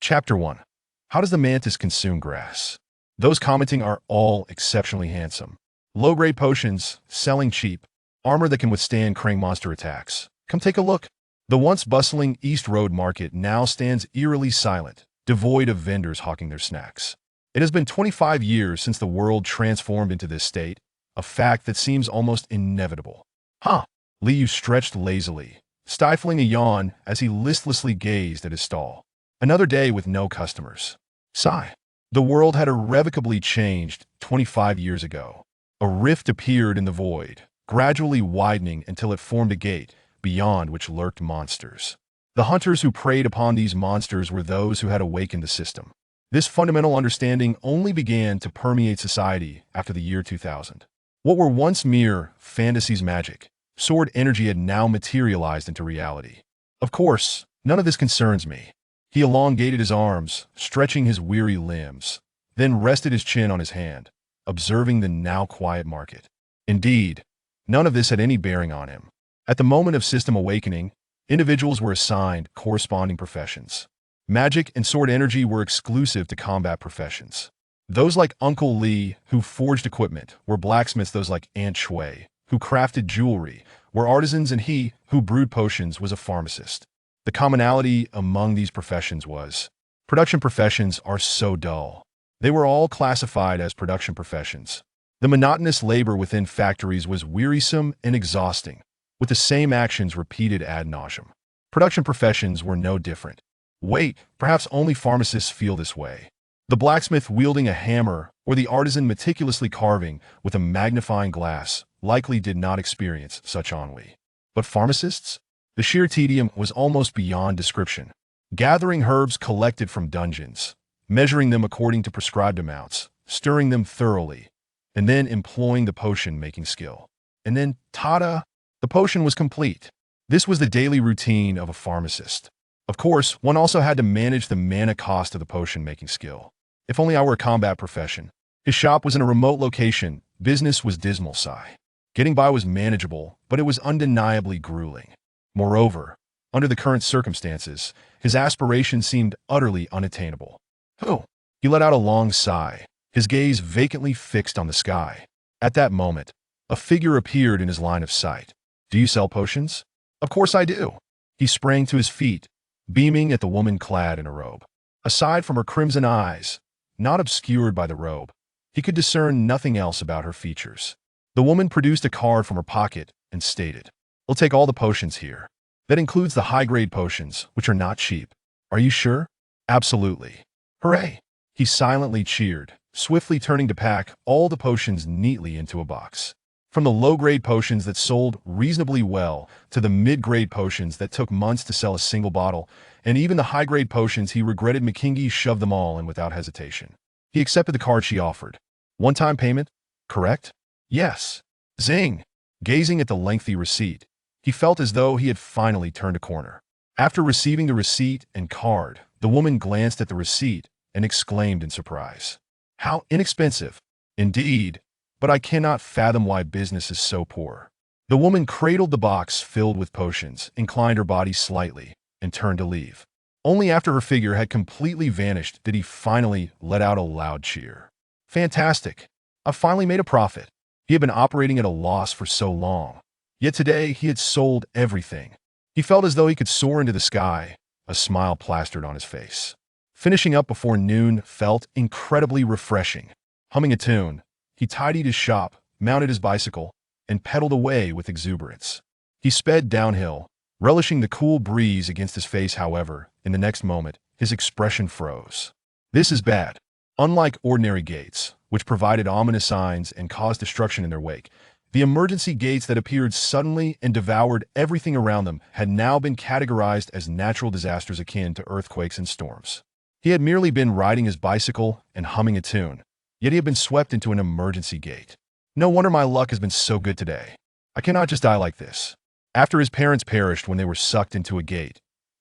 Chapter 1. How does the mantis consume grass? Those commenting are all exceptionally handsome. Low-grade potions, selling cheap, armor that can withstand Krang monster attacks. Come take a look. The once bustling East Road Market now stands eerily silent, devoid of vendors hawking their snacks. It has been 25 years since the world transformed into this state, a fact that seems almost inevitable. Huh. Liu stretched lazily, stifling a yawn as he listlessly gazed at his stall. Another day with no customers. Sigh. The world had irrevocably changed 25 years ago. A rift appeared in the void, gradually widening until it formed a gate, beyond which lurked monsters. The hunters who preyed upon these monsters were those who had awakened the system. This fundamental understanding only began to permeate society after the year 2000. What were once mere fantasies magic, sword energy had now materialized into reality. Of course, none of this concerns me. He elongated his arms, stretching his weary limbs, then rested his chin on his hand, observing the now quiet market. Indeed, none of this had any bearing on him. At the moment of system awakening, individuals were assigned corresponding professions. Magic and sword energy were exclusive to combat professions. Those like Uncle Li, who forged equipment, were blacksmiths. Those like Aunt Shui, who crafted jewelry, were artisans, and he, who brewed potions, was a pharmacist. The commonality among these professions was, production professions are so dull. They were all classified as production professions. The monotonous labor within factories was wearisome and exhausting, with the same actions repeated ad nauseum. Production professions were no different. Wait, perhaps only pharmacists feel this way. The blacksmith wielding a hammer or the artisan meticulously carving with a magnifying glass likely did not experience such ennui. But pharmacists? The sheer tedium was almost beyond description. Gathering herbs collected from dungeons, measuring them according to prescribed amounts, stirring them thoroughly, and then employing the potion-making skill. And then, ta-da! The potion was complete. This was the daily routine of a pharmacist. Of course, one also had to manage the mana cost of the potion-making skill. If only I were a combat profession. His shop was in a remote location. Business was dismal, sigh. Getting by was manageable, but it was undeniably grueling. Moreover, under the current circumstances, his aspirations seemed utterly unattainable. Oh! He let out a long sigh, his gaze vacantly fixed on the sky. At that moment, a figure appeared in his line of sight. Do you sell potions? Of course I do. He sprang to his feet, beaming at the woman clad in a robe. Aside from her crimson eyes, not obscured by the robe, he could discern nothing else about her features. The woman produced a card from her pocket and stated, "We'll take all the potions here. That includes the high-grade potions, which are not cheap. Are you sure?" "Absolutely." "Hooray!" He silently cheered, swiftly turning to pack all the potions neatly into a box. From the low-grade potions that sold reasonably well to the mid-grade potions that took months to sell a single bottle, and even the high-grade potions he regretted, McKingy shoved them all in without hesitation. He accepted the card she offered. One-time payment, correct? Yes. Zing! Gazing at the lengthy receipt, he felt as though he had finally turned a corner. After receiving the receipt and card, the woman glanced at the receipt and exclaimed in surprise. How inexpensive! Indeed, but I cannot fathom why business is so poor. The woman cradled the box filled with potions, inclined her body slightly, and turned to leave. Only after her figure had completely vanished did he finally let out a loud cheer. Fantastic! I've finally made a profit. He had been operating at a loss for so long. Yet today he had sold everything. He felt as though he could soar into the sky, a smile plastered on his face. Finishing up before noon felt incredibly refreshing. Humming a tune, he tidied his shop, mounted his bicycle, and pedaled away with exuberance. He sped downhill, relishing the cool breeze against his face. However, in the next moment, his expression froze. This is bad. Unlike ordinary gates, which provided ominous signs and caused destruction in their wake, the emergency gates that appeared suddenly and devoured everything around them had now been categorized as natural disasters akin to earthquakes and storms. He had merely been riding his bicycle and humming a tune, yet he had been swept into an emergency gate. No wonder my luck has been so good today. I cannot just die like this. After his parents perished when they were sucked into a gate,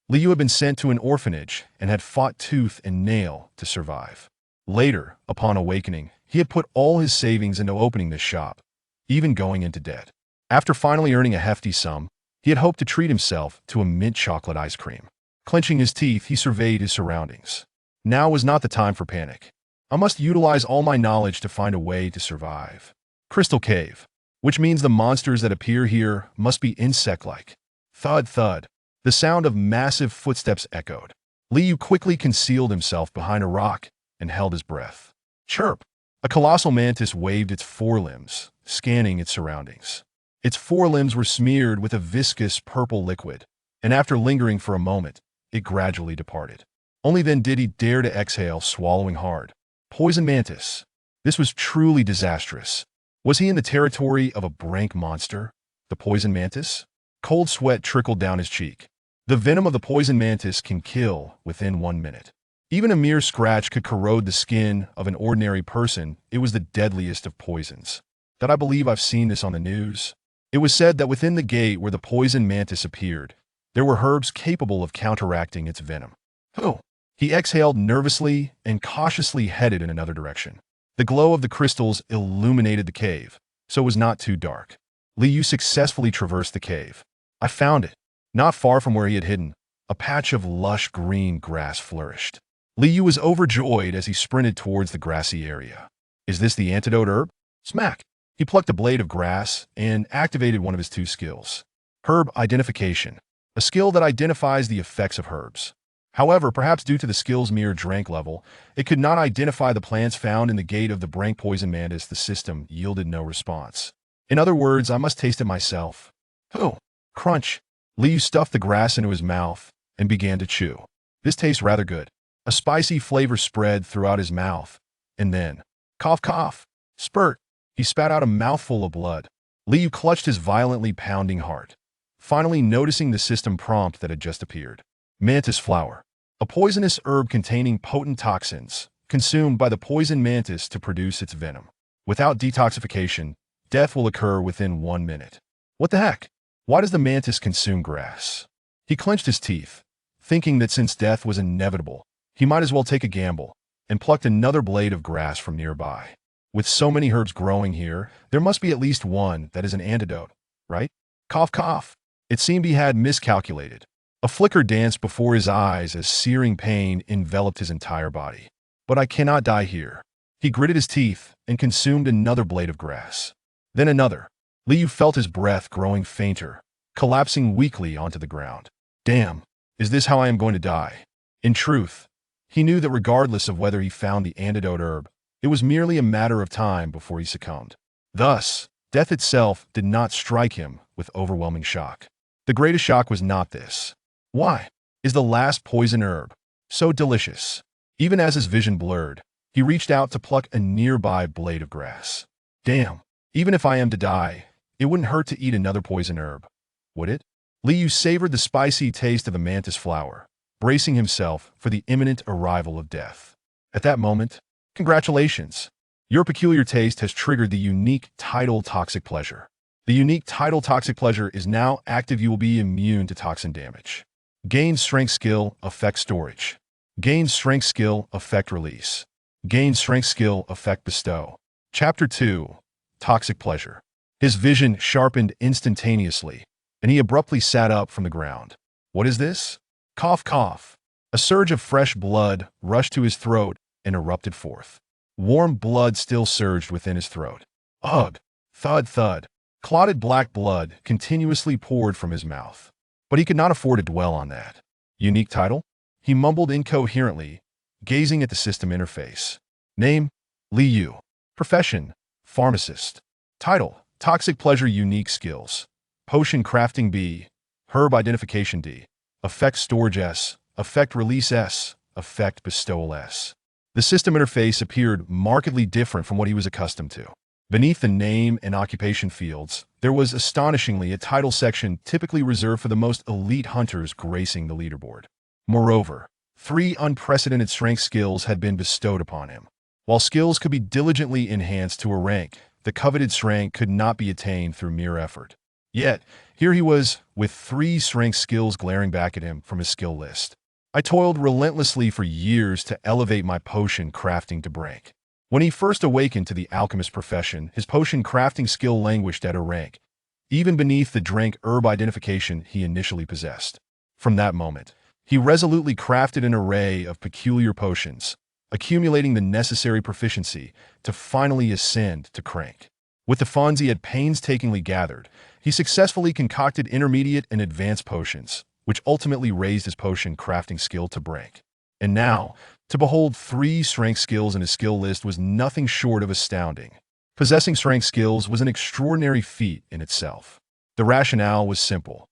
Liu had been sent to an orphanage and had fought tooth and nail to survive. Later, upon awakening, he had put all his savings into opening this shop, even going into debt. After finally earning a hefty sum, he had hoped to treat himself to a mint chocolate ice cream. Clenching his teeth, he surveyed his surroundings. Now was not the time for panic. I must utilize all my knowledge to find a way to survive. Crystal Cave, which means the monsters that appear here must be insect-like. Thud, thud. The sound of massive footsteps echoed. Liu quickly concealed himself behind a rock and held his breath. Chirp! A colossal mantis waved its forelimbs, scanning its surroundings. Its forelimbs were smeared with a viscous purple liquid, and after lingering for a moment, it gradually departed. Only then did he dare to exhale, swallowing hard. Poison mantis. This was truly disastrous. Was he in the territory of a brank monster? The poison mantis? Cold sweat trickled down his cheek. The venom of the poison mantis can kill within 1 minute. Even a mere scratch could corrode the skin of an ordinary person. It was the deadliest of poisons. That I believe I've seen this on the news. It was said that within the gate where the poison mantis appeared, there were herbs capable of counteracting its venom. Oh! He exhaled nervously and cautiously headed in another direction. The glow of the crystals illuminated the cave, so it was not too dark. Liu successfully traversed the cave. I found it. Not far from where he had hidden, a patch of lush green grass flourished. Liu was overjoyed as he sprinted towards the grassy area. Is this the antidote herb? Smack! He plucked a blade of grass and activated one of his 2 skills. Herb Identification, a skill that identifies the effects of herbs. However, perhaps due to the skill's mere rank level, it could not identify the plants found in the gate of the brank poison mantis. The system yielded no response. In other words, I must taste it myself. Oh! Crunch! Liu stuffed the grass into his mouth and began to chew. This tastes rather good. A spicy flavor spread throughout his mouth, and then, cough, cough, spurt. He spat out a mouthful of blood. Liu clutched his violently pounding heart, finally noticing the system prompt that had just appeared. Mantis flower, a poisonous herb containing potent toxins, consumed by the poison mantis to produce its venom. Without detoxification, death will occur within 1 minute. What the heck? Why does the mantis consume grass? He clenched his teeth, thinking that since death was inevitable, he might as well take a gamble, and plucked another blade of grass from nearby. With so many herbs growing here, there must be at least one that is an antidote, right? Cough, cough. It seemed he had miscalculated. A flicker danced before his eyes as searing pain enveloped his entire body. But I cannot die here. He gritted his teeth and consumed another blade of grass. Then another. Liu felt his breath growing fainter, collapsing weakly onto the ground. Damn, is this how I am going to die? In truth, he knew that regardless of whether he found the antidote herb, it was merely a matter of time before he succumbed. Thus, death itself did not strike him with overwhelming shock. The greatest shock was not this. Why is the last poison herb so delicious? Even as his vision blurred, he reached out to pluck a nearby blade of grass. Damn, even if I am to die, it wouldn't hurt to eat another poison herb, would it? Liu savored the spicy taste of the mantis flower, bracing himself for the imminent arrival of death. At that moment, congratulations! Your peculiar taste has triggered the unique tidal toxic pleasure. The unique tidal toxic pleasure is now active. You will be immune to toxin damage. Gain strength skill, effect storage. Gain strength skill, effect release. Gain strength skill, effect bestow. Chapter 2. Toxic pleasure. His vision sharpened instantaneously, and he abruptly sat up from the ground. What is this? Cough, cough. A surge of fresh blood rushed to his throat and erupted forth. Warm blood still surged within his throat. Ugh! Thud, thud. Clotted black blood continuously poured from his mouth. But he could not afford to dwell on that. Unique title? He mumbled incoherently, gazing at the system interface. Name? Liu. Profession? Pharmacist. Title? Toxic pleasure. Unique skills. Potion crafting B. Herb identification D. Effect storage S. Effect release S. Effect bestowal S. The system interface appeared markedly different from what he was accustomed to. Beneath the name and occupation fields, there was astonishingly a title section typically reserved for the most elite hunters gracing the leaderboard. Moreover, 3 unprecedented strength skills had been bestowed upon him. While skills could be diligently enhanced to a rank, the coveted strength could not be attained through mere effort. Yet, here he was, with 3 strength skills glaring back at him from his skill list. I toiled relentlessly for years to elevate my potion crafting to rank. When he first awakened to the alchemist profession, his potion crafting skill languished at a rank, even beneath the drink herb identification he initially possessed. From that moment, He resolutely crafted an array of peculiar potions, accumulating the necessary proficiency to finally ascend to crank. With the funds he had painstakingly gathered, he successfully concocted intermediate and advanced potions, which ultimately raised his potion crafting skill to rank. And now, to behold 3 strength skills in his skill list was nothing short of astounding. Possessing strength skills was an extraordinary feat in itself. The rationale was simple.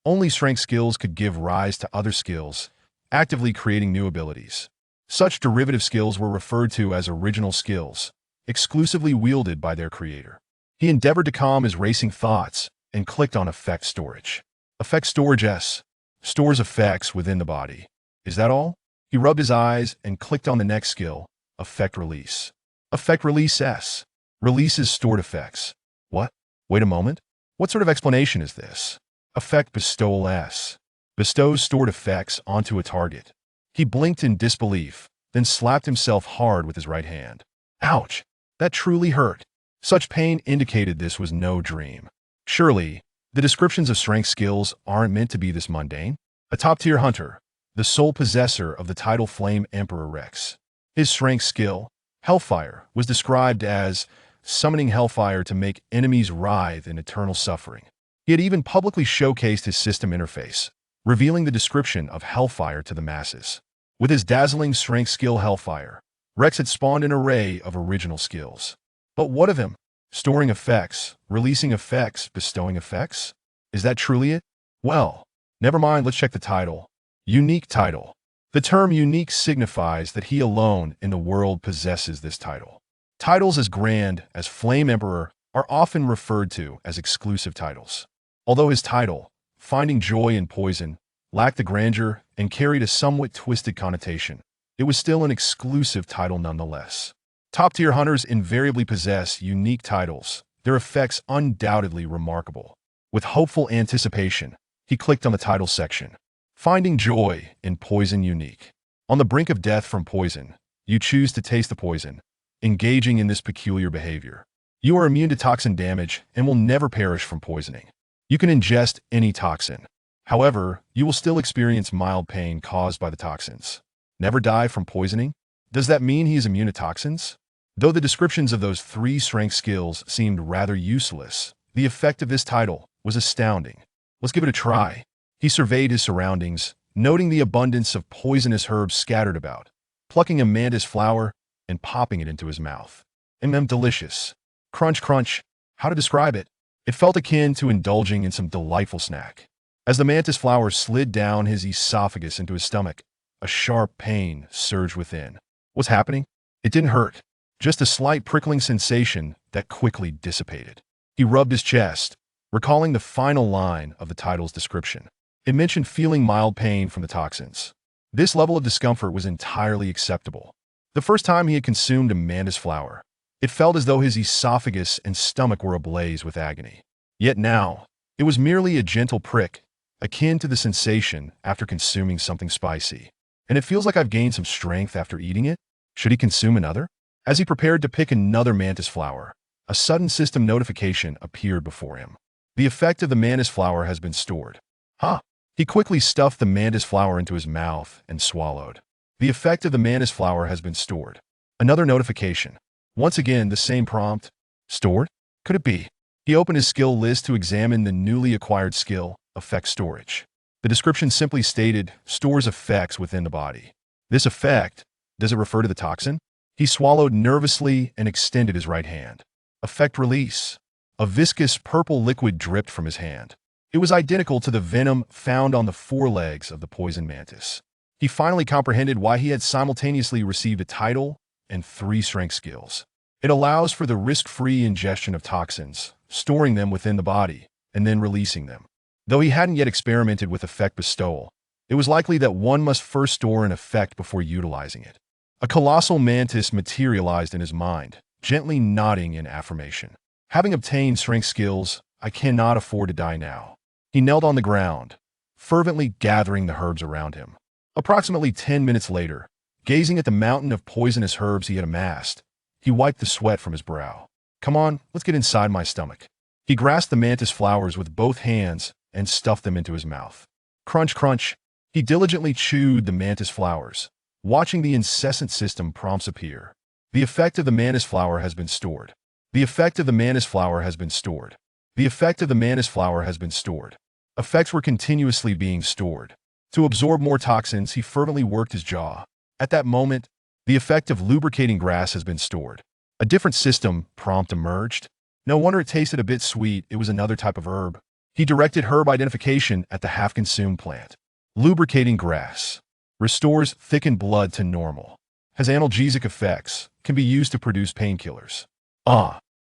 Only strength skills could give rise to other skills, actively creating new abilities. Such derivative skills were referred to as original skills, exclusively wielded by their creator. He endeavored to calm his racing thoughts and clicked on Effect Storage. Effect Storage S. Stores effects within the body. Is that all? He rubbed his eyes and clicked on the next skill, Effect Release. Effect Release S. Releases stored effects. What? Wait a moment. What sort of explanation is this? Effect Bestowal S. Bestows stored effects onto a target. He blinked in disbelief, then slapped himself hard with his right hand. Ouch! That truly hurt. Such pain indicated this was no dream. Surely, the descriptions of strength skills aren't meant to be this mundane. A top-tier hunter, the sole possessor of the title Flame Emperor Rex. His strength skill, Hellfire, was described as summoning hellfire to make enemies writhe in eternal suffering. He had even publicly showcased his system interface, revealing the description of hellfire to the masses. With his dazzling strength skill Hellfire, Rex had spawned an array of original skills. But what of him? Storing effects, releasing effects, bestowing effects? Is that truly it? Well, never mind, let's check the title. Unique title. The term unique signifies that he alone in the world possesses this title. Titles as grand as Flame Emperor are often referred to as exclusive titles. Although his title, Finding Joy in Poison, lacked the grandeur and carried a somewhat twisted connotation, it was still an exclusive title nonetheless. Top-tier hunters invariably possess unique titles, their effects undoubtedly remarkable. With hopeful anticipation, he clicked on the title section. Finding Joy in Poison Unique. On the brink of death from poison, you choose to taste the poison, engaging in this peculiar behavior. You are immune to toxin damage and will never perish from poisoning. You can ingest any toxin. However, you will still experience mild pain caused by the toxins. Never die from poisoning? Does that mean he is immune to toxins? Though the descriptions of those 3 strength skills seemed rather useless, the effect of this title was astounding. Let's give it a try. He surveyed his surroundings, noting the abundance of poisonous herbs scattered about, plucking a mantis flower and popping it into his mouth. Delicious. Crunch, crunch. How to describe it? It felt akin to indulging in some delightful snack. As the mantis flower slid down his esophagus into his stomach, a sharp pain surged within. What's happening? It didn't hurt. Just a slight prickling sensation that quickly dissipated. He rubbed his chest, recalling the final line of the title's description. It mentioned feeling mild pain from the toxins. This level of discomfort was entirely acceptable. The first time he had consumed a mantis flower, it felt as though his esophagus and stomach were ablaze with agony. Yet now, it was merely a gentle prick, akin to the sensation after consuming something spicy. And it feels like I've gained some strength after eating it. Should he consume another? As he prepared to pick another mantis flower, a sudden system notification appeared before him. The effect of the mantis flower has been stored. Huh. He quickly stuffed the mantis flower into his mouth and swallowed. The effect of the mantis flower has been stored. Another notification. Once again, the same prompt. Stored? Could it be? He opened his skill list to examine the newly acquired skill, Effect Storage. The description simply stated, stores effects within the body. This effect, does it refer to the toxin? He swallowed nervously and extended his right hand. Effect Release. A viscous purple liquid dripped from his hand. It was identical to the venom found on the forelegs of the poison mantis. He finally comprehended why he had simultaneously received a title and 3 strength skills. It allows for the risk-free ingestion of toxins, storing them within the body, and then releasing them. Though he hadn't yet experimented with effect bestowal, it was likely that one must first store an effect before utilizing it. A colossal mantis materialized in his mind, gently nodding in affirmation. Having obtained strength skills, I cannot afford to die now. He knelt on the ground, fervently gathering the herbs around him. Approximately 10 minutes later, gazing at the mountain of poisonous herbs he had amassed, he wiped the sweat from his brow. Come on, let's get inside my stomach. He grasped the mantis flowers with both hands and stuffed them into his mouth. Crunch, crunch. He diligently chewed the mantis flowers, watching the incessant system prompts appear. The effect of the mantis flower has been stored. The effect of the mantis flower has been stored. The effect of the mantis flower has been stored. Effects were continuously being stored. To absorb more toxins, he fervently worked his jaw. At that moment, the effect of lubricating grass has been stored. A different system prompt emerged. No wonder it tasted a bit sweet. It was another type of herb. He directed herb identification at the half-consumed plant. Lubricating grass. Restores thickened blood to normal. Has analgesic effects. Can be used to produce painkillers.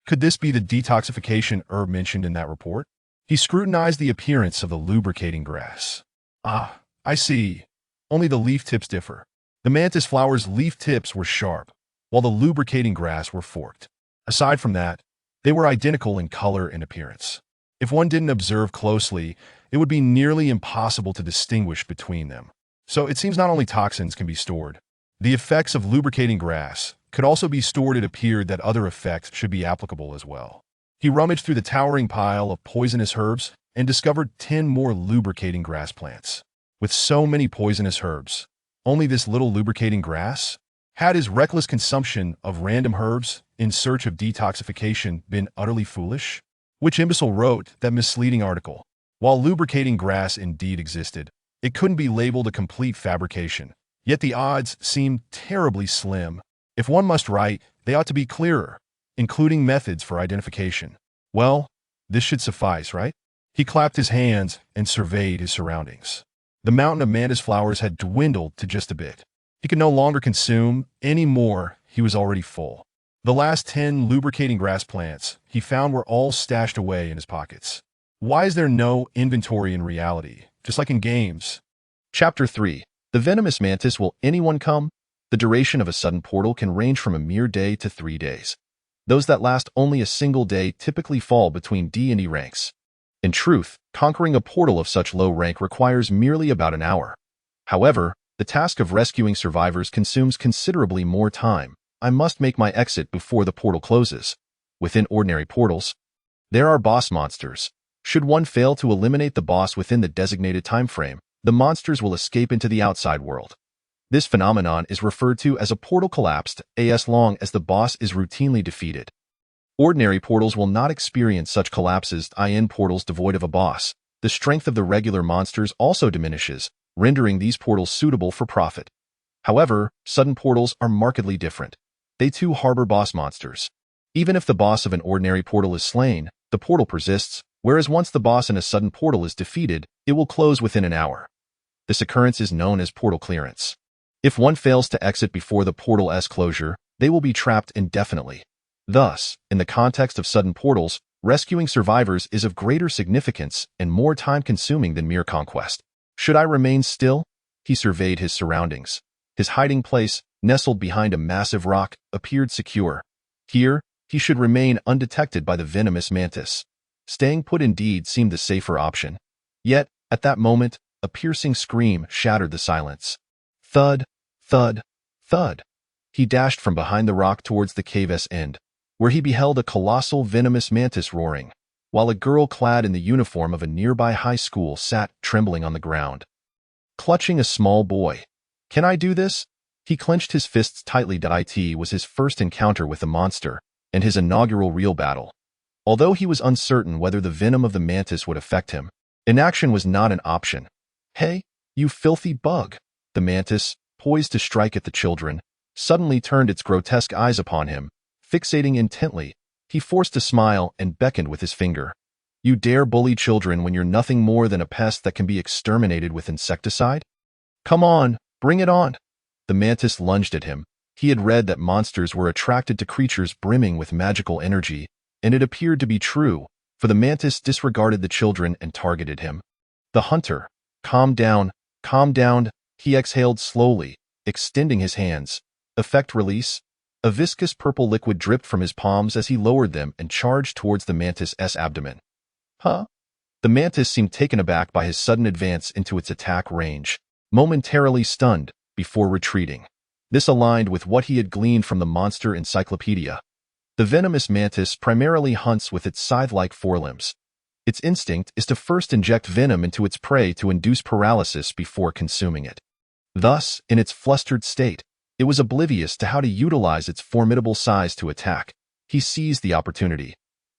Could this be the detoxification herb mentioned in that report? He scrutinized the appearance of the lubricating grass. I see. Only the leaf tips differ. The mantis flower's leaf tips were sharp, while the lubricating grass were forked. Aside from that, they were identical in color and appearance. If one didn't observe closely, it would be nearly impossible to distinguish between them. So it seems not only toxins can be stored. The effects of lubricating grass could also be stored. It appeared that other effects should be applicable as well. He rummaged through the towering pile of poisonous herbs and discovered 10 more lubricating grass plants. With so many poisonous herbs, only this little lubricating grass? Had his reckless consumption of random herbs in search of detoxification been utterly foolish? Which imbecile wrote that misleading article? While lubricating grass indeed existed, it couldn't be labeled a complete fabrication. Yet the odds seemed terribly slim. If one must write, they ought to be clearer, including methods for identification. Well, this should suffice, right? He clapped his hands and surveyed his surroundings. The mountain of mantis flowers had dwindled to just a bit. He could no longer consume any more. He was already full. The last 10 lubricating grass plants he found were all stashed away in his pockets. Why is there no inventory in reality, just like in games? Chapter 3. The Venomous Mantis. Will anyone come? The duration of a sudden portal can range from a mere day to 3 days. Those that last only a single day typically fall between D and E ranks. In truth, conquering a portal of such low rank requires merely about an hour. However, the task of rescuing survivors consumes considerably more time. I must make my exit before the portal closes. Within ordinary portals, there are boss monsters. Should one fail to eliminate the boss within the designated time frame, the monsters will escape into the outside world. This phenomenon is referred to as a portal collapse as long as the boss is routinely defeated. Ordinary portals will not experience such collapses. In portals devoid of a boss, the strength of the regular monsters also diminishes, rendering these portals suitable for profit. However, sudden portals are markedly different. They too harbor boss monsters. Even if the boss of an ordinary portal is slain, the portal persists, whereas once the boss in a sudden portal is defeated, it will close within an hour. This occurrence is known as portal clearance. If one fails to exit before the portal's closure, they will be trapped indefinitely. Thus, in the context of sudden portals, rescuing survivors is of greater significance and more time-consuming than mere conquest. Should I remain still? He surveyed his surroundings. His hiding place, nestled behind a massive rock, appeared secure. Here, he should remain undetected by the venomous mantis. Staying put indeed seemed the safer option. Yet, at that moment, a piercing scream shattered the silence. Thud, thud, thud. He dashed from behind the rock towards the cave's end, where he beheld a colossal venomous mantis roaring, while a girl clad in the uniform of a nearby high school sat trembling on the ground, clutching a small boy. Can I do this? He clenched his fists tightly. It was his first encounter with the monster, and his inaugural real battle. Although he was uncertain whether the venom of the mantis would affect him, inaction was not an option. Hey, you filthy bug! The mantis, poised to strike at the children, suddenly turned its grotesque eyes upon him. Fixating intently, he forced a smile and beckoned with his finger. You dare bully children when you're nothing more than a pest that can be exterminated with insecticide? Come on, bring it on! The mantis lunged at him. He had read that monsters were attracted to creatures brimming with magical energy, and it appeared to be true, for the mantis disregarded the children and targeted him. The hunter, calm down, he exhaled slowly, extending his hands. Effect release. A viscous purple liquid dripped from his palms as he lowered them and charged towards the mantis's abdomen. Huh? The mantis seemed taken aback by his sudden advance into its attack range, momentarily stunned, before retreating. This aligned with what he had gleaned from the monster encyclopedia. The venomous mantis primarily hunts with its scythe-like forelimbs. Its instinct is to first inject venom into its prey to induce paralysis before consuming it. Thus, in its flustered state, it was oblivious to how to utilize its formidable size to attack. He seized the opportunity.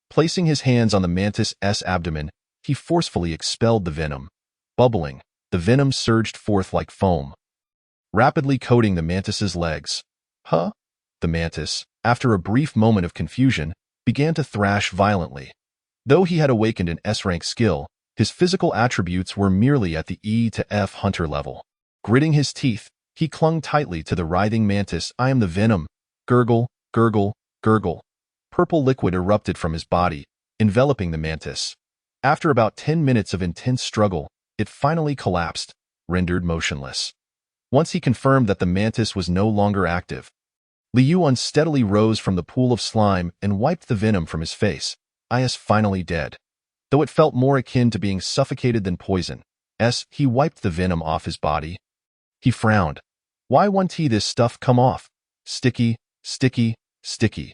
Placing his hands on the mantis's abdomen, he forcefully expelled the venom. Bubbling, the venom surged forth like foam, rapidly coating the mantis's legs. Huh? The mantis, after a brief moment of confusion, began to thrash violently. Though he had awakened an S-rank skill, his physical attributes were merely at the E to F hunter level. Gritting his teeth, he clung tightly to the writhing mantis. I am the venom. Gurgle, gurgle, gurgle. Purple liquid erupted from his body, enveloping the mantis. After about 10 minutes of intense struggle, it finally collapsed, rendered motionless. Once he confirmed that the mantis was no longer active, Liu unsteadily rose from the pool of slime and wiped the venom from his face. Is finally dead. Though it felt more akin to being suffocated than poison, he wiped the venom off his body. He frowned. Why won't this stuff come off? Sticky, sticky, sticky.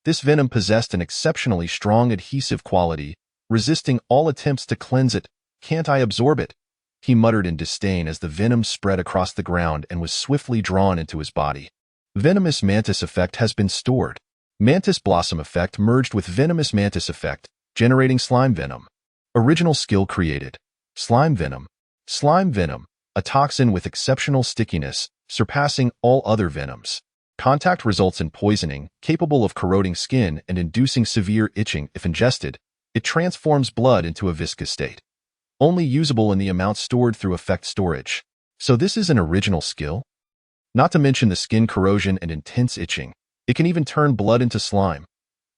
This venom possessed an exceptionally strong adhesive quality, resisting all attempts to cleanse it. Can't I absorb it? He muttered in disdain as the venom spread across the ground and was swiftly drawn into his body. Venomous mantis effect has been stored. Mantis blossom effect merged with venomous mantis effect, generating slime venom. Original skill created. Slime venom. Slime venom, a toxin with exceptional stickiness, surpassing all other venoms. Contact results in poisoning, capable of corroding skin and inducing severe itching if ingested. It transforms blood into a viscous state. Only usable in the amount stored through effect storage. So this is an original skill? Not to mention the skin corrosion and intense itching. It can even turn blood into slime.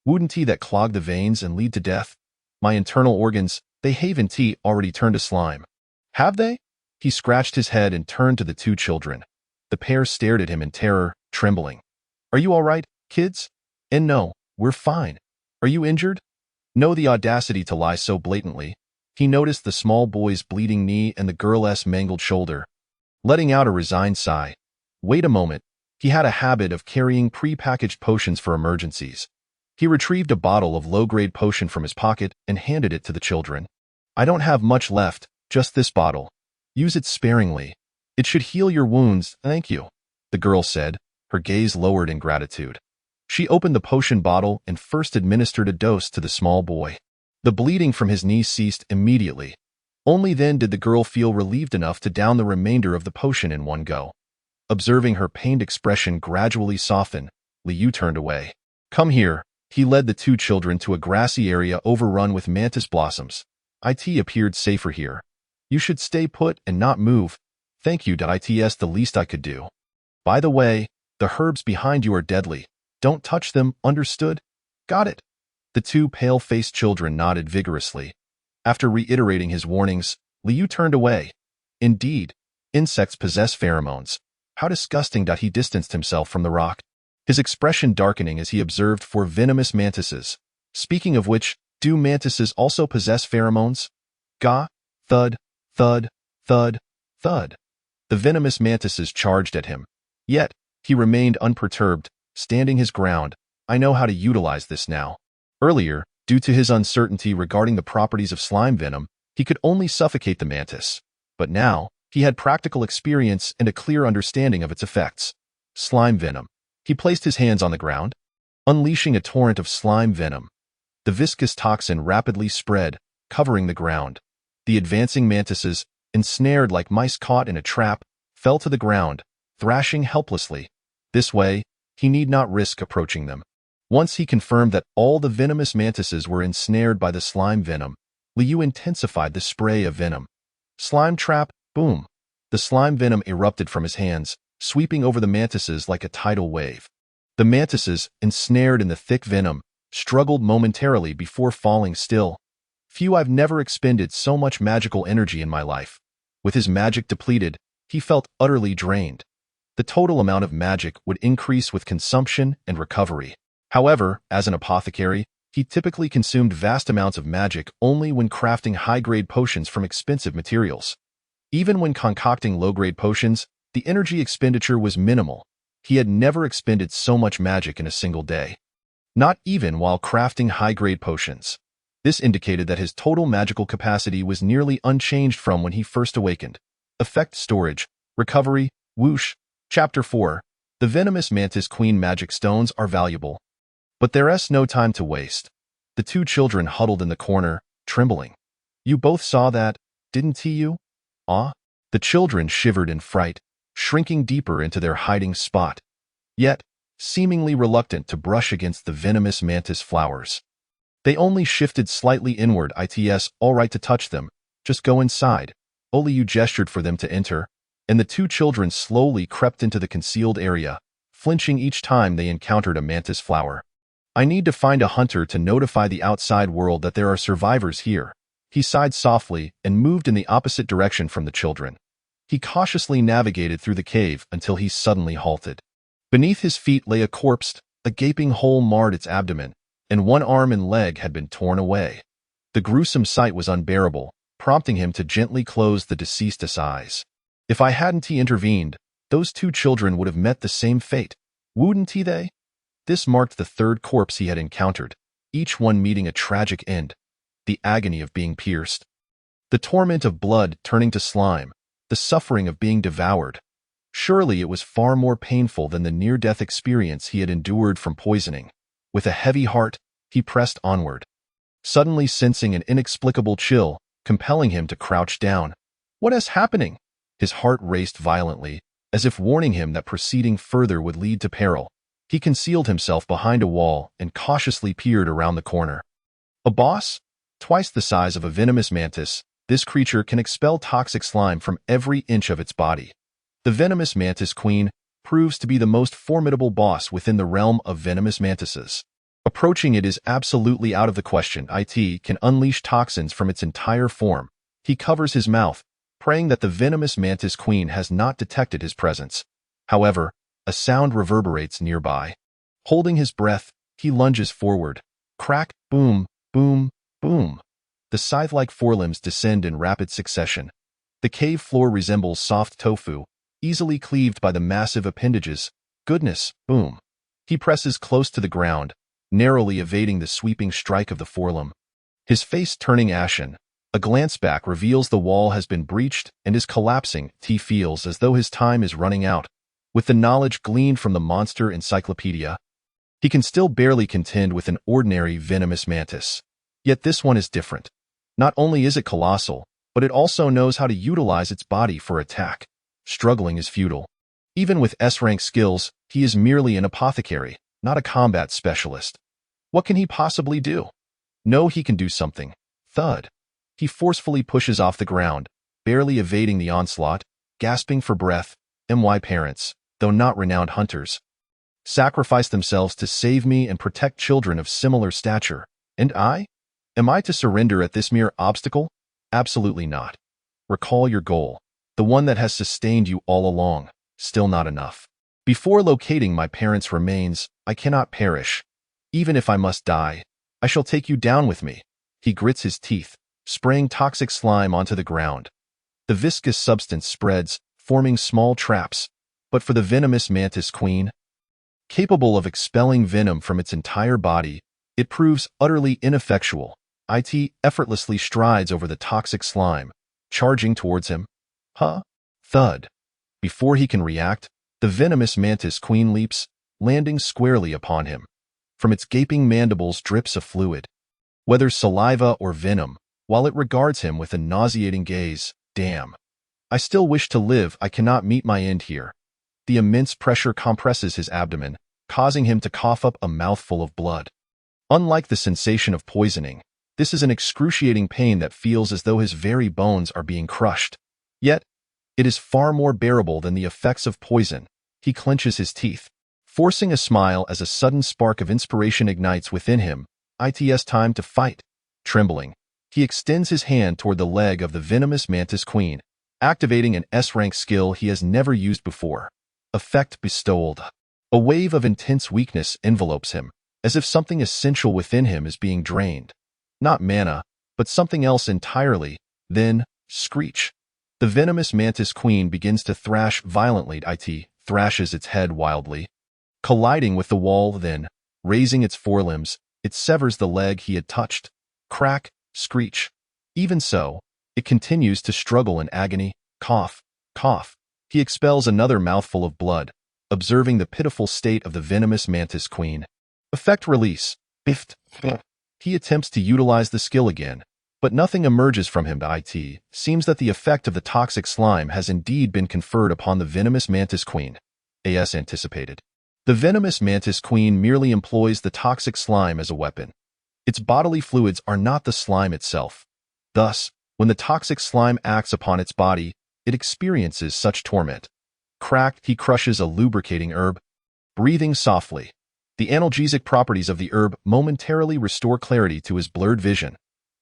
Wouldn't that clog the veins and lead to death? My internal organs, they haven't already turned to slime. Have they? He scratched his head and turned to the two children. The pair stared at him in terror, trembling. Are you all right, kids? And no, we're fine. Are you injured? No, the audacity to lie so blatantly. He noticed the small boy's bleeding knee and the girl's mangled shoulder. Letting out a resigned sigh. Wait a moment. He had a habit of carrying pre-packaged potions for emergencies. He retrieved a bottle of low-grade potion from his pocket and handed it to the children. I don't have much left, just this bottle. Use it sparingly. It should heal your wounds, thank you, the girl said, her gaze lowered in gratitude. She opened the potion bottle and first administered a dose to the small boy. The bleeding from his knee ceased immediately. Only then did the girl feel relieved enough to down the remainder of the potion in one go. Observing her pained expression gradually soften, Liu turned away. Come here. He led the two children to a grassy area overrun with mantis blossoms. It appeared safer here. You should stay put and not move. Thank you. It's the least I could do. By the way, the herbs behind you are deadly. Don't touch them, understood? Got it. The two pale-faced children nodded vigorously. After reiterating his warnings, Liu turned away. Indeed, insects possess pheromones. How disgusting. He distanced himself from the rock, his expression darkening as he observed four venomous mantises. Speaking of which, do mantises also possess pheromones? Ga, thud, thud, thud, thud. The venomous mantises charged at him. Yet, he remained unperturbed, standing his ground. I know how to utilize this now. Earlier, due to his uncertainty regarding the properties of slime venom, he could only suffocate the mantis. But now, he had practical experience and a clear understanding of its effects. Slime venom. He placed his hands on the ground, unleashing a torrent of slime venom. The viscous toxin rapidly spread, covering the ground. The advancing mantises, ensnared like mice caught in a trap, fell to the ground, thrashing helplessly. This way, he need not risk approaching them. Once he confirmed that all the venomous mantises were ensnared by the slime venom, Liu intensified the spray of venom. Slime trap, boom. The slime venom erupted from his hands, sweeping over the mantises like a tidal wave. The mantises, ensnared in the thick venom, struggled momentarily before falling still. I've never expended so much magical energy in my life. With his magic depleted, he felt utterly drained. The total amount of magic would increase with consumption and recovery. However, as an apothecary, he typically consumed vast amounts of magic only when crafting high-grade potions from expensive materials. Even when concocting low-grade potions, the energy expenditure was minimal. He had never expended so much magic in a single day. Not even while crafting high-grade potions. This indicated that his total magical capacity was nearly unchanged from when he first awakened. Effect storage, recovery, whoosh. Chapter 4. The Venomous Mantis Queen magic stones are valuable. But there's no time to waste. The two children huddled in the corner, trembling. You both saw that, didn't you? Ah? The children shivered in fright, shrinking deeper into their hiding spot, yet seemingly reluctant to brush against the venomous mantis flowers. They only shifted slightly inward. It's all right to touch them. Just go inside. Oliu gestured for them to enter, and the two children slowly crept into the concealed area, flinching each time they encountered a mantis flower. I need to find a hunter to notify the outside world that there are survivors here. He sighed softly and moved in the opposite direction from the children. He cautiously navigated through the cave until he suddenly halted. Beneath his feet lay a corpse, a gaping hole marred its abdomen, and one arm and leg had been torn away. The gruesome sight was unbearable, prompting him to gently close the deceased's eyes. If I hadn't intervened, those two children would have met the same fate, wouldn't they? This marked the third corpse he had encountered, each one meeting a tragic end. The agony of being pierced, the torment of blood turning to slime, the suffering of being devoured. Surely it was far more painful than the near-death experience he had endured from poisoning. With a heavy heart, he pressed onward, suddenly sensing an inexplicable chill, compelling him to crouch down. What is happening? His heart raced violently, as if warning him that proceeding further would lead to peril. He concealed himself behind a wall and cautiously peered around the corner. A boss? Twice the size of a venomous mantis, this creature can expel toxic slime from every inch of its body. The Venomous Mantis Queen proves to be the most formidable boss within the realm of venomous mantises. Approaching it is absolutely out of the question. It can unleash toxins from its entire form. He covers his mouth, praying that the Venomous Mantis Queen has not detected his presence. However, a sound reverberates nearby. Holding his breath, he lunges forward. Crack, boom, boom, boom. The scythe-like forelimbs descend in rapid succession. The cave floor resembles soft tofu, easily cleaved by the massive appendages. Goodness, boom. He presses close to the ground, narrowly evading the sweeping strike of the forelimb. His face turning ashen, a glance back reveals the wall has been breached and is collapsing. He feels as though his time is running out. With the knowledge gleaned from the monster encyclopedia, he can still barely contend with an ordinary venomous mantis. Yet this one is different. Not only is it colossal, but it also knows how to utilize its body for attack. Struggling is futile. Even with S-rank skills, he is merely an apothecary, not a combat specialist. What can he possibly do? No, he can do something. Thud. He forcefully pushes off the ground, barely evading the onslaught, gasping for breath. My parents, though not renowned hunters, sacrifice themselves to save me and protect children of similar stature. And I? Am I to surrender at this mere obstacle? Absolutely not. Recall your goal, the one that has sustained you all along. Still not enough. Before locating my parents' remains, I cannot perish. Even if I must die, I shall take you down with me. He grits his teeth, spraying toxic slime onto the ground. The viscous substance spreads, forming small traps. But for the Venomous Mantis Queen, capable of expelling venom from its entire body, it proves utterly ineffectual. It effortlessly strides over the toxic slime, charging towards him. Huh? Thud. Before he can react, the Venomous Mantis Queen leaps, landing squarely upon him. From its gaping mandibles drips a fluid, whether saliva or venom, while it regards him with a nauseating gaze. Damn. I still wish to live. I cannot meet my end here. The immense pressure compresses his abdomen, causing him to cough up a mouthful of blood. Unlike the sensation of poisoning, this is an excruciating pain that feels as though his very bones are being crushed. Yet, it is far more bearable than the effects of poison. He clenches his teeth, forcing a smile as a sudden spark of inspiration ignites within him. It's time to fight. Trembling, he extends his hand toward the leg of the Venomous Mantis Queen, activating an S-rank skill he has never used before. Effect bestowed. A wave of intense weakness envelopes him, as if something essential within him is being drained. Not mana, but something else entirely. Then, screech. The Venomous Mantis Queen begins to thrash violently. It thrashes its head wildly, colliding with the wall. Then, raising its forelimbs, it severs the leg he had touched. Crack, screech. Even so, it continues to struggle in agony. Cough, cough. He expels another mouthful of blood, observing the pitiful state of the venomous mantis queen. Effect release. Biffed. He attempts to utilize the skill again, but nothing emerges from him. It seems that the effect of the toxic slime has indeed been conferred upon the venomous mantis queen, as anticipated. The venomous mantis queen merely employs the toxic slime as a weapon. Its bodily fluids are not the slime itself. Thus, when the toxic slime acts upon its body, it experiences such torment. Cracked, he crushes a lubricating herb. Breathing softly. The analgesic properties of the herb momentarily restore clarity to his blurred vision.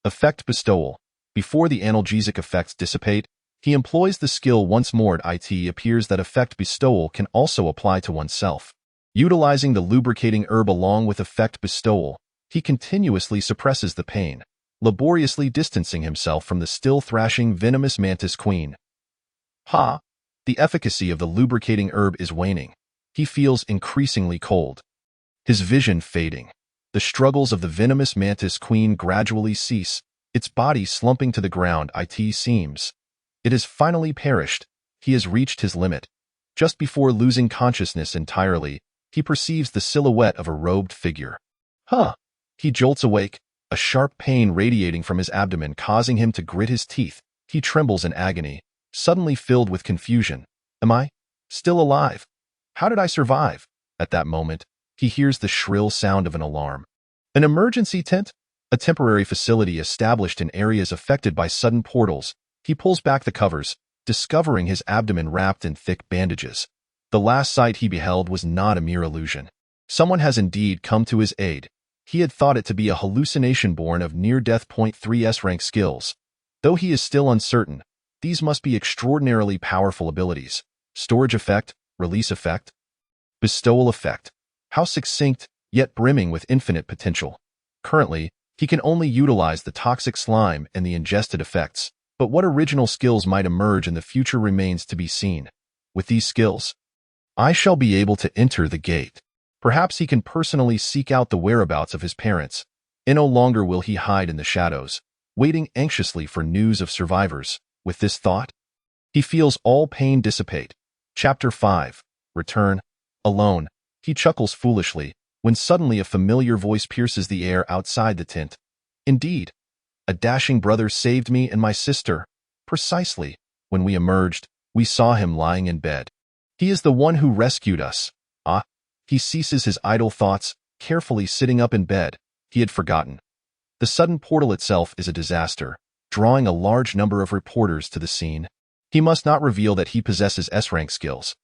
Effect bestowal. Before the analgesic effects dissipate, he employs the skill once more. It appears that effect bestowal can also apply to oneself. Utilizing the lubricating herb along with effect bestowal, he continuously suppresses the pain, laboriously distancing himself from the still thrashing venomous mantis queen. Ha! The efficacy of the lubricating herb is waning. He feels increasingly cold. His vision fading. The struggles of the venomous mantis queen gradually cease, its body slumping to the ground. It seems it has finally perished. He has reached his limit. Just before losing consciousness entirely, he perceives the silhouette of a robed figure. Huh! He jolts awake, a sharp pain radiating from his abdomen causing him to grit his teeth. He trembles in agony, suddenly filled with confusion. Am I still alive? How did I survive? At that moment, he hears the shrill sound of an alarm. An emergency tent? A temporary facility established in areas affected by sudden portals. He pulls back the covers, discovering his abdomen wrapped in thick bandages. The last sight he beheld was not a mere illusion. Someone has indeed come to his aid. He had thought it to be a hallucination born of near-death .3 S-rank skills. Though he is still uncertain, these must be extraordinarily powerful abilities. Storage effect, release effect, bestowal effect. How succinct, yet brimming with infinite potential. Currently, he can only utilize the toxic slime and the ingested effects, but what original skills might emerge in the future remains to be seen. With these skills, I shall be able to enter the gate. Perhaps he can personally seek out the whereabouts of his parents, and no longer will he hide in the shadows, waiting anxiously for news of survivors. With this thought, he feels all pain dissipate. Chapter 5. Return. Alone. He chuckles foolishly, when suddenly a familiar voice pierces the air outside the tent. Indeed, a dashing brother saved me and my sister. Precisely. When we emerged, we saw him lying in bed. He is the one who rescued us. Ah. He ceases his idle thoughts, carefully sitting up in bed. He had forgotten. The sudden portal itself is a disaster, drawing a large number of reporters to the scene. He must not reveal that he possesses S-rank skills.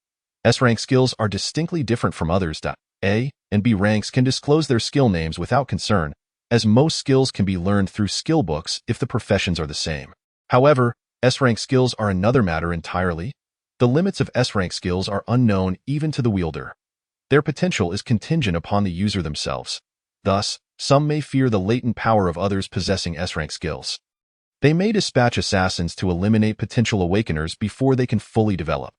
S-rank skills are distinctly different from others. A and B ranks can disclose their skill names without concern, as most skills can be learned through skill books if the professions are the same. However, S-rank skills are another matter entirely. The limits of S-rank skills are unknown even to the wielder. Their potential is contingent upon the user themselves. Thus, some may fear the latent power of others possessing S-rank skills. They may dispatch assassins to eliminate potential awakeners before they can fully develop.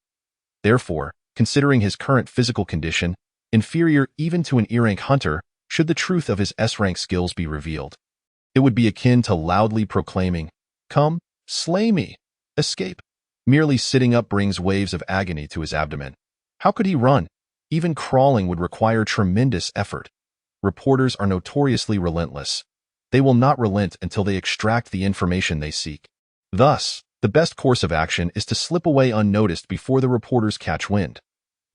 Therefore, considering his current physical condition, inferior even to an E-rank hunter, should the truth of his S-rank skills be revealed, it would be akin to loudly proclaiming, "Come, slay me, escape." Merely sitting up brings waves of agony to his abdomen. How could he run? Even crawling would require tremendous effort. Reporters are notoriously relentless. They will not relent until they extract the information they seek. Thus, the best course of action is to slip away unnoticed before the reporters catch wind.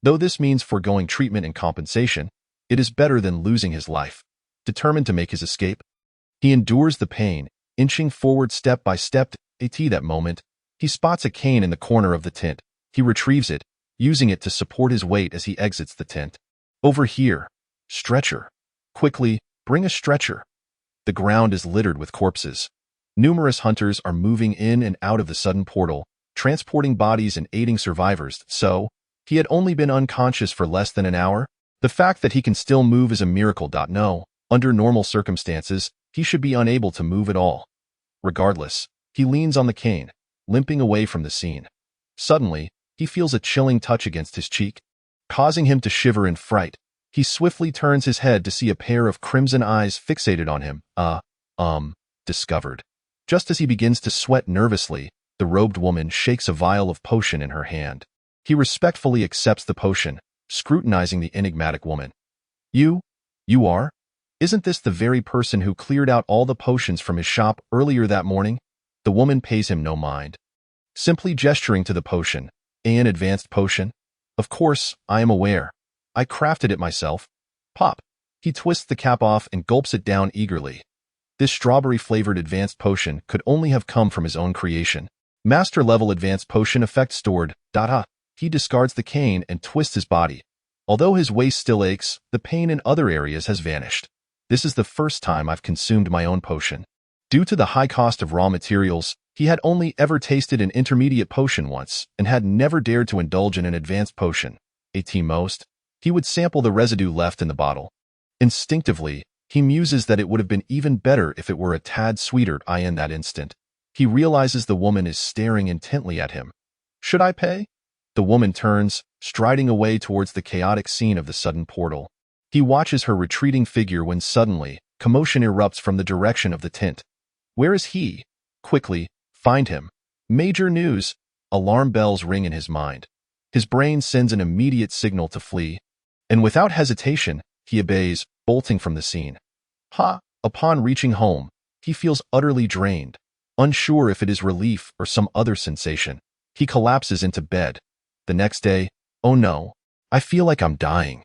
Though this means foregoing treatment and compensation, it is better than losing his life. Determined to make his escape, he endures the pain, inching forward step by step. At that moment, he spots a cane in the corner of the tent. He retrieves it, using it to support his weight as he exits the tent. Over here. Stretcher. Quickly, bring a stretcher. The ground is littered with corpses. Numerous hunters are moving in and out of the sudden portal, transporting bodies and aiding survivors. So, he had only been unconscious for less than an hour? The fact that he can still move is a miracle. No, under normal circumstances, he should be unable to move at all. Regardless, he leans on the cane, limping away from the scene. Suddenly, he feels a chilling touch against his cheek, causing him to shiver in fright. He swiftly turns his head to see a pair of crimson eyes fixated on him. discovered. Just as he begins to sweat nervously, the robed woman shakes a vial of potion in her hand. He respectfully accepts the potion, scrutinizing the enigmatic woman. You are? Isn't this the very person who cleared out all the potions from his shop earlier that morning? The woman pays him no mind, simply gesturing to the potion. An advanced potion? Of course, I am aware. I crafted it myself. Pop. He twists the cap off and gulps it down eagerly. This strawberry-flavored advanced potion could only have come from his own creation. Master-level advanced potion effect stored. He discards the cane and twists his body. Although his waist still aches, the pain in other areas has vanished. This is the first time I've consumed my own potion. Due to the high cost of raw materials, he had only ever tasted an intermediate potion once and had never dared to indulge in an advanced potion. At most, he would sample the residue left in the bottle. Instinctively, he muses that it would have been even better if it were a tad sweeter. In that instant, he realizes the woman is staring intently at him. Should I pay? The woman turns, striding away towards the chaotic scene of the sudden portal. He watches her retreating figure when suddenly, commotion erupts from the direction of the tent. Where is he? Quickly, find him. Major news. Alarm bells ring in his mind. His brain sends an immediate signal to flee, and without hesitation, he obeys, bolting from the scene. Upon reaching home, he feels utterly drained, unsure if it is relief or some other sensation. He collapses into bed. The next day, oh no, I feel like I'm dying.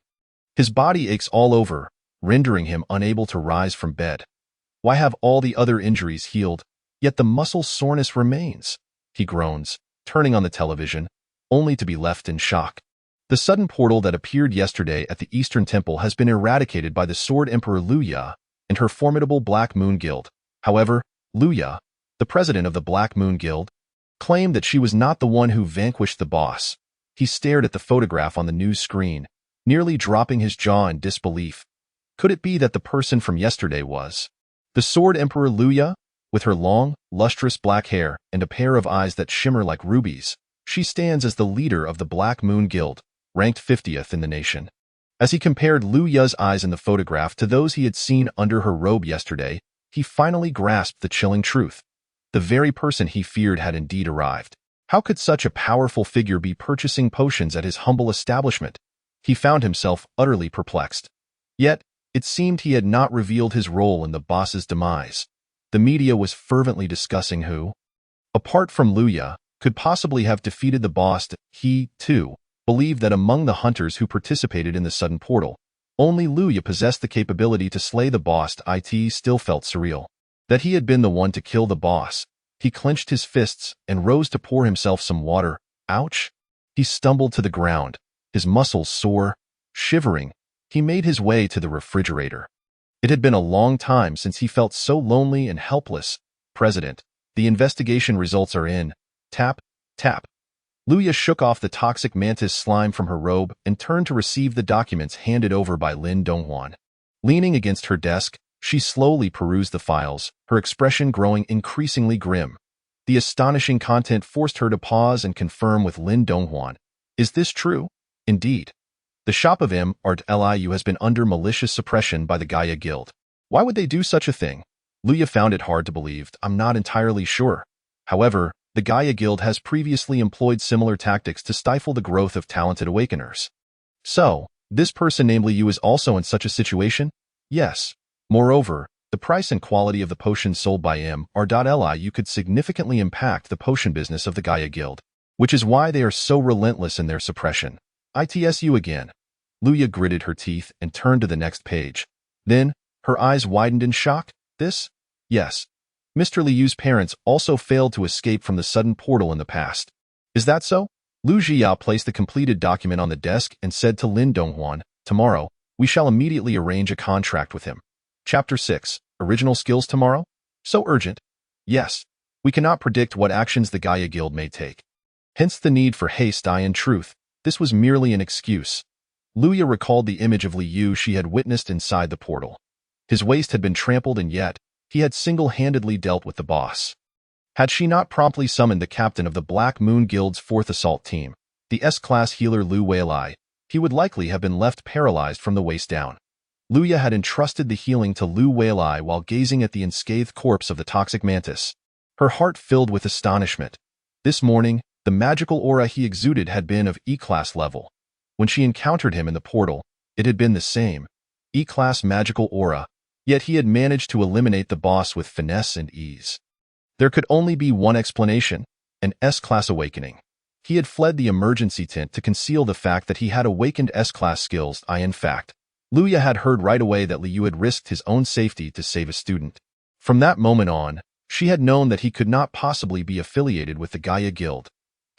His body aches all over, rendering him unable to rise from bed. Why have all the other injuries healed, yet the muscle soreness remains? He groans, turning on the television, only to be left in shock. The sudden portal that appeared yesterday at the Eastern Temple has been eradicated by the Sword Emperor Luya and her formidable Black Moon Guild. However, Luya, the president of the Black Moon Guild, claimed that she was not the one who vanquished the boss. He stared at the photograph on the news screen, nearly dropping his jaw in disbelief. Could it be that the person from yesterday was the Sword Emperor Luya? With her long, lustrous black hair and a pair of eyes that shimmer like rubies, she stands as the leader of the Black Moon Guild, ranked 50th in the nation. As he compared Luya's eyes in the photograph to those he had seen under her robe yesterday, he finally grasped the chilling truth. The very person he feared had indeed arrived. How could such a powerful figure be purchasing potions at his humble establishment? He found himself utterly perplexed. Yet, it seemed he had not revealed his role in the boss's demise. The media was fervently discussing who, apart from Luya, could possibly have defeated the boss. He, too, believed that among the hunters who participated in the sudden portal, only Luya possessed the capability to slay the boss. It still felt surreal that he had been the one to kill the boss. He clenched his fists and rose to pour himself some water. Ouch! He stumbled to the ground, his muscles sore. Shivering, he made his way to the refrigerator. It had been a long time since he felt so lonely and helpless. President, the investigation results are in. Tap, tap. Luya shook off the toxic mantis slime from her robe and turned to receive the documents handed over by Lin Donghuan. Leaning against her desk, she slowly perused the files, her expression growing increasingly grim. The astonishing content forced her to pause and confirm with Lin Donghuan. Is this true? Indeed. The shop of Liu has been under malicious suppression by the Gaia Guild. Why would they do such a thing? Luya found it hard to believe. I'm not entirely sure. However, the Gaia Guild has previously employed similar tactics to stifle the growth of talented awakeners. So, this person named Liu is also in such a situation? Yes. Moreover, the price and quality of the potions sold by Liu could significantly impact the potion business of the Gaia Guild, which is why they are so relentless in their suppression. ITSU again. Luya gritted her teeth and turned to the next page. Then, her eyes widened in shock. This? Yes. Mr. Liu's parents also failed to escape from the sudden portal in the past. Is that so? Lu Jia placed the completed document on the desk and said to Lin Donghuan, tomorrow, we shall immediately arrange a contract with him. Chapter 6. Original skills tomorrow? So urgent? Yes. We cannot predict what actions the Gaia Guild may take. Hence the need for haste. In truth, this was merely an excuse. Luya recalled the image of Liu she had witnessed inside the portal. His waist had been trampled and yet, he had single-handedly dealt with the boss. Had she not promptly summoned the captain of the Black Moon Guild's 4th assault team, the S-class healer Lu Weilai, he would likely have been left paralyzed from the waist down. Luya had entrusted the healing to Lu Weilai while gazing at the unscathed corpse of the toxic mantis. Her heart filled with astonishment. This morning, the magical aura he exuded had been of E-class level. When she encountered him in the portal, it had been the same, E-class magical aura, yet he had managed to eliminate the boss with finesse and ease. There could only be one explanation, an S-class awakening. He had fled the emergency tent to conceal the fact that he had awakened S-class skills. In fact, Luya had heard right away that Liu had risked his own safety to save a student. From that moment on, she had known that he could not possibly be affiliated with the Gaia Guild.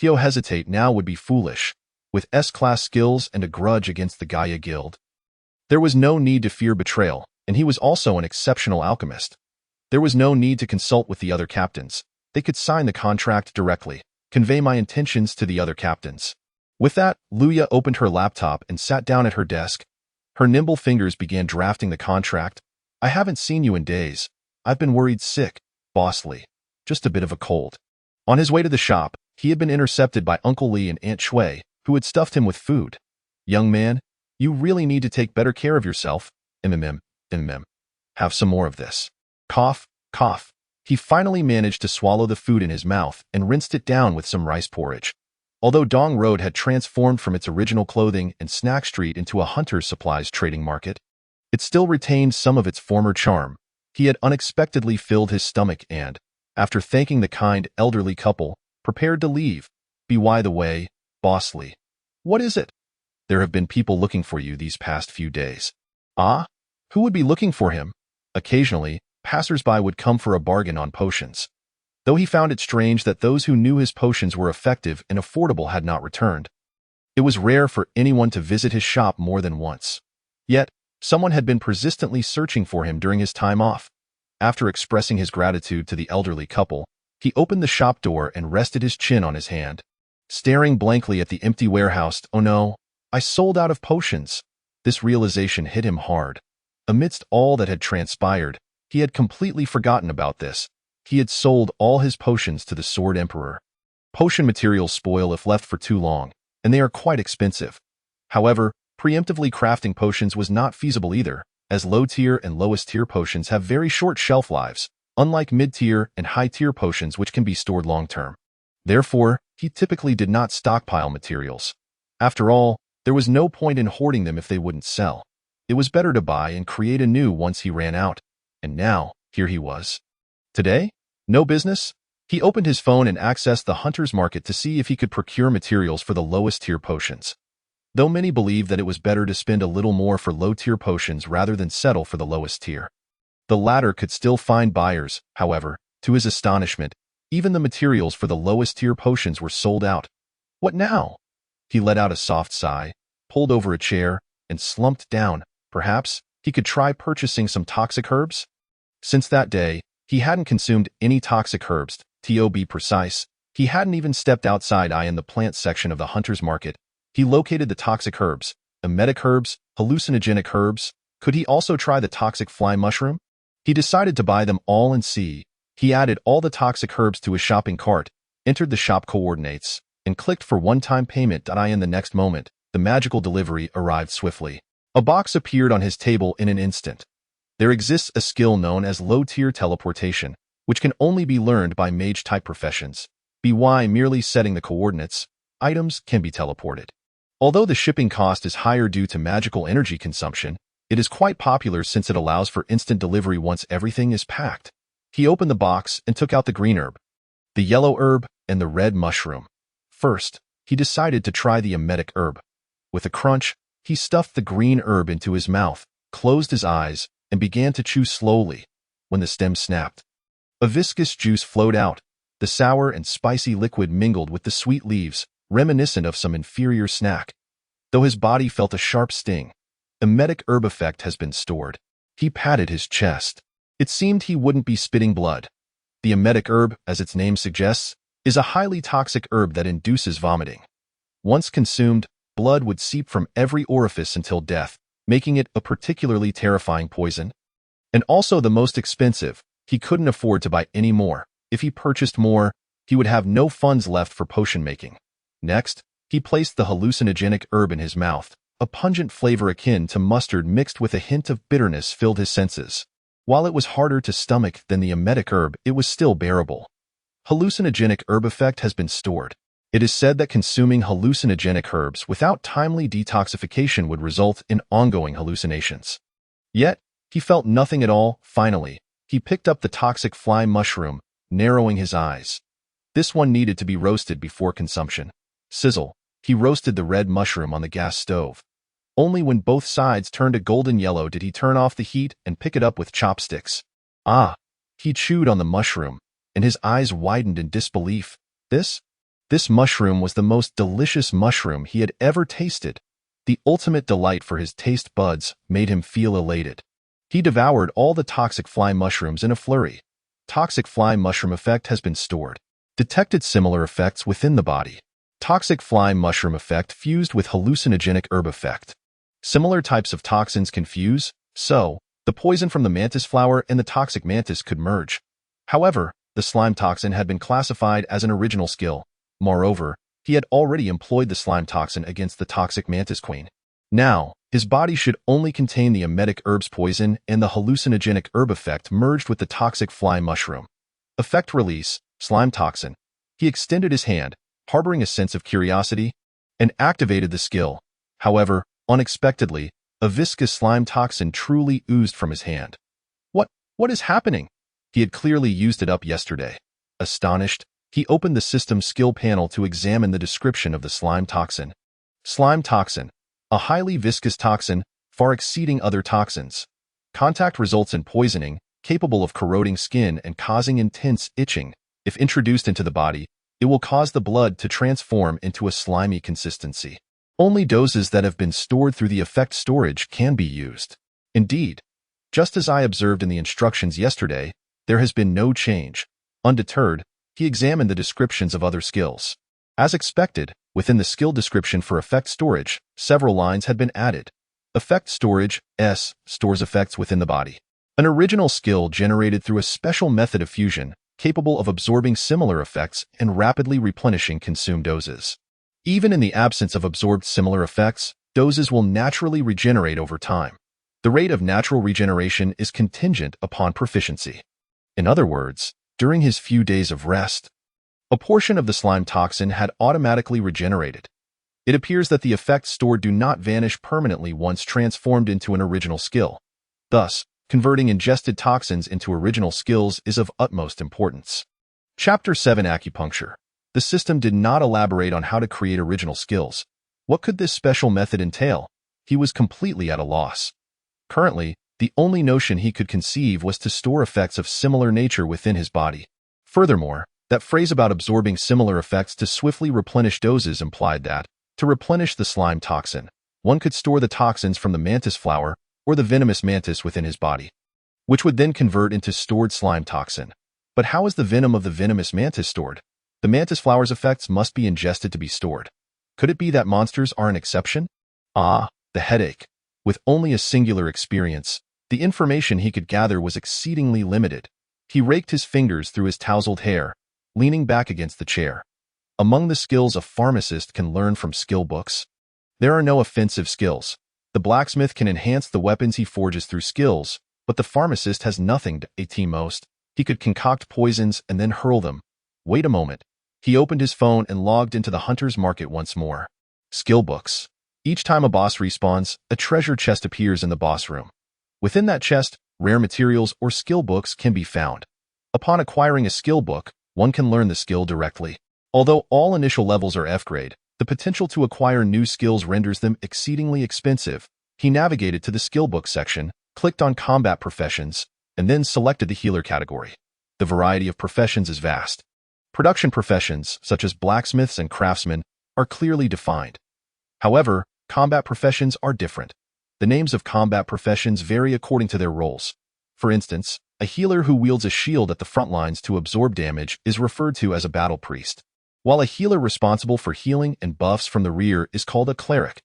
To hesitate now would be foolish, with S-class skills and a grudge against the Gaia Guild. There was no need to fear betrayal, and he was also an exceptional alchemist. There was no need to consult with the other captains. They could sign the contract directly, convey my intentions to the other captains. With that, Luya opened her laptop and sat down at her desk. Her nimble fingers began drafting the contract. I haven't seen you in days. I've been worried sick, bossly. Just a bit of a cold. On his way to the shop, he had been intercepted by Uncle Li and Aunt Shui, who had stuffed him with food. Young man, you really need to take better care of yourself. Have some more of this. Cough, cough. He finally managed to swallow the food in his mouth and rinsed it down with some rice porridge. Although Dong Road had transformed from its original clothing and snack street into a hunter's supplies trading market, it still retained some of its former charm. He had unexpectedly filled his stomach and, after thanking the kind elderly couple, prepared to leave. By the way, bossly. What is it? There have been people looking for you these past few days. Ah? Who would be looking for him? Occasionally, passers-by would come for a bargain on potions. Though he found it strange that those who knew his potions were effective and affordable had not returned. It was rare for anyone to visit his shop more than once. Yet, someone had been persistently searching for him during his time off. After expressing his gratitude to the elderly couple, he opened the shop door and rested his chin on his hand. Staring blankly at the empty warehouse, oh no, I sold out of potions. This realization hit him hard. Amidst all that had transpired, he had completely forgotten about this. He had sold all his potions to the Sword Emperor. Potion materials spoil if left for too long, and they are quite expensive. However, preemptively crafting potions was not feasible either, as low-tier and lowest-tier potions have very short shelf lives, unlike mid-tier and high-tier potions which can be stored long-term. Therefore, he typically did not stockpile materials. After all, there was no point in hoarding them if they wouldn't sell. It was better to buy and create anew once he ran out. And now, here he was. Today? No business? He opened his phone and accessed the hunter's market to see if he could procure materials for the lowest-tier potions. Though many believed that it was better to spend a little more for low-tier potions rather than settle for the lowest tier. The latter could still find buyers, however. To his astonishment, even the materials for the lowest-tier potions were sold out. What now? He let out a soft sigh, pulled over a chair, and slumped down. Perhaps he could try purchasing some toxic herbs? Since that day, he hadn't consumed any toxic herbs. To be precise, he hadn't even stepped outside in the plant section of the hunter's market. He located the toxic herbs, emetic herbs, hallucinogenic herbs. Could he also try the toxic fly mushroom? He decided to buy them all and see. He added all the toxic herbs to his shopping cart, entered the shop coordinates, and clicked for one-time payment. In the next moment, the magical delivery arrived swiftly. A box appeared on his table in an instant. There exists a skill known as low-tier teleportation, which can only be learned by mage-type professions. By merely setting the coordinates, items can be teleported. Although the shipping cost is higher due to magical energy consumption, it is quite popular since it allows for instant delivery once everything is packed. He opened the box and took out the green herb, the yellow herb, and the red mushroom. First, he decided to try the emetic herb. With a crunch, he stuffed the green herb into his mouth, closed his eyes, and began to chew slowly. When the stem snapped, a viscous juice flowed out. The sour and spicy liquid mingled with the sweet leaves, reminiscent of some inferior snack. Though his body felt a sharp sting, emetic herb effect has been stored. He patted his chest. It seemed he wouldn't be spitting blood. The emetic herb, as its name suggests, is a highly toxic herb that induces vomiting. Once consumed, blood would seep from every orifice until death, making it a particularly terrifying poison. And also the most expensive. He couldn't afford to buy any more. If he purchased more, he would have no funds left for potion making. Next, he placed the hallucinogenic herb in his mouth. A pungent flavor akin to mustard mixed with a hint of bitterness filled his senses. While it was harder to stomach than the emetic herb, it was still bearable. Hallucinogenic herb effect has been stored. It is said that consuming hallucinogenic herbs without timely detoxification would result in ongoing hallucinations. Yet, he felt nothing at all. Finally, he picked up the toxic fly mushroom, narrowing his eyes. This one needed to be roasted before consumption. Sizzle. He roasted the red mushroom on the gas stove. Only when both sides turned a golden yellow did he turn off the heat and pick it up with chopsticks. Ah! He chewed on the mushroom, and his eyes widened in disbelief. This mushroom was the most delicious mushroom he had ever tasted. The ultimate delight for his taste buds made him feel elated. He devoured all the toxic fly mushrooms in a flurry. Toxic fly mushroom effect has been stored. Detected similar effects within the body. Toxic fly mushroom effect fused with hallucinogenic herb effect. Similar types of toxins can fuse, so the poison from the mantis flower and the toxic mantis could merge. However, the slime toxin had been classified as an original skill. Moreover, he had already employed the slime toxin against the toxic mantis queen. Now, his body should only contain the emetic herb's poison and the hallucinogenic herb effect merged with the toxic fly mushroom. Effect release, slime toxin. He extended his hand, harboring a sense of curiosity, and activated the skill. However, unexpectedly, a viscous slime toxin truly oozed from his hand. What is happening? He had clearly used it up yesterday. Astonished, he opened the system skill panel to examine the description of the slime toxin. Slime toxin, a highly viscous toxin, far exceeding other toxins. Contact results in poisoning, capable of corroding skin and causing intense itching. If introduced into the body, it will cause the blood to transform into a slimy consistency. Only doses that have been stored through the effect storage can be used. Indeed, just as I observed in the instructions yesterday, there has been no change. Undeterred, he examined the descriptions of other skills. As expected, within the skill description for effect storage, several lines had been added. Effect storage, S, stores effects within the body. An original skill generated through a special method of fusion, capable of absorbing similar effects and rapidly replenishing consumed doses. Even in the absence of absorbed similar effects, doses will naturally regenerate over time. The rate of natural regeneration is contingent upon proficiency. In other words, during his few days of rest, a portion of the slime toxin had automatically regenerated. It appears that the effects stored do not vanish permanently once transformed into an original skill. Thus, converting ingested toxins into original skills is of utmost importance. Chapter 7 Acupuncture. The system did not elaborate on how to create original skills. What could this special method entail? He was completely at a loss. Currently, the only notion he could conceive was to store effects of similar nature within his body. Furthermore, that phrase about absorbing similar effects to swiftly replenish doses implied that, to replenish the slime toxin, one could store the toxins from the mantis flower or the venomous mantis within his body, which would then convert into stored slime toxin. But how is the venom of the venomous mantis stored? The mantis flower's effects must be ingested to be stored. Could it be that monsters are an exception? Ah, the headache. With only a singular experience, the information he could gather was exceedingly limited. He raked his fingers through his tousled hair, leaning back against the chair. Among the skills a pharmacist can learn from skill books, there are no offensive skills. The blacksmith can enhance the weapons he forges through skills, but the pharmacist has nothing to at most. He could concoct poisons and then hurl them. Wait a moment. He opened his phone and logged into the hunter's market once more. Skill books. Each time a boss respawns, a treasure chest appears in the boss room. Within that chest, rare materials or skill books can be found. Upon acquiring a skill book, one can learn the skill directly. Although all initial levels are F grade, the potential to acquire new skills renders them exceedingly expensive. He navigated to the skill book section, clicked on combat professions, and then selected the healer category. The variety of professions is vast. Production professions, such as blacksmiths and craftsmen, are clearly defined. However, combat professions are different. The names of combat professions vary according to their roles. For instance, a healer who wields a shield at the front lines to absorb damage is referred to as a battle priest, while a healer responsible for healing and buffs from the rear is called a cleric.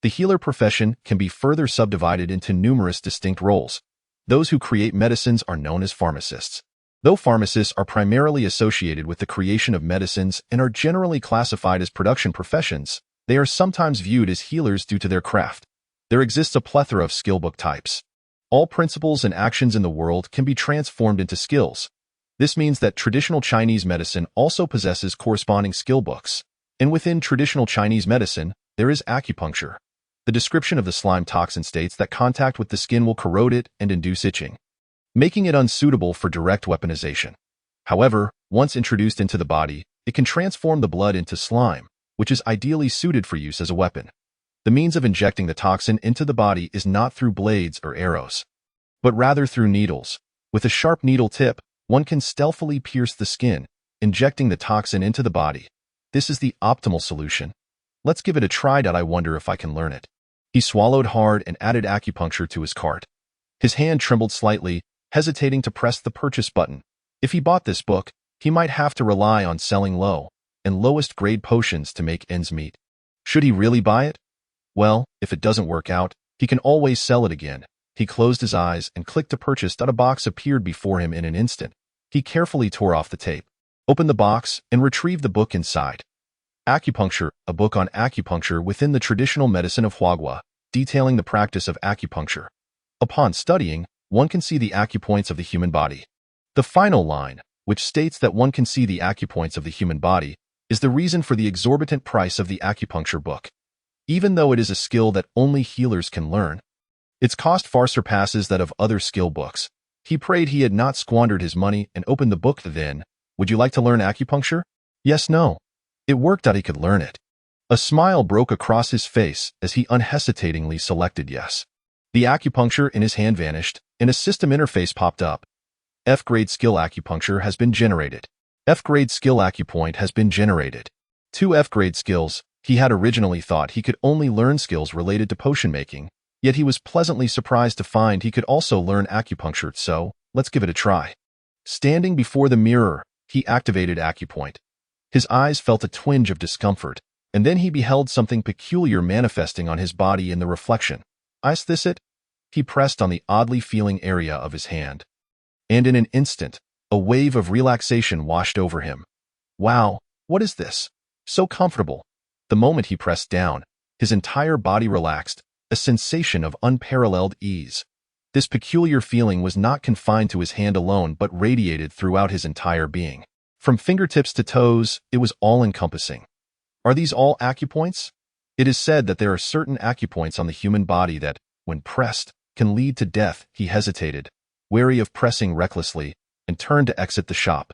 The healer profession can be further subdivided into numerous distinct roles. Those who create medicines are known as pharmacists. Though pharmacists are primarily associated with the creation of medicines and are generally classified as production professions, They are sometimes viewed as healers due to their craft. There exists a plethora of skill book types. All principles and actions in the world can be transformed into skills. This means that traditional Chinese medicine also possesses corresponding skill books. And within traditional Chinese medicine, there is acupuncture. The description of the slime toxin states that contact with the skin will corrode it and induce itching, making it unsuitable for direct weaponization. However, once introduced into the body, it can transform the blood into slime, which is ideally suited for use as a weapon. The means of injecting the toxin into the body is not through blades or arrows, but rather through needles. With a sharp needle tip, one can stealthily pierce the skin, injecting the toxin into the body. This is the optimal solution. Let's give it a try. I wonder if I can learn it. He swallowed hard and added acupuncture to his cart. His hand trembled slightly, hesitating to press the purchase button. If he bought this book, he might have to rely on selling low and lowest grade potions to make ends meet. Should he really buy it? Well, if it doesn't work out, he can always sell it again. He closed his eyes and clicked to purchase. A box appeared before him in an instant. He carefully tore off the tape, opened the box, and retrieved the book inside. Acupuncture, a book on acupuncture within the traditional medicine of Huagua, detailing the practice of acupuncture. Upon studying, one can see the acupoints of the human body. The final line, which states that one can see the acupoints of the human body, is the reason for the exorbitant price of the acupuncture book. Even though it is a skill that only healers can learn, its cost far surpasses that of other skill books. He prayed he had not squandered his money and opened the book. Then, would you like to learn acupuncture? Yes, no. It worked out. He could learn it. A smile broke across his face as he unhesitatingly selected yes. The acupuncture in his hand vanished, and a system interface popped up. F-grade skill acupuncture has been generated. F-grade skill acupoint has been generated. 2 F-grade skills. He had originally thought he could only learn skills related to potion making, yet he was pleasantly surprised to find he could also learn acupuncture, so let's give it a try. Standing before the mirror, he activated acupoint. His eyes felt a twinge of discomfort, and then he beheld something peculiar manifesting on his body in the reflection. Is this it? He pressed on the oddly feeling area of his hand. And in an instant, a wave of relaxation washed over him. Wow, what is this? So comfortable. The moment he pressed down, his entire body relaxed, a sensation of unparalleled ease. This peculiar feeling was not confined to his hand alone but radiated throughout his entire being. From fingertips to toes, it was all-encompassing. Are these all acupoints? It is said that there are certain acupoints on the human body that, when pressed, can lead to death. He hesitated, wary of pressing recklessly, and turned to exit the shop.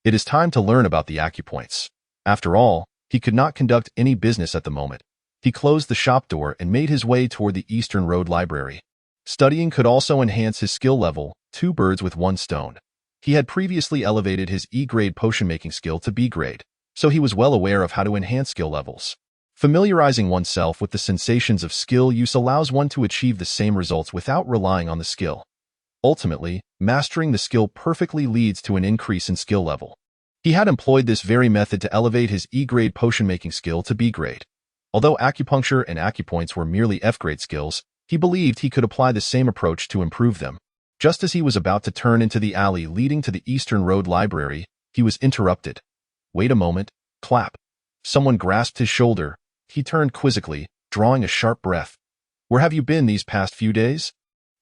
It is time to learn about the acupoints. After all, he could not conduct any business at the moment. He closed the shop door and made his way toward the Eastern Road Library. Studying could also enhance his skill level, 2 birds with 1 stone. He had previously elevated his E-grade potion-making skill to B-grade, so he was well aware of how to enhance skill levels. Familiarizing oneself with the sensations of skill use allows one to achieve the same results without relying on the skill. Ultimately, mastering the skill perfectly leads to an increase in skill level. He had employed this very method to elevate his E-grade potion-making skill to B-grade. Although acupuncture and acupoints were merely F-grade skills, he believed he could apply the same approach to improve them. Just as he was about to turn into the alley leading to the Eastern Road Library, he was interrupted. Wait a moment, clap. Someone grasped his shoulder. He turned quizzically, drawing a sharp breath. Where have you been these past few days?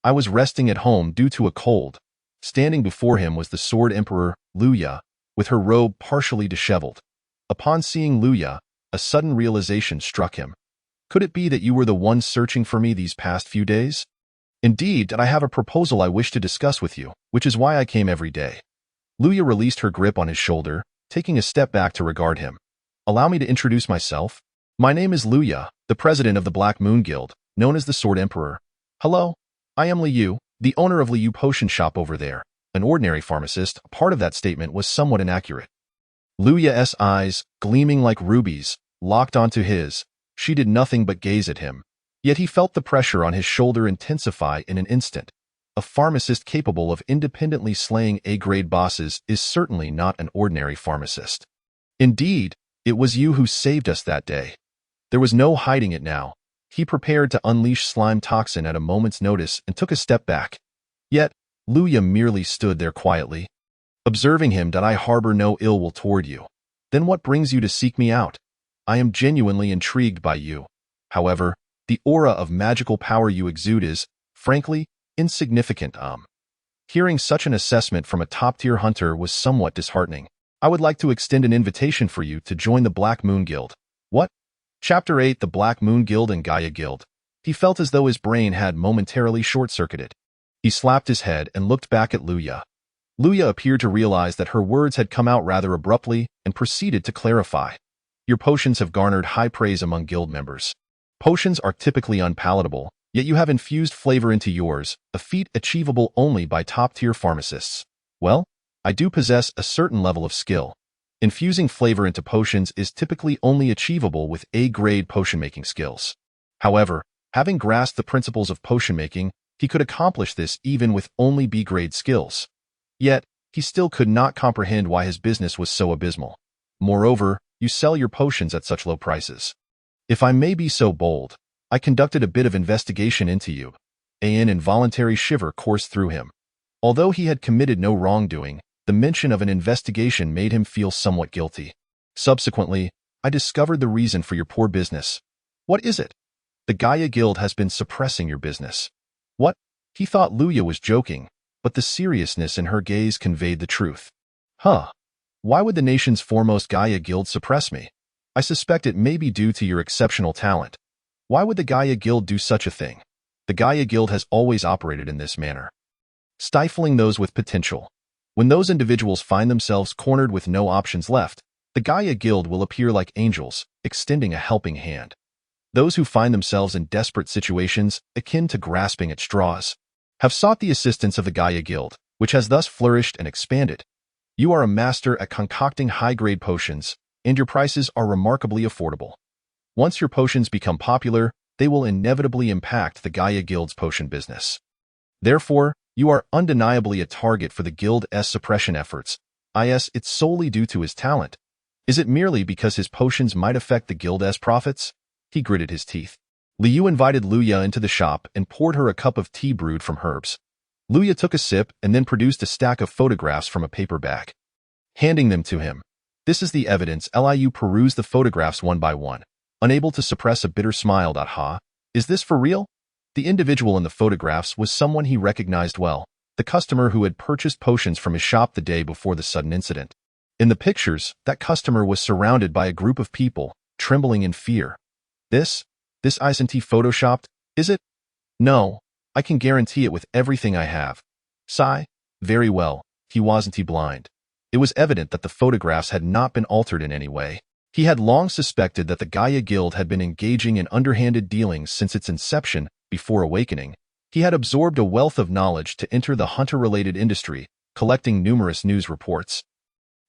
I was resting at home due to a cold. Standing before him was the Sword Emperor, Luya, with her robe partially disheveled. Upon seeing Luya, a sudden realization struck him. Could it be that you were the one searching for me these past few days? Indeed, I have a proposal I wish to discuss with you, which is why I came every day. Luya released her grip on his shoulder, taking a step back to regard him. Allow me to introduce myself. My name is Luya, the president of the Black Moon Guild, known as the Sword Emperor. Hello, I am Liu, the owner of Liu Potion Shop over there. An ordinary pharmacist. Part of that statement was somewhat inaccurate. Luya's eyes, gleaming like rubies, locked onto his. She did nothing but gaze at him. Yet he felt the pressure on his shoulder intensify in an instant. A pharmacist capable of independently slaying A-grade bosses is certainly not an ordinary pharmacist. Indeed, it was you who saved us that day. There was no hiding it now. He prepared to unleash slime toxin at a moment's notice and took a step back. Yet, Luya merely stood there quietly. Observing him, did I harbor no ill will toward you? Then what brings you to seek me out? I am genuinely intrigued by you. However, the aura of magical power you exude is, frankly, insignificant. Hearing such an assessment from a top-tier hunter was somewhat disheartening. I would like to extend an invitation for you to join the Black Moon Guild. What? Chapter 8: The Black Moon Guild and Gaia Guild. He felt as though his brain had momentarily short-circuited. He slapped his head and looked back at Luya. Luya appeared to realize that her words had come out rather abruptly and proceeded to clarify. Your potions have garnered high praise among guild members. Potions are typically unpalatable, yet you have infused flavor into yours, a feat achievable only by top-tier pharmacists. Well, I do possess a certain level of skill. Infusing flavor into potions is typically only achievable with A-grade potion-making skills. However, having grasped the principles of potion-making, he could accomplish this even with only B-grade skills. Yet, he still could not comprehend why his business was so abysmal. Moreover, you sell your potions at such low prices. If I may be so bold, I conducted a bit of investigation into you. An involuntary shiver coursed through him. Although he had committed no wrongdoing, the mention of an investigation made him feel somewhat guilty. Subsequently, I discovered the reason for your poor business. What is it? The Gaia Guild has been suppressing your business. What? He thought Luya was joking, but the seriousness in her gaze conveyed the truth. Huh. Why would the nation's foremost Gaia Guild suppress me? I suspect it may be due to your exceptional talent. Why would the Gaia Guild do such a thing? The Gaia Guild has always operated in this manner, stifling those with potential. When those individuals find themselves cornered with no options left, the Gaia Guild will appear like angels, extending a helping hand. Those who find themselves in desperate situations, akin to grasping at straws, have sought the assistance of the Gaia Guild, which has thus flourished and expanded. You are a master at concocting high-grade potions, and your prices are remarkably affordable. Once your potions become popular, they will inevitably impact the Gaia Guild's potion business. Therefore, you are undeniably a target for the Guild's suppression efforts. It's solely due to his talent. Is it merely because his potions might affect the Guild's profits? He gritted his teeth. Liu invited Luya into the shop and poured her a cup of tea brewed from herbs. Luya took a sip and then produced a stack of photographs from a paper bag. Handing them to him. This is the evidence. Liu perused the photographs one by one, unable to suppress a bitter smile. Ha, is this for real? The individual in the photographs was someone he recognized well, the customer who had purchased potions from his shop the day before the sudden incident. In the pictures, that customer was surrounded by a group of people, trembling in fear. This isn't photoshopped, is it? No, I can guarantee it with everything I have. Sigh. Very well, he wasn't blind. It was evident that the photographs had not been altered in any way. He had long suspected that the Gaia Guild had been engaging in underhanded dealings since its inception. Before awakening, he had absorbed a wealth of knowledge to enter the hunter-related industry, collecting numerous news reports,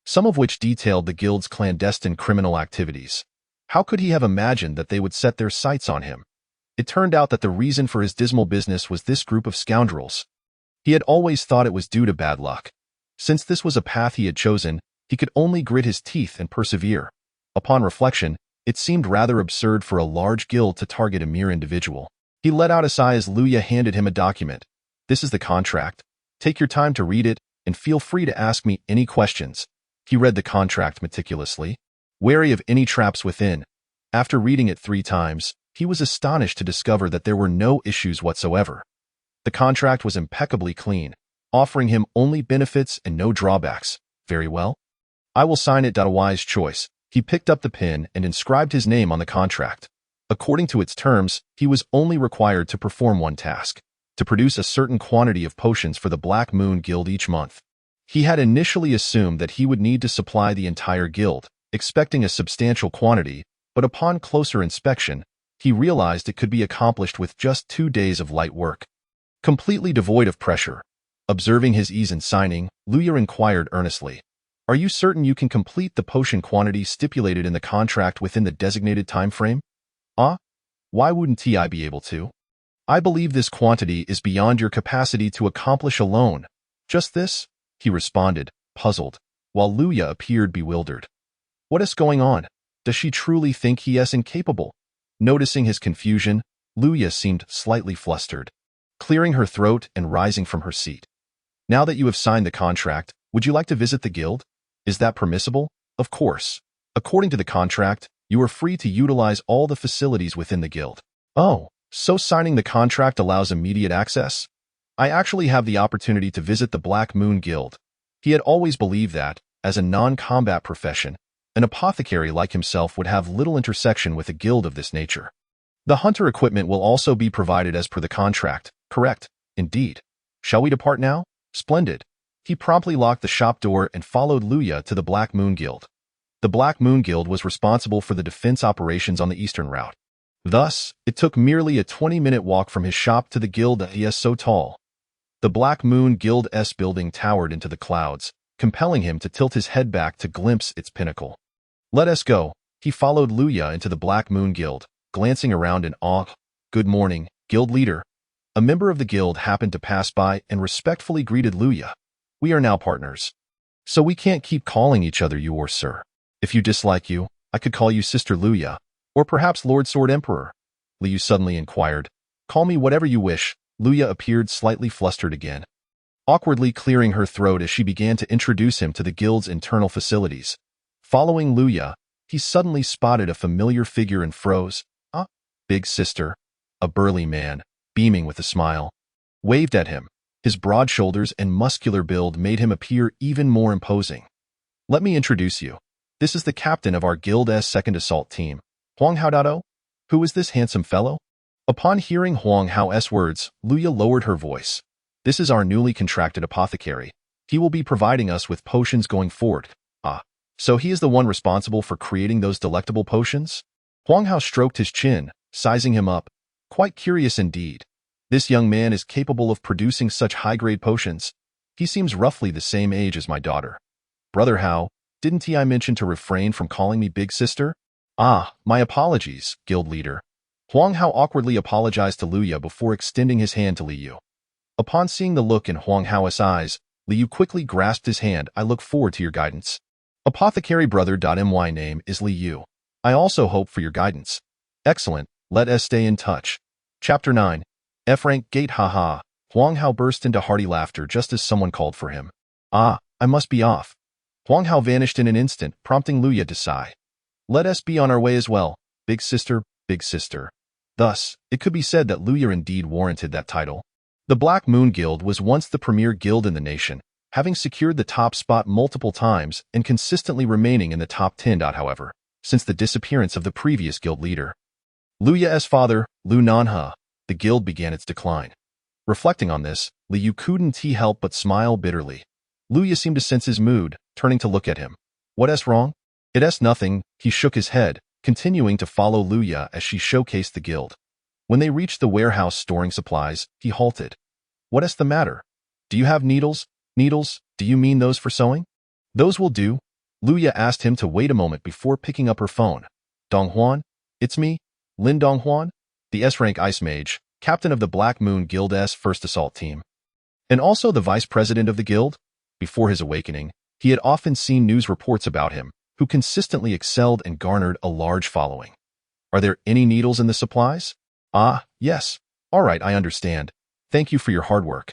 some of which detailed the Guild's clandestine criminal activities. How could he have imagined that they would set their sights on him? It turned out that the reason for his dismal business was this group of scoundrels. He had always thought it was due to bad luck. Since this was a path he had chosen, he could only grit his teeth and persevere. Upon reflection, it seemed rather absurd for a large guild to target a mere individual. He let out a sigh as Luya handed him a document. This is the contract. Take your time to read it, and feel free to ask me any questions. He read the contract meticulously, wary of any traps within. After reading it 3 times, he was astonished to discover that there were no issues whatsoever. The contract was impeccably clean, offering him only benefits and no drawbacks. Very well. I will sign it. A wise choice. He picked up the pen and inscribed his name on the contract. According to its terms, he was only required to perform one task, to produce a certain quantity of potions for the Black Moon Guild each month. He had initially assumed that he would need to supply the entire guild, expecting a substantial quantity, but upon closer inspection, he realized it could be accomplished with just 2 days of light work. Completely devoid of pressure. Observing his ease in signing, Luya inquired earnestly, "Are you certain you can complete the potion quantity stipulated in the contract within the designated time frame?" Why wouldn't I be able to? I believe this quantity is beyond your capacity to accomplish alone. Just this? He responded, puzzled, while Luya appeared bewildered. What is going on? Does she truly think he is incapable? Noticing his confusion, Luya seemed slightly flustered, clearing her throat and rising from her seat. Now that you have signed the contract, would you like to visit the guild? Is that permissible? Of course. According to the contract, You are free to utilize all the facilities within the guild. Oh, so signing the contract allows immediate access? I actually have the opportunity to visit the Black Moon Guild. He had always believed that, as a non-combat profession, an apothecary like himself would have little intersection with a guild of this nature. The hunter equipment will also be provided as per the contract. Correct. Indeed. Shall we depart now? Splendid. He promptly locked the shop door and followed Luya to the Black Moon Guild. The Black Moon Guild was responsible for the defense operations on the eastern route. Thus, it took merely a 20-minute walk from his shop to the guild that he is so tall. The Black Moon Guild's building towered into the clouds, compelling him to tilt his head back to glimpse its pinnacle. Let us go. He followed Luya into the Black Moon Guild, glancing around in awe. Good morning, guild leader. A member of the guild happened to pass by and respectfully greeted Luya. We are now partners. So we can't keep calling each other you or sir. If you dislike you, I could call you Sister Luya, or perhaps Lord Sword Emperor. Liu suddenly inquired. Call me whatever you wish. Luya appeared slightly flustered again, awkwardly clearing her throat as she began to introduce him to the guild's internal facilities. Following Luya, he suddenly spotted a familiar figure and froze. Ah, big sister. A burly man, beaming with a smile, waved at him. His broad shoulders and muscular build made him appear even more imposing. Let me introduce you. This is the captain of our guild's second assault team, Huang Haodao. Who is this handsome fellow? Upon hearing Huang Hao's words, Luya lowered her voice. This is our newly contracted apothecary. He will be providing us with potions going forward. Ah, so he is the one responsible for creating those delectable potions? Huang Hao stroked his chin, sizing him up. Quite curious indeed. This young man is capable of producing such high-grade potions. He seems roughly the same age as my daughter. Brother Hao, didn't I mention to refrain from calling me big sister? Ah, my apologies, guild leader. Huang Hao awkwardly apologized to Luya before extending his hand to Liu. Upon seeing the look in Huang Hao's eyes, Liu quickly grasped his hand. I look forward to your guidance. Apothecary brother. My name is Liu. I also hope for your guidance. Excellent, let us stay in touch. Chapter 9. F-rank gate haha. Huang Hao burst into hearty laughter just as someone called for him. Ah, I must be off. Huang Hao vanished in an instant, prompting Luya to sigh. Let us be on our way as well, big sister, big sister. Thus, it could be said that Luya indeed warranted that title. The Black Moon Guild was once the premier guild in the nation, having secured the top spot multiple times and consistently remaining in the top 10. However, since the disappearance of the previous guild leader, Luya's father, Lu Nanha, the guild began its decline. Reflecting on this, Liu couldn't help but smile bitterly. Luya seemed to sense his mood, turning to look at him. What's wrong? It's nothing, he shook his head, continuing to follow Luya as she showcased the guild. When they reached the warehouse storing supplies, he halted. What's the matter? Do you have needles? Needles? Do you mean those for sewing? Those will do. Luya asked him to wait a moment before picking up her phone. Donghuan? It's me, Lin Donghuan, the S-rank ice mage, captain of the Black Moon Guild's first assault team. And also the vice president of the guild? Before his awakening, he had often seen news reports about him, who consistently excelled and garnered a large following. Are there any needles in the supplies? Ah, yes. All right, I understand. Thank you for your hard work.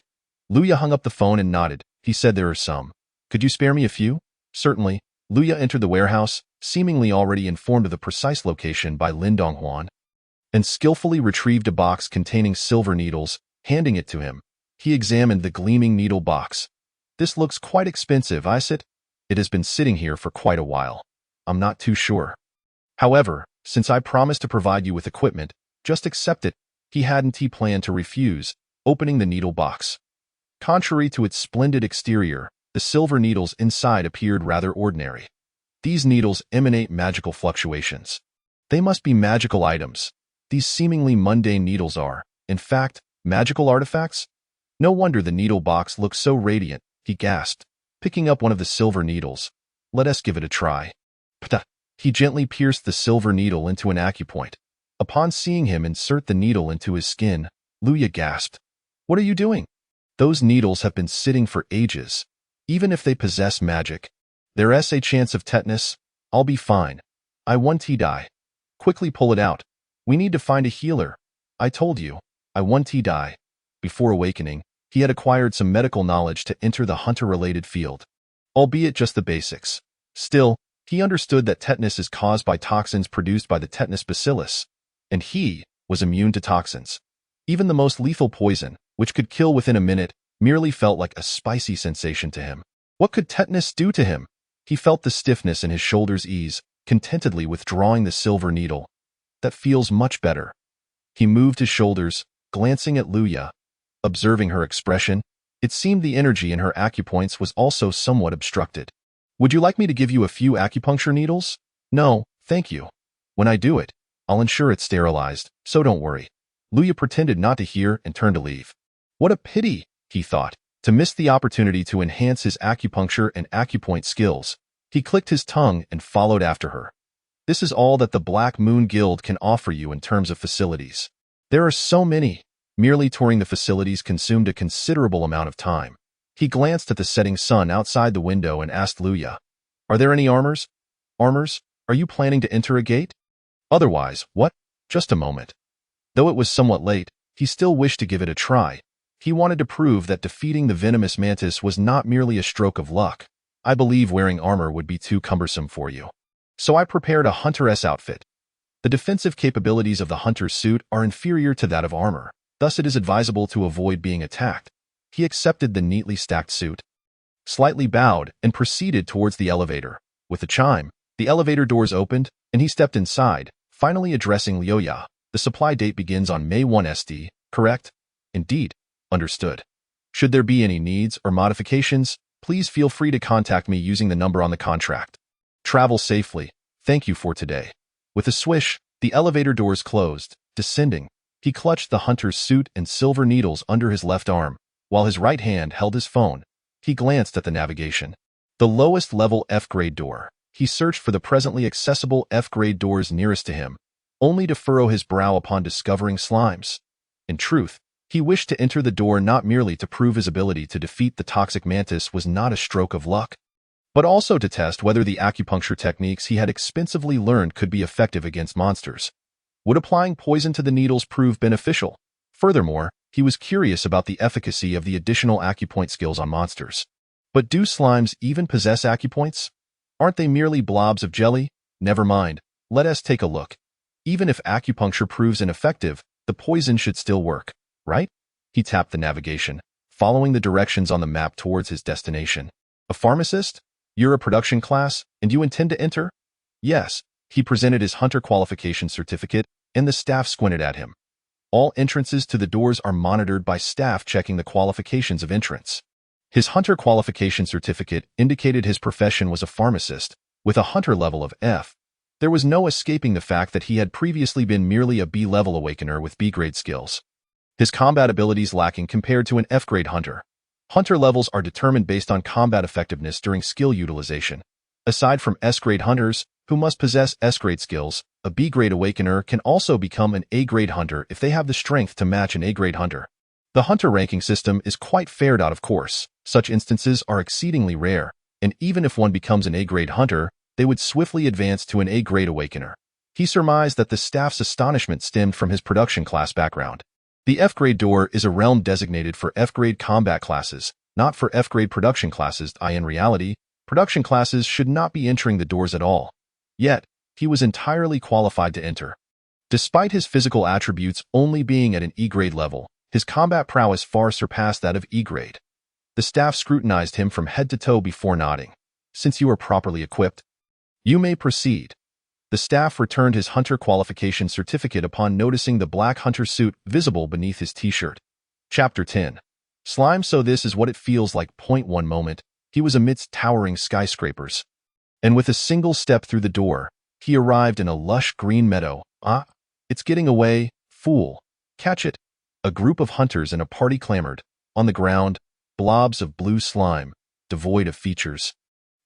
Luya hung up the phone and nodded. He said there are some. Could you spare me a few? Certainly. Luya entered the warehouse, seemingly already informed of the precise location by Lin Donghuan, and skillfully retrieved a box containing silver needles, handing it to him. He examined the gleaming needle box. This looks quite expensive, I said. It has been sitting here for quite a while. I'm not too sure. However, since I promised to provide you with equipment, just accept it. He planned to refuse, opening the needle box. Contrary to its splendid exterior, the silver needles inside appeared rather ordinary. These needles emanate magical fluctuations. They must be magical items. These seemingly mundane needles are, in fact, magical artifacts? No wonder the needle box looks so radiant, he gasped, picking up one of the silver needles. Let us give it a try. Ptah! He gently pierced the silver needle into an acupoint. Upon seeing him insert the needle into his skin, Luya gasped. What are you doing? Those needles have been sitting for ages. Even if they possess magic, there's a chance of tetanus. I'll be fine. I want to die. Quickly pull it out. We need to find a healer. I told you. I want to die. Before awakening, he had acquired some medical knowledge to enter the hunter-related field, albeit just the basics. Still, He understood that tetanus is caused by toxins produced by the tetanus bacillus, and he was immune to toxins. Even the most lethal poison, which could kill within a minute, merely felt like a spicy sensation to him. What could tetanus do to him? He felt the stiffness in his shoulders ease, contentedly withdrawing the silver needle. That feels much better. He moved his shoulders, glancing at Luya. Observing her expression, it seemed the energy in her acupoints was also somewhat obstructed. Would you like me to give you a few acupuncture needles? No, thank you. When I do it, I'll ensure it's sterilized, so don't worry. Luya pretended not to hear and turned to leave. What a pity, he thought, to miss the opportunity to enhance his acupuncture and acupoint skills. He clicked his tongue and followed after her. This is all that the Black Moon Guild can offer you in terms of facilities. There are so many. Merely touring the facilities consumed a considerable amount of time. He glanced at the setting sun outside the window and asked Luya, "Are there any armors? Armors? Are you planning to enter a gate? Otherwise, what? Just a moment." Though it was somewhat late, he still wished to give it a try. He wanted to prove that defeating the venomous mantis was not merely a stroke of luck. "I believe wearing armor would be too cumbersome for you. So I prepared a hunteress outfit. The defensive capabilities of the hunter's suit are inferior to that of armor. Thus it is advisable to avoid being attacked." He accepted the neatly stacked suit, slightly bowed, and proceeded towards the elevator. With a chime, the elevator doors opened, and he stepped inside, finally addressing Luya. "The supply date begins on May 1 ST, correct?" "Indeed. Understood. Should there be any needs or modifications, please feel free to contact me using the number on the contract. Travel safely. Thank you for today." With a swish, the elevator doors closed. Descending, he clutched the hunter's suit and silver needles under his left arm, while his right hand held his phone. He glanced at the navigation. The lowest level F-grade door. He searched for the presently accessible F-grade doors nearest to him, only to furrow his brow upon discovering slimes. In truth, he wished to enter the door not merely to prove his ability to defeat the toxic mantis was not a stroke of luck, but also to test whether the acupuncture techniques he had expensively learned could be effective against monsters. Would applying poison to the needles prove beneficial? Furthermore, he was curious about the efficacy of the additional acupoint skills on monsters. But do slimes even possess acupoints? Aren't they merely blobs of jelly? Never mind, let us take a look. Even if acupuncture proves ineffective, the poison should still work, right? He tapped the navigation, following the directions on the map towards his destination. "A pharmacist? You're a production class, and you intend to enter?" "Yes." He presented his hunter qualification certificate, and the staff squinted at him. All entrances to the doors are monitored by staff checking the qualifications of entrance. His hunter qualification certificate indicated his profession was a pharmacist, with a hunter level of F. There was no escaping the fact that he had previously been merely a B-level awakener with B-grade skills. His combat abilities lacking compared to an F-grade hunter. Hunter levels are determined based on combat effectiveness during skill utilization. Aside from S-grade hunters, who must possess S-grade skills, a B-grade awakener can also become an A-grade hunter if they have the strength to match an A-grade hunter. The hunter ranking system is quite fair out of course. Such instances are exceedingly rare, and even if one becomes an A-grade hunter, they would swiftly advance to an A-grade awakener. He surmised that the staff's astonishment stemmed from his production class background. The F-grade door is a realm designated for F-grade combat classes, not for F-grade production classes. In reality, production classes should not be entering the doors at all. Yet, he was entirely qualified to enter. Despite his physical attributes only being at an E-grade level, his combat prowess far surpassed that of E-grade. The staff scrutinized him from head to toe before nodding. "Since you are properly equipped, you may proceed." The staff returned his hunter qualification certificate upon noticing the black hunter suit visible beneath his t-shirt. Chapter 10. Slime. So this is what it feels like. One moment, he was amidst towering skyscrapers. And with a single step through the door, he arrived in a lush green meadow. "Ah, it's getting away, fool. Catch it." A group of hunters in a party clamored. On the ground, blobs of blue slime, devoid of features,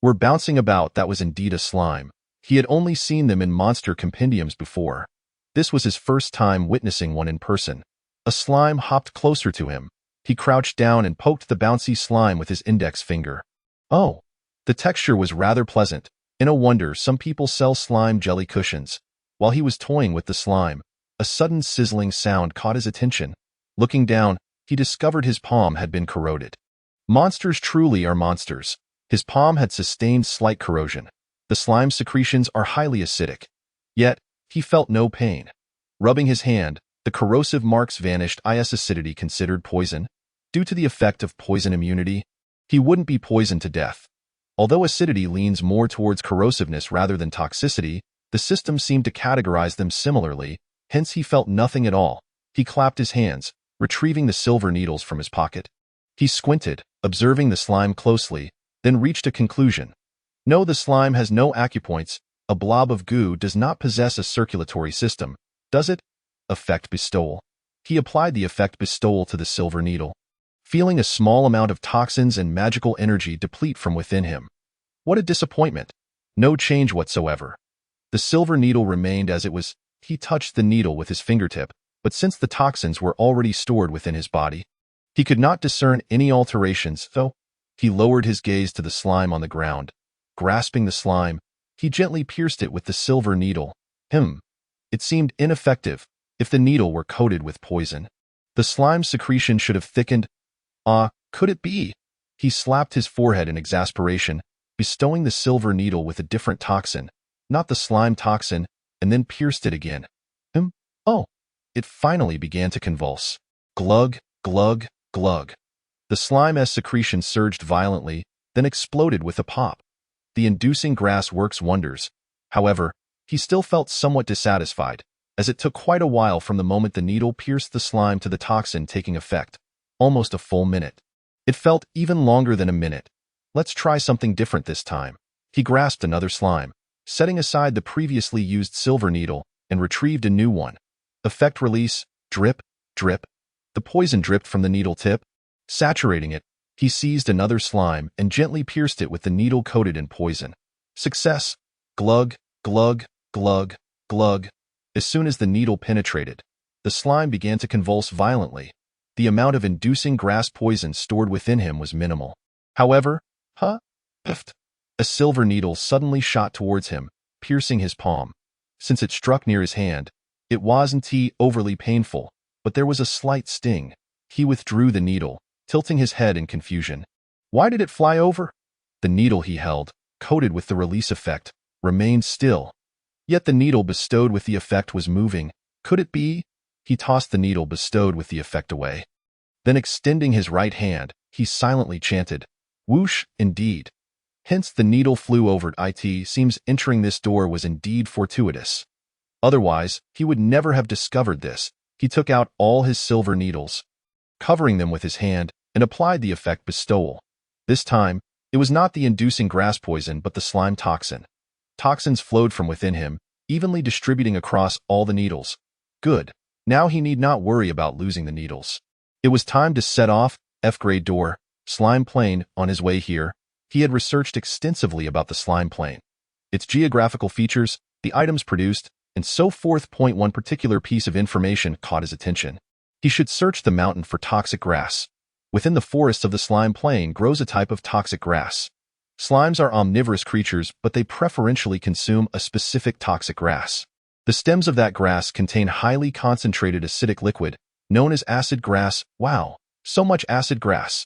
were bouncing about. That was indeed a slime. He had only seen them in monster compendiums before. This was his first time witnessing one in person. A slime hopped closer to him. He crouched down and poked the bouncy slime with his index finger. Oh, the texture was rather pleasant. No wonder some people sell slime jelly cushions. While he was toying with the slime, a sudden sizzling sound caught his attention. Looking down, he discovered his palm had been corroded. Monsters truly are monsters. His palm had sustained slight corrosion. The slime secretions are highly acidic. Yet, he felt no pain. Rubbing his hand, the corrosive marks vanished. Is acidity considered poison? Due to the effect of poison immunity, he wouldn't be poisoned to death. Although acidity leans more towards corrosiveness rather than toxicity, the system seemed to categorize them similarly, hence he felt nothing at all. He clapped his hands, retrieving the silver needles from his pocket. He squinted, observing the slime closely, then reached a conclusion. No, the slime has no acupoints. A blob of goo does not possess a circulatory system, does it? Effect bestowal. He applied the effect bestowal to the silver needle, feeling a small amount of toxins and magical energy deplete from within him. What a disappointment. No change whatsoever. The silver needle remained as it was. He touched the needle with his fingertip, but since the toxins were already stored within his body, he could not discern any alterations, though. He lowered his gaze to the slime on the ground. Grasping the slime, he gently pierced it with the silver needle. It seemed ineffective. If the needle were coated with poison, the slime secretion should have thickened. Could it be? He slapped his forehead in exasperation, bestowing the silver needle with a different toxin, not the slime toxin, and then pierced it again. It finally began to convulse. Glug, glug, glug. The slime's secretion surged violently, then exploded with a pop. The inducing grass works wonders. However, he still felt somewhat dissatisfied, as it took quite a while from the moment the needle pierced the slime to the toxin taking effect. Almost a full minute. It felt even longer than a minute. Let's try something different this time. He grasped another slime, setting aside the previously used silver needle, and retrieved a new one. Effect release, drip, drip. The poison dripped from the needle tip. Saturating it, he seized another slime and gently pierced it with the needle coated in poison. Success! Glug, glug, glug, glug. As soon as the needle penetrated, the slime began to convulse violently. The amount of inducing grass poison stored within him was minimal. However, a silver needle suddenly shot towards him, piercing his palm. Since it struck near his hand, it wasn't overly painful, but there was a slight sting. He withdrew the needle, tilting his head in confusion. Why did it fly over? The needle he held, coated with the release effect, remained still. Yet the needle bestowed with the effect was moving. Could it be? He tossed the needle bestowed with the effect away. Then extending his right hand, he silently chanted, "Whoosh, indeed." Hence the needle flew over. It seems entering this door was indeed fortuitous. Otherwise, he would never have discovered this. He took out all his silver needles, covering them with his hand, and applied the effect bestowal. This time, it was not the inducing grass poison but the slime toxin. Toxins flowed from within him, evenly distributing across all the needles. Good. Now he need not worry about losing the needles. It was time to set off. F-grade door, slime plane. On his way here, he had researched extensively about the slime plane, its geographical features, the items produced, and so forth. One particular piece of information caught his attention. He should search the mountain for toxic grass. Within the forests of the slime plain grows a type of toxic grass. Slimes are omnivorous creatures, but they preferentially consume a specific toxic grass. The stems of that grass contain highly concentrated acidic liquid, known as acid grass. Wow, so much acid grass.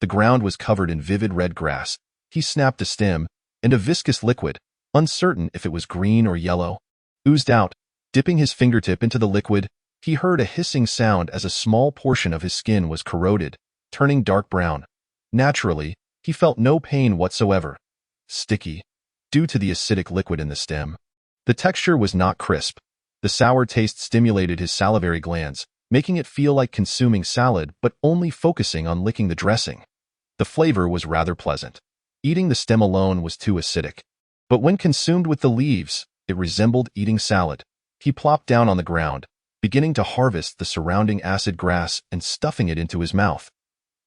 The ground was covered in vivid red grass. He snapped a stem, and a viscous liquid, uncertain if it was green or yellow, oozed out. Dipping his fingertip into the liquid, he heard a hissing sound as a small portion of his skin was corroded, turning dark brown. Naturally, he felt no pain whatsoever. Sticky, due to the acidic liquid in the stem. The texture was not crisp. The sour taste stimulated his salivary glands, making it feel like consuming salad but only focusing on licking the dressing. The flavor was rather pleasant. Eating the stem alone was too acidic. But when consumed with the leaves, it resembled eating salad. He plopped down on the ground, beginning to harvest the surrounding acid grass and stuffing it into his mouth.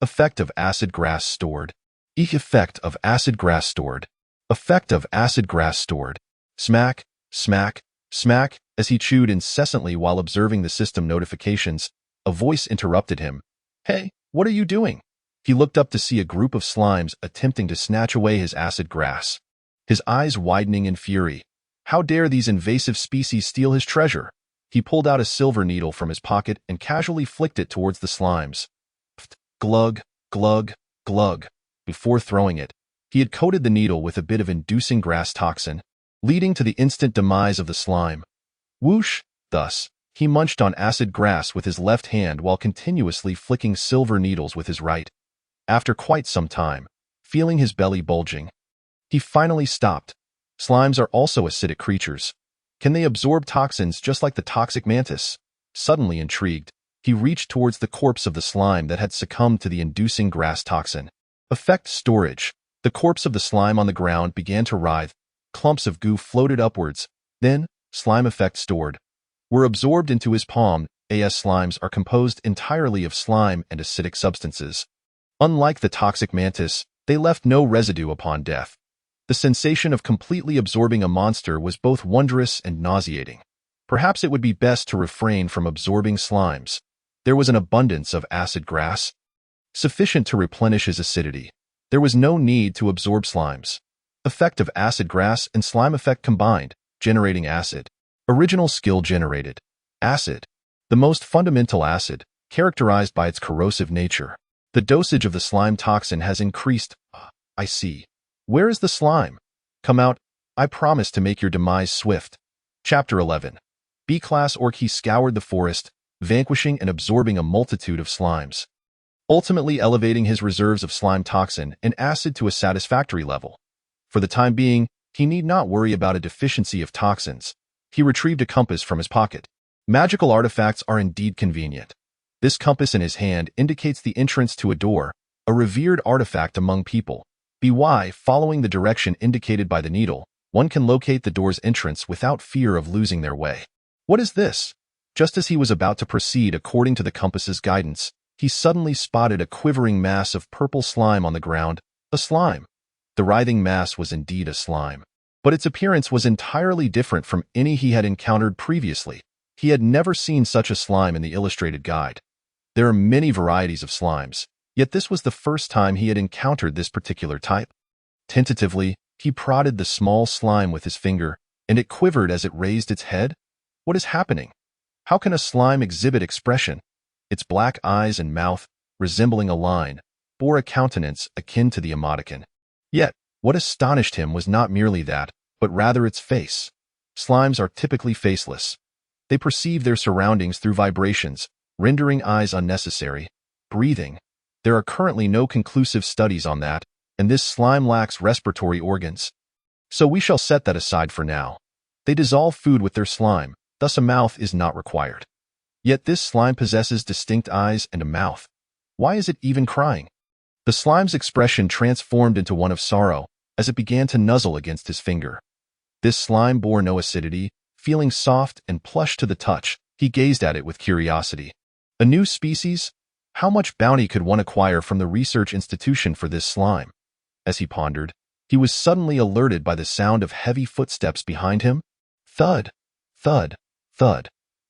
Effect of acid grass stored. Effect of acid grass stored. Effect of acid grass stored. Smack, smack, smack. As he chewed incessantly while observing the system notifications, a voice interrupted him. Hey, what are you doing? He looked up to see a group of slimes attempting to snatch away his acid grass. His eyes widening in fury. How dare these invasive species steal his treasure? He pulled out a silver needle from his pocket and casually flicked it towards the slimes. Glug, glug, glug. Before throwing it, He had coated the needle with a bit of inducing grass toxin, leading to the instant demise of the slime. Whoosh! Thus, he munched on acid grass with his left hand while continuously flicking silver needles with his right. After quite some time, feeling his belly bulging, he finally stopped. Slimes are also acidic creatures. Can they absorb toxins just like the toxic mantis? Suddenly intrigued, he reached towards the corpse of the slime that had succumbed to the inducing grass toxin. Effect storage. The corpse of the slime on the ground began to writhe. Clumps of goo floated upwards. Then, slime effect stored were absorbed into his palm. As slimes are composed entirely of slime and acidic substances. Unlike the toxic mantis, they left no residue upon death. The sensation of completely absorbing a monster was both wondrous and nauseating. Perhaps it would be best to refrain from absorbing slimes. There was an abundance of acid grass, sufficient to replenish his acidity. There was no need to absorb slimes. Effect of acid grass and slime effect combined, generating acid. Original skill generated. Acid. The most fundamental acid, characterized by its corrosive nature. The dosage of the slime toxin has increased. I see. Where is the slime? Come out. I promise to make your demise swift. Chapter 11. B-Class Orc. He scoured the forest, vanquishing and absorbing a multitude of slimes, ultimately elevating his reserves of slime toxin and acid to a satisfactory level. For the time being, he need not worry about a deficiency of toxins. He retrieved a compass from his pocket. Magical artifacts are indeed convenient. This compass in his hand indicates the entrance to a door, a revered artifact among people. Following the direction indicated by the needle, one can locate the door's entrance without fear of losing their way. What is this? Just as he was about to proceed according to the compass's guidance, he suddenly spotted a quivering mass of purple slime on the ground. A slime. The writhing mass was indeed a slime, but its appearance was entirely different from any he had encountered previously. He had never seen such a slime in the illustrated guide. There are many varieties of slimes, yet this was the first time he had encountered this particular type. Tentatively, he prodded the small slime with his finger, and it quivered as it raised its head. What is happening? How can a slime exhibit expression? Its black eyes and mouth, resembling a line, bore a countenance akin to the emoticon. Yet, what astonished him was not merely that, but rather its face. Slimes are typically faceless. They perceive their surroundings through vibrations, rendering eyes unnecessary. Breathing. There are currently no conclusive studies on that, and this slime lacks respiratory organs. So we shall set that aside for now. They dissolve food with their slime, thus a mouth is not required. Yet this slime possesses distinct eyes and a mouth. Why is it even crying? The slime's expression transformed into one of sorrow as it began to nuzzle against his finger. This slime bore no acidity, feeling soft and plush to the touch. He gazed at it with curiosity. A new species? How much bounty could one acquire from the research institution for this slime? As he pondered, he was suddenly alerted by the sound of heavy footsteps behind him. Thud, thud, thud.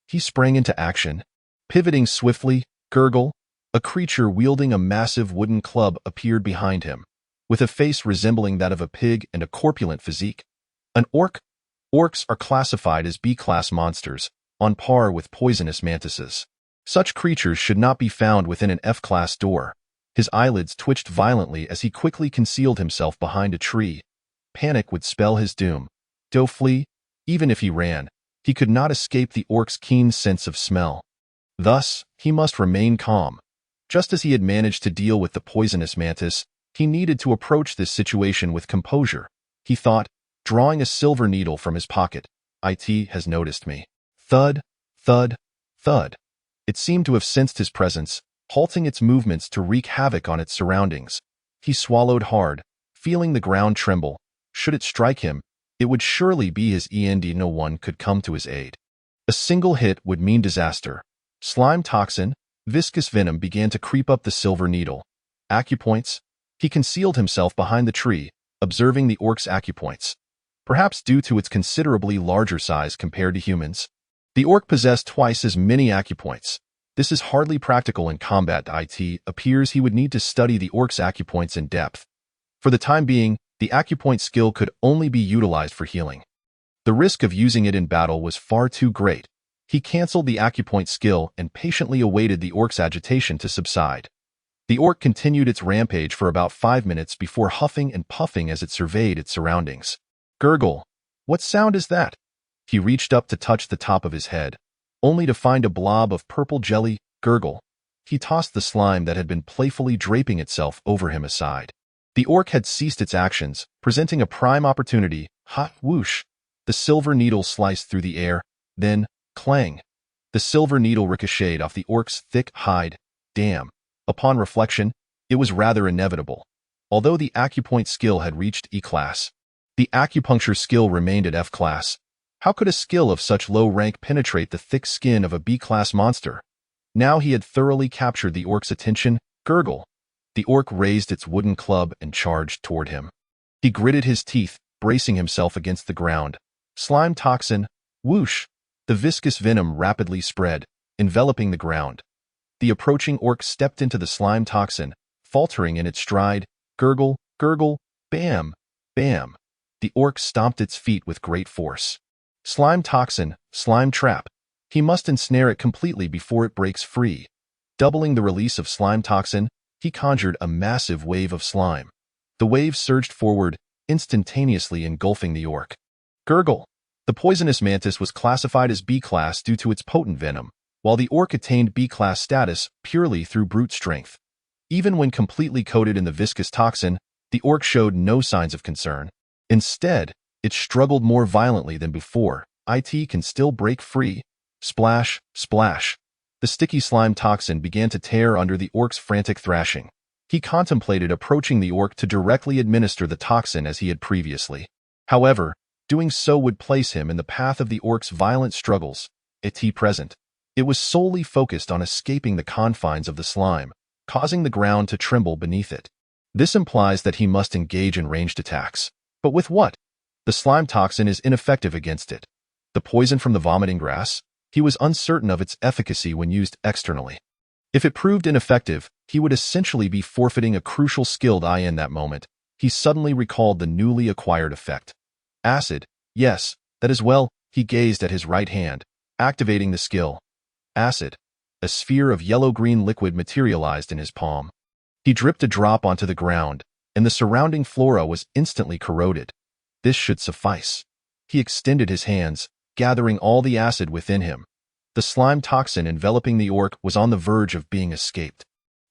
He sprang into action. Pivoting swiftly, gurgle, a creature wielding a massive wooden club appeared behind him, with a face resembling that of a pig and a corpulent physique. An orc? Orcs are classified as B-class monsters, on par with poisonous mantises. Such creatures should not be found within an F-class door. His eyelids twitched violently as he quickly concealed himself behind a tree. Panic would spell his doom. Do flee? Even if he ran, he could not escape the orc's keen sense of smell. Thus, he must remain calm. Just as he had managed to deal with the poisonous mantis, he needed to approach this situation with composure. He thought, drawing a silver needle from his pocket. It has noticed me. Thud, thud, thud. It seemed to have sensed his presence, halting its movements to wreak havoc on its surroundings. He swallowed hard, feeling the ground tremble. Should it strike him, it would surely be his end. No one could come to his aid. A single hit would mean disaster. Slime toxin, viscous venom began to creep up the silver needle. Acupoints? He concealed himself behind the tree, observing the orc's acupoints. Perhaps due to its considerably larger size compared to humans, the orc possessed twice as many acupoints. This is hardly practical in combat. It appears he would need to study the orc's acupoints in depth. For the time being, the acupoint skill could only be utilized for healing. The risk of using it in battle was far too great. He canceled the acupoint skill and patiently awaited the orc's agitation to subside. The orc continued its rampage for about 5 minutes before huffing and puffing as it surveyed its surroundings. Gurgle. What sound is that? He reached up to touch the top of his head, only to find a blob of purple jelly. Gurgle. He tossed the slime that had been playfully draping itself over him aside. The orc had ceased its actions, presenting a prime opportunity. Ha! Whoosh! The silver needle sliced through the air, then, clang! The silver needle ricocheted off the orc's thick hide. Damn! Upon reflection, it was rather inevitable. Although the acupoint skill had reached E-class, the acupuncture skill remained at F-class. How could a skill of such low rank penetrate the thick skin of a B-class monster? Now he had thoroughly captured the orc's attention. Gurgle. The orc raised its wooden club and charged toward him. He gritted his teeth, bracing himself against the ground. Slime toxin. Whoosh! The viscous venom rapidly spread, enveloping the ground. The approaching orc stepped into the slime toxin, faltering in its stride. Gurgle, gurgle, bam, bam. The orc stomped its feet with great force. Slime toxin, slime trap. He must ensnare it completely before it breaks free. Doubling the release of slime toxin, he conjured a massive wave of slime. The wave surged forward, instantaneously engulfing the orc. Gurgle. The poisonous mantis was classified as B-class due to its potent venom, while the orc attained B-class status purely through brute strength. Even when completely coated in the viscous toxin, the orc showed no signs of concern. Instead, it struggled more violently than before. It can still break free. Splash, splash. The sticky slime toxin began to tear under the orc's frantic thrashing. He contemplated approaching the orc to directly administer the toxin as he had previously. However, doing so would place him in the path of the orc's violent struggles. At present, it was solely focused on escaping the confines of the slime, causing the ground to tremble beneath it. This implies that he must engage in ranged attacks. But with what? The slime toxin is ineffective against it. The poison from the vomiting grass? He was uncertain of its efficacy when used externally. If it proved ineffective, he would essentially be forfeiting a crucial skill in that moment. He suddenly recalled the newly acquired effect. Acid. Yes, that as well. He gazed at his right hand, activating the skill. Acid. A sphere of yellow-green liquid materialized in his palm. He dripped a drop onto the ground, and the surrounding flora was instantly corroded. This should suffice. He extended his hands, gathering all the acid within him. The slime toxin enveloping the orc was on the verge of being escaped.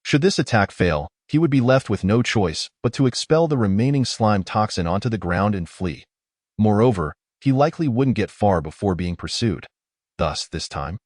Should this attack fail, he would be left with no choice but to expel the remaining slime toxin onto the ground and flee. Moreover, he likely wouldn't get far before being pursued. Thus, this time,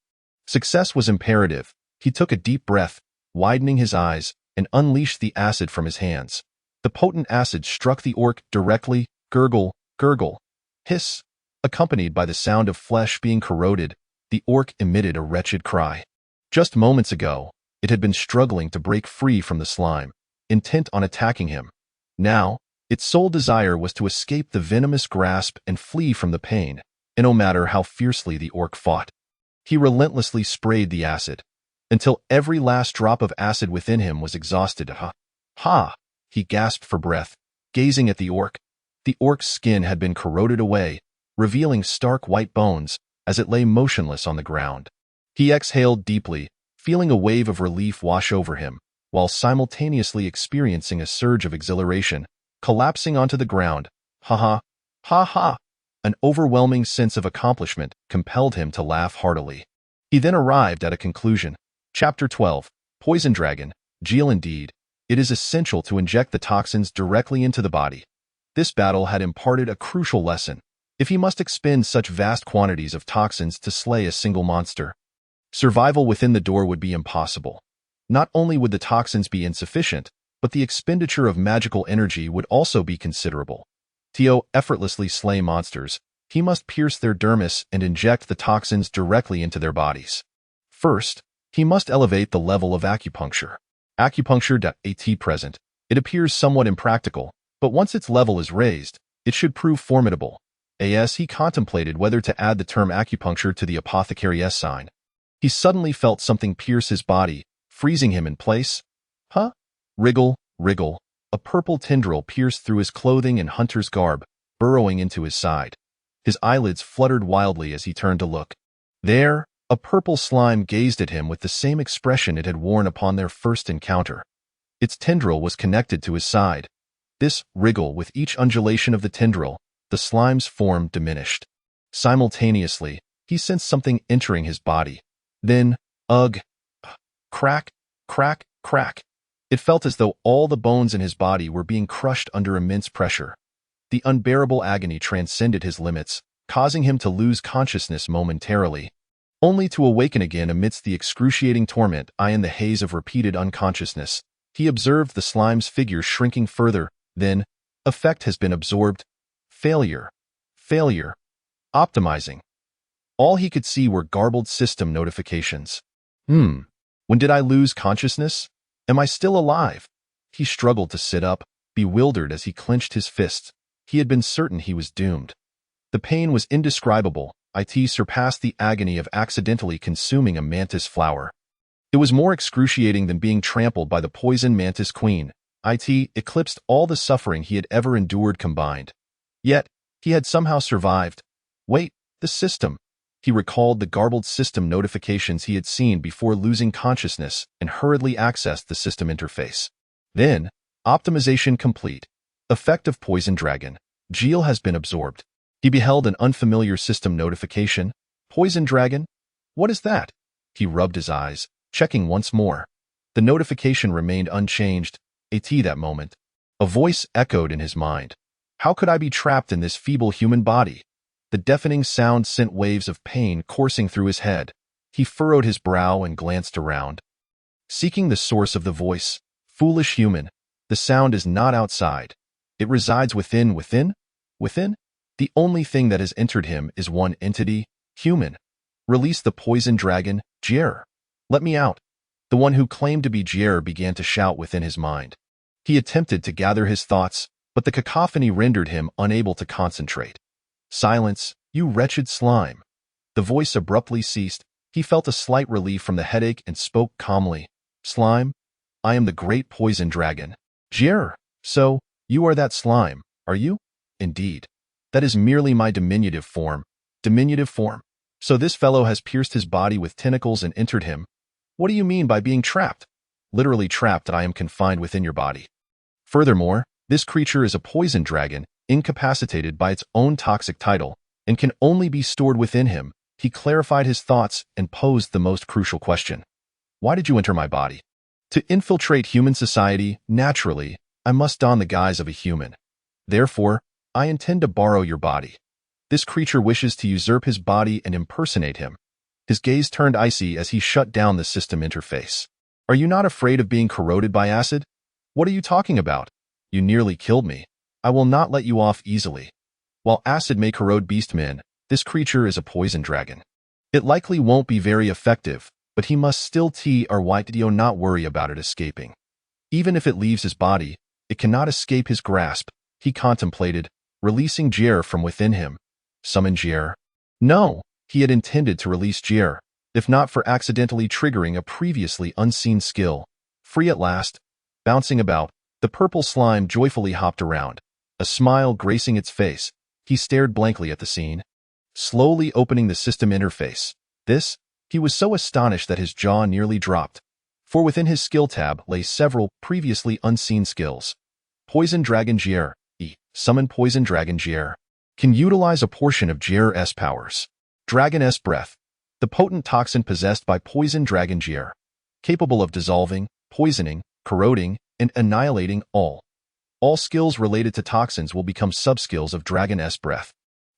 success was imperative. He took a deep breath, widening his eyes, and unleashed the acid from his hands. The potent acid struck the orc directly. Gurgle, gurgle, hiss. Accompanied by the sound of flesh being corroded, the orc emitted a wretched cry. Just moments ago, it had been struggling to break free from the slime, intent on attacking him. Now, its sole desire was to escape the venomous grasp and flee from the pain, and no matter how fiercely the orc fought. He relentlessly sprayed the acid, until every last drop of acid within him was exhausted. Ha! Ha! He gasped for breath, gazing at the orc. The orc's skin had been corroded away, revealing stark white bones as it lay motionless on the ground. He exhaled deeply, feeling a wave of relief wash over him, while simultaneously experiencing a surge of exhilaration, collapsing onto the ground. Ha ha! Ha ha! An overwhelming sense of accomplishment compelled him to laugh heartily. He then arrived at a conclusion. Chapter 12. Poison Dragon. Geel. Indeed, it is essential to inject the toxins directly into the body. This battle had imparted a crucial lesson. If he must expend such vast quantities of toxins to slay a single monster, survival within the door would be impossible. Not only would the toxins be insufficient, but the expenditure of magical energy would also be considerable. To effortlessly slay monsters, he must pierce their dermis and inject the toxins directly into their bodies. First, he must elevate the level of acupuncture. Acupuncture. At present, it appears somewhat impractical, but once its level is raised, it should prove formidable. As he contemplated whether to add the term acupuncture to the apothecary's sign, he suddenly felt something pierce his body, freezing him in place. Huh? Wriggle, wriggle. A purple tendril pierced through his clothing and hunter's garb, burrowing into his side. His eyelids fluttered wildly as he turned to look. There, a purple slime gazed at him with the same expression it had worn upon their first encounter. Its tendril was connected to his side. This wriggle, with each undulation of the tendril, the slime's form diminished. Simultaneously, he sensed something entering his body. Then, ugh, crack, crack, crack. It felt as though all the bones in his body were being crushed under immense pressure. The unbearable agony transcended his limits, causing him to lose consciousness momentarily, only to awaken again amidst the excruciating torment. In the haze of repeated unconsciousness, he observed the slime's figure shrinking further. Then, effect has been absorbed. Failure. Failure. Optimizing. All he could see were garbled system notifications. When did I lose consciousness? Am I still alive? He struggled to sit up, bewildered as he clenched his fists. He had been certain he was doomed. The pain was indescribable. It surpassed the agony of accidentally consuming a mantis flower. It was more excruciating than being trampled by the poison mantis queen. It eclipsed all the suffering he had ever endured combined. Yet, he had somehow survived. Wait, the system. He recalled the garbled system notifications he had seen before losing consciousness and hurriedly accessed the system interface. Then, optimization complete. Effect of poison dragon. Geel has been absorbed. He beheld an unfamiliar system notification. Poison dragon? What is that? He rubbed his eyes, checking once more. The notification remained unchanged. That moment. A voice echoed in his mind. How could I be trapped in this feeble human body? The deafening sound sent waves of pain coursing through his head. He furrowed his brow and glanced around, seeking the source of the voice. Foolish human. The sound is not outside. It resides within. Within? The only thing that has entered him is one entity, human. Release the poison dragon, Jier. Let me out. The one who claimed to be Jier began to shout within his mind. He attempted to gather his thoughts, but the cacophony rendered him unable to concentrate. Silence, you wretched slime. The voice abruptly ceased. He felt a slight relief from the headache and spoke calmly. Slime, I am the great poison dragon. Jier, so, you are that slime, are you? Indeed. That is merely my diminutive form. Diminutive form. So this fellow has pierced his body with tentacles and entered him. What do you mean by being trapped? Literally trapped. I am confined within your body. Furthermore, this creature is a poison dragon, incapacitated by its own toxic title, and can only be stored within him. He clarified his thoughts and posed the most crucial question. Why did you enter my body? To infiltrate human society, naturally, I must don the guise of a human. Therefore, I intend to borrow your body. This creature wishes to usurp his body and impersonate him. His gaze turned icy as he shut down the system interface. Are you not afraid of being corroded by acid? What are you talking about? You nearly killed me. I will not let you off easily. While acid may corrode beastmen, this creature is a poison dragon. It likely won't be very effective, but he must still not worry about it escaping. Even if it leaves his body, it cannot escape his grasp. He contemplated, releasing Jier from within him. Summon Jier? No, he had intended to release Jier, if not for accidentally triggering a previously unseen skill. Free at last, bouncing about, the purple slime joyfully hopped around. A smile gracing its face, he stared blankly at the scene, slowly opening the system interface. He was so astonished that his jaw nearly dropped, for within his skill tab lay several previously unseen skills. Poison Dragon Jier. Summon Poison Dragon Jier. Can utilize a portion of Jier's powers. Dragon S Breath. The potent toxin possessed by Poison Dragon Jier. Capable of dissolving, poisoning, corroding, and annihilating all. All skills related to toxins will become subskills of Dragon S Breath.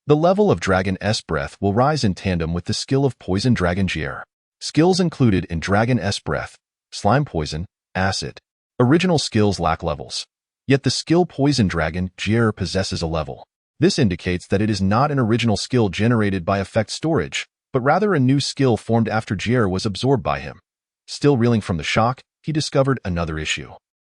The level of Dragon S Breath will rise in tandem with the skill of Poison Dragon Jier. Skills included in Dragon S Breath: Slime Poison, Acid. Original skills lack levels. Yet the skill Poison Dragon Jier possesses a level. This indicates that it is not an original skill generated by effect storage, but rather a new skill formed after Jier was absorbed by him. Still reeling from the shock, he discovered another issue.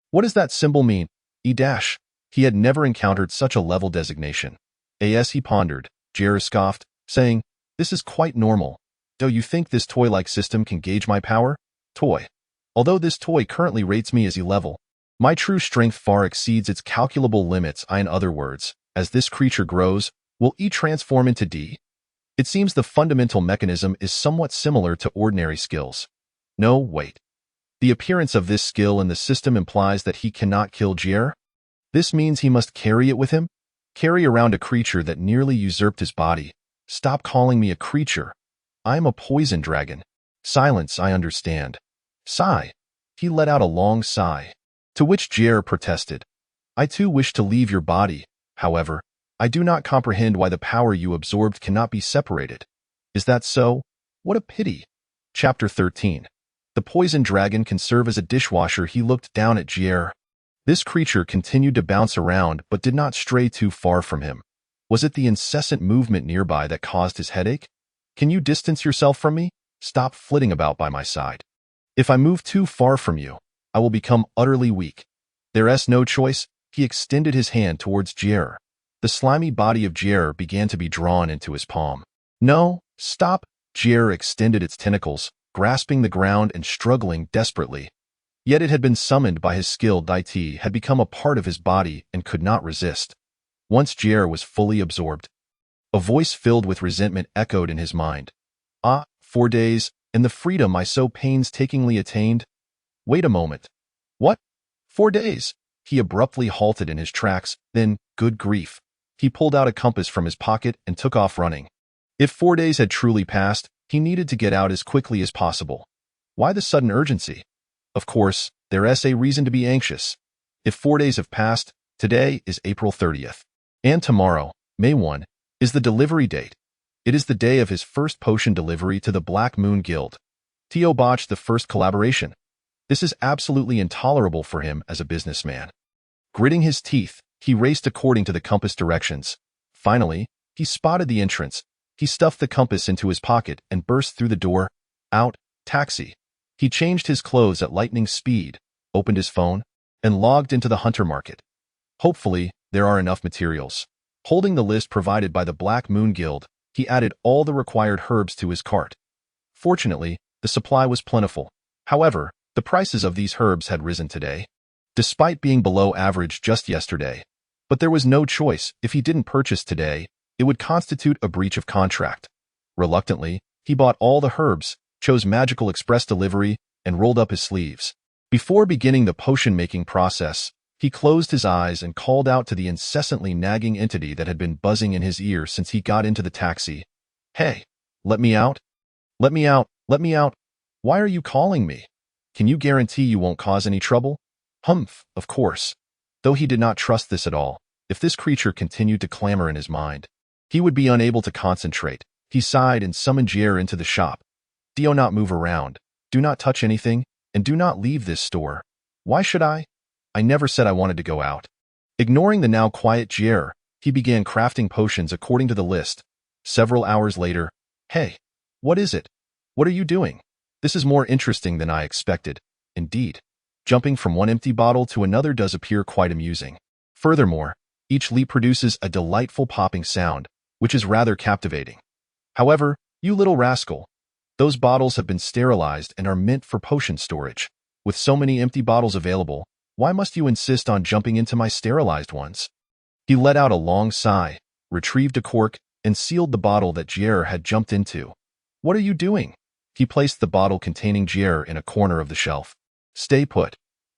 What does that symbol mean? He had never encountered such a level designation. He pondered. Jier scoffed, saying, This is quite normal. Do you think this toy-like system can gauge my power? Toy. Although this toy currently rates me as E-level, my true strength far exceeds its calculable limits. In other words, as this creature grows, will E transform into D? It seems the fundamental mechanism is somewhat similar to ordinary skills. No, wait. The appearance of this skill in the system implies that he cannot kill Jie. This means he must carry it with him? Carry around a creature that nearly usurped his body. Stop calling me a creature. I am a poison dragon. Silence, I understand. Sigh. He let out a long sigh, to which Jie protested. I too wish to leave your body. However, I do not comprehend why the power you absorbed cannot be separated. Is that so? What a pity. Chapter 13. The poison dragon can serve as a dishwasher. He looked down at Jie. This creature continued to bounce around but did not stray too far from him. Was it the incessant movement nearby that caused his headache? Can you distance yourself from me? Stop flitting about by my side. If I move too far from you, I will become utterly weak. There's no choice. He extended his hand towards Jie. The slimy body of Jie began to be drawn into his palm. No, stop. Jie extended its tentacles, grasping the ground and struggling desperately. Yet it had been summoned by his skilled deity, had become a part of his body and could not resist. Once Jie was fully absorbed, a voice filled with resentment echoed in his mind. 4 days, and the freedom I so painstakingly attained? Wait a moment. What? 4 days? He abruptly halted in his tracks, then, good grief. He pulled out a compass from his pocket and took off running. If 4 days had truly passed, he needed to get out as quickly as possible. Why the sudden urgency? Of course, there's a reason to be anxious. If 4 days have passed, today is April 30th. And tomorrow, May 1, is the delivery date. It is the day of his first potion delivery to the Black Moon Guild. Tio botched the first collaboration. This is absolutely intolerable for him as a businessman. Gritting his teeth, he raced according to the compass directions. Finally, he spotted the entrance. He stuffed the compass into his pocket and burst through the door. Out, taxi. He changed his clothes at lightning speed, opened his phone, and logged into the hunter market. Hopefully, there are enough materials. Holding the list provided by the Black Moon Guild, he added all the required herbs to his cart. Fortunately, the supply was plentiful. However, the prices of these herbs had risen today, despite being below average just yesterday. But there was no choice. If he didn't purchase today, it would constitute a breach of contract. Reluctantly, he bought all the herbs, chose Magical Express delivery, and rolled up his sleeves. Before beginning the potion-making process, he closed his eyes and called out to the incessantly nagging entity that had been buzzing in his ear since he got into the taxi. Hey, let me out. Let me out. Let me out. Why are you calling me? Can you guarantee you won't cause any trouble? Humph, of course. Though he did not trust this at all, if this creature continued to clamor in his mind, he would be unable to concentrate. He sighed and summoned Jie into the shop. Do not move around. Do not touch anything, and do not leave this store. Why should I? I never said I wanted to go out. Ignoring the now quiet Jie, he began crafting potions according to the list. Several hours later, hey, what is it? What are you doing? This is more interesting than I expected. Indeed, jumping from one empty bottle to another does appear quite amusing. Furthermore, each leap produces a delightful popping sound, which is rather captivating. However, you little rascal, those bottles have been sterilized and are meant for potion storage. With so many empty bottles available, why must you insist on jumping into my sterilized ones? He let out a long sigh, retrieved a cork, and sealed the bottle that Jie had jumped into. What are you doing? He placed the bottle containing Jie in a corner of the shelf. Stay put.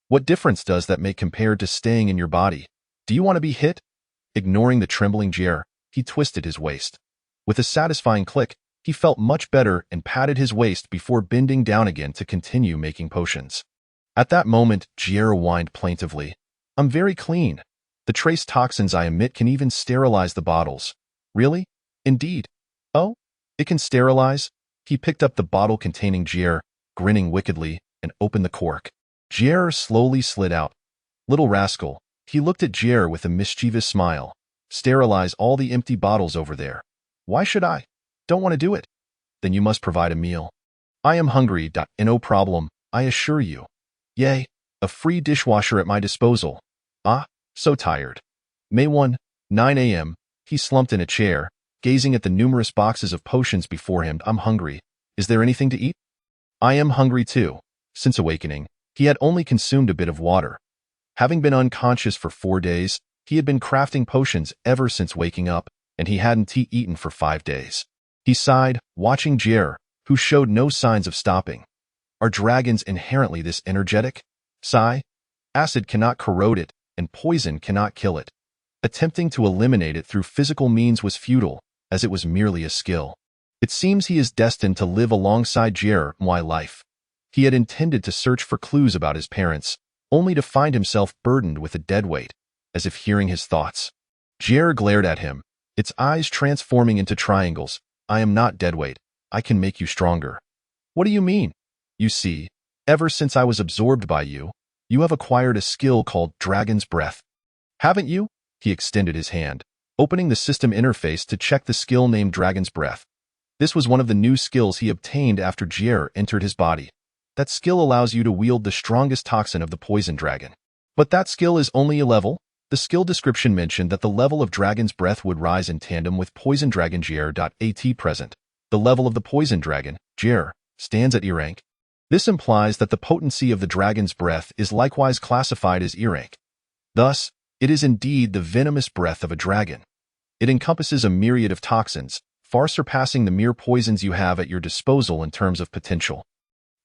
What difference does that make compared to staying in your body? Do you want to be hit? Ignoring the trembling Jie, he twisted his waist. With a satisfying click, he felt much better and patted his waist before bending down again to continue making potions. At that moment, Jie whined plaintively. I'm very clean. The trace toxins I emit can even sterilize the bottles. Really? Indeed. Oh? It can sterilize? He picked up the bottle containing Jie, grinning wickedly, and opened the cork. Jie slowly slid out. Little rascal. He looked at Jie with a mischievous smile. Sterilize all the empty bottles over there. Why should I? Don't want to do it. Then you must provide a meal. I am hungry. No problem, I assure you. Yay, a free dishwasher at my disposal. So tired. May 1, 9 a.m., he slumped in a chair, gazing at the numerous boxes of potions before him. I'm hungry. Is there anything to eat? I am hungry too. Since awakening, he had only consumed a bit of water. Having been unconscious for 4 days, he had been crafting potions ever since waking up, and he hadn't eaten for 5 days. He sighed, watching Jie, who showed no signs of stopping. Are dragons inherently this energetic? Sigh. Acid cannot corrode it, and poison cannot kill it. Attempting to eliminate it through physical means was futile, as it was merely a skill. It seems he is destined to live alongside Jer my life. He had intended to search for clues about his parents, only to find himself burdened with a deadweight, as if hearing his thoughts. Jer glared at him, its eyes transforming into triangles. I am not deadweight. I can make you stronger. What do you mean? You see, ever since I was absorbed by you, you have acquired a skill called Dragon's Breath. Haven't you? He extended his hand, opening the system interface to check the skill named Dragon's Breath. This was one of the new skills he obtained after Jer entered his body. That skill allows you to wield the strongest toxin of the poison dragon. But that skill is only a level. The skill description mentioned that the level of Dragon's Breath would rise in tandem with Poison Dragon Jer.at present. The level of the Poison Dragon, Jer, stands at E rank. This implies that the potency of the Dragon's Breath is likewise classified as E rank. Thus, it is indeed the venomous breath of a dragon. It encompasses a myriad of toxins, far surpassing the mere poisons you have at your disposal in terms of potential.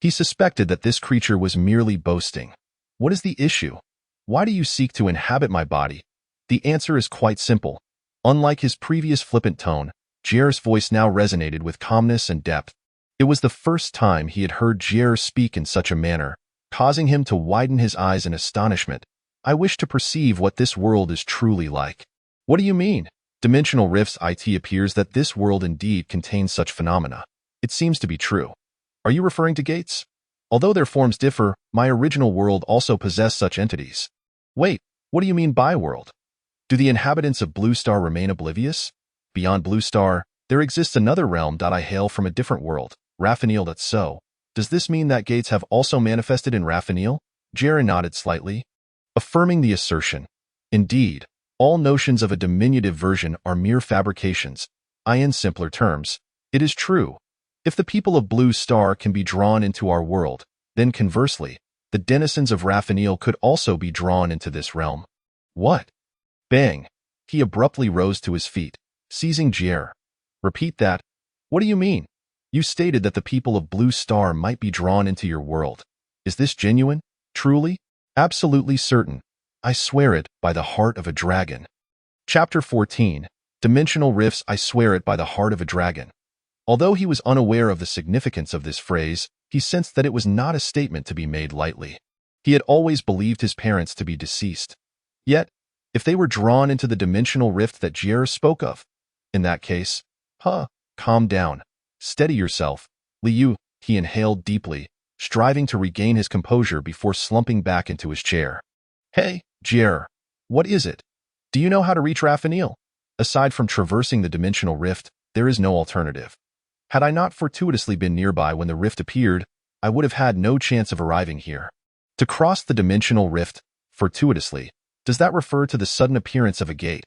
He suspected that this creature was merely boasting. What is the issue? Why do you seek to inhabit my body? The answer is quite simple. Unlike his previous flippant tone, Jer's voice now resonated with calmness and depth. It was the first time he had heard Jer speak in such a manner, causing him to widen his eyes in astonishment. I wish to perceive what this world is truly like. What do you mean? Dimensional rifts. It appears that this world indeed contains such phenomena. It seems to be true. Are you referring to gates? Although their forms differ, my original world also possessed such entities. Wait, what do you mean by world? Do the inhabitants of Blue Star remain oblivious? Beyond Blue Star, there exists another realm. I hail from a different world, Raphael. That's so. Does this mean that gates have also manifested in Raphael? Jer nodded slightly, affirming the assertion. Indeed, all notions of a diminutive version are mere fabrications. In simpler terms, it is true. If the people of Blue Star can be drawn into our world, then conversely, the denizens of Raphael could also be drawn into this realm. What? Bang! He abruptly rose to his feet, seizing Jer. Repeat that. What do you mean? You stated that the people of Blue Star might be drawn into your world. Is this genuine? Truly? Absolutely certain. I swear it by the heart of a dragon. Chapter 14. Dimensional Rifts. I swear it by the heart of a dragon. Although he was unaware of the significance of this phrase, he sensed that it was not a statement to be made lightly. He had always believed his parents to be deceased. Yet, if they were drawn into the dimensional rift that Jer spoke of, in that case, calm down. Steady yourself, Liu. He inhaled deeply, striving to regain his composure before slumping back into his chair. Hey, Jer, what is it? Do you know how to reach Raphael? Aside from traversing the dimensional rift, there is no alternative. Had I not fortuitously been nearby when the rift appeared, I would have had no chance of arriving here. To cross the dimensional rift, fortuitously, does that refer to the sudden appearance of a gate?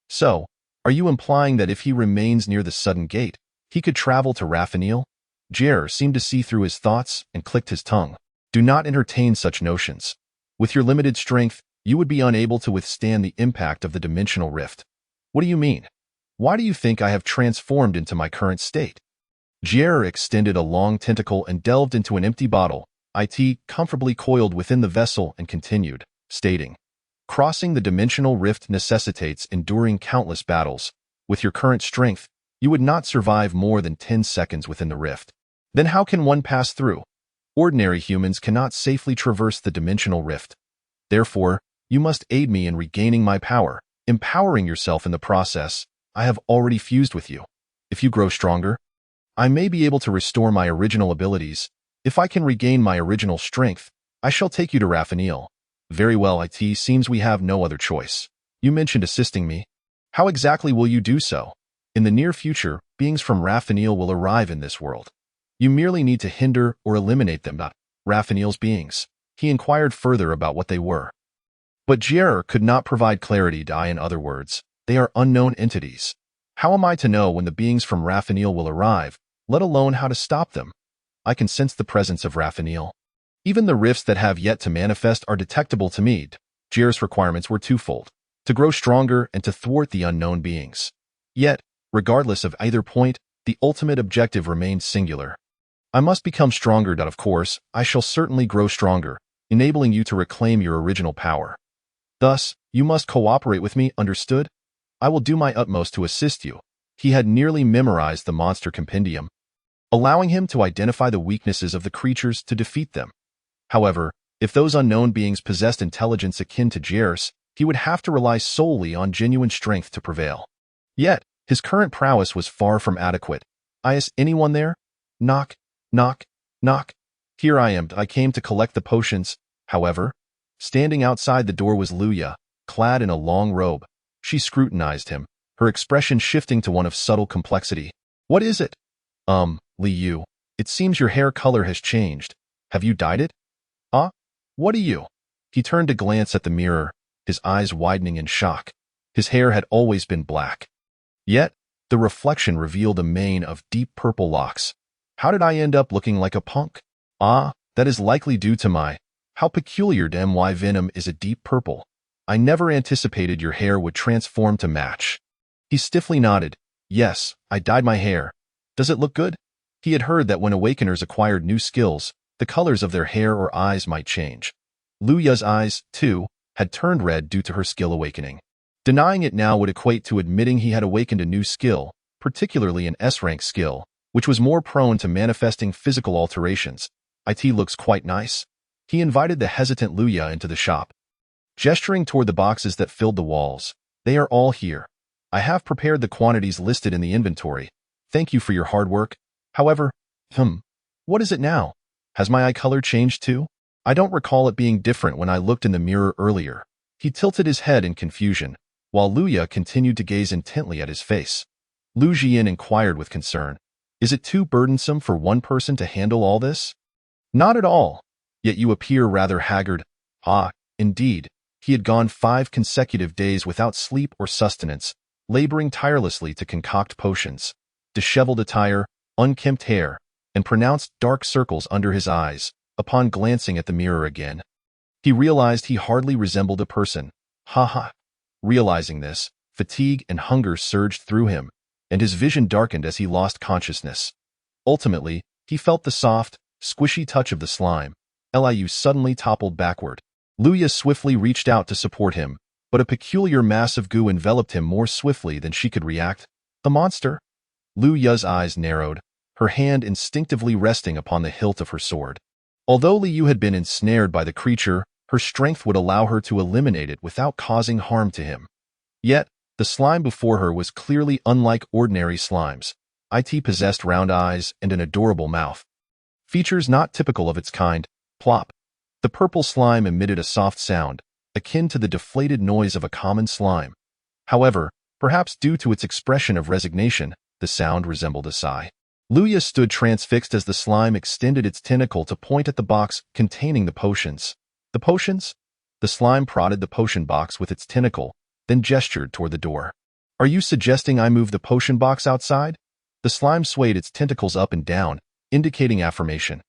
So, are you implying that if he remains near the sudden gate, he could travel to Raphael? Jer seemed to see through his thoughts and clicked his tongue. Do not entertain such notions. With your limited strength, you would be unable to withstand the impact of the dimensional rift. What do you mean? Why do you think I have transformed into my current state? Jer extended a long tentacle and delved into an empty bottle, comfortably coiled within the vessel, and continued, stating, crossing the dimensional rift necessitates enduring countless battles. With your current strength, you would not survive more than 10 seconds within the rift. Then how can one pass through? Ordinary humans cannot safely traverse the dimensional rift. Therefore, you must aid me in regaining my power, empowering yourself in the process. I have already fused with you. If you grow stronger, I may be able to restore my original abilities. If I can regain my original strength, I shall take you to Raphael. Very well, it seems we have no other choice. You mentioned assisting me. How exactly will you do so? In the near future, beings from Raphael will arrive in this world. You merely need to hinder or eliminate them. Raphael's beings. He inquired further about what they were. But Jer could not provide clarity. In other words, they are unknown entities. How am I to know when the beings from Raphael will arrive, let alone how to stop them? I can sense the presence of Raphael. Even the rifts that have yet to manifest are detectable to me. Jer's requirements were twofold: to grow stronger and to thwart the unknown beings. Yet, regardless of either point, the ultimate objective remained singular. I must become stronger. Of course, I shall certainly grow stronger, enabling you to reclaim your original power. Thus, you must cooperate with me, understood? I will do my utmost to assist you. He had nearly memorized the monster compendium, allowing him to identify the weaknesses of the creatures to defeat them. However, if those unknown beings possessed intelligence akin to Jairus, he would have to rely solely on genuine strength to prevail. Yet, his current prowess was far from adequate. Is anyone there? Knock, knock, knock. Here I am. I came to collect the potions. However, standing outside the door was Luya, clad in a long robe. She scrutinized him, her expression shifting to one of subtle complexity. What is it? Liu, it seems your hair color has changed. Have you dyed it? What are you? He turned to glance at the mirror, his eyes widening in shock. His hair had always been black. Yet, the reflection revealed a mane of deep purple locks. How did I end up looking like a punk? That is likely due to my... How peculiar my venom is a deep purple. I never anticipated your hair would transform to match. He stiffly nodded. Yes, I dyed my hair. Does it look good? He had heard that when awakeners acquired new skills, the colors of their hair or eyes might change. Luya's eyes, too, had turned red due to her skill awakening. Denying it now would equate to admitting he had awakened a new skill, particularly an S-rank skill, which was more prone to manifesting physical alterations. It looks quite nice. He invited the hesitant Luya into the shop, gesturing toward the boxes that filled the walls. They are all here. I have prepared the quantities listed in the inventory. Thank you for your hard work. However, what is it now? Has my eye color changed too? I don't recall it being different when I looked in the mirror earlier. He tilted his head in confusion, while Luya continued to gaze intently at his face. Lu Jian inquired with concern. Is it too burdensome for one person to handle all this? Not at all. Yet you appear rather haggard. Indeed. He had gone 5 consecutive days without sleep or sustenance, laboring tirelessly to concoct potions. Disheveled attire, unkempt hair, and pronounced dark circles under his eyes. Upon glancing at the mirror again, he realized he hardly resembled a person. Realizing this, fatigue and hunger surged through him, and his vision darkened as he lost consciousness. Ultimately, he felt the soft, squishy touch of the slime. Liu suddenly toppled backward. Luya swiftly reached out to support him, but a peculiar mass of goo enveloped him more swiftly than she could react. A monster? Luya's eyes narrowed, her hand instinctively resting upon the hilt of her sword. Although Liu had been ensnared by the creature, her strength would allow her to eliminate it without causing harm to him. Yet, the slime before her was clearly unlike ordinary slimes. It possessed round eyes and an adorable mouth. Features not typical of its kind. Plop. The purple slime emitted a soft sound, akin to the deflated noise of a common slime. However, perhaps due to its expression of resignation, the sound resembled a sigh. Luya stood transfixed as the slime extended its tentacle to point at the box containing the potions. The potions? The slime prodded the potion box with its tentacle, then gestured toward the door. Are you suggesting I move the potion box outside? The slime swayed its tentacles up and down, indicating affirmation.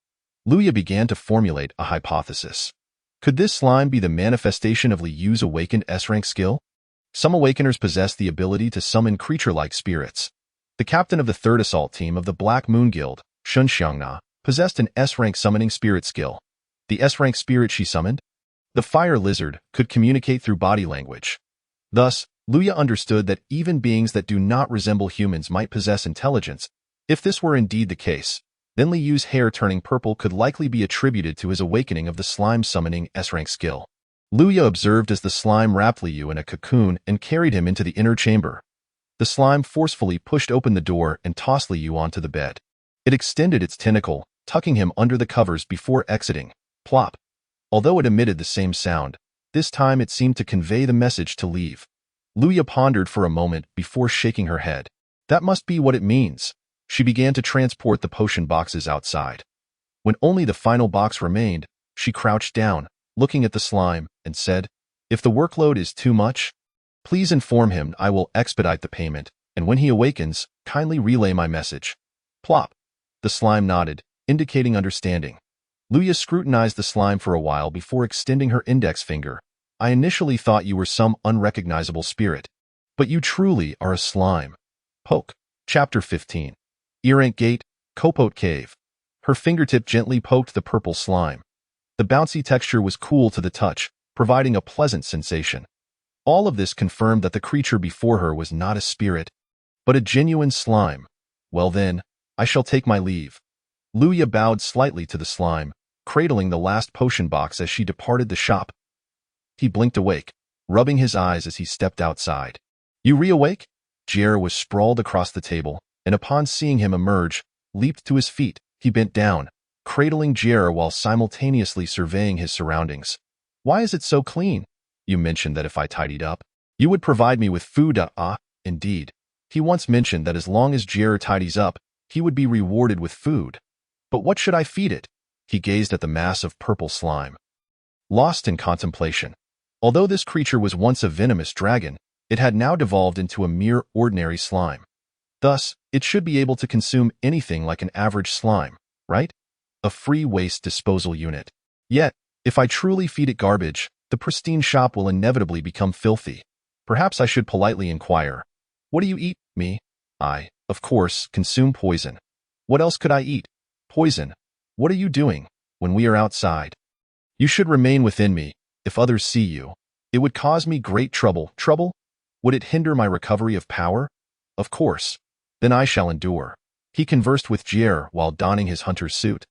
Luya began to formulate a hypothesis. Could this slime be the manifestation of Liu's awakened S-rank skill? Some awakeners possess the ability to summon creature-like spirits. The captain of the 3rd Assault Team of the Black Moon Guild, Shun Xiangna, possessed an S-rank summoning spirit skill. The S-rank spirit she summoned? The fire lizard could communicate through body language. Thus, Luya understood that even beings that do not resemble humans might possess intelligence. If this were indeed the case, then Liu's hair turning purple could likely be attributed to his awakening of the slime summoning S-rank skill. Luya observed as the slime wrapped Liu in a cocoon and carried him into the inner chamber. The slime forcefully pushed open the door and tossed Liu onto the bed. It extended its tentacle, tucking him under the covers before exiting. Plop. Although it emitted the same sound, this time it seemed to convey the message to leave. Luya pondered for a moment before shaking her head. That must be what it means. She began to transport the potion boxes outside. When only the final box remained, she crouched down, looking at the slime, and said, If the workload is too much, please inform him. I will expedite the payment, and when he awakens, kindly relay my message. Plop. The slime nodded, indicating understanding. Luya scrutinized the slime for a while before extending her index finger. I initially thought you were some unrecognizable spirit, but you truly are a slime. Poke. Chapter 15. Earrank Gate, Kopote Cave. Her fingertip gently poked the purple slime. The bouncy texture was cool to the touch, providing a pleasant sensation. All of this confirmed that the creature before her was not a spirit, but a genuine slime. Well then, I shall take my leave. Luya bowed slightly to the slime, cradling the last potion box as she departed the shop. He blinked awake, rubbing his eyes as he stepped outside. You reawake? Jer was sprawled across the table, and upon seeing him emerge, leaped to his feet. He bent down, cradling Jer while simultaneously surveying his surroundings. Why is it so clean? You mentioned that if I tidied up, you would provide me with food. Indeed. He once mentioned that as long as Jer tidies up, he would be rewarded with food. But what should I feed it? He gazed at the mass of purple slime, lost in contemplation. Although this creature was once a venomous dragon, it had now devolved into a mere ordinary slime. Thus, it should be able to consume anything like an average slime, right? A free waste disposal unit. Yet, if I truly feed it garbage, the pristine shop will inevitably become filthy. Perhaps I should politely inquire, what do you eat, me? I, of course, consume poison. What else could I eat? Poison. What are you doing when we are outside? You should remain within me. If others see you, it would cause me great trouble. Trouble? Would it hinder my recovery of power? Of course. Then I shall endure. He conversed with Jer while donning his hunter's suit.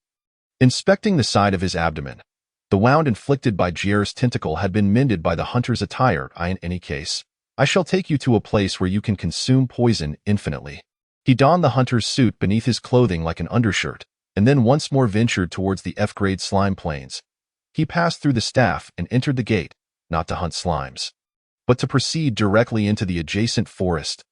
Inspecting the side of his abdomen, the wound inflicted by Jer's tentacle had been mended by the hunter's attire. In any case, I shall take you to a place where you can consume poison infinitely. He donned the hunter's suit beneath his clothing like an undershirt, and then once more ventured towards the F-grade slime plains. He passed through the staff and entered the gate, not to hunt slimes, but to proceed directly into the adjacent forest.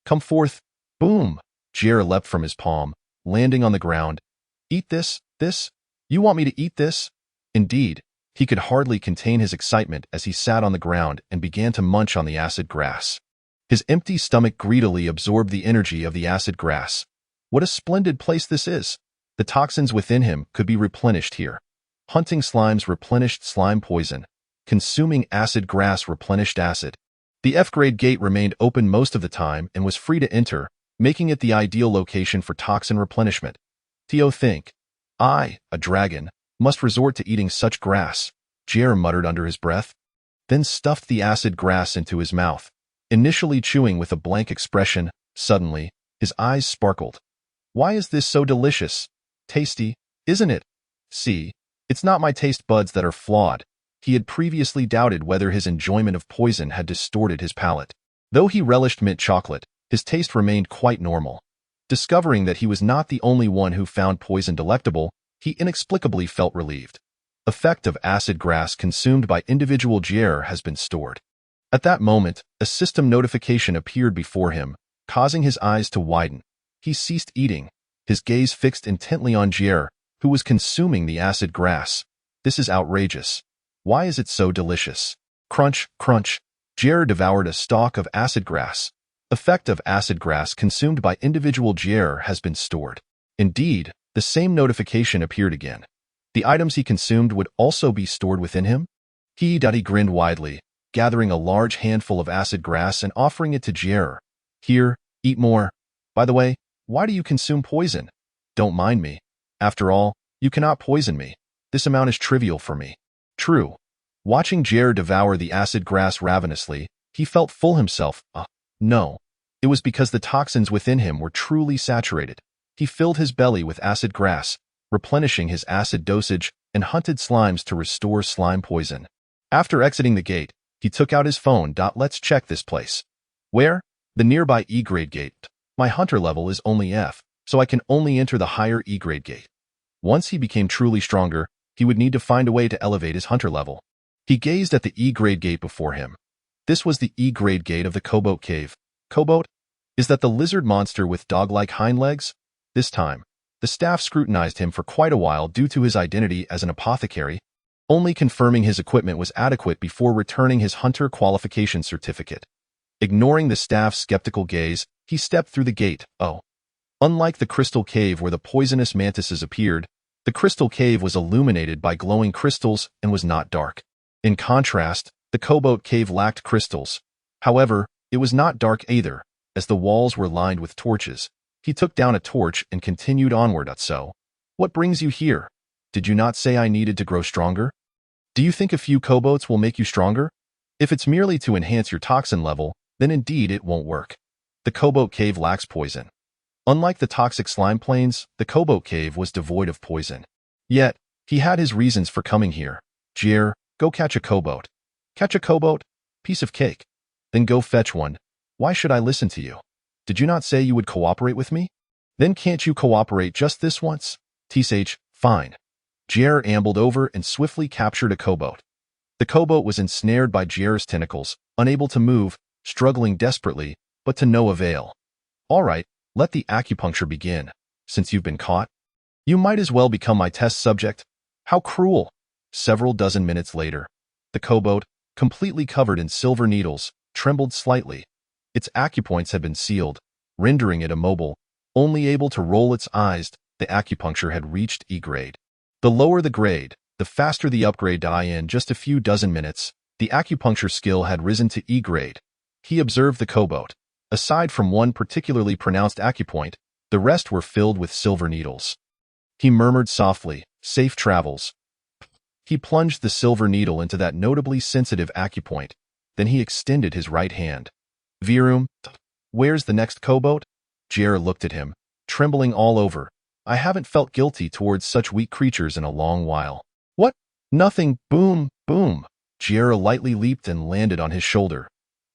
Come forth. Boom! Jer leapt from his palm, landing on the ground. Eat this? This? You want me to eat this? Indeed, he could hardly contain his excitement as he sat on the ground and began to munch on the acid grass. His empty stomach greedily absorbed the energy of the acid grass. What a splendid place this is! The toxins within him could be replenished here. Hunting slimes replenished slime poison. Consuming acid grass replenished acid. The F-grade gate remained open most of the time and was free to enter, making it the ideal location for toxin replenishment. Theo think. I, a dragon, must resort to eating such grass, Jer muttered under his breath, then stuffed the acid grass into his mouth. Initially chewing with a blank expression, suddenly, his eyes sparkled. Why is this so delicious? Tasty, isn't it? See, it's not my taste buds that are flawed. He had previously doubted whether his enjoyment of poison had distorted his palate. Though he relished mint chocolate, his taste remained quite normal. Discovering that he was not the only one who found poison delectable, he inexplicably felt relieved. Effect of acid grass consumed by individual Jer has been stored. At that moment, a system notification appeared before him, causing his eyes to widen. He ceased eating, his gaze fixed intently on Jer, who was consuming the acid grass. This is outrageous. Why is it so delicious? Crunch, crunch. Jer devoured a stalk of acid grass. Effect of acid grass consumed by individual Jer has been stored. Indeed, the same notification appeared again. The items he consumed would also be stored within him? He grinned widely, gathering a large handful of acid grass and offering it to Jer. Here, eat more. By the way, why do you consume poison? Don't mind me. After all, you cannot poison me. This amount is trivial for me. True. Watching Jer devour the acid grass ravenously, he felt full himself. No. It was because the toxins within him were truly saturated. He filled his belly with acid grass, replenishing his acid dosage, and hunted slimes to restore slime poison. After exiting the gate, he took out his phone. Let's check this place. Where? The nearby E-grade gate. My hunter level is only F, so I can only enter the higher E-grade gate. Once he became truly stronger, he would need to find a way to elevate his hunter level. He gazed at the E-grade gate before him. This was the E-grade gate of the Cobalt Cave. Cobalt? Is that the lizard monster with dog-like hind legs? This time, the staff scrutinized him for quite a while due to his identity as an apothecary, only confirming his equipment was adequate before returning his hunter qualification certificate. Ignoring the staff's skeptical gaze, he stepped through the gate. Unlike the crystal cave where the poisonous mantises appeared, the crystal cave was illuminated by glowing crystals and was not dark. In contrast, the Cobalt Cave lacked crystals. However, it was not dark either, as the walls were lined with torches. He took down a torch and continued onward. What brings you here? Did you not say I needed to grow stronger? Do you think a few kobolds will make you stronger? If it's merely to enhance your toxin level, then indeed it won't work. The kobold cave lacks poison. Unlike the toxic slime plains, the kobold cave was devoid of poison. Yet, he had his reasons for coming here. Jer, go catch a kobold. Catch a kobold? Piece of cake. Then go fetch one. Why should I listen to you? Did you not say you would cooperate with me? Then can't you cooperate just this once? Tsage, fine. Jer ambled over and swiftly captured a kobold. The kobold was ensnared by Jer's tentacles, unable to move, struggling desperately, but to no avail. All right, let the acupuncture begin. Since you've been caught, you might as well become my test subject. How cruel! Several dozen minutes later, the kobold, completely covered in silver needles, trembled slightly. Its acupoints had been sealed, rendering it immobile, only able to roll its eyes. The acupuncture had reached E grade. The lower the grade, the faster the upgrade. In just a few dozen minutes, the acupuncture skill had risen to E grade. He observed the kobold. Aside from one particularly pronounced acupoint, the rest were filled with silver needles. He murmured softly, "Safe travels." He plunged the silver needle into that notably sensitive acupoint. Then he extended his right hand. Virum, where's the next kobold? Jer looked at him, trembling all over. I haven't felt guilty towards such weak creatures in a long while. What? Nothing. Boom, boom. Jer lightly leaped and landed on his shoulder.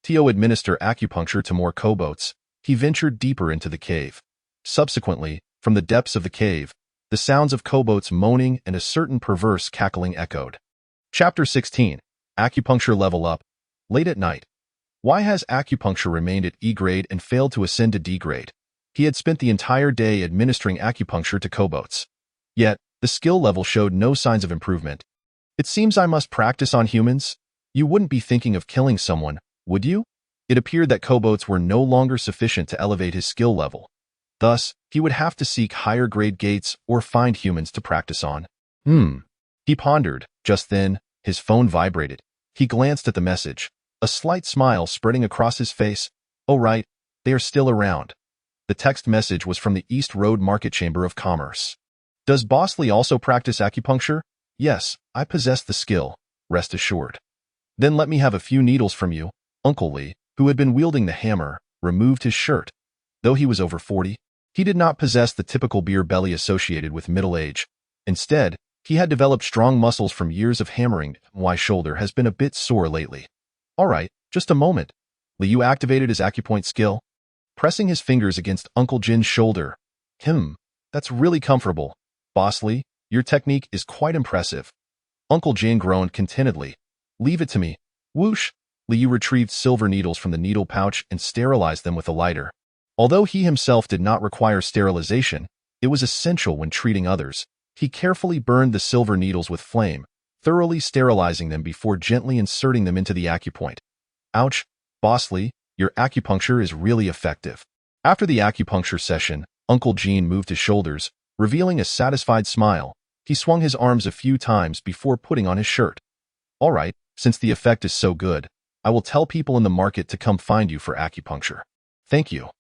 To administer acupuncture to more kobolds, he ventured deeper into the cave. Subsequently, from the depths of the cave, the sounds of kobolds moaning and a certain perverse cackling echoed. Chapter 16. Acupuncture Level Up. Late at night. Why has acupuncture remained at E grade and failed to ascend to D grade? He had spent the entire day administering acupuncture to kobolds. Yet, the skill level showed no signs of improvement. It seems I must practice on humans. You wouldn't be thinking of killing someone, would you? It appeared that kobolds were no longer sufficient to elevate his skill level. Thus, he would have to seek higher grade gates or find humans to practice on. He pondered. Just then, his phone vibrated. He glanced at the message, a slight smile spreading across his face. Oh right, they are still around. The text message was from the East Road Market Chamber of Commerce. Does Bosley also practice acupuncture? Yes, I possess the skill, rest assured. Then let me have a few needles from you. Uncle Lee, who had been wielding the hammer, removed his shirt. Though he was over 40, he did not possess the typical beer belly associated with middle age. Instead, he had developed strong muscles from years of hammering. My shoulder has been a bit sore lately. All right, just a moment. Liu activated his acupoint skill, pressing his fingers against Uncle Jin's shoulder. That's really comfortable. Bosley, your technique is quite impressive. Uncle Jin groaned contentedly. Leave it to me. Whoosh! Liu retrieved silver needles from the needle pouch and sterilized them with a lighter. Although he himself did not require sterilization, it was essential when treating others. He carefully burned the silver needles with flame, thoroughly sterilizing them before gently inserting them into the acupoint. Ouch, Bosley, your acupuncture is really effective. After the acupuncture session, Uncle Gene moved his shoulders, revealing a satisfied smile. He swung his arms a few times before putting on his shirt. All right, since the effect is so good, I will tell people in the market to come find you for acupuncture. Thank you.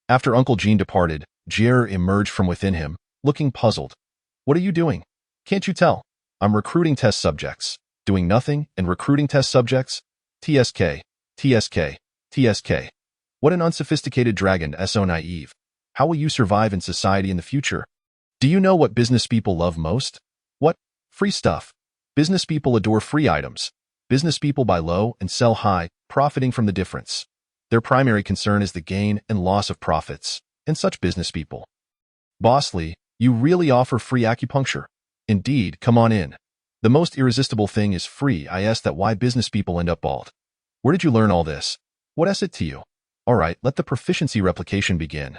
After Uncle Gene departed, Jer emerged from within him, looking puzzled. What are you doing? Can't you tell? I'm recruiting test subjects. Doing nothing and recruiting test subjects? TSK, TSK, TSK. What an unsophisticated dragon, so naive. How will you survive in society in the future? Do you know what business people love most? What? Free stuff. Business people adore free items. Business people buy low and sell high, profiting from the difference. Their primary concern is the gain and loss of profits, and such business people. Bosley, you really offer free acupuncture? Indeed, come on in. The most irresistible thing is free. I ask that why business people end up bald. Where did you learn all this? What is it to you? All right, let the proficiency replication begin.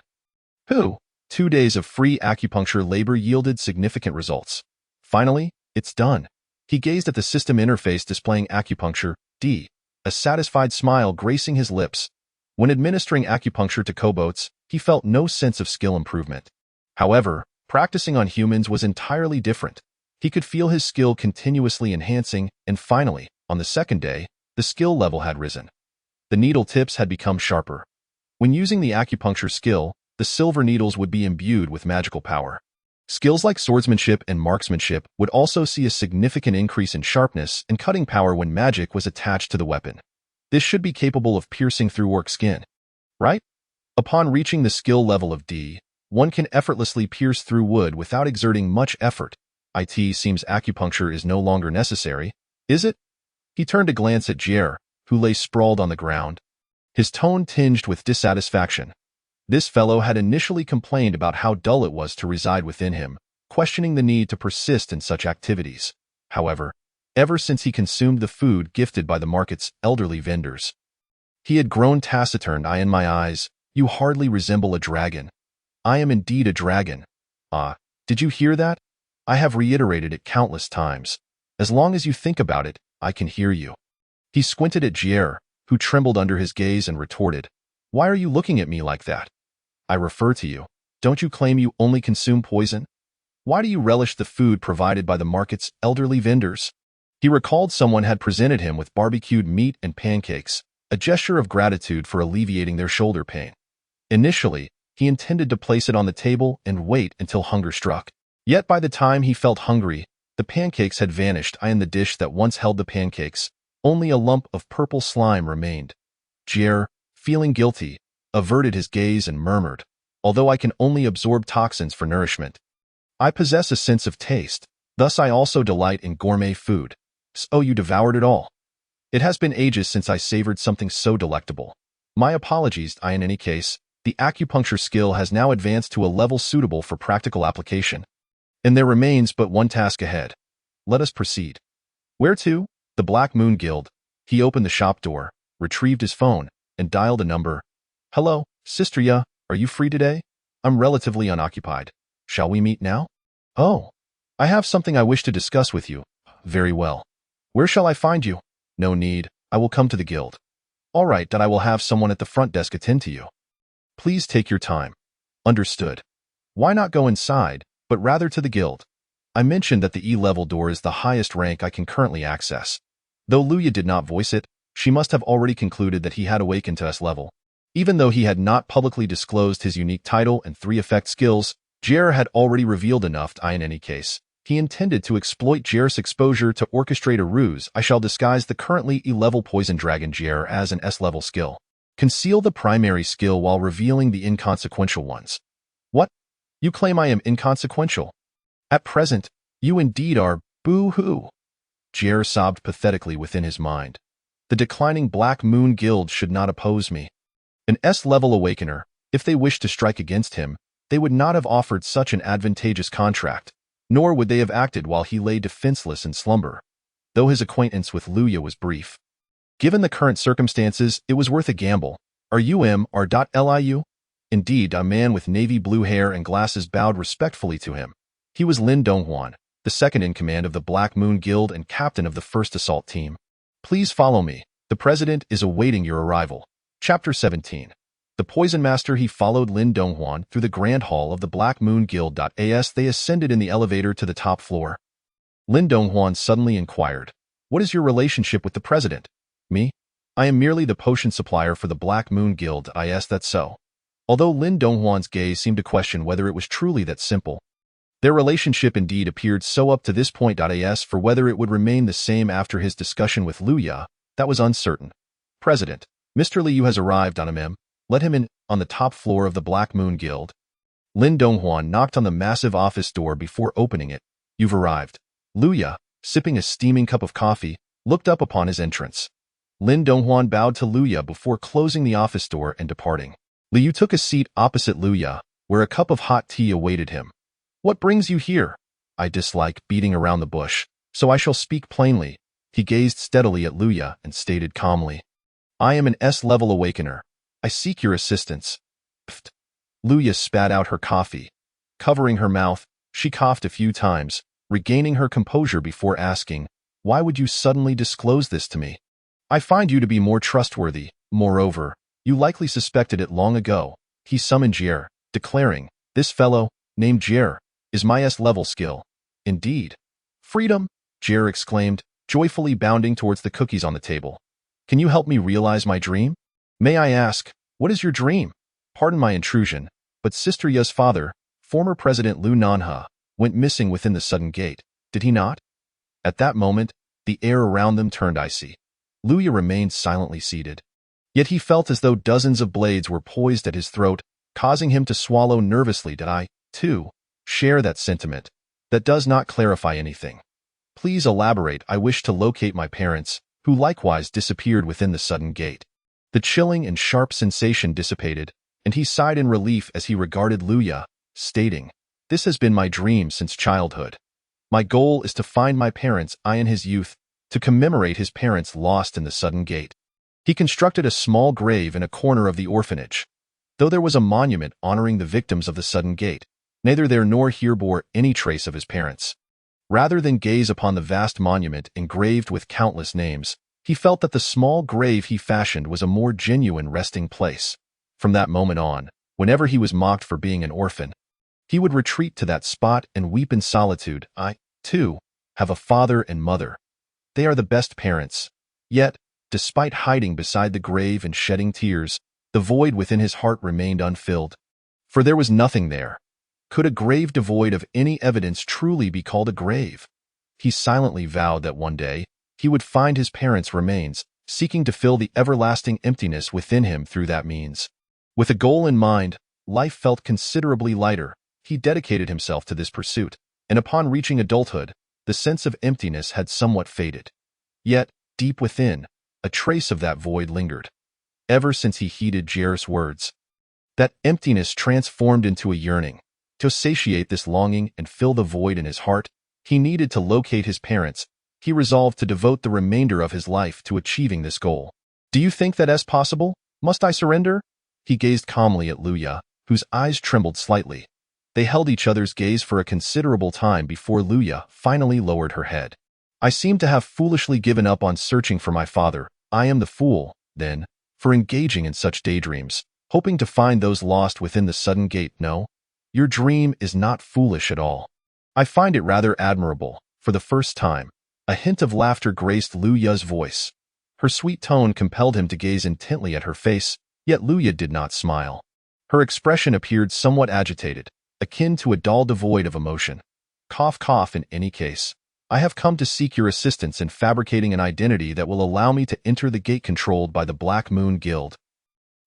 2 days of free acupuncture labor yielded significant results. Finally, it's done. He gazed at the system interface displaying acupuncture, D, a satisfied smile gracing his lips. When administering acupuncture to kobolds, he felt no sense of skill improvement. However, practicing on humans was entirely different. He could feel his skill continuously enhancing, and finally, on the second day, the skill level had risen. The needle tips had become sharper. When using the acupuncture skill, the silver needles would be imbued with magical power. Skills like swordsmanship and marksmanship would also see a significant increase in sharpness and cutting power when magic was attached to the weapon. This should be capable of piercing through orc skin, right? Upon reaching the skill level of D, one can effortlessly pierce through wood without exerting much effort. It seems acupuncture is no longer necessary, is it? He turned to glance at Jer, who lay sprawled on the ground. His tone tinged with dissatisfaction. This fellow had initially complained about how dull it was to reside within him, questioning the need to persist in such activities. However, ever since he consumed the food gifted by the market's elderly vendors, he had grown taciturn. In my eyes, you hardly resemble a dragon. I am indeed a dragon. Ah, did you hear that? I have reiterated it countless times. As long as you think about it, I can hear you. He squinted at Jer, who trembled under his gaze and retorted, "Why are you looking at me like that? I refer to you. Don't you claim you only consume poison? Why do you relish the food provided by the market's elderly vendors?" He recalled someone had presented him with barbecued meat and pancakes, a gesture of gratitude for alleviating their shoulder pain. Initially, he intended to place it on the table and wait until hunger struck. Yet by the time he felt hungry, the pancakes had vanished. In the dish that once held the pancakes, only a lump of purple slime remained. Jer, feeling guilty, averted his gaze and murmured, "Although I can only absorb toxins for nourishment, I possess a sense of taste. Thus I also delight in gourmet food." "So you devoured it all?" "It has been ages since I savored something so delectable. My apologies. In any case, the acupuncture skill has now advanced to a level suitable for practical application. And there remains but one task ahead. Let us proceed." "Where to?" "The Black Moon Guild." He opened the shop door, retrieved his phone, and dialed a number. "Hello, Sister Ya, are you free today? I'm relatively unoccupied. Shall we meet now?" "Oh, I have something I wish to discuss with you." "Very well. Where shall I find you?" "No need, I will come to the guild." "All right, then I will have someone at the front desk attend to you." "Please take your time." "Understood. Why not go inside, but rather to the guild?" "I mentioned that the E-level door is the highest rank I can currently access." Though Luya did not voice it, she must have already concluded that he had awakened to S-level. Even though he had not publicly disclosed his unique title and 3 effect skills, Jer had already revealed enough. In any case, he intended to exploit Jer's exposure to orchestrate a ruse. "I shall disguise the currently E-level poison dragon Jer as an S-level skill. Conceal the primary skill while revealing the inconsequential ones." "What? You claim I am inconsequential?" "At present, you indeed are. Boo-hoo." Jer sobbed pathetically within his mind. The declining Black Moon Guild should not oppose me. An S-level awakener, if they wished to strike against him, they would not have offered such an advantageous contract, nor would they have acted while he lay defenseless in slumber, though his acquaintance with Luya was brief. Given the current circumstances, it was worth a gamble. "Are you M.R.Liu?" Indeed, a man with navy blue hair and glasses bowed respectfully to him. He was Lin Donghuan, the second in command of the Black Moon Guild and captain of the first assault team. "Please follow me. The president is awaiting your arrival." Chapter 17. The Poison Master. He followed Lin Donghuan through the grand hall of the Black Moon Guild. As they ascended in the elevator to the top floor, Lin Donghuan suddenly inquired, "What is your relationship with the president?" "Me? I am merely the potion supplier for the Black Moon Guild." "That's so." Although Lin Donghuan's gaze seemed to question whether it was truly that simple, their relationship indeed appeared so up to this point. As for whether it would remain the same after his discussion with Luya, that was uncertain. "President, Mr. Liu has arrived. Let him in." On the top floor of the Black Moon Guild, Lin Donghuan knocked on the massive office door before opening it. "You've arrived." Luya, sipping a steaming cup of coffee, looked up upon his entrance. Lin Donghuan bowed to Luya before closing the office door and departing. Liu took a seat opposite Luya, where a cup of hot tea awaited him. "What brings you here?" "I dislike beating around the bush, so I shall speak plainly." He gazed steadily at Luya and stated calmly, "I am an S-level awakener. I seek your assistance." Pfft. Luya spat out her coffee. Covering her mouth, she coughed a few times, regaining her composure before asking, "Why would you suddenly disclose this to me?" "I find you to be more trustworthy. Moreover, you likely suspected it long ago." He summoned Jer, declaring, "This fellow, named Jer, is my S-level skill." "Indeed." "Freedom!" Jer exclaimed, joyfully bounding towards the cookies on the table. "Can you help me realize my dream?" "May I ask, what is your dream?" "Pardon my intrusion, but Sister Ya's father, former President Lu Nanha, went missing within the sudden gate, did he not? At that moment, the air around them turned icy. Luya remained silently seated. Yet he felt as though dozens of blades were poised at his throat, causing him to swallow nervously. Did I, too, share that sentiment? That does not clarify anything. Please elaborate. I wish to locate my parents, who likewise disappeared within the sudden gate. The chilling and sharp sensation dissipated, and he sighed in relief as he regarded Luya, stating, "This has been my dream since childhood. My goal is to find my parents. I in his youth, to commemorate his parents lost in the sudden gate." He constructed a small grave in a corner of the orphanage. Though there was a monument honoring the victims of the sudden gate, neither there nor here bore any trace of his parents. Rather than gaze upon the vast monument engraved with countless names, he felt that the small grave he fashioned was a more genuine resting place. From that moment on, whenever he was mocked for being an orphan, he would retreat to that spot and weep in solitude. I, too, have a father and mother. They are the best parents. Yet, despite hiding beside the grave and shedding tears, the void within his heart remained unfilled. For there was nothing there. Could a grave devoid of any evidence truly be called a grave? He silently vowed that one day he would find his parents' remains, seeking to fill the everlasting emptiness within him through that means. With a goal in mind, life felt considerably lighter. He dedicated himself to this pursuit, and upon reaching adulthood, the sense of emptiness had somewhat faded. Yet, deep within, a trace of that void lingered. Ever since he heeded Jer's words, that emptiness transformed into a yearning. To satiate this longing and fill the void in his heart, he needed to locate his parents. He resolved to devote the remainder of his life to achieving this goal. Do you think that is possible? Must I surrender? He gazed calmly at Luya, whose eyes trembled slightly. They held each other's gaze for a considerable time before Luya finally lowered her head. I seem to have foolishly given up on searching for my father. I am the fool, then, for engaging in such daydreams, hoping to find those lost within the sudden gate. No, your dream is not foolish at all. I find it rather admirable. For the first time, a hint of laughter graced Luya's voice. Her sweet tone compelled him to gaze intently at her face, yet Luya did not smile. Her expression appeared somewhat agitated, akin to a doll devoid of emotion. Cough, cough. In any case, I have come to seek your assistance in fabricating an identity that will allow me to enter the gate controlled by the Black Moon Guild.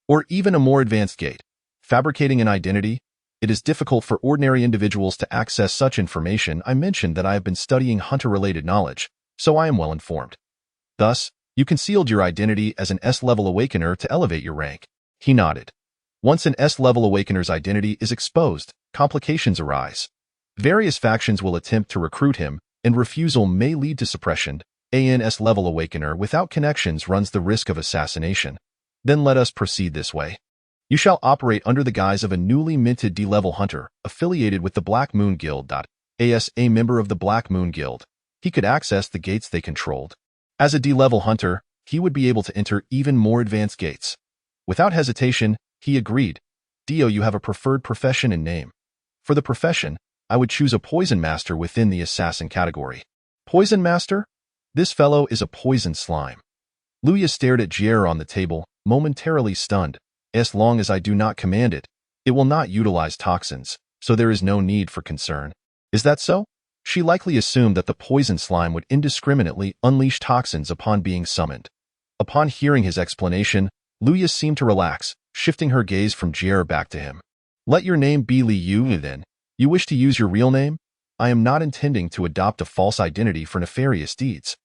Or even a more advanced gate. Fabricating an identity? It is difficult for ordinary individuals to access such information. I mentioned that I have been studying hunter-related knowledge, so I am well informed. Thus, you concealed your identity as an S-level awakener to elevate your rank. He nodded. Once an S-level awakener's identity is exposed, complications arise. Various factions will attempt to recruit him, and refusal may lead to suppression. An S-level awakener without connections runs the risk of assassination. Then let us proceed this way. You shall operate under the guise of a newly minted D-level hunter, affiliated with the Black Moon Guild. As a member of the Black Moon Guild, he could access the gates they controlled. As a D-level hunter, he would be able to enter even more advanced gates. Without hesitation, he agreed. Dio, you have a preferred profession and name. For the profession, I would choose a poison master within the assassin category. Poison master? This fellow is a poison slime. Luya stared at Jer on the table, momentarily stunned. As long as I do not command it, it will not utilize toxins, so there is no need for concern. Is that so? She likely assumed that the poison slime would indiscriminately unleash toxins upon being summoned. Upon hearing his explanation, Luya seemed to relax, shifting her gaze from Jer back to him. Let your name be Li Yu then. You wish to use your real name? I am not intending to adopt a false identity for nefarious deeds.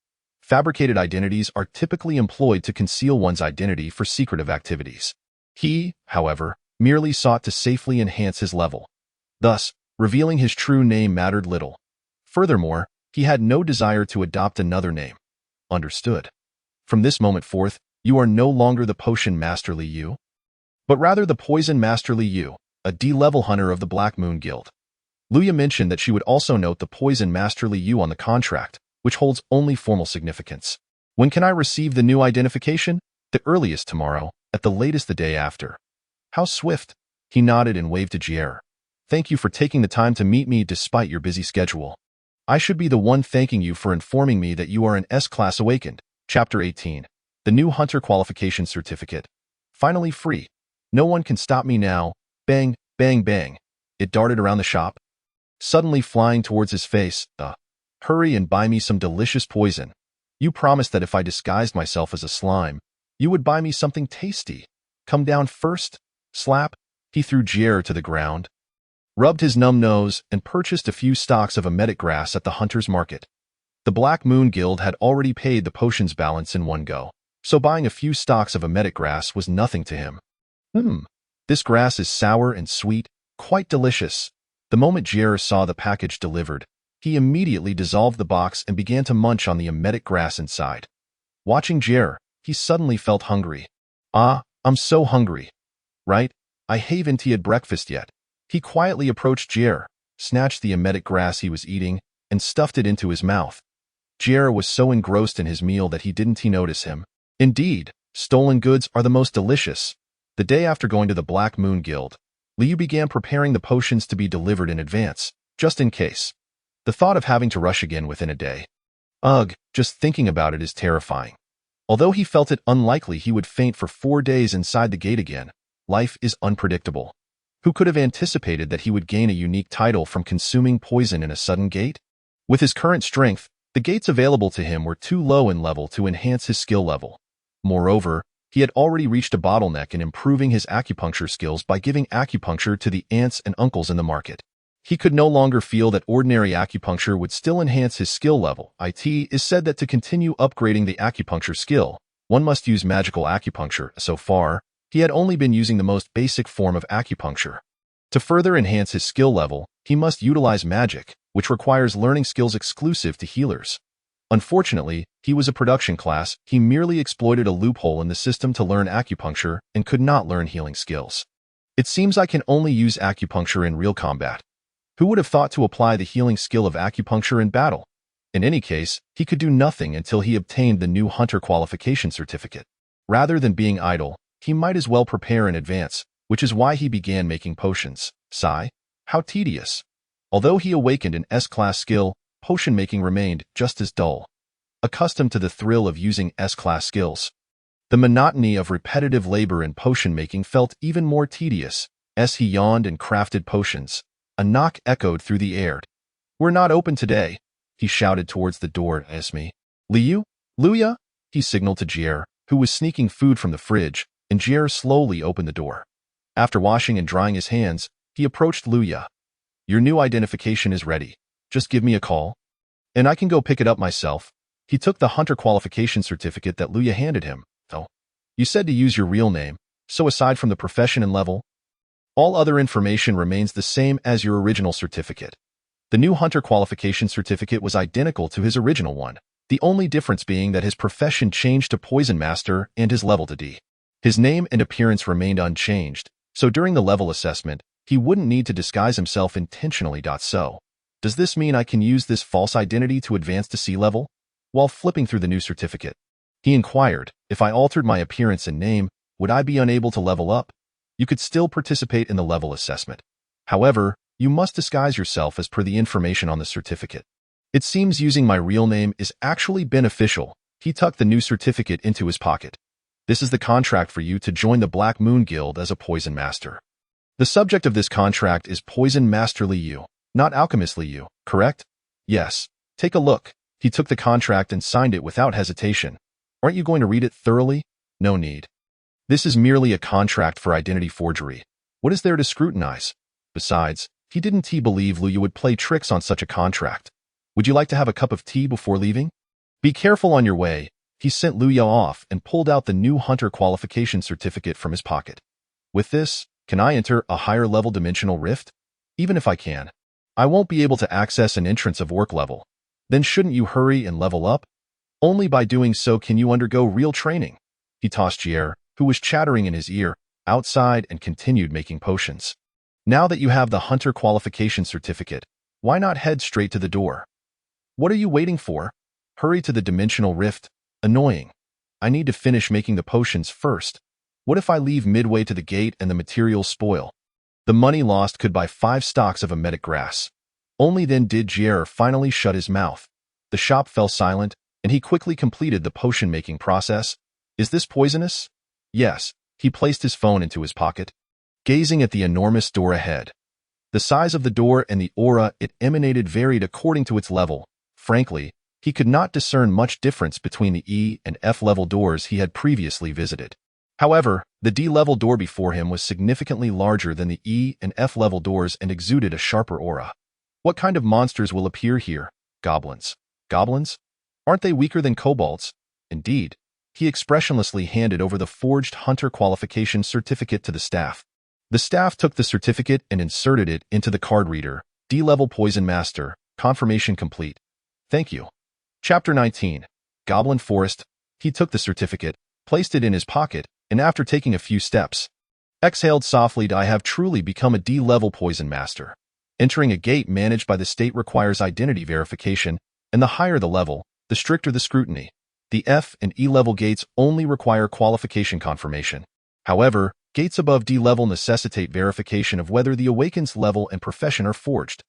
Fabricated identities are typically employed to conceal one's identity for secretive activities. He, however, merely sought to safely enhance his level. Thus, revealing his true name mattered little. Furthermore, he had no desire to adopt another name. Understood. From this moment forth, you are no longer the Potion Master Li Yu, but rather the Poison Master Li Yu, a D-level hunter of the Black Moon Guild. Luya mentioned that she would also note the Poison Master Li Yu on the contract, which holds only formal significance. When can I receive the new identification? The earliest tomorrow, at the latest the day after. How swift. He nodded and waved to Jer. Thank you for taking the time to meet me despite your busy schedule. I should be the one thanking you for informing me that you are an S-Class Awakened. Chapter 18. The new Hunter Qualification Certificate. Finally free. No one can stop me now. Bang, bang, bang. It darted around the shop. suddenly flying towards his face. Hurry and buy me some delicious poison. You promised that if I disguised myself as a slime, you would buy me something tasty. Come down first. Slap. He threw Jier to the ground, rubbed his numb nose, and purchased a few stalks of emetic grass at the hunter's market. The Black Moon Guild had already paid the potions balance in one go, so buying a few stalks of emetic grass was nothing to him. This grass is sour and sweet, quite delicious. The moment Jier saw the package delivered, he immediately dissolved the box and began to munch on the emetic grass inside. Watching Jier, he suddenly felt hungry. I'm so hungry. Right? I haven't had breakfast yet. He quietly approached Jier, snatched the emetic grass he was eating, and stuffed it into his mouth. Jier was so engrossed in his meal that he didn't notice him. Indeed, stolen goods are the most delicious. The day after going to the Black Moon Guild, Liu began preparing the potions to be delivered in advance, just in case. The thought of having to rush again within a day. Just thinking about it is terrifying. Although he felt it unlikely he would faint for 4 days inside the gate again, life is unpredictable. Who could have anticipated that he would gain a unique title from consuming poison in a sudden gate? With his current strength, the gates available to him were too low in level to enhance his skill level. Moreover, he had already reached a bottleneck in improving his acupuncture skills by giving acupuncture to the aunts and uncles in the market. He could no longer feel that ordinary acupuncture would still enhance his skill level. It is said that to continue upgrading the acupuncture skill, one must use magical acupuncture. So far, he had only been using the most basic form of acupuncture. To further enhance his skill level, he must utilize magic, which requires learning skills exclusive to healers. Unfortunately, he was a production class. He merely exploited a loophole in the system to learn acupuncture and could not learn healing skills. It seems I can only use acupuncture in real combat. Who would have thought to apply the healing skill of acupuncture in battle? In any case, he could do nothing until he obtained the new hunter qualification certificate. Rather than being idle, he might as well prepare in advance, which is why he began making potions. Sigh, how tedious. Although he awakened an S-class skill, potion making remained just as dull. Accustomed to the thrill of using S-class skills, the monotony of repetitive labor in potion making felt even more tedious. As he yawned and crafted potions, a knock echoed through the air. We're not open today, he shouted towards the door. Me. Liu? Luya? He signaled to Jier, who was sneaking food from the fridge, and Jier slowly opened the door. After washing and drying his hands, he approached Luya. Your new identification is ready. Just give me a call, and I can go pick it up myself. He took the hunter qualification certificate that Luya handed him. You said to use your real name, so aside from the profession and level, all other information remains the same as your original certificate. The new hunter qualification certificate was identical to his original one, the only difference being that his profession changed to Poison Master and his level to D. His name and appearance remained unchanged, so during the level assessment, he wouldn't need to disguise himself intentionally. So, does this mean I can use this false identity to advance to C level? While flipping through the new certificate, he inquired, if I altered my appearance and name, would I be unable to level up? You could still participate in the level assessment. However, you must disguise yourself as per the information on the certificate. It seems using my real name is actually beneficial. He tucked the new certificate into his pocket. This is the contract for you to join the Black Moon Guild as a Poison Master. The subject of this contract is Poison Master Liu, not Alchemist Liu, correct? Yes. Take a look. He took the contract and signed it without hesitation. Aren't you going to read it thoroughly? No need. This is merely a contract for identity forgery. What is there to scrutinize? Besides, he didn't believe Liu would play tricks on such a contract. Would you like to have a cup of tea before leaving? Be careful on your way. He sent Luya off and pulled out the new hunter qualification certificate from his pocket. With this, can I enter a higher level dimensional rift? Even if I can, I won't be able to access an entrance of work level. Then shouldn't you hurry and level up? Only by doing so can you undergo real training. He tossed Jier, who was chattering in his ear, outside and continued making potions. Now that you have the hunter qualification certificate, why not head straight to the door? What are you waiting for? Hurry to the dimensional rift. Annoying. I need to finish making the potions first. What if I leave midway to the gate and the materials spoil? The money lost could buy 5 stalks of emetic grass. Only then did Jier finally shut his mouth. The shop fell silent, and he quickly completed the potion-making process. Is this poisonous? Yes. He placed his phone into his pocket, gazing at the enormous door ahead. The size of the door and the aura it emanated varied according to its level. Frankly, he could not discern much difference between the E and F level doors he had previously visited. However, the D level door before him was significantly larger than the E and F level doors and exuded a sharper aura. What kind of monsters will appear here? Goblins. Goblins? Aren't they weaker than kobolds? Indeed. He expressionlessly handed over the forged hunter qualification certificate to the staff. The staff took the certificate and inserted it into the card reader. D-level Poison Master. Confirmation complete. Thank you. Chapter 19. Goblin Forest. He took the certificate, placed it in his pocket, and after taking a few steps, exhaled softly. I have truly become a D-level Poison Master. Entering a gate managed by the state requires identity verification, and the higher the level, the stricter the scrutiny. The F and E level gates only require qualification confirmation. However, gates above D level necessitate verification of whether the awakened's level and profession are forged.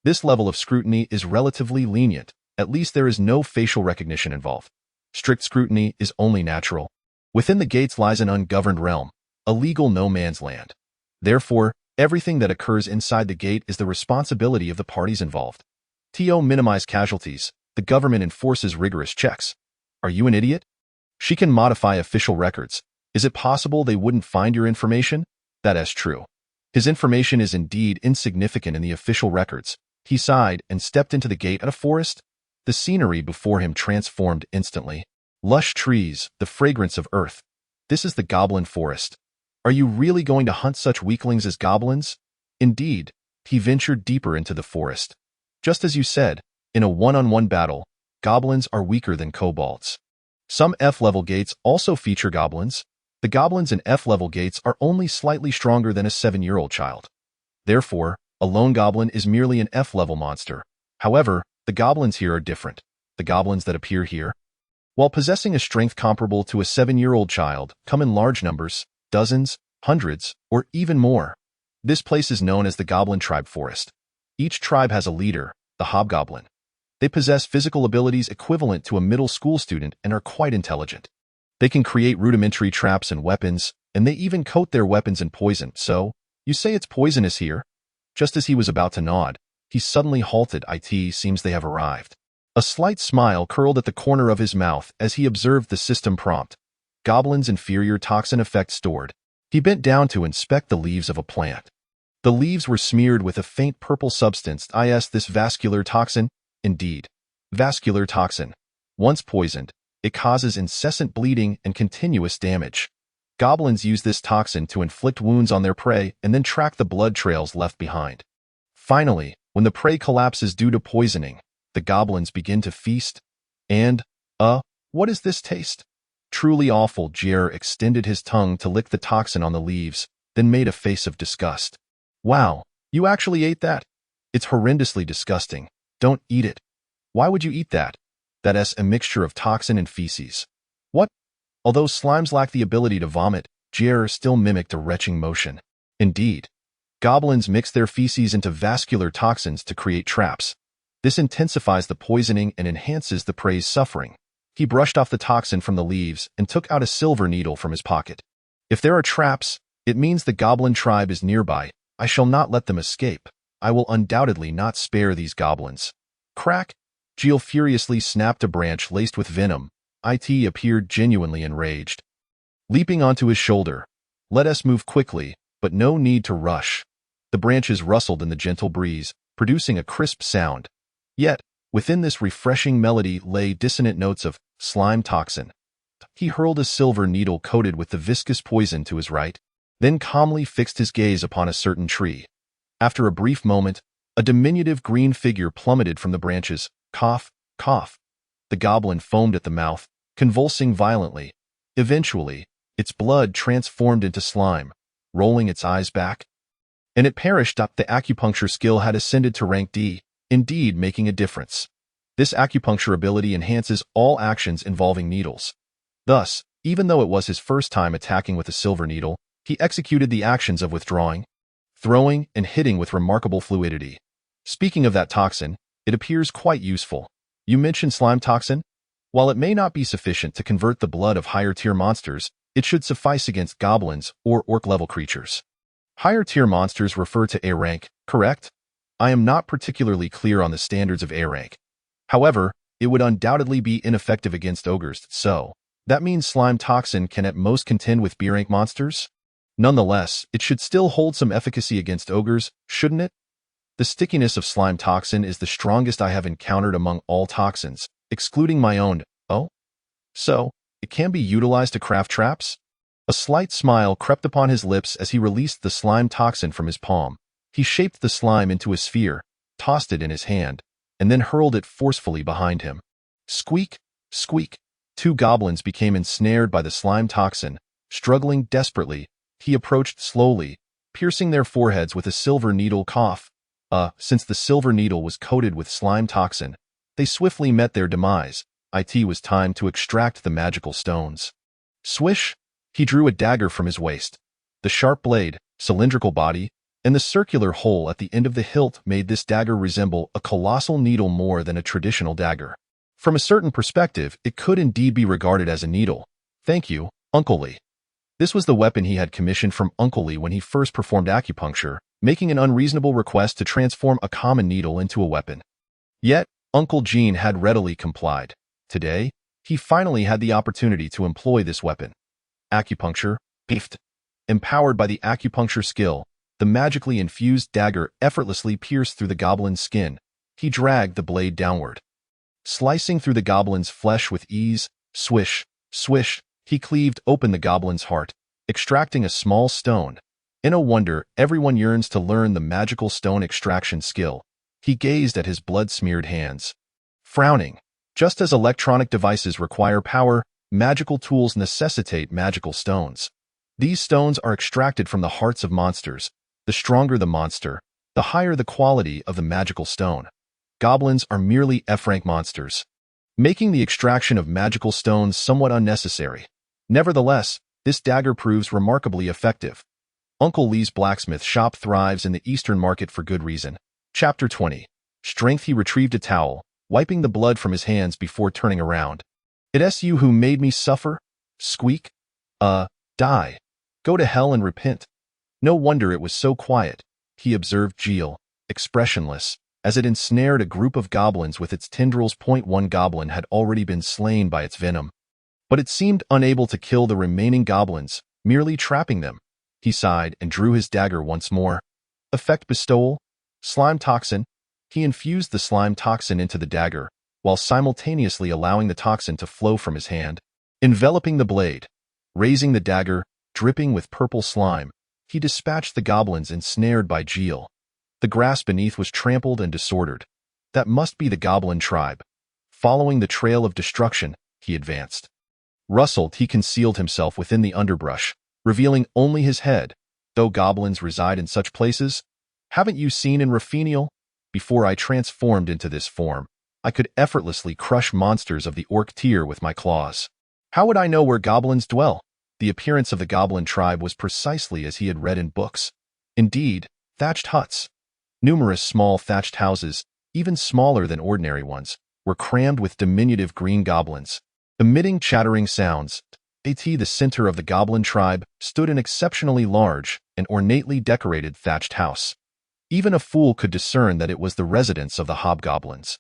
This level of scrutiny is relatively lenient, at least there is no facial recognition involved. Strict scrutiny is only natural. Within the gates lies an ungoverned realm, a legal no man's land. Therefore, everything that occurs inside the gate is the responsibility of the parties involved. To minimize casualties, the government enforces rigorous checks. Are you an idiot? She can modify official records. Is it possible they wouldn't find your information? That is true. His information is indeed insignificant in the official records. He sighed and stepped into the gate at a forest. The scenery before him transformed instantly. Lush trees, the fragrance of earth. This is the Goblin Forest. Are you really going to hunt such weaklings as goblins? Indeed, he ventured deeper into the forest. Just as you said, in a one-on-one battle, goblins are weaker than kobolds. Some F-level gates also feature goblins. The goblins in F-level gates are only slightly stronger than a 7-year-old child. Therefore, a lone goblin is merely an F-level monster. However, the goblins here are different. The goblins that appear here, while possessing a strength comparable to a 7-year-old child, come in large numbers, dozens, hundreds, or even more. This place is known as the Goblin Tribe Forest. Each tribe has a leader, the Hobgoblin. They possess physical abilities equivalent to a middle school student and are quite intelligent. They can create rudimentary traps and weapons, and they even coat their weapons in poison. So, you say it's poisonous here? Just as he was about to nod, he suddenly halted. It seems they have arrived. A slight smile curled at the corner of his mouth as he observed the system prompt. Goblin's inferior toxin effect stored. He bent down to inspect the leaves of a plant. The leaves were smeared with a faint purple substance. This vascular toxin? Indeed. Vascular toxin. Once poisoned, it causes incessant bleeding and continuous damage. Goblins use this toxin to inflict wounds on their prey and then track the blood trails left behind. Finally, when the prey collapses due to poisoning, the goblins begin to feast. And, what is this taste? Truly awful. Jer extended his tongue to lick the toxin on the leaves, then made a face of disgust. Wow, you actually ate that? It's horrendously disgusting. Don't eat it. Why would you eat that? That's a mixture of toxin and feces. What? Although slimes lack the ability to vomit, Jer still mimicked a retching motion. Indeed, goblins mix their feces into vascular toxins to create traps. This intensifies the poisoning and enhances the prey's suffering. He brushed off the toxin from the leaves and took out a silver needle from his pocket. If there are traps, it means the goblin tribe is nearby. I shall not let them escape. I will undoubtedly not spare these goblins. Crack! Geel furiously snapped a branch laced with venom. It appeared genuinely enraged. Leaping onto his shoulder, let us move quickly, but no need to rush. The branches rustled in the gentle breeze, producing a crisp sound. Yet, within this refreshing melody lay dissonant notes of slime toxin. He hurled a silver needle coated with the viscous poison to his right, then calmly fixed his gaze upon a certain tree. After a brief moment, a diminutive green figure plummeted from the branches. Cough, cough. The goblin foamed at the mouth, convulsing violently. Eventually, its blood transformed into slime, rolling its eyes back. And it perished. The acupuncture skill had ascended to rank D, indeed making a difference. This acupuncture ability enhances all actions involving needles. Thus, even though it was his first time attacking with a silver needle, he executed the actions of withdrawing, throwing, and hitting with remarkable fluidity. Speaking of that toxin, it appears quite useful. You mentioned slime toxin? While it may not be sufficient to convert the blood of higher-tier monsters, it should suffice against goblins or orc-level creatures. Higher tier monsters refer to A rank, correct? I am not particularly clear on the standards of A rank. However, it would undoubtedly be ineffective against ogres, so that means slime toxin can at most contend with B rank monsters? Nonetheless, it should still hold some efficacy against ogres, shouldn't it? The stickiness of slime toxin is the strongest I have encountered among all toxins, excluding my own. Oh? So, it can be utilized to craft traps? A slight smile crept upon his lips as he released the slime toxin from his palm. He shaped the slime into a sphere, tossed it in his hand, and then hurled it forcefully behind him. Squeak, squeak. Two goblins became ensnared by the slime toxin. Struggling desperately, he approached slowly, piercing their foreheads with a silver needle cough. Since the silver needle was coated with slime toxin, they swiftly met their demise. It was time to extract the magical stones. Swish! He drew a dagger from his waist. The sharp blade, cylindrical body, and the circular hole at the end of the hilt made this dagger resemble a colossal needle more than a traditional dagger. From a certain perspective, it could indeed be regarded as a needle. Thank you, Uncle Lee. This was the weapon he had commissioned from Uncle Lee when he first performed acupuncture, making an unreasonable request to transform a common needle into a weapon. Yet, Uncle Gene had readily complied. Today, he finally had the opportunity to employ this weapon. Acupuncture, pift. Empowered by the acupuncture skill, the magically infused dagger effortlessly pierced through the goblin's skin. He dragged the blade downward. Slicing through the goblin's flesh with ease, swish, swish, he cleaved open the goblin's heart, extracting a small stone. In a wonder, everyone yearns to learn the magical stone extraction skill. He gazed at his blood-smeared hands. Frowning. Just as electronic devices require power, magical tools necessitate magical stones. These stones are extracted from the hearts of monsters. The stronger the monster, the higher the quality of the magical stone. Goblins are merely F-rank monsters, making the extraction of magical stones somewhat unnecessary. Nevertheless, this dagger proves remarkably effective. Uncle Lee's blacksmith shop thrives in the Eastern market for good reason. Chapter 20. Strength. He retrieved a towel, wiping the blood from his hands before turning around. It's you who made me suffer? Squeak. Die. Go to hell and repent. No wonder it was so quiet, he observed Geel, expressionless, as it ensnared a group of goblins with its tendrils. One goblin had already been slain by its venom, but it seemed unable to kill the remaining goblins, merely trapping them. He sighed and drew his dagger once more. Effect bestowal? Slime toxin. He infused the slime toxin into the dagger, while simultaneously allowing the toxin to flow from his hand, enveloping the blade. Raising the dagger, dripping with purple slime, he dispatched the goblins ensnared by Geel. The grass beneath was trampled and disordered. That must be the goblin tribe. Following the trail of destruction, he advanced. Rustled, he concealed himself within the underbrush, revealing only his head. Though goblins reside in such places, haven't you seen in Rapheniel? Before I transformed into this form, I could effortlessly crush monsters of the orc tier with my claws. How would I know where goblins dwell? The appearance of the goblin tribe was precisely as he had read in books. Indeed, thatched huts. Numerous small thatched houses, even smaller than ordinary ones, were crammed with diminutive green goblins. Emitting chattering sounds, the center of the goblin tribe stood an exceptionally large and ornately decorated thatched house. Even a fool could discern that it was the residence of the hobgoblins.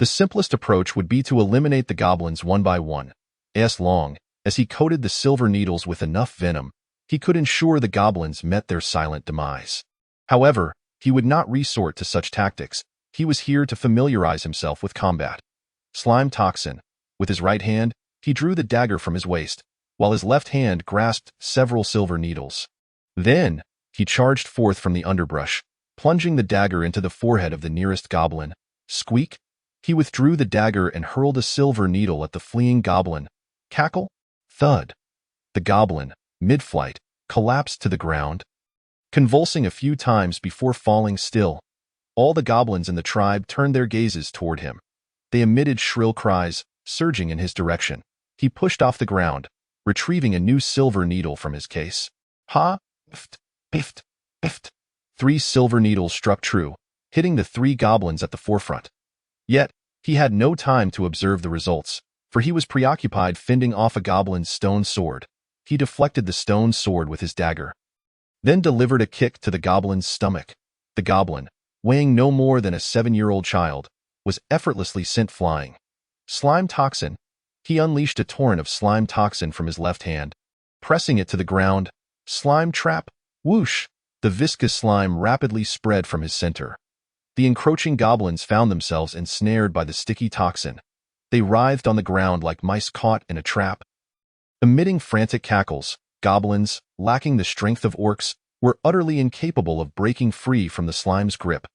The simplest approach would be to eliminate the goblins one by one. As long as he coated the silver needles with enough venom, he could ensure the goblins met their silent demise. However, he would not resort to such tactics. He was here to familiarize himself with combat. Slime toxin. With his right hand, he drew the dagger from his waist, while his left hand grasped several silver needles. Then, he charged forth from the underbrush, plunging the dagger into the forehead of the nearest goblin. Squeak! He withdrew the dagger and hurled a silver needle at the fleeing goblin. Cackle! Thud! The goblin, mid-flight, collapsed to the ground, convulsing a few times before falling still. All the goblins in the tribe turned their gazes toward him. They emitted shrill cries, surging in his direction. He pushed off the ground, retrieving a new silver needle from his case. Ha! Pift! Pift! Pift! 3 silver needles struck true, hitting the 3 goblins at the forefront. Yet, he had no time to observe the results, for he was preoccupied fending off a goblin's stone sword. He deflected the stone sword with his dagger. then delivered a kick to the goblin's stomach. The goblin, weighing no more than a 7-year-old child, was effortlessly sent flying. Slime toxin. He unleashed a torrent of slime toxin from his left hand, pressing it to the ground. Slime trap. Whoosh! The viscous slime rapidly spread from his center. The encroaching goblins found themselves ensnared by the sticky toxin. They writhed on the ground like mice caught in a trap. Emitting frantic cackles, goblins, lacking the strength of orcs, were utterly incapable of breaking free from the slime's grip.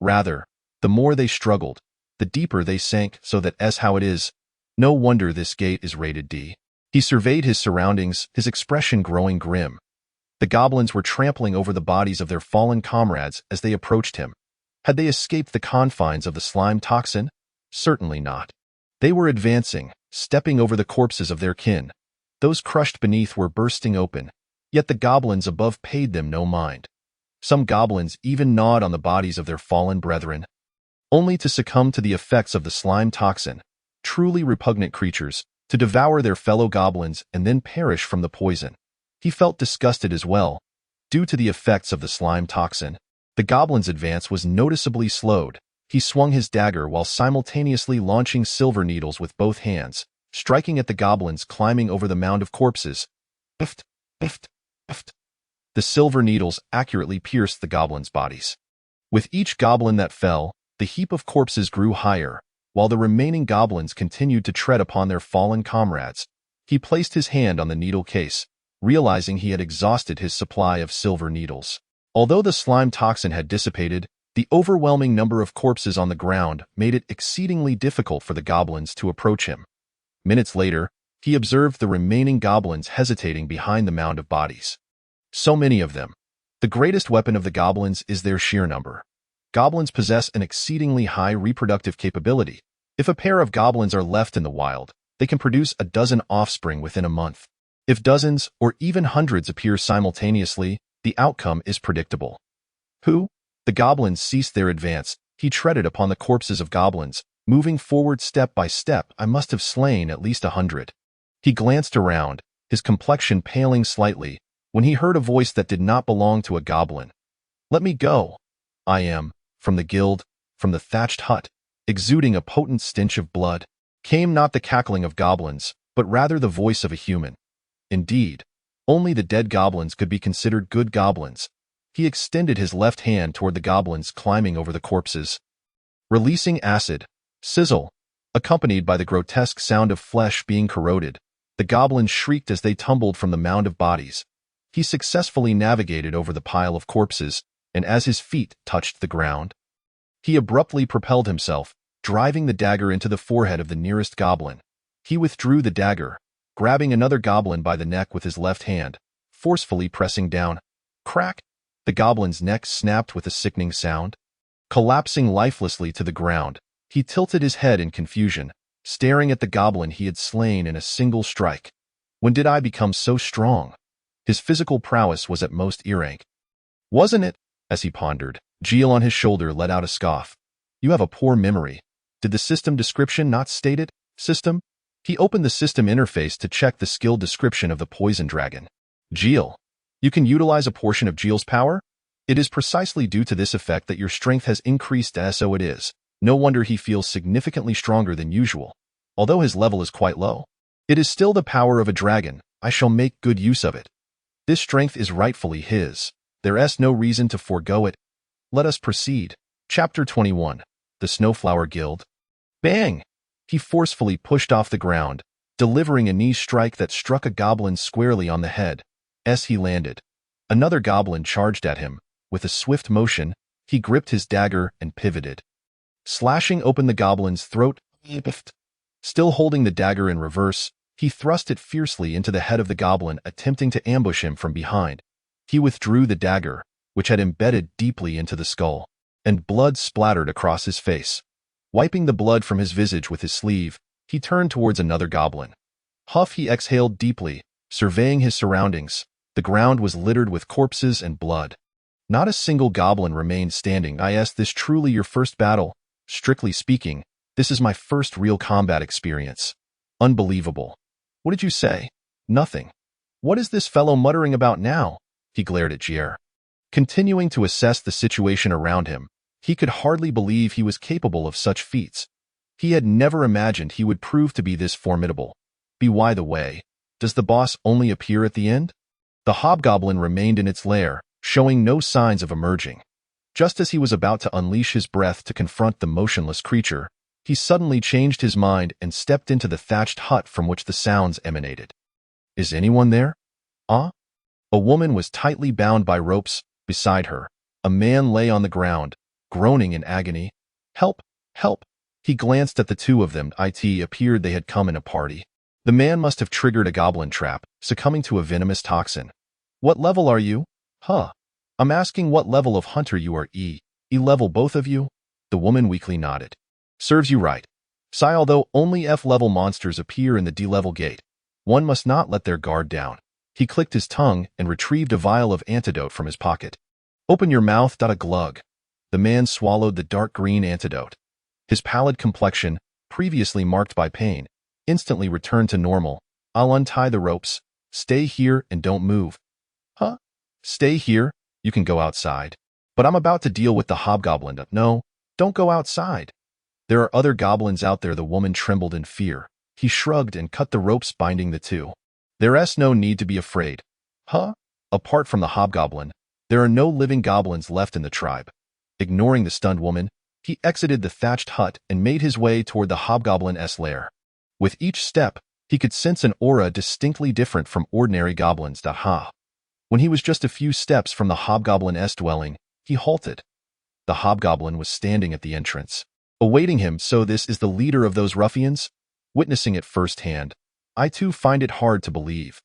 Rather, the more they struggled, the deeper they sank, so that as how it is. No wonder this gate is rated D. He surveyed his surroundings, his expression growing grim. The goblins were trampling over the bodies of their fallen comrades as they approached him. Had they escaped the confines of the slime toxin? Certainly not. They were advancing, stepping over the corpses of their kin. Those crushed beneath were bursting open, yet the goblins above paid them no mind. Some goblins even gnawed on the bodies of their fallen brethren, only to succumb to the effects of the slime toxin. Truly repugnant creatures, to devour their fellow goblins and then perish from the poison. He felt disgusted as well, due to the effects of the slime toxin. The goblin's advance was noticeably slowed. He swung his dagger while simultaneously launching silver needles with both hands, striking at the goblins climbing over the mound of corpses. Biffed, biffed, biffed. The silver needles accurately pierced the goblins' bodies. With each goblin that fell, the heap of corpses grew higher, while the remaining goblins continued to tread upon their fallen comrades. He placed his hand on the needle case, realizing he had exhausted his supply of silver needles. Although the slime toxin had dissipated, the overwhelming number of corpses on the ground made it exceedingly difficult for the goblins to approach him. Minutes later, he observed the remaining goblins hesitating behind the mound of bodies. So many of them. The greatest weapon of the goblins is their sheer number. Goblins possess an exceedingly high reproductive capability. If a pair of goblins are left in the wild, they can produce a dozen offspring within a month. If dozens or even hundreds appear simultaneously, the outcome is predictable. The goblins ceased their advance. He treaded upon the corpses of goblins, moving forward step by step. I must have slain at least 100. He glanced around, his complexion paling slightly, when he heard a voice that did not belong to a goblin. "Let me go. I am," from the guild, from the thatched hut, exuding a potent stench of blood, came not the cackling of goblins, but rather the voice of a human. Indeed, only the dead goblins could be considered good goblins. He extended his left hand toward the goblins climbing over the corpses. Releasing acid, sizzle, accompanied by the grotesque sound of flesh being corroded, the goblins shrieked as they tumbled from the mound of bodies. He successfully navigated over the pile of corpses, and as his feet touched the ground, he abruptly propelled himself, driving the dagger into the forehead of the nearest goblin. He withdrew the dagger, grabbing another goblin by the neck with his left hand, forcefully pressing down. Crack! The goblin's neck snapped with a sickening sound. Collapsing lifelessly to the ground, he tilted his head in confusion, staring at the goblin he had slain in a single strike. When did I become so strong? His physical prowess was at most earache. Wasn't it? As he pondered, Gilles on his shoulder let out a scoff. You have a poor memory. Did the system description not state it? System? He opened the system interface to check the skill description of the poison dragon. Gilles. You can utilize a portion of Gilles' power? It is precisely due to this effect that your strength has increased, as so it is. No wonder he feels significantly stronger than usual. Although his level is quite low, it is still the power of a dragon. I shall make good use of it. This strength is rightfully his. There is no reason to forego it. Let us proceed. Chapter 21. The Snowflower Guild. Bang! He forcefully pushed off the ground, delivering a knee strike that struck a goblin squarely on the head. As he landed, another goblin charged at him. With a swift motion, he gripped his dagger and pivoted, slashing open the goblin's throat. Still holding the dagger in reverse, he thrust it fiercely into the head of the goblin, attempting to ambush him from behind. He withdrew the dagger, which had embedded deeply into the skull, and blood splattered across his face. Wiping the blood from his visage with his sleeve, he turned towards another goblin. He exhaled deeply, surveying his surroundings. The ground was littered with corpses and blood. Not a single goblin remained standing. Is this truly your first battle? Strictly speaking, this is my first real combat experience. Unbelievable. What did you say? Nothing. What is this fellow muttering about now? He glared at Gier. Continuing to assess the situation around him, he could hardly believe he was capable of such feats. He had never imagined he would prove to be this formidable. By the way, does the boss only appear at the end? The hobgoblin remained in its lair, showing no signs of emerging. Just as he was about to unleash his breath to confront the motionless creature, he suddenly changed his mind and stepped into the thatched hut from which the sounds emanated. Is anyone there? A woman was tightly bound by ropes. Beside her, a man lay on the ground, groaning in agony. Help! Help! He glanced at the two of them. It appeared they had come in a party. The man must have triggered a goblin trap, succumbing to a venomous toxin. What level are you? I'm asking what level of hunter you are. E level both of you? The woman weakly nodded. Serves you right. Sigh, although only F-level monsters appear in the D-level gate, one must not let their guard down. He clicked his tongue and retrieved a vial of antidote from his pocket. Open your mouth. A glug. The man swallowed the dark green antidote. His pallid complexion, previously marked by pain, instantly returned to normal. I'll untie the ropes. Stay here and don't move. Stay here? You can go outside. But I'm about to deal with the hobgoblin. No, don't go outside. There are other goblins out there. The woman trembled in fear. He shrugged and cut the ropes binding the two. There's no need to be afraid. Apart from the hobgoblin, there are no living goblins left in the tribe. Ignoring the stunned woman, he exited the thatched hut and made his way toward the hobgoblin's lair. With each step, he could sense an aura distinctly different from ordinary goblins. When he was just a few steps from the hobgoblin's dwelling, he halted. The hobgoblin was standing at the entrance, awaiting him. So this is the leader of those ruffians? Witnessing it firsthand, I too find it hard to believe.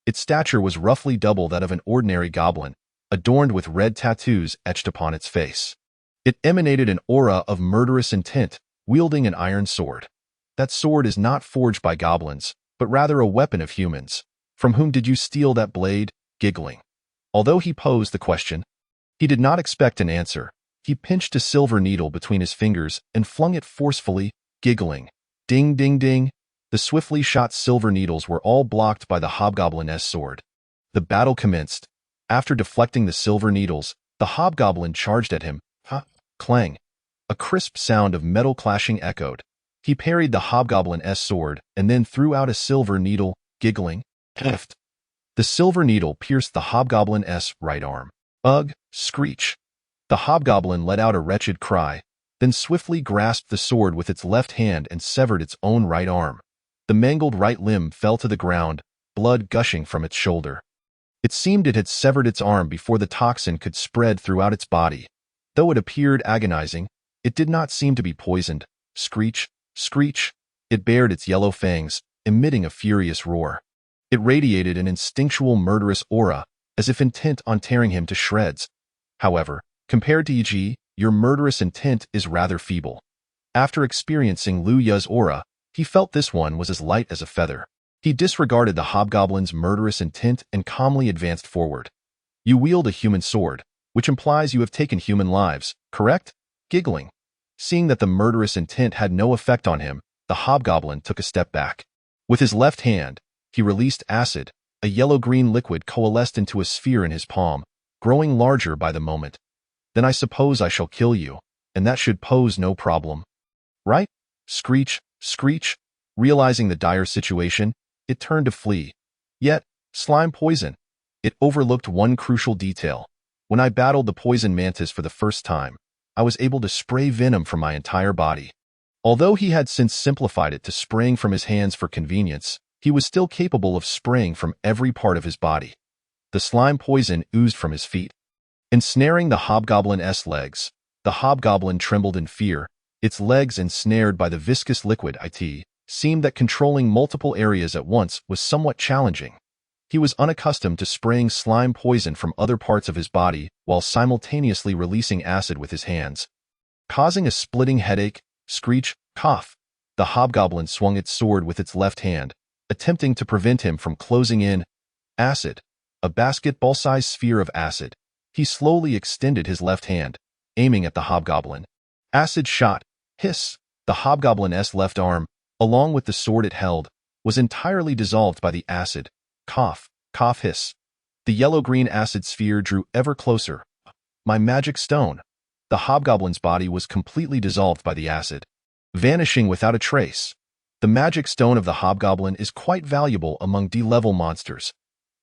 Its stature was roughly double that of an ordinary goblin, adorned with red tattoos etched upon its face. It emanated an aura of murderous intent, wielding an iron sword. That sword is not forged by goblins, but rather a weapon of humans. From whom did you steal that blade? Giggling. Although he posed the question, he did not expect an answer. He pinched a silver needle between his fingers and flung it forcefully, giggling. Ding, ding, ding. The swiftly shot silver needles were all blocked by the hobgoblin's sword. The battle commenced. After deflecting the silver needles, the hobgoblin charged at him. Clang. A crisp sound of metal clashing echoed. He parried the hobgoblin's sword and then threw out a silver needle, giggling. Heft. The silver needle pierced the hobgoblin's right arm. Ugh! Screech. The hobgoblin let out a wretched cry, then swiftly grasped the sword with its left hand and severed its own right arm. The mangled right limb fell to the ground, blood gushing from its shoulder. It seemed it had severed its arm before the toxin could spread throughout its body. Though it appeared agonizing, it did not seem to be poisoned. Screech, screech. It bared its yellow fangs, emitting a furious roar. It radiated an instinctual murderous aura, as if intent on tearing him to shreds. However, compared to Yi, your murderous intent is rather feeble. After experiencing Liu Ye's aura, he felt this one was as light as a feather. He disregarded the hobgoblin's murderous intent and calmly advanced forward. You wield a human sword, which implies you have taken human lives, correct? Giggling. Seeing that the murderous intent had no effect on him, the hobgoblin took a step back. With his left hand, he released acid. A yellow-green liquid coalesced into a sphere in his palm, growing larger by the moment. Then I suppose I shall kill you, and that should pose no problem. Right? Screech, screech. Realizing the dire situation, it turned to flee. Yet, slime poison. It overlooked one crucial detail. When I battled the poison mantis for the first time, I was able to spray venom from my entire body. Although he had since simplified it to spraying from his hands for convenience, he was still capable of spraying from every part of his body. The slime poison oozed from his feet. Ensnaring the hobgoblin's legs, the hobgoblin trembled in fear. Its legs ensnared by the viscous liquid seemed that controlling multiple areas at once was somewhat challenging. He was unaccustomed to spraying slime poison from other parts of his body while simultaneously releasing acid with his hands. Causing a splitting headache, screech, cough, the hobgoblin swung its sword with its left hand, attempting to prevent him from closing in. Acid. A basketball-sized sphere of acid. He slowly extended his left hand, aiming at the hobgoblin. Acid shot. Hiss. The hobgoblin's left arm, along with the sword it held, was entirely dissolved by the acid. Cough, cough, hiss. The yellow-green acid sphere drew ever closer. My magic stone. The hobgoblin's body was completely dissolved by the acid, vanishing without a trace. The magic stone of the hobgoblin is quite valuable among D-level monsters.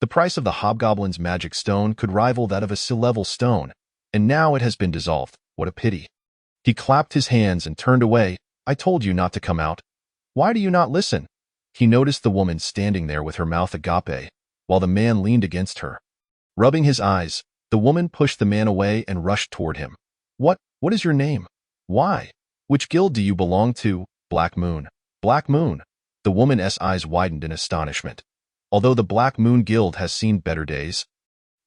The price of the hobgoblin's magic stone could rival that of a C-level stone, and now it has been dissolved. What a pity. He clapped his hands and turned away. I told you not to come out. Why do you not listen? He noticed the woman standing there with her mouth agape, while the man leaned against her. Rubbing his eyes, the woman pushed the man away and rushed toward him. What is your name? Why? Which guild do you belong to? Black Moon. Black Moon. The woman's eyes widened in astonishment. Although the Black Moon Guild has seen better days,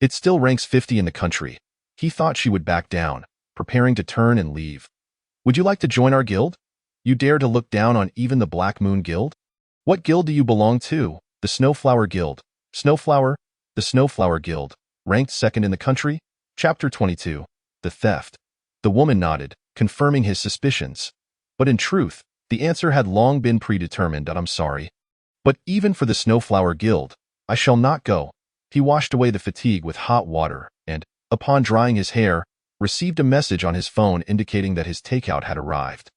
it still ranks 50 in the country. He thought she would back down, preparing to turn and leave. Would you like to join our guild? You dare to look down on even the Black Moon Guild? What guild do you belong to? The Snowflower Guild. Snowflower? The Snowflower Guild, ranked second in the country? Chapter 22. The Theft. The woman nodded, confirming his suspicions. But in truth, the answer had long been predetermined. I'm sorry. But even for the Snowflower Guild, I shall not go. He washed away the fatigue with hot water and, upon drying his hair, received a message on his phone indicating that his takeout had arrived.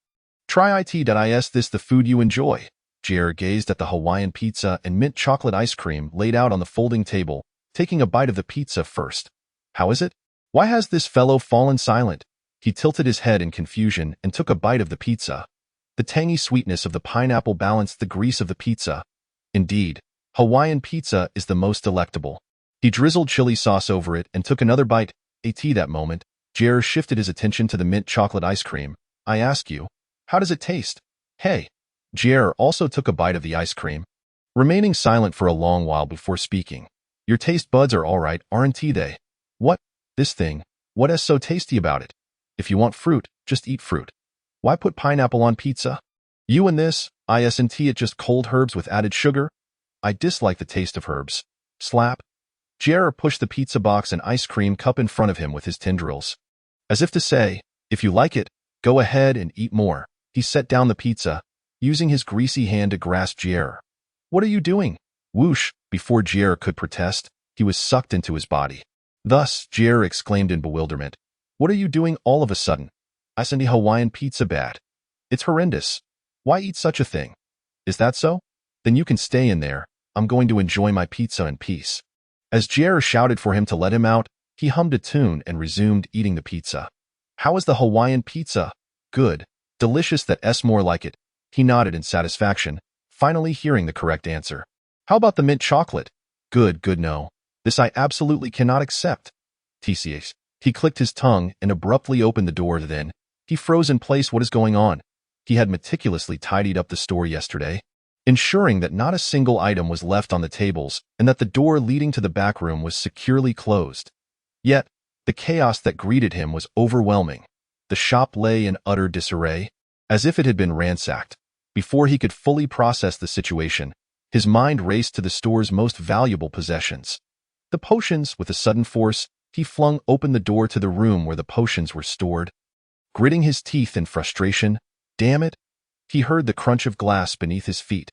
Try it.is this the food you enjoy? Jer gazed at the Hawaiian pizza and mint chocolate ice cream laid out on the folding table, taking a bite of the pizza first. How is it? Why has this fellow fallen silent? He tilted his head in confusion and took a bite of the pizza. The tangy sweetness of the pineapple balanced the grease of the pizza. Indeed, Hawaiian pizza is the most delectable. He drizzled chili sauce over it and took another bite. That moment, Jer shifted his attention to the mint chocolate ice cream. I ask you, how does it taste? Hey. Jer also took a bite of the ice cream, remaining silent for a long while before speaking. Your taste buds are all right, aren't they? What? This thing. What is so tasty about it? If you want fruit, just eat fruit. Why put pineapple on pizza? You and this, isn't it just cold herbs with added sugar? I dislike the taste of herbs. Slap. Jer pushed the pizza box and ice cream cup in front of him with his tendrils. As if to say, if you like it, go ahead and eat more. He set down the pizza, using his greasy hand to grasp Jer. What are you doing? Whoosh! Before Jer could protest, he was sucked into his body. Thus, Jer exclaimed in bewilderment. What are you doing all of a sudden? Isn't the Hawaiian pizza bad? It's horrendous. Why eat such a thing? Is that so? Then you can stay in there. I'm going to enjoy my pizza in peace. As Jer shouted for him to let him out, he hummed a tune and resumed eating the pizza. How is the Hawaiian pizza? Good. Delicious, that's more like it. He nodded in satisfaction, finally hearing the correct answer. How about the mint chocolate? Good, no. This I absolutely cannot accept. TCH. He clicked his tongue and abruptly opened the door. Then, he froze in place. What is going on? He had meticulously tidied up the store yesterday, ensuring that not a single item was left on the tables and that the door leading to the back room was securely closed. Yet, the chaos that greeted him was overwhelming. The shop lay in utter disarray, as if it had been ransacked. Before he could fully process the situation, his mind raced to the store's most valuable possessions. The potions. With a sudden force, he flung open the door to the room where the potions were stored. Gritting his teeth in frustration, damn it, he heard the crunch of glass beneath his feet.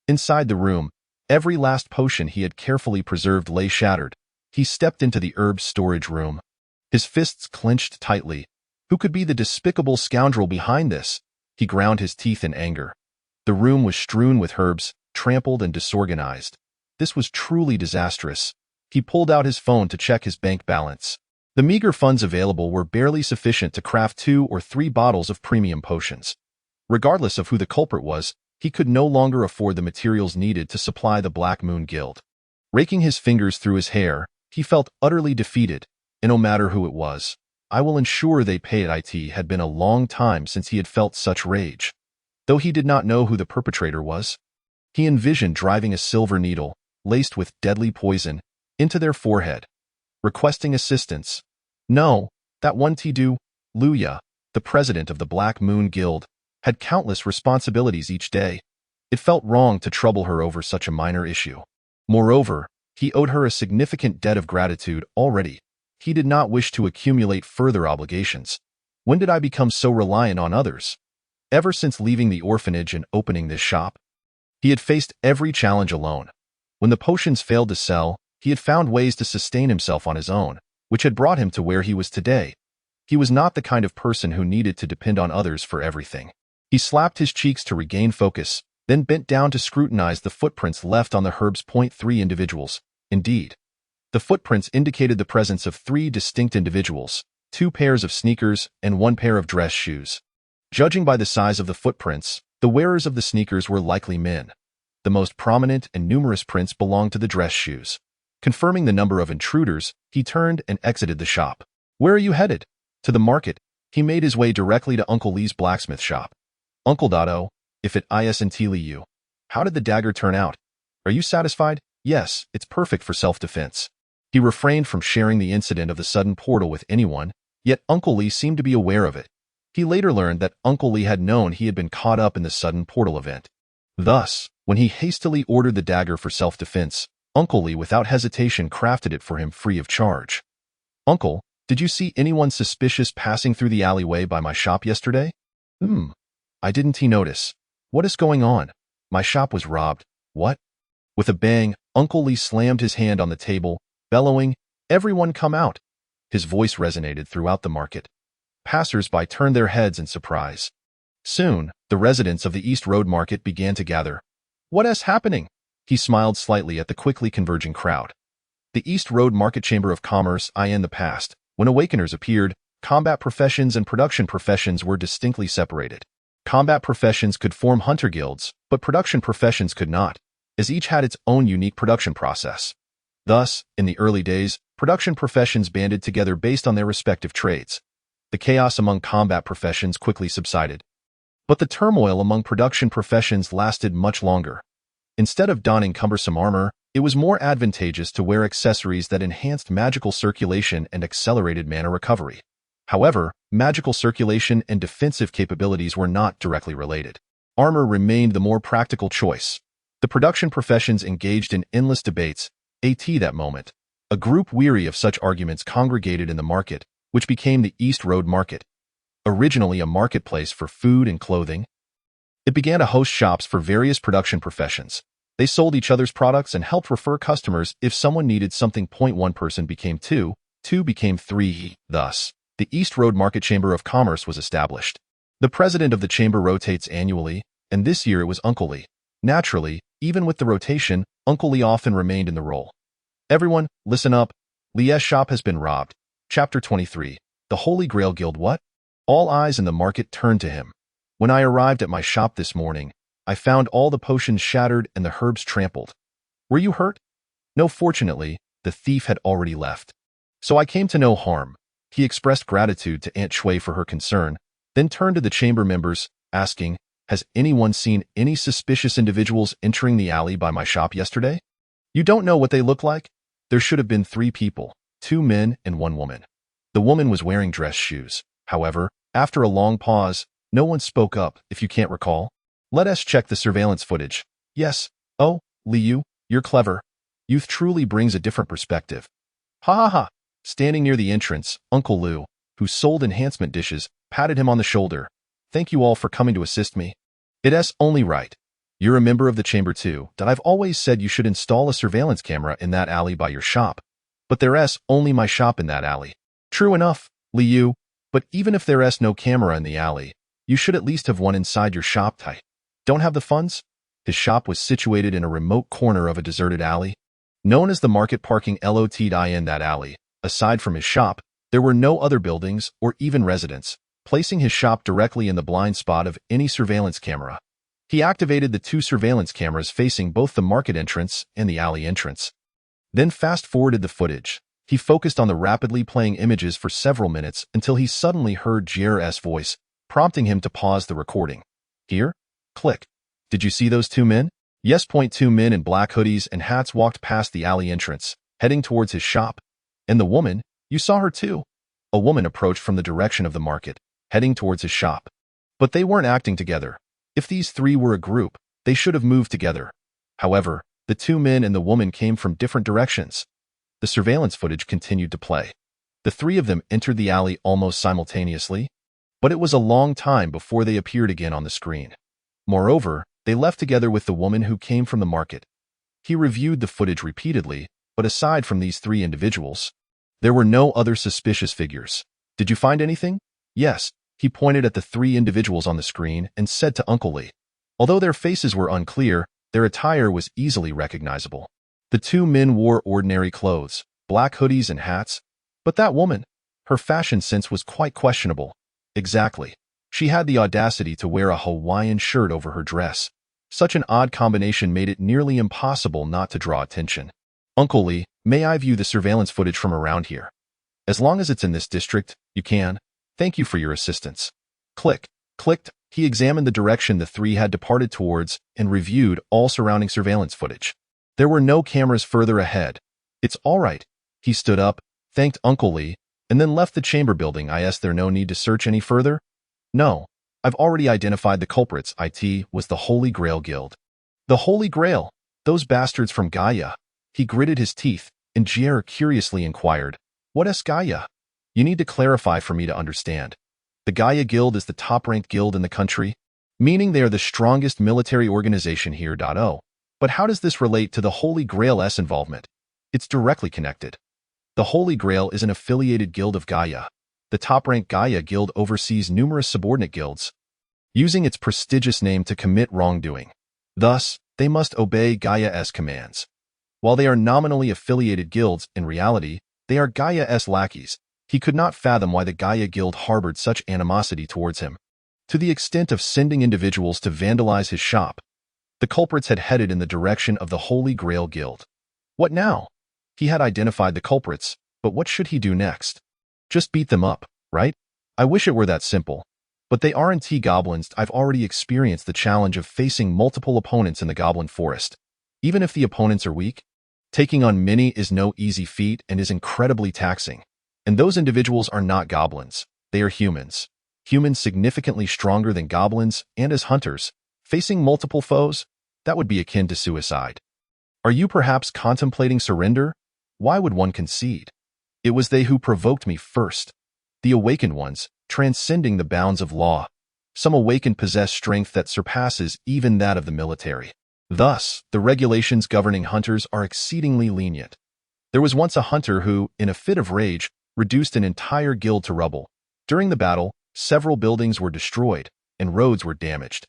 Inside the room, every last potion he had carefully preserved lay shattered. He stepped into the herb storage room. His fists clenched tightly. Who could be the despicable scoundrel behind this? He ground his teeth in anger. The room was strewn with herbs, trampled and disorganized. This was truly disastrous. He pulled out his phone to check his bank balance. The meager funds available were barely sufficient to craft 2 or 3 bottles of premium potions. Regardless of who the culprit was, he could no longer afford the materials needed to supply the Black Moon Guild. Raking his fingers through his hair, he felt utterly defeated, and no matter who it was, I will ensure they pay it. It had been a long time since he had felt such rage. Though he did not know who the perpetrator was, he envisioned driving a silver needle, laced with deadly poison, into their forehead, requesting assistance. No, that one Tidu, Luya, the president of the Black Moon Guild, had countless responsibilities each day. It felt wrong to trouble her over such a minor issue. Moreover, he owed her a significant debt of gratitude already. He did not wish to accumulate further obligations. When did I become so reliant on others? Ever since leaving the orphanage and opening this shop, he had faced every challenge alone. When the potions failed to sell, He had found ways to sustain himself on his own, which had brought him to where he was today. He was not the kind of person who needed to depend on others for everything. He slapped his cheeks to regain focus, then bent down to scrutinize the footprints left on the herb's. 3 individuals. Indeed, the footprints indicated the presence of 3 distinct individuals, 2 pairs of sneakers and 1 pair of dress shoes. Judging by the size of the footprints, the wearers of the sneakers were likely men. The most prominent and numerous prints belonged to the dress shoes. Confirming the number of intruders, he turned and exited the shop. "Where are you headed?" "To the market." He made his way directly to Uncle Lee's blacksmith shop. "Uncle Dotto, if it isn't you. How did the dagger turn out? Are you satisfied?" "Yes, it's perfect for self-defense." He refrained from sharing the incident of the sudden portal with anyone, yet Uncle Lee seemed to be aware of it. He later learned that Uncle Lee had known he had been caught up in the sudden portal event. Thus, when he hastily ordered the dagger for self-defense, Uncle Lee without hesitation crafted it for him free of charge. "Uncle, did you see anyone suspicious passing through the alleyway by my shop yesterday?" I didn't notice. What is going on? My shop was robbed." "What?" With a bang, Uncle Lee slammed his hand on the table, bellowing, "Everyone come out!" His voice resonated throughout the market. Passers-by turned their heads in surprise. Soon, the residents of the East Road Market began to gather. "What is happening?" He smiled slightly at the quickly converging crowd. The East Road Market Chamber of Commerce. In the past, when awakeners appeared, combat professions and production professions were distinctly separated. Combat professions could form hunter guilds, but production professions could not, as each had its own unique production process. Thus, in the early days, production professions banded together based on their respective trades. The chaos among combat professions quickly subsided. But the turmoil among production professions lasted much longer. Instead of donning cumbersome armor, it was more advantageous to wear accessories that enhanced magical circulation and accelerated mana recovery. However, magical circulation and defensive capabilities were not directly related. Armor remained the more practical choice. The production professions engaged in endless debates. That moment, a group weary of such arguments congregated in the market, which became the East Road Market. Originally a marketplace for food and clothing, it began to host shops for various production professions. They sold each other's products and helped refer customers if someone needed something. 1 person became 2, 2 became 3. Thus, the East Road Market Chamber of Commerce was established. The president of the chamber rotates annually, and this year it was Uncle Lee. Naturally, even with the rotation, Uncle Lee often remained in the role. "Everyone, listen up. Lee's shop has been robbed." Chapter 23. The Holy Grail Guild. What? All eyes in the market turned to him. "When I arrived at my shop this morning, I found all the potions shattered and the herbs trampled." "Were you hurt?" "No, fortunately, the thief had already left. So I came to no harm." He expressed gratitude to Aunt Shui for her concern, then turned to the chamber members, asking, "Has anyone seen any suspicious individuals entering the alley by my shop yesterday?" "You don't know what they look like?" "There should have been 3 people, 2 men and 1 woman. The woman was wearing dress shoes." However, after a long pause, no one spoke up. "If you can't recall, let us check the surveillance footage." "Yes." "Oh, Liu, you're clever. Youth truly brings a different perspective." "Ha ha ha." Standing near the entrance, Uncle Liu, who sold enhancement dishes, patted him on the shoulder. "Thank you all for coming to assist me. It's only right. You're a member of the chamber too, that I've always said you should install a surveillance camera in that alley by your shop. But there's only my shop in that alley." "True enough, Liu, but even if there's no camera in the alley, you should at least have one inside your shop. Don't have the funds?" His shop was situated in a remote corner of a deserted alley, known as the market parking lot. In that alley, aside from his shop, there were no other buildings or even residents, placing his shop directly in the blind spot of any surveillance camera. He activated the 2 surveillance cameras facing both the market entrance and the alley entrance. Then fast-forwarded the footage. He focused on the rapidly playing images for several minutes until he suddenly heard Jier's voice, prompting him to pause the recording. "Here?" Click. "Did you see those 2 men?" "Yes." 2 men in black hoodies and hats walked past the alley entrance, heading towards his shop. "And the woman, you saw her too?" A woman approached from the direction of the market, heading towards his shop. But they weren't acting together. If these 3 were a group, they should have moved together. However, the 2 men and the woman came from different directions. The surveillance footage continued to play. The 3 of them entered the alley almost simultaneously, but it was a long time before they appeared again on the screen. Moreover, they left together with the woman who came from the market. He reviewed the footage repeatedly, But aside from these three individuals, there were no other suspicious figures. Did you find anything? Yes. He pointed at the three individuals on the screen and said to Uncle Lee. Although their faces were unclear, their attire was easily recognizable. The two men wore ordinary clothes, black hoodies and hats. But that woman, her fashion sense was quite questionable. Exactly. She had the audacity to wear a Hawaiian shirt over her dress. Such an odd combination made it nearly impossible not to draw attention. Uncle Lee, may I view the surveillance footage from around here? As long as it's in this district, you can. Thank you for your assistance. Click. Clicked. He examined the direction the three had departed towards and reviewed all surrounding surveillance footage. There were no cameras further ahead. It's all right. He stood up, thanked Uncle Lee, and then left the chamber building. Is there no need to search any further? No. I've already identified the culprits. It was the Holy Grail Guild. The Holy Grail? Those bastards from Gaia. He gritted his teeth, and Gier curiously inquired, what is Gaia? You need to clarify for me to understand. The Gaia Guild is the top-ranked guild in the country, meaning they are the strongest military organization here. But how does this relate to the Holy Grail's involvement? It's directly connected. The Holy Grail is an affiliated guild of Gaia. The top-ranked Gaia Guild oversees numerous subordinate guilds, using its prestigious name to commit wrongdoing. Thus, they must obey Gaia's commands. While they are nominally affiliated guilds, in reality, they are Gaia's lackeys. He could not fathom why the Gaia Guild harbored such animosity towards him. To the extent of sending individuals to vandalize his shop, the culprits had headed in the direction of the Holy Grail Guild. What now? He had identified the culprits, but what should he do next? Just beat them up, right? I wish it were that simple. But they aren't goblins. I've already experienced the challenge of facing multiple opponents in the goblin forest. Even if the opponents are weak, taking on many is no easy feat and is incredibly taxing. And those individuals are not goblins. They are humans. Humans significantly stronger than goblins, and as hunters, facing multiple foes, that would be akin to suicide. Are you perhaps contemplating surrender? Why would one concede? It was they who provoked me first. The awakened ones, transcending the bounds of law. Some awakened possess strength that surpasses even that of the military. Thus, the regulations governing hunters are exceedingly lenient. There was once a hunter who, in a fit of rage, reduced an entire guild to rubble. During the battle, several buildings were destroyed, and roads were damaged.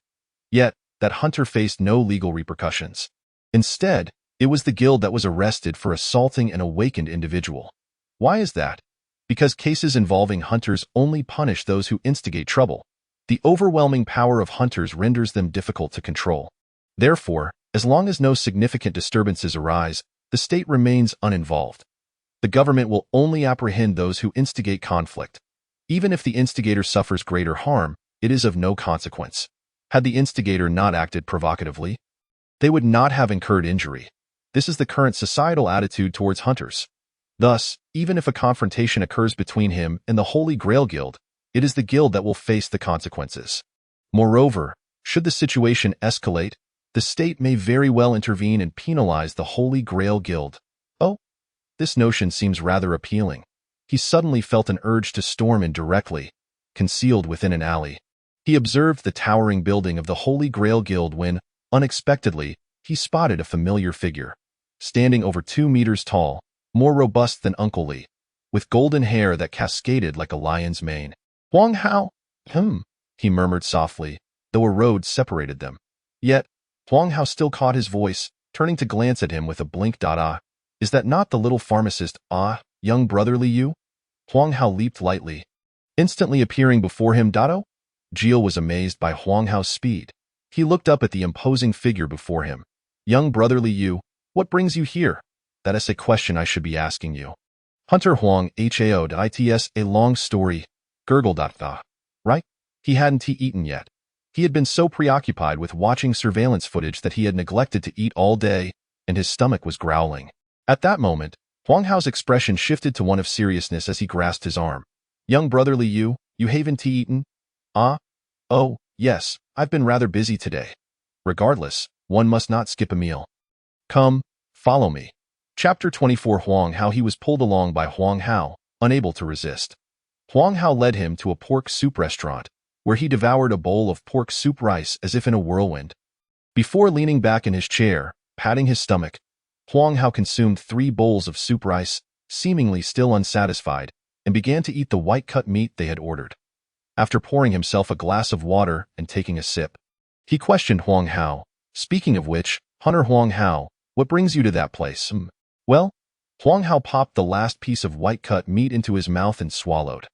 Yet, that hunter faced no legal repercussions. Instead, it was the guild that was arrested for assaulting an awakened individual. Why is that? Because cases involving hunters only punish those who instigate trouble. The overwhelming power of hunters renders them difficult to control. Therefore, as long as no significant disturbances arise, the state remains uninvolved. The government will only apprehend those who instigate conflict. Even if the instigator suffers greater harm, it is of no consequence. Had the instigator not acted provocatively, they would not have incurred injury. This is the current societal attitude towards hunters. Thus, even if a confrontation occurs between him and the Holy Grail Guild, it is the guild that will face the consequences. Moreover, should the situation escalate, the state may very well intervene and penalize the Holy Grail Guild. Oh, this notion seems rather appealing. He suddenly felt an urge to storm in directly, concealed within an alley. He observed the towering building of the Holy Grail Guild when, unexpectedly, he spotted a familiar figure. Standing over 2 meters tall, more robust than Uncle Lee, with golden hair that cascaded like a lion's mane. Huang Hao? He murmured softly, though a road separated them. Yet, Huang Hao still caught his voice, turning to glance at him with a blink. Is that not the little pharmacist, young brotherly you? Huang Hao leaped lightly, instantly appearing before him. Jiel was amazed by Huang Hao's speed. He looked up at the imposing figure before him. Young brotherly you, what brings you here? That is a question I should be asking you. Hunter Huang Hao. A long story, gurgled. Right? He hadn't eaten yet. He had been so preoccupied with watching surveillance footage that he had neglected to eat all day, and his stomach was growling. At that moment, Huang Hao's expression shifted to one of seriousness as he grasped his arm. Young brotherly you haven't eaten? Oh, yes, I've been rather busy today. Regardless, one must not skip a meal. Come, follow me. Chapter 24. Huang Hao. He was pulled along by Huang Hao, unable to resist. Huang Hao led him to a pork soup restaurant, where he devoured a bowl of pork soup rice as if in a whirlwind. Before leaning back in his chair, patting his stomach, Huang Hao consumed 3 bowls of soup rice, seemingly still unsatisfied, and began to eat the white cut meat they had ordered. After pouring himself a glass of water and taking a sip, he questioned Huang Hao. Speaking of which, Hunter Huang Hao, what brings you to that place? Well, Huang Hao popped the last piece of white cut meat into his mouth and swallowed.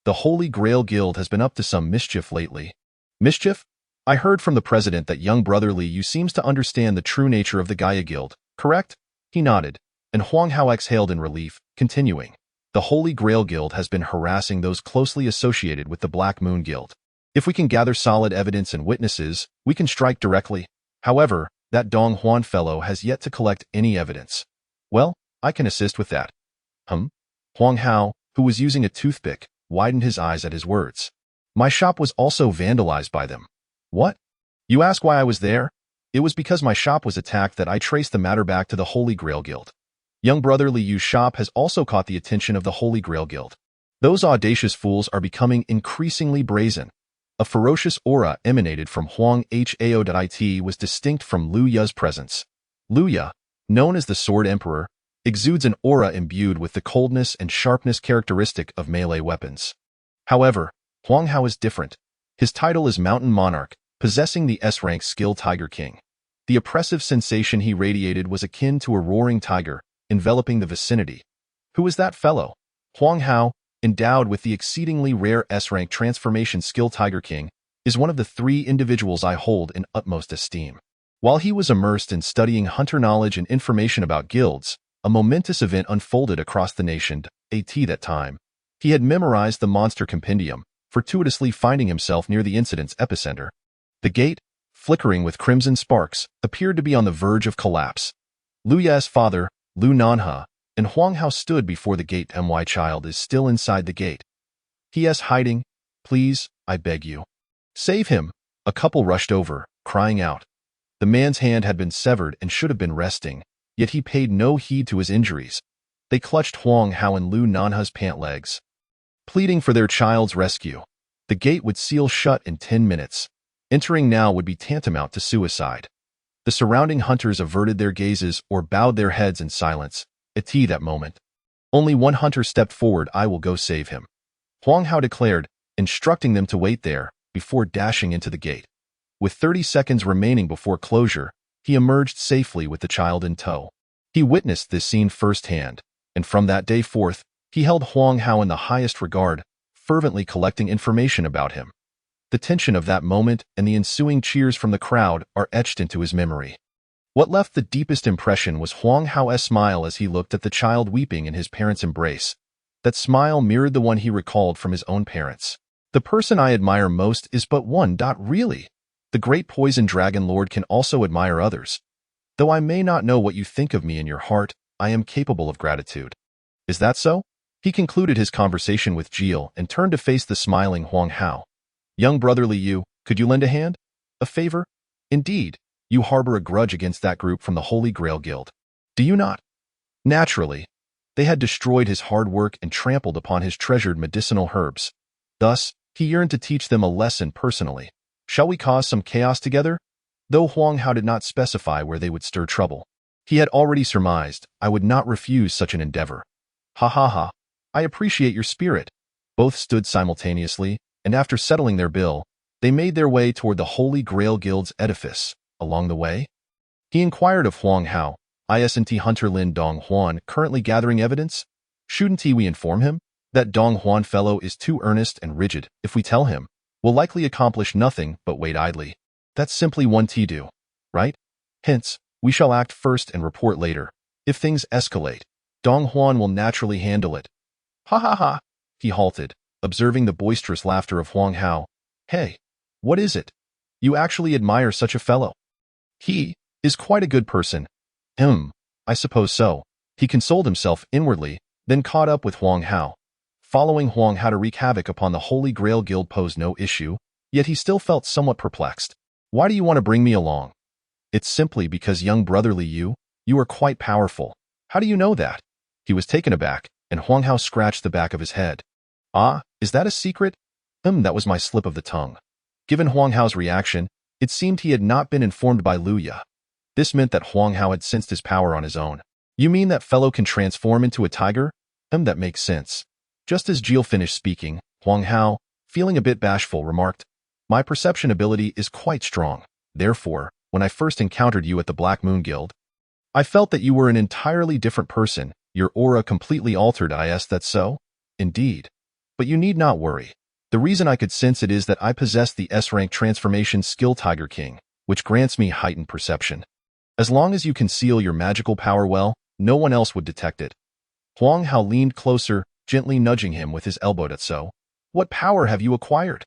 The Holy Grail Guild has been up to some mischief lately. Mischief? I heard from the president that young brother Li Yu seems to understand the true nature of the Gaia Guild, correct? He nodded, and Huang Hao exhaled in relief, continuing. The Holy Grail Guild has been harassing those closely associated with the Black Moon Guild. If we can gather solid evidence and witnesses, we can strike directly. However, that Dong Huan fellow has yet to collect any evidence. Well, I can assist with that. Huang Hao, who was using a toothpick, widened his eyes at his words. My shop was also vandalized by them. What? You ask why I was there? It was because my shop was attacked that I traced the matter back to the Holy Grail Guild. Young brother Li Yu's shop has also caught the attention of the Holy Grail Guild. Those audacious fools are becoming increasingly brazen. A ferocious aura emanated from Huang Hao.it was distinct from Lu Ya's presence. Lu Ya, known as the Sword Emperor, exudes an aura imbued with the coldness and sharpness characteristic of melee weapons. However, Huang Hao is different. His title is Mountain Monarch, possessing the S-rank skill Tiger King. The oppressive sensation he radiated was akin to a roaring tiger, enveloping the vicinity. Who is that fellow? Huang Hao, endowed with the exceedingly rare S-rank transformation skill Tiger King, is one of the 3 individuals I hold in utmost esteem. While he was immersed in studying hunter knowledge and information about guilds, a momentous event unfolded across the nation. At that time, he had memorized the monster compendium, fortuitously finding himself near the incident's epicenter. The gate, flickering with crimson sparks, appeared to be on the verge of collapse. Lu Ya's father, Lu Nanha, and Huang Hao stood before the gate. My child is still inside the gate. He is hiding. Please, I beg you. Save him. A couple rushed over, crying out. The man's hand had been severed and should have been resting, yet he paid no heed to his injuries. They clutched Huang Hao and Lu Nanha's pant legs, pleading for their child's rescue. The gate would seal shut in 10 minutes. Entering now would be tantamount to suicide. The surrounding hunters averted their gazes or bowed their heads in silence. At that moment, only one hunter stepped forward. I will go save him, Huang Hao declared, instructing them to wait there before dashing into the gate. With 30 seconds remaining before closure, he emerged safely with the child in tow. He witnessed this scene firsthand, and from that day forth, he held Huang Hao in the highest regard, fervently collecting information about him. The tension of that moment and the ensuing cheers from the crowd are etched into his memory. What left the deepest impression was Huang Hao's smile as he looked at the child weeping in his parents' embrace. That smile mirrored the one he recalled from his own parents. The person I admire most is but one. Really? The great poison dragon lord can also admire others. Though I may not know what you think of me in your heart, I am capable of gratitude. Is that so? He concluded his conversation with Jill and turned to face the smiling Huang Hao. Young brother Li Yu, could you lend a hand? A favor? Indeed, you harbor a grudge against that group from the Holy Grail Guild. Do you not? Naturally. They had destroyed his hard work and trampled upon his treasured medicinal herbs. Thus, he yearned to teach them a lesson personally. Shall we cause some chaos together? Though Huang Hao did not specify where they would stir trouble, he had already surmised, I would not refuse such an endeavor. Ha ha ha. I appreciate your spirit. Both stood simultaneously, and after settling their bill, they made their way toward the Holy Grail Guild's edifice. Along the way, he inquired of Huang Hao, isn't Hunter Lin Dong Huan currently gathering evidence? Shouldn't we inform him? That Dong Huan fellow is too earnest and rigid. If we tell him, we'll likely accomplish nothing but wait idly. That's simply one to do, right? Hence, we shall act first and report later. If things escalate, Dong Huan will naturally handle it. Ha ha ha. He halted, observing the boisterous laughter of Huang Hao. Hey, what is it? You actually admire such a fellow? He is quite a good person. I suppose so. He consoled himself inwardly, then caught up with Huang Hao. Following Huang Hao to wreak havoc upon the Holy Grail Guild posed no issue, yet he still felt somewhat perplexed. Why do you want to bring me along? It's simply because young brother Li Yu, you are quite powerful. How do you know that? He was taken aback, and Huang Hao scratched the back of his head. Ah, is that a secret? That was my slip of the tongue. Given Huang Hao's reaction, it seemed he had not been informed by Lu Ya. This meant that Huang Hao had sensed his power on his own. You mean that fellow can transform into a tiger? That makes sense. Just as Jill finished speaking, Huang Hao, feeling a bit bashful, remarked, my perception ability is quite strong. Therefore, when I first encountered you at the Black Moon Guild, I felt that you were an entirely different person. Your aura completely altered. That's so? Indeed. But you need not worry. The reason I could sense it is that I possess the S-rank transformation skill Tiger King, which grants me heightened perception. As long as you conceal your magical power well, no one else would detect it. Huang Hao leaned closer, gently nudging him with his elbow. That's so? What power have you acquired?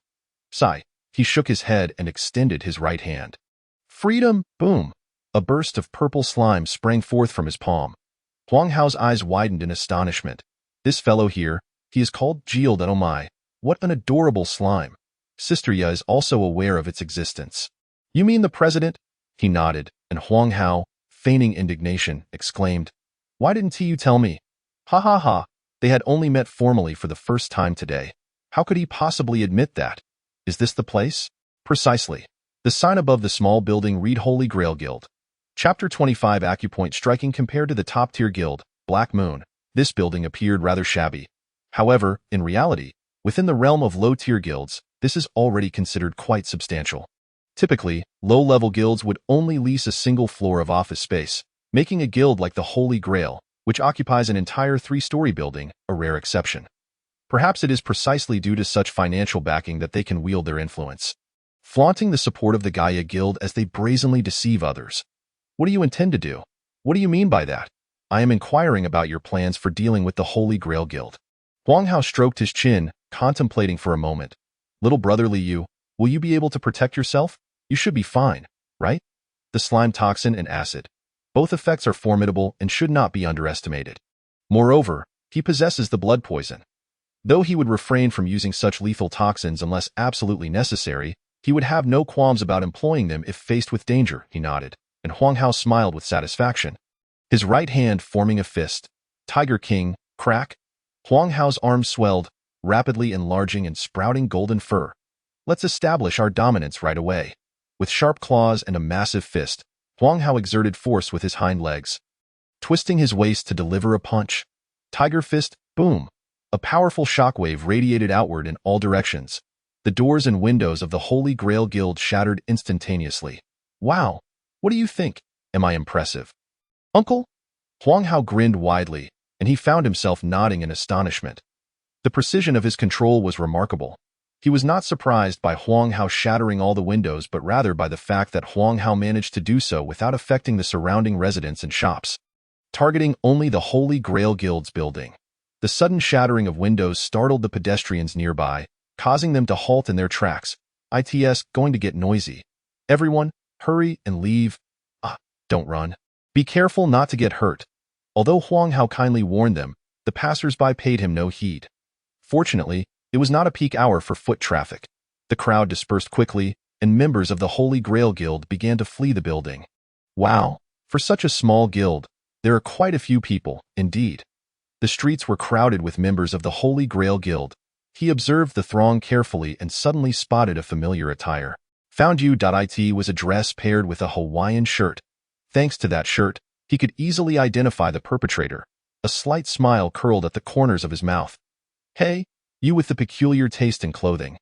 Sigh. He shook his head and extended his right hand. Freedom! Boom! A burst of purple slime sprang forth from his palm. Huang Hao's eyes widened in astonishment. This fellow here, he is called Jild. Oh my, what an adorable slime. Sister Ya is also aware of its existence. You mean the president? He nodded, and Huang Hao, feigning indignation, exclaimed, why didn't you tell me? Ha ha ha, they had only met formally for the first time today. How could he possibly admit that? Is this the place? Precisely. The sign above the small building read Holy Grail Guild. Chapter 25 Acupoint Striking. Compared to the top-tier guild, Black Moon, this building appeared rather shabby. However, in reality, within the realm of low-tier guilds, this is already considered quite substantial. Typically, low-level guilds would only lease a single floor of office space, making a guild like the Holy Grail, which occupies an entire 3-story building, a rare exception. Perhaps it is precisely due to such financial backing that they can wield their influence, flaunting the support of the Gaia Guild as they brazenly deceive others. What do you intend to do? What do you mean by that? I am inquiring about your plans for dealing with the Holy Grail Guild. Huang Hao stroked his chin, contemplating for a moment. Little brotherly you, will you be able to protect yourself? You should be fine, right? The slime toxin and acid. Both effects are formidable and should not be underestimated. Moreover, he possesses the blood poison. Though he would refrain from using such lethal toxins unless absolutely necessary, he would have no qualms about employing them if faced with danger, he nodded, and Huang Hao smiled with satisfaction. His right hand forming a fist. Tiger King, crack. Huang Hao's arm swelled, rapidly enlarging and sprouting golden fur. Let's establish our dominance right away. With sharp claws and a massive fist, Huang Hao exerted force with his hind legs, twisting his waist to deliver a punch. Tiger fist, boom. A powerful shockwave radiated outward in all directions. The doors and windows of the Holy Grail Guild shattered instantaneously. Wow, what do you think? Am I impressive? Uncle? Huang Hao grinned widely, and he found himself nodding in astonishment. The precision of his control was remarkable. He was not surprised by Huang Hao shattering all the windows, but rather by the fact that Huang Hao managed to do so without affecting the surrounding residents and shops, targeting only the Holy Grail Guild's building. The sudden shattering of windows startled the pedestrians nearby, causing them to halt in their tracks. It's going to get noisy. Everyone, hurry and leave. Don't run. Be careful not to get hurt. Although Huang Hao kindly warned them, the passers-by paid him no heed. Fortunately, it was not a peak hour for foot traffic. The crowd dispersed quickly, and members of the Holy Grail Guild began to flee the building. Wow, for such a small guild, there are quite a few people, indeed. The streets were crowded with members of the Holy Grail Guild. He observed the throng carefully and suddenly spotted a familiar attire. Found you. It was a dress paired with a Hawaiian shirt. Thanks to that shirt, he could easily identify the perpetrator. A slight smile curled at the corners of his mouth. Hey, you with the peculiar taste in clothing.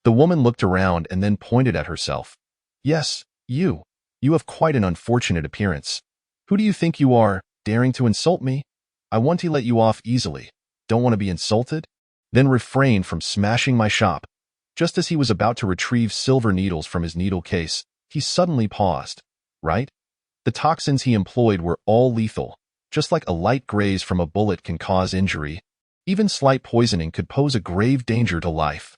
The woman looked around and then pointed at herself. Yes, you. You have quite an unfortunate appearance. Who do you think you are, daring to insult me? I want to let you off easily. Don't want to be insulted? Then refrain from smashing my shop. Just as he was about to retrieve silver needles from his needle case, he suddenly paused. Right? The toxins he employed were all lethal. Just like a light graze from a bullet can cause injury, even slight poisoning could pose a grave danger to life.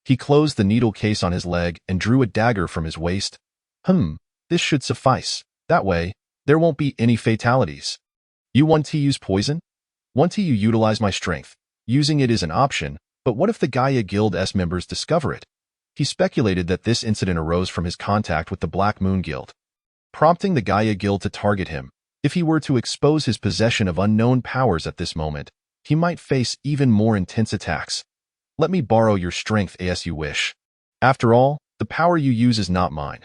He closed the needle case on his leg and drew a dagger from his waist. This should suffice. That way, there won't be any fatalities. You want to use poison? Want to utilize my strength? Using it is an option, but what if the Gaia Guild's members discover it? He speculated that this incident arose from his contact with the Black Moon Guild, prompting the Gaia Guild to target him. If he were to expose his possession of unknown powers at this moment, he might face even more intense attacks. Let me borrow your strength as you wish. After all, the power you use is not mine.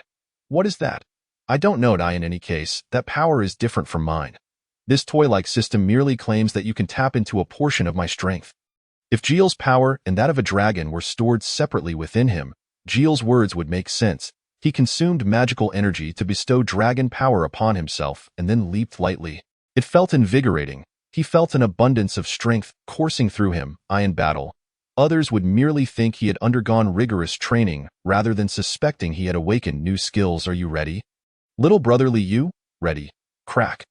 What is that? I don't know, in any case, that power is different from mine. This toy-like system merely claims that you can tap into a portion of my strength. If Jeel's power and that of a dragon were stored separately within him, Jeel's words would make sense. He consumed magical energy to bestow dragon power upon himself and then leaped lightly. It felt invigorating. He felt an abundance of strength coursing through him, in battle. Others would merely think he had undergone rigorous training rather than suspecting he had awakened new skills. Are you ready? Little brother Liu? Ready. Crack.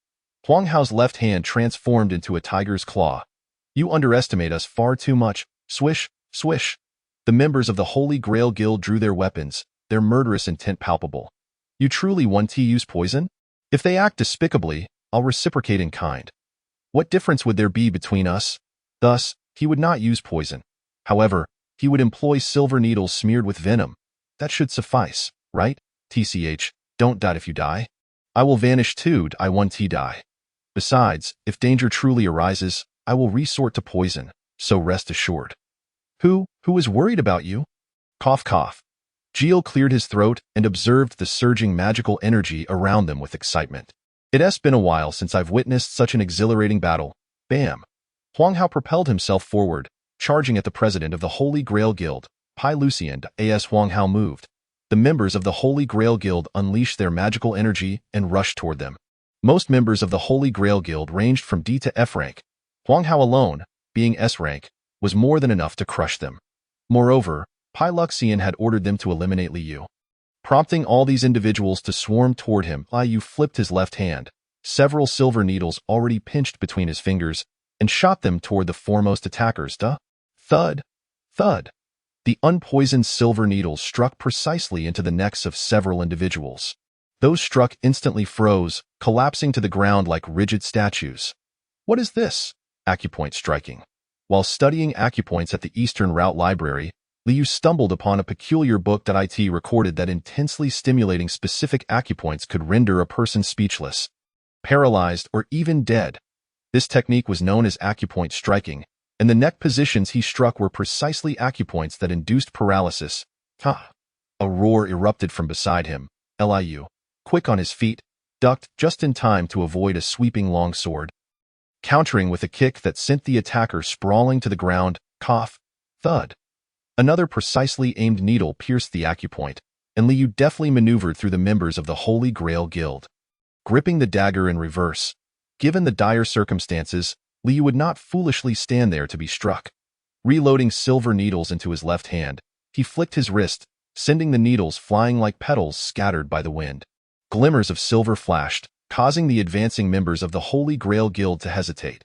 Huang Hao's left hand transformed into a tiger's claw. You underestimate us far too much. Swish, swish. The members of the Holy Grail Guild drew their weapons, their murderous intent palpable. You truly want to use poison? If they act despicably, I'll reciprocate in kind. What difference would there be between us? Thus, he would not use poison. However, he would employ silver needles smeared with venom. That should suffice, right? TCH, don't die if you die. I will vanish too, I want to die. Besides, if danger truly arises, I will resort to poison, so rest assured. Who is worried about you? Cough, cough. Jeel cleared his throat and observed the surging magical energy around them with excitement. It's been a while since I've witnessed such an exhilarating battle. Bam! Huang Hao propelled himself forward, charging at the president of the Holy Grail Guild, Pai Lucian. As Huang Hao moved, the members of the Holy Grail Guild unleashed their magical energy and rushed toward them. Most members of the Holy Grail Guild ranged from D to F rank. Huang Hao alone, being S rank, was more than enough to crush them. Moreover, Pai Lucian had ordered them to eliminate Liu. Prompting all these individuals to swarm toward him, Liu flipped his left hand, several silver needles already pinched between his fingers, and shot them toward the foremost attackers. Thud, thud. The unpoisoned silver needles struck precisely into the necks of several individuals. Those struck instantly froze, collapsing to the ground like rigid statues. What is this? Acupoint striking. While studying acupoints at the Eastern Route Library, Liu stumbled upon a peculiar book that it recorded that intensely stimulating specific acupoints could render a person speechless, paralyzed, or even dead. This technique was known as acupoint striking, and the neck positions he struck were precisely acupoints that induced paralysis. Ha! A roar erupted from beside him. Liu, quick on his feet, ducked just in time to avoid a sweeping longsword, countering with a kick that sent the attacker sprawling to the ground. Cough, thud. Another precisely aimed needle pierced the acupoint, and Liu deftly maneuvered through the members of the Holy Grail Guild, gripping the dagger in reverse. Given the dire circumstances, Liu would not foolishly stand there to be struck. Reloading silver needles into his left hand, he flicked his wrist, sending the needles flying like petals scattered by the wind. Glimmers of silver flashed, causing the advancing members of the Holy Grail Guild to hesitate.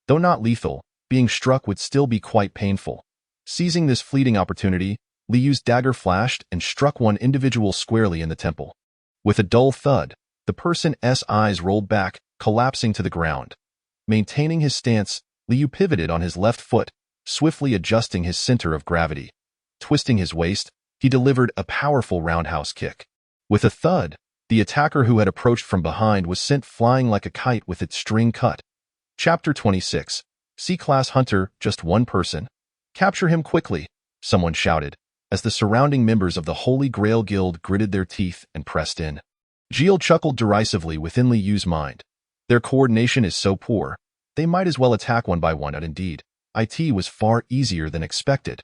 Though not lethal, being struck would still be quite painful. Seizing this fleeting opportunity, Liu's dagger flashed and struck one individual squarely in the temple. With a dull thud, the person's eyes rolled back, collapsing to the ground. Maintaining his stance, Liu pivoted on his left foot, swiftly adjusting his center of gravity. Twisting his waist, he delivered a powerful roundhouse kick. With a thud, the attacker who had approached from behind was sent flying like a kite with its string cut. Chapter 26. C-Class Hunter, just one person. Capture him quickly, someone shouted, as the surrounding members of the Holy Grail Guild gritted their teeth and pressed in. Jeel chuckled derisively within Liu's mind. Their coordination is so poor, they might as well attack one by one. Indeed, it was far easier than expected.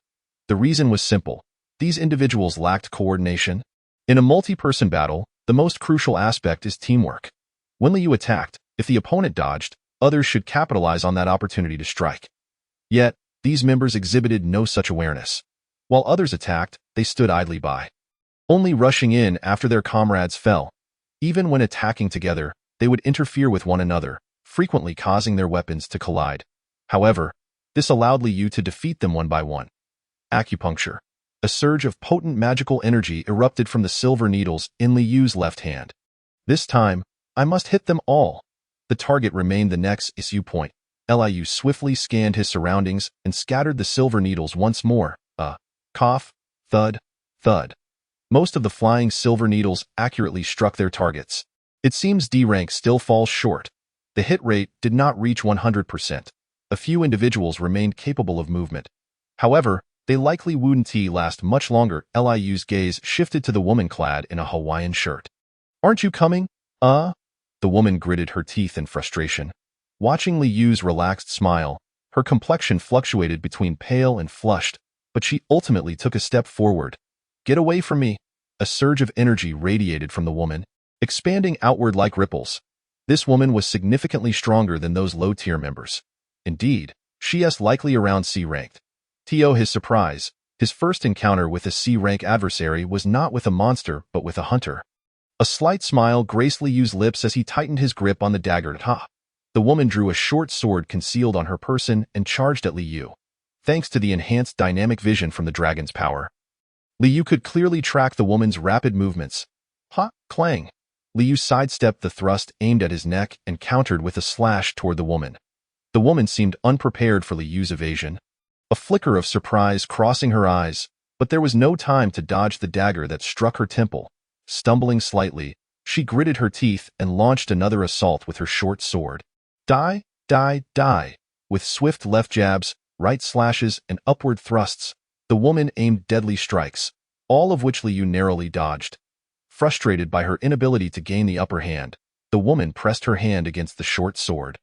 The reason was simple. These individuals lacked coordination. In a multi-person battle, the most crucial aspect is teamwork. When Liu attacked, if the opponent dodged, others should capitalize on that opportunity to strike. Yet, these members exhibited no such awareness. While others attacked, they stood idly by, only rushing in after their comrades fell. Even when attacking together, they would interfere with one another, frequently causing their weapons to collide. However, this allowed Liu to defeat them one by one. Acupuncture. A surge of potent magical energy erupted from the silver needles in Liu's left hand. This time, I must hit them all. The target remained the next issue point. Liu swiftly scanned his surroundings and scattered the silver needles once more. Cough, thud, thud. Most of the flying silver needles accurately struck their targets. It seems D rank still falls short. The hit rate did not reach 100%. A few individuals remained capable of movement. However, they likely wouldn't last much longer. Liu's gaze shifted to the woman clad in a Hawaiian shirt. Aren't you coming? The woman gritted her teeth in frustration. Watching Li Yu's relaxed smile, her complexion fluctuated between pale and flushed, but she ultimately took a step forward. Get away from me! A surge of energy radiated from the woman, expanding outward like ripples. This woman was significantly stronger than those low-tier members. Indeed, she is likely around C-ranked. To his surprise, his first encounter with a C-rank adversary was not with a monster but with a hunter. A slight smile graced Li Yu's lips as he tightened his grip on the dagger. The woman drew a short sword concealed on her person and charged at Li Yu. Thanks to the enhanced dynamic vision from the dragon's power, Li Yu could clearly track the woman's rapid movements. Clang! Li Yu sidestepped the thrust aimed at his neck and countered with a slash toward the woman. The woman seemed unprepared for Li Yu's evasion. A flicker of surprise crossing her eyes, but there was no time to dodge the dagger that struck her temple. Stumbling slightly, she gritted her teeth and launched another assault with her short sword. Die, die, die! With swift left jabs, right slashes, and upward thrusts, the woman aimed deadly strikes, all of which Li Yu narrowly dodged. Frustrated by her inability to gain the upper hand, the woman pressed her hand against the short sword.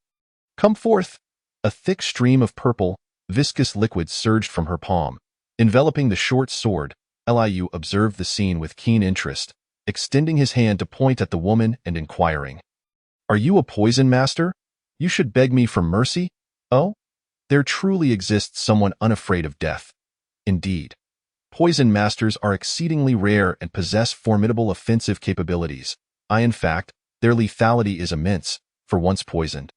Come forth! A thick stream of purple, viscous liquid surged from her palm, enveloping the short sword. Li Yu observed the scene with keen interest, extending his hand to point at the woman and inquiring, "Are you a poison master? You should beg me for mercy? Oh? There truly exists someone unafraid of death. Indeed. Poison masters are exceedingly rare and possess formidable offensive capabilities. In fact, their lethality is immense, for once poisoned.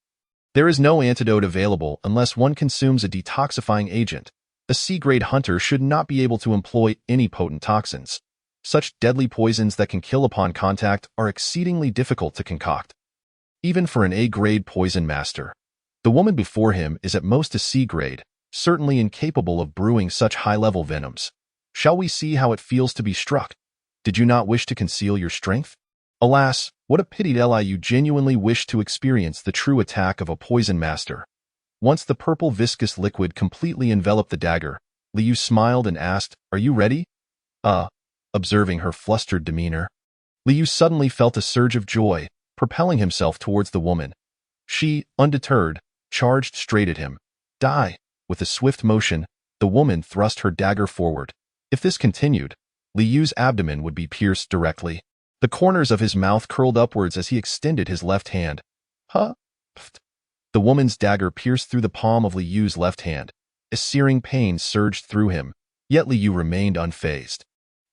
There is no antidote available unless one consumes a detoxifying agent. A C-grade hunter should not be able to employ any potent toxins. Such deadly poisons that can kill upon contact are exceedingly difficult to concoct, even for an A-grade poison master. The woman before him is at most a C-grade, certainly incapable of brewing such high-level venoms. Shall we see how it feels to be struck? Did you not wish to conceal your strength? Alas, what a pity Li Yu genuinely wished to experience the true attack of a poison master. Once the purple viscous liquid completely enveloped the dagger, Li Yu smiled and asked, "Are you ready?" Observing her flustered demeanor, Li Yu suddenly felt a surge of joy, propelling himself towards the woman. She, undeterred, charged straight at him. Die! With a swift motion, the woman thrust her dagger forward. If this continued, Li Yu's abdomen would be pierced directly. The corners of his mouth curled upwards as he extended his left hand. Pft. The woman's dagger pierced through the palm of Li Yu's left hand. A searing pain surged through him, yet Li Yu remained unfazed.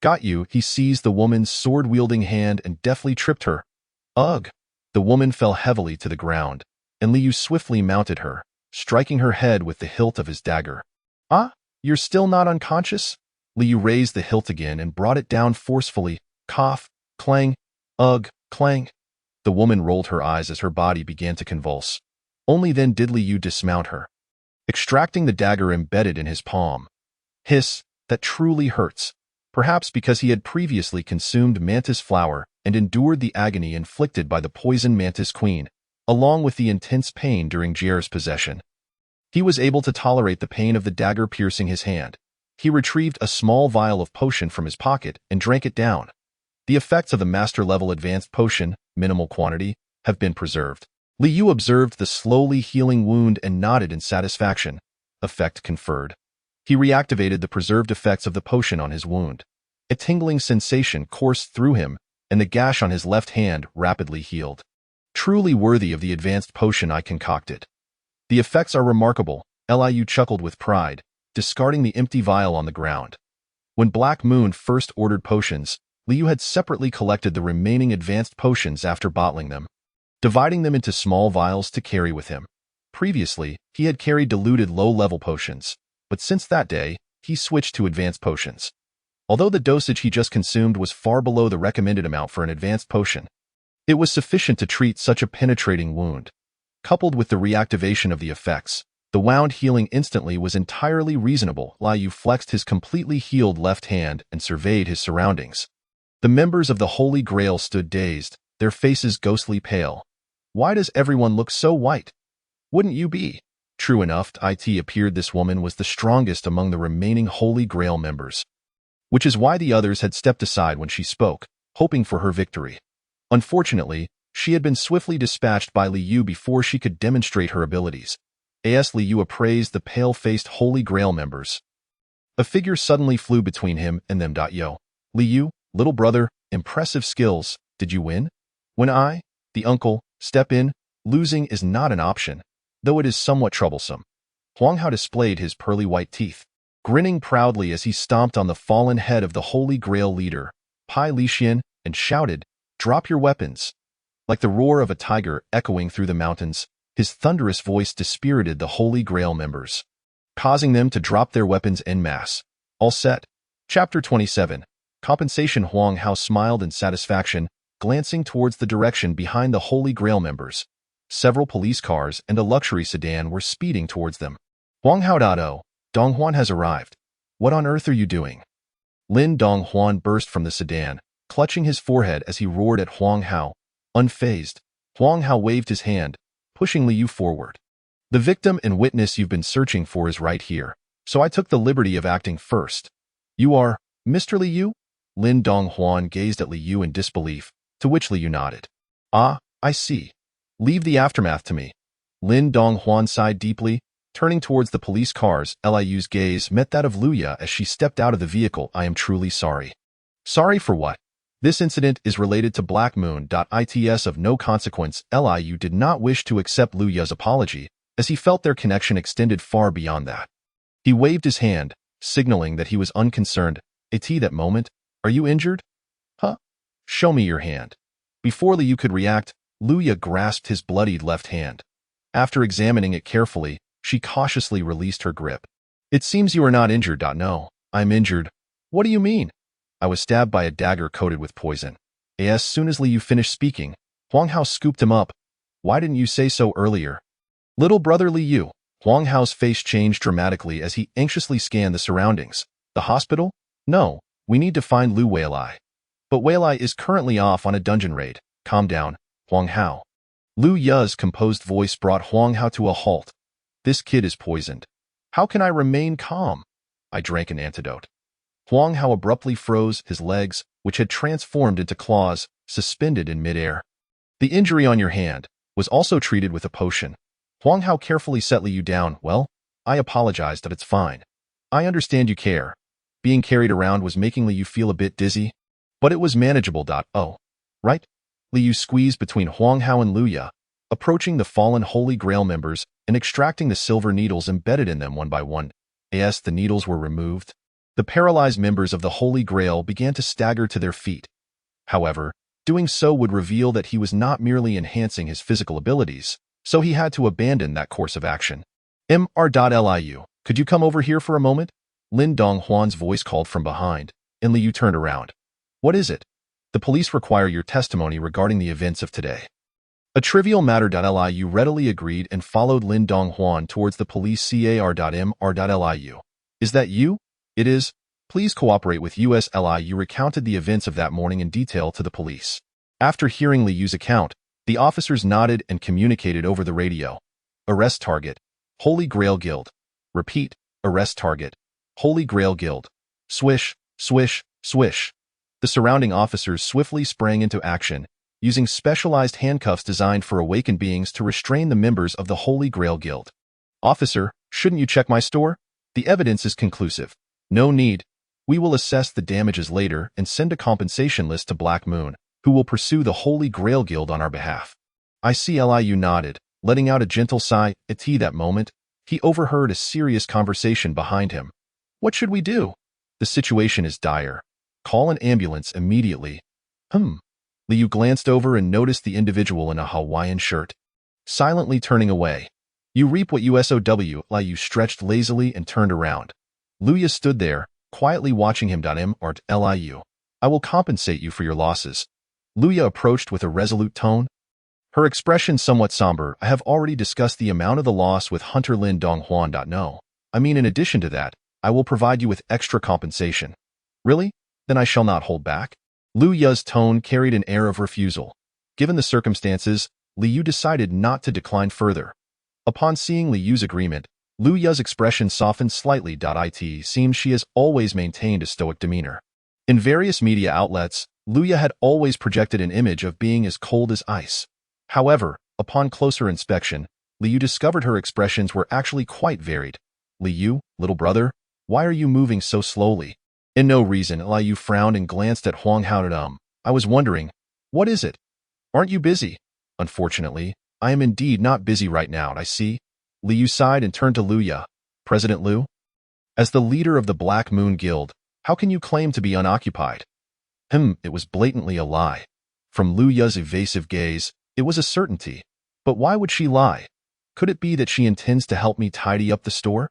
Got you! He seized the woman's sword-wielding hand and deftly tripped her. Ugh! The woman fell heavily to the ground, and Li Yu swiftly mounted her, striking her head with the hilt of his dagger. You're still not unconscious? Li Yu raised the hilt again and brought it down forcefully. Cough, clang, ugh, clang. The woman rolled her eyes as her body began to convulse. Only then did Li Yu dismount her, extracting the dagger embedded in his palm. Hiss, that truly hurts. Perhaps because he had previously consumed mantis flower and endured the agony inflicted by the poison mantis queen, along with the intense pain during Jier's possession. He was able to tolerate the pain of the dagger piercing his hand. He retrieved a small vial of potion from his pocket and drank it down. The effects of the master-level advanced potion, minimal quantity, have been preserved. Li Yu observed the slowly healing wound and nodded in satisfaction. Effect conferred. He reactivated the preserved effects of the potion on his wound. A tingling sensation coursed through him, and the gash on his left hand rapidly healed. Truly worthy of the advanced potion I concocted. The effects are remarkable, Li Yu chuckled with pride, discarding the empty vial on the ground. When Black Moon first ordered potions, Li Yu had separately collected the remaining advanced potions after bottling them, dividing them into small vials to carry with him. Previously, he had carried diluted low-level potions, but since that day, he switched to advanced potions. Although the dosage he just consumed was far below the recommended amount for an advanced potion, it was sufficient to treat such a penetrating wound. Coupled with the reactivation of the effects, the wound healing instantly was entirely reasonable. Li Yu flexed his completely healed left hand and surveyed his surroundings. The members of the Holy Grail stood dazed, their faces ghostly pale. Why does everyone look so white? Wouldn't you be? True enough, it appeared this woman was the strongest among the remaining Holy Grail members, which is why the others had stepped aside when she spoke, hoping for her victory. Unfortunately, she had been swiftly dispatched by Li Yu before she could demonstrate her abilities. As Li Yu appraised the pale-faced Holy Grail members, a figure suddenly flew between him and them. Yo, Li Yu, little brother, impressive skills, did you win? When I, the uncle, step in, losing is not an option, though it is somewhat troublesome. Huang Hao displayed his pearly white teeth, grinning proudly as he stomped on the fallen head of the Holy Grail leader, Pai Lixian, and shouted, "Drop your weapons!" Like the roar of a tiger echoing through the mountains, his thunderous voice dispirited the Holy Grail members, causing them to drop their weapons en masse. All set. Chapter 27. Compensation. Huang Hao smiled in satisfaction, glancing towards the direction behind the Holy Grail members. Several police cars and a luxury sedan were speeding towards them. Huang Hao. Donghuan has arrived. What on earth are you doing? Lin Donghuan burst from the sedan, clutching his forehead as he roared at Huang Hao. Unfazed, Huang Hao waved his hand, pushing Li Yu forward. The victim and witness you've been searching for is right here, so I took the liberty of acting first. You are Mr. Li Yu? Lin Donghuan gazed at Li Yu in disbelief, to which Li Yu nodded. Ah, I see. Leave the aftermath to me. Lin Donghuan sighed deeply, turning towards the police cars. Liu's gaze met that of Luya as she stepped out of the vehicle. I am truly sorry. Sorry for what? This incident is related to Black Moon. It's of no consequence. Liu did not wish to accept Luya's apology, as he felt their connection extended far beyond that. He waved his hand, signaling that he was unconcerned. At that moment, are you injured? Huh? Show me your hand. Before Liu could react, Luya grasped his bloodied left hand. After examining it carefully, she cautiously released her grip. It seems you are not injured. No, I'm injured. What do you mean? I was stabbed by a dagger coated with poison. As soon as Liu finished speaking, Huang Hao scooped him up. Why didn't you say so earlier? Little brother Liu. Huang Hao's face changed dramatically as he anxiously scanned the surroundings. The hospital? No, we need to find Lu Weilai. But Weilai is currently off on a dungeon raid. Calm down, Huang Hao. Lu Yu's composed voice brought Huang Hao to a halt. This kid is poisoned. How can I remain calm? I drank an antidote. Huang Hao abruptly froze, his legs, which had transformed into claws, suspended in midair. The injury on your hand was also treated with a potion. Huang Hao carefully set Liu down. Well, I apologize. It's fine. I understand you care. Being carried around was making Liu feel a bit dizzy, but it was manageable. Oh, right? Liu squeezed between Huang Hao and Luya, approaching the fallen Holy Grail members and extracting the silver needles embedded in them one by one. As the needles were removed, the paralyzed members of the Holy Grail began to stagger to their feet. However, doing so would reveal that he was not merely enhancing his physical abilities, so he had to abandon that course of action. Liu, could you come over here for a moment? Lin Donghuan's voice called from behind, and Liu turned around. What is it? The police require your testimony regarding the events of today. A trivial matter. Liu readily agreed and followed Lin Donghuan towards the police car. Is that you? It is. Please cooperate with us. Liu recounted the events of that morning in detail to the police. After hearing Liu's account, the officers nodded and communicated over the radio. Arrest target. Holy Grail Guild. Repeat. Arrest target. Holy Grail Guild. Swish, swish, swish. The surrounding officers swiftly sprang into action, using specialized handcuffs designed for awakened beings to restrain the members of the Holy Grail Guild. Officer, shouldn't you check my store? The evidence is conclusive. No need. We will assess the damages later and send a compensation list to Black Moon, who will pursue the Holy Grail Guild on our behalf. I see. Liu nodded, letting out a gentle sigh. At that moment, he overheard a serious conversation behind him. What should we do? The situation is dire. Call an ambulance immediately. Liu glanced over and noticed the individual in a Hawaiian shirt, silently turning away. You reap what you sow. Liu stretched lazily and turned around. Luya stood there, quietly watching him. Liu, I will compensate you for your losses. Luya approached with a resolute tone, her expression somewhat somber. I have already discussed the amount of the loss with Hunter Lin Donghuan. No, I mean in addition to that, I will provide you with extra compensation. Really? Then I shall not hold back. Luya's tone carried an air of refusal. Given the circumstances, Liu decided not to decline further. Upon seeing Liu's agreement, Luya's expression softened slightly. It seems she has always maintained a stoic demeanor. In various media outlets, Luya had always projected an image of being as cold as ice. However, upon closer inspection, Liu discovered her expressions were actually quite varied. Liu, little brother, why are you moving so slowly? In no reason, Liu frowned and glanced at Huang Hao. I was wondering, what is it? Aren't you busy? Unfortunately, I am indeed not busy right now, I see. Liu sighed and turned to Luya. President Liu? As the leader of the Black Moon Guild, how can you claim to be unoccupied? It was blatantly a lie. From Luya's evasive gaze, it was a certainty. But why would she lie? Could it be that she intends to help me tidy up the store?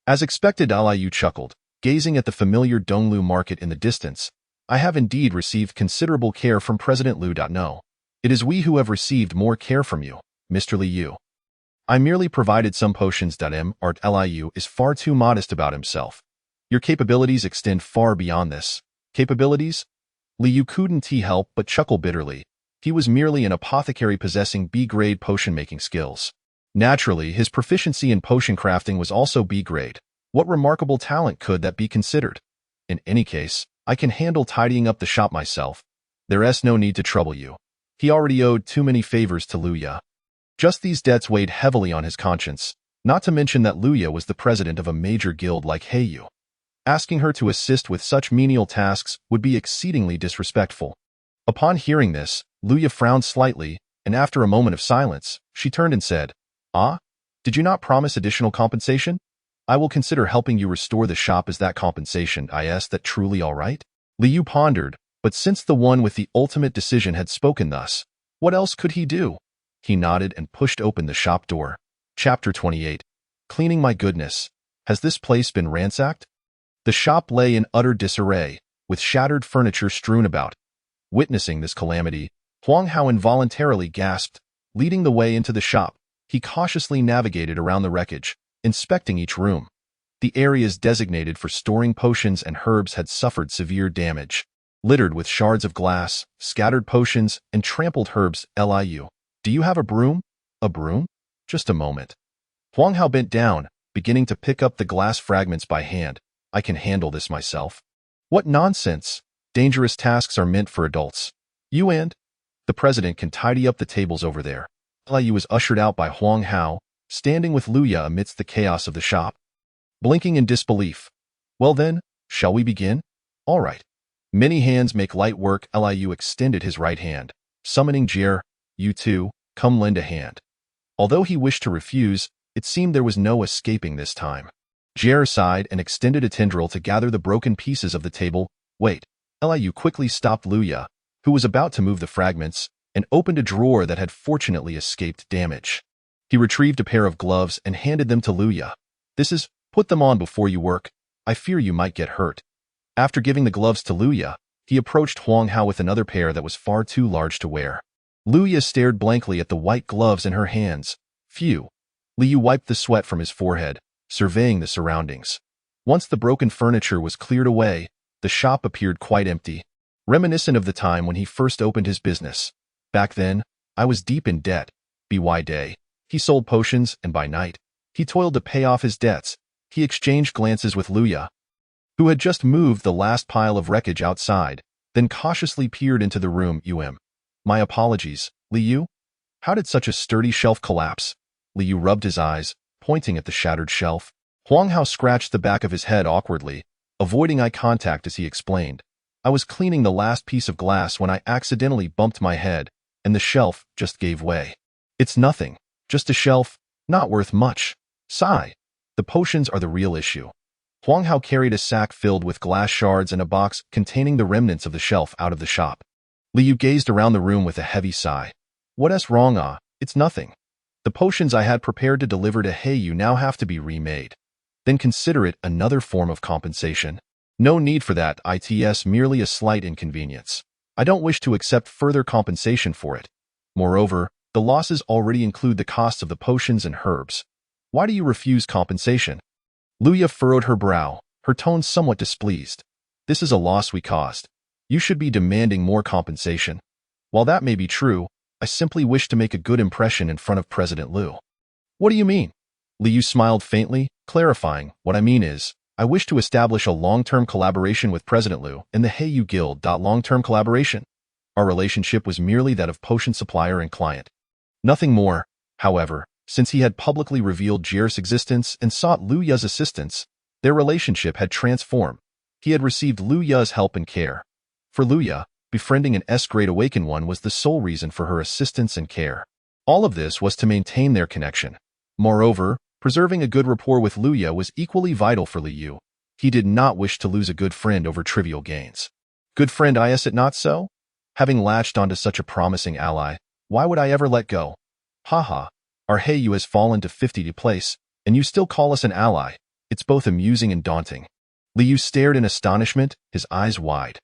As expected, Liu chuckled, gazing at the familiar Donglu market in the distance. I have indeed received considerable care from President Liu. No. It is we who have received more care from you, Mr. Liu. I merely provided some potions. Art Liu is far too modest about himself. Your capabilities extend far beyond this. Capabilities? Liu couldn't help but chuckle bitterly. He was merely an apothecary possessing B-grade potion-making skills. Naturally, his proficiency in potion crafting was also B-grade. What remarkable talent could that be considered? In any case, I can handle tidying up the shop myself. There's no need to trouble you. He already owed too many favors to Luya. Just these debts weighed heavily on his conscience, not to mention that Luya was the president of a major guild like Heiyu. Asking her to assist with such menial tasks would be exceedingly disrespectful. Upon hearing this, Luya frowned slightly, and after a moment of silence, she turned and said, Ah? Did you not promise additional compensation? I will consider helping you restore the shop as that compensation. Is that truly all right? Liu pondered, but since the one with the ultimate decision had spoken thus, what else could he do? He nodded and pushed open the shop door. Chapter 28. Cleaning. My goodness. Has this place been ransacked? The shop lay in utter disarray, with shattered furniture strewn about. Witnessing this calamity, Huang Hao involuntarily gasped. Leading the way into the shop, he cautiously navigated around the wreckage, inspecting each room. The areas designated for storing potions and herbs had suffered severe damage. Littered with shards of glass, scattered potions, and trampled herbs. Liu, do you have a broom? A broom? Just a moment. Huang Hao bent down, beginning to pick up the glass fragments by hand. I can handle this myself. What nonsense! Dangerous tasks are meant for adults. You and the president can tidy up the tables over there. Liu was ushered out by Huang Hao, standing with Luya amidst the chaos of the shop. Blinking in disbelief. Well then, shall we begin? All right. Many hands make light work. Liu extended his right hand, summoning Jie. You too, come lend a hand. Although he wished to refuse, it seemed there was no escaping this time. Jie sighed and extended a tendril to gather the broken pieces of the table. Wait. Liu quickly stopped Luya, who was about to move the fragments, and opened a drawer that had fortunately escaped damage. He retrieved a pair of gloves and handed them to Luya. This is, put them on before you work. I fear you might get hurt. After giving the gloves to Luya, he approached Huang Hao with another pair that was far too large to wear. Luya stared blankly at the white gloves in her hands. Phew. Liu wiped the sweat from his forehead, surveying the surroundings. Once the broken furniture was cleared away, the shop appeared quite empty, reminiscent of the time when he first opened his business. Back then, I was deep in debt. By day, he sold potions, and by night, he toiled to pay off his debts. He exchanged glances with Luya, who had just moved the last pile of wreckage outside, then cautiously peered into the room. My apologies, Liu. How did such a sturdy shelf collapse? Liu rubbed his eyes, pointing at the shattered shelf. Huang Hao scratched the back of his head awkwardly, avoiding eye contact as he explained. I was cleaning the last piece of glass when I accidentally bumped my head, and the shelf just gave way. It's nothing, just a shelf, not worth much. Sigh. The potions are the real issue. Huang Hao carried a sack filled with glass shards and a box containing the remnants of the shelf out of the shop. Liu gazed around the room with a heavy sigh. What's wrong? It's nothing. The potions I had prepared to deliver to Heiyu now have to be remade. Then consider it another form of compensation. No need for that. It's merely a slight inconvenience. I don't wish to accept further compensation for it. Moreover, the losses already include the costs of the potions and herbs. Why do you refuse compensation? Luya furrowed her brow, her tone somewhat displeased. This is a loss we caused. You should be demanding more compensation. While that may be true, I simply wish to make a good impression in front of President Liu. What do you mean? Liu smiled faintly, clarifying, what I mean is, I wish to establish a long-term collaboration with President Liu and the Heiyu Guild. Long-term collaboration. Our relationship was merely that of potion supplier and client. Nothing more, however, since he had publicly revealed Jier's existence and sought Liu Ye's assistance. Their relationship had transformed. He had received Liu Ye's help and care. For Liu Ye, befriending an S-grade awakened one was the sole reason for her assistance and care. All of this was to maintain their connection. Moreover, preserving a good rapport with Liu Ye was equally vital for Li Yu. He did not wish to lose a good friend over trivial gains. Good friend, is it not so? Having latched onto such a promising ally, why would I ever let go? Haha, our Heiyu has fallen to 50th place, and you still call us an ally. It's both amusing and daunting. Li Yu stared in astonishment, his eyes wide.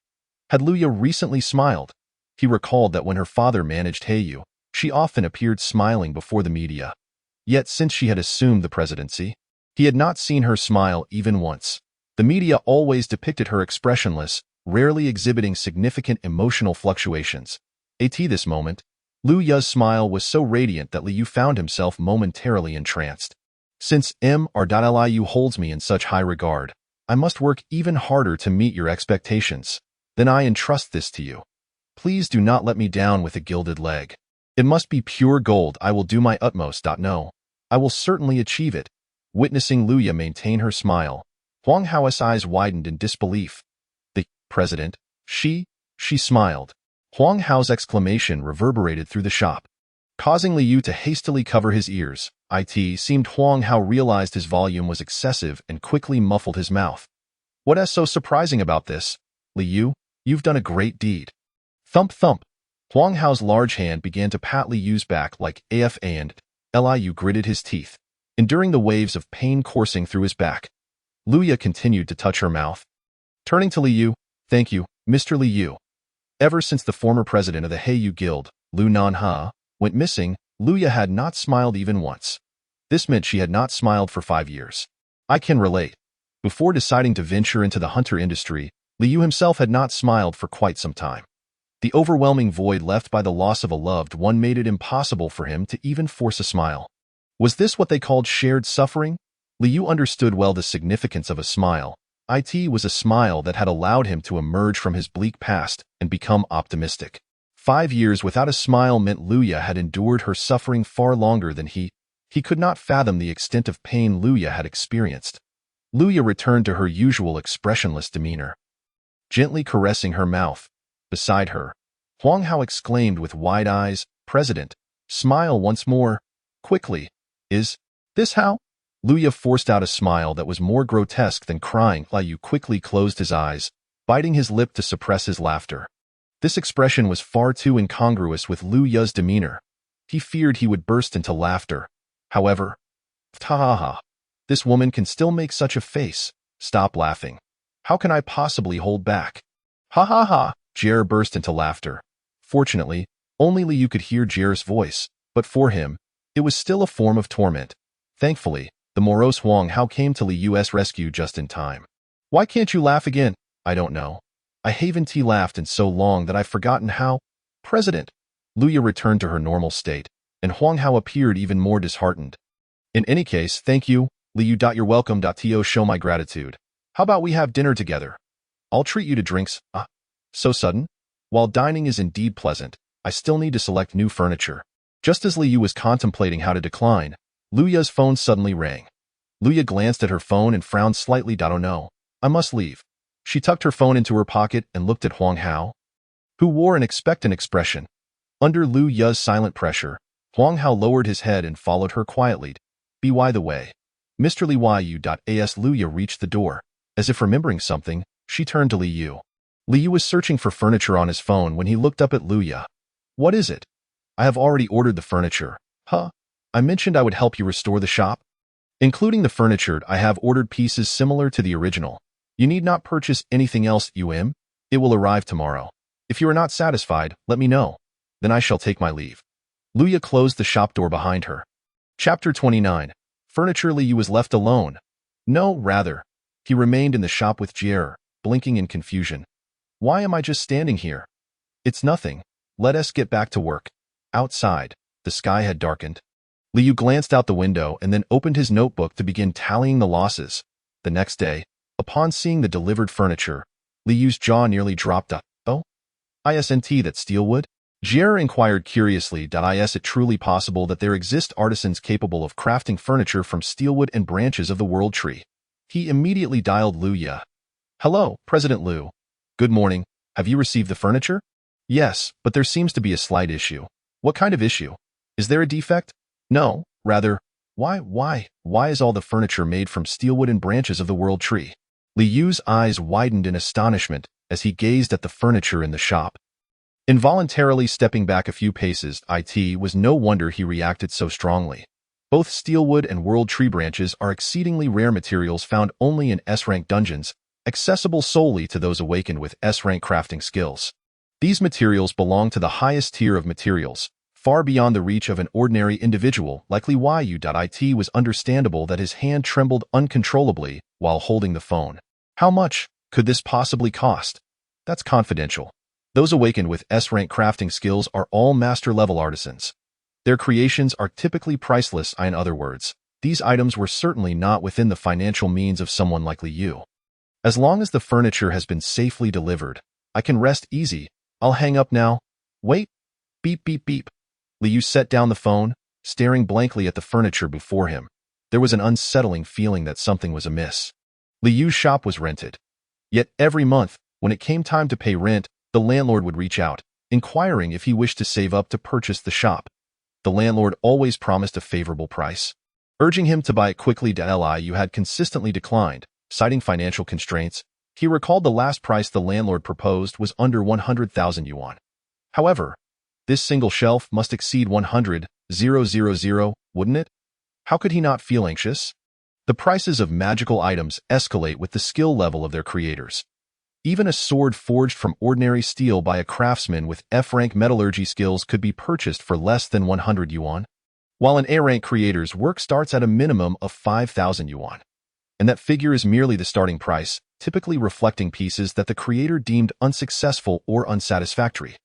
Had Liu Ye recently smiled? He recalled that when her father managed Heiyu, she often appeared smiling before the media. Yet since she had assumed the presidency, he had not seen her smile even once. The media always depicted her expressionless, rarely exhibiting significant emotional fluctuations. At this moment, Liu Ye's smile was so radiant that Li Yu found himself momentarily entranced. Since Liu holds me in such high regard, I must work even harder to meet your expectations. Then I entrust this to you. Please do not let me down with a gilded leg. It must be pure gold. I will do my utmost. No, I will certainly achieve it. Witnessing Liu Ye maintain her smile, Huang Hao's eyes widened in disbelief. The president, she smiled. Huang Hao's exclamation reverberated through the shop, causing Li Yu to hastily cover his ears. It seemed Huang Hao realized his volume was excessive and quickly muffled his mouth. What is so surprising about this? Li Yu, you've done a great deed. Thump thump. Huang Hao's large hand began to pat Li Yu's back like AF and Liu gritted his teeth, enduring the waves of pain coursing through his back. Liu Ye continued to touch her mouth. Turning to Li Yu, thank you, Mr. Li Yu. Ever since the former president of the Heiyu Guild, Liu Nanha, went missing, Liu Ye had not smiled even once. This meant she had not smiled for 5 years. I can relate. Before deciding to venture into the hunter industry, Li Yu himself had not smiled for quite some time. The overwhelming void left by the loss of a loved one made it impossible for him to even force a smile. Was this what they called shared suffering? Li Yu understood well the significance of a smile. It was a smile that had allowed him to emerge from his bleak past and become optimistic. 5 years without a smile meant Liu Ye had endured her suffering far longer than he could not fathom the extent of pain Liu Ye had experienced. Liu Ye returned to her usual expressionless demeanor. Gently caressing her mouth, beside her, Huang Hao exclaimed with wide eyes, President, smile once more, quickly. Is this how? Liu Ye forced out a smile that was more grotesque than crying. Liu quickly closed his eyes, biting his lip to suppress his laughter. This expression was far too incongruous with Liu Ye's demeanor. He feared he would burst into laughter. However, ha, this woman can still make such a face. Stop laughing. How can I possibly hold back? Ha. Jier burst into laughter. Fortunately, only Liu could hear Jier's voice, but for him, it was still a form of torment. Thankfully, the morose Huang Hao came to Liu's rescue just in time. Why can't you laugh again? I don't know. I haven't laughed in so long that I've forgotten how. President. Liu Ye returned to her normal state, and Huang Hao appeared even more disheartened. In any case, thank you, Liu. You're welcome. To show my gratitude. How about we have dinner together? I'll treat you to drinks. So sudden? While dining is indeed pleasant, I still need to select new furniture. Just as Liu was contemplating how to decline, Liu Ye's phone suddenly rang. Liu Ye glanced at her phone and frowned slightly. Oh no, I must leave. She tucked her phone into her pocket and looked at Huang Hao, who wore an expectant expression. Under Liu Ye's silent pressure, Huang Hao lowered his head and followed her quietly. By the way, Mr. Liu. As Liu Ye reached the door, as if remembering something, she turned to Liu. Liu was searching for furniture on his phone when he looked up at Liu Ye. What is it? I have already ordered the furniture. I mentioned I would help you restore the shop. Including the furniture, I have ordered pieces similar to the original. You need not purchase anything else, It will arrive tomorrow. If you are not satisfied, let me know. Then I shall take my leave. Liu Ye closed the shop door behind her. Chapter 29. Furniture. Liu was left alone. No, rather. He remained in the shop with Jier, blinking in confusion. Why am I just standing here? It's nothing. Let us get back to work. Outside, the sky had darkened. Liu glanced out the window and then opened his notebook to begin tallying the losses. The next day, Upon seeing the delivered furniture, Liu's jaw nearly dropped. Oh? Isn't that Steelwood? Jierre inquired curiously. Is it truly possible that there exist artisans capable of crafting furniture from steelwood and branches of the world tree? He immediately dialed Liu Ye. Hello, President Liu. Good morning. Have you received the furniture? Yes, but there seems to be a slight issue. What kind of issue? Is there a defect? No, rather, why is all the furniture made from steelwood and branches of the world tree? Liu's eyes widened in astonishment as he gazed at the furniture in the shop. Involuntarily stepping back a few paces, it was no wonder he reacted so strongly. Both steelwood and world tree branches are exceedingly rare materials found only in S-rank dungeons, accessible solely to those awakened with S-rank crafting skills. These materials belong to the highest tier of materials, far beyond the reach of an ordinary individual like Liu. It was understandable that his hand trembled uncontrollably while holding the phone. How much could this possibly cost? That's confidential. Those awakened with S-rank crafting skills are all master-level artisans. Their creations are typically priceless. In other words, these items were certainly not within the financial means of someone like Liu. As long as the furniture has been safely delivered, I can rest easy. I'll hang up now. Wait. Beep, beep, beep. Liu set down the phone, staring blankly at the furniture before him. There was an unsettling feeling that something was amiss. Liu's shop was rented. Yet every month, when it came time to pay rent, the landlord would reach out, inquiring if he wished to save up to purchase the shop. The landlord always promised a favorable price, urging him to buy it quickly. Liu had consistently declined, citing financial constraints. He recalled the last price the landlord proposed was under 100,000 yuan. However, this single shelf must exceed 100,000, wouldn't it? How could he not feel anxious? The prices of magical items escalate with the skill level of their creators. Even a sword forged from ordinary steel by a craftsman with F-rank metallurgy skills could be purchased for less than 100 yuan, while an A-rank creator's work starts at a minimum of 5,000 yuan. And that figure is merely the starting price, typically reflecting pieces that the creator deemed unsuccessful or unsatisfactory.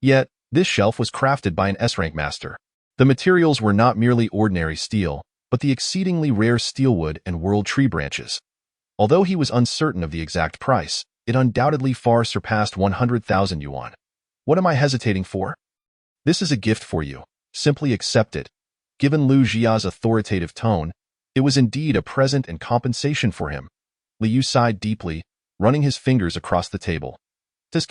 Yet, this shelf was crafted by an S-rank master. The materials were not merely ordinary steel, but the exceedingly rare steelwood and world tree branches. Although he was uncertain of the exact price, it undoubtedly far surpassed 100,000 yuan. What am I hesitating for? This is a gift for you. Simply accept it. Given Liu Jie's authoritative tone, it was indeed a present and compensation for him. Liu sighed deeply, running his fingers across the table. This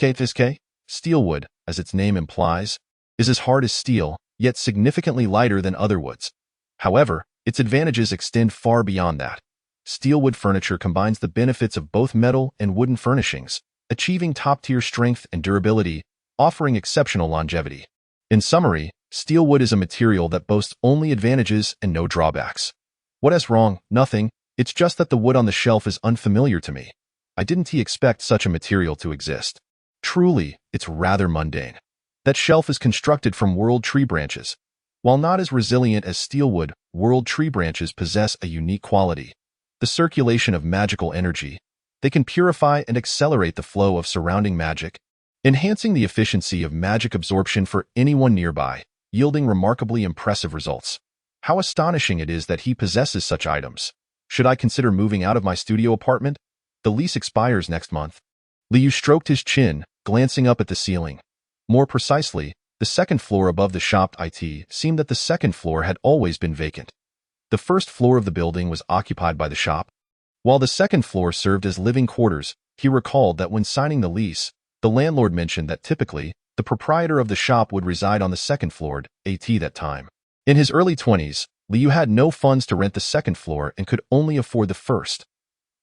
steelwood, as its name implies, is as hard as steel, yet significantly lighter than other woods. However, its advantages extend far beyond that. Steelwood furniture combines the benefits of both metal and wooden furnishings, achieving top-tier strength and durability, offering exceptional longevity. In summary, steelwood is a material that boasts only advantages and no drawbacks. What is wrong? Nothing. It's just that the wood on the shelf is unfamiliar to me. I didn't expect such a material to exist. Truly, it's rather mundane. That shelf is constructed from world tree branches. While not as resilient as steelwood, world tree branches possess a unique quality: the circulation of magical energy. They can purify and accelerate the flow of surrounding magic, enhancing the efficiency of magic absorption for anyone nearby, yielding remarkably impressive results. How astonishing it is that he possesses such items. Should I consider moving out of my studio apartment? The lease expires next month. Liu stroked his chin, glancing up at the ceiling. More precisely, the second floor above the shop. It seemed that the second floor had always been vacant. The first floor of the building was occupied by the shop, while the second floor served as living quarters. He recalled that when signing the lease, the landlord mentioned that typically, the proprietor of the shop would reside on the second floor. At that time, in his early 20s, Liu had no funds to rent the second floor and could only afford the first.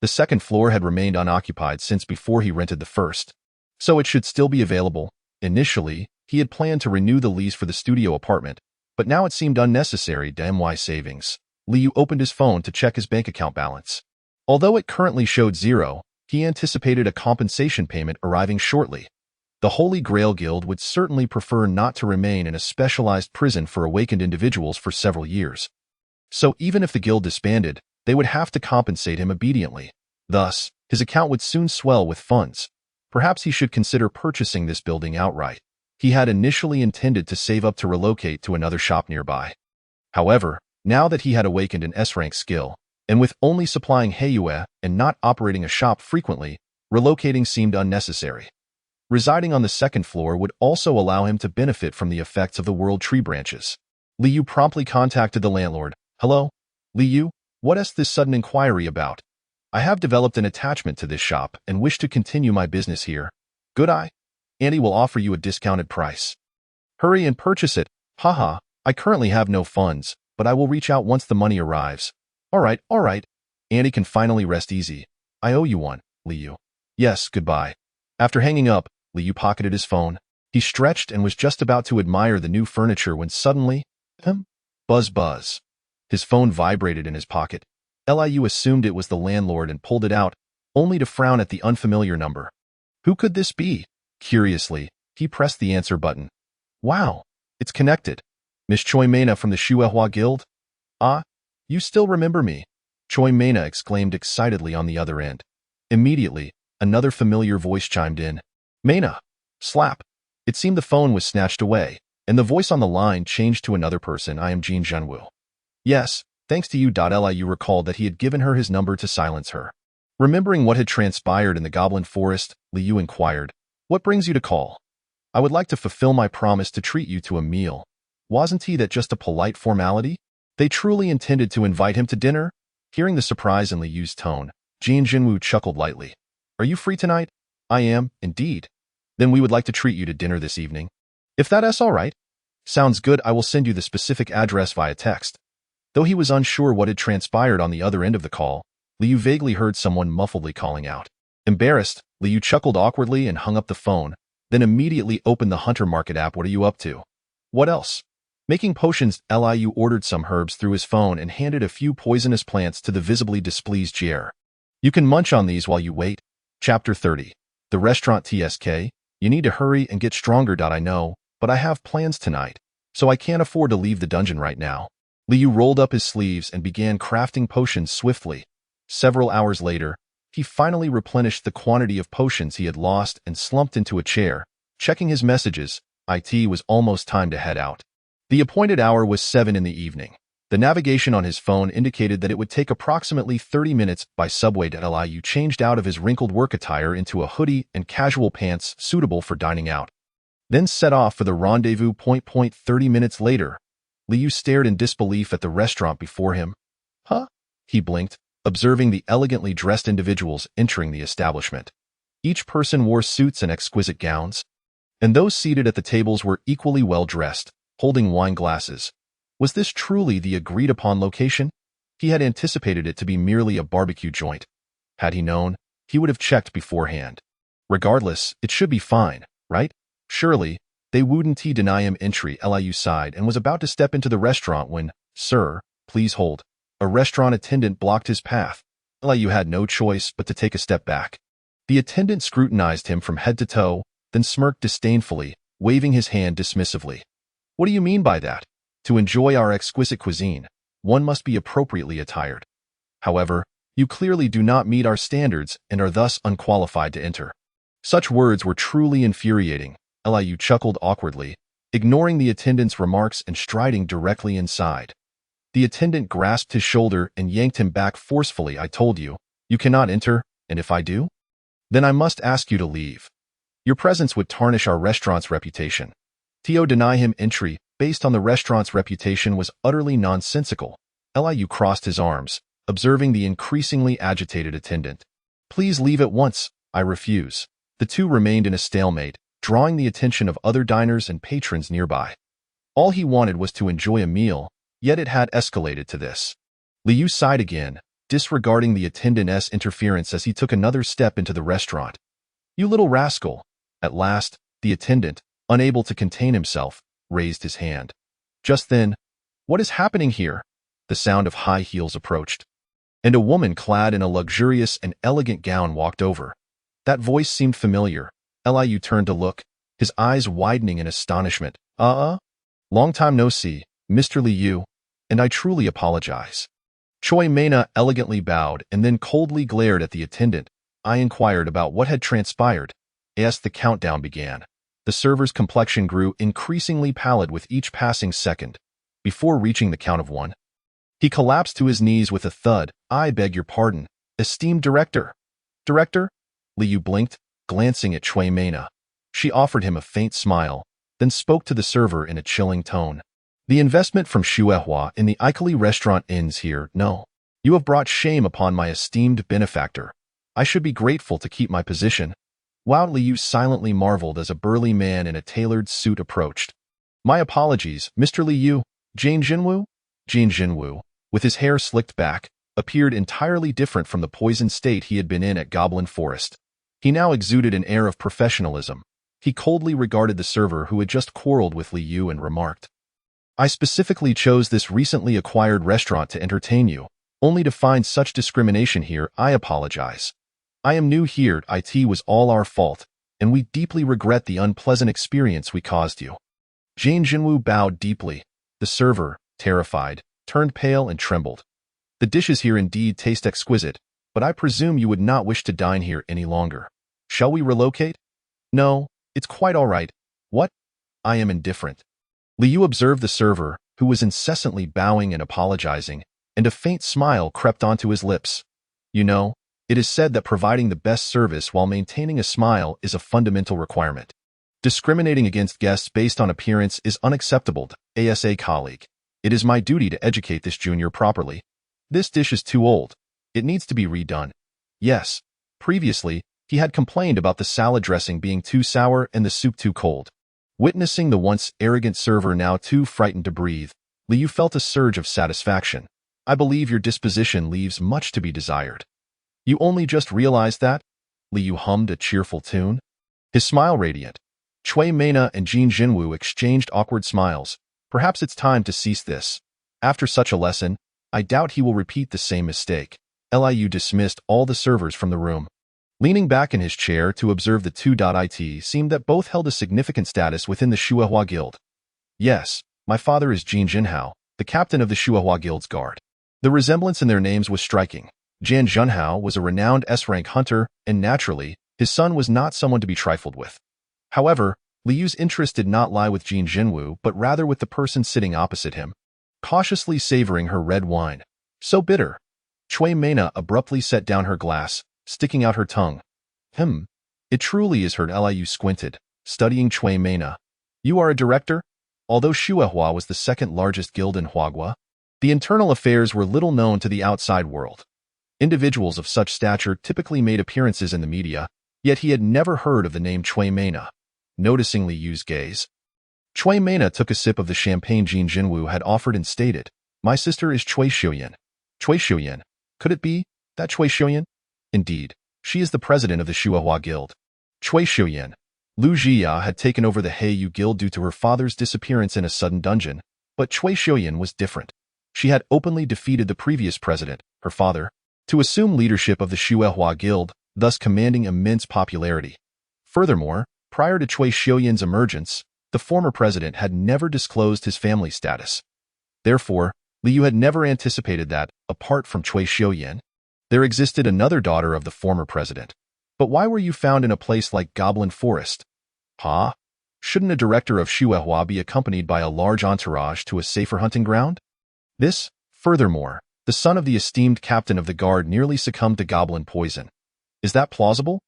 The second floor had remained unoccupied since before he rented the first, so it should still be available. Initially, he had planned to renew the lease for the studio apartment, but now it seemed unnecessary. My savings. Liu opened his phone to check his bank account balance. Although it currently showed 0, he anticipated a compensation payment arriving shortly. The Holy Grail Guild would certainly prefer not to remain in a specialized prison for awakened individuals for several years. So even if the guild disbanded, they would have to compensate him obediently. Thus, his account would soon swell with funds. Perhaps he should consider purchasing this building outright. He had initially intended to save up to relocate to another shop nearby. However, now that he had awakened an S-rank skill, And with only supplying Heiyue and not operating a shop frequently, relocating seemed unnecessary. Residing on the second floor would also allow him to benefit from the effects of the world tree branches. Liu promptly contacted the landlord. Hello? Liu, what is this sudden inquiry about? I have developed an attachment to this shop and wish to continue my business here. Good eye. Andy will offer you a discounted price. Hurry and purchase it. Haha, I currently have no funds, but I will reach out once the money arrives. All right. Andy can finally rest easy. I owe you one, Liu. Yes, goodbye. After hanging up, Liu pocketed his phone. He stretched and was just about to admire the new furniture when suddenly, buzz. His phone vibrated in his pocket. Liu assumed it was the landlord and pulled it out, only to frown at the unfamiliar number. Who could this be? Curiously, he pressed the answer button. Wow, it's connected. Miss Choi Mena from the Shuehua Guild? Ah, you still remember me? Choi Mena exclaimed excitedly on the other end. Immediately, another familiar voice chimed in. Mena! Slap! It seemed the phone was snatched away, and the voice on the line changed to another person. I am Jean Zhenwu. Yes, thanks to you. Liu recalled that he had given her his number to silence her. Remembering what had transpired in the Goblin Forest, Liu inquired, What brings you to call? I would like to fulfill my promise to treat you to a meal. Wasn't that just a polite formality? They truly intended to invite him to dinner? Hearing the surprise in Liu's tone, Jean Zhenwu chuckled lightly. Are you free tonight? I am, indeed. Then we would like to treat you to dinner this evening. If that's all right. Sounds good. I will send you the specific address via text. Though he was unsure what had transpired on the other end of the call, Liu vaguely heard someone muffledly calling out. Embarrassed, Liu chuckled awkwardly and hung up the phone, then immediately opened the Hunter Market app. What are you up to? What else? Making potions. Liu ordered some herbs through his phone and handed a few poisonous plants to the visibly displeased Jer. You can munch on these while you wait. Chapter 30. The restaurant TSK. You need to hurry and get stronger. I know, but I have plans tonight, so I can't afford to leave the dungeon right now. Liu rolled up his sleeves and began crafting potions swiftly. Several hours later, he finally replenished the quantity of potions he had lost and slumped into a chair. Checking his messages, it was almost time to head out. The appointed hour was 7 in the evening. The navigation on his phone indicated that it would take approximately 30 minutes by subway. Liu changed out of his wrinkled work attire into a hoodie and casual pants suitable for dining out, then set off for the rendezvous point. 30 minutes later, Liu stared in disbelief at the restaurant before him. Huh? He blinked, observing the elegantly dressed individuals entering the establishment. Each person wore suits and exquisite gowns, and those seated at the tables were equally well dressed, holding wine glasses. Was this truly the agreed-upon location? He had anticipated it to be merely a barbecue joint. Had he known, he would have checked beforehand. Regardless, it should be fine, right? Surely, they wouldn't deny him entry. Liu sighed and was about to step into the restaurant when, Sir, please hold. A restaurant attendant blocked his path. Liu had no choice but to take a step back. The attendant scrutinized him from head to toe, then smirked disdainfully, waving his hand dismissively. What do you mean by that? To enjoy our exquisite cuisine, one must be appropriately attired. However, you clearly do not meet our standards and are thus unqualified to enter. Such words were truly infuriating. Liu chuckled awkwardly, ignoring the attendant's remarks and striding directly inside. The attendant grasped his shoulder and yanked him back forcefully. I told you, you cannot enter, and if I do, then I must ask you to leave. Your presence would tarnish our restaurant's reputation. To deny him entry based on the restaurant's reputation was utterly nonsensical. Liu crossed his arms, observing the increasingly agitated attendant. Please leave at once. I refuse. The two remained in a stalemate, drawing the attention of other diners and patrons nearby. All he wanted was to enjoy a meal, yet it had escalated to this. Liu sighed again, disregarding the attendant's interference as he took another step into the restaurant. You little rascal. At last, the attendant, unable to contain himself, raised his hand. Just then, what is happening here? The sound of high heels approached, and a woman clad in a luxurious and elegant gown walked over. That voice seemed familiar. Liu turned to look, his eyes widening in astonishment. Long time no see, Mr. Liu, and I truly apologize. Choi Mena elegantly bowed and then coldly glared at the attendant. I inquired about what had transpired. As the countdown began, the server's complexion grew increasingly pallid with each passing second. Before reaching the count of 1, He collapsed to his knees with a thud. "I beg your pardon, esteemed director." "Director?" Liu blinked, glancing at Cui Mena. She offered him a faint smile, then spoke to the server in a chilling tone. "The investment from Xuehua in the Ikali restaurant ends here. No. You have brought shame upon my esteemed benefactor. I should be grateful to keep my position." Wao Liu silently marveled as a burly man in a tailored suit approached. "My apologies, Mr. Liu." Jane Jinwu? Jane Jinwu, with his hair slicked back, appeared entirely different from the poisoned state he had been in at Goblin Forest. He now exuded an air of professionalism. He coldly regarded the server who had just quarreled with Liu and remarked, "I specifically chose this recently acquired restaurant to entertain you, only to find such discrimination here. I apologize. I am new here. It was all our fault, and we deeply regret the unpleasant experience we caused you." Jane Jinwu bowed deeply. The server, terrified, turned pale and trembled. "The dishes here indeed taste exquisite, but I presume you would not wish to dine here any longer. Shall we relocate?" "No, it's quite all right." "What?" "I am indifferent." Liu observed the server, who was incessantly bowing and apologizing, and a faint smile crept onto his lips. "You know, it is said that providing the best service while maintaining a smile is a fundamental requirement. Discriminating against guests based on appearance is unacceptable. ASA colleague. It is my duty to educate this junior properly. This dish is too old. It needs to be redone." Yes. Previously, he had complained about the salad dressing being too sour and the soup too cold. Witnessing the once arrogant server now too frightened to breathe, Liu felt a surge of satisfaction. "I believe your disposition leaves much to be desired." "You only just realized that?" Liu hummed a cheerful tune. His smile radiant. Cui Mena and Jin Jinwu exchanged awkward smiles. "Perhaps it's time to cease this. After such a lesson, I doubt he will repeat the same mistake." Liu dismissed all the servers from the room. Leaning back in his chair to observe the two. It seemed that both held a significant status within the Xuehua Guild. "Yes, my father is Jin Jinhao, the captain of the Xuehua Guild's guard." The resemblance in their names was striking. Jan Junhao was a renowned S-rank hunter, and naturally, his son was not someone to be trifled with. However, Liu's interest did not lie with Jin Jinwu, but rather with the person sitting opposite him, cautiously savoring her red wine. "So bitter." Cui Mena abruptly set down her glass, sticking out her tongue. It truly is her." Liu squinted, studying Cui Mena. "You are a director?" Although Xuehua was the second largest guild in Huagua, the internal affairs were little known to the outside world. Individuals of such stature typically made appearances in the media, yet he had never heard of the name Cui Mena. Noticing Liu's gaze, Cui Mena took a sip of the champagne Jin Jinwu had offered and stated, "My sister is Cui Xiuyan." "Cui Xiuyan? Could it be that Cui Xiuyan?" "Indeed, she is the president of the Xuehua Guild." Cui Xiuyan. Lu Jia had taken over the Heiyu Guild due to her father's disappearance in a sudden dungeon, but Cui Xiuyan was different. She had openly defeated the previous president, her father, to assume leadership of the Xuehua Guild, thus commanding immense popularity. Furthermore, prior to Cui Xiuyan's emergence, the former president had never disclosed his family status. Therefore, Liu had never anticipated that, apart from Cui Xiuyan, there existed another daughter of the former president. "But why were you found in a place like Goblin Forest?" "Huh? Shouldn't a director of Xuehua be accompanied by a large entourage to a safer hunting ground?" Furthermore, the son of the esteemed captain of the guard nearly succumbed to goblin poison. Is that plausible?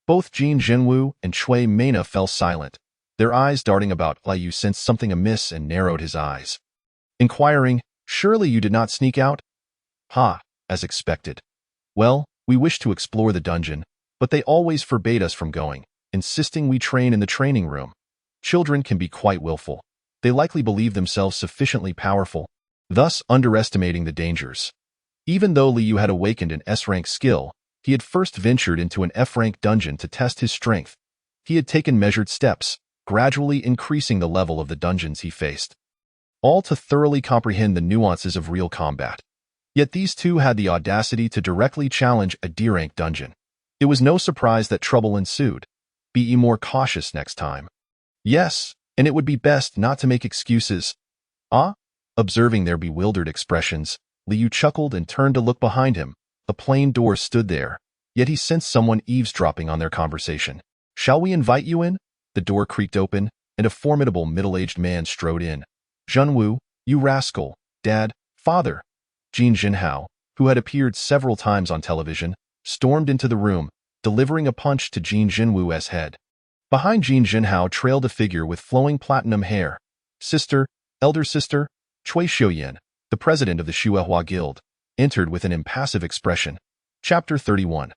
Both Jin Jinwu and Cui Mena fell silent, their eyes darting about. Liu sensed something amiss and narrowed his eyes. Inquiring, "Surely you did not sneak out?" "Ha, as expected. Well, we wished to explore the dungeon, but they always forbade us from going, insisting we train in the training room. Children can be quite willful. They likely believe themselves sufficiently powerful, thus underestimating the dangers." Even though Liu had awakened an S-rank skill, he had first ventured into an F-rank dungeon to test his strength. He had taken measured steps, gradually increasing the level of the dungeons he faced, all to thoroughly comprehend the nuances of real combat. Yet these two had the audacity to directly challenge a D-rank dungeon. It was no surprise that trouble ensued. Be more cautious next time. Yes, and it would be best not to make excuses. Ah? Observing their bewildered expressions, Liu chuckled and turned to look behind him. A plain door stood there, yet he sensed someone eavesdropping on their conversation. "Shall we invite you in?" The door creaked open, and a formidable middle-aged man strode in. "Junwu, you rascal, Dad, Father." Jin Jinhao, who had appeared several times on television, stormed into the room, delivering a punch to Jin Jinwu's head. Behind Jin Jinhao trailed a figure with flowing platinum hair. Sister, elder sister, Cui Xiuyan, the president of the Shuehua Guild, entered with an impassive expression. Chapter 31.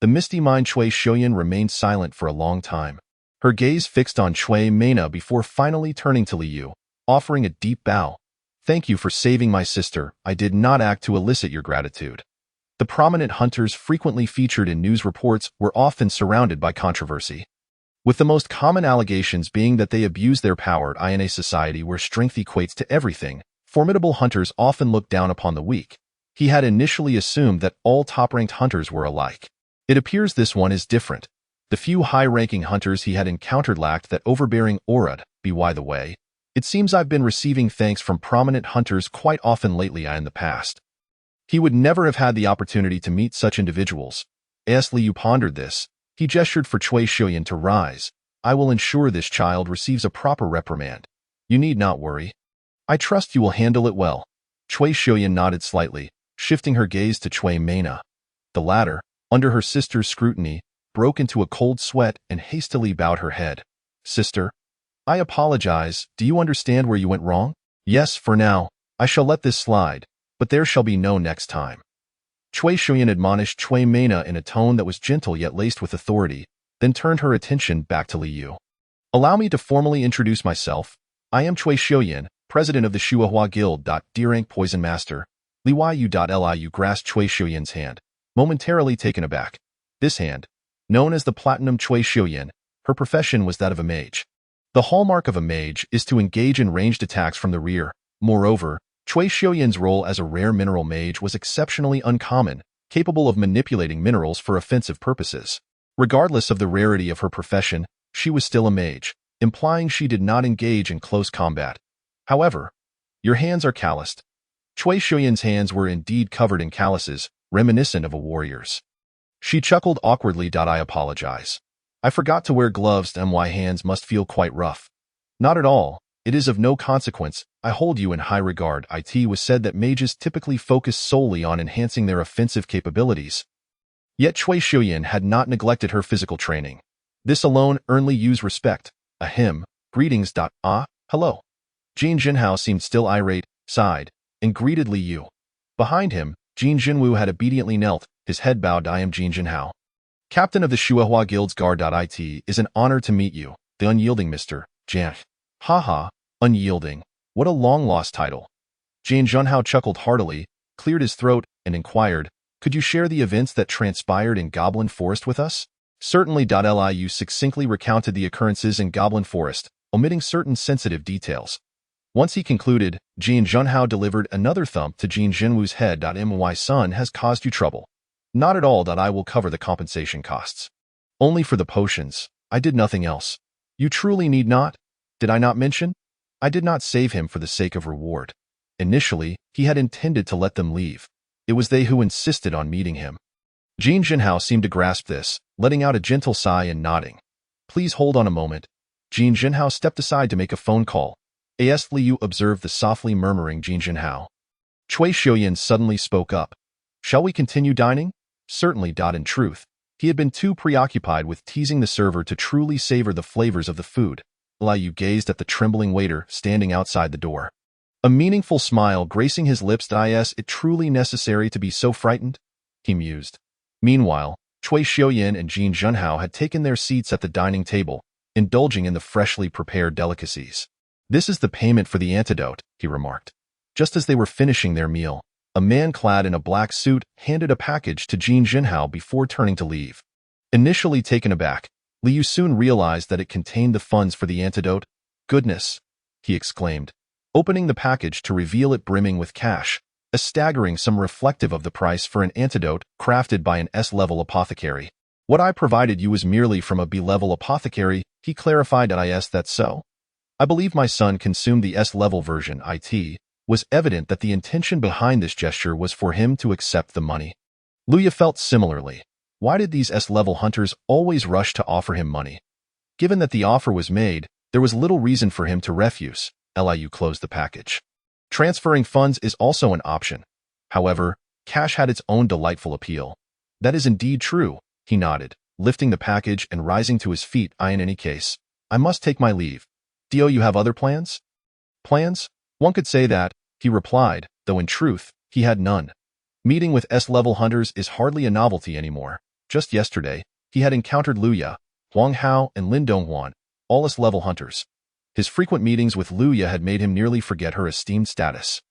The misty mind Cui Xiuyan remained silent for a long time. Her gaze fixed on Cui Mena before finally turning to Li Yu, offering a deep bow. Thank you for saving my sister. I did not act to elicit your gratitude. The prominent hunters frequently featured in news reports were often surrounded by controversy, with the most common allegations being that they abused their power in a society where strength equates to everything. Formidable hunters often look down upon the weak. He had initially assumed that all top-ranked hunters were alike. It appears this one is different. The few high-ranking hunters he had encountered lacked that overbearing aura. By the way, it seems I've been receiving thanks from prominent hunters quite often lately in the past. He would never have had the opportunity to meet such individuals. As Liu pondered this, he gestured for Cui Xiuyan to rise. I will ensure this child receives a proper reprimand. You need not worry. I trust you will handle it well. Cui Xiuyan nodded slightly, shifting her gaze to Cui Mena. The latter, under her sister's scrutiny, broke into a cold sweat and hastily bowed her head. Sister, I apologize. Do you understand where you went wrong? Yes, for now. I shall let this slide, but there shall be no next time. Cui Xiuyan admonished Cui Mena in a tone that was gentle yet laced with authority, then turned her attention back to Li Yu. Allow me to formally introduce myself. I am Cui Xiuyan, president of the Shuehua Guild. D-rank poison master. Li Yu grasped Cui Xiuyan's hand, momentarily taken aback. This hand, known as the Platinum Cui Xiuyan, her profession was that of a mage. The hallmark of a mage is to engage in ranged attacks from the rear. Moreover, Cui Xiuyan's role as a rare mineral mage was exceptionally uncommon, capable of manipulating minerals for offensive purposes. Regardless of the rarity of her profession, she was still a mage, implying she did not engage in close combat. However, your hands are calloused. Cui Xiuyan's hands were indeed covered in calluses, reminiscent of a warrior's. She chuckled awkwardly. I apologize. I forgot to wear gloves. My hands must feel quite rough. Not at all. It is of no consequence. I hold you in high regard. It was said that mages typically focus solely on enhancing their offensive capabilities. Yet Cui Xiuyan had not neglected her physical training. This alone earned Li Yu's respect. Ahem. Greetings. Hello. Jin Jinhao seemed still irate, sighed, and greeted Li Yu. Behind him, Jin Jinwu had obediently knelt, his head bowed. I am Jin Jinhao, captain of the Shuehua Guild's guard. It is an honor to meet you, the unyielding Mr. Jan. Haha, unyielding. What a long-lost title. Jin Jinhao chuckled heartily, cleared his throat, and inquired, could you share the events that transpired in Goblin Forest with us? Certainly. Liu succinctly recounted the occurrences in Goblin Forest, omitting certain sensitive details. Once he concluded, Jin Jinhao delivered another thump to Jin Jinwu's head. My son has caused you trouble. Not at all. I will cover the compensation costs. Only for the potions. I did nothing else. You truly need not? Did I not mention? I did not save him for the sake of reward. Initially, he had intended to let them leave. It was they who insisted on meeting him. Jin Jinhao seemed to grasp this, letting out a gentle sigh and nodding. Please hold on a moment. Jin Jinhao stepped aside to make a phone call. As Li Yu observed the softly murmuring Jin Jinhao. Cui Xiuyan suddenly spoke up. Shall we continue dining? Certainly. In truth, he had been too preoccupied with teasing the server to truly savor the flavors of the food. Li Yu gazed at the trembling waiter standing outside the door. A meaningful smile gracing his lips. Is it truly necessary to be so frightened? He mused. Meanwhile, Cui Xiuyan and Jin Jinhao had taken their seats at the dining table, indulging in the freshly prepared delicacies. This is the payment for the antidote, he remarked. Just as they were finishing their meal, a man clad in a black suit handed a package to Jin Jinhao before turning to leave. Initially taken aback, Li Yu soon realized that it contained the funds for the antidote. Goodness, he exclaimed, opening the package to reveal it brimming with cash, a staggering sum reflective of the price for an antidote crafted by an S-level apothecary. What I provided you was merely from a B-level apothecary, he clarified. That's so? I believe my son consumed the S-level version. It was evident that the intention behind this gesture was for him to accept the money. Li Yu felt similarly. Why did these S-level hunters always rush to offer him money? Given that the offer was made, there was little reason for him to refuse. Li Yu closed the package. Transferring funds is also an option. However, cash had its own delightful appeal. That is indeed true, he nodded, lifting the package and rising to his feet. In any case, I must take my leave. Do you have other plans? Plans? One could say that, he replied, though in truth, he had none. Meeting with S-level hunters is hardly a novelty anymore. Just yesterday, he had encountered Luya, Huang Hao, and Lin Donghuan, all S-level hunters. His frequent meetings with Luya had made him nearly forget her esteemed status.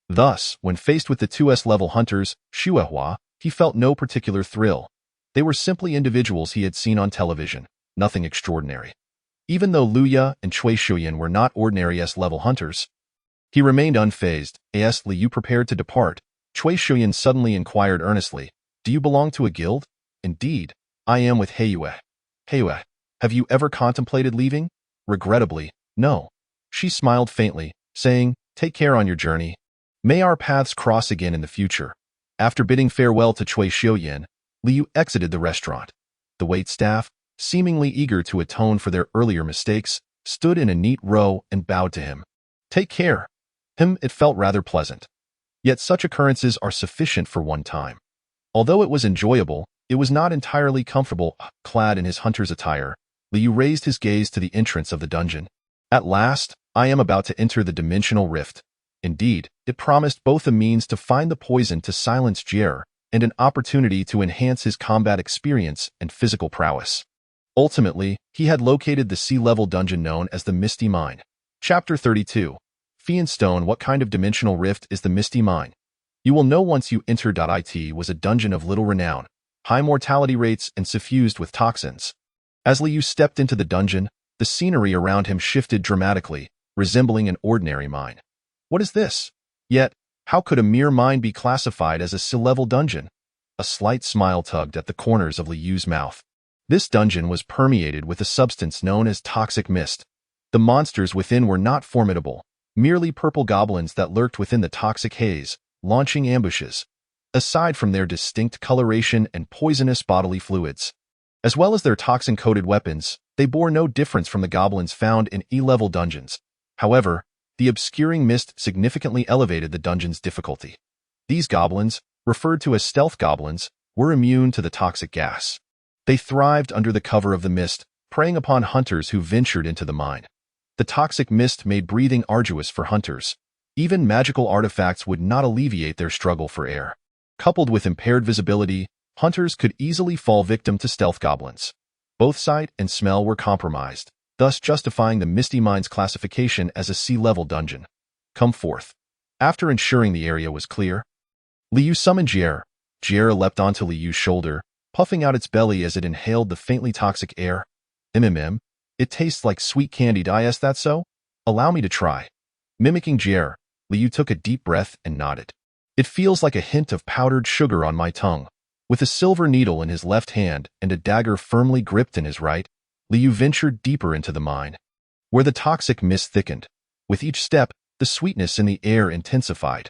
Thus, when faced with the two S-level hunters, Xuehua, he felt no particular thrill. They were simply individuals he had seen on television, nothing extraordinary. Even though Luya and Cui Shuyan were not ordinary S-level hunters, he remained unfazed. As Liu prepared to depart, Cui Shuyan suddenly inquired earnestly, "Do you belong to a guild?" "Indeed, I am with Heiyue." "Heiyue, have you ever contemplated leaving?" "Regrettably, no." She smiled faintly, saying, "Take care on your journey. May our paths cross again in the future." After bidding farewell to Cui Shuyan, Liu exited the restaurant. The waitstaff, seemingly eager to atone for their earlier mistakes, stood in a neat row and bowed to him. "Take care." It felt rather pleasant. Yet such occurrences are sufficient for one time. Although it was enjoyable, it was not entirely comfortable. Clad in his hunter's attire, Liu raised his gaze to the entrance of the dungeon. At last, I am about to enter the dimensional rift. Indeed, it promised both a means to find the poison to silence Jie and an opportunity to enhance his combat experience and physical prowess. Ultimately, he had located the sea-level dungeon known as the Misty Mine. Chapter 32. Fian Stone. What kind of dimensional rift is the Misty Mine? You will know once you enter. It was a dungeon of little renown, high mortality rates, and suffused with toxins. As Liu stepped into the dungeon, the scenery around him shifted dramatically, resembling an ordinary mine. What is this? Yet, how could a mere mine be classified as a sea-level dungeon? A slight smile tugged at the corners of Liu's mouth. This dungeon was permeated with a substance known as toxic mist. The monsters within were not formidable, merely purple goblins that lurked within the toxic haze, launching ambushes. Aside from their distinct coloration and poisonous bodily fluids, as well as their toxin-coated weapons, they bore no difference from the goblins found in E-level dungeons. However, the obscuring mist significantly elevated the dungeon's difficulty. These goblins, referred to as stealth goblins, were immune to the toxic gas. They thrived under the cover of the mist, preying upon hunters who ventured into the mine. The toxic mist made breathing arduous for hunters. Even magical artifacts would not alleviate their struggle for air. Coupled with impaired visibility, hunters could easily fall victim to stealth goblins. Both sight and smell were compromised, thus justifying the Misty Mine's classification as a sea-level dungeon. "Come forth." After ensuring the area was clear, Liu summoned Jie. Jie leapt onto Liu's shoulder, puffing out its belly as it inhaled the faintly toxic air. It tastes like sweet candy. Is that so? Allow me to try." Mimicking Jie, Liu took a deep breath and nodded. "It feels like a hint of powdered sugar on my tongue." With a silver needle in his left hand and a dagger firmly gripped in his right, Liu ventured deeper into the mine, where the toxic mist thickened. With each step, the sweetness in the air intensified.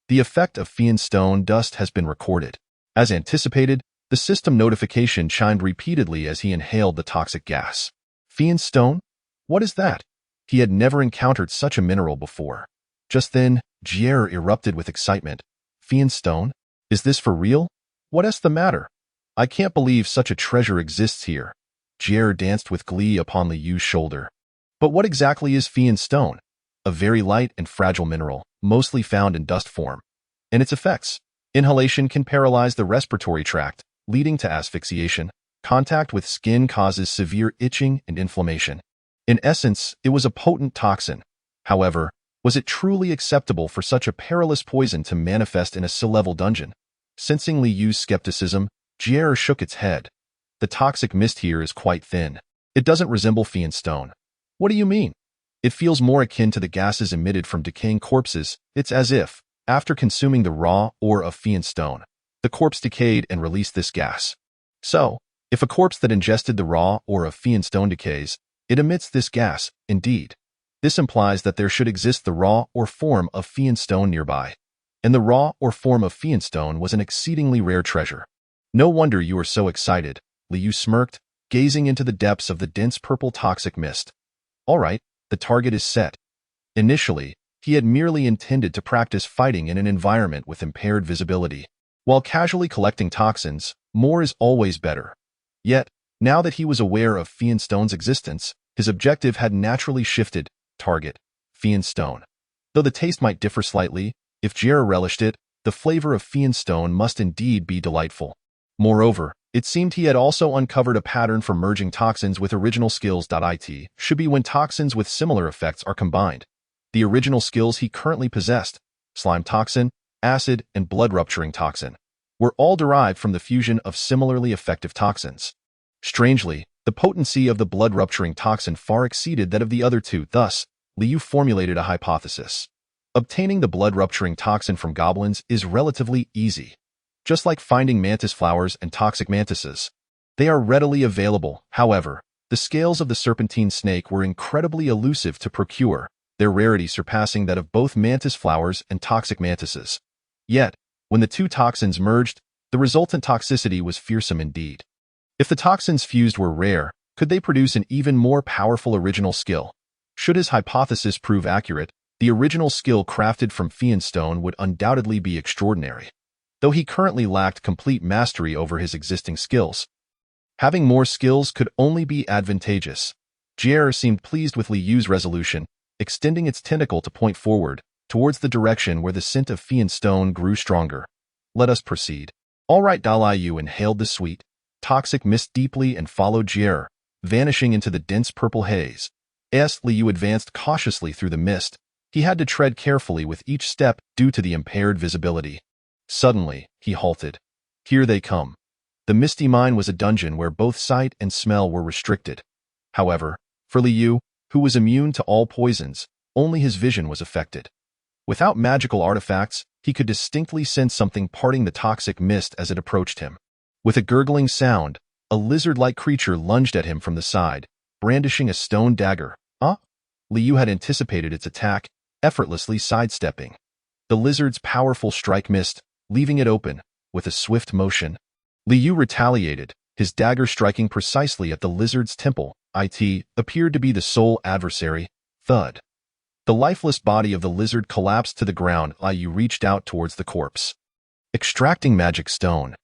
The effect of Fian Stone dust has been recorded. As anticipated, the system notification chimed repeatedly as he inhaled the toxic gas. Fian Stone? What is that? He had never encountered such a mineral before. Just then, Jie erupted with excitement. "Fian Stone? Is this for real? What's the matter? I can't believe such a treasure exists here." Jie danced with glee upon Liu's shoulder. "But what exactly is Fian Stone?" "A very light and fragile mineral, mostly found in dust form. And its effects? Inhalation can paralyze the respiratory tract, leading to asphyxiation. Contact with skin causes severe itching and inflammation. In essence, it was a potent toxin. However, was it truly acceptable for such a perilous poison to manifest in a sea-level dungeon?" Sensing Liu's skepticism, Jie shook its head. "The toxic mist here is quite thin. It doesn't resemble Fian Stone." "What do you mean?" "It feels more akin to the gases emitted from decaying corpses. It's as if, after consuming the raw ore of Fian Stone, the corpse decayed and released this gas. So, if a corpse that ingested the raw ore of Fian Stone decays, it emits this gas, indeed. This implies that there should exist the raw or form of Fian Stone nearby. And the raw or form of Fian Stone was an exceedingly rare treasure." "No wonder you are so excited," Liu smirked, gazing into the depths of the dense purple toxic mist. "All right, the target is set." Initially, He had merely intended to practice fighting in an environment with impaired visibility. While casually collecting toxins, more is always better. Yet, now that he was aware of Fiend Stone's existence, his objective had naturally shifted. Target: Fiend Stone. Though the taste might differ slightly, if Jera relished it, the flavor of Fiend Stone must indeed be delightful. Moreover, it seemed he had also uncovered a pattern for merging toxins with original skills. It should be when toxins with similar effects are combined. The original skills he currently possessed, Slime Toxin, Acid, and Blood Rupturing Toxin, were all derived from the fusion of similarly effective toxins. Strangely, the potency of the Blood Rupturing Toxin far exceeded that of the other two. Thus, Liu formulated a hypothesis. Obtaining the Blood Rupturing Toxin from goblins is relatively easy. Just like finding mantis flowers and toxic mantises, they are readily available. However, the scales of the serpentine snake were incredibly elusive to procure, their rarity surpassing that of both mantis flowers and toxic mantises. Yet, when the two toxins merged, the resultant toxicity was fearsome indeed. If the toxins fused were rare, could they produce an even more powerful original skill? Should his hypothesis prove accurate, the original skill crafted from Fiend Stone would undoubtedly be extraordinary. Though he currently lacked complete mastery over his existing skills, having more skills could only be advantageous. Jera seemed pleased with Liu's resolution, extending its tentacle to point forward, towards the direction where the scent of Fiend Stone grew stronger. Let us proceed. All right. Liu inhaled the sweet, toxic mist deeply and followed Jera, vanishing into the dense purple haze. As Liu advanced cautiously through the mist, he had to tread carefully with each step due to the impaired visibility. Suddenly, he halted. Here they come. The misty mine was a dungeon where both sight and smell were restricted. However, for Liu, who was immune to all poisons, only his vision was affected. Without magical artifacts, he could distinctly sense something parting the toxic mist as it approached him. With a gurgling sound, a lizard-like creature lunged at him from the side, brandishing a stone dagger. Liu had anticipated its attack, effortlessly sidestepping. The lizard's powerful strike missed, leaving it open. With a swift motion, Liu retaliated, his dagger striking precisely at the lizard's temple. It appeared to be the sole adversary. Thud. The lifeless body of the lizard collapsed to the ground. Liu reached out towards the corpse. Extracting magic stone.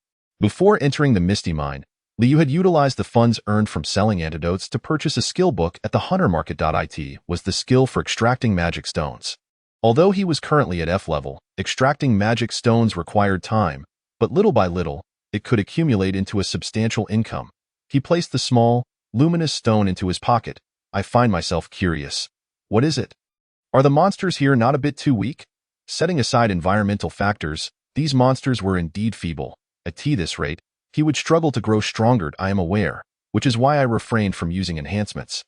Before entering the misty mine, Liu had utilized the funds earned from selling antidotes to purchase a skill book at the hunter market. It was the skill for extracting magic stones. Although he was currently at F level, extracting magic stones required time, but little by little, it could accumulate into a substantial income. He placed the small, luminous stone into his pocket. I find myself curious. What is it? Are the monsters here not a bit too weak? Setting aside environmental factors, these monsters were indeed feeble. At this rate, he would struggle to grow stronger, I am aware, which is why I refrained from using enhancements.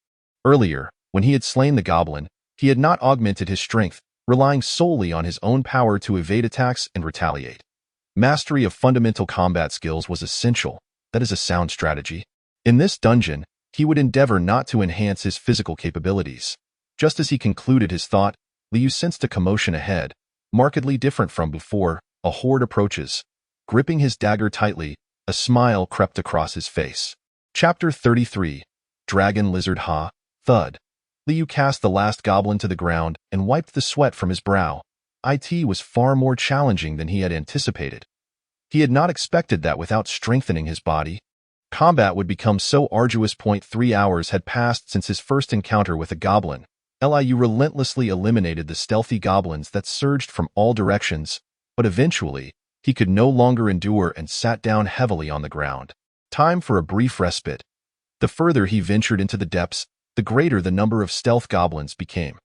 Earlier, when he had slain the goblin, he had not augmented his strength, relying solely on his own power to evade attacks and retaliate. Mastery of fundamental combat skills was essential. That is a sound strategy. In this dungeon, he would endeavor not to enhance his physical capabilities. Just as he concluded his thought, Liu sensed a commotion ahead, markedly different from before. A horde approaches. Gripping his dagger tightly, a smile crept across his face. Chapter 33. Dragon Lizard Ha. Thud. Liu cast the last goblin to the ground and wiped the sweat from his brow. It was far more challenging than he had anticipated. He had not expected that without strengthening his body, combat would become so arduous. 3 hours had passed since his first encounter with a goblin. Liu relentlessly eliminated the stealthy goblins that surged from all directions, but eventually, he could no longer endure and sat down heavily on the ground. Time for a brief respite. The further he ventured into the depths, the greater the number of stealth goblins became.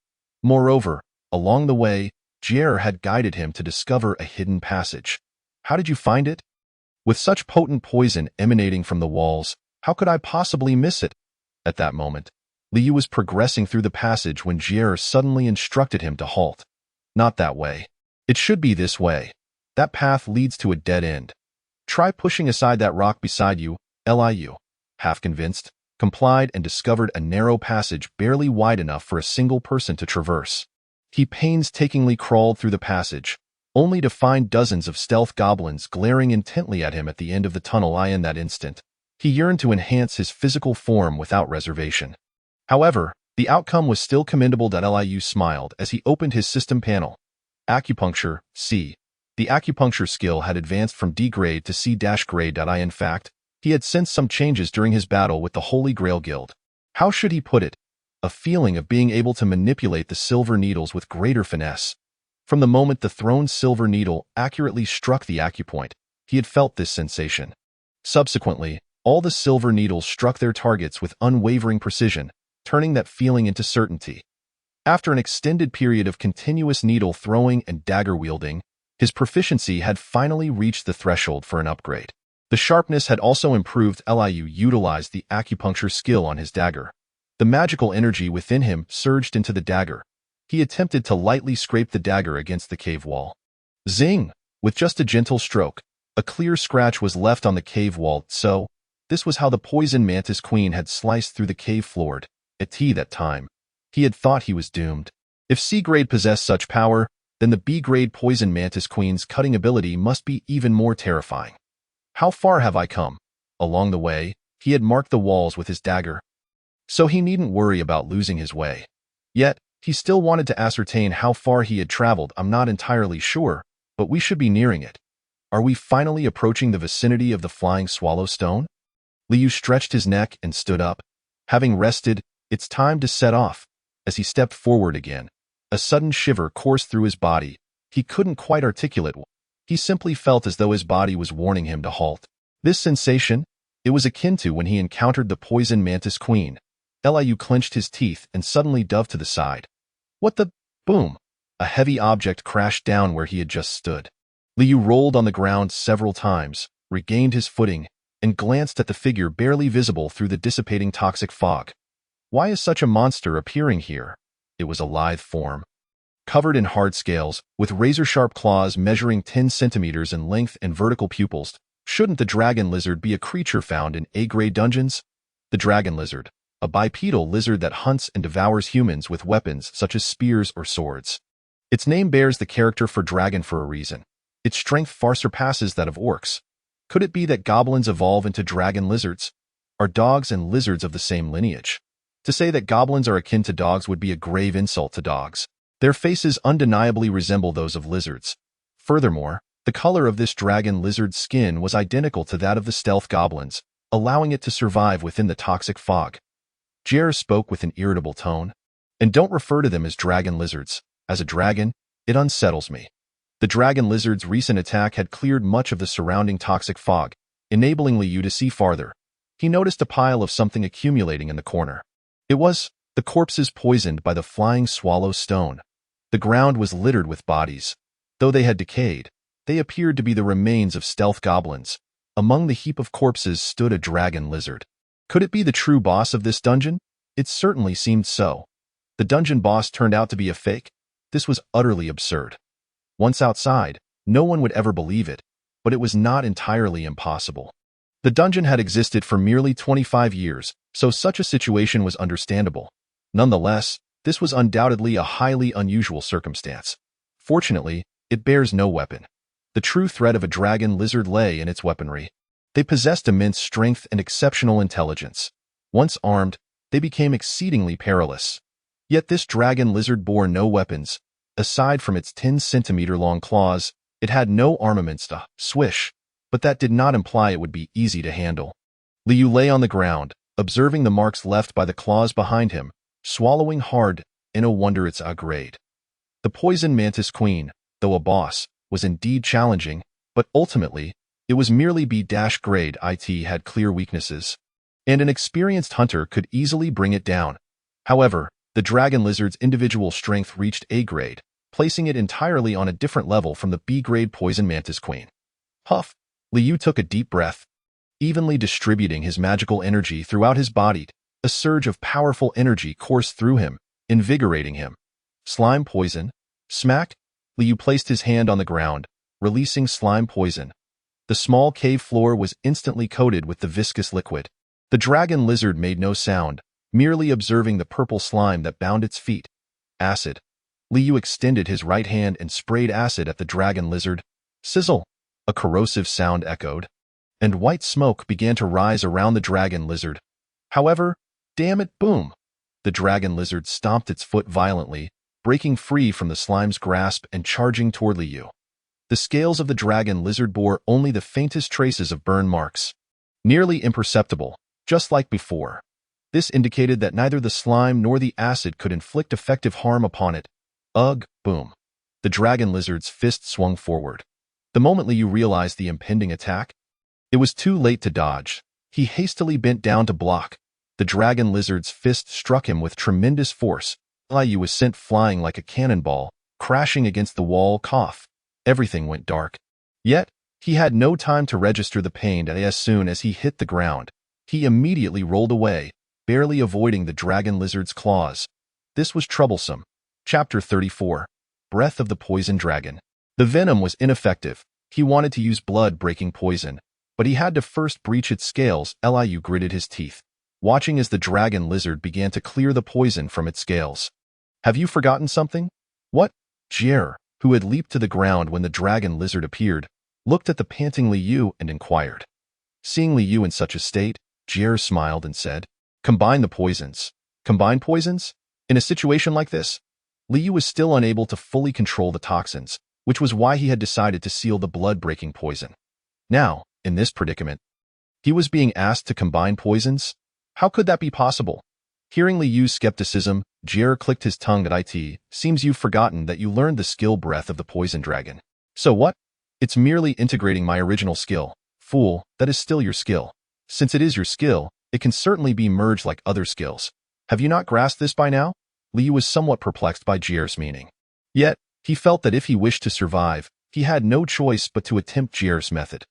Moreover, along the way, Jera had guided him to discover a hidden passage. How did you find it? With such potent poison emanating from the walls, how could I possibly miss it? At that moment, Liu was progressing through the passage when Jera suddenly instructed him to halt. Not that way. It should be this way. That path leads to a dead end. Try pushing aside that rock beside you. Liu, half convinced, complied and discovered a narrow passage barely wide enough for a single person to traverse. He painstakingly crawled through the passage, only to find dozens of stealth goblins glaring intently at him at the end of the tunnel. In that instant, he yearned to enhance his physical form without reservation. However, The outcome was still commendable. Liu smiled as he opened his system panel. Acupuncture, C. The acupuncture skill had advanced from D grade to C-grade. In fact, he had sensed some changes during his battle with the Holy Grail Guild. How should he put it? A feeling of being able to manipulate the silver needles with greater finesse. From the moment the thrown silver needle accurately struck the acupoint, he had felt this sensation. Subsequently, all the silver needles struck their targets with unwavering precision, turning that feeling into certainty. After an extended period of continuous needle throwing and dagger wielding, his proficiency had finally reached the threshold for an upgrade. The sharpness had also improved. Liu utilized the acupuncture skill on his dagger. The magical energy within him surged into the dagger. He attempted to lightly scrape the dagger against the cave wall. Zing! With just a gentle stroke, a clear scratch was left on the cave wall. So, this was how the poison mantis queen had sliced through the cave floor. At that time, he had thought he was doomed. If C-grade possessed such power, then the B-grade poison mantis queen's cutting ability must be even more terrifying. How far have I come? Along the way, he had marked the walls with his dagger, so he needn't worry about losing his way. Yet, he still wanted to ascertain how far he had traveled. I'm not entirely sure, but we should be nearing it. Are we finally approaching the vicinity of the Flying Swallow Stone? Liu stretched his neck and stood up. Having rested, it's time to set off. As he stepped forward again, a sudden shiver coursed through his body. He couldn't quite articulate what. He simply felt as though his body was warning him to halt. This sensation, it was akin to when he encountered the poison mantis queen. Liu clenched his teeth and suddenly dove to the side. What the? Boom! A heavy object crashed down where he had just stood. Liu rolled on the ground several times, regained his footing, and glanced at the figure barely visible through the dissipating toxic fog. Why is such a monster appearing here? It was a lithe form, covered in hard scales, with razor-sharp claws measuring 10 centimeters in length and vertical pupils. Shouldn't the dragon lizard be a creature found in A-grade dungeons? The dragon lizard, a bipedal lizard that hunts and devours humans with weapons such as spears or swords. Its name bears the character for dragon for a reason. Its strength far surpasses that of orcs. Could it be that goblins evolve into dragon lizards? Are dogs and lizards of the same lineage? To say that goblins are akin to dogs would be a grave insult to dogs. Their faces undeniably resemble those of lizards. Furthermore, the color of this dragon lizard's skin was identical to that of the stealth goblins, allowing it to survive within the toxic fog. Jer spoke with an irritable tone. And don't refer to them as dragon lizards. As a dragon, it unsettles me. The dragon lizard's recent attack had cleared much of the surrounding toxic fog, enabling Liu to see farther. He noticed a pile of something accumulating in the corner. It was the corpses poisoned by the Flying Swallow Stone. The ground was littered with bodies. Though they had decayed, they appeared to be the remains of stealth goblins. Among the heap of corpses stood a dragon lizard. Could it be the true boss of this dungeon? It certainly seemed so. The dungeon boss turned out to be a fake. This was utterly absurd. Once outside, no one would ever believe it, but it was not entirely impossible. The dungeon had existed for merely 25 years, so such a situation was understandable. Nonetheless, this was undoubtedly a highly unusual circumstance. Fortunately, it bears no weapon. The true threat of a dragon lizard lay in its weaponry. They possessed immense strength and exceptional intelligence. Once armed, they became exceedingly perilous. Yet this dragon lizard bore no weapons. Aside from its 10-centimeter-long claws, it had no armaments to swish, but that did not imply it would be easy to handle. Liu lay on the ground, observing the marks left by the claws behind him, swallowing hard, in a wonder it's a grade. The poison mantis queen, though a boss, was indeed challenging, but ultimately, it was merely B-grade. It had clear weaknesses, and an experienced hunter could easily bring it down. However, the dragon lizard's individual strength reached A-grade, placing it entirely on a different level from the B-grade poison mantis queen. Huff! Liu took a deep breath, evenly distributing his magical energy throughout his body. A surge of powerful energy coursed through him, invigorating him. Slime poison. Smack! Liu placed his hand on the ground, releasing slime poison. The small cave floor was instantly coated with the viscous liquid. The dragon lizard made no sound, merely observing the purple slime that bound its feet. Acid. Liu extended his right hand and sprayed acid at the dragon lizard. Sizzle! A corrosive sound echoed, and white smoke began to rise around the dragon lizard. However, damn it, boom! The dragon lizard stomped its foot violently, breaking free from the slime's grasp and charging toward Liu. The scales of the dragon lizard bore only the faintest traces of burn marks, nearly imperceptible, just like before. This indicated that neither the slime nor the acid could inflict effective harm upon it. Ugh, boom. The dragon lizard's fist swung forward. The moment Liu realized the impending attack, it was too late to dodge. He hastily bent down to block. The dragon lizard's fist struck him with tremendous force. Liu was sent flying like a cannonball, crashing against the wall. Cough. Everything went dark. Yet, he had no time to register the pain as soon as he hit the ground. He immediately rolled away, barely avoiding the dragon lizard's claws. This was troublesome. Chapter 34. Breath of the Poison Dragon. The venom was ineffective. He wanted to use blood-breaking poison, but he had to first breach its scales. Liu gritted his teeth, watching as the dragon lizard began to clear the poison from its scales. Have you forgotten something? What? Jier, who had leaped to the ground when the dragon lizard appeared, looked at the panting Liu and inquired. Seeing Liu in such a state, Jier smiled and said, "Combine the poisons." Combine poisons? In a situation like this? Liu was still unable to fully control the toxins, which was why he had decided to seal the blood-breaking poison. Now, in this predicament, he was being asked to combine poisons? How could that be possible? Hearing Liu's skepticism, Jier clicked his tongue at it. Seems you've forgotten that you learned the skill breath of the poison dragon. So what? It's merely integrating my original skill. Fool, that is still your skill. Since it is your skill, it can certainly be merged like other skills. Have you not grasped this by now? Liu was somewhat perplexed by Jier's meaning. Yet, he felt that if he wished to survive, he had no choice but to attempt Jier's method.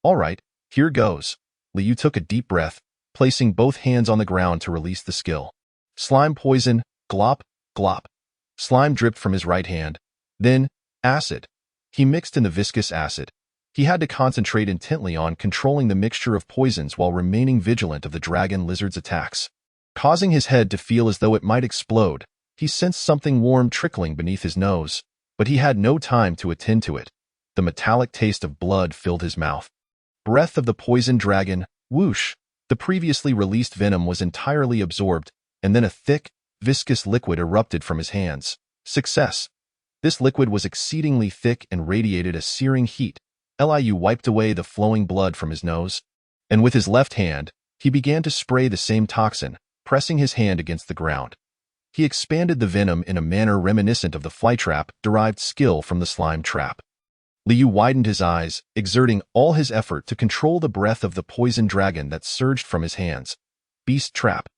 All right, here goes. Liu took a deep breath, placing both hands on the ground to release the skill. Slime poison, glop, glop. Slime dripped from his right hand. Then, acid. He mixed in the viscous acid. He had to concentrate intently on controlling the mixture of poisons while remaining vigilant of the dragon lizard's attacks. Causing his head to feel as though it might explode, he sensed something warm trickling beneath his nose, but he had no time to attend to it. The metallic taste of blood filled his mouth. Breath of the poison dragon, whoosh. The previously released venom was entirely absorbed, and then a thick, viscous liquid erupted from his hands. Success. This liquid was exceedingly thick and radiated a searing heat. Liu wiped away the flowing blood from his nose, and with his left hand, he began to spray the same toxin, pressing his hand against the ground. He expanded the venom in a manner reminiscent of the flytrap-derived skill from the slime trap. Liu widened his eyes, exerting all his effort to control the breath of the poison dragon that surged from his hands. Beast trap.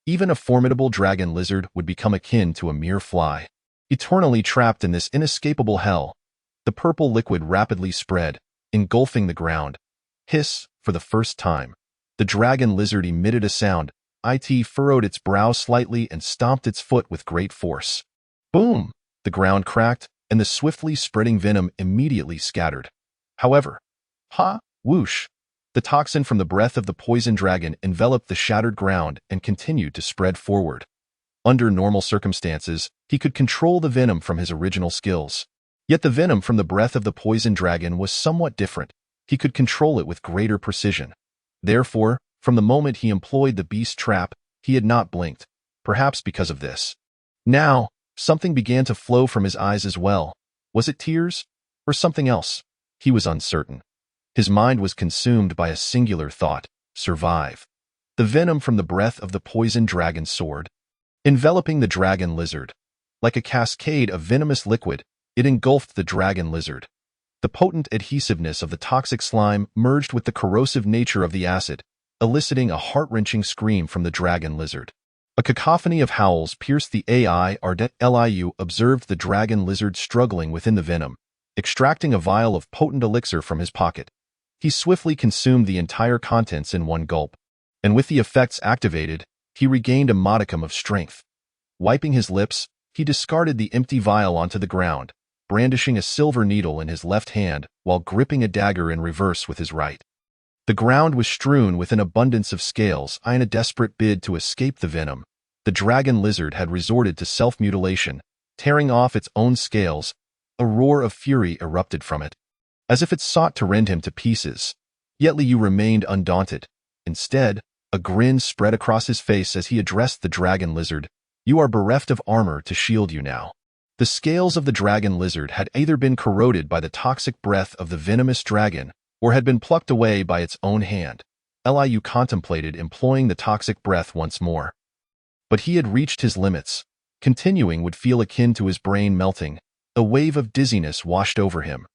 Even a formidable dragon lizard would become akin to a mere fly. Eternally trapped in this inescapable hell, the purple liquid rapidly spread, engulfing the ground. Hiss, for the first time. The dragon lizard emitted a sound. It furrowed its brow slightly and stomped its foot with great force. Boom! The ground cracked, and the swiftly spreading venom immediately scattered. However, whoosh! The toxin from the breath of the poison dragon enveloped the shattered ground and continued to spread forward. Under normal circumstances, he could control the venom from his original skills. Yet the venom from the breath of the poison dragon was somewhat different. He could control it with greater precision. Therefore, from the moment he employed the beast trap, he had not blinked, perhaps because of this. Now, something began to flow from his eyes as well. Was it tears? Or something else? He was uncertain. His mind was consumed by a singular thought: survive. The venom from the breath of the poison dragon soared, enveloping the dragon lizard. Like a cascade of venomous liquid, it engulfed the dragon lizard. The potent adhesiveness of the toxic slime merged with the corrosive nature of the acid, eliciting a heart-wrenching scream from the dragon lizard. A cacophony of howls pierced the air. Liu observed the dragon lizard struggling within the venom, extracting a vial of potent elixir from his pocket. He swiftly consumed the entire contents in one gulp, and with the effects activated, he regained a modicum of strength. Wiping his lips, he discarded the empty vial onto the ground, brandishing a silver needle in his left hand while gripping a dagger in reverse with his right. The ground was strewn with an abundance of scales. In a desperate bid to escape the venom, the dragon lizard had resorted to self-mutilation, tearing off its own scales. A roar of fury erupted from it, as if it sought to rend him to pieces. Yet Liu remained undaunted. Instead, a grin spread across his face as he addressed the dragon lizard. You are bereft of armor to shield you now. The scales of the dragon lizard had either been corroded by the toxic breath of the venomous dragon or had been plucked away by its own hand. Liu contemplated employing the toxic breath once more. But he had reached his limits. Continuing would feel akin to his brain melting. A wave of dizziness washed over him.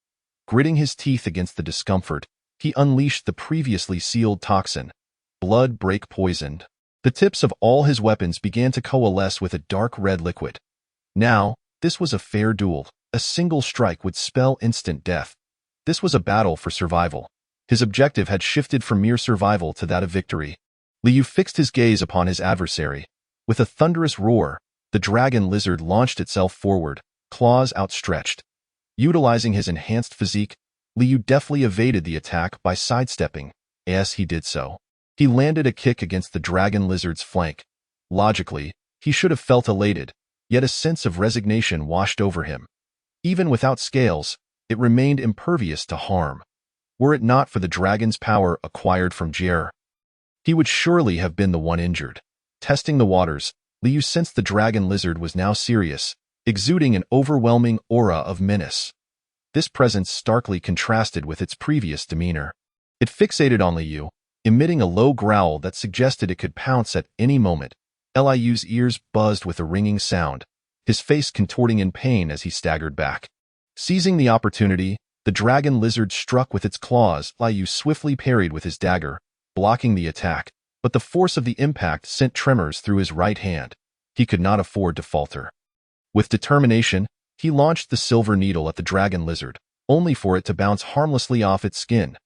Gritting his teeth against the discomfort, he unleashed the previously sealed toxin. Blood break poisoned. The tips of all his weapons began to coalesce with a dark red liquid. Now, this was a fair duel. A single strike would spell instant death. This was a battle for survival. His objective had shifted from mere survival to that of victory. Liu fixed his gaze upon his adversary. With a thunderous roar, the dragon lizard launched itself forward, claws outstretched. Utilizing his enhanced physique, Liu deftly evaded the attack by sidestepping. As he did so, he landed a kick against the dragon lizard's flank. Logically, he should have felt elated, yet a sense of resignation washed over him. Even without scales, it remained impervious to harm. Were it not for the dragon's power acquired from Jie, he would surely have been the one injured. Testing the waters, Liu sensed the dragon lizard was now serious, exuding an overwhelming aura of menace. This presence starkly contrasted with its previous demeanor. It fixated on Liu, emitting a low growl that suggested it could pounce at any moment. Liu's ears buzzed with a ringing sound, his face contorting in pain as he staggered back. Seizing the opportunity, the dragon lizard struck with its claws. Liu swiftly parried with his dagger, blocking the attack, but the force of the impact sent tremors through his right hand. He could not afford to falter. With determination, he launched the silver needle at the dragon lizard, only for it to bounce harmlessly off its skin.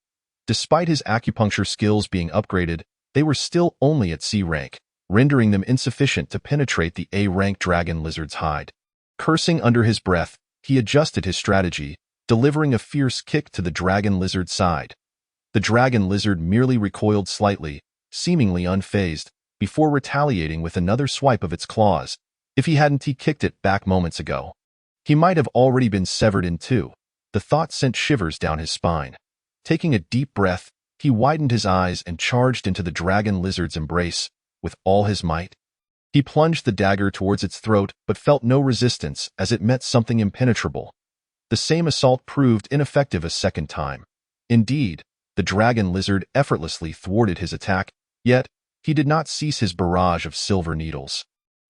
Despite his acupuncture skills being upgraded, they were still only at C rank, rendering them insufficient to penetrate the A-rank dragon lizard's hide. Cursing under his breath, he adjusted his strategy, delivering a fierce kick to the dragon lizard's side. The dragon lizard merely recoiled slightly, seemingly unfazed, before retaliating with another swipe of its claws. If he hadn't kicked it back moments ago, he might have already been severed in two. The thought sent shivers down his spine. Taking a deep breath, he widened his eyes and charged into the dragon lizard's embrace with all his might. He plunged the dagger towards its throat but felt no resistance as it met something impenetrable. The same assault proved ineffective a second time. Indeed, the dragon lizard effortlessly thwarted his attack, yet he did not cease his barrage of silver needles.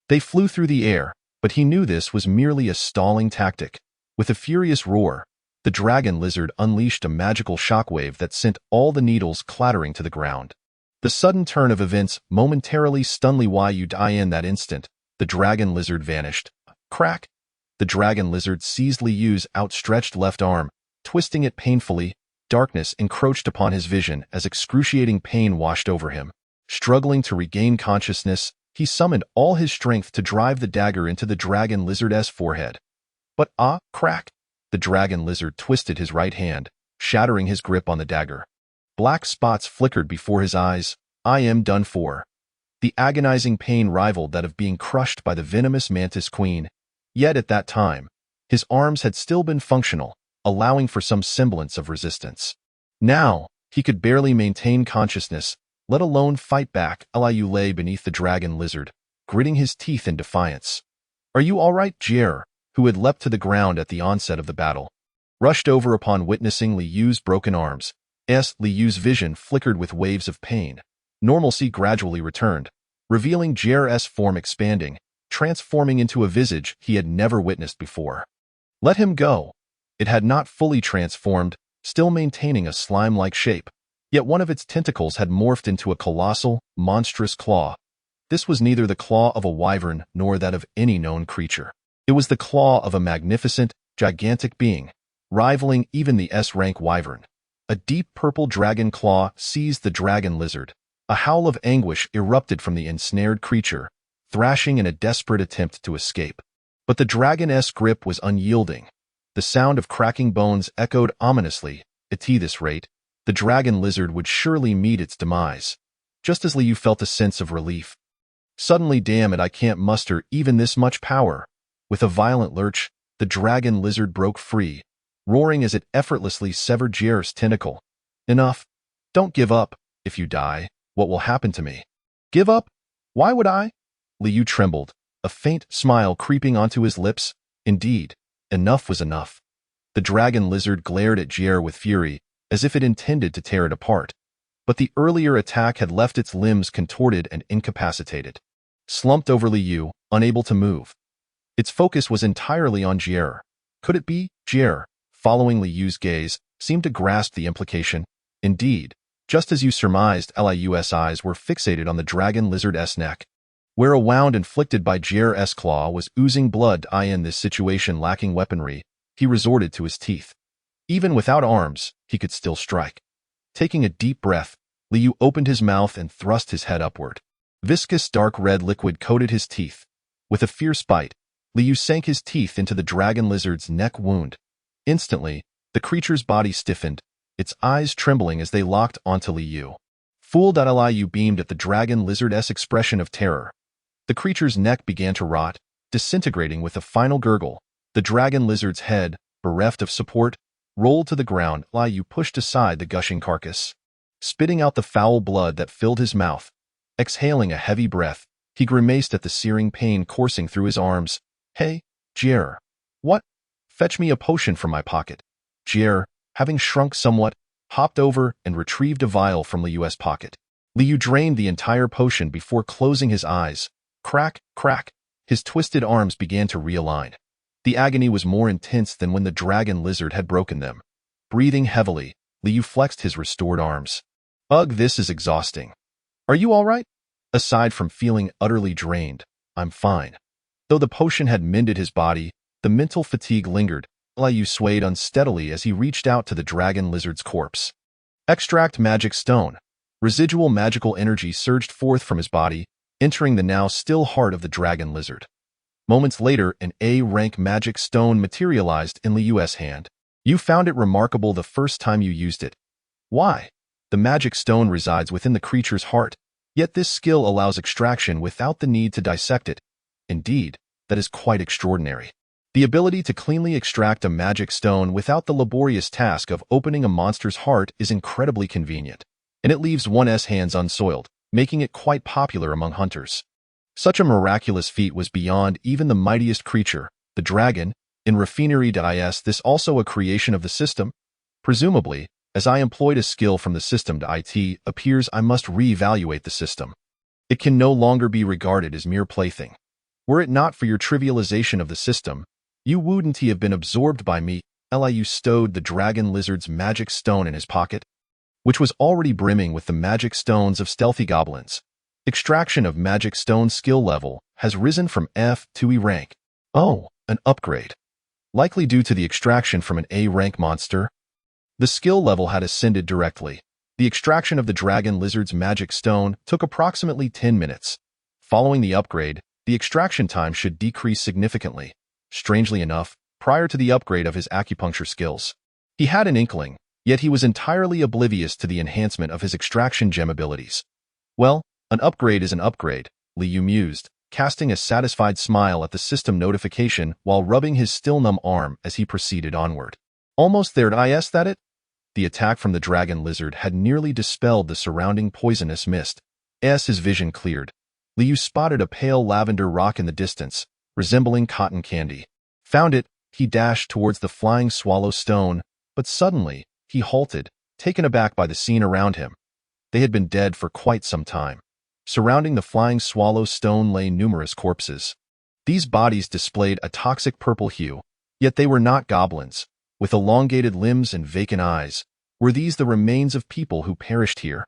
They flew through the air, but he knew this was merely a stalling tactic. With a furious roar, the dragon lizard unleashed a magical shockwave that sent all the needles clattering to the ground. The sudden turn of events momentarily stunned Liu. In that instant, the dragon lizard vanished. Crack! The dragon lizard seized Liu's outstretched left arm, twisting it painfully. Darkness encroached upon his vision as excruciating pain washed over him. Struggling to regain consciousness, he summoned all his strength to drive the dagger into the dragon lizard's forehead. But crack! The dragon lizard twisted his right hand, shattering his grip on the dagger. Black spots flickered before his eyes. I am done for. The agonizing pain rivaled that of being crushed by the venomous mantis queen. Yet at that time, his arms had still been functional, allowing for some semblance of resistance. Now, he could barely maintain consciousness, let alone fight back. Liu lay beneath the dragon lizard, gritting his teeth in defiance. Are you all right? Jie, who had leapt to the ground at the onset of the battle, rushed over upon witnessing Liu's broken arms. Liu's vision flickered with waves of pain. Normalcy gradually returned, revealing Jie's form expanding, transforming into a visage he had never witnessed before. Let him go. It had not fully transformed, still maintaining a slime-like shape, yet one of its tentacles had morphed into a colossal, monstrous claw. This was neither the claw of a wyvern nor that of any known creature. It was the claw of a magnificent, gigantic being, rivaling even the S-rank wyvern. A deep purple dragon claw seized the dragon lizard. A howl of anguish erupted from the ensnared creature, thrashing in a desperate attempt to escape. But the dragon's grip was unyielding. The sound of cracking bones echoed ominously. At this rate, the dragon lizard would surely meet its demise. Just as Liu felt a sense of relief. Suddenly, damn it, I can't muster even this much power. With a violent lurch, the dragon lizard broke free, roaring as it effortlessly severed Jie's tentacle. Enough. Don't give up. If you die, what will happen to me? Give up? Why would I? Liu trembled, a faint smile creeping onto his lips. Indeed, enough was enough. The dragon lizard glared at Jier with fury, as if it intended to tear it apart. But the earlier attack had left its limbs contorted and incapacitated. Slumped over Liu, unable to move. Its focus was entirely on Jier. Could it be? Jier, following Liu's gaze, seemed to grasp the implication. Indeed, just as you surmised, Liu's eyes were fixated on the dragon lizard's neck. Where a wound inflicted by Jier's claw was oozing blood, in this situation lacking weaponry, he resorted to his teeth. Even without arms, he could still strike. Taking a deep breath, Liu opened his mouth and thrust his head upward. Viscous dark red liquid coated his teeth. With a fierce bite, Liu sank his teeth into the dragon lizard's neck wound. Instantly, the creature's body stiffened, its eyes trembling as they locked onto Liu. Fooled, Liu beamed at the dragon lizard's expression of terror. The creature's neck began to rot, disintegrating with a final gurgle. The dragon lizard's head, bereft of support, rolled to the ground. Liu pushed aside the gushing carcass. Spitting out the foul blood that filled his mouth, exhaling a heavy breath, he grimaced at the searing pain coursing through his arms. Hey, Jier. What? Fetch me a potion from my pocket. Jier, having shrunk somewhat, hopped over and retrieved a vial from Liu's pocket. Liu drained the entire potion before closing his eyes. Crack, crack. His twisted arms began to realign. The agony was more intense than when the dragon lizard had broken them. Breathing heavily, Liu flexed his restored arms. Ugh, this is exhausting. Are you all right? Aside from feeling utterly drained, I'm fine. Though the potion had mended his body, the mental fatigue lingered. Liu swayed unsteadily as he reached out to the dragon lizard's corpse. Extract magic stone. Residual magical energy surged forth from his body, entering the now still heart of the dragon lizard. Moments later, an A-rank magic stone materialized in Liu's hand. You found it remarkable the first time you used it. Why? The magic stone resides within the creature's heart, yet this skill allows extraction without the need to dissect it. Indeed, that is quite extraordinary. The ability to cleanly extract a magic stone without the laborious task of opening a monster's heart is incredibly convenient, and it leaves one's hands unsoiled, making it quite popular among hunters. Such a miraculous feat was beyond even the mightiest creature, the dragon. In Raffinerie d'Is, this also a creation of the system? Presumably, as I employed a skill from the system to it, appears I must re-evaluate the system. It can no longer be regarded as mere plaything. Were it not for your trivialization of the system, you wouldn't have been absorbed by me. Liu stowed the dragon lizard's magic stone in his pocket, which was already brimming with the magic stones of stealthy goblins. Extraction of magic stone skill level has risen from F to E rank. Oh, an upgrade. Likely due to the extraction from an A-rank monster. The skill level had ascended directly. The extraction of the dragon lizard's magic stone took approximately 10 minutes. Following the upgrade, the extraction time should decrease significantly. Strangely enough, prior to the upgrade of his acupuncture skills, he had an inkling, yet he was entirely oblivious to the enhancement of his extraction gem abilities. Well, an upgrade is an upgrade, Liu mused, casting a satisfied smile at the system notification while rubbing his still numb arm as he proceeded onward. Almost there, is that it? The attack from the dragon lizard had nearly dispelled the surrounding poisonous mist. As his vision cleared, Liu spotted a pale lavender rock in the distance, resembling cotton candy. Found it, he dashed towards the flying swallow stone, but suddenly, he halted, taken aback by the scene around him. They had been dead for quite some time. Surrounding the flying swallow stone lay numerous corpses. These bodies displayed a toxic purple hue, yet they were not goblins. With elongated limbs and vacant eyes, were these the remains of people who perished here?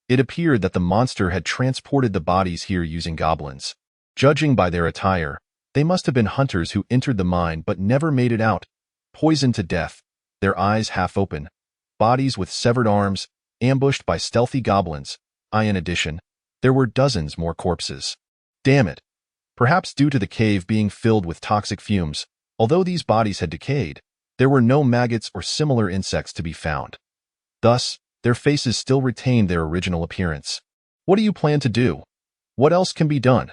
It appeared that the monster had transported the bodies here using goblins. Judging by their attire, they must have been hunters who entered the mine but never made it out, poisoned to death, their eyes half open, bodies with severed arms, ambushed by stealthy goblins. In addition, there were dozens more corpses. Damn it. Perhaps due to the cave being filled with toxic fumes, although these bodies had decayed, there were no maggots or similar insects to be found. Thus, their faces still retained their original appearance. What do you plan to do? What else can be done?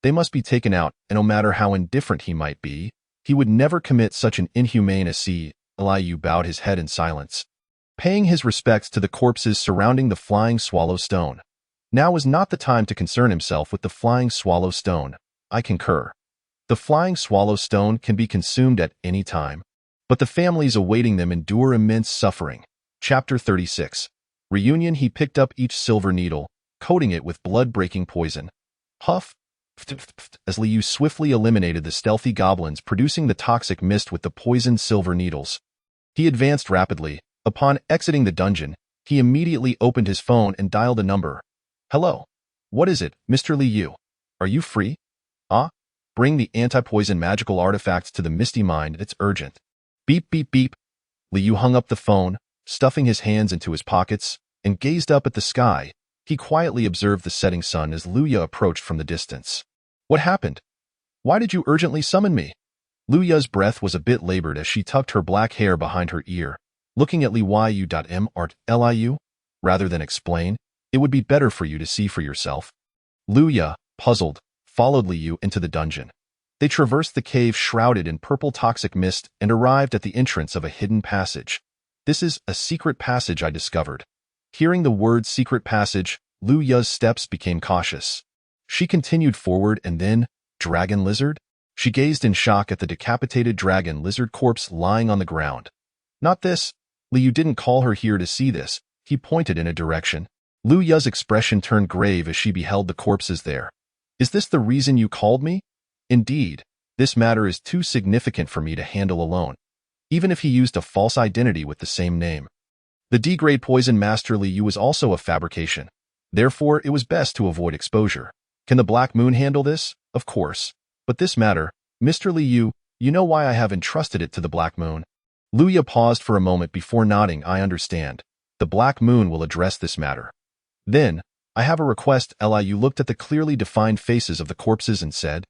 They must be taken out, and no matter how indifferent he might be, he would never commit such an inhumane act. Liu bowed his head in silence, paying his respects to the corpses surrounding the flying swallow stone. Now was not the time to concern himself with the flying swallow stone. I concur. The flying swallow stone can be consumed at any time, but the families awaiting them endure immense suffering. Chapter 36. Reunion. He picked up each silver needle, coating it with blood-breaking poison. Huff, as Liu swiftly eliminated the stealthy goblins producing the toxic mist with the poisoned silver needles. He advanced rapidly. Upon exiting the dungeon, he immediately opened his phone and dialed a number. Hello. What is it, Mr. Liu? Are you free? Bring the anti-poison magical artifacts to the Misty Mine. It's urgent. Beep, beep, beep. Liu hung up the phone, stuffing his hands into his pockets, and gazed up at the sky. He quietly observed the setting sun as Luya approached from the distance. What happened? Why did you urgently summon me? Luya's breath was a bit labored as she tucked her black hair behind her ear, looking at Liu. Rather than explain, it would be better for you to see for yourself. Luya, puzzled, followed Liu into the dungeon. They traversed the cave shrouded in purple toxic mist and arrived at the entrance of a hidden passage. This is a secret passage, I discovered. Hearing the word secret passage, Luya's steps became cautious. She continued forward and then, dragon lizard? She gazed in shock at the decapitated dragon lizard corpse lying on the ground. Not this. Liu didn't call her here to see this. He pointed in a direction. Luya's expression turned grave as she beheld the corpses there. Is this the reason you called me? Indeed, this matter is too significant for me to handle alone, even if he used a false identity with the same name. The D-grade poison Master Liu was also a fabrication. Therefore, it was best to avoid exposure. Can the Black Moon handle this? Of course. But this matter, Mr. Liu, you know why I have entrusted it to the Black Moon? Luya paused for a moment before nodding. I understand. The Black Moon will address this matter. Then, I have a request. Liu looked at the clearly defined faces of the corpses and said,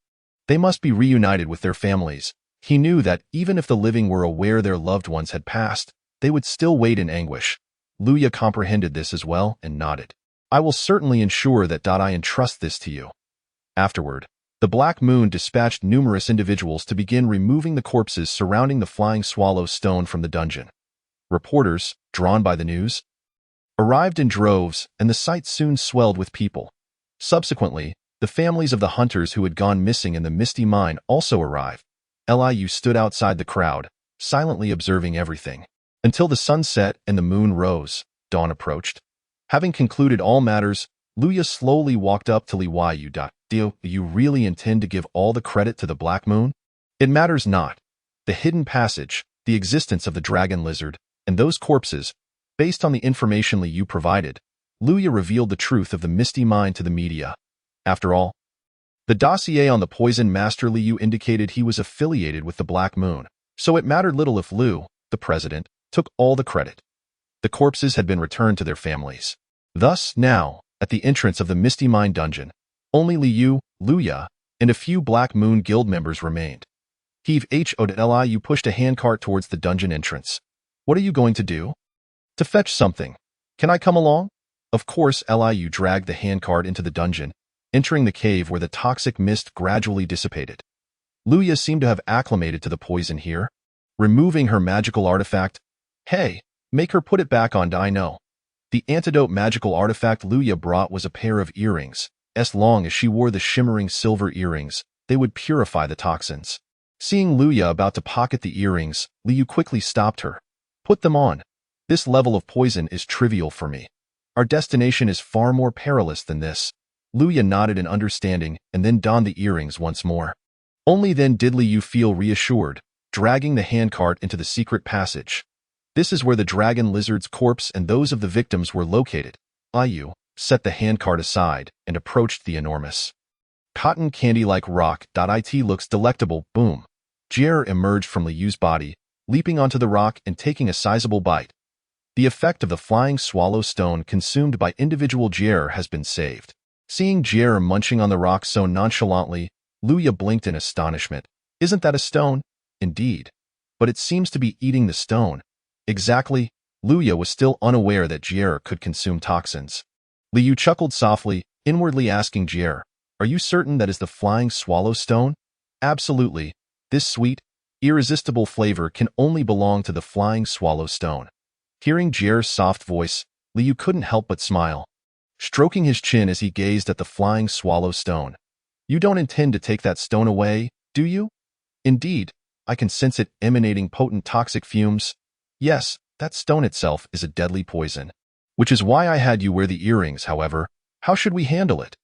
they must be reunited with their families. He knew that even if the living were aware their loved ones had passed, they would still wait in anguish. Luya comprehended this as well and nodded. I will certainly ensure that. I entrust this to you. Afterward, the Black Moon dispatched numerous individuals to begin removing the corpses surrounding the flying swallow stone from the dungeon. Reporters, drawn by the news, arrived in droves, and the site soon swelled with people. Subsequently, the families of the hunters who had gone missing in the Misty Mine also arrived. Liu stood outside the crowd, silently observing everything. Until the sun set and the moon rose, dawn approached. Having concluded all matters, Luya slowly walked up to Liu. Do you really intend to give all the credit to the Black Moon? It matters not. The hidden passage, the existence of the dragon lizard, and those corpses, based on the information Liu provided, Luya revealed the truth of the Misty Mine to the media. After all, the dossier on the poison Master Liu indicated he was affiliated with the Black Moon, so it mattered little if Liu, the president, took all the credit. The corpses had been returned to their families. Thus, now, at the entrance of the Misty Mine dungeon, only Liu, Luya, and a few Black Moon Guild members remained. Liu pushed a handcart towards the dungeon entrance. What are you going to do? To fetch something. Can I come along? Of course. Liu dragged the handcart into the dungeon, entering the cave where the toxic mist gradually dissipated. Luya seemed to have acclimated to the poison here. Removing her magical artifact, hey, make her put it back on. I know. The antidote magical artifact Luya brought was a pair of earrings. As long as she wore the shimmering silver earrings, they would purify the toxins. Seeing Luya about to pocket the earrings, Liu quickly stopped her. Put them on. This level of poison is trivial for me. Our destination is far more perilous than this. Luya nodded in understanding and then donned the earrings once more. Only then did Liu feel reassured, dragging the handcart into the secret passage. This is where the dragon lizard's corpse and those of the victims were located. Liu set the handcart aside and approached the enormous cotton candy-like rock. It looks delectable. Boom. Jier emerged from Liu's body, leaping onto the rock and taking a sizable bite. The effect of the flying swallow stone consumed by individual Jier has been saved. Seeing Jier munching on the rock so nonchalantly, Luya blinked in astonishment. Isn't that a stone? Indeed. But it seems to be eating the stone. Exactly. Luya was still unaware that Jier could consume toxins. Liu chuckled softly, inwardly asking Jier, are you certain that is the flying swallow stone? Absolutely. This sweet, irresistible flavor can only belong to the flying swallow stone. Hearing Jier's soft voice, Liu couldn't help but smile, stroking his chin as he gazed at the flying swallow stone. You don't intend to take that stone away, Do you? Indeed, I can sense it emanating potent toxic fumes. Yes, that stone itself is a deadly poison. Which is why I had you wear the earrings, however. How should we handle it?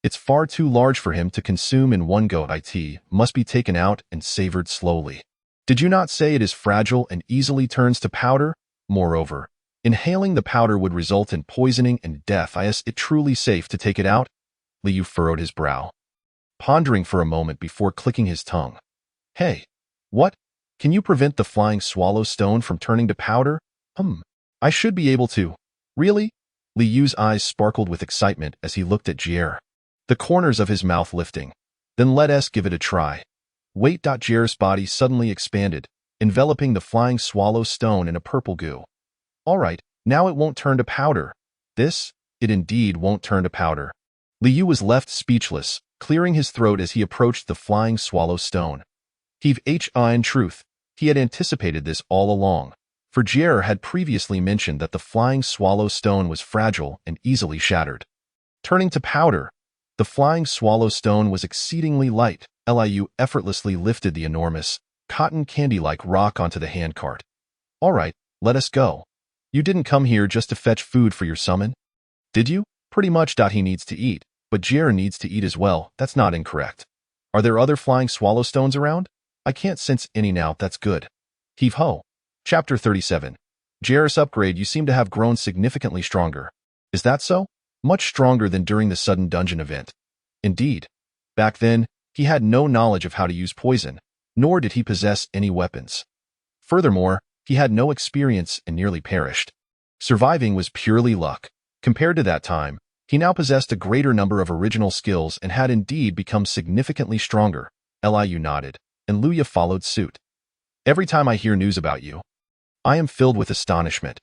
It's far too large for him to consume in one go. It must be taken out and savored slowly. Did you not say it is fragile and easily turns to powder? Moreover, inhaling the powder would result in poisoning and death. Is it truly safe to take it out? Liu furrowed his brow, pondering for a moment before clicking his tongue. Hey, what? Can you prevent the flying swallow stone from turning to powder? I should be able to. Really? Liu's eyes sparkled with excitement as he looked at Jierre, the corners of his mouth lifting. Then let us give it a try. Wait. Jierre's body suddenly expanded, enveloping the flying swallow stone in a purple goo. All right, now it won't turn to powder. It indeed won't turn to powder. Liu was left speechless, clearing his throat as he approached the flying swallow stone. In truth, he had anticipated this all along, for Jierre had previously mentioned that the flying swallow stone was fragile and easily shattered. Turning to powder, the flying swallow stone was exceedingly light. Liu effortlessly lifted the enormous, cotton candy-like rock onto the handcart. All right, let us go. You didn't come here just to fetch food for your summon? Did you? Pretty much. He needs to eat, but Jierre needs to eat as well. That's not incorrect. Are there other flying swallow stones around? I can't sense any now. That's good. Heave-ho. Chapter 37. Jierre's upgrade. You seem to have grown significantly stronger. Is that so? Much stronger than during the sudden dungeon event. Indeed. Back then, he had no knowledge of how to use poison, nor did he possess any weapons. Furthermore, he had no experience and nearly perished. Surviving was purely luck. Compared to that time, he now possessed a greater number of original skills and had indeed become significantly stronger. Liu nodded, and Luya followed suit. Every time I hear news about you, I am filled with astonishment.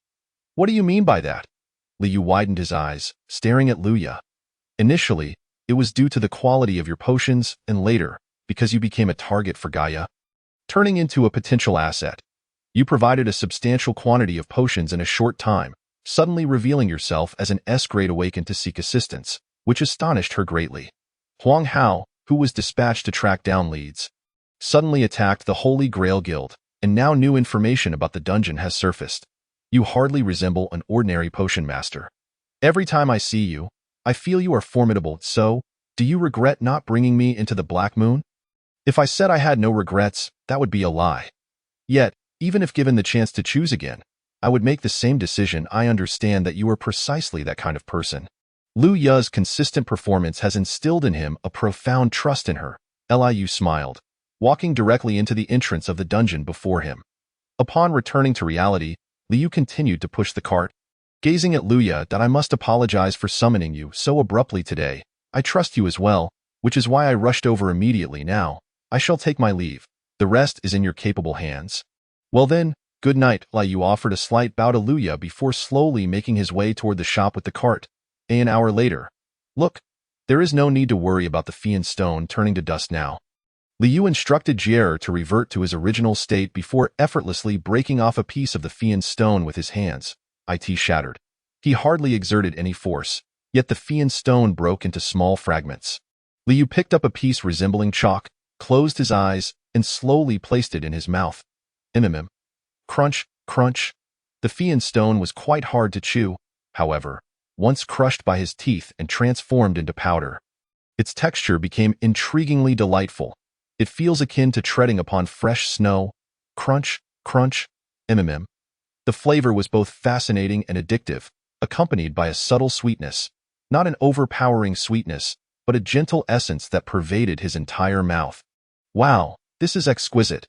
What do you mean by that? Liu widened his eyes, staring at Luya. Initially, it was due to the quality of your potions, and later, because you became a target for Gaia, turning into a potential asset. You provided a substantial quantity of potions in a short time, suddenly revealing yourself as an S-grade awakened to seek assistance, which astonished her greatly. Huang Hao, who was dispatched to track down leads, suddenly attacked the Holy Grail Guild, and now new information about the dungeon has surfaced. You hardly resemble an ordinary potion master. Every time I see you, I feel you are formidable. So, do you regret not bringing me into the Black Moon? If I said I had no regrets, that would be a lie. Yet, even if given the chance to choose again, I would make the same decision. I understand that you are precisely that kind of person. Lu Ya's consistent performance has instilled in him a profound trust in her. Liu smiled, walking directly into the entrance of the dungeon before him. Upon returning to reality, Liu continued to push the cart. Gazing at Luya, I must apologize for summoning you so abruptly today. I trust you as well, which is why I rushed over immediately. Now, I shall take my leave. The rest is in your capable hands. Well then, good night. Liu offered a slight bow to Luya before slowly making his way toward the shop with the cart. An hour later. Look, there is no need to worry about the Fian stone turning to dust now. Liu instructed Jierre to revert to his original state before effortlessly breaking off a piece of the Fian stone with his hands. It shattered. He hardly exerted any force, yet the Fian stone broke into small fragments. Liu picked up a piece resembling chalk, closed his eyes, and slowly placed it in his mouth. Crunch, crunch. The Fian stone was quite hard to chew, however, once crushed by his teeth and transformed into powder. Its texture became intriguingly delightful. It feels akin to treading upon fresh snow. Crunch, crunch, The flavor was both fascinating and addictive, accompanied by a subtle sweetness. Not an overpowering sweetness, but a gentle essence that pervaded his entire mouth. Wow, this is exquisite.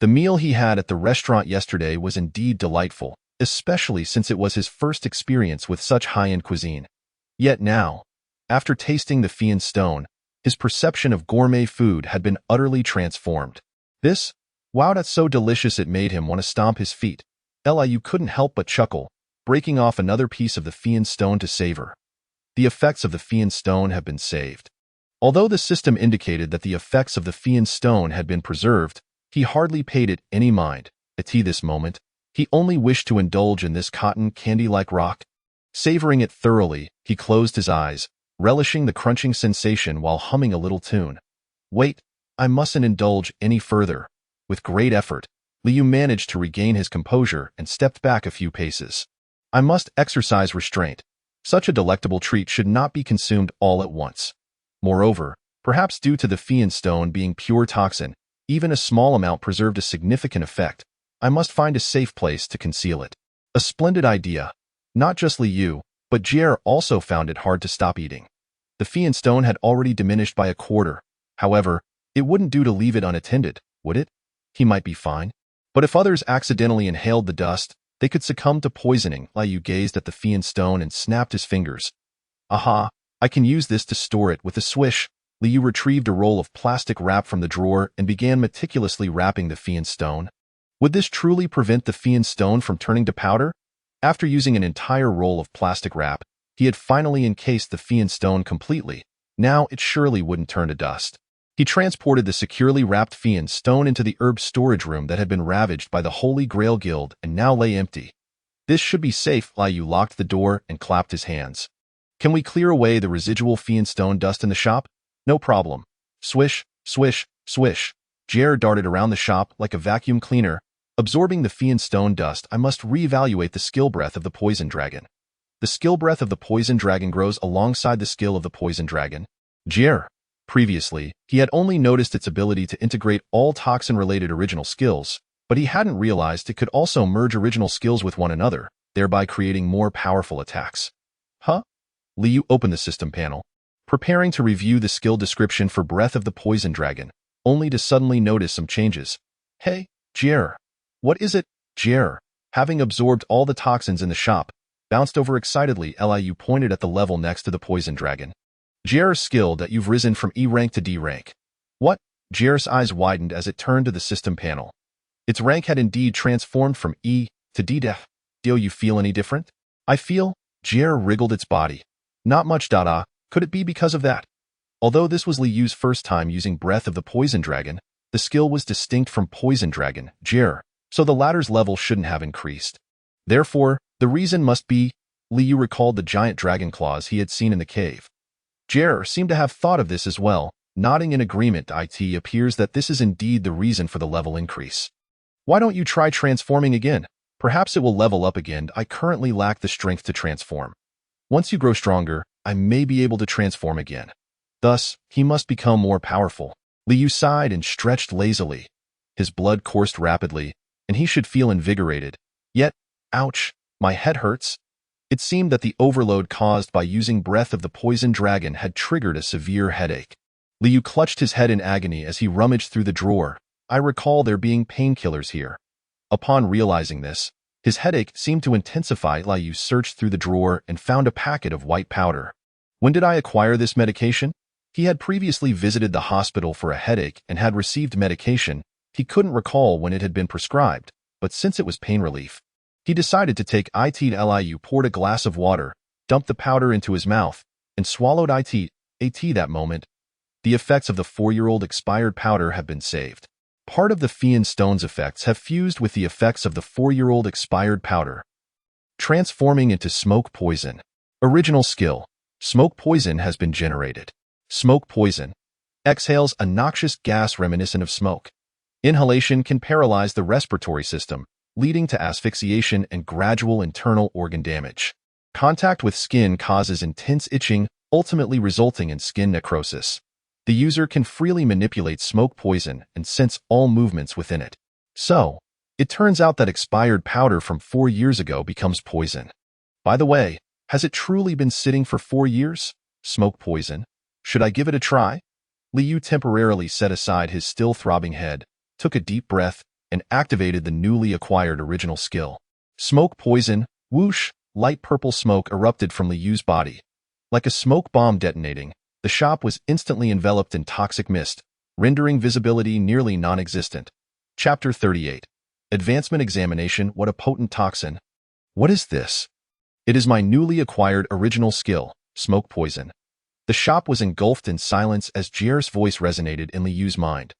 The meal he had at the restaurant yesterday was indeed delightful, especially since it was his first experience with such high-end cuisine. Yet now, after tasting the Fian stone, his perception of gourmet food had been utterly transformed. Wow, that's so delicious it made him want to stomp his feet. Liu couldn't help but chuckle, breaking off another piece of the Fian stone to savor. The effects of the Fian stone have been saved. Although the system indicated that the effects of the Fian stone had been preserved, he hardly paid it any mind. At this moment, he only wished to indulge in this cotton candy-like rock. Savoring it thoroughly, he closed his eyes, relishing the crunching sensation while humming a little tune. Wait, I mustn't indulge any further. With great effort, Liu managed to regain his composure and stepped back a few paces. I must exercise restraint. Such a delectable treat should not be consumed all at once. Moreover, perhaps due to the Fian stone being pure toxin, even a small amount preserved a significant effect. I must find a safe place to conceal it. A splendid idea. Not just Liu, but Jier also found it hard to stop eating. The Fian stone had already diminished by a quarter. However, it wouldn't do to leave it unattended, would it? He might be fine. But if others accidentally inhaled the dust, they could succumb to poisoning. Liu gazed at the Fian stone and snapped his fingers. Aha, I can use this to store it. With a swish, Liu retrieved a roll of plastic wrap from the drawer and began meticulously wrapping the Fian stone. Would this truly prevent the Fian stone from turning to powder? After using an entire roll of plastic wrap, he had finally encased the Fian stone completely. Now it surely wouldn't turn to dust. He transported the securely wrapped Fian stone into the herb storage room that had been ravaged by the Holy Grail Guild and now lay empty. This should be safe. Liu locked the door and clapped his hands. Can we clear away the residual Fian stone dust in the shop? No problem. Swish, swish, swish. Jier darted around the shop like a vacuum cleaner, absorbing the Fian stone dust. I must reevaluate the skill breath of the poison dragon. The skill breath of the poison dragon grows alongside the skill of the poison dragon. Jier. Previously, he had only noticed its ability to integrate all toxin-related original skills, but he hadn't realized it could also merge original skills with one another, thereby creating more powerful attacks. Huh? Liu opened the system panel, preparing to review the skill description for Breath of the Poison Dragon, only to suddenly notice some changes. Hey, Jier. What is it? Jier, having absorbed all the toxins in the shop, bounced over excitedly. Liu pointed at the level next to the poison dragon. Jier's skill that you've risen from E rank to D rank. What? Jier's eyes widened as it turned to the system panel. Its rank had indeed transformed from E to D. Do you feel any different? I feel. Jier wriggled its body. Not much. Could it be because of that? Although this was Liu's first time using Breath of the Poison Dragon, the skill was distinct from Poison Dragon, Jier, so the latter's level shouldn't have increased. Therefore, the reason must be, Liu recalled the giant dragon claws he had seen in the cave. Jier seemed to have thought of this as well, nodding in agreement. It appears that this is indeed the reason for the level increase. Why don't you try transforming again? Perhaps it will level up again. I currently lack the strength to transform. Once you grow stronger, I may be able to transform again. Thus, he must become more powerful. Liu sighed and stretched lazily. His blood coursed rapidly, and he should feel invigorated. Yet, ouch, my head hurts. It seemed that the overload caused by using Breath of the Poison Dragon had triggered a severe headache. Liu clutched his head in agony as he rummaged through the drawer. I recall there being painkillers here. Upon realizing this, his headache seemed to intensify. Liu searched through the drawer and found a packet of white powder. When did I acquire this medication? He had previously visited the hospital for a headache and had received medication. He couldn't recall when it had been prescribed, but since it was pain relief, he decided to take it. Liu poured a glass of water, dumped the powder into his mouth, and swallowed it. That moment, the effects of the 4-year-old expired powder have been saved. Part of the Fian stone's effects have fused with the effects of the 4-year-old expired powder, transforming into smoke poison. Original skill. Smoke poison has been generated. Smoke poison exhales a noxious gas reminiscent of smoke. Inhalation can paralyze the respiratory system, leading to asphyxiation and gradual internal organ damage. Contact with skin causes intense itching, ultimately resulting in skin necrosis. The user can freely manipulate smoke poison and sense all movements within it. So, it turns out that expired powder from 4 years ago becomes poison. By the way, has it truly been sitting for 4 years? Smoke poison. Should I give it a try? Liu temporarily set aside his still throbbing head, took a deep breath, and activated the newly acquired original skill. Smoke poison. Whoosh! Light purple smoke erupted from Liu's body. Like a smoke bomb detonating, the shop was instantly enveloped in toxic mist, rendering visibility nearly non-existent. Chapter 38. Advancement Examination. What a potent toxin. What is this? It is my newly acquired original skill, smoke poison. The shop was engulfed in silence as Jier's voice resonated in Liu's mind.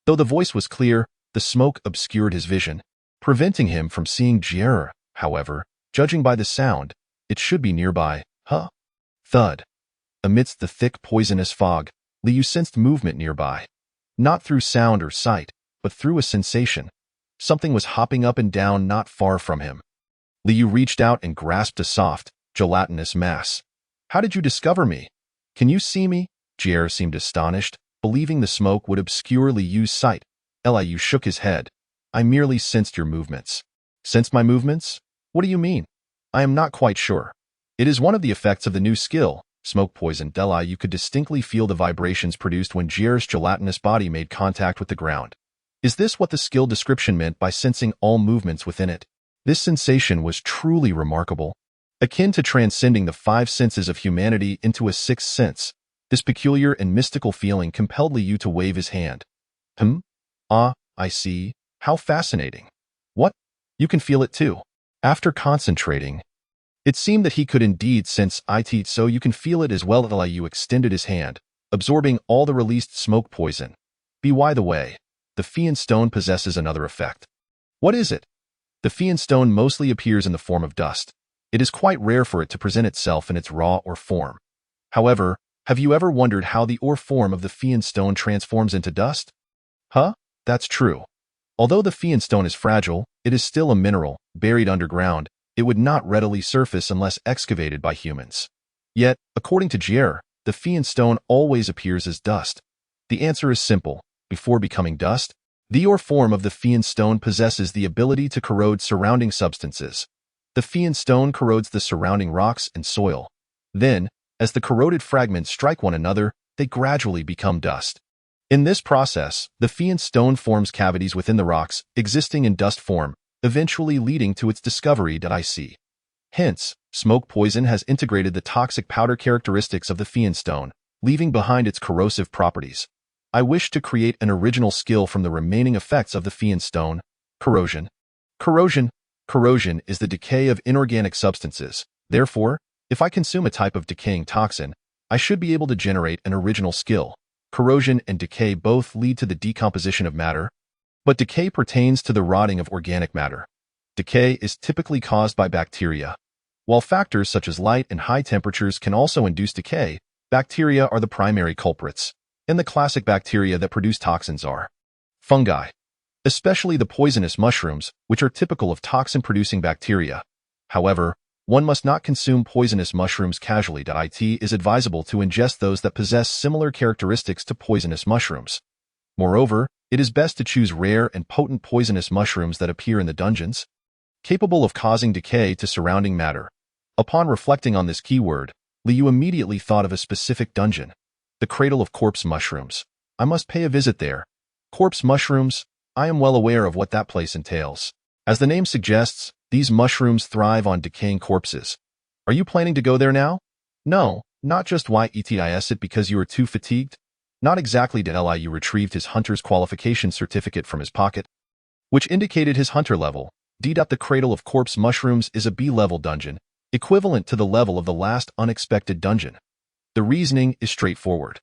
Though the voice was clear, the smoke obscured his vision, preventing him from seeing Jier. However, judging by the sound, it should be nearby. Thud. Amidst the thick poisonous fog, Liu sensed movement nearby. Not through sound or sight, but through a sensation. Something was hopping up and down not far from him. Liu reached out and grasped a soft, gelatinous mass. How did you discover me? Can you see me? Jie seemed astonished, believing the smoke would obscure Liu's sight. Liu shook his head. I merely sensed your movements. Sensed my movements? What do you mean? I am not quite sure. It is one of the effects of the new skill, smoke poison. You could distinctly feel the vibrations produced when Jie's gelatinous body made contact with the ground. Is this what the skill description meant by sensing all movements within it? This sensation was truly remarkable, akin to transcending the five senses of humanity into a sixth sense. This peculiar and mystical feeling compelled Liu to wave his hand. Ah, I see. How fascinating. What? You can feel it too. After concentrating, it seemed that he could indeed sense it, so you can feel it as well. Liu extended his hand, absorbing all the released smoke poison. By the way, the Fian stone possesses another effect. What is it? The Fian stone mostly appears in the form of dust. It is quite rare for it to present itself in its raw or form. However, have you ever wondered how the ore form of the Fian stone transforms into dust? That's true. Although the Fian stone is fragile, it is still a mineral, buried underground. It would not readily surface unless excavated by humans. Yet, according to Jie, the Fian stone always appears as dust. The answer is simple. Before becoming dust, the ore form of the Fian stone possesses the ability to corrode surrounding substances. The Fian stone corrodes the surrounding rocks and soil. Then, as the corroded fragments strike one another, they gradually become dust. In this process, the Fian stone forms cavities within the rocks, existing in dust form, eventually leading to its discovery. Hence, smoke poison has integrated the toxic powder characteristics of the Fian stone, leaving behind its corrosive properties. I wish to create an original skill from the remaining effects of the Fian stone. Corrosion. Corrosion is the decay of inorganic substances. Therefore, if I consume a type of decaying toxin, I should be able to generate an original skill. Corrosion and decay both lead to the decomposition of matter, but decay pertains to the rotting of organic matter. Decay is typically caused by bacteria. While factors such as light and high temperatures can also induce decay, bacteria are the primary culprits, and the classic bacteria that produce toxins are fungi, especially the poisonous mushrooms, which are typical of toxin-producing bacteria. However, one must not consume poisonous mushrooms casually. It is advisable to ingest those that possess similar characteristics to poisonous mushrooms. Moreover, it is best to choose rare and potent poisonous mushrooms that appear in the dungeons, capable of causing decay to surrounding matter. Upon reflecting on this keyword, Liu immediately thought of a specific dungeon, the Cradle of Corpse Mushrooms. I must pay a visit there. Corpse mushrooms, I am well aware of what that place entails. As the name suggests, these mushrooms thrive on decaying corpses. Are you planning to go there now? No, not just it because you are too fatigued. Not exactly. Liu retrieved his hunter's qualification certificate from his pocket, which indicated his hunter level. The Cradle of Corpse Mushrooms is a B-level dungeon, equivalent to the level of the last unexpected dungeon. The reasoning is straightforward.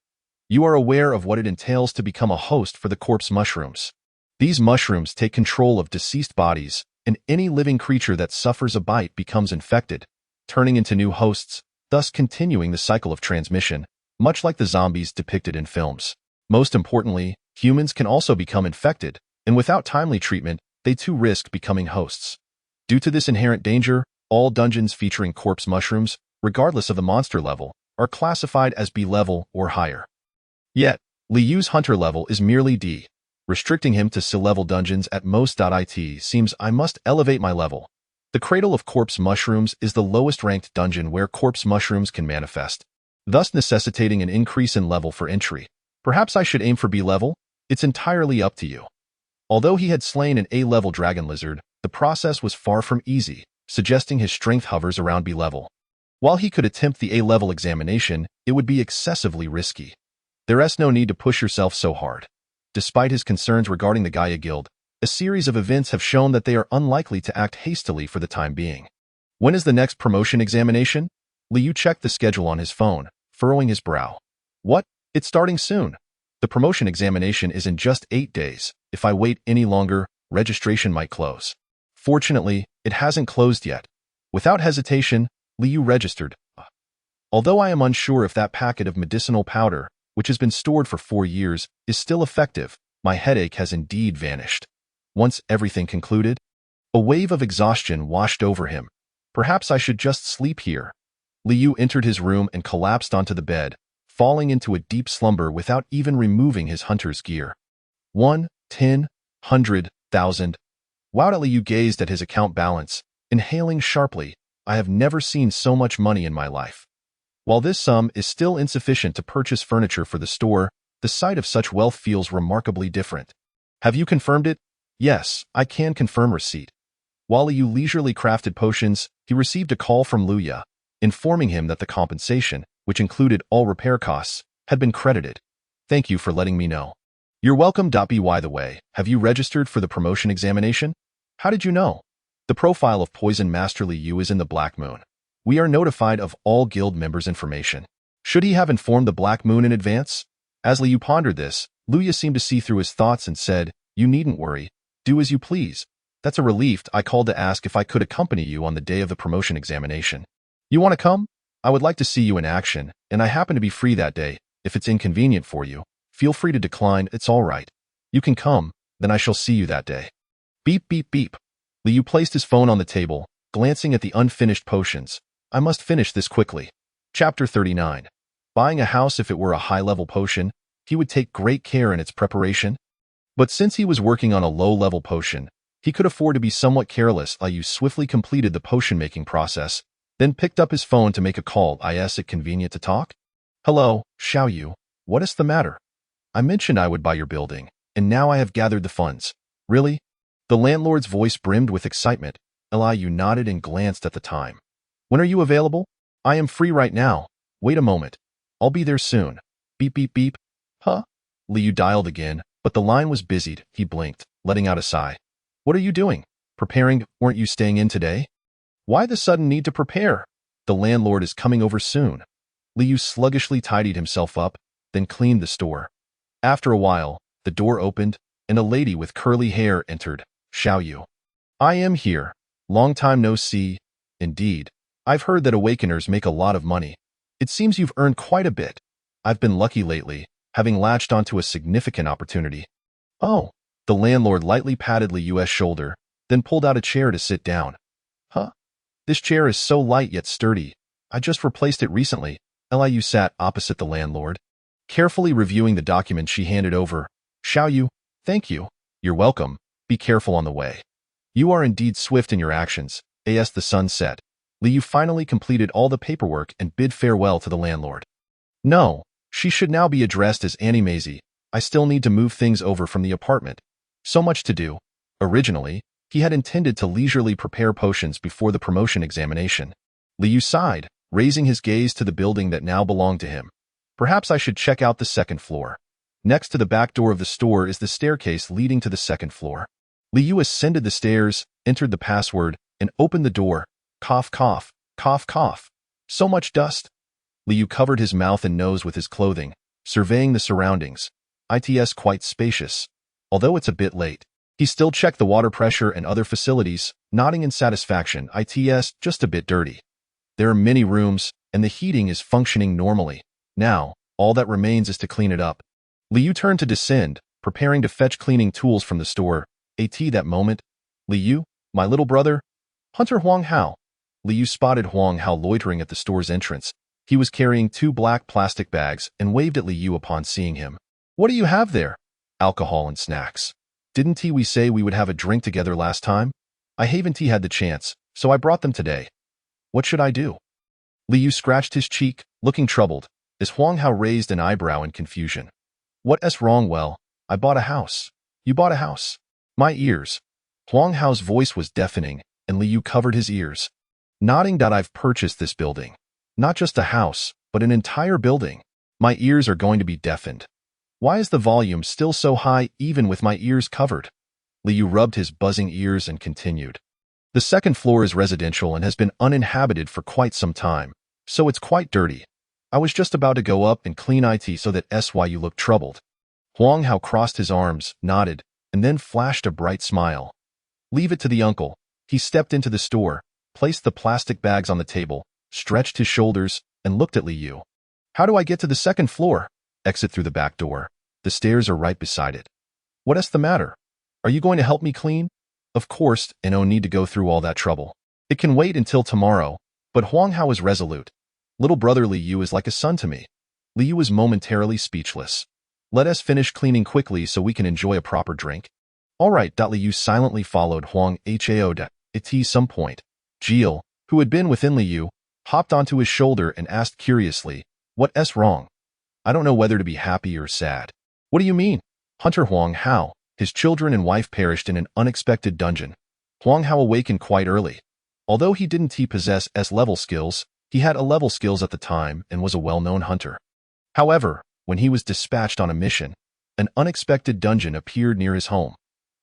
You are aware of what it entails to become a host for the corpse mushrooms. These mushrooms take control of deceased bodies, and any living creature that suffers a bite becomes infected, turning into new hosts, thus continuing the cycle of transmission, much like the zombies depicted in films. Most importantly, humans can also become infected, and without timely treatment, they too risk becoming hosts. Due to this inherent danger, all dungeons featuring corpse mushrooms, regardless of the monster level, are classified as B-level or higher. Yet, Liu's hunter level is merely D. Restricting him to C-level dungeons at most. It seems I must elevate my level. The Cradle of Corpse Mushrooms is the lowest ranked dungeon where corpse mushrooms can manifest, thus necessitating an increase in level for entry. Perhaps I should aim for B-level? It's entirely up to you. Although he had slain an A-level dragon lizard, the process was far from easy, suggesting his strength hovers around B-level. While he could attempt the A-level examination, it would be excessively risky. There's no need to push yourself so hard. Despite his concerns regarding the Gaia Guild, a series of events have shown that they are unlikely to act hastily for the time being. When is the next promotion examination? Liu checked the schedule on his phone, furrowing his brow. What? It's starting soon. The promotion examination is in just 8 days. If I wait any longer, registration might close. Fortunately, it hasn't closed yet. Without hesitation, Liu registered. Although I am unsure if that packet of medicinal powder, which has been stored for 4 years, is still effective. My headache has indeed vanished. Once everything concluded, a wave of exhaustion washed over him. Perhaps I should just sleep here. Liu entered his room and collapsed onto the bed, falling into a deep slumber without even removing his hunter's gear. 1, 10, 100, 1,000. Wowed. Liu gazed at his account balance, inhaling sharply. I have never seen so much money in my life. While this sum is still insufficient to purchase furniture for the store, the sight of such wealth feels remarkably different. Have you confirmed it? Yes, I can confirm receipt. While Liu leisurely crafted potions, he received a call from Luya, informing him that the compensation, which included all repair costs, had been credited. Thank you for letting me know. You're welcome. By the way, have you registered for the promotion examination? How did you know? The profile of Poison Master Liu is in the Black Moon. We are notified of all guild members' information. Should he have informed the Black Moon in advance? As Liu pondered this, Luya seemed to see through his thoughts and said, You needn't worry. Do as you please. That's a relief. I called to ask if I could accompany you on the day of the promotion examination. You want to come? I would like to see you in action, and I happen to be free that day. If it's inconvenient for you, feel free to decline. It's all right. You can come, then I shall see you that day. Beep, beep, beep. Liu placed his phone on the table, glancing at the unfinished potions. I must finish this quickly. Chapter 39. Buying a house. If it were a high-level potion, he would take great care in its preparation. But since he was working on a low-level potion, he could afford to be somewhat careless. Liu swiftly completed the potion-making process, then picked up his phone to make a call. Is it convenient to talk? Hello, Xiaoyu. What is the matter? I mentioned I would buy your building, and now I have gathered the funds. Really? The landlord's voice brimmed with excitement. Liu nodded and glanced at the time. When are you available? I am free right now. Wait a moment. I'll be there soon. Beep, beep, beep. Huh? Liu dialed again, but the line was busied. He blinked, letting out a sigh. What are you doing? Preparing? Weren't you staying in today? Why the sudden need to prepare? The landlord is coming over soon. Liu sluggishly tidied himself up, then cleaned the store. After a while, the door opened, and a lady with curly hair entered. Xiaoyu. I am here. Long time no see. Indeed. I've heard that Awakeners make a lot of money. It seems you've earned quite a bit. I've been lucky lately, having latched onto a significant opportunity. Oh. The landlord lightly patted Liu's shoulder, then pulled out a chair to sit down. Huh? This chair is so light yet sturdy. I just replaced it recently. Liu sat opposite the landlord, carefully reviewing the document she handed over. Xiaoyu, thank you. You're welcome. Be careful on the way. You are indeed swift in your actions. As the sun set, Liu finally completed all the paperwork and bid farewell to the landlord. No, she should now be addressed as Annie Maisie. I still need to move things over from the apartment. So much to do. Originally, he had intended to leisurely prepare potions before the promotion examination. Liu sighed, raising his gaze to the building that now belonged to him. Perhaps I should check out the second floor. Next to the back door of the store is the staircase leading to the second floor. Liu ascended the stairs, entered the password, and opened the door. Cough, cough, cough, cough. So much dust. Liu covered his mouth and nose with his clothing, surveying the surroundings. It's quite spacious. Although it's a bit late, he still checked the water pressure and other facilities, nodding in satisfaction. It's just a bit dirty. There are many rooms, and the heating is functioning normally. Now, all that remains is to clean it up. Liu turned to descend, preparing to fetch cleaning tools from the store. That moment. Liu, my little brother? Hunter Huang Hao. Liu spotted Huang Hao loitering at the store's entrance. He was carrying 2 black plastic bags and waved at Liu upon seeing him. What do you have there? Alcohol and snacks. Didn't we say we would have a drink together last time? I haven't had the chance, so I brought them today. What should I do? Liu scratched his cheek, looking troubled, as Huang Hao raised an eyebrow in confusion. What's wrong? Well, I bought a house. You bought a house? My ears. Huang Hao's voice was deafening, and Liu covered his ears. Nodding. I've purchased this building. Not just a house, but an entire building. My ears are going to be deafened. Why is the volume still so high even with my ears covered? Liu rubbed his buzzing ears and continued. The second floor is residential and has been uninhabited for quite some time, so it's quite dirty. I was just about to go up and clean it so that's why you look troubled. Huang Hao crossed his arms, nodded, and then flashed a bright smile. Leave it to the uncle. He stepped into the store, placed the plastic bags on the table, stretched his shoulders, and looked at Liu. How do I get to the second floor? exit through the back door. The stairs are right beside it. What's the matter? Are you going to help me clean? Of course, and no need to go through all that trouble. It can wait until tomorrow, but Huang Hao is resolute. Little brother Li Yu is like a son to me. Li Yu is momentarily speechless. Let us finish cleaning quickly so we can enjoy a proper drink. All right. Li Yu silently followed Huang Hao at some point. Jill, who had been within Li Yu, hopped onto his shoulder and asked curiously, "What's wrong? I don't know whether to be happy or sad." "What do you mean?" Hunter Huang Hao. His children and wife perished in an unexpected dungeon. Huang Hao awakened quite early. Although he didn't possess S-level skills, he had A-level skills at the time and was a well-known hunter. However, when he was dispatched on a mission, an unexpected dungeon appeared near his home.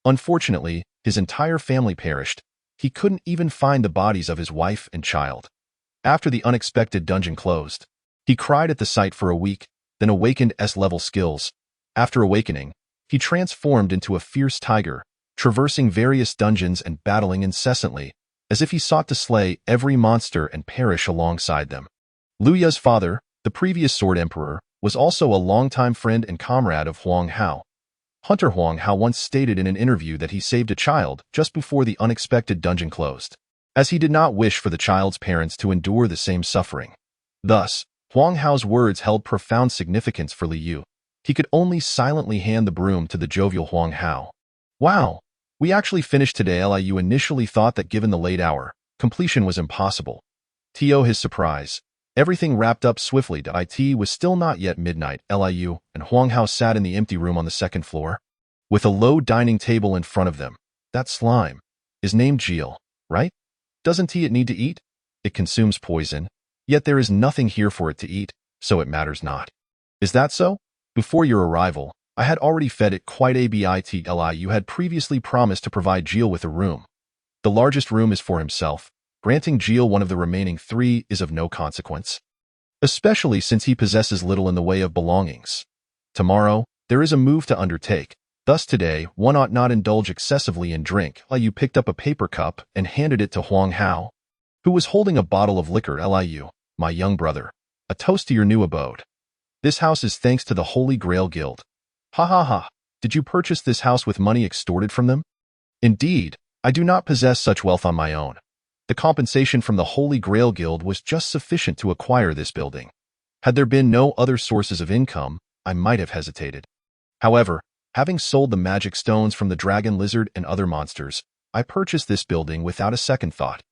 Unfortunately, his entire family perished. He couldn't even find the bodies of his wife and child. After the unexpected dungeon closed, he cried at the sight for a week, then awakened S-level skills. After awakening, he transformed into a fierce tiger, traversing various dungeons and battling incessantly, as if he sought to slay every monster and perish alongside them. Liu Ya's father, the previous Sword Emperor, was also a longtime friend and comrade of Huang Hao. Hunter Huang Hao once stated in an interview that he saved a child just before the unexpected dungeon closed, as he did not wish for the child's parents to endure the same suffering. Thus, Huang Hao's words held profound significance for Li Yu. He could only silently hand the broom to the jovial Huang Hao. "Wow, we actually finished today." Li Yu initially thought that given the late hour, completion was impossible. To his surprise, everything wrapped up swiftly. It was still not yet midnight. Li Yu and Huang Hao sat in the empty room on the second floor, with a low dining table in front of them. "That slime is named Jill, right? Doesn't it need to eat? It consumes poison, yet there is nothing here for it to eat, so it matters not. Is that so? Before your arrival, I had already fed it quite a bit. Li Yu had previously promised to provide Jill with a room. The largest room is for himself. Granting Jill one of the remaining 3 is of no consequence, especially since he possesses little in the way of belongings. Tomorrow, there is a move to undertake. Thus today, one ought not indulge excessively in drink. Li Yu picked up a paper cup and handed it to Huang Hao, who was holding a bottle of liquor. "Li Yu, my young brother, a toast to your new abode. This house is thanks to the Holy Grail Guild." "Ha ha ha. Did you purchase this house with money extorted from them?" "Indeed, I do not possess such wealth on my own. The compensation from the Holy Grail Guild was just sufficient to acquire this building. Had there been no other sources of income, I might have hesitated. However, having sold the magic stones from the dragon, lizard, and other monsters, I purchased this building without a second thought.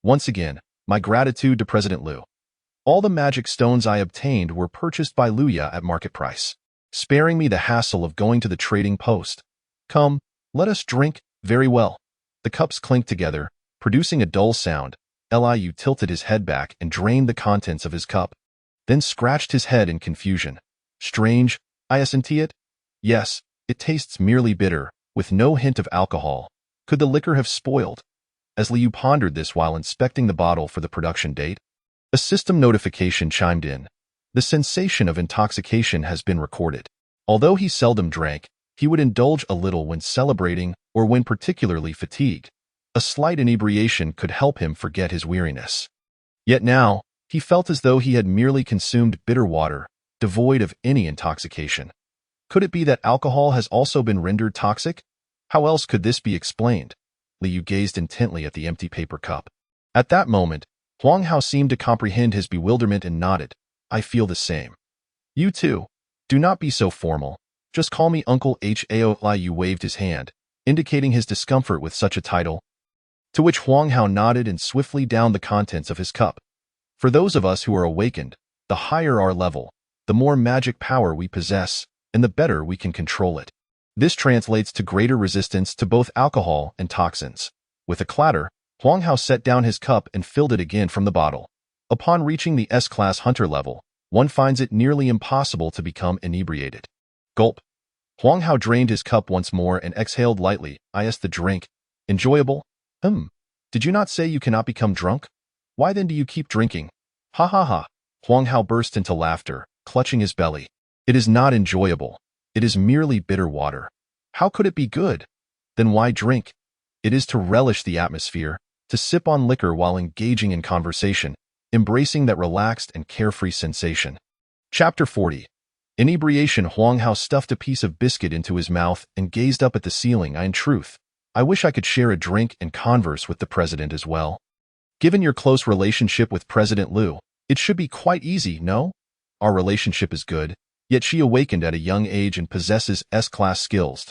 Once again, my gratitude to President Liu. All the magic stones I obtained were purchased by Liu Ya at market price, sparing me the hassle of going to the trading post. Come, let us drink." "Very well." The cups clinked together, producing a dull sound. Li Yu tilted his head back and drained the contents of his cup, then scratched his head in confusion. "Strange, isn't it?" "Yes, it tastes merely bitter, with no hint of alcohol. Could the liquor have spoiled?" As Li Yu pondered this while inspecting the bottle for the production date, a system notification chimed in. The sensation of intoxication has been recorded. Although he seldom drank, he would indulge a little when celebrating or when particularly fatigued. A slight inebriation could help him forget his weariness. Yet now, he felt as though he had merely consumed bitter water, devoid of any intoxication. Could it be that alcohol has also been rendered toxic? How else could this be explained? Li Yu gazed intently at the empty paper cup. At that moment, Huang Hao seemed to comprehend his bewilderment and nodded. "I feel the same." "You too. Do not be so formal. Just call me Uncle Hao." Li Yu waved his hand, indicating his discomfort with such a title, to which Huang Hao nodded and swiftly downed the contents of his cup. For those of us who are awakened, the higher our level, the more magic power we possess, and the better we can control it. This translates to greater resistance to both alcohol and toxins. With a clatter, Huang Hao set down his cup and filled it again from the bottle. Upon reaching the S-class hunter level, one finds it nearly impossible to become inebriated. Gulp. Huang Hao drained his cup once more and exhaled lightly. "Is the drink enjoyable?" Did you not say you cannot become drunk? Why then do you keep drinking?" "Ha ha ha." Huang Hao burst into laughter, clutching his belly. "It is not enjoyable. It is merely bitter water. How could it be good? Then why drink? It is to relish the atmosphere, to sip on liquor while engaging in conversation, embracing that relaxed and carefree sensation." Chapter 40. Inebriation. Huang Hao stuffed a piece of biscuit into his mouth and gazed up at the ceiling. In truth, I wish I could share a drink and converse with the president as well. Given your close relationship with President Liu, it should be quite easy, no? Our relationship is good, yet she awakened at a young age and possesses S-class skills.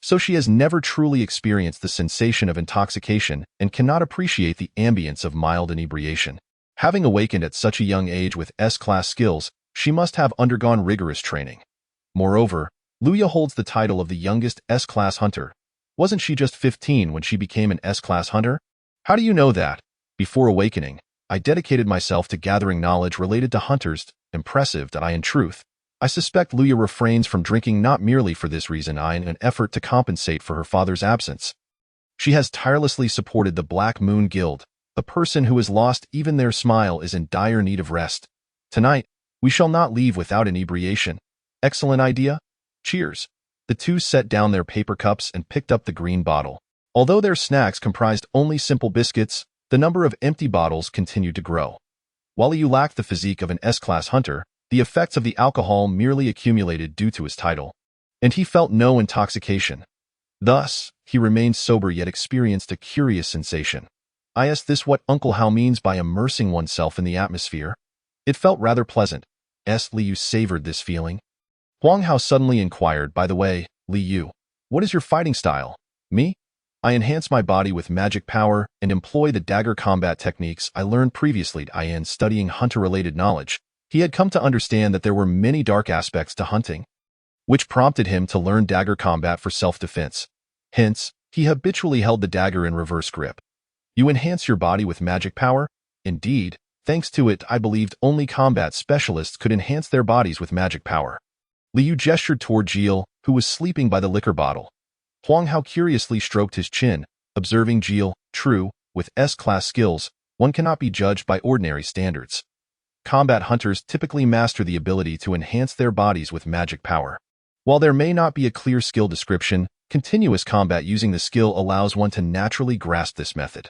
So she has never truly experienced the sensation of intoxication and cannot appreciate the ambience of mild inebriation. Having awakened at such a young age with S-class skills, she must have undergone rigorous training. Moreover, Luya holds the title of the youngest S-class hunter. Wasn't she just 15 when she became an S-class hunter? How do you know that? Before awakening, I dedicated myself to gathering knowledge related to hunters. Impressive that in truth, I suspect Luya refrains from drinking not merely for this reason, in an effort to compensate for her father's absence. She has tirelessly supported the Black Moon Guild. A person who has lost even their smile is in dire need of rest. Tonight, we shall not leave without inebriation. Excellent idea. Cheers. The two set down their paper cups and picked up the green bottle. Although their snacks comprised only simple biscuits, the number of empty bottles continued to grow. While Liu lacked the physique of an S-class hunter, the effects of the alcohol merely accumulated due to his title, and he felt no intoxication. Thus, he remained sober yet experienced a curious sensation. Is this what Uncle Hao means by immersing oneself in the atmosphere? It felt rather pleasant. Liu savored this feeling. Huang Hao suddenly inquired, by the way, Liu, what is your fighting style? Me? I enhance my body with magic power and employ the dagger combat techniques I learned previously in studying hunter-related knowledge. He had come to understand that there were many dark aspects to hunting, which prompted him to learn dagger combat for self-defense. Hence, he habitually held the dagger in reverse grip. You enhance your body with magic power? Indeed, thanks to it, I believed only combat specialists could enhance their bodies with magic power. Liu gestured toward Jiel, who was sleeping by the liquor bottle. Huang Hao curiously stroked his chin, observing Jiel. True, with S-class skills, one cannot be judged by ordinary standards. Combat hunters typically master the ability to enhance their bodies with magic power. While there may not be a clear skill description, continuous combat using the skill allows one to naturally grasp this method.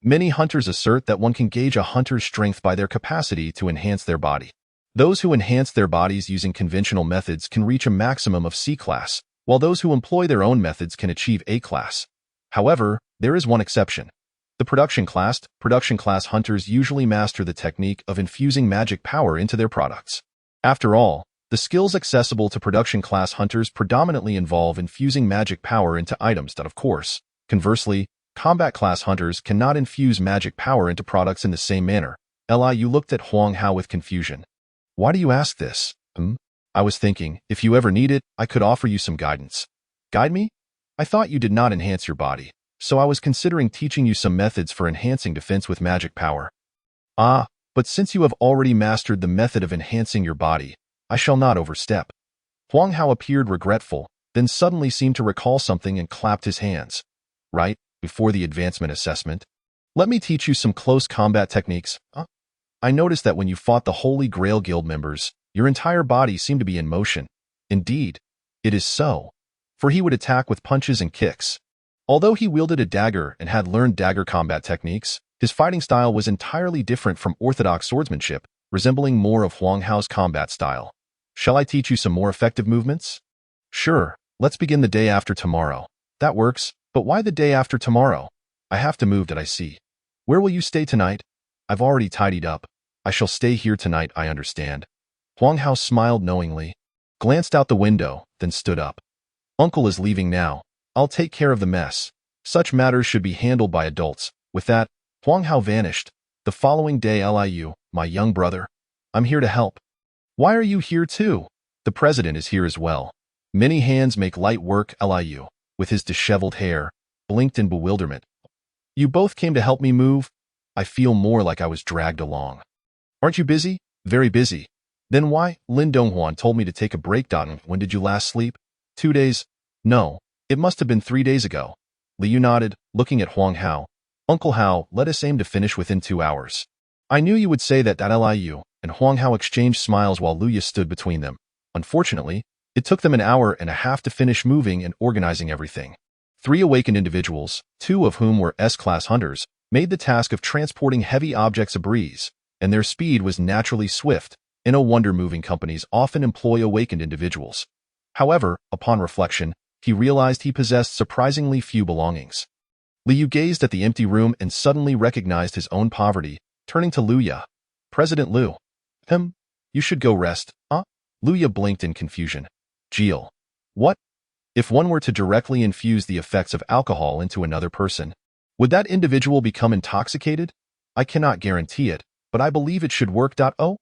Many hunters assert that one can gauge a hunter's strength by their capacity to enhance their body. Those who enhance their bodies using conventional methods can reach a maximum of C-class, while those who employ their own methods can achieve A-class. However, there is one exception. The production class hunters usually master the technique of infusing magic power into their products. After all, the skills accessible to production class hunters predominantly involve infusing magic power into items that, of course, conversely, combat class hunters cannot infuse magic power into products in the same manner. You looked at Huang Hao with confusion. Why do you ask this? I was thinking, if you ever need it, I could offer you some guidance. Guide me? I thought you did not enhance your body, so I was considering teaching you some methods for enhancing defense with magic power. But since you have already mastered the method of enhancing your body, I shall not overstep. Huang Hao appeared regretful, then suddenly seemed to recall something and clapped his hands. Right, before the advancement assessment. Let me teach you some close combat techniques. I noticed that when you fought the Holy Grail Guild members, your entire body seemed to be in motion. Indeed, it is so, for he would attack with punches and kicks. Although he wielded a dagger and had learned dagger combat techniques, his fighting style was entirely different from orthodox swordsmanship, resembling more of Huang Hao's combat style. Shall I teach you some more effective movements? Sure, let's begin the day after tomorrow. That works, but why the day after tomorrow? I have to move, I see. Where will you stay tonight? I've already tidied up. I shall stay here tonight, I understand. Huang Hao smiled knowingly, glanced out the window, then stood up. Uncle is leaving now. I'll take care of the mess. Such matters should be handled by adults. With that, Huang Hao vanished. The following day, Liu, my young brother. I'm here to help. Why are you here too? The president is here as well. Many hands make light work, Liu, with his disheveled hair, blinked in bewilderment. You both came to help me move? I feel more like I was dragged along. Aren't you busy? Very busy. Then why? Lin Donghuan told me to take a break. When did you last sleep? 2 days? No, it must have been 3 days ago. Liu nodded, looking at Huang Hao. Uncle Hao, let us aim to finish within 2 hours. I knew you would say that, Liu, and Huang Hao exchanged smiles while Luya stood between them. Unfortunately, it took them an hour and a half to finish moving and organizing everything. 3 awakened individuals, 2 of whom were S-class hunters, made the task of transporting heavy objects a breeze, and their speed was naturally swift. No wonder moving companies often employ awakened individuals. However, upon reflection, he realized he possessed surprisingly few belongings. Liu gazed at the empty room and suddenly recognized his own poverty, turning to Luya. President Liu. You should go rest, huh? Luya blinked in confusion. Jill. What? If one were to directly infuse the effects of alcohol into another person, would that individual become intoxicated? I cannot guarantee it, but I believe it should work. Oh?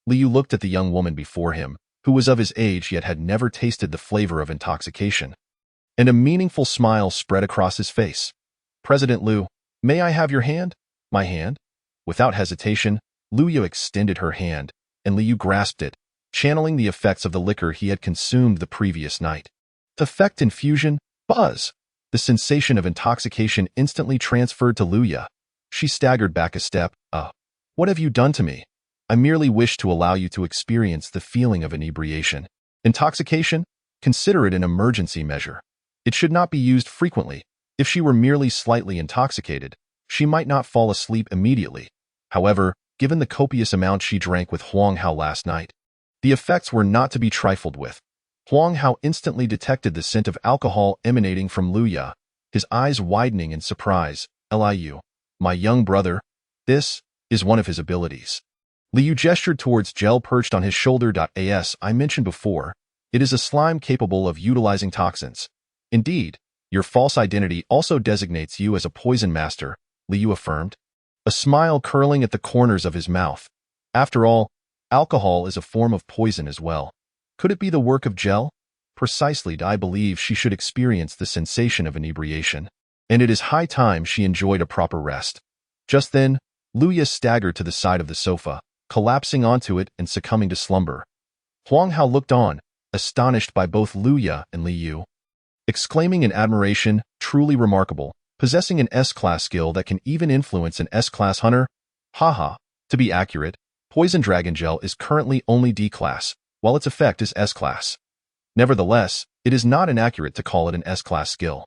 Liu looked at the young woman before him, who was of his age yet had never tasted the flavor of intoxication. And a meaningful smile spread across his face. President Liu, may I have your hand? My hand? Without hesitation, Luya extended her hand, and Liu grasped it, channeling the effects of the liquor he had consumed the previous night. Effect infusion, buzz. The sensation of intoxication instantly transferred to Luya. She staggered back a step. What have you done to me? I merely wish to allow you to experience the feeling of inebriation. Intoxication? Consider it an emergency measure. It should not be used frequently. If she were merely slightly intoxicated, she might not fall asleep immediately. However, given the copious amount she drank with Huang Hao last night, the effects were not to be trifled with. Huang Hao instantly detected the scent of alcohol emanating from Luya, his eyes widening in surprise. Liu, my young brother, this is one of his abilities. Liu gestured towards gel perched on his shoulder. As I mentioned before, it is a slime capable of utilizing toxins. Indeed, your false identity also designates you as a poison master, Liu affirmed, a smile curling at the corners of his mouth. After all, alcohol is a form of poison as well. Could it be the work of gel? Precisely, I believe she should experience the sensation of inebriation, and it is high time she enjoyed a proper rest. Just then, Luya staggered to the side of the sofa, collapsing onto it and succumbing to slumber. Huang Hao looked on, astonished by both Luya and Liu, exclaiming in admiration, truly remarkable, possessing an S-class skill that can even influence an S-class hunter. Haha, to be accurate, Poison Dragon Gel is currently only D-class, while its effect is S-class. Nevertheless, it is not inaccurate to call it an S-class skill.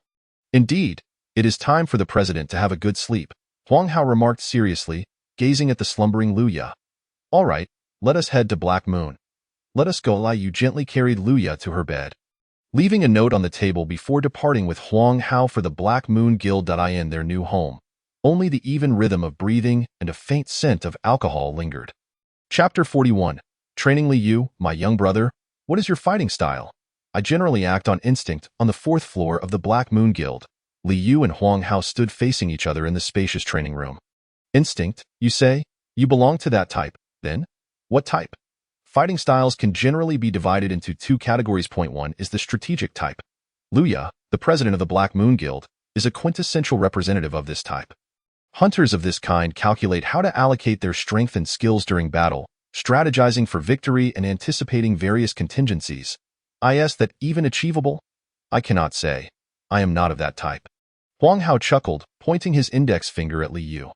Indeed, it is time for the president to have a good sleep, Huang Hao remarked seriously, gazing at the slumbering Luya. All right, let us head to Black Moon. Let us go. Liu gently carried Luya to her bed, leaving a note on the table before departing with Huang Hao for the Black Moon Guild. In their new home, only the even rhythm of breathing and a faint scent of alcohol lingered. Chapter 41. Training Liu, my young brother, what is your fighting style? I generally act on instinct on the 4th floor of the Black Moon Guild. Liu and Huang Hao stood facing each other in the spacious training room. Instinct, you say? You belong to that type, then? What type? Fighting styles can generally be divided into 2 categories. Point 1 is the strategic type. Luya, the president of the Black Moon Guild, is a quintessential representative of this type. Hunters of this kind calculate how to allocate their strength and skills during battle, strategizing for victory and anticipating various contingencies. That even achievable? I cannot say. I am not of that type. Huang Hao chuckled, pointing his index finger at Liu.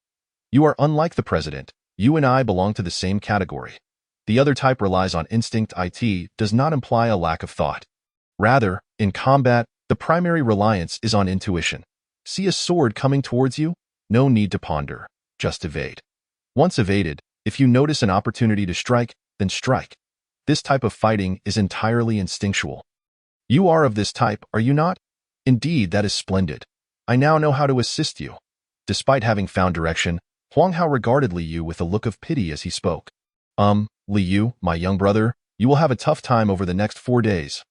You are unlike the president. You and I belong to the same category. The other type relies on instinct. It does not imply a lack of thought. Rather, in combat, the primary reliance is on intuition. See a sword coming towards you? No need to ponder. Just evade. Once evaded, if you notice an opportunity to strike, then strike. This type of fighting is entirely instinctual. You are of this type, are you not? Indeed, that is splendid. I now know how to assist you. Despite having found direction, Huang Hao regarded Liu with a look of pity as he spoke. Liu, my young brother, you will have a tough time over the next 4 days.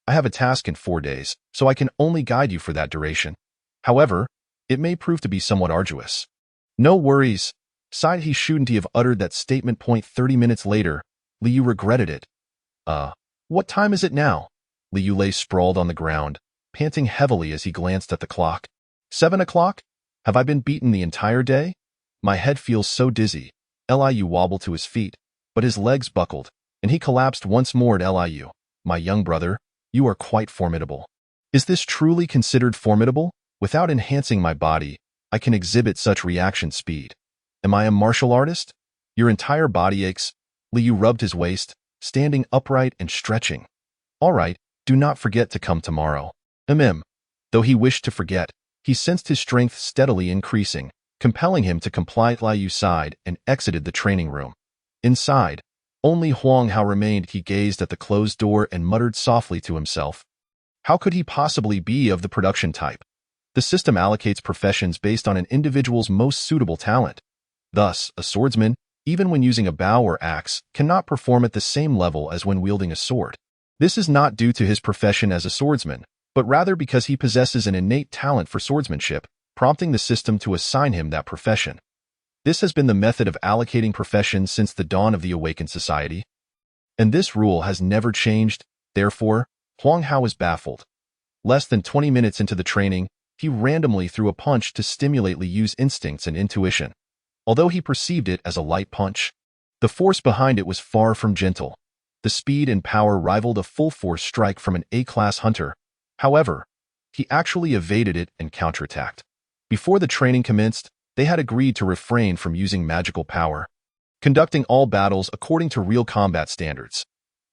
I have a task in 4 days, so I can only guide you for that duration. However, it may prove to be somewhat arduous. No worries. Sighed he shouldn't have uttered that statement. 30 minutes later, Liu regretted it. What time is it now? Liu lay sprawled on the ground, panting heavily as he glanced at the clock. 7 o'clock? Have I been beaten the entire day? My head feels so dizzy. Liu wobbled to his feet, but his legs buckled, and he collapsed once more at Liu. My young brother, you are quite formidable. Is this truly considered formidable? Without enhancing my body, I can exhibit such reaction speed. Am I a martial artist? Your entire body aches. Liu rubbed his waist, standing upright and stretching. All right, do not forget to come tomorrow. Though he wished to forget, he sensed his strength steadily increasing, compelling him to comply. Liu sighed and exited the training room. Inside, Only Huang Hao remained. He gazed at the closed door and muttered softly to himself. How could he possibly be of the production type? The system allocates professions based on an individual's most suitable talent. Thus, a swordsman, even when using a bow or axe, cannot perform at the same level as when wielding a sword. This is not due to his profession as a swordsman, but rather because he possesses an innate talent for swordsmanship, prompting the system to assign him that profession. This has been the method of allocating professions since the dawn of the awakened society, and this rule has never changed. Therefore, Huang Hao was baffled. Less than 20 minutes into the training, he randomly threw a punch to stimulate Li Yu's instincts and intuition. Although he perceived it as a light punch, the force behind it was far from gentle. The speed and power rivaled a full-force strike from an A-class hunter. However, he actually evaded it and counterattacked. Before the training commenced, they had agreed to refrain from using magical power, conducting all battles according to real combat standards.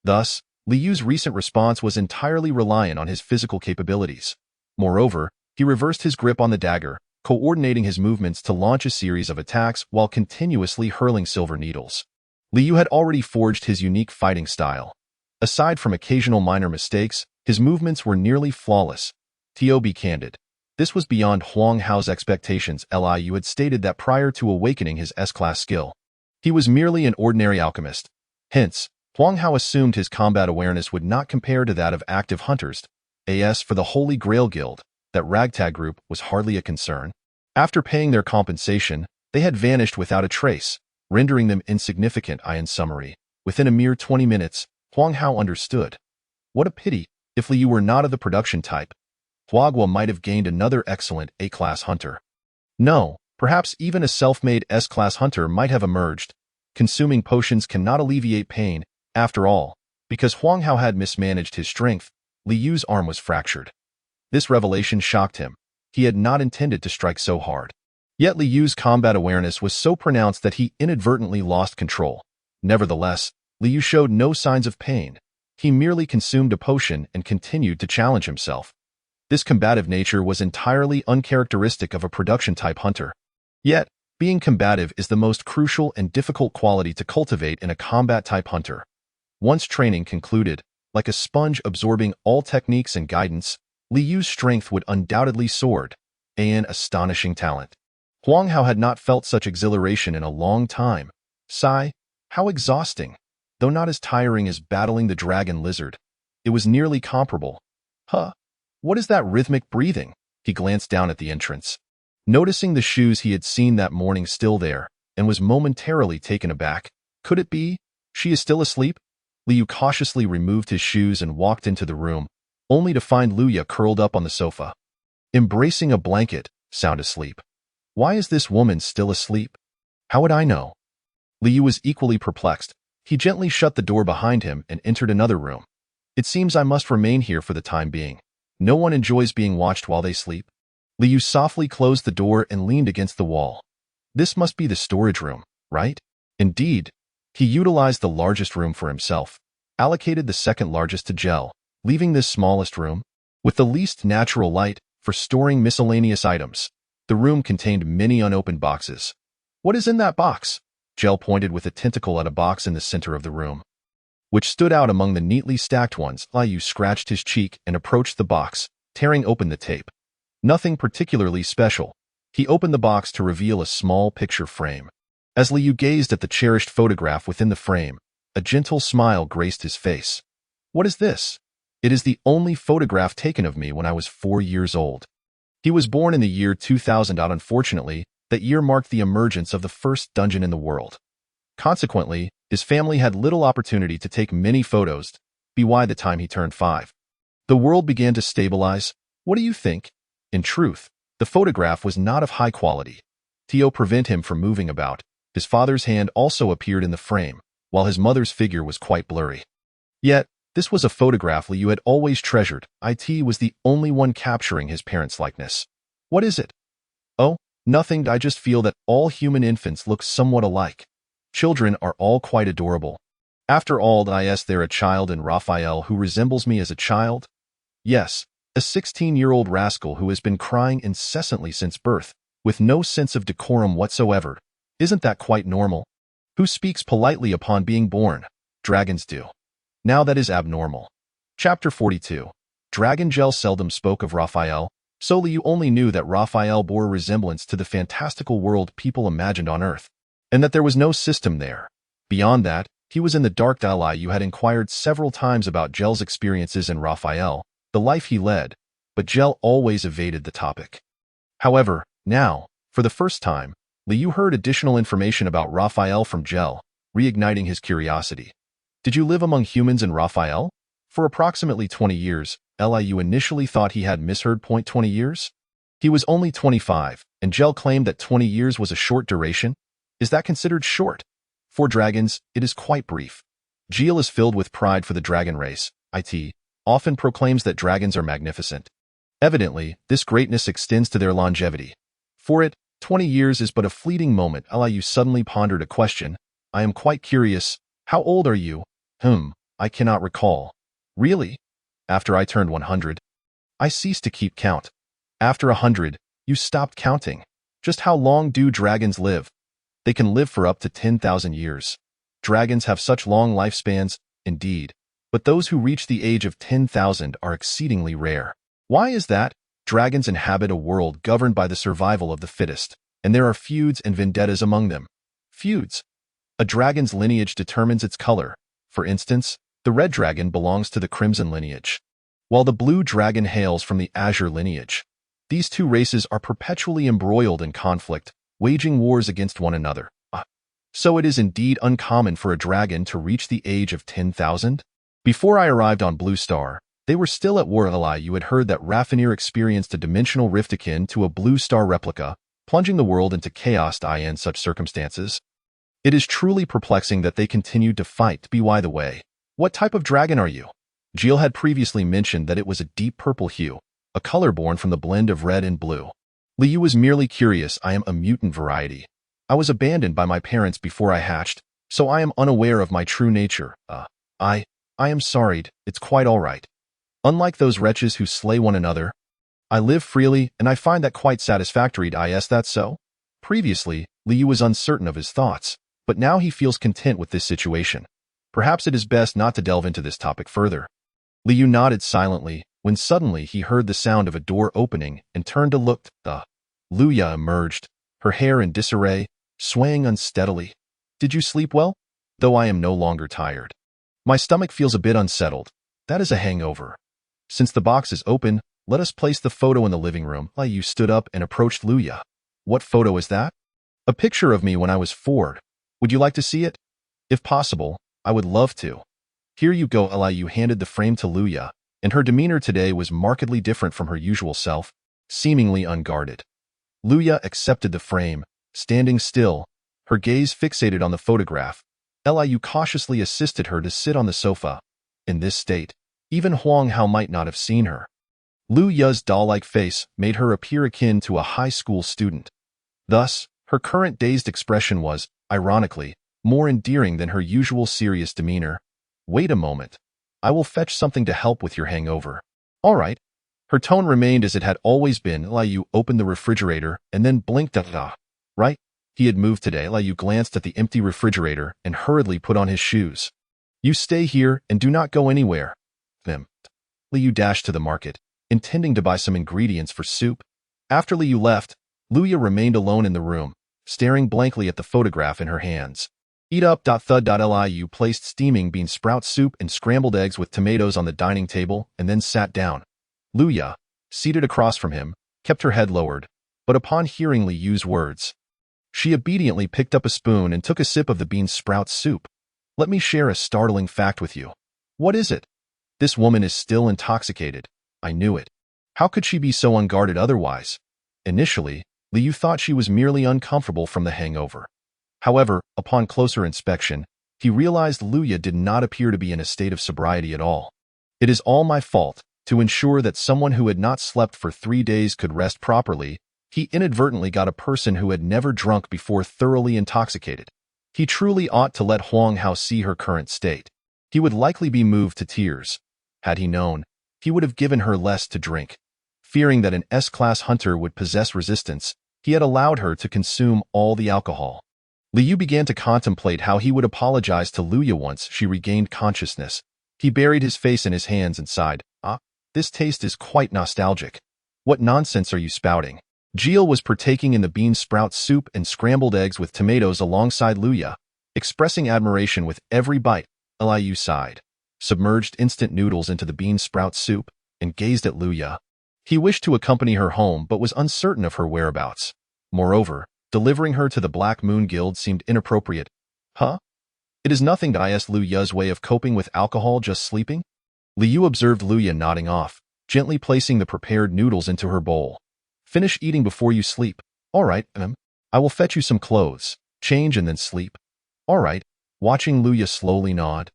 Thus, Li Yu's recent response was entirely reliant on his physical capabilities. Moreover, he reversed his grip on the dagger, coordinating his movements to launch a series of attacks while continuously hurling silver needles. Li Yu had already forged his unique fighting style. Aside from occasional minor mistakes, his movements were nearly flawless. To be candid, this was beyond Huang Hao's expectations. Li Yu had stated that prior to awakening his S-class skill, he was merely an ordinary alchemist. Hence, Huang Hao assumed his combat awareness would not compare to that of active hunters. As for the Holy Grail Guild, that ragtag group was hardly a concern. After paying their compensation, they had vanished without a trace, rendering them insignificant. In summary, within a mere 20 minutes, Huang Hao understood. What a pity, if Li Yu were not of the production type. Huagua might have gained another excellent A-class hunter. No, perhaps even a self-made S-class hunter might have emerged. Consuming potions cannot alleviate pain. After all, because Huang Hao had mismanaged his strength, Li Yu's arm was fractured. This revelation shocked him. He had not intended to strike so hard. Yet Li Yu's combat awareness was so pronounced that he inadvertently lost control. Nevertheless, Li Yu showed no signs of pain. He merely consumed a potion and continued to challenge himself. This combative nature was entirely uncharacteristic of a production-type hunter. Yet, being combative is the most crucial and difficult quality to cultivate in a combat-type hunter. Once training concluded, like a sponge absorbing all techniques and guidance, Li Yu's strength would undoubtedly soar. An astonishing talent. Huang Hao had not felt such exhilaration in a long time. Sigh, how exhausting. Though not as tiring as battling the dragon lizard, it was nearly comparable. What is that rhythmic breathing? He glanced down at the entrance, noticing the shoes he had seen that morning still there, and was momentarily taken aback. Could it be? She is still asleep? Li Yu cautiously removed his shoes and walked into the room, only to find Luya curled up on the sofa, embracing a blanket, sound asleep. Why is this woman still asleep? How would I know? Li Yu was equally perplexed. He gently shut the door behind him and entered another room. It seems I must remain here for the time being. No one enjoys being watched while they sleep. Li Yu softly closed the door and leaned against the wall. This must be the storage room, right? Indeed. He utilized the largest room for himself, allocated the second largest to Gel, leaving this smallest room, with the least natural light, for storing miscellaneous items. The room contained many unopened boxes. What is in that box? Gel pointed with a tentacle at a box in the center of the room, which stood out among the neatly stacked ones. Li Yu scratched his cheek and approached the box, tearing open the tape. Nothing particularly special. He opened the box to reveal a small picture frame. As Li Yu gazed at the cherished photograph within the frame, a gentle smile graced his face. What is this? It is the only photograph taken of me when I was 4 years old. He was born in the year 2000. Unfortunately, that year marked the emergence of the first dungeon in the world. Consequently, his family had little opportunity to take many photos by the time he turned 5. The world began to stabilize. What do you think? In truth, the photograph was not of high quality. To prevent him from moving about, his father's hand also appeared in the frame, while his mother's figure was quite blurry. Yet, this was a photograph Li Yu had always treasured. It was the only one capturing his parents' likeness. What is it? Oh, nothing. I just feel that all human infants look somewhat alike. Children are all quite adorable. After all, is there a child in Raphael who resembles me as a child? Yes, a 16-year-old rascal who has been crying incessantly since birth, with no sense of decorum whatsoever. Isn't that quite normal? Who speaks politely upon being born? Dragons do. Now that is abnormal. Chapter 42. Dragon Gel seldom spoke of Raphael, so Liu only knew that Raphael bore a resemblance to the fantastical world people imagined on Earth, and that there was no system there. Beyond that, he was in the dark. Liu had inquired several times about Gel's experiences in Raphael, the life he led, but Gel always evaded the topic. However, now, for the first time, Liu heard additional information about Raphael from Gel, reigniting his curiosity. Did you live among humans in Raphael? For approximately 20 years, Liu initially thought he had misheard. 20 years? He was only 25, and Gel claimed that 20 years was a short duration. Is that considered short? For dragons, it is quite brief. Gel is filled with pride for the dragon race. It often proclaims that dragons are magnificent. Evidently, this greatness extends to their longevity. For it, 20 years is but a fleeting moment. Liu suddenly pondered a question. I am quite curious. How old are you? I cannot recall. Really? After I turned 100, I ceased to keep count. After 100, you stopped counting. Just how long do dragons live? They can live for up to 10,000 years. Dragons have such long lifespans, indeed, but those who reach the age of 10,000 are exceedingly rare. Why is that? Dragons inhabit a world governed by the survival of the fittest, and there are feuds and vendettas among them. Feuds. A dragon's lineage determines its color. For instance, the red dragon belongs to the crimson lineage, while the blue dragon hails from the azure lineage. These two races are perpetually embroiled in conflict, waging wars against one another. So it is indeed uncommon for a dragon to reach the age of 10,000? Before I arrived on Blue Star, they were still at war. You had heard that Raffinir experienced a dimensional rift akin to a Blue Star replica, plunging the world into chaos. In such circumstances, it is truly perplexing that they continued to fight. By the way, what type of dragon are you? Gel had previously mentioned that it was a deep purple hue, a color born from the blend of red and blue. Liu was merely curious. I am a mutant variety. I was abandoned by my parents before I hatched, so I am unaware of my true nature. I am sorry, it's quite all right. Unlike those wretches who slay one another, I live freely, and I find that quite satisfactory. Is that so? Previously, Liu was uncertain of his thoughts, but now he feels content with this situation. Perhaps it is best not to delve into this topic further. Liu nodded silently, when suddenly he heard the sound of a door opening and turned to look. Luya emerged, her hair in disarray, swaying unsteadily. Did you sleep well? Though I am no longer tired. My stomach feels a bit unsettled. That is a hangover. Since the box is open, let us place the photo in the living room. Liu stood up and approached Luya. What photo is that? A picture of me when I was 4. Would you like to see it? If possible, I would love to. Here you go. Liu handed the frame to Luya, and her demeanor today was markedly different from her usual self, seemingly unguarded. Luya accepted the frame, standing still, her gaze fixated on the photograph. Liu cautiously assisted her to sit on the sofa. In this state, even Huang Hao might not have seen her. Luya's doll-like face made her appear akin to a high school student. Thus, her current dazed expression was, ironically, more endearing than her usual serious demeanor. Wait a moment. I will fetch something to help with your hangover. All right. Her tone remained as it had always been. Liu opened the refrigerator and then blinked at her. Right? He had moved today. Liu glanced at the empty refrigerator and hurriedly put on his shoes. You stay here and do not go anywhere. Liu dashed to the market, intending to buy some ingredients for soup. After Liu left, Luya remained alone in the room, staring blankly at the photograph in her hands. Eat up. Liu placed steaming bean sprout soup and scrambled eggs with tomatoes on the dining table and then sat down. Luya, seated across from him, kept her head lowered, but upon hearing Liu's words, she obediently picked up a spoon and took a sip of the bean sprout soup. Let me share a startling fact with you. What is it? This woman is still intoxicated. I knew it. How could she be so unguarded otherwise? Initially, Liu thought she was merely uncomfortable from the hangover. However, upon closer inspection, he realized Luya did not appear to be in a state of sobriety at all. It is all my fault. To ensure that someone who had not slept for 3 days could rest properly, he inadvertently got a person who had never drunk before thoroughly intoxicated. He truly ought to let Huang Hao see her current state. He would likely be moved to tears. Had he known, he would have given her less to drink. Fearing that an S-class hunter would possess resistance, he had allowed her to consume all the alcohol. Liu began to contemplate how he would apologize to Luya once she regained consciousness. He buried his face in his hands and sighed. This taste is quite nostalgic. What nonsense are you spouting? Jill was partaking in the bean sprout soup and scrambled eggs with tomatoes alongside Luya, expressing admiration with every bite. Liu sighed, submerged instant noodles into the bean sprout soup, and gazed at Luya. He wished to accompany her home but was uncertain of her whereabouts. Moreover, delivering her to the Black Moon Guild seemed inappropriate. Huh? It is nothing. Is Luya's way of coping with alcohol just sleeping? Liu observed Luya nodding off, gently placing the prepared noodles into her bowl. Finish eating before you sleep. All right, I will fetch you some clothes, change and then sleep. All right, watching Luya slowly nod.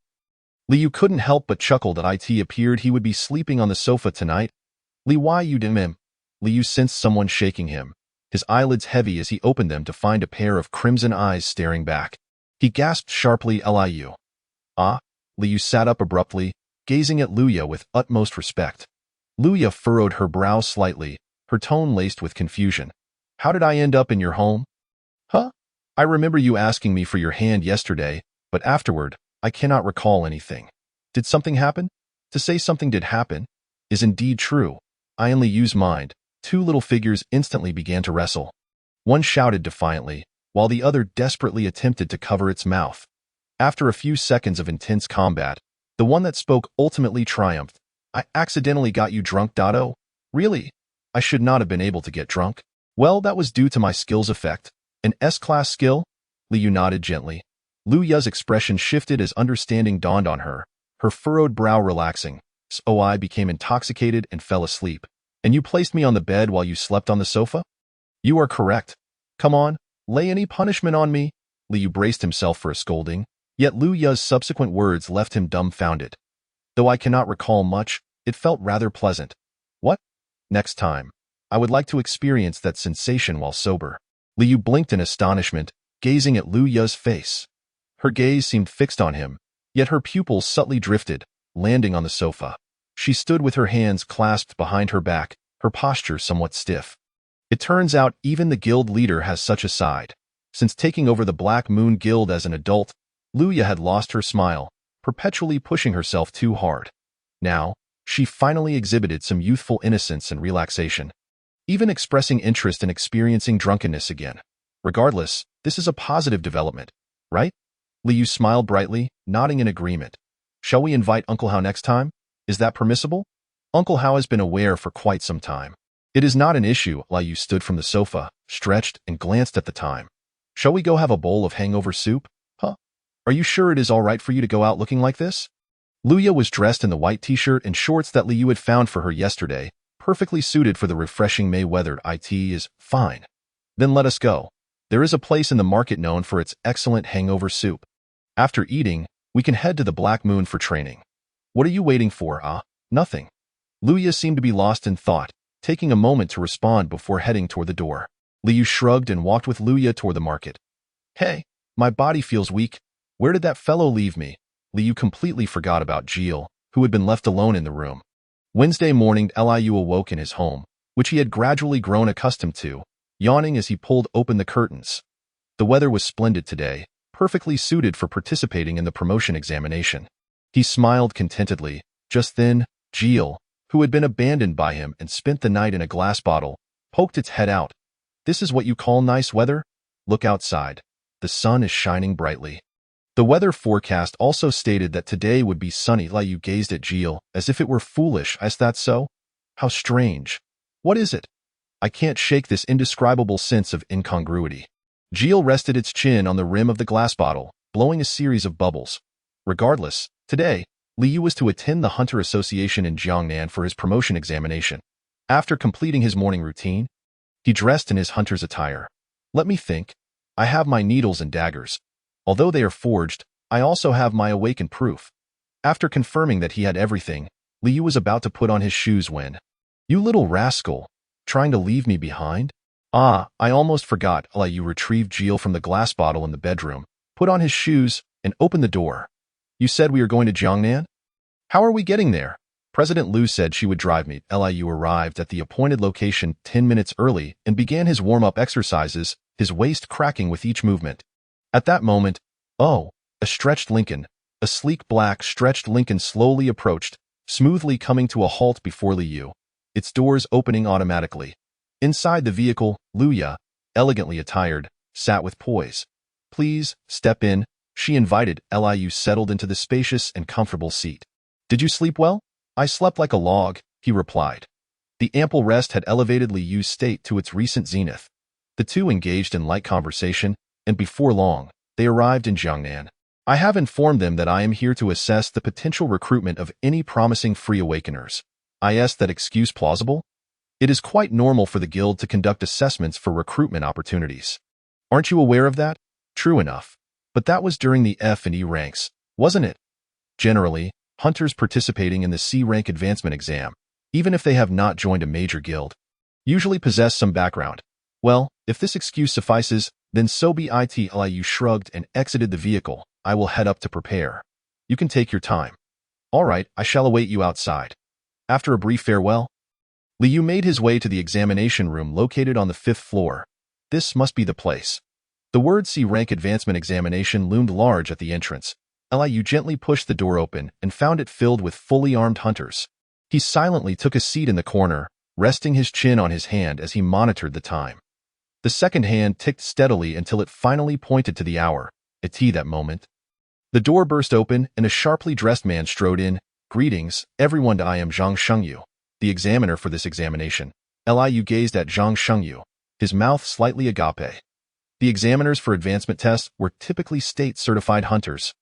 Liu couldn't help but chuckle that it appeared he would be sleeping on the sofa tonight. Why you didn't? Liu sensed someone shaking him, his eyelids heavy as he opened them to find a pair of crimson eyes staring back. He gasped sharply, Liu. Liu sat up abruptly, gazing at Luya with utmost respect. Luya furrowed her brow slightly, her tone laced with confusion. How did I end up in your home? Huh? I remember you asking me for your hand yesterday, but afterward, I cannot recall anything. Did something happen? To say something did happen is indeed true. I only use mind. Two little figures instantly began to wrestle. One shouted defiantly, while the other desperately attempted to cover its mouth. After a few seconds of intense combat, the one that spoke ultimately triumphed. I accidentally got you drunk, Dotto. Really? I should not have been able to get drunk. Well, that was due to my skills effect. An S-class skill? Liu nodded gently. Luya's expression shifted as understanding dawned on her, her furrowed brow relaxing. So I became intoxicated and fell asleep. And you placed me on the bed while you slept on the sofa? You are correct. Come on, lay any punishment on me. Liu braced himself for a scolding, yet Luya's subsequent words left him dumbfounded. Though I cannot recall much, it felt rather pleasant. What? Next time, I would like to experience that sensation while sober. Liu blinked in astonishment, gazing at Luya's face. Her gaze seemed fixed on him, yet her pupils subtly drifted, landing on the sofa. She stood with her hands clasped behind her back, her posture somewhat stiff. It turns out even the guild leader has such a side. Since taking over the Black Moon Guild as an adult, Luya had lost her smile, perpetually pushing herself too hard. Now, she finally exhibited some youthful innocence and relaxation, even expressing interest in experiencing drunkenness again. Regardless, this is a positive development, right? Liu smiled brightly, nodding in agreement. Shall we invite Uncle Hao next time? Is that permissible? Uncle Hao has been aware for quite some time. It is not an issue. Liu stood from the sofa, stretched, and glanced at the time. Shall we go have a bowl of hangover soup? Huh? Are you sure it is all right for you to go out looking like this? Luya was dressed in the white t-shirt and shorts that Liu had found for her yesterday, perfectly suited for the refreshing May weather. It is fine. Then let us go. There is a place in the market known for its excellent hangover soup. After eating, we can head to the Black Moon for training. What are you waiting for? Nothing. Luya seemed to be lost in thought, taking a moment to respond before heading toward the door. Liu shrugged and walked with Luya toward the market. Hey, my body feels weak. Where did that fellow leave me? Liu completely forgot about Jill, who had been left alone in the room. Wednesday morning, Liu awoke in his home, which he had gradually grown accustomed to, yawning as he pulled open the curtains. The weather was splendid today, perfectly suited for participating in the promotion examination. He smiled contentedly. Just then, Jill, who had been abandoned by him and spent the night in a glass bottle, poked its head out. This is what you call nice weather? Look outside. The sun is shining brightly. The weather forecast also stated that today would be sunny. Liu gazed at Jill as if it were foolish. Is that so? How strange. What is it? I can't shake this indescribable sense of incongruity. Jill rested its chin on the rim of the glass bottle, blowing a series of bubbles. Regardless, today, Liu was to attend the Hunter Association in Jiangnan for his promotion examination. After completing his morning routine, he dressed in his hunter's attire. Let me think. I have my needles and daggers. Although they are forged, I also have my awakened proof. After confirming that he had everything, Liu was about to put on his shoes when, You little rascal, trying to leave me behind? I almost forgot. Liu retrieved Jill from the glass bottle in the bedroom, put on his shoes, and opened the door. You said we are going to Jiangnan? How are we getting there? President Liu said she would drive me. Liu arrived at the appointed location 10 minutes early and began his warm-up exercises, his waist cracking with each movement. At that moment, oh, a sleek black stretched Lincoln slowly approached, smoothly coming to a halt before Liu, its doors opening automatically. Inside the vehicle, Luya, elegantly attired, sat with poise. "Please, step in," she invited. Liu settled into the spacious and comfortable seat. "Did you sleep well?" "I slept like a log," he replied. The ample rest had elevated Liu's state to its recent zenith. The two engaged in light conversation, and before long, they arrived in Jiangnan. "I have informed them that I am here to assess the potential recruitment of any promising free awakeners. Is that excuse plausible? It is quite normal for the guild to conduct assessments for recruitment opportunities. Aren't you aware of that? True enough. But that was during the F and E ranks, wasn't it? Generally, hunters participating in the C rank advancement exam, even if they have not joined a major guild, usually possess some background. Well, if this excuse suffices, then so be it." Liu shrugged and exited the vehicle. "I will head up to prepare. You can take your time." "All right, I shall await you outside." After a brief farewell, Liu made his way to the examination room located on the 5th floor. This must be the place. The word C rank advancement examination loomed large at the entrance. Liu gently pushed the door open and found it filled with fully armed hunters. He silently took a seat in the corner, resting his chin on his hand as he monitored the time. The second hand ticked steadily until it finally pointed to the hour. At that moment, the door burst open and a sharply dressed man strode in. "Greetings, everyone. I am Zhang Shengyu, the examiner for this examination." Liu gazed at Zhang Shengyu, his mouth slightly agape. The examiners for advancement tests were typically state-certified hunters,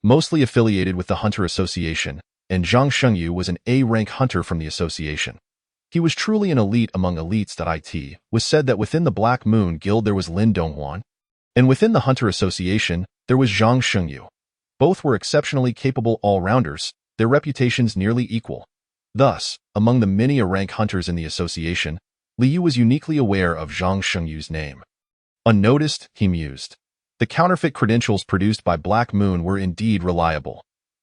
mostly affiliated with the Hunter Association, and Zhang Shengyu was an A-rank hunter from the association. He was truly an elite among elites. It was said that within the Black Moon Guild there was Lin Donghuan, and within the Hunter Association there was Zhang Shengyu. Both were exceptionally capable all-rounders, their reputations nearly equal. Thus, among the many A-rank hunters in the association, Liu was uniquely aware of Zhang Shengyu's name. Unnoticed, he mused. The counterfeit credentials produced by Black Moon were indeed reliable.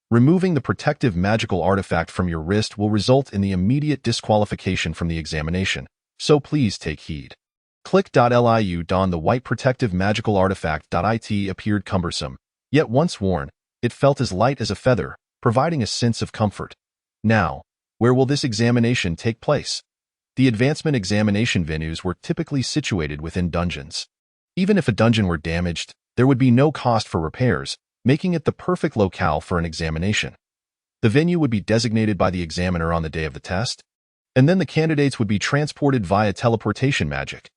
Removing the protective magical artifact from your wrist will result in the immediate disqualification from the examination, so please take heed. Click. Liu donned the white protective magical artifact. It appeared cumbersome, yet once worn, it felt as light as a feather, providing a sense of comfort. Now, where will this examination take place? The advancement examination venues were typically situated within dungeons. Even if a dungeon were damaged, there would be no cost for repairs, making it the perfect locale for an examination. The venue would be designated by the examiner on the day of the test, and then the candidates would be transported via teleportation magic.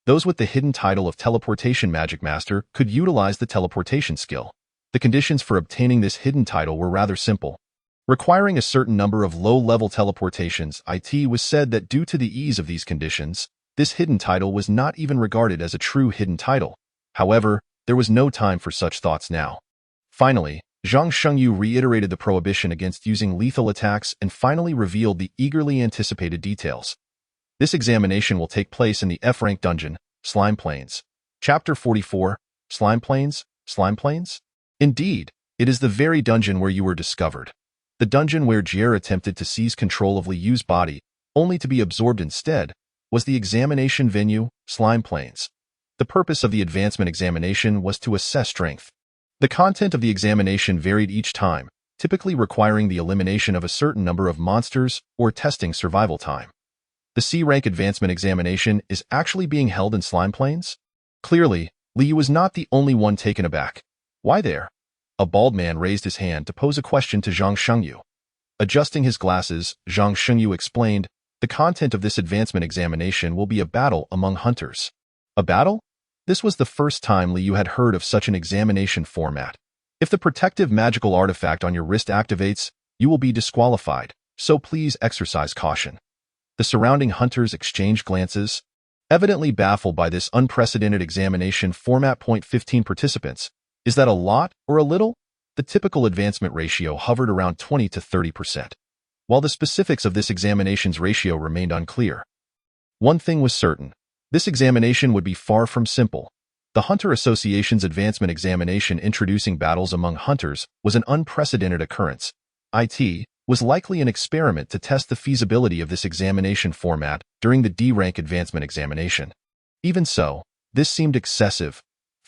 Those with the hidden title of Teleportation Magic Master could utilize the teleportation skill. The conditions for obtaining this hidden title were rather simple, requiring a certain number of low-level teleportations. It was said that due to the ease of these conditions, this hidden title was not even regarded as a true hidden title. However, there was no time for such thoughts now. Finally, Zhang Shengyu reiterated the prohibition against using lethal attacks and finally revealed the eagerly anticipated details. This examination will take place in the F-rank dungeon, Slime Plains. Chapter 44, Slime Plains? Slime Plains? Indeed, it is the very dungeon where you were discovered. The dungeon where Jier attempted to seize control of Liu's body, only to be absorbed instead, was the examination venue, Slime Plains. The purpose of the advancement examination was to assess strength. The content of the examination varied each time, typically requiring the elimination of a certain number of monsters or testing survival time. The C-rank advancement examination is actually being held in Slime Plains? Clearly, Liu was not the only one taken aback. Why there? A bald man raised his hand to pose a question to Zhang Shengyu. Adjusting his glasses, Zhang Shengyu explained, "The content of this advancement examination will be a battle among hunters." A battle? This was the first time Liu had heard of such an examination format. If the protective magical artifact on your wrist activates, you will be disqualified, so please exercise caution. The surrounding hunters exchanged glances, evidently baffled by this unprecedented examination format. 15 participants. Is that a lot or a little? The typical advancement ratio hovered around 20 to 30%, while the specifics of this examination's ratio remained unclear. One thing was certain. This examination would be far from simple. The Hunter Association's advancement examination introducing battles among hunters was an unprecedented occurrence. It was likely an experiment to test the feasibility of this examination format during the D-rank advancement examination. Even so, this seemed excessive.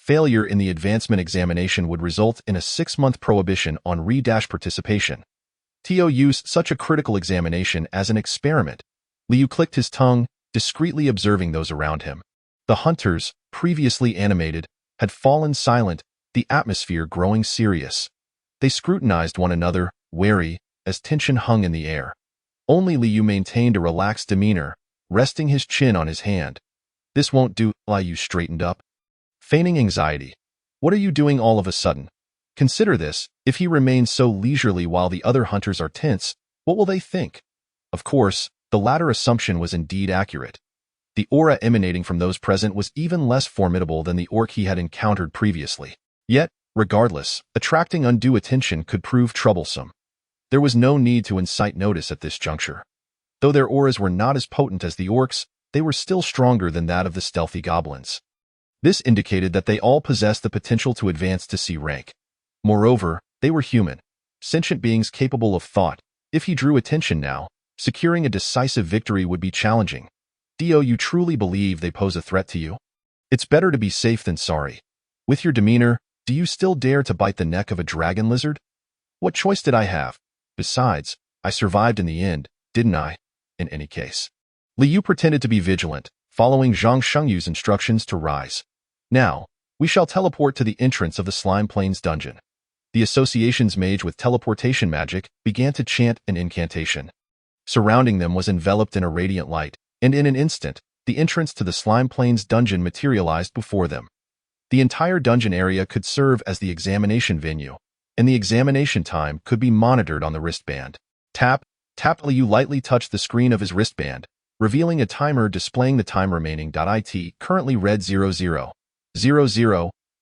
Failure in the advancement examination would result in a 6-month prohibition on re-participation. To use such a critical examination as an experiment. Liu clicked his tongue, discreetly observing those around him. The hunters, previously animated, had fallen silent, the atmosphere growing serious. They scrutinized one another, wary, as tension hung in the air. Only Liu maintained a relaxed demeanor, resting his chin on his hand. "This won't do," Liu straightened up. Feigning anxiety. "What are you doing all of a sudden? Consider this, if he remains so leisurely while the other hunters are tense, what will they think?" Of course, the latter assumption was indeed accurate. The aura emanating from those present was even less formidable than the orc he had encountered previously. Yet, regardless, attracting undue attention could prove troublesome. There was no need to incite notice at this juncture. Though their auras were not as potent as the orcs, they were still stronger than that of the stealthy goblins. This indicated that they all possessed the potential to advance to C rank. Moreover, they were human, sentient beings capable of thought. If he drew attention now, securing a decisive victory would be challenging. "Do you truly believe they pose a threat to you? It's better to be safe than sorry. With your demeanor, do you still dare to bite the neck of a dragon lizard? What choice did I have? Besides, I survived in the end, didn't I? In any case." Liu pretended to be vigilant, following Zhang Shengyu's instructions to rise. "Now, we shall teleport to the entrance of the Slime Plains dungeon." The association's mage with teleportation magic began to chant an incantation. Surrounding them was enveloped in a radiant light, and in an instant, the entrance to the Slime Plains dungeon materialized before them. The entire dungeon area could serve as the examination venue, and the examination time could be monitored on the wristband. Tap. Liu lightly touched the screen of his wristband, revealing a timer displaying the time remaining. It currently read 0000,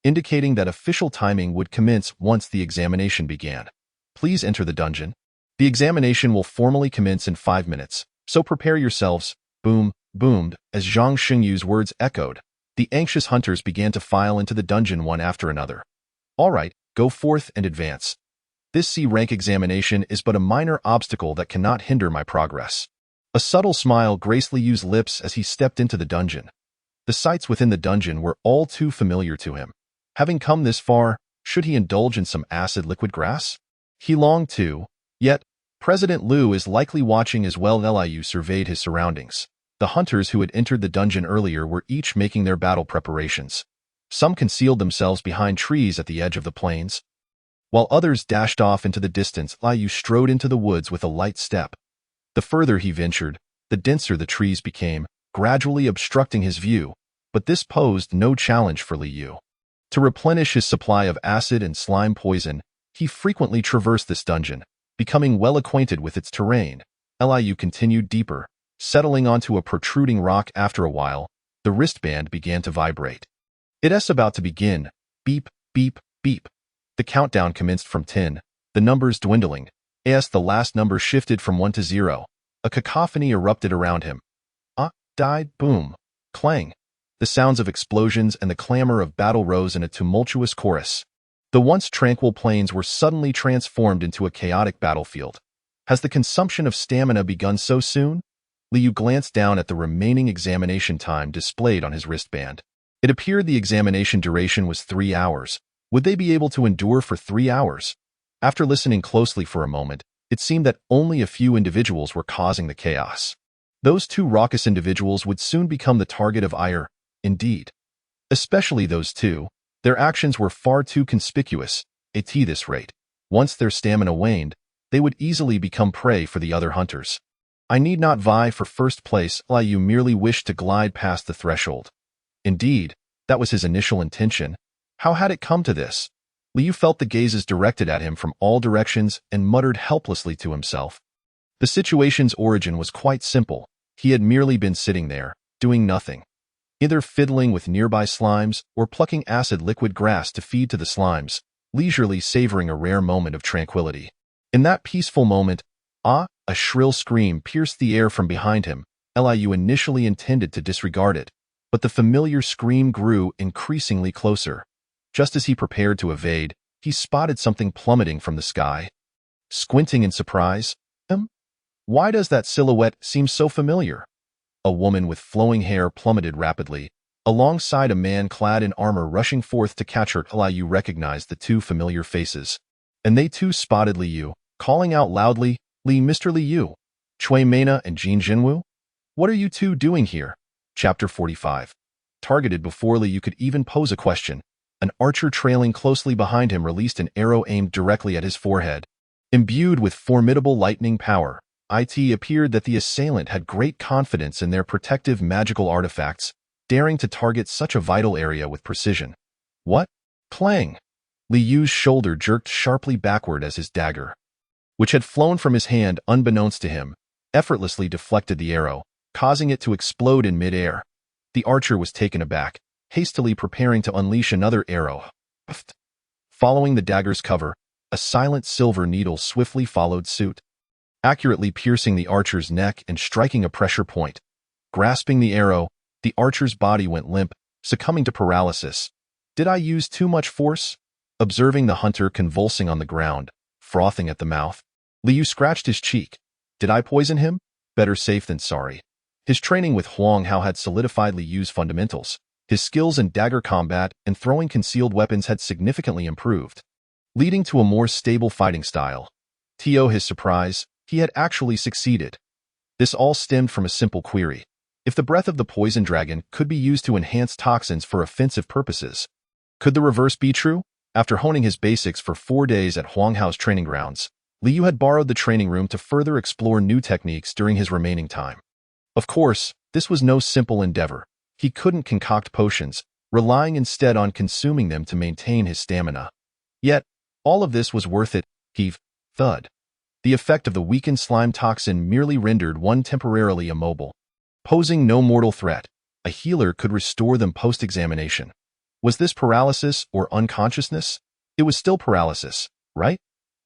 indicating that official timing would commence once the examination began. "Please enter the dungeon. The examination will formally commence in 5 minutes, so prepare yourselves." Boom, boomed, as Zhang Shengyu's words echoed. The anxious hunters began to file into the dungeon one after another. "All right, go forth and advance. This C-rank examination is but a minor obstacle that cannot hinder my progress." A subtle smile graced Liu's lips as he stepped into the dungeon. The sights within the dungeon were all too familiar to him. Having come this far, should he indulge in some acid liquid grass? He longed to, yet President Liu is likely watching as well. Liu surveyed his surroundings. The hunters who had entered the dungeon earlier were each making their battle preparations. Some concealed themselves behind trees at the edge of the plains, while others dashed off into the distance. Liu strode into the woods with a light step. The further he ventured, the denser the trees became, gradually obstructing his view, but this posed no challenge for Liu. To replenish his supply of acid and slime poison, he frequently traversed this dungeon, becoming well acquainted with its terrain. Liu continued deeper, settling onto a protruding rock. After a while, the wristband began to vibrate. "It's about to begin. Beep, beep, beep." The countdown commenced from 10, the numbers dwindling, as the last number shifted from 1 to 0. A cacophony erupted around him. Died, boom, clang. The sounds of explosions and the clamor of battle rose in a tumultuous chorus. The once tranquil plains were suddenly transformed into a chaotic battlefield. Has the consumption of stamina begun so soon? Liu glanced down at the remaining examination time displayed on his wristband. It appeared the examination duration was 3 hours. Would they be able to endure for 3 hours? After listening closely for a moment, it seemed that only a few individuals were causing the chaos. Those 2 raucous individuals would soon become the target of ire, indeed. Especially those 2. Their actions were far too conspicuous, at this rate. Once their stamina waned, they would easily become prey for the other hunters. I need not vie for first place. Liu merely wished to glide past the threshold. Indeed, that was his initial intention. How had it come to this? Liu felt the gazes directed at him from all directions and muttered helplessly to himself. The situation's origin was quite simple. He had merely been sitting there, doing nothing, either fiddling with nearby slimes or plucking acid liquid grass to feed to the slimes, leisurely savoring a rare moment of tranquility. In that peaceful moment, a shrill scream pierced the air from behind him. Liu initially intended to disregard it, but the familiar scream grew increasingly closer. Just as he prepared to evade, he spotted something plummeting from the sky. Squinting in surprise, why does that silhouette seem so familiar? A woman with flowing hair plummeted rapidly, alongside a man clad in armor rushing forth to catch her. Liu recognized the two familiar faces, and they too spotted Liu, calling out loudly, Mr. Liu, Cui Mena and Jin Jinwu? What are you two doing here? Chapter 45. Targeted before Liu could even pose a question, an archer trailing closely behind him released an arrow aimed directly at his forehead. Imbued with formidable lightning power, it appeared that the assailant had great confidence in their protective magical artifacts, daring to target such a vital area with precision. What? Clang! Liu's shoulder jerked sharply backward as his dagger, which had flown from his hand unbeknownst to him, effortlessly deflected the arrow, causing it to explode in midair. The archer was taken aback, hastily preparing to unleash another arrow. Following the dagger's cover, a silent silver needle swiftly followed suit, accurately piercing the archer's neck and striking a pressure point. Grasping the arrow, the archer's body went limp, succumbing to paralysis. Did I use too much force? Observing the hunter convulsing on the ground, frothing at the mouth, Liu scratched his cheek. Did I poison him? Better safe than sorry. His training with Huang Hao had solidified Liu's fundamentals. His skills in dagger combat and throwing concealed weapons had significantly improved, leading to a more stable fighting style. To his surprise, he had actually succeeded. This all stemmed from a simple query. If the breath of the poison dragon could be used to enhance toxins for offensive purposes, could the reverse be true? After honing his basics for 4 days at Huang Hao's training grounds, Liu had borrowed the training room to further explore new techniques during his remaining time. Of course, this was no simple endeavor. He couldn't concoct potions, relying instead on consuming them to maintain his stamina. Yet, all of this was worth it. Thud. The effect of the weakened slime toxin merely rendered one temporarily immobile. Posing no mortal threat, a healer could restore them post-examination. Was this paralysis or unconsciousness? It was still paralysis, right?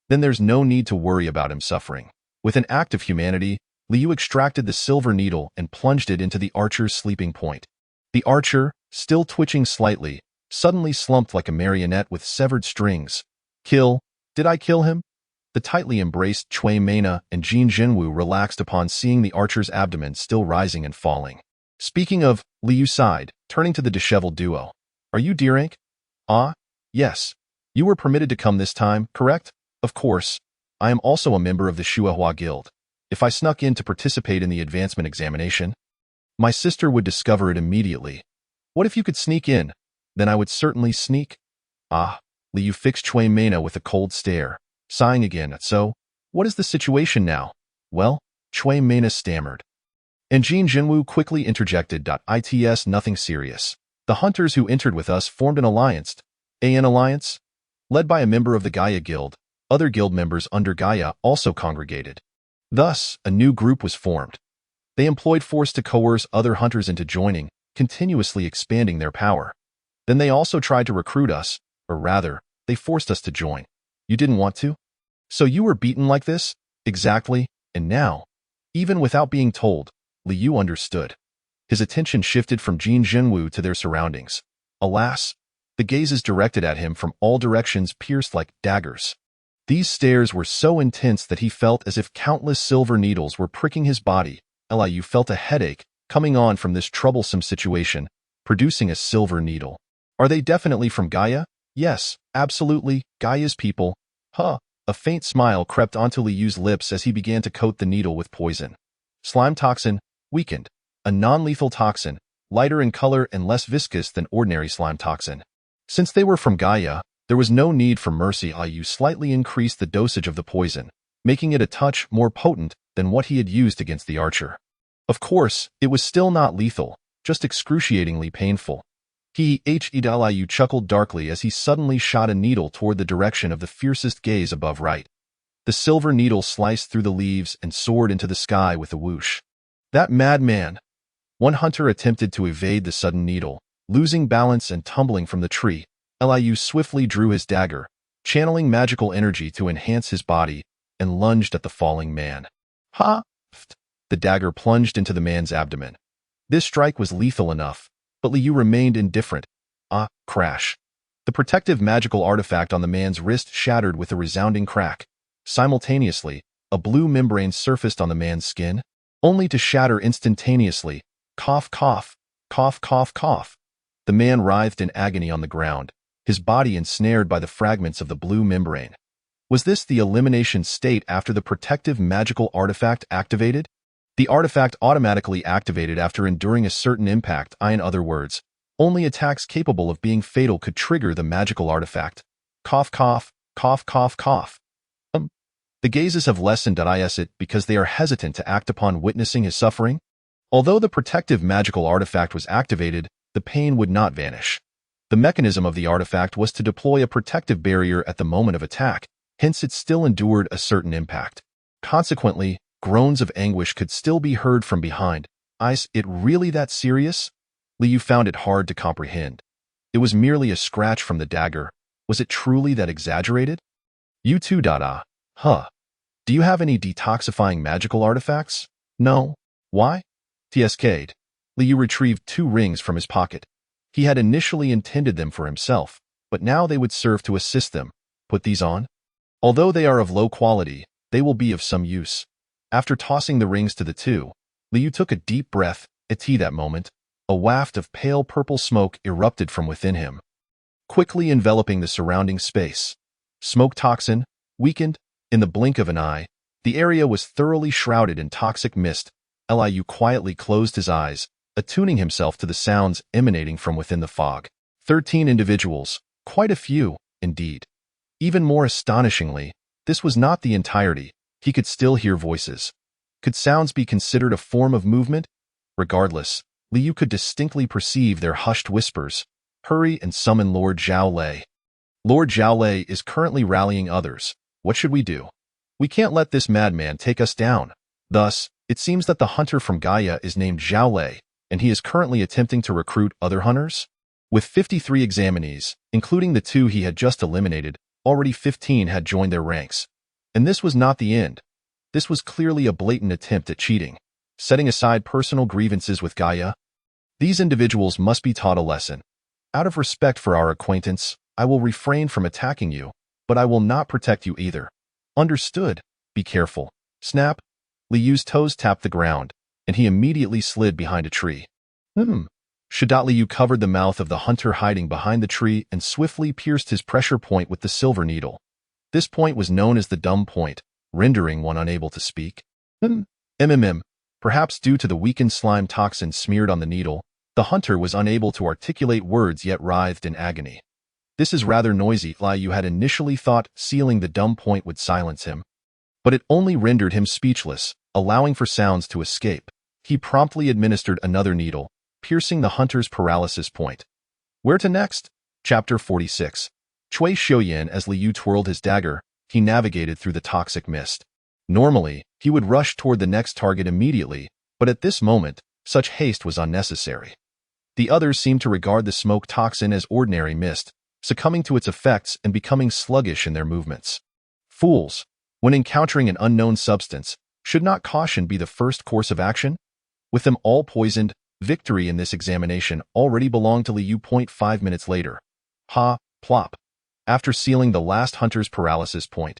Then there's no need to worry about him suffering. With an act of humanity, Liu extracted the silver needle and plunged it into the archer's sleeping point. The archer, still twitching slightly, suddenly slumped like a marionette with severed strings. Kill? Did I kill him? The tightly embraced Cui Mena and Jin Jinwu relaxed upon seeing the archer's abdomen still rising and falling. Speaking of, Liu sighed, turning to the disheveled duo. Are you Deerank? Ah, yes. You were permitted to come this time, correct? Of course. I am also a member of the Shuahua Guild. If I snuck in to participate in the advancement examination, my sister would discover it immediately. What if you could sneak in? Then I would certainly sneak. Ah, Liu fixed Cui Mena with a cold stare, sighing again. So, what is the situation now? Well, Cui Mena stammered. And Jin Jinwu quickly interjected. It's nothing serious. The hunters who entered with us formed an alliance. An alliance? Led by a member of the Gaia Guild, other guild members under Gaia also congregated. Thus, a new group was formed. They employed force to coerce other hunters into joining, continuously expanding their power. Then they also tried to recruit us, or rather, they forced us to join. You didn't want to? So you were beaten like this? Exactly, and now, even without being told, Liu understood. His attention shifted from Jin Jinwu to their surroundings. Alas, the gazes directed at him from all directions pierced like daggers. These stares were so intense that he felt as if countless silver needles were pricking his body. Liu felt a headache coming on from this troublesome situation, producing a silver needle. Are they definitely from Gaia? Yes, absolutely, Gaia's people. Huh. A faint smile crept onto Liu's lips as he began to coat the needle with poison. Slime toxin, weakened. A non-lethal toxin, lighter in color and less viscous than ordinary slime toxin. Since they were from Gaia, there was no need for mercy. Liu slightly increased the dosage of the poison, making it a touch more potent than what he had used against the archer. Of course, it was still not lethal, just excruciatingly painful. Liu chuckled darkly as he suddenly shot a needle toward the direction of the fiercest gaze above right. The silver needle sliced through the leaves and soared into the sky with a whoosh. That madman! One hunter attempted to evade the sudden needle, losing balance and tumbling from the tree. Liu swiftly drew his dagger, channeling magical energy to enhance his body, and lunged at the falling man. Ha! The dagger plunged into the man's abdomen. This strike was lethal enough, but Liu remained indifferent. Crash. The protective magical artifact on the man's wrist shattered with a resounding crack. Simultaneously, a blue membrane surfaced on the man's skin, only to shatter instantaneously. Cough, cough, cough, cough, cough. The man writhed in agony on the ground, his body ensnared by the fragments of the blue membrane. Was this the elimination state after the protective magical artifact activated? The artifact automatically activated after enduring a certain impact. In other words, only attacks capable of being fatal could trigger the magical artifact. Cough, cough, cough, cough, cough. The gazes have lessened. Is it because they are hesitant to act upon witnessing his suffering? Although the protective magical artifact was activated, the pain would not vanish. The mechanism of the artifact was to deploy a protective barrier at the moment of attack, hence it still endured a certain impact. Consequently, groans of anguish could still be heard from behind. Is it really that serious? Liu found it hard to comprehend. It was merely a scratch from the dagger. Was it truly that exaggerated? You too, Dada. Huh. Do you have any detoxifying magical artifacts? No. Why? TSK'd. Liu retrieved 2 rings from his pocket. He had initially intended them for himself, but now they would serve to assist them. Put these on. Although they are of low quality, they will be of some use. After tossing the rings to the 2, Liu took a deep breath. At that moment, a waft of pale purple smoke erupted from within him, quickly enveloping the surrounding space. Smoke toxin, weakened, in the blink of an eye, the area was thoroughly shrouded in toxic mist. Liu quietly closed his eyes, attuning himself to the sounds emanating from within the fog. 13 individuals, quite a few, indeed. Even more astonishingly, this was not the entirety. He could still hear voices. Could sounds be considered a form of movement? Regardless, Liu could distinctly perceive their hushed whispers. Hurry and summon Lord Zhao Lei. Lord Zhao Lei is currently rallying others. What should we do? We can't let this madman take us down. Thus, it seems that the hunter from Gaia is named Zhao Lei, and he is currently attempting to recruit other hunters? With 53 examinees, including the 2 he had just eliminated, already 15 had joined their ranks. And this was not the end. This was clearly a blatant attempt at cheating. Setting aside personal grievances with Gaia, these individuals must be taught a lesson. Out of respect for our acquaintance, I will refrain from attacking you, but I will not protect you either. Understood? Be careful. Snap. Liu's toes tapped the ground, and he immediately slid behind a tree. Shadat Liu covered the mouth of the hunter hiding behind the tree and swiftly pierced his pressure point with the silver needle. This point was known as the dumb point, rendering one unable to speak. Perhaps due to the weakened slime toxin smeared on the needle, the hunter was unable to articulate words yet writhed in agony. This is rather noisy. Liu had initially thought sealing the dumb point would silence him, but it only rendered him speechless, allowing for sounds to escape. He promptly administered another needle, piercing the hunter's paralysis point. Where to next? Chapter 46. Cui Xiuyan. As Liu twirled his dagger, he navigated through the toxic mist. Normally, he would rush toward the next target immediately, but at this moment, such haste was unnecessary. The others seemed to regard the smoke toxin as ordinary mist, succumbing to its effects and becoming sluggish in their movements. Fools! When encountering an unknown substance, should not caution be the first course of action? With them all poisoned, victory in this examination already belonged to Liu. 5 minutes later. Ha, plop. After sealing the last hunter's paralysis point,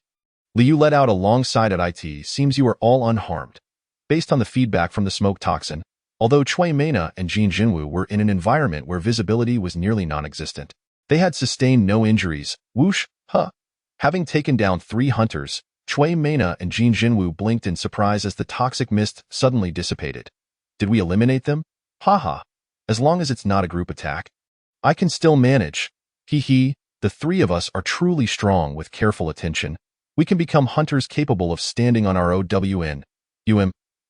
Liu let out a long sigh. It seems you are all unharmed. Based on the feedback from the smoke toxin, although Cui Mena and Jin Jinwu were in an environment where visibility was nearly non-existent, they had sustained no injuries. Whoosh, huh. Having taken down 3 hunters, Cui Mena and Jin Jinwu blinked in surprise as the toxic mist suddenly dissipated. Did we eliminate them? Haha. As long as it's not a group attack, I can still manage. Hee. The 3 of us are truly strong. With careful attention, we can become hunters capable of standing on our own.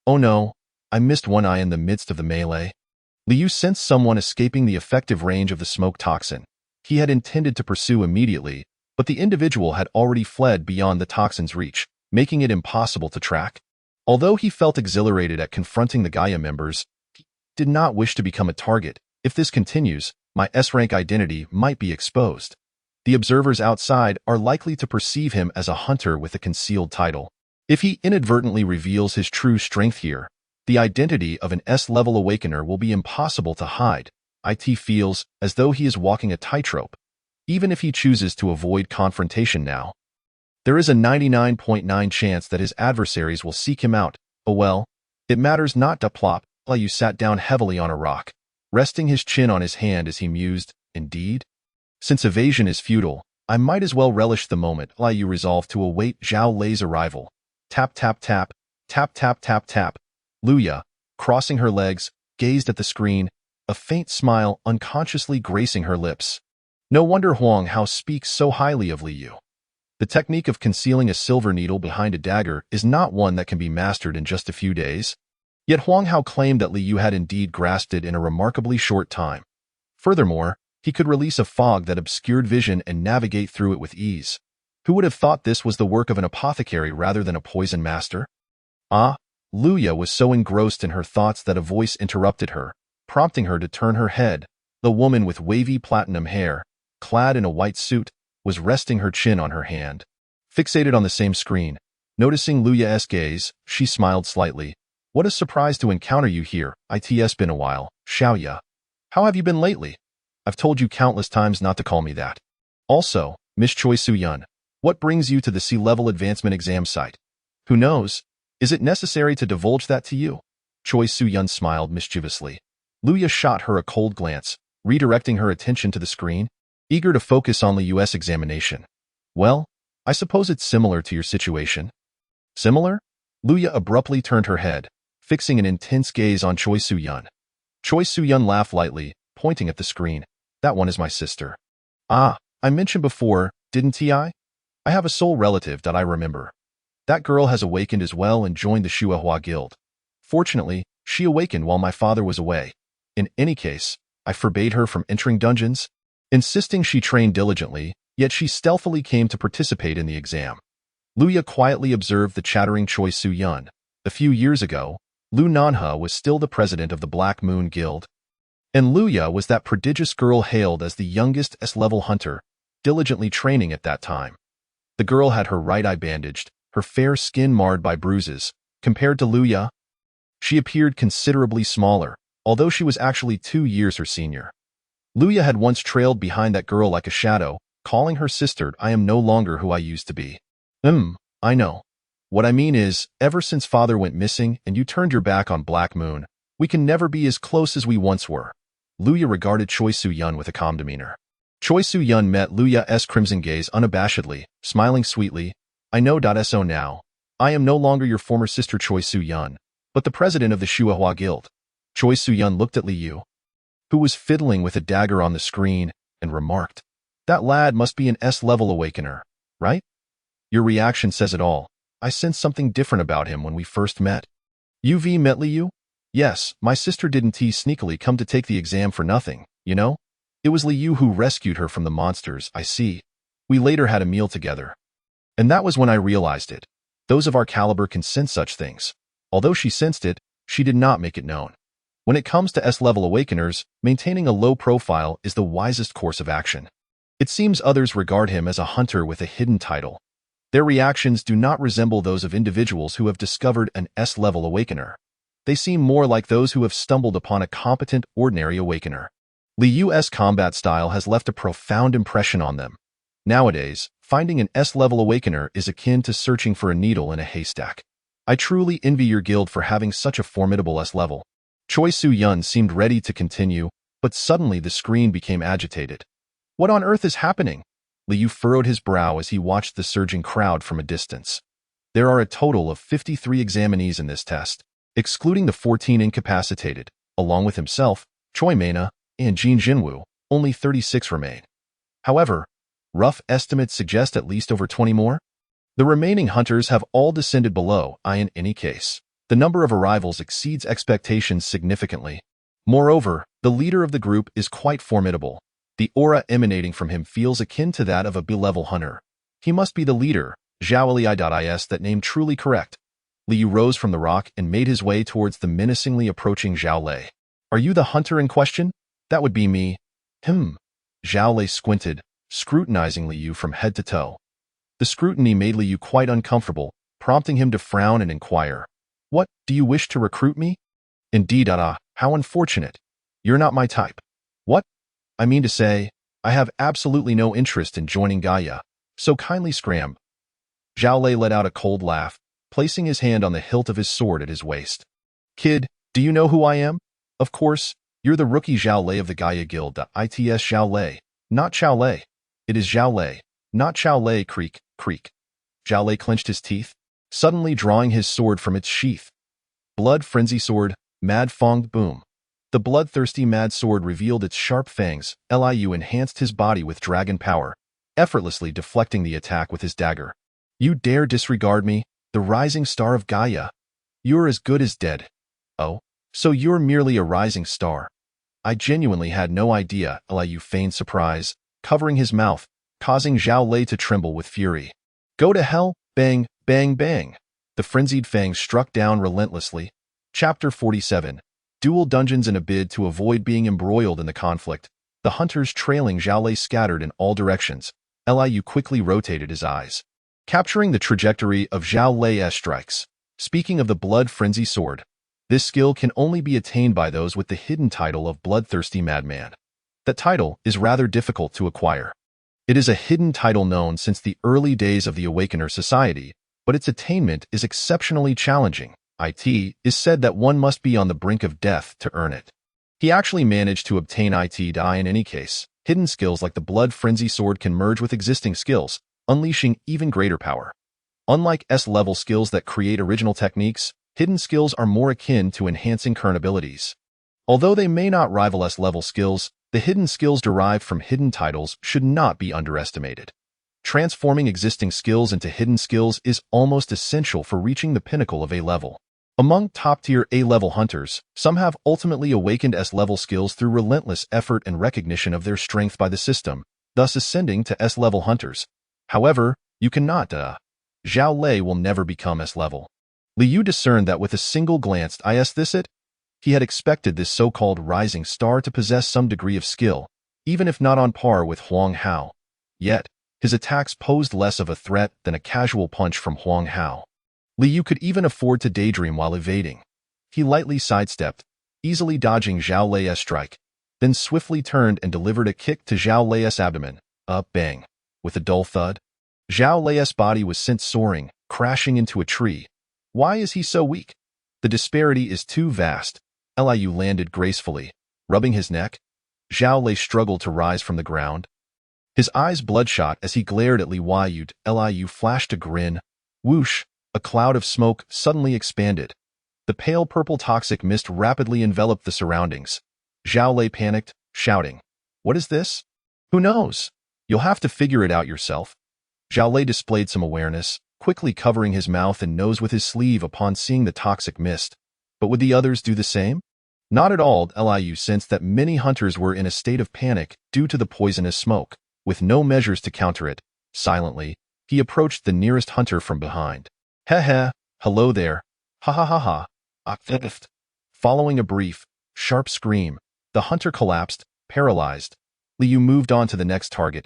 Oh no, I missed one eye in the midst of the melee. Liu sensed someone escaping the effective range of the smoke toxin. He had intended to pursue immediately, but the individual had already fled beyond the toxin's reach, making it impossible to track. Although he felt exhilarated at confronting the Gaia members, he did not wish to become a target. If this continues, my S-rank identity might be exposed. The observers outside are likely to perceive him as a hunter with a concealed title. If he inadvertently reveals his true strength here, the identity of an S-level awakener will be impossible to hide. It feels as though he is walking a tightrope. Even if he chooses to avoid confrontation now, there is a 99.9% chance that his adversaries will seek him out. Oh well, it matters not. Plop. Liu sat down heavily on a rock. resting his chin on his hand as he mused, indeed? Since evasion is futile, I might as well relish the moment. Li Yu resolved to await Zhao Lei's arrival. Tap, tap, tap, tap, tap, tap, tap. Luya, crossing her legs, gazed at the screen, a faint smile unconsciously gracing her lips. No wonder Huang Hao speaks so highly of Li Yu. The technique of concealing a silver needle behind a dagger is not one that can be mastered in just a few days. Yet Huang Hao claimed that Li Yu had indeed grasped it in a remarkably short time. Furthermore, he could release a fog that obscured vision and navigate through it with ease. Who would have thought this was the work of an apothecary rather than a poison master? Ah, Luya was so engrossed in her thoughts that a voice interrupted her, prompting her to turn her head. The woman with wavy platinum hair, clad in a white suit, was resting her chin on her hand. Fixated on the same screen, noticing Luya's gaze, she smiled slightly. What a surprise to encounter you here. It's been a while, Xiaoya. How have you been lately? I've told you countless times not to call me that. Also, Miss Choi Su-yun, what brings you to the C-level advancement exam site? Who knows? Is it necessary to divulge that to you? Choi Su-yun smiled mischievously. Luya shot her a cold glance, redirecting her attention to the screen, eager to focus on the U.S. examination. Well, I suppose it's similar to your situation. Similar? Luya abruptly turned her head, fixing an intense gaze on Choi Su-yun. Choi Su-yun laughed lightly, pointing at the screen. That one is my sister. Ah, I mentioned before, didn't I? I have a soul relative that I remember. That girl has awakened as well and joined the Shuahua Guild. Fortunately, she awakened while my father was away. In any case, I forbade her from entering dungeons, insisting she train diligently, yet she stealthily came to participate in the exam. Luya quietly observed the chattering Choi Su-yun. A few years ago, Lu Nanhe was still the president of the Black Moon Guild. And Luya was that prodigious girl hailed as the youngest S-level hunter, diligently training at that time. The girl had her right eye bandaged, her fair skin marred by bruises. Compared to Luya, she appeared considerably smaller, although she was actually 2 years her senior. Luya had once trailed behind that girl like a shadow, calling her sister. I am no longer who I used to be. I know. What I mean is, ever since father went missing and you turned your back on Black Moon, we can never be as close as we once were. Luya regarded Choi Su-yun with a calm demeanor. Choi Su-yun met Luya's crimson gaze unabashedly, smiling sweetly. I know. So now, I am no longer your former sister Choi Su-yun, but the president of the Shuahua Guild. Choi Su-yun looked at Li Yu, who was fiddling with a dagger on the screen, and remarked, that lad must be an S-level awakener, right? Your reaction says it all. I sensed something different about him when we first met. UV met Li Yu? Yes, my sister didn't sneakily come to take the exam for nothing, you know? It was Li Yu who rescued her from the monsters, I see. We later had a meal together. And that was when I realized it. Those of our caliber can sense such things. Although she sensed it, she did not make it known. When it comes to S-level awakeners, maintaining a low profile is the wisest course of action. It seems others regard him as a hunter with a hidden title. Their reactions do not resemble those of individuals who have discovered an S-level awakener. They seem more like those who have stumbled upon a competent, ordinary awakener. Li Yu's combat style has left a profound impression on them. Nowadays, finding an S-level awakener is akin to searching for a needle in a haystack. I truly envy your guild for having such a formidable S-level. Choi Su-yun seemed ready to continue, but suddenly the screen became agitated. What on earth is happening? Li Yu furrowed his brow as he watched the surging crowd from a distance. There are a total of 53 examinees in this test, excluding the 14 incapacitated. Along with himself, Choi Mena, and Jin Jinwu, only 36 remain. However, rough estimates suggest at least over 20 more. The remaining hunters have all descended below. In any case, the number of arrivals exceeds expectations significantly. Moreover, the leader of the group is quite formidable. The aura emanating from him feels akin to that of a B-level hunter. He must be the leader. Zhao that name truly correct. Li Yu rose from the rock and made his way towards the menacingly approaching Zhao Lei. Are you the hunter in question? That would be me. Zhao Lei squinted, scrutinizing Li Yu from head to toe. The scrutiny made Li Yu quite uncomfortable, prompting him to frown and inquire. What, do you wish to recruit me? Indeed, how unfortunate. You're not my type. What? I mean to say, I have absolutely no interest in joining Gaia, so kindly scram. Zhao Lei let out a cold laugh, placing his hand on the hilt of his sword at his waist. Kid, do you know who I am? Of course, You're the rookie Zhao Lei of the Gaia Guild. It's Zhao Lei, not Chao Lei. It is Zhao Lei, not Chao Lei. Creak, creak. Zhao Lei clenched his teeth, suddenly drawing his sword from its sheath. Blood frenzy sword, mad fonged boom. The bloodthirsty mad sword revealed its sharp fangs. Liu enhanced his body with dragon power, effortlessly deflecting the attack with his dagger. You dare disregard me, the rising star of Gaia? You're as good as dead. Oh, so you're merely a rising star. I genuinely had no idea. Liu feigned surprise, covering his mouth, causing Zhao Lei to tremble with fury. Go to hell, bang, bang, bang. The frenzied fangs struck down relentlessly. Chapter 47. Dual dungeons. In a bid to avoid being embroiled in the conflict, the hunters trailing Zhao Lei scattered in all directions. Liu quickly rotated his eyes, capturing the trajectory of Zhao Lei's strikes. Speaking of the blood frenzy sword, this skill can only be attained by those with the hidden title of Bloodthirsty Madman. That title is rather difficult to acquire. It is a hidden title known since the early days of the Awakener Society, but its attainment is exceptionally challenging. It is said that one must be on the brink of death to earn it. He actually managed to obtain it. In any case, hidden skills like the Blood Frenzy Sword can merge with existing skills, unleashing even greater power. Unlike S-level skills that create original techniques, hidden skills are more akin to enhancing current abilities. Although they may not rival S-level skills, the hidden skills derived from hidden titles should not be underestimated. Transforming existing skills into hidden skills is almost essential for reaching the pinnacle of A-level. Among top-tier A-level hunters, some have ultimately awakened S-level skills through relentless effort and recognition of their strength by the system, thus ascending to S-level hunters. However, you cannot, Zhao Lei will never become S-level. Liu discerned that with a single glance. He had expected this so-called rising star to possess some degree of skill, even if not on par with Huang Hao. Yet, his attacks posed less of a threat than a casual punch from Huang Hao. Liu could even afford to daydream while evading. He lightly sidestepped, easily dodging Zhao Lei's strike, then swiftly turned and delivered a kick to Zhao Lei's abdomen. Bang. With a dull thud, Zhao Lei's body was sent soaring, crashing into a tree. Why is he so weak? The disparity is too vast. Liu landed gracefully, rubbing his neck. Zhao Lei struggled to rise from the ground, his eyes bloodshot as he glared at Liu. Liu flashed a grin. Whoosh! A cloud of smoke suddenly expanded. The pale purple toxic mist rapidly enveloped the surroundings. Zhao Lei panicked, shouting, "What is this?" "Who knows? You'll have to figure it out yourself." Zhao Lei displayed some awareness, quickly covering his mouth and nose with his sleeve upon seeing the toxic mist. But would the others do the same? Not at all. Liu sensed that many hunters were in a state of panic due to the poisonous smoke. With no measures to counter it, silently, he approached the nearest hunter from behind. Heh, hello there. Ha ha ha ha. Akfifft. Following a brief, sharp scream, the hunter collapsed, paralyzed. Liu moved on to the next target.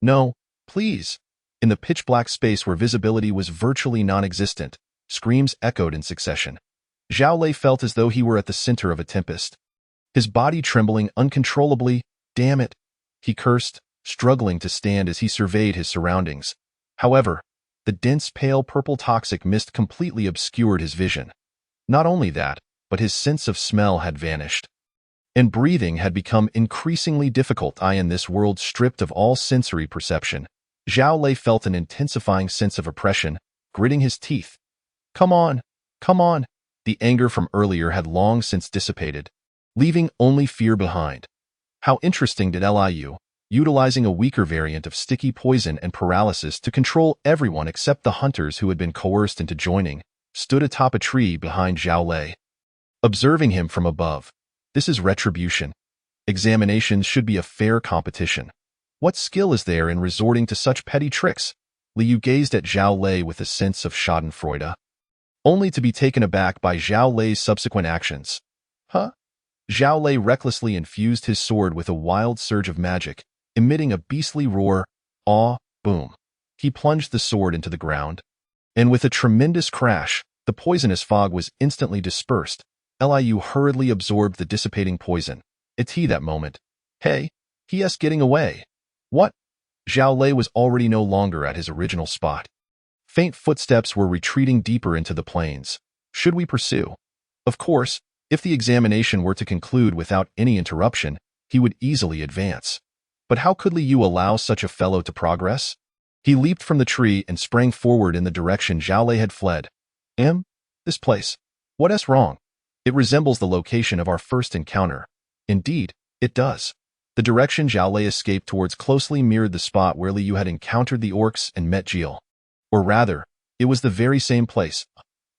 No, please. In the pitch-black space where visibility was virtually non-existent, screams echoed in succession. Zhao Lei felt as though he were at the center of a tempest. His body trembling uncontrollably. Damn it, he cursed, struggling to stand as he surveyed his surroundings. However, the dense pale purple toxic mist completely obscured his vision. Not only that, but his sense of smell had vanished. And breathing had become increasingly difficult. In this world stripped of all sensory perception, Zhao Lei felt an intensifying sense of oppression, gritting his teeth. Come on, come on. The anger from earlier had long since dissipated, leaving only fear behind. How interesting. Did Liu, utilizing a weaker variant of sticky poison and paralysis to control everyone except the hunters who had been coerced into joining, stood atop a tree behind Zhao Lei, observing him from above. This is retribution. Examinations should be a fair competition. What skill is there in resorting to such petty tricks? Liu gazed at Zhao Lei with a sense of schadenfreude, only to be taken aback by Zhao Lei's subsequent actions. Zhao Lei recklessly infused his sword with a wild surge of magic, emitting a beastly roar. Boom. He plunged the sword into the ground, and with a tremendous crash, the poisonous fog was instantly dispersed. Liu hurriedly absorbed the dissipating poison. It's that moment. Hey, he's getting away. What? Zhao Lei was already no longer at his original spot. Faint footsteps were retreating deeper into the plains. Should we pursue? Of course, If the examination were to conclude without any interruption, he would easily advance. But how could Li Yu allow such a fellow to progress? He leaped from the tree and sprang forward in the direction Zhao Lei had fled. This place. What's wrong? It resembles the location of our first encounter. Indeed, it does. The direction Zhao Lei escaped towards closely mirrored the spot where Li Yu had encountered the orcs and met Jill. Or rather, it was the very same place.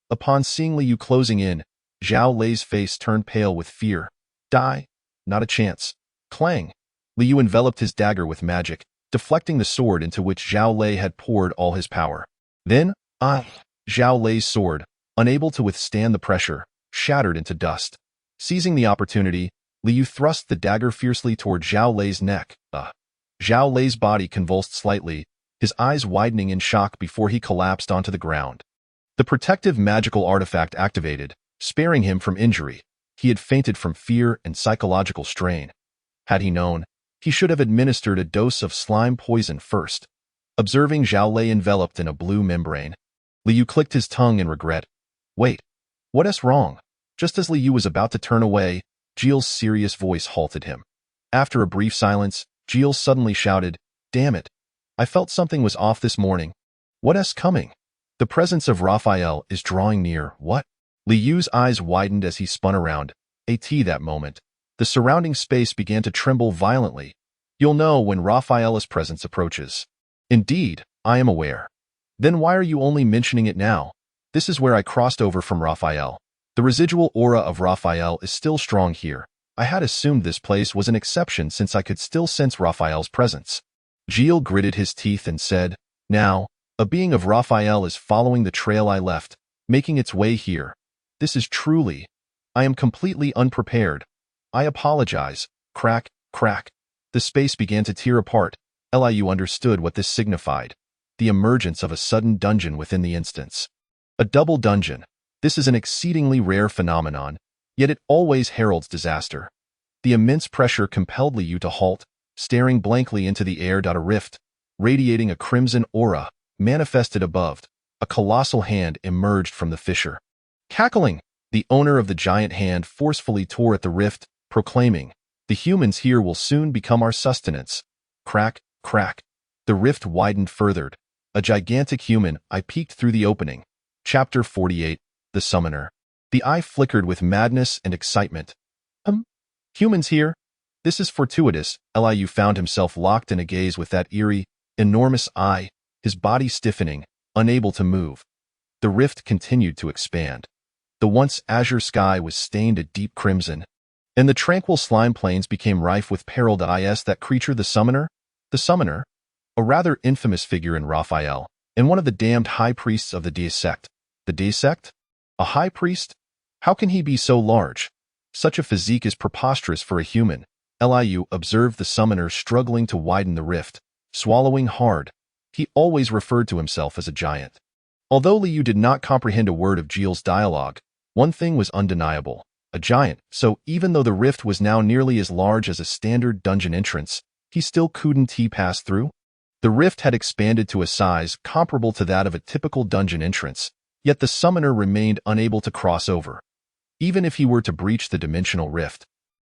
Upon seeing Li Yu closing in, Zhao Lei's face turned pale with fear. Die? Not a chance. Clang! Li Yu enveloped his dagger with magic, deflecting the sword into which Zhao Lei had poured all his power. Then, Zhao Lei's sword, unable to withstand the pressure, shattered into dust. Seizing the opportunity, Li Yu thrust the dagger fiercely toward Zhao Lei's neck. Zhao Lei's body convulsed slightly, his eyes widening in shock before he collapsed onto the ground. The protective magical artifact activated, sparing him from injury. He had fainted from fear and psychological strain. Had he known, he should have administered a dose of slime poison first. Observing Zhao Lei enveloped in a blue membrane, Li Yu clicked his tongue in regret. Wait, what's wrong? Just as Li Yu was about to turn away, Jill's serious voice halted him. After a brief silence, Jill suddenly shouted, "Damn it! I felt something was off this morning. What's coming? The presence of Raphael is drawing near. What?" Li Yu's eyes widened as he spun around. That moment, the surrounding space began to tremble violently. You'll know when Raphael's presence approaches. Indeed, I am aware. Then why are you only mentioning it now? This is where I crossed over from Raphael. The residual aura of Raphael is still strong here. I had assumed this place was an exception since I could still sense Raphael's presence. Jill gritted his teeth and said, "Now, a being of Raphael is following the trail I left, making its way here. This is truly... I am completely unprepared. I apologize." Crack, crack. The space began to tear apart. Liu understood what this signified. The emergence of a sudden dungeon within the instance. A double dungeon. This is an exceedingly rare phenomenon, yet it always heralds disaster. The immense pressure compelled Liu to halt, staring blankly into the air. A rift, radiating a crimson aura, manifested above. A colossal hand emerged from the fissure. Cackling, the owner of the giant hand forcefully tore at the rift, proclaiming, "The humans here will soon become our sustenance." Crack, crack. The rift widened further. A gigantic human eye peeked through the opening. Chapter 48, The Summoner. The eye flickered with madness and excitement. Humans here? This is fortuitous. Liu found himself locked in a gaze with that eerie, enormous eye, his body stiffening, unable to move. The rift continued to expand. The once azure sky was stained a deep crimson, and the tranquil slime plains became rife with peril. That creature, the Summoner? The Summoner? A rather infamous figure in Raphael, and one of the damned high priests of the Dea sect. The Dea sect? A high priest? How can he be so large? Such a physique is preposterous for a human. Liu observed the Summoner struggling to widen the rift, swallowing hard. He always referred to himself as a giant. Although Liu did not comprehend a word of Jill's dialogue, one thing was undeniable. A giant, so even though the rift was now nearly as large as a standard dungeon entrance, he still couldn't pass through. The rift had expanded to a size comparable to that of a typical dungeon entrance, yet the Summoner remained unable to cross over. Even if he were to breach the dimensional rift,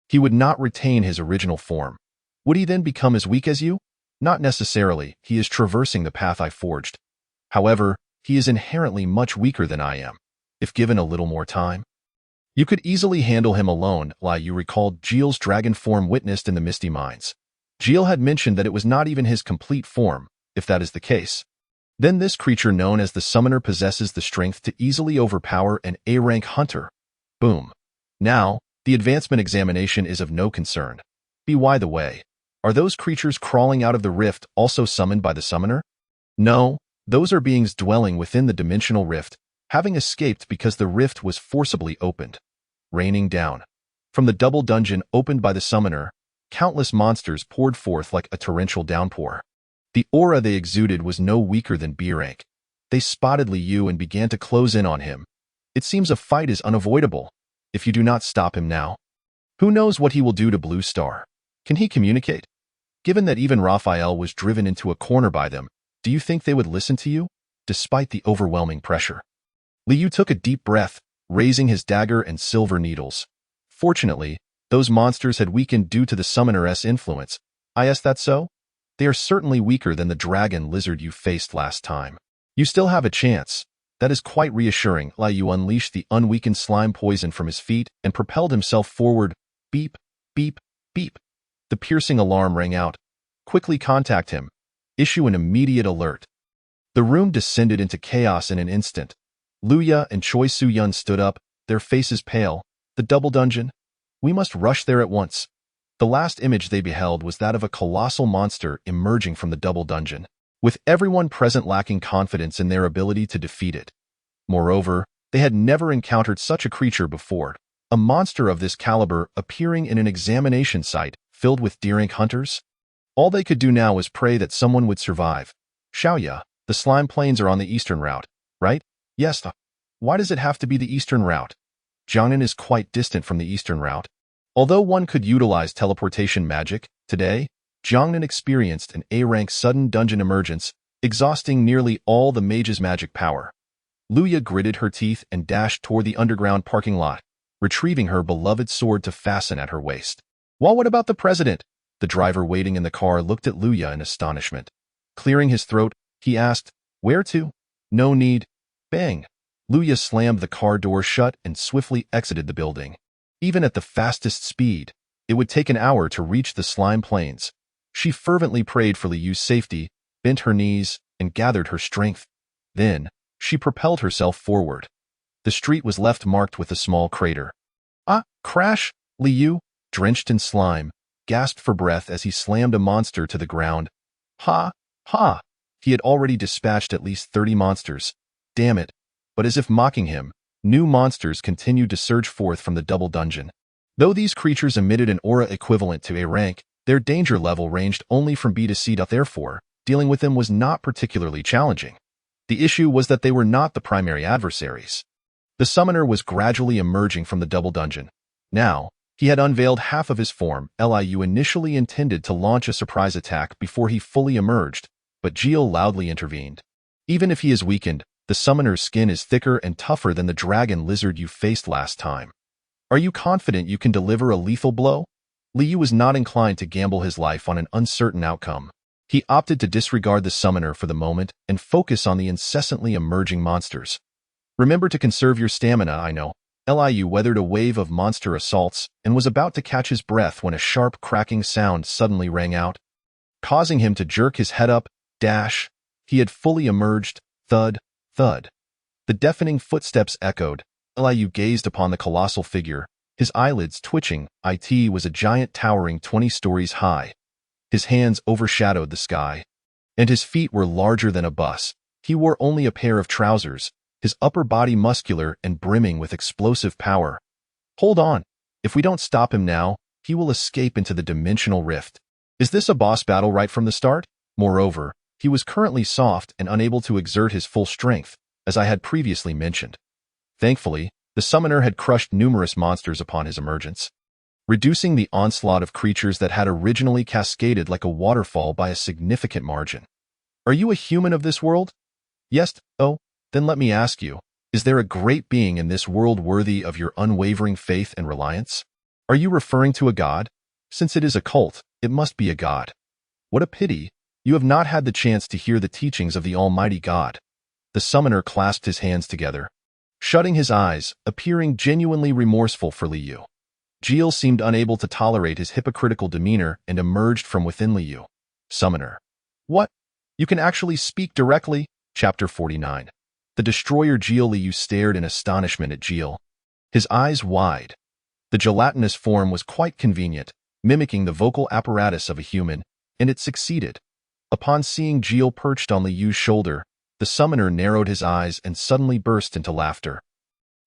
he would not retain his original form. Would he then become as weak as you? Not necessarily. He is traversing the path I forged. However, he is inherently much weaker than I am. If given a little more time, you could easily handle him alone. Liu recalled Jill's dragon form witnessed in the Misty Mines. Jill had mentioned that it was not even his complete form. If that is the case, then this creature known as the Summoner possesses the strength to easily overpower an A-rank hunter. Boom. Now, the advancement examination is of no concern. By the way, are those creatures crawling out of the rift also summoned by the Summoner? No, those are beings dwelling within the dimensional rift, having escaped because the rift was forcibly opened. Raining down. From the double dungeon opened by the Summoner, countless monsters poured forth like a torrential downpour. The aura they exuded was no weaker than B-rank. They spotted Liu and began to close in on him. It seems a fight is unavoidable. If you do not stop him now, who knows what he will do to Blue Star? Can he communicate? Given that even Raphael was driven into a corner by them, do you think they would listen to you, despite the overwhelming pressure? Liu took a deep breath, raising his dagger and silver needles. Fortunately, those monsters had weakened due to the summoner's influence. Is that so? They are certainly weaker than the dragon lizard you faced last time. You still have a chance. That is quite reassuring. Liu unleashed the unweakened slime poison from his feet and propelled himself forward. Beep, beep, beep. The piercing alarm rang out. Quickly contact him. Issue an immediate alert. The room descended into chaos in an instant. Luya and Choi Su-yun stood up, their faces pale. The double dungeon? We must rush there at once. The last image they beheld was that of a colossal monster emerging from the double dungeon, with everyone present lacking confidence in their ability to defeat it. Moreover, they had never encountered such a creature before, a monster of this caliber appearing in an examination site filled with D-rank hunters. All they could do now was pray that someone would survive. Xiaoya, the slime plains are on the eastern route, right? Yes. Why does it have to be the eastern route? Jiangnan is quite distant from the eastern route. Although one could utilize teleportation magic, today, Jiangnan experienced an A-rank sudden dungeon emergence, exhausting nearly all the mage's magic power. Luya gritted her teeth and dashed toward the underground parking lot, retrieving her beloved sword to fasten at her waist. Well, what about the president? The driver waiting in the car looked at Luya in astonishment. Clearing his throat, he asked, "Where to?" "No need." Bang! Luya slammed the car door shut and swiftly exited the building. Even at the fastest speed, it would take an hour to reach the slime plains. She fervently prayed for Liyu's safety, bent her knees, and gathered her strength. Then, she propelled herself forward. The street was left marked with a small crater. Crash! Liyu, drenched in slime, gasped for breath as he slammed a monster to the ground. Ha! Ha! He had already dispatched at least 30 monsters. Damn it. But as if mocking him, new monsters continued to surge forth from the double dungeon. Though these creatures emitted an aura equivalent to A rank, their danger level ranged only from B to C. Therefore, dealing with them was not particularly challenging. The issue was that they were not the primary adversaries. The summoner was gradually emerging from the double dungeon. Now, he had unveiled half of his form. Liu initially intended to launch a surprise attack before he fully emerged, but Jill loudly intervened. Even if he is weakened, the summoner's skin is thicker and tougher than the dragon lizard you faced last time. Are you confident you can deliver a lethal blow? Liu was not inclined to gamble his life on an uncertain outcome. He opted to disregard the summoner for the moment and focus on the incessantly emerging monsters. Remember to conserve your stamina, I know. Liu weathered a wave of monster assaults and was about to catch his breath when a sharp cracking sound suddenly rang out, causing him to jerk his head up. Dash! He had fully emerged. Thud! Thud. The deafening footsteps echoed. Liu gazed upon the colossal figure, his eyelids twitching. It was a giant towering 20 stories high. His hands overshadowed the sky, and his feet were larger than a bus. He wore only a pair of trousers, his upper body muscular and brimming with explosive power. Hold on. If we don't stop him now, he will escape into the dimensional rift. Is this a boss battle right from the start? Moreover, he was currently soft and unable to exert his full strength, as I had previously mentioned. Thankfully, the summoner had crushed numerous monsters upon his emergence, reducing the onslaught of creatures that had originally cascaded like a waterfall by a significant margin. Are you a human of this world? Yes. Oh, then let me ask you, is there a great being in this world worthy of your unwavering faith and reliance? Are you referring to a god? Since it is a cult, it must be a god. What a pity. You have not had the chance to hear the teachings of the Almighty God. The summoner clasped his hands together, shutting his eyes, appearing genuinely remorseful for Liu. Jill seemed unable to tolerate his hypocritical demeanor and emerged from within Liu. Summoner. What? You can actually speak directly? Chapter 49. The destroyer Jill. Liu stared in astonishment at Jill, his eyes wide. The gelatinous form was quite convenient, mimicking the vocal apparatus of a human, and it succeeded. Upon seeing Jill perched on Liu's shoulder, the summoner narrowed his eyes and suddenly burst into laughter.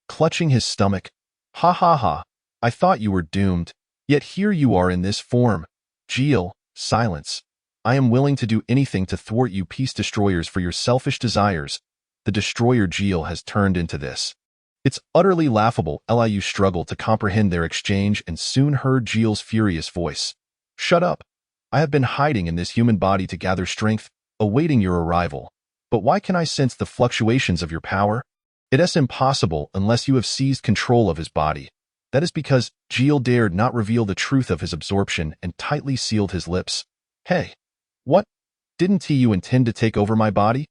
Clutching his stomach, "Ha ha ha, I thought you were doomed, yet here you are in this form. Jill, silence. I am willing to do anything to thwart you peace destroyers for your selfish desires. The destroyer Jill has turned into this." It's utterly laughable. Liu struggled to comprehend their exchange and soon heard Jill's furious voice. "Shut up. I have been hiding in this human body to gather strength, awaiting your arrival. But why can I sense the fluctuations of your power? It is impossible unless you have seized control of his body. That is because Gilles dared not reveal the truth of his absorption and tightly sealed his lips. Hey, what? Didn't you intend to take over my body?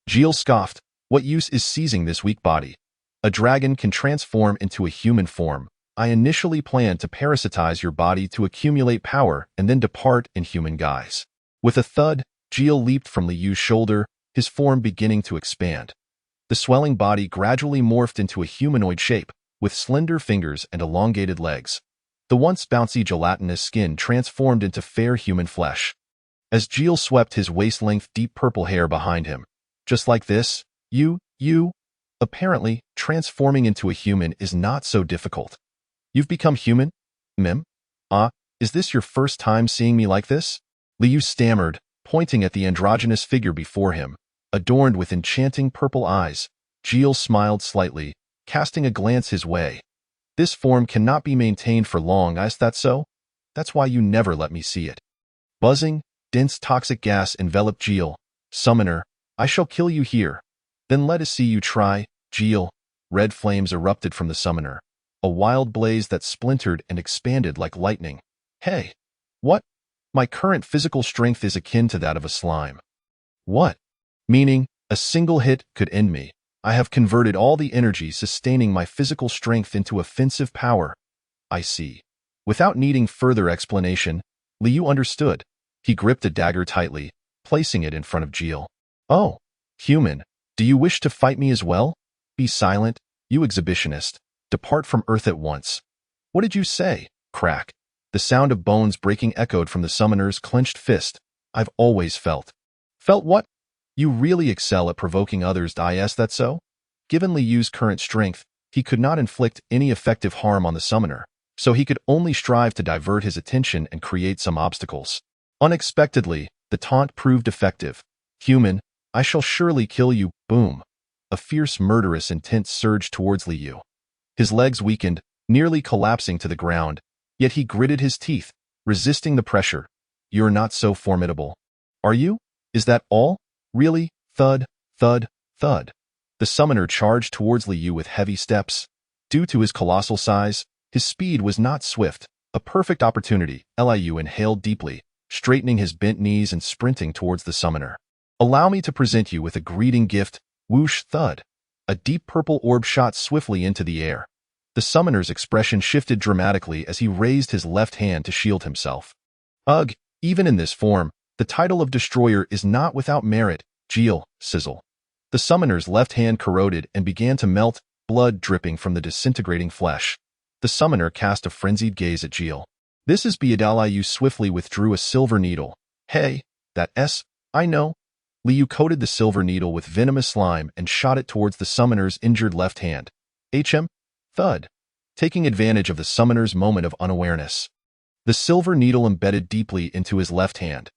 Gilles scoffed. What use is seizing this weak body? A dragon can transform into a human form. I initially planned to parasitize your body to accumulate power and then depart in human guise. With a thud, Gilles leaped from Liu's shoulder, his form beginning to expand. The swelling body gradually morphed into a humanoid shape, with slender fingers and elongated legs. The once bouncy gelatinous skin transformed into fair human flesh. As Gilles swept his waist-length deep purple hair behind him, just like this, you, apparently, transforming into a human is not so difficult. You've become human? Mim? Is this your first time seeing me like this? Liu stammered, pointing at the androgynous figure before him, adorned with enchanting purple eyes. Gilles smiled slightly, casting a glance his way. This form cannot be maintained for long, is that so? That's why you never let me see it. Buzzing, dense toxic gas enveloped Gilles. Summoner, I shall kill you here. Then let us see you try, Gilles. Red flames erupted from the summoner, a wild blaze that splintered and expanded like lightning. Hey, what? My current physical strength is akin to that of a slime. What? Meaning, a single hit could end me. I have converted all the energy sustaining my physical strength into offensive power. I see. Without needing further explanation, Liu understood. He gripped a dagger tightly, placing it in front of Gilles. Oh, human, do you wish to fight me as well? Be silent, you exhibitionist. Depart from Earth at once. What did you say? Crack. The sound of bones breaking echoed from the summoner's clenched fist. I've always felt. Felt what? You really excel at provoking others, is that so? Given Liu's current strength, he could not inflict any effective harm on the summoner, so he could only strive to divert his attention and create some obstacles. Unexpectedly, the taunt proved effective. Human, I shall surely kill you, boom. A fierce murderous intent surged towards Liu. His legs weakened, nearly collapsing to the ground, yet he gritted his teeth, resisting the pressure. You're not so formidable. Are you? Is that all? Really? Thud, thud, thud. The summoner charged towards Liu with heavy steps. Due to his colossal size, his speed was not swift, a perfect opportunity. Liu inhaled deeply, straightening his bent knees and sprinting towards the summoner. Allow me to present you with a greeting gift. Whoosh, thud. A deep purple orb shot swiftly into the air. The summoner's expression shifted dramatically as he raised his left hand to shield himself. Ugh, even in this form, the title of destroyer is not without merit. Gilles, sizzle. The summoner's left hand corroded and began to melt, blood dripping from the disintegrating flesh. The summoner cast a frenzied gaze at Gilles. This is Liu swiftly withdrew a silver needle. Hey, I know. Liu coated the silver needle with venomous slime and shot it towards the summoner's injured left hand. Thud. Taking advantage of the summoner's moment of unawareness. The silver needle embedded deeply into his left hand.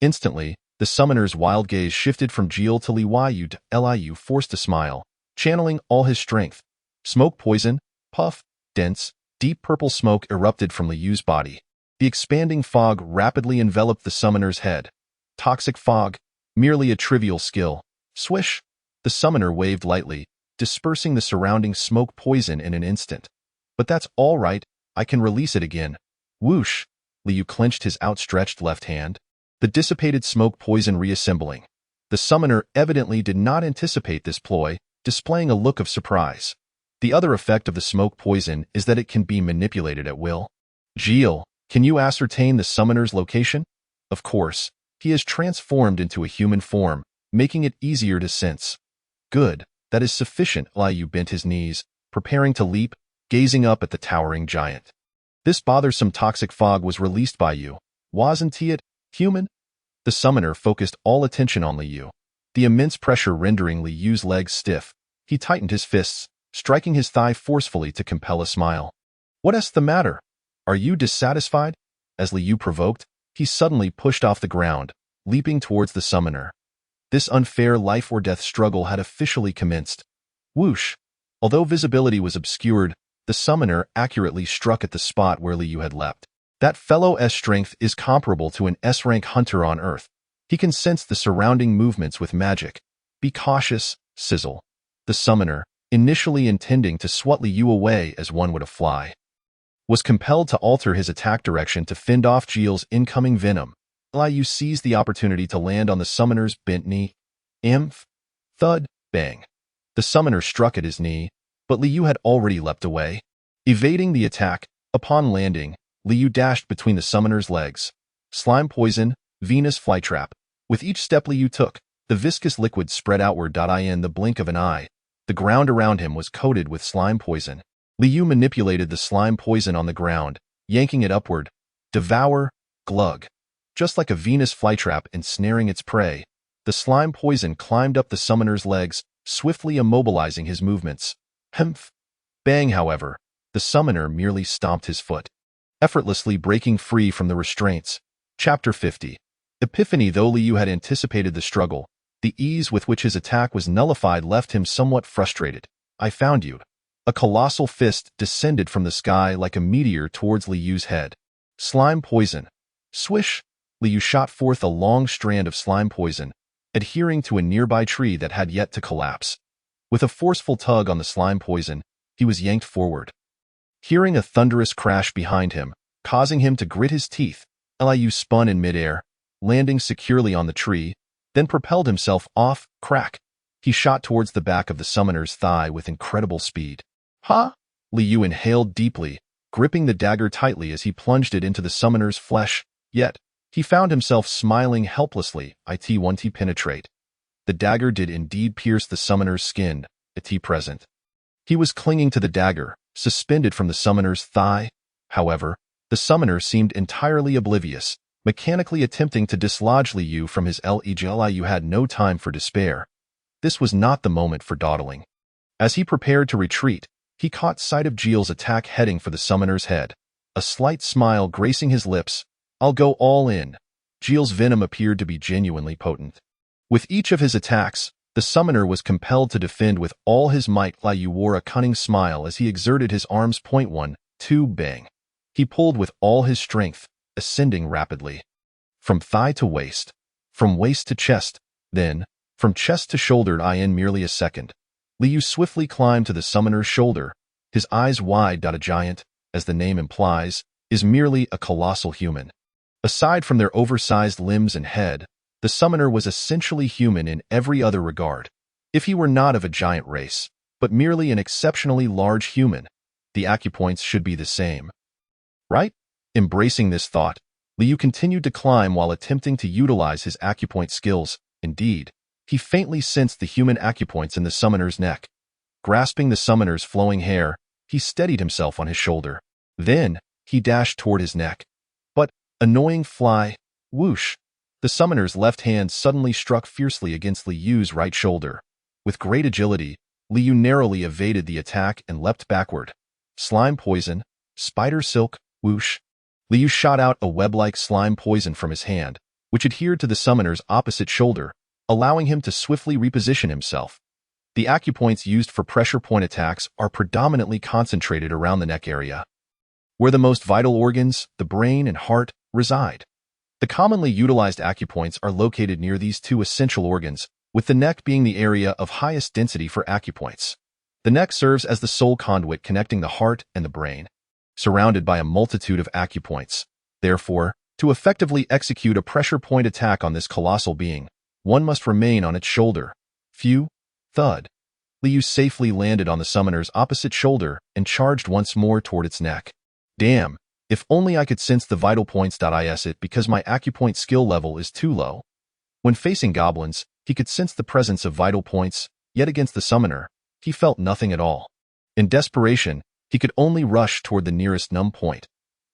Instantly, the summoner's wild gaze shifted from Gilles to Liu to Liu forced a smile, channeling all his strength. Smoke poison, puff, dense, deep purple smoke erupted from Liu's body. The expanding fog rapidly enveloped the summoner's head. Toxic fog, merely a trivial skill. Swish! The summoner waved lightly, dispersing the surrounding smoke poison in an instant. But that's all right, I can release it again. Whoosh! Liu clenched his outstretched left hand, the dissipated smoke poison reassembling. The summoner evidently did not anticipate this ploy, displaying a look of surprise. The other effect of the smoke poison is that it can be manipulated at will. Gilles, can you ascertain the summoner's location? Of course, he is transformed into a human form, making it easier to sense. Good, that is sufficient. Liu bent his knees, preparing to leap, gazing up at the towering giant. This bothersome toxic fog was released by you, wasn't it, human? The summoner focused all attention on Liu, the immense pressure rendering Liu's legs stiff. He tightened his fists, striking his thigh forcefully to compel a smile. What's the matter? Are you dissatisfied? As Liu provoked, he suddenly pushed off the ground, leaping towards the summoner. This unfair life-or-death struggle had officially commenced. Whoosh! Although visibility was obscured, the summoner accurately struck at the spot where Liu had leapt. That fellow's strength is comparable to an S-rank hunter on Earth. He can sense the surrounding movements with magic. Be cautious, sizzle. The summoner, initially intending to swat Liu away as one would a fly, was compelled to alter his attack direction to fend off Jeel's incoming venom. Liu seized the opportunity to land on the summoner's bent knee. Imph! Thud! Bang! The summoner struck at his knee, but Liu had already leapt away. Evading the attack, upon landing, Liu dashed between the summoner's legs. Slime poison, Venus flytrap. With each step Liu took, the viscous liquid spread outward. In the blink of an eye, the ground around him was coated with slime poison. Liu manipulated the slime poison on the ground, yanking it upward. Devour, glug. Just like a Venus flytrap ensnaring its prey, the slime poison climbed up the summoner's legs, swiftly immobilizing his movements. Humph! Bang, however, the summoner merely stomped his foot, effortlessly breaking free from the restraints. Chapter 50. Epiphany. Though Liu had anticipated the struggle, the ease with which his attack was nullified left him somewhat frustrated. I found you. A colossal fist descended from the sky like a meteor towards Liu's head. Slime poison. Swish! Liu shot forth a long strand of slime poison, adhering to a nearby tree that had yet to collapse. With a forceful tug on the slime poison, he was yanked forward. Hearing a thunderous crash behind him, causing him to grit his teeth, Liu spun in midair, landing securely on the tree, then propelled himself off. Crack! He shot towards the back of the summoner's thigh with incredible speed. Ha! Liu inhaled deeply, gripping the dagger tightly as he plunged it into the summoner's flesh, yet he found himself smiling helplessly. It penetrate. The dagger did indeed pierce the summoner's skin. Present. He was clinging to the dagger, suspended from the summoner's thigh. However, the summoner seemed entirely oblivious, mechanically attempting to dislodge Liu from his leg. Liu had no time for despair. This was not the moment for dawdling. As he prepared to retreat, he caught sight of Jeel's attack heading for the summoner's head. A slight smile gracing his lips. I'll go all in. Jeel's venom appeared to be genuinely potent. With each of his attacks, the summoner was compelled to defend with all his might. Liu wore a cunning smile as he exerted his arms. 1, 2, bang. He pulled with all his strength, ascending rapidly. From thigh to waist, from waist to chest, then, from chest to shoulder in merely a second. Liu swiftly climbed to the summoner's shoulder, his eyes wide. A giant, as the name implies, is merely a colossal human. Aside from their oversized limbs and head, the summoner was essentially human in every other regard. If he were not of a giant race, but merely an exceptionally large human, the acupoints should be the same. Right? Embracing this thought, Liu continued to climb while attempting to utilize his acupoint skills. Indeed, he faintly sensed the human acupoints in the summoner's neck. Grasping the summoner's flowing hair, he steadied himself on his shoulder. Then, he dashed toward his neck. But, annoying fly, whoosh! The summoner's left hand suddenly struck fiercely against Liu's right shoulder. With great agility, Liu narrowly evaded the attack and leapt backward. Slime poison, spider silk, whoosh! Liu shot out a web-like slime poison from his hand, which adhered to the summoner's opposite shoulder, allowing him to swiftly reposition himself. The acupoints used for pressure point attacks are predominantly concentrated around the neck area, where the most vital organs, the brain and heart, reside. The commonly utilized acupoints are located near these two essential organs, with the neck being the area of highest density for acupoints. The neck serves as the sole conduit connecting the heart and the brain, surrounded by a multitude of acupoints. Therefore, to effectively execute a pressure point attack on this colossal being, one must remain on its shoulder. Phew! Thud! Liu safely landed on the summoner's opposite shoulder and charged once more toward its neck. Damn! If only I could sense the vital points. Is it because my acupoint skill level is too low? When facing goblins, he could sense the presence of vital points, yet against the summoner, he felt nothing at all. In desperation, he could only rush toward the nearest numb point.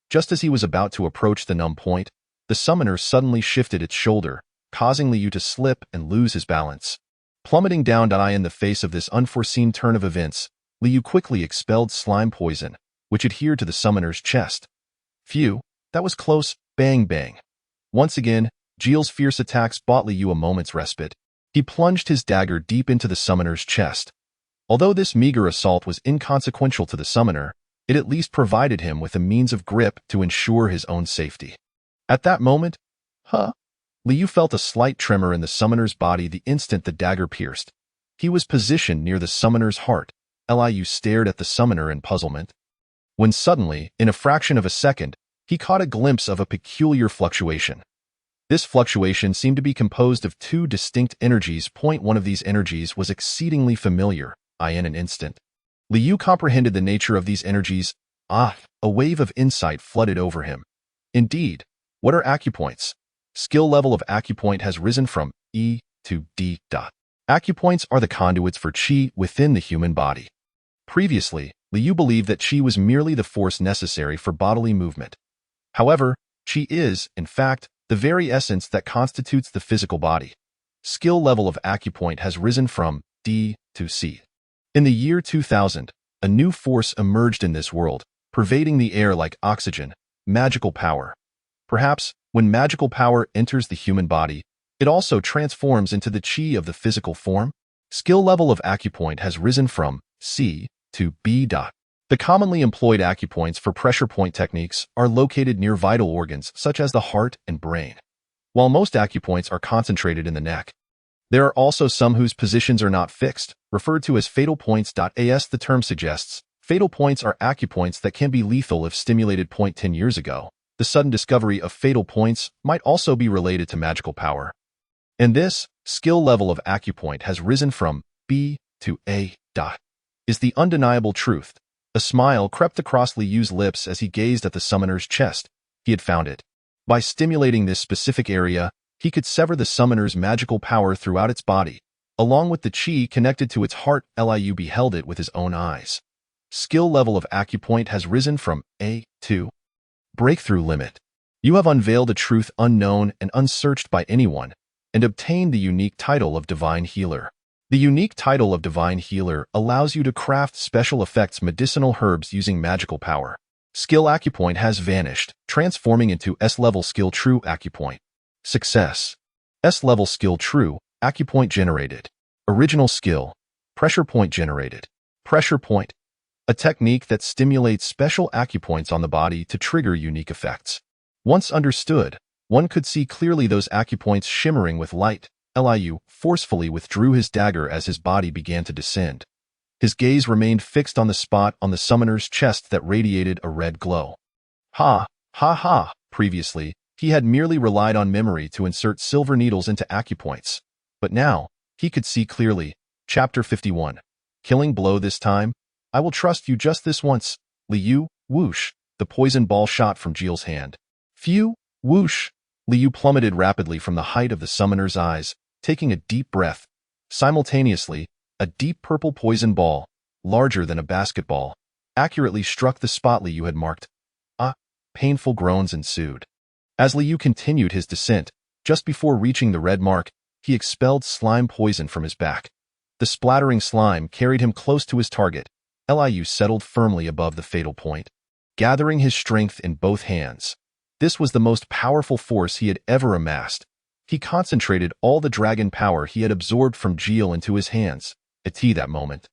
Just as he was about to approach the numb point, the summoner suddenly shifted its shoulder, causing Liu to slip and lose his balance. Plummeting down in the face of this unforeseen turn of events, Liu quickly expelled slime poison, which adhered to the summoner's chest. Phew, that was close. Bang bang. Once again, Jeel's fierce attacks bought Liu a moment's respite. He plunged his dagger deep into the summoner's chest. Although this meager assault was inconsequential to the summoner, it at least provided him with a means of grip to ensure his own safety. At that moment, Liu felt a slight tremor in the summoner's body the instant the dagger pierced. He was positioned near the summoner's heart, Liu stared at the summoner in puzzlement. When suddenly, in a fraction of a second, he caught a glimpse of a peculiar fluctuation. This fluctuation seemed to be composed of two distinct energies. One of these energies was exceedingly familiar, in an instant. Liu comprehended the nature of these energies. A wave of insight flooded over him. Indeed, what are acupoints? Skill level of acupoint has risen from E to D. Acupoints are the conduits for qi within the human body. Previously, Liu believed that qi was merely the force necessary for bodily movement. However, qi is, in fact, the very essence that constitutes the physical body. Skill level of acupoint has risen from D to C. In the year 2000, a new force emerged in this world, pervading the air like oxygen, magical power. Perhaps, when magical power enters the human body, it also transforms into the qi of the physical form. Skill level of acupoint has risen from C to B. The commonly employed acupoints for pressure point techniques are located near vital organs such as the heart and brain. While most acupoints are concentrated in the neck, there are also some whose positions are not fixed, referred to as fatal points. As the term suggests, fatal points are acupoints that can be lethal if stimulated. 10 years ago, the sudden discovery of fatal points might also be related to magical power. And this skill level of acupoint has risen from B to A. Is the undeniable truth. A smile crept across Liu's lips as he gazed at the summoner's chest. He had found it. By stimulating this specific area, he could sever the summoner's magical power throughout its body, along with the qi connected to its heart. Liu beheld it with his own eyes. Skill level of acupoint has risen from A to breakthrough limit. You have unveiled a truth unknown and unsearched by anyone, and obtained the unique title of Divine Healer. The unique title of Divine Healer allows you to craft special effects medicinal herbs using magical power. Skill acupoint has vanished, transforming into S-level skill true acupoint. Success. S-level skill true, acupoint generated. Original skill. Pressure point generated. Pressure point. A technique that stimulates special acupoints on the body to trigger unique effects. Once understood, one could see clearly those acupoints shimmering with light. Liu forcefully withdrew his dagger as his body began to descend. His gaze remained fixed on the spot on the summoner's chest that radiated a red glow. Ha, ha, ha. Previously, he had merely relied on memory to insert silver needles into acupoints. But now, he could see clearly. Chapter 51. Killing blow this time? I will trust you just this once. Liu, whoosh. The poison ball shot from Jill's hand. Phew, whoosh. Liu plummeted rapidly from the height of the summoner's eyes, taking a deep breath. Simultaneously, a deep purple poison ball, larger than a basketball, accurately struck the spot Liu had marked. Painful groans ensued. As Liu continued his descent, just before reaching the red mark, he expelled slime poison from his back. The splattering slime carried him close to his target. Liu settled firmly above the fatal point. Gathering his strength in both hands, this was the most powerful force he had ever amassed. He concentrated all the dragon power he had absorbed from Jill into his hands. At that moment.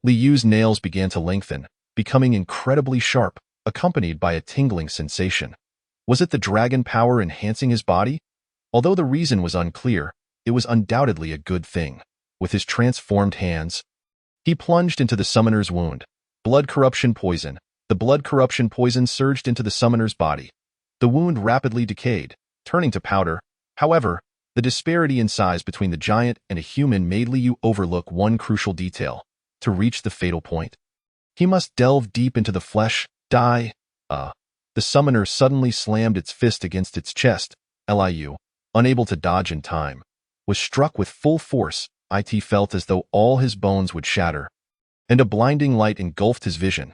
Liu's nails began to lengthen, becoming incredibly sharp, accompanied by a tingling sensation. Was it the dragon power enhancing his body? Although the reason was unclear, it was undoubtedly a good thing. With his transformed hands, he plunged into the summoner's wound. Blood corruption poison. The blood corruption poison surged into the summoner's body. The wound rapidly decayed, turning to powder. However, the disparity in size between the giant and a human made Liu overlook one crucial detail. To reach the fatal point, he must delve deep into the flesh, die. The summoner suddenly slammed its fist against its chest. Liu, unable to dodge in time, was struck with full force. It felt as though all his bones would shatter, and a blinding light engulfed his vision.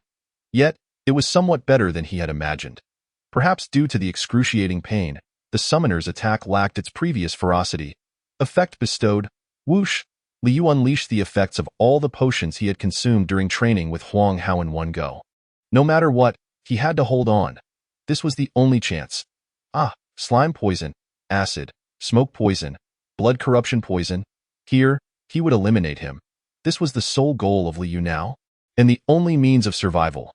Yet, it was somewhat better than he had imagined. Perhaps due to the excruciating pain, the summoner's attack lacked its previous ferocity. Effect bestowed. Whoosh! Liu unleashed the effects of all the potions he had consumed during training with Huang Hao in one go. No matter what, he had to hold on. This was the only chance. Slime poison, acid, smoke poison, blood corruption poison. Here, he would eliminate him. This was the sole goal of Liu now, and the only means of survival.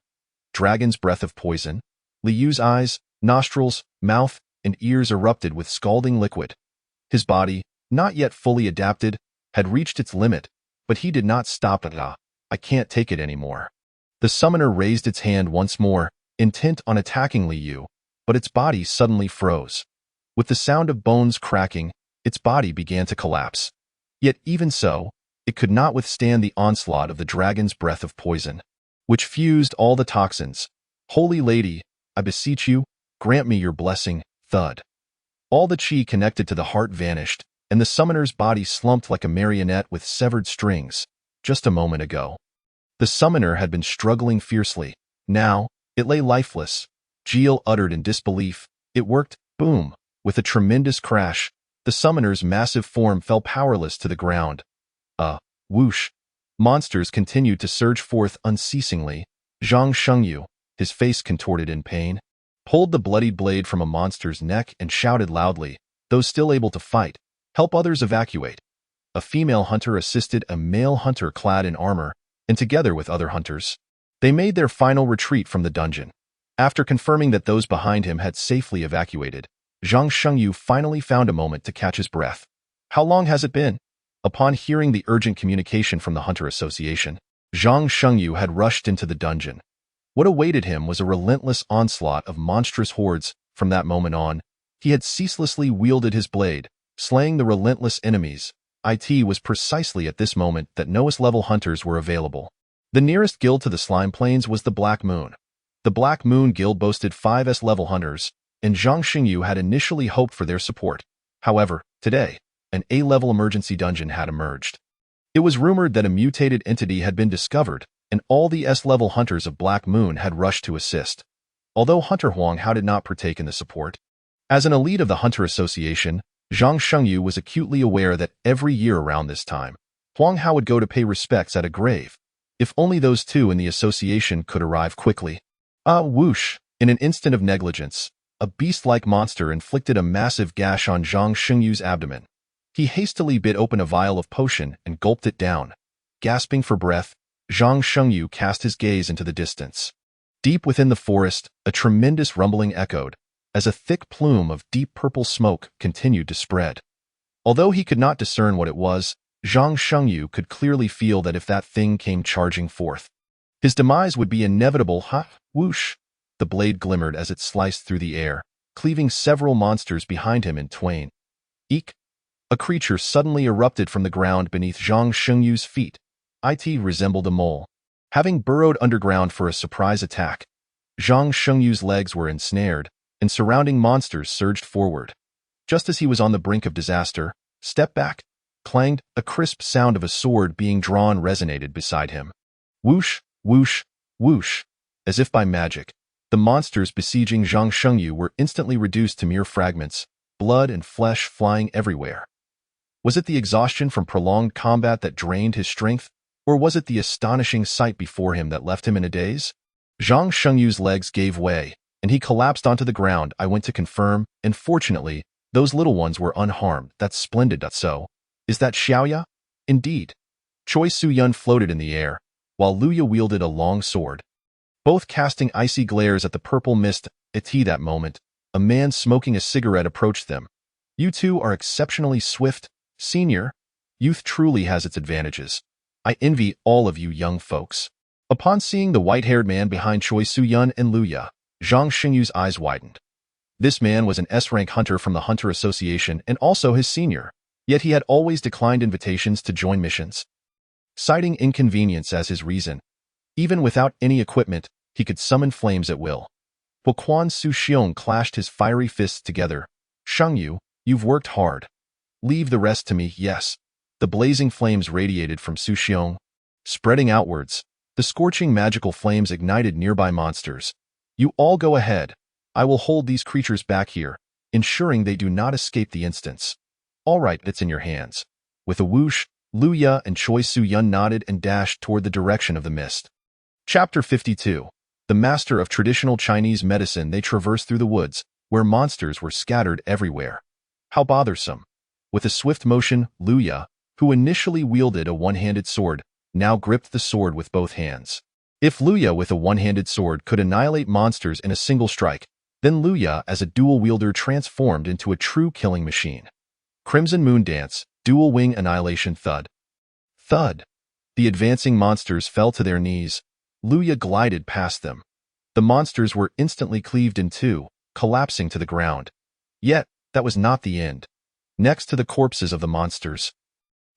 Dragon's breath of poison. Liu's eyes, nostrils, mouth, and ears erupted with scalding liquid. His body, not yet fully adapted, had reached its limit, but he did not stop at I can't take it anymore. The summoner raised its hand once more, intent on attacking Liu, but its body suddenly froze. With the sound of bones cracking, its body began to collapse. Yet even so, it could not withstand the onslaught of the dragon's breath of poison, which fused all the toxins. Holy Lady, I beseech you, grant me your blessing. Thud. All the chi connected to the heart vanished, and the summoner's body slumped like a marionette with severed strings. Just a moment ago, the summoner had been struggling fiercely. Now, it lay lifeless. Jill uttered in disbelief. It worked. Boom. With a tremendous crash, the summoner's massive form fell powerless to the ground. Whoosh. Monsters continued to surge forth unceasingly. Zhang Shengyu, his face contorted in pain, pulled the bloodied blade from a monster's neck and shouted loudly, those still able to fight, help others evacuate. A female hunter assisted a male hunter clad in armor, and together with other hunters, they made their final retreat from the dungeon. After confirming that those behind him had safely evacuated, Zhang Shengyu finally found a moment to catch his breath. How long has it been? Upon hearing the urgent communication from the Hunter Association, Zhang Shengyu had rushed into the dungeon. What awaited him was a relentless onslaught of monstrous hordes. From that moment on, he had ceaselessly wielded his blade, slaying the relentless enemies. It was precisely at this moment that Noah's-level hunters were available. The nearest guild to the Slime Plains was the Black Moon. The Black Moon Guild boasted 5 S-level hunters, and Zhang Shengyu had initially hoped for their support. However, today, an A-level emergency dungeon had emerged. It was rumored that a mutated entity had been discovered, and all the S-level hunters of Black Moon had rushed to assist. Although Hunter Huang Hao did not partake in the support, as an elite of the Hunter Association, Zhang Shengyu was acutely aware that every year around this time, Huang Hao would go to pay respects at a grave. If only those two in the association could arrive quickly. Whoosh! In an instant of negligence, a beast-like monster inflicted a massive gash on Zhang Shengyu's abdomen. He hastily bit open a vial of potion and gulped it down. Gasping for breath, Zhang Shengyu cast his gaze into the distance. Deep within the forest, a tremendous rumbling echoed, as a thick plume of deep purple smoke continued to spread. Although he could not discern what it was, Zhang Shengyu could clearly feel that if that thing came charging forth, his demise would be inevitable. Whoosh! The blade glimmered as it sliced through the air, cleaving several monsters behind him in twain. Eek! A creature suddenly erupted from the ground beneath Zhang Shengyu's feet. It resembled a mole. Having burrowed underground for a surprise attack, Zhang Shengyu's legs were ensnared, and surrounding monsters surged forward. Just as he was on the brink of disaster, step back, clanged, a crisp sound of a sword being drawn resonated beside him. Whoosh, whoosh, whoosh. As if by magic, the monsters besieging Zhang Shengyu were instantly reduced to mere fragments, blood and flesh flying everywhere. Was it the exhaustion from prolonged combat that drained his strength, or was it the astonishing sight before him that left him in a daze? Zhang Shengyu's legs gave way, and he collapsed onto the ground. I went to confirm, and fortunately, those little ones were unharmed. That's splendid. So, is that Xiaoya? Indeed. Choi Su-yun floated in the air, while Luya wielded a long sword, both casting icy glares at the purple mist. At that moment, a man smoking a cigarette approached them. You two are exceptionally swift, senior. Youth truly has its advantages. I envy all of you young folks. Upon seeing the white-haired man behind Choi Su-yun and Luya, Zhang Shengyu's eyes widened. This man was an S-rank hunter from the Hunter Association and also his senior, yet he had always declined invitations to join missions, citing inconvenience as his reason. Even without any equipment, he could summon flames at will. Huaquan Su-xiong clashed his fiery fists together. Shengyu, you've worked hard. Leave the rest to me. Yes. The blazing flames radiated from Su-xiong, spreading outwards. The scorching magical flames ignited nearby monsters. You all go ahead. I will hold these creatures back here, ensuring they do not escape the instance. All right, it's in your hands. With a whoosh, Luya and Choi Su-yun nodded and dashed toward the direction of the mist. Chapter 52. The master of traditional Chinese medicine. They traversed through the woods, where monsters were scattered everywhere. How bothersome. With a swift motion, Luya, who initially wielded a one-handed sword, now gripped the sword with both hands. If Luya with a one-handed sword could annihilate monsters in a single strike, then Luya as a dual-wielder transformed into a true killing machine. Crimson Moon Dance, Dual Wing Annihilation. Thud. Thud. The advancing monsters fell to their knees. Luya glided past them. The monsters were instantly cleaved in two, collapsing to the ground. Yet, that was not the end. Next to the corpses of the monsters,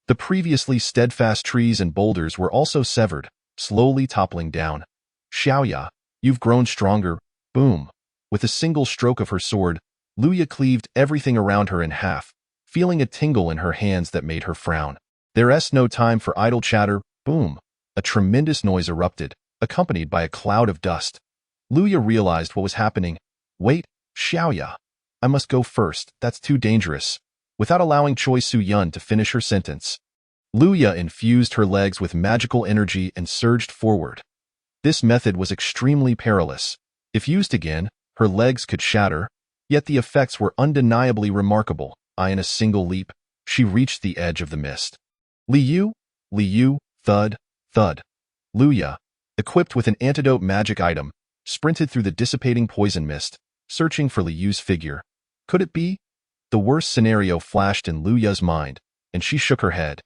the previously steadfast trees and boulders were also severed, slowly toppling down. Xiaoya, you've grown stronger. Boom. With a single stroke of her sword, Luya cleaved everything around her in half, feeling a tingle in her hands that made her frown. There's no time for idle chatter. Boom. A tremendous noise erupted, accompanied by a cloud of dust. Luya realized what was happening. Wait, Xiaoya. I must go first. That's too dangerous. Without allowing Choi Su-yun to finish her sentence, Luya infused her legs with magical energy and surged forward. This method was extremely perilous. If used again, her legs could shatter, yet the effects were undeniably remarkable. In a single leap, she reached the edge of the mist. Liu, thud, thud. Luya, equipped with an antidote magic item, sprinted through the dissipating poison mist, searching for Liu's figure. Could it be? The worst scenario flashed in Luya's mind, and she shook her head,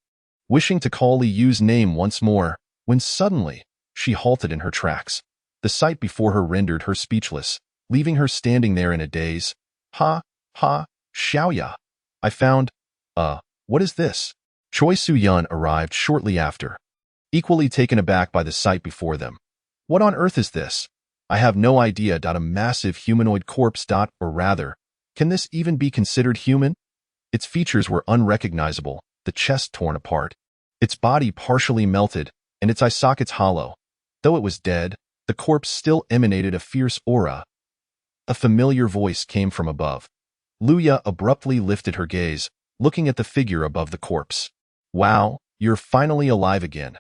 wishing to call Liu's name once more, when suddenly, she halted in her tracks. The sight before her rendered her speechless, leaving her standing there in a daze. Ha, Xiaoya. I found, what is this? Choi Su-yun arrived shortly after, equally taken aback by the sight before them. What on earth is this? I have no idea. A massive humanoid corpse. Or rather, can this even be considered human? Its features were unrecognizable, the chest torn apart, its body partially melted, and its eye sockets hollow. Though it was dead, the corpse still emanated a fierce aura. A familiar voice came from above. Luya abruptly lifted her gaze, looking at the figure above the corpse. Wow, you're finally alive again.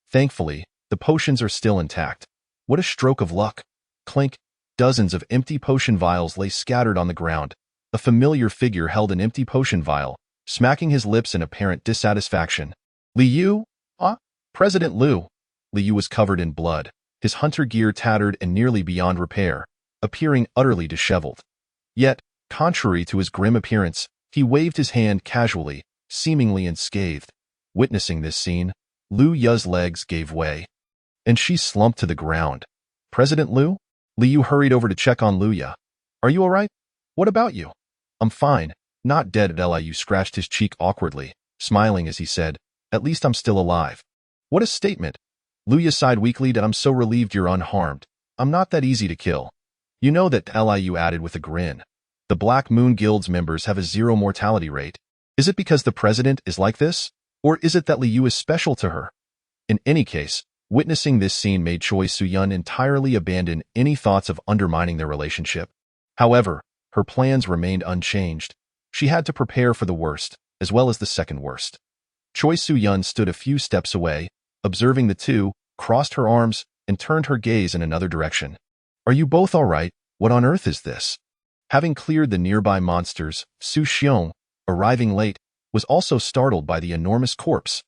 Thankfully, the potions are still intact. What a stroke of luck. Clink, dozens of empty potion vials lay scattered on the ground. A familiar figure held an empty potion vial, smacking his lips in apparent dissatisfaction. Liu? President Liu. Liu was covered in blood, his hunter gear tattered and nearly beyond repair, appearing utterly disheveled. Yet, contrary to his grim appearance, he waved his hand casually, seemingly unscathed. Witnessing this scene, Lu Ya's legs gave way, and she slumped to the ground. President Liu? Liu hurried over to check on Luya. Are you all right? What about you? I'm fine, not dead. Liu scratched his cheek awkwardly, smiling as he said, At least I'm still alive. What a statement. Luya sighed weakly. I'm so relieved you're unharmed. I'm not that easy to kill. You know that. Liu added with a grin. The Black Moon Guild's members have a 0 mortality rate. Is it because the president is like this? Or is it that Liu is special to her? In any case, witnessing this scene made Choi Su-yun entirely abandon any thoughts of undermining their relationship. However, her plans remained unchanged. She had to prepare for the worst, as well as the second worst. Choi Su-yun stood a few steps away, observing the two, crossed her arms, and turned her gaze in another direction. Are you both all right? What on earth is this? Having cleared the nearby monsters, Su Xiong, arriving late, was also startled by the enormous corpse.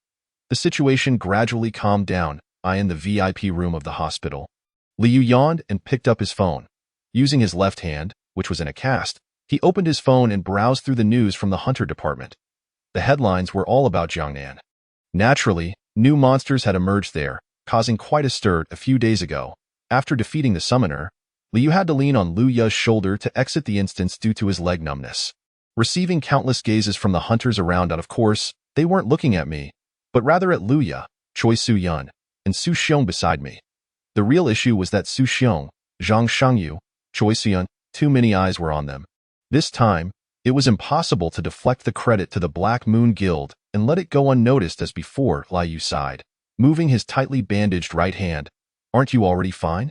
The situation gradually calmed down, in the VIP room of the hospital. Liu yawned and picked up his phone. Using his left hand, which was in a cast, he opened his phone and browsed through the news from the Hunter department. The headlines were all about Jiangnan. Naturally, new monsters had emerged there, causing quite a stir a few days ago. After defeating the summoner, Liu had to lean on Lu Ya's shoulder to exit the instance due to his leg numbness. Receiving countless gazes from the hunters around, of course, they weren't looking at me, but rather at Luya, Choi Su-yun, and Su Xiong beside me. The real issue was that Su Xiong, Zhang Shangyu, Choi Su-yun, too many eyes were on them. This time, it was impossible to deflect the credit to the Black Moon Guild and let it go unnoticed as before. Liu sighed, moving his tightly bandaged right hand. Aren't you already fine?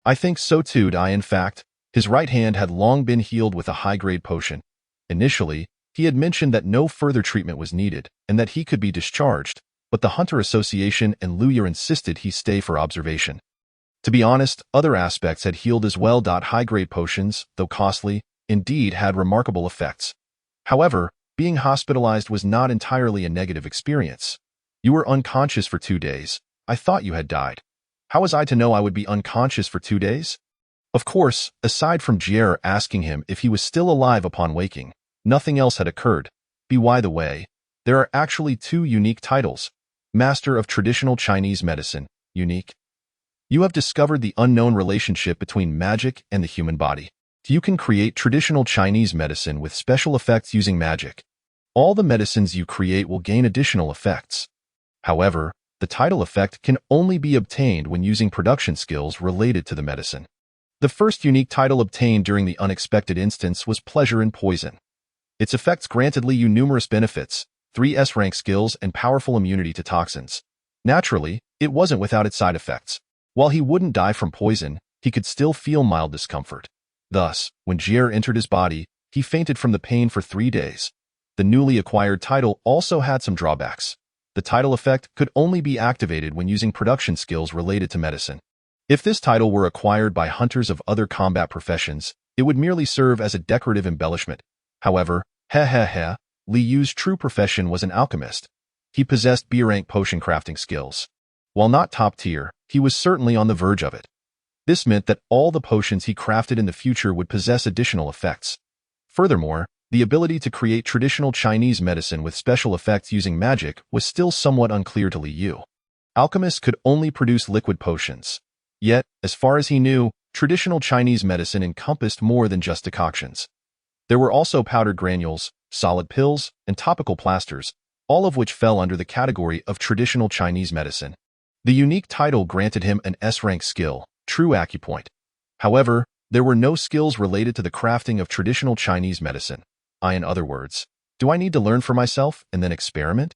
I think so too. In fact, his right hand had long been healed with a high-grade potion. Initially, he had mentioned that no further treatment was needed and that he could be discharged, but the Hunter Association and Luya insisted he stay for observation. To be honest, other aspects had healed as well. High-grade potions, though costly, indeed had remarkable effects. However, being hospitalized was not entirely a negative experience. You were unconscious for 2 days. I thought you had died. How was I to know I would be unconscious for 2 days? Of course, aside from Jier asking him if he was still alive upon waking, nothing else had occurred. By the way, there are actually 2 unique titles. Master of Traditional Chinese Medicine, unique. You have discovered the unknown relationship between magic and the human body. You can create traditional Chinese medicine with special effects using magic. All the medicines you create will gain additional effects. However, the title effect can only be obtained when using production skills related to the medicine. The first unique title obtained during the unexpected instance was Pleasure in Poison. Its effects granted Li Yu numerous benefits, 3 S-rank skills, and powerful immunity to toxins. Naturally, it wasn't without its side effects. While he wouldn't die from poison, he could still feel mild discomfort. Thus, when Jier entered his body, he fainted from the pain for 3 days. The newly acquired title also had some drawbacks. The title effect could only be activated when using production skills related to medicine. If this title were acquired by hunters of other combat professions, it would merely serve as a decorative embellishment. However, Li Yu's true profession was an alchemist. He possessed B-rank potion crafting skills. While not top tier, he was certainly on the verge of it. This meant that all the potions he crafted in the future would possess additional effects. Furthermore, the ability to create traditional Chinese medicine with special effects using magic was still somewhat unclear to Li Yu. Alchemists could only produce liquid potions. Yet, as far as he knew, traditional Chinese medicine encompassed more than just decoctions. There were also powdered granules, solid pills, and topical plasters, all of which fell under the category of traditional Chinese medicine. The unique title granted him an S-rank skill, True Acupoint. However, there were no skills related to the crafting of traditional Chinese medicine. In other words, do I need to learn for myself and then experiment?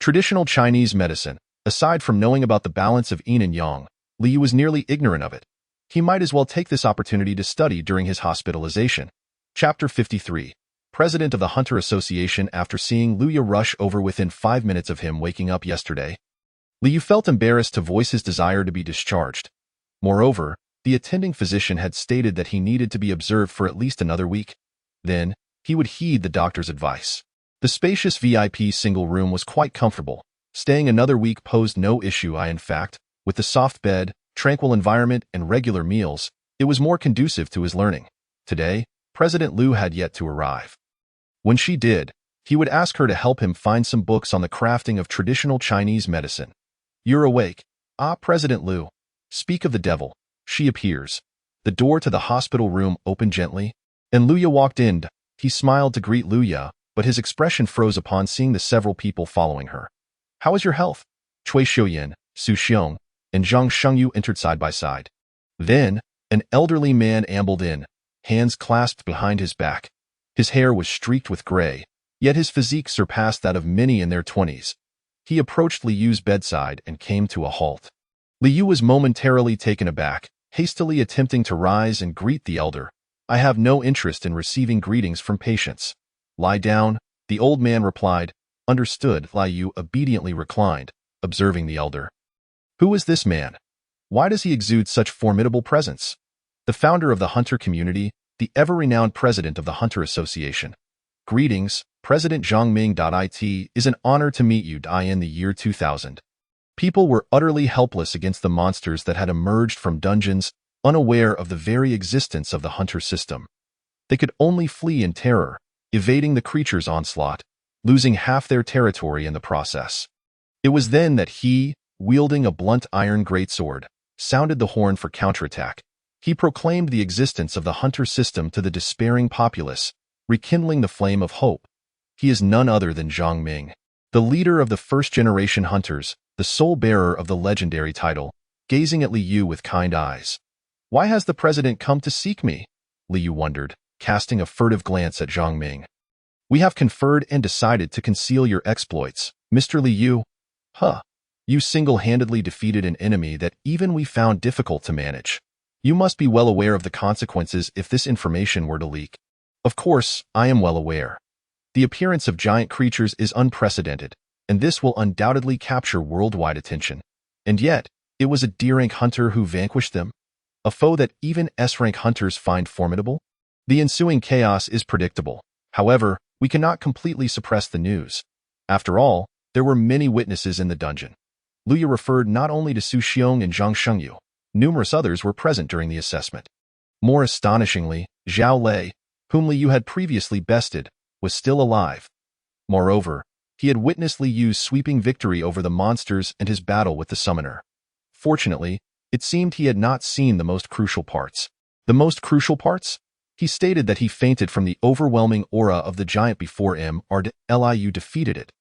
Traditional Chinese medicine, aside from knowing about the balance of yin and yang, Li Yu was nearly ignorant of it. He might as well take this opportunity to study during his hospitalization. Chapter 53. President of the Hunter Association. After seeing Lu Yu rush over within 5 minutes of him waking up yesterday, Li Yu felt embarrassed to voice his desire to be discharged. Moreover, the attending physician had stated that he needed to be observed for at least another week. Then, he would heed the doctor's advice. The spacious VIP single room was quite comfortable. Staying another week posed no issue. In fact, with the soft bed, tranquil environment, and regular meals, it was more conducive to his learning. Today, President Liu had yet to arrive. When she did, he would ask her to help him find some books on the crafting of traditional Chinese medicine. You're awake. President Liu. Speak of the devil. She appears. The door to the hospital room opened gently, and Lu Yu walked in. He smiled to greet Lu Yu, but his expression froze upon seeing the several people following her. How is your health? Cui Xiuyan, Su Xiong, and Zhang Shengyu entered side by side. Then, an elderly man ambled in, hands clasped behind his back. His hair was streaked with gray, yet his physique surpassed that of many in their 20s. He approached Li Yu's bedside and came to a halt. Li Yu was momentarily taken aback, hastily attempting to rise and greet the elder. I have no interest in receiving greetings from patients. Lie down, the old man replied. Understood. Li Yu obediently reclined, observing the elder. Who is this man? Why does he exude such formidable presence? The founder of the Hunter community, the ever-renowned president of the Hunter Association. Greetings, President Zhang Ming. It is an honor to meet you. In the year 2000. People were utterly helpless against the monsters that had emerged from dungeons, unaware of the very existence of the Hunter system. They could only flee in terror, evading the creature's onslaught, losing half their territory in the process. It was then that he, wielding a blunt iron greatsword, sounded the horn for counterattack. He proclaimed the existence of the Hunter system to the despairing populace, rekindling the flame of hope. He is none other than Zhang Ming, the leader of the first-generation Hunters, the sole bearer of the legendary title, gazing at Li Yu with kind eyes. Why has the president come to seek me? Li Yu wondered, casting a furtive glance at Zhang Ming. We have conferred and decided to conceal your exploits, Mr. Li Yu. You single-handedly defeated an enemy that even we found difficult to manage. You must be well aware of the consequences if this information were to leak. Of course, I am well aware. The appearance of giant creatures is unprecedented, and this will undoubtedly capture worldwide attention. And yet, it was a D-rank hunter who vanquished them, a foe that even S-rank hunters find formidable. The ensuing chaos is predictable. However, we cannot completely suppress the news. After all, there were many witnesses in the dungeon. Lu Yu referred not only to Su Xiong and Zhang Shengyu. Numerous others were present during the assessment. More astonishingly, Zhao Lei, whom Li Yu had previously bested, was still alive. Moreover, He had witnessed Li Yu's sweeping victory over the monsters and his battle with the summoner. Fortunately, it seemed he had not seen the most crucial parts. The most crucial parts? He stated that he fainted from the overwhelming aura of the giant before Liu defeated it.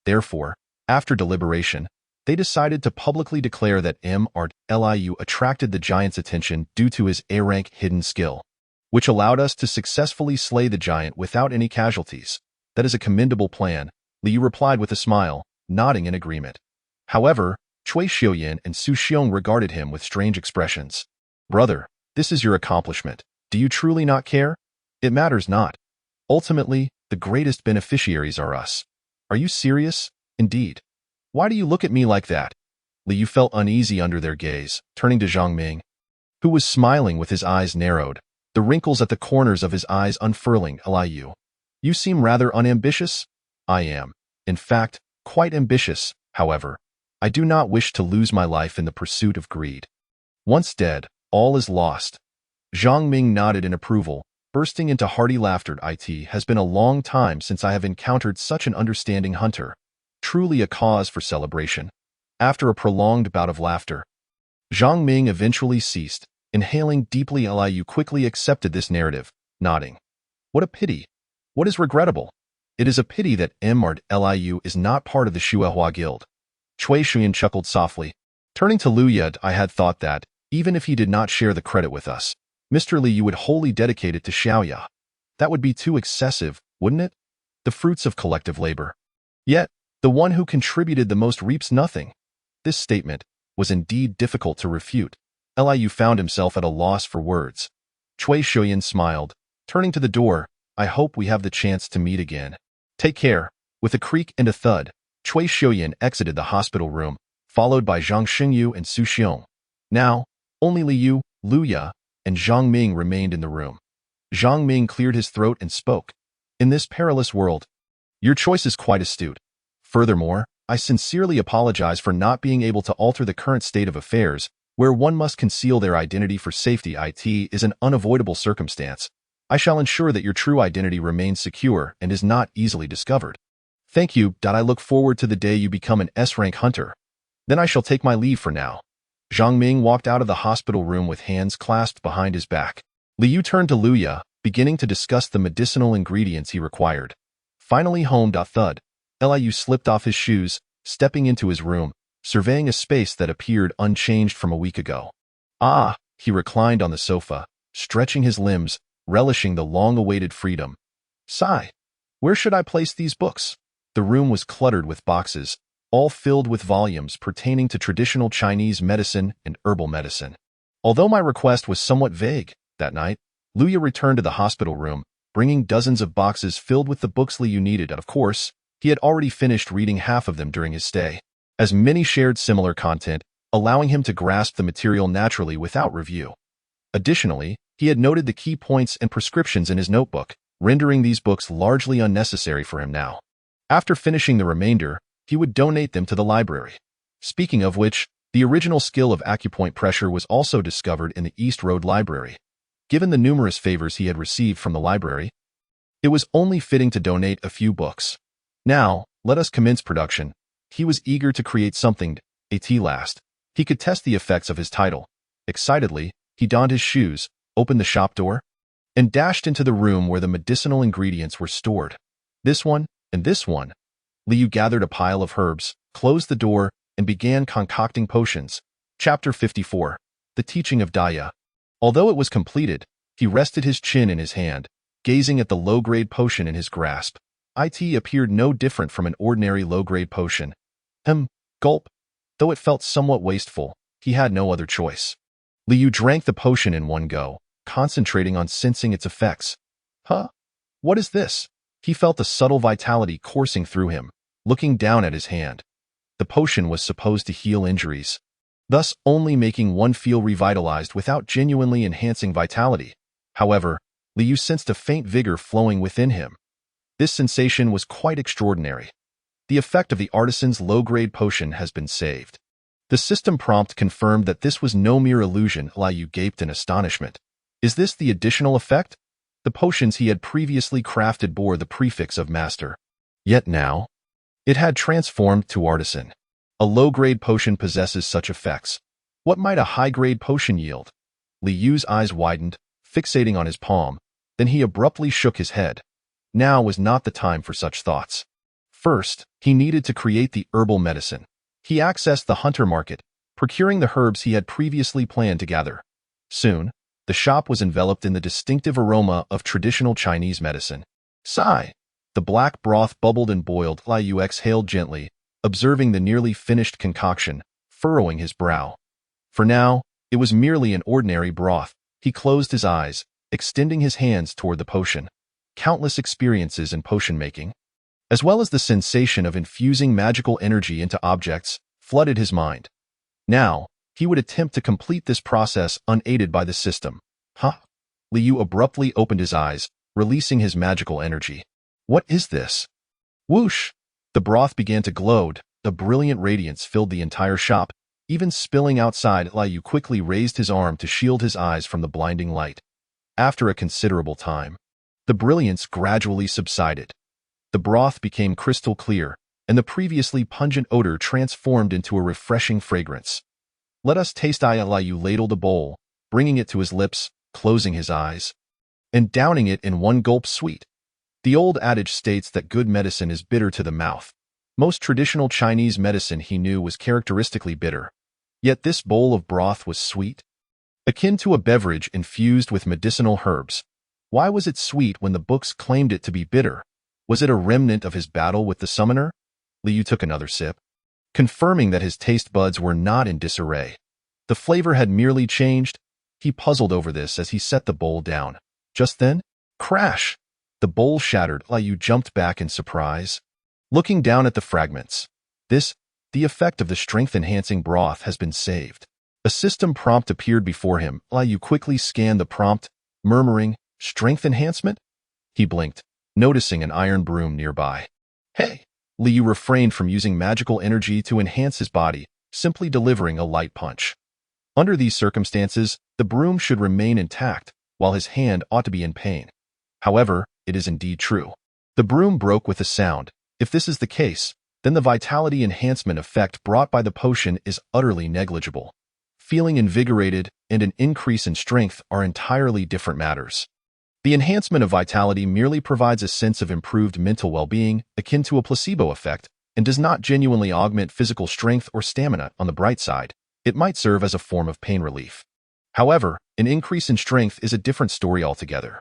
Therefore, after deliberation, they decided to publicly declare that Liu attracted the giant's attention due to his A-rank hidden skill, which allowed us to successfully slay the giant without any casualties. That is a commendable plan, Liu replied with a smile, nodding in agreement. However, Cui Xiuyan and Su Xiong regarded him with strange expressions. Brother, this is your accomplishment. Do you truly not care? It matters not. Ultimately, the greatest beneficiaries are us. Are you serious? Indeed. Why do you look at me like that? Liu felt uneasy under their gaze, turning to Zhang Ming, who was smiling with his eyes narrowed, the wrinkles at the corners of his eyes unfurling. Liu, you seem rather unambitious? I am, in fact, quite ambitious. However, I do not wish to lose my life in the pursuit of greed. Once dead, all is lost. Zhang Ming nodded in approval, bursting into hearty laughter. It has been a long time since I have encountered such an understanding hunter. Truly a cause for celebration. After a prolonged bout of laughter, Zhang Ming eventually ceased, inhaling deeply. Liu quickly accepted this narrative, nodding. What a pity. What is regrettable? It is a pity that Liu is not part of the Shuehua Guild. Cui Xiuyan chuckled softly. Turning to Liu Ye, I had thought that, even if he did not share the credit with us, Mr. Liu would wholly dedicate it to Xiaoya. That would be too excessive, wouldn't it? The fruits of collective labor. Yet, the one who contributed the most reaps nothing. This statement was indeed difficult to refute. Liu found himself at a loss for words. Cui Xiuyan smiled, turning to the door. I hope we have the chance to meet again. Take care. With a creak and a thud, Cui Xiuyan exited the hospital room, followed by Zhang Xingyu and Su Xiong. Now, only Liu, Ye, and Zhang Ming remained in the room. Zhang Ming cleared his throat and spoke. In this perilous world, your choice is quite astute. Furthermore, I sincerely apologize for not being able to alter the current state of affairs, where one must conceal their identity for safety. It is an unavoidable circumstance. I shall ensure that your true identity remains secure and is not easily discovered. Thank you. I look forward to the day you become an S-rank hunter. Then I shall take my leave for now. Zhang Ming walked out of the hospital room with hands clasped behind his back. Liu turned to Liu Ye, beginning to discuss the medicinal ingredients he required. Finally home. Thud. Liu slipped off his shoes, stepping into his room, surveying a space that appeared unchanged from a week ago. Ah, he reclined on the sofa, stretching his limbs, relishing the long-awaited freedom. Sigh. Where should I place these books? The room was cluttered with boxes, all filled with volumes pertaining to traditional Chinese medicine and herbal medicine. Although my request was somewhat vague, that night, Liu Ye returned to the hospital room, bringing dozens of boxes filled with the books Liu needed. Of course, he had already finished reading half of them during his stay, as many shared similar content, allowing him to grasp the material naturally without review. Additionally, he had noted the key points and prescriptions in his notebook, rendering these books largely unnecessary for him now. After finishing the remainder, he would donate them to the library. Speaking of which, the original skill of acupoint pressure was also discovered in the East Road Library. Given the numerous favors he had received from the library, it was only fitting to donate a few books. Now, let us commence production. He was eager to create something at last. He could test the effects of his title. Excitedly, he donned his shoes, opened the shop door, and dashed into the room where the medicinal ingredients were stored. This one, and this one. Liu gathered a pile of herbs, closed the door, and began concocting potions. Chapter 54. The Teaching of Daya. Although it was completed, he rested his chin in his hand, gazing at the low-grade potion in his grasp. It appeared no different from an ordinary low-grade potion. Gulp. Though it felt somewhat wasteful, he had no other choice. Liu drank the potion in one go, concentrating on sensing its effects. Huh? What is this? He felt a subtle vitality coursing through him, looking down at his hand. The potion was supposed to heal injuries, thus only making one feel revitalized without genuinely enhancing vitality. However, Liu sensed a faint vigor flowing within him. This sensation was quite extraordinary. The effect of the artisan's low-grade potion has been saved. The system prompt confirmed that this was no mere illusion. Liu gaped in astonishment. Is this the additional effect? The potions he had previously crafted bore the prefix of master. Yet now, It had transformed to artisan. A low-grade potion possesses such effects. What might a high-grade potion yield? Li Yu's eyes widened, fixating on his palm. Then he abruptly shook his head. Now was not the time for such thoughts. First, he needed to create the herbal medicine. He accessed the hunter market, procuring the herbs he had previously planned to gather. Soon, the shop was enveloped in the distinctive aroma of traditional Chinese medicine. Sigh! The black broth bubbled and boiled. Li Yu exhaled gently, observing the nearly finished concoction, furrowing his brow. For now, it was merely an ordinary broth. He closed his eyes, extending his hands toward the potion. Countless experiences in potion making, as well as the sensation of infusing magical energy into objects, flooded his mind. Now, he would attempt to complete this process unaided by the system. Huh? Li Yu abruptly opened his eyes, releasing his magical energy. What is this? Whoosh! The broth began to glow. A brilliant radiance filled the entire shop, even spilling outside. Li Yu quickly raised his arm to shield his eyes from the blinding light. After a considerable time, the brilliance gradually subsided. The broth became crystal clear, and the previously pungent odor transformed into a refreshing fragrance. Let us taste. Li Yu ladled a bowl, bringing it to his lips, closing his eyes, and downing it in one gulp. Sweet. The old adage states that good medicine is bitter to the mouth. Most traditional Chinese medicine he knew was characteristically bitter. Yet this bowl of broth was sweet, akin to a beverage infused with medicinal herbs. Why was it sweet when the books claimed it to be bitter? Was it a remnant of his battle with the summoner? Li Yu took another sip, confirming that his taste buds were not in disarray. The flavor had merely changed. He puzzled over this as he set the bowl down. Just then, crash! The bowl shattered. Li Yu jumped back in surprise, looking down at the fragments. The effect of the strength-enhancing broth has been saved. A system prompt appeared before him. Li Yu quickly scanned the prompt, murmuring, "Strength enhancement?" He blinked, noticing an iron broom nearby. Hey! Li Yu refrained from using magical energy to enhance his body, simply delivering a light punch. Under these circumstances, the broom should remain intact, while his hand ought to be in pain. However, it is indeed true. The broom broke with a sound. If this is the case, then the vitality enhancement effect brought by the potion is utterly negligible. Feeling invigorated and an increase in strength are entirely different matters. The enhancement of vitality merely provides a sense of improved mental well-being, akin to a placebo effect, and does not genuinely augment physical strength or stamina. On the bright side, it might serve as a form of pain relief. However, an increase in strength is a different story altogether.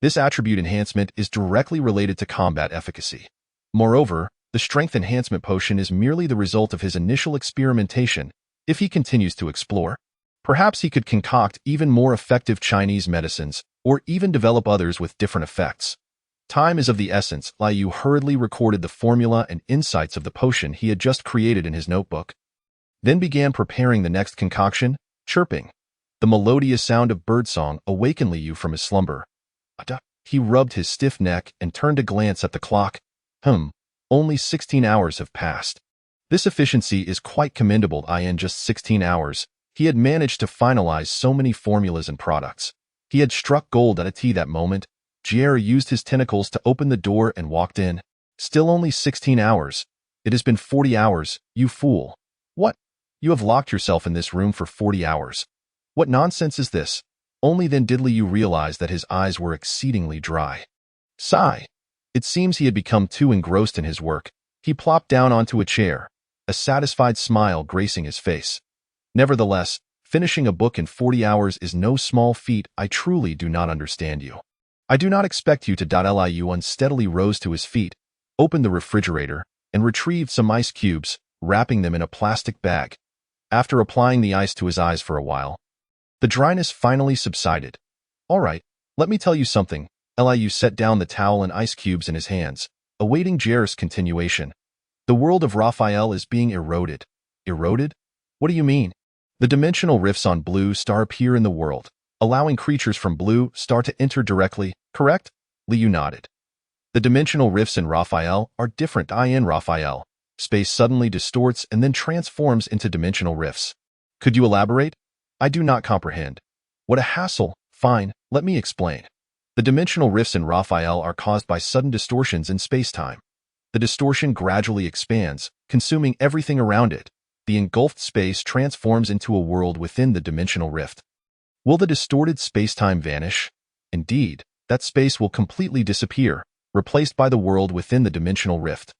This attribute enhancement is directly related to combat efficacy. Moreover, the strength enhancement potion is merely the result of his initial experimentation. If he continues to explore, perhaps he could concoct even more effective Chinese medicines, or even develop others with different effects. Time is of the essence. Li Yu hurriedly recorded the formula and insights of the potion he had just created in his notebook, then began preparing the next concoction, chirping. The melodious sound of birdsong awakened Li Yu from his slumber. He rubbed his stiff neck and turned to glance at the clock. Only 16 hours have passed. This efficiency is quite commendable. In just 16 hours, he had managed to finalize so many formulas and products. He had struck gold at a T that moment. Jier used his tentacles to open the door and walked in. Still only 16 hours. It has been 40 hours, you fool. What? You have locked yourself in this room for 40 hours. What nonsense is this? Only then did Li Yu realize that his eyes were exceedingly dry. Sigh. It seems he had become too engrossed in his work. He plopped down onto a chair, a satisfied smile gracing his face. Nevertheless, finishing a book in 40 hours is no small feat. I truly do not understand you. I do not expect you to. Li Yu unsteadily rose to his feet, opened the refrigerator, and retrieved some ice cubes, wrapping them in a plastic bag. After applying the ice to his eyes for a while, the dryness finally subsided. All right, let me tell you something. Li Yu set down the towel and ice cubes in his hands, awaiting Jier's continuation. The world of Raphael is being eroded. Eroded? What do you mean? The dimensional rifts on Blue Star appear in the world, allowing creatures from Blue Star to enter directly, correct? Li Yu nodded. The dimensional rifts in Raphael are different. In Raphael, space suddenly distorts and then transforms into dimensional rifts. Could you elaborate? I do not comprehend. What a hassle. Fine, let me explain. The dimensional rifts in Raphael are caused by sudden distortions in space-time. The distortion gradually expands, consuming everything around it. The engulfed space transforms into a world within the dimensional rift. Will the distorted space-time vanish? Indeed, that space will completely disappear, replaced by the world within the dimensional rift.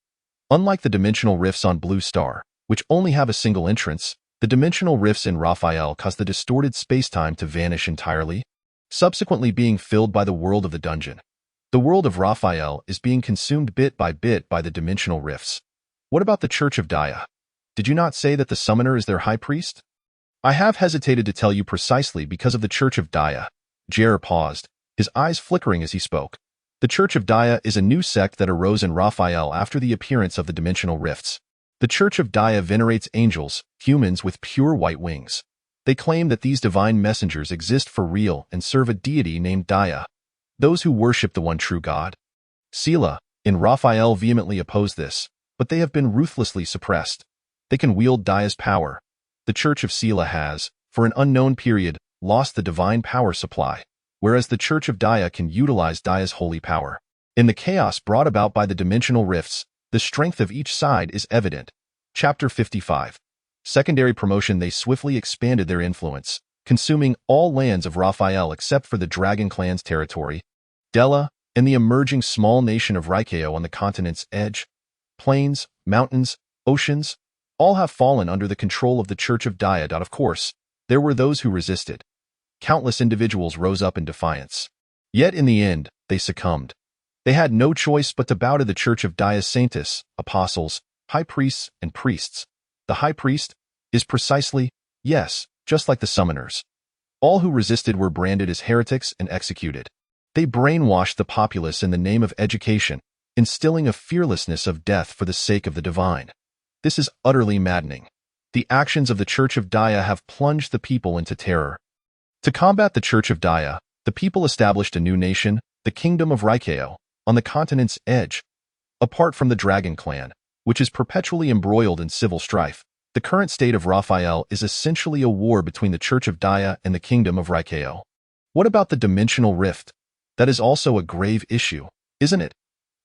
Unlike the dimensional rifts on Blue Star, which only have a single entrance, the dimensional rifts in Raphael cause the distorted space-time to vanish entirely, subsequently being filled by the world of the dungeon. The world of Raphael is being consumed bit by the dimensional rifts. What about the Church of Dia? Did you not say that the summoner is their high priest? I have hesitated to tell you precisely because of the Church of Dia. Jer paused, his eyes flickering as he spoke. The Church of Dia is a new sect that arose in Raphael after the appearance of the dimensional rifts. The Church of Dia venerates angels, humans with pure white wings. They claim that these divine messengers exist for real and serve a deity named Dia, those who worship the one true God. Sela, in Raphael vehemently oppose this, but they have been ruthlessly suppressed. They can wield Dia's power. The Church of Sela has, for an unknown period, lost the divine power supply, whereas the Church of Dia can utilize Dia's holy power. In the chaos brought about by the dimensional rifts, the strength of each side is evident. Chapter 55. Secondary promotion. They swiftly expanded their influence, consuming all lands of Raphael except for the Dragon Clan's territory, Dela, and the emerging small nation of Rykeo on the continent's edge. Plains, mountains, oceans, all have fallen under the control of the Church of Dia. Of course, there were those who resisted. Countless individuals rose up in defiance. Yet in the end, they succumbed. They had no choice but to bow to the Church of Dia's saints, apostles, high priests, and priests. The high priest is precisely, yes, just like the summoners. All who resisted were branded as heretics and executed. They brainwashed the populace in the name of education, instilling a fearlessness of death for the sake of the divine. This is utterly maddening. The actions of the Church of Dia have plunged the people into terror. To combat the Church of Dia, the people established a new nation, the Kingdom of Rykeo, on the continent's edge. Apart from the Dragon Clan, which is perpetually embroiled in civil strife, the current state of Raphael is essentially a war between the Church of Dia and the Kingdom of Rykeo. What about the dimensional rift? That is also a grave issue, isn't it?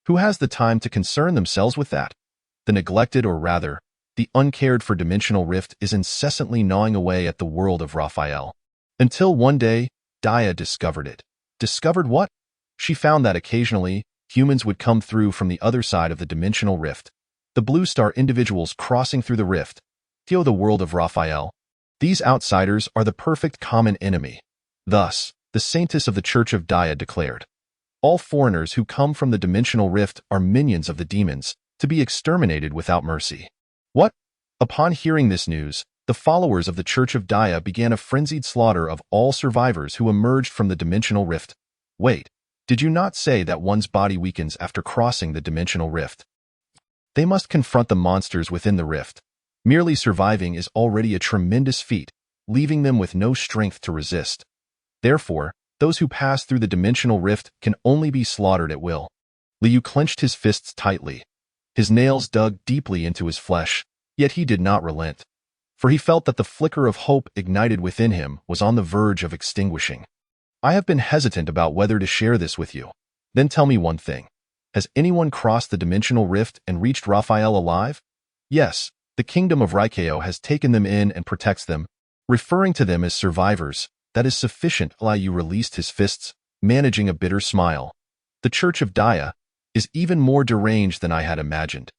Who has the time to concern themselves with that? The neglected, or rather, the uncared-for dimensional rift is incessantly gnawing away at the world of Raphael. Until one day, Dia discovered it. Discovered what? She found that occasionally, humans would come through from the other side of the dimensional rift. The Blue Star individuals crossing through the rift, the world of Raphael. These outsiders are the perfect common enemy. Thus, the saintess of the Church of Dia declared, all foreigners who come from the dimensional rift are minions of the demons, to be exterminated without mercy. What? Upon hearing this news, the followers of the Church of Dia began a frenzied slaughter of all survivors who emerged from the dimensional rift. Wait, did you not say that one's body weakens after crossing the dimensional rift? They must confront the monsters within the rift. Merely surviving is already a tremendous feat, leaving them with no strength to resist. Therefore, those who pass through the dimensional rift can only be slaughtered at will. Liu clenched his fists tightly. His nails dug deeply into his flesh, yet he did not relent, for he felt that the flicker of hope ignited within him was on the verge of extinguishing. I have been hesitant about whether to share this with you. Then tell me one thing. Has anyone crossed the dimensional rift and reached Raphael alive? Yes, the Kingdom of Rykeo has taken them in and protects them, referring to them as survivors. That is sufficient. Liu released his fists, managing a bitter smile. The Church of Dia is even more deranged than I had imagined,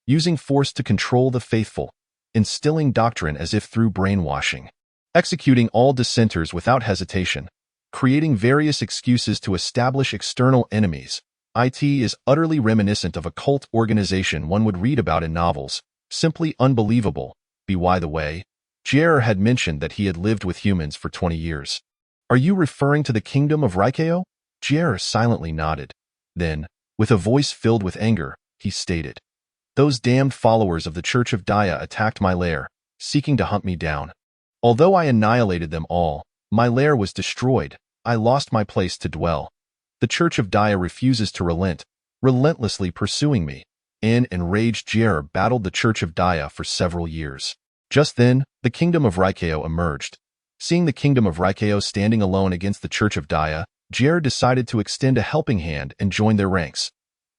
using force to control the faithful, instilling doctrine as if through brainwashing, executing all dissenters without hesitation, creating various excuses to establish external enemies. It is utterly reminiscent of a cult organization one would read about in novels. Simply unbelievable. By the way, Jer had mentioned that he had lived with humans for 20 years. Are you referring to the Kingdom of Rykeo? Jer silently nodded. Then, with a voice filled with anger, he stated, those damned followers of the Church of Dia attacked my lair, seeking to hunt me down. Although I annihilated them all, my lair was destroyed. I lost my place to dwell. The Church of Dia refuses to relent, relentlessly pursuing me. An enraged Jer battled the Church of Dia for several years. Just then, the Kingdom of Rykeo emerged. Seeing the Kingdom of Rykeo standing alone against the Church of Dia, Jer decided to extend a helping hand and join their ranks.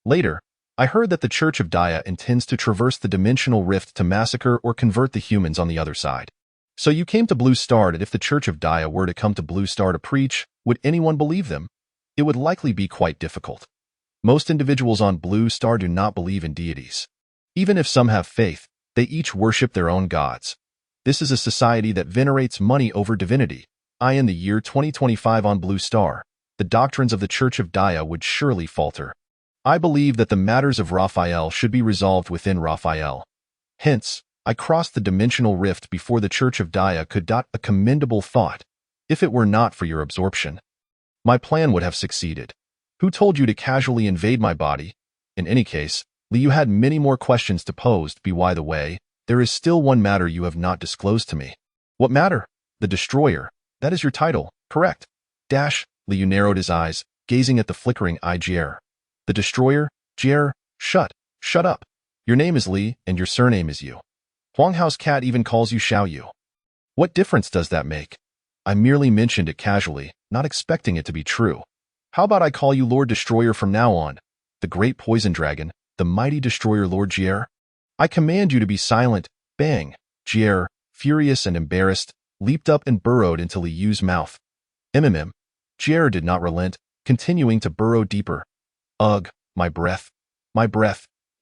Later, I heard that the Church of Daya intends to traverse the dimensional rift to massacre or convert the humans on the other side. So you came to Blue Star, and if the Church of Daya were to come to Blue Star to preach, would anyone believe them? It would likely be quite difficult. Most individuals on Blue Star do not believe in deities. Even if some have faith, they each worship their own gods. This is a society that venerates money over divinity. In the year 2025 on Blue Star, the doctrines of the Church of Daya would surely falter. I believe that the matters of Raphael should be resolved within Raphael. Hence, I crossed the dimensional rift before the Church of Daya could. A commendable thought. If it were not for your absorption, my plan would have succeeded. Who told you to casually invade my body? In any case, Liu had many more questions to pose. By the way, there is still one matter you have not disclosed to me. What matter? The Destroyer. That is your title, correct? Liu narrowed his eyes, gazing at the flickering eye Jier. The Destroyer? Jier, shut up. Your name is Li, and your surname is Yu. Huanghao's cat even calls you Xiao Yu. What difference does that make? I merely mentioned it casually, not expecting it to be true. How about I call you Lord Destroyer from now on? The great poison dragon, the mighty destroyer Lord Jier? I command you to be silent. Bang! Jier, furious and embarrassed, leaped up and burrowed into Liu's mouth. Jier did not relent, continuing to burrow deeper. Ugh, my breath.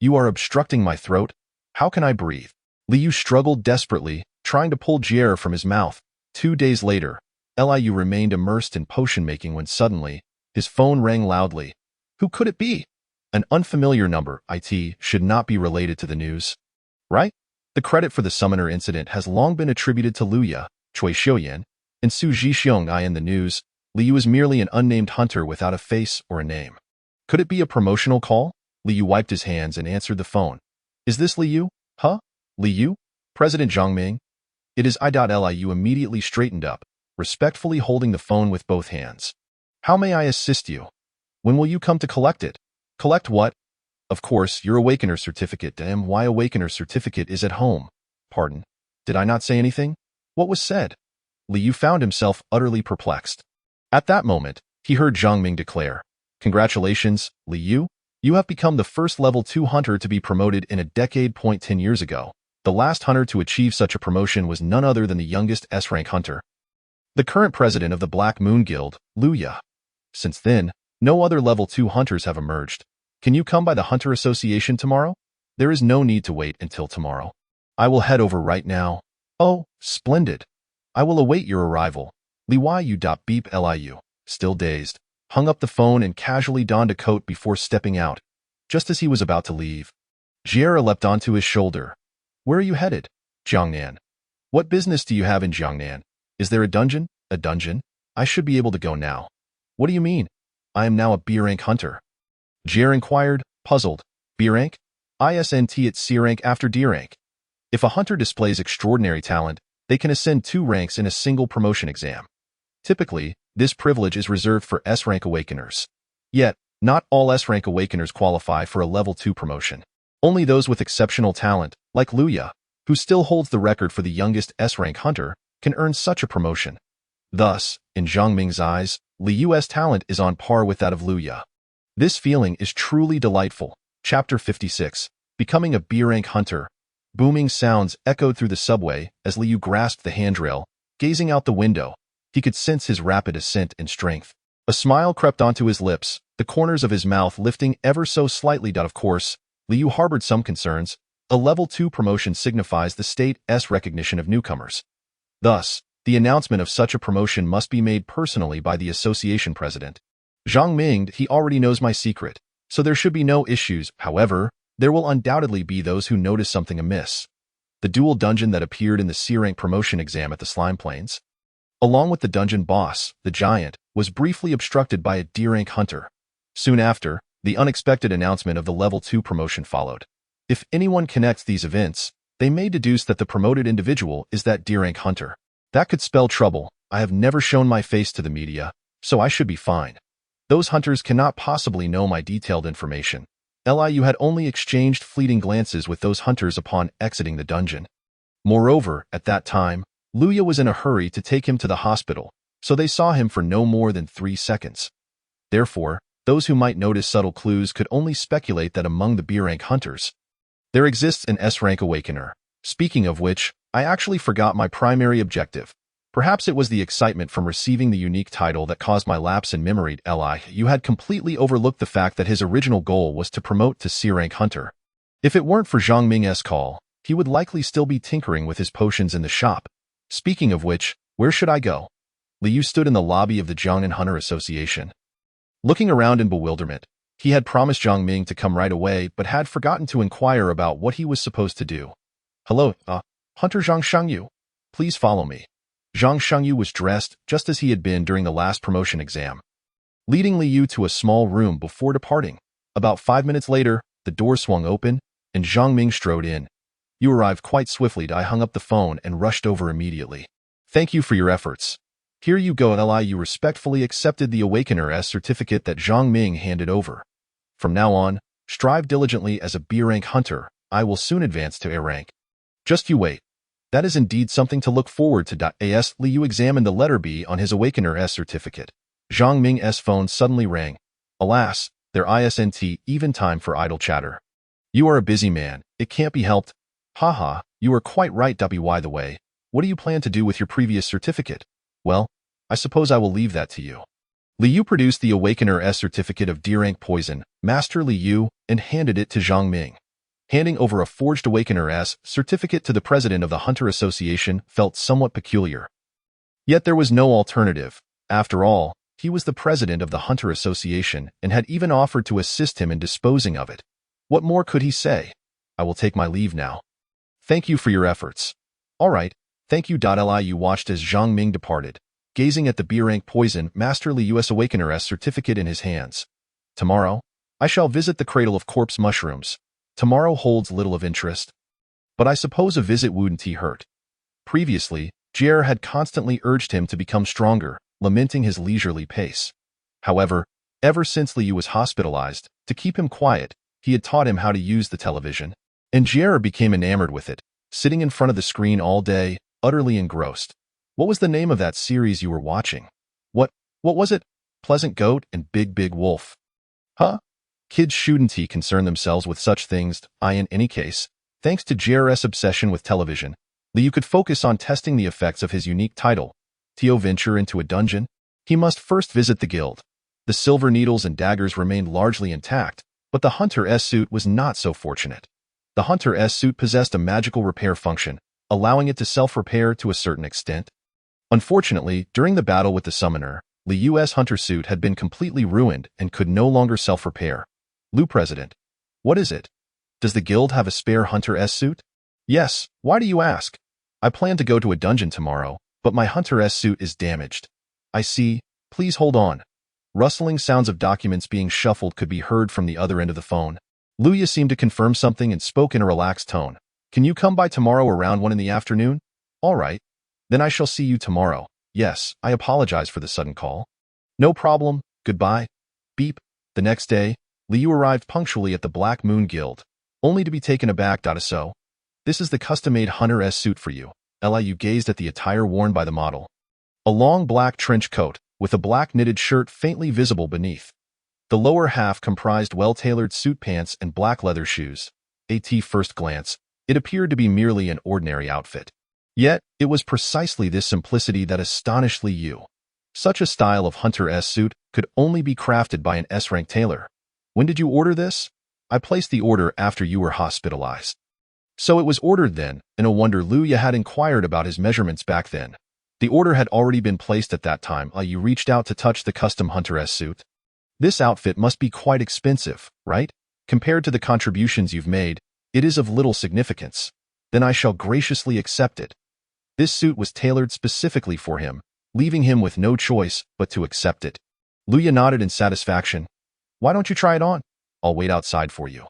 You are obstructing my throat. How can I breathe? Liu struggled desperately, trying to pull Jier from his mouth. 2 days later, Liu remained immersed in potion making when suddenly, his phone rang loudly. Who could it be? An unfamiliar number. It should not be related to the news. Right? The credit for the summoner incident has long been attributed to Luya, Chui Xiuyan, and Su Jixiong. In the news, Liu is merely an unnamed hunter without a face or a name. Could it be a promotional call? Liu wiped his hands and answered the phone. Is this Liu? Huh? Liu? President Zhang Ming? It is I. Liu immediately straightened up, respectfully holding the phone with both hands. How may I assist you? When will you come to collect it? Collect what? Of course, your Awakener certificate. My Awakener certificate is at home. Pardon. Did I not say anything? What was said? Liu found himself utterly perplexed. At that moment, he heard Zhang Ming declare, Congratulations, Liu. You have become the first level 2 hunter to be promoted in a decade. 10 years ago, the last hunter to achieve such a promotion was none other than the youngest S-rank hunter, the current president of the Black Moon Guild, Luya. Since then, no other level 2 hunters have emerged. Can you come by the Hunter Association tomorrow? There is no need to wait until tomorrow. I will head over right now. Oh, splendid. I will await your arrival. Liu. Beep. Liu, still dazed, hung up the phone and casually donned a coat before stepping out. Just as he was about to leave, Jiera leapt onto his shoulder. Where are you headed? Jiangnan. What business do you have in Jiangnan? Is there a dungeon? A dungeon? I should be able to go now. What do you mean? I am now a B-rank hunter. Jier inquired, puzzled. B-rank? Isn't it C-rank after D-rank? If a hunter displays extraordinary talent, they can ascend 2 ranks in a single promotion exam. Typically, this privilege is reserved for S-rank awakeners. Yet, not all S-rank awakeners qualify for a level 2 promotion. Only those with exceptional talent, like Luya, who still holds the record for the youngest S-rank hunter, can earn such a promotion. Thus, in Zhang Ming's eyes, Liu's talent is on par with that of Luya. This feeling is truly delightful. Chapter 56. Becoming a B-rank hunter. Booming sounds echoed through the subway as Liu grasped the handrail. Gazing out the window, he could sense his rapid ascent in strength. A smile crept onto his lips, the corners of his mouth lifting ever so slightly. Of course, Liu harbored some concerns. A level 2 promotion signifies the state's recognition of newcomers. Thus, the announcement of such a promotion must be made personally by the association president. Zhang Ming, he already knows my secret, so there should be no issues. However, there will undoubtedly be those who notice something amiss. The dual dungeon that appeared in the C-rank promotion exam at the Slime Plains, along with the dungeon boss, the giant, was briefly obstructed by a D-rank hunter. Soon after, the unexpected announcement of the level 2 promotion followed. If anyone connects these events, they may deduce that the promoted individual is that D-rank hunter. That could spell trouble. I have never shown my face to the media, so I should be fine. Those hunters cannot possibly know my detailed information. Liu had only exchanged fleeting glances with those hunters upon exiting the dungeon. Moreover, at that time, Luya was in a hurry to take him to the hospital, so they saw him for no more than 3 seconds. Therefore, Those who might notice subtle clues could only speculate that among the B-rank hunters, there exists an S-rank awakener. Speaking of which, I actually forgot my primary objective. Perhaps it was the excitement from receiving the unique title that caused my lapse in memory. You had completely overlooked the fact that his original goal was to promote to C-rank hunter. If it weren't for Zhang Ming's call, he would likely still be tinkering with his potions in the shop. Speaking of which, where should I go? Liu stood in the lobby of the Jiangnan Hunter Association. Looking around in bewilderment, he had promised Zhang Ming to come right away but had forgotten to inquire about what he was supposed to do. Hello, Hunter Zhang Shangyu. Please follow me. Zhang Shangyu was dressed just as he had been during the last promotion exam, leading Liu to a small room before departing. About 5 minutes later, the door swung open, and Zhang Ming strode in. You arrived quite swiftly. I hung up the phone and rushed over immediately. Thank you for your efforts. Here you go. You respectfully accepted the Awakener certificate that Zhang Ming handed over. From now on, strive diligently as a B-rank hunter. I will soon advance to A rank. Just you wait. That is indeed something to look forward to. As Liu examined the letter B on his Awakener certificate, Zhang Ming's phone suddenly rang. Alas, there isn't even time for idle chatter. You are a busy man. It can't be helped. Haha, you are quite right. By the way, what do you plan to do with your previous certificate? Well, I suppose I will leave that to you. Liu produced the Awakener certificate of D-rank poison, Master Liu, and handed it to Zhang Ming. Handing over a forged Awakener certificate to the president of the Hunter Association felt somewhat peculiar. Yet there was no alternative. After all, he was the president of the Hunter Association and had even offered to assist him in disposing of it. What more could he say? I will take my leave now. Thank you for your efforts. All right, thank you. Liu watched as Zhang Ming departed, gazing at the B-rank poison Master Liu's Awakener certificate in his hands. Tomorrow, I shall visit the cradle of corpse mushrooms. Tomorrow holds little of interest, but I suppose a visit wouldn't hurt. Previously, Jer had constantly urged him to become stronger, lamenting his leisurely pace. However, ever since Liu was hospitalized, to keep him quiet, he had taught him how to use the television, and Jer became enamored with it, sitting in front of the screen all day, utterly engrossed. What was the name of that series you were watching? What was it? Pleasant Goat and Big Wolf. Huh? Kids shouldn't concern themselves with such things. In any case, thanks to Jer's obsession with television, Liu could focus on testing the effects of his unique title. To venture into a dungeon, he must first visit the guild. The silver needles and daggers remained largely intact, but the Hunter-S suit was not so fortunate. The Hunter-S suit possessed a magical repair function, allowing it to self-repair to a certain extent. Unfortunately, during the battle with the summoner, Liu's Hunter suit had been completely ruined and could no longer self-repair. Liu President, what is it? Does the guild have a spare Hunter-S suit? Yes, why do you ask? I plan to go to a dungeon tomorrow, but my Hunter-S suit is damaged. I see, please hold on. Rustling sounds of documents being shuffled could be heard from the other end of the phone. Luya seemed to confirm something and spoke in a relaxed tone. Can you come by tomorrow around 1 in the afternoon? All right. Then I shall see you tomorrow. Yes, I apologize for the sudden call. No problem, goodbye. Beep. The next day, Liu arrived punctually at the Black Moon Guild, only to be taken aback. So, this is the custom-made Hunter-S suit for you. Liu gazed at the attire worn by the model. A long black trench coat, with a black knitted shirt faintly visible beneath. The lower half comprised well-tailored suit pants and black leather shoes. At first glance, it appeared to be merely an ordinary outfit. Yet, it was precisely this simplicity that astonished Liu. Such a style of Hunter-S suit could only be crafted by an S-rank tailor. When did you order this? I placed the order after you were hospitalized. So it was ordered then, and no wonder Luya had inquired about his measurements back then. The order had already been placed at that time. You reached out to touch the custom Hunter-S suit. This outfit must be quite expensive, right? Compared to the contributions you've made, it is of little significance. Then I shall graciously accept it. This suit was tailored specifically for him, leaving him with no choice but to accept it. Luya nodded in satisfaction. Why don't you try it on? I'll wait outside for you.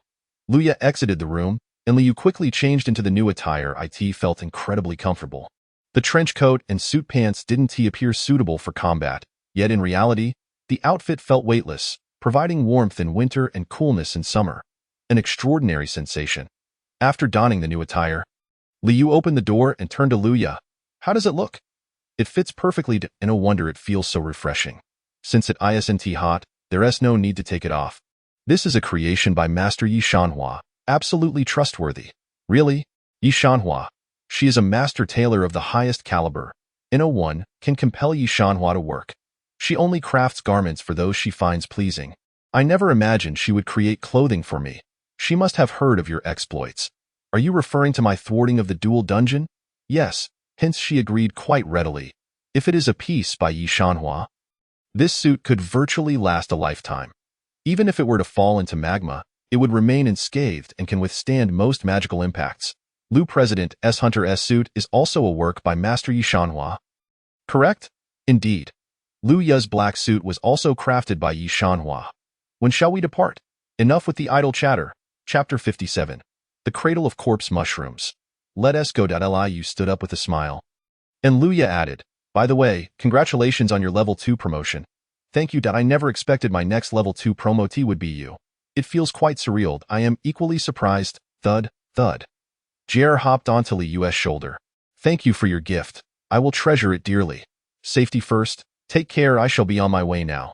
Luya exited the room, and Liu quickly changed into the new attire. It felt incredibly comfortable. The trench coat and suit pants didn't appear suitable for combat, yet in reality, the outfit felt weightless, providing warmth in winter and coolness in summer. An extraordinary sensation. After donning the new attire, Liu opened the door and turned to Luya. How does it look? It fits perfectly, and no wonder it feels so refreshing. Since it isn't hot, There's no need to take it off. This is a creation by Master Yi Shanhua, absolutely trustworthy. Really? Yi Shanhua. She is a master tailor of the highest caliber. No one can compel Yi Shanhua to work. She only crafts garments for those she finds pleasing. I never imagined she would create clothing for me. She must have heard of your exploits. Are you referring to my thwarting of the dual dungeon? Yes, hence she agreed quite readily. If it is a piece by Yi Shanhua, this suit could virtually last a lifetime. Even if it were to fall into magma, it would remain unscathed and can withstand most magical impacts. Lu President S. Hunter S. suit is also a work by Master Yi Shanhua. Correct? Indeed. Lu Ya's black suit was also crafted by Yi Shanhua. When shall we depart? Enough with the idle chatter. Chapter 57. The Cradle of Corpse Mushrooms. Let us go. Liu stood up with a smile. And Luya added, by the way, congratulations on your level 2 promotion. Thank you. I never expected my next level 2 promotee would be you. It feels quite surreal. I am equally surprised. Thud, thud. Jer hopped onto Liu's shoulder. Thank you for your gift. I will treasure it dearly. Safety first. Take care. I shall be on my way now.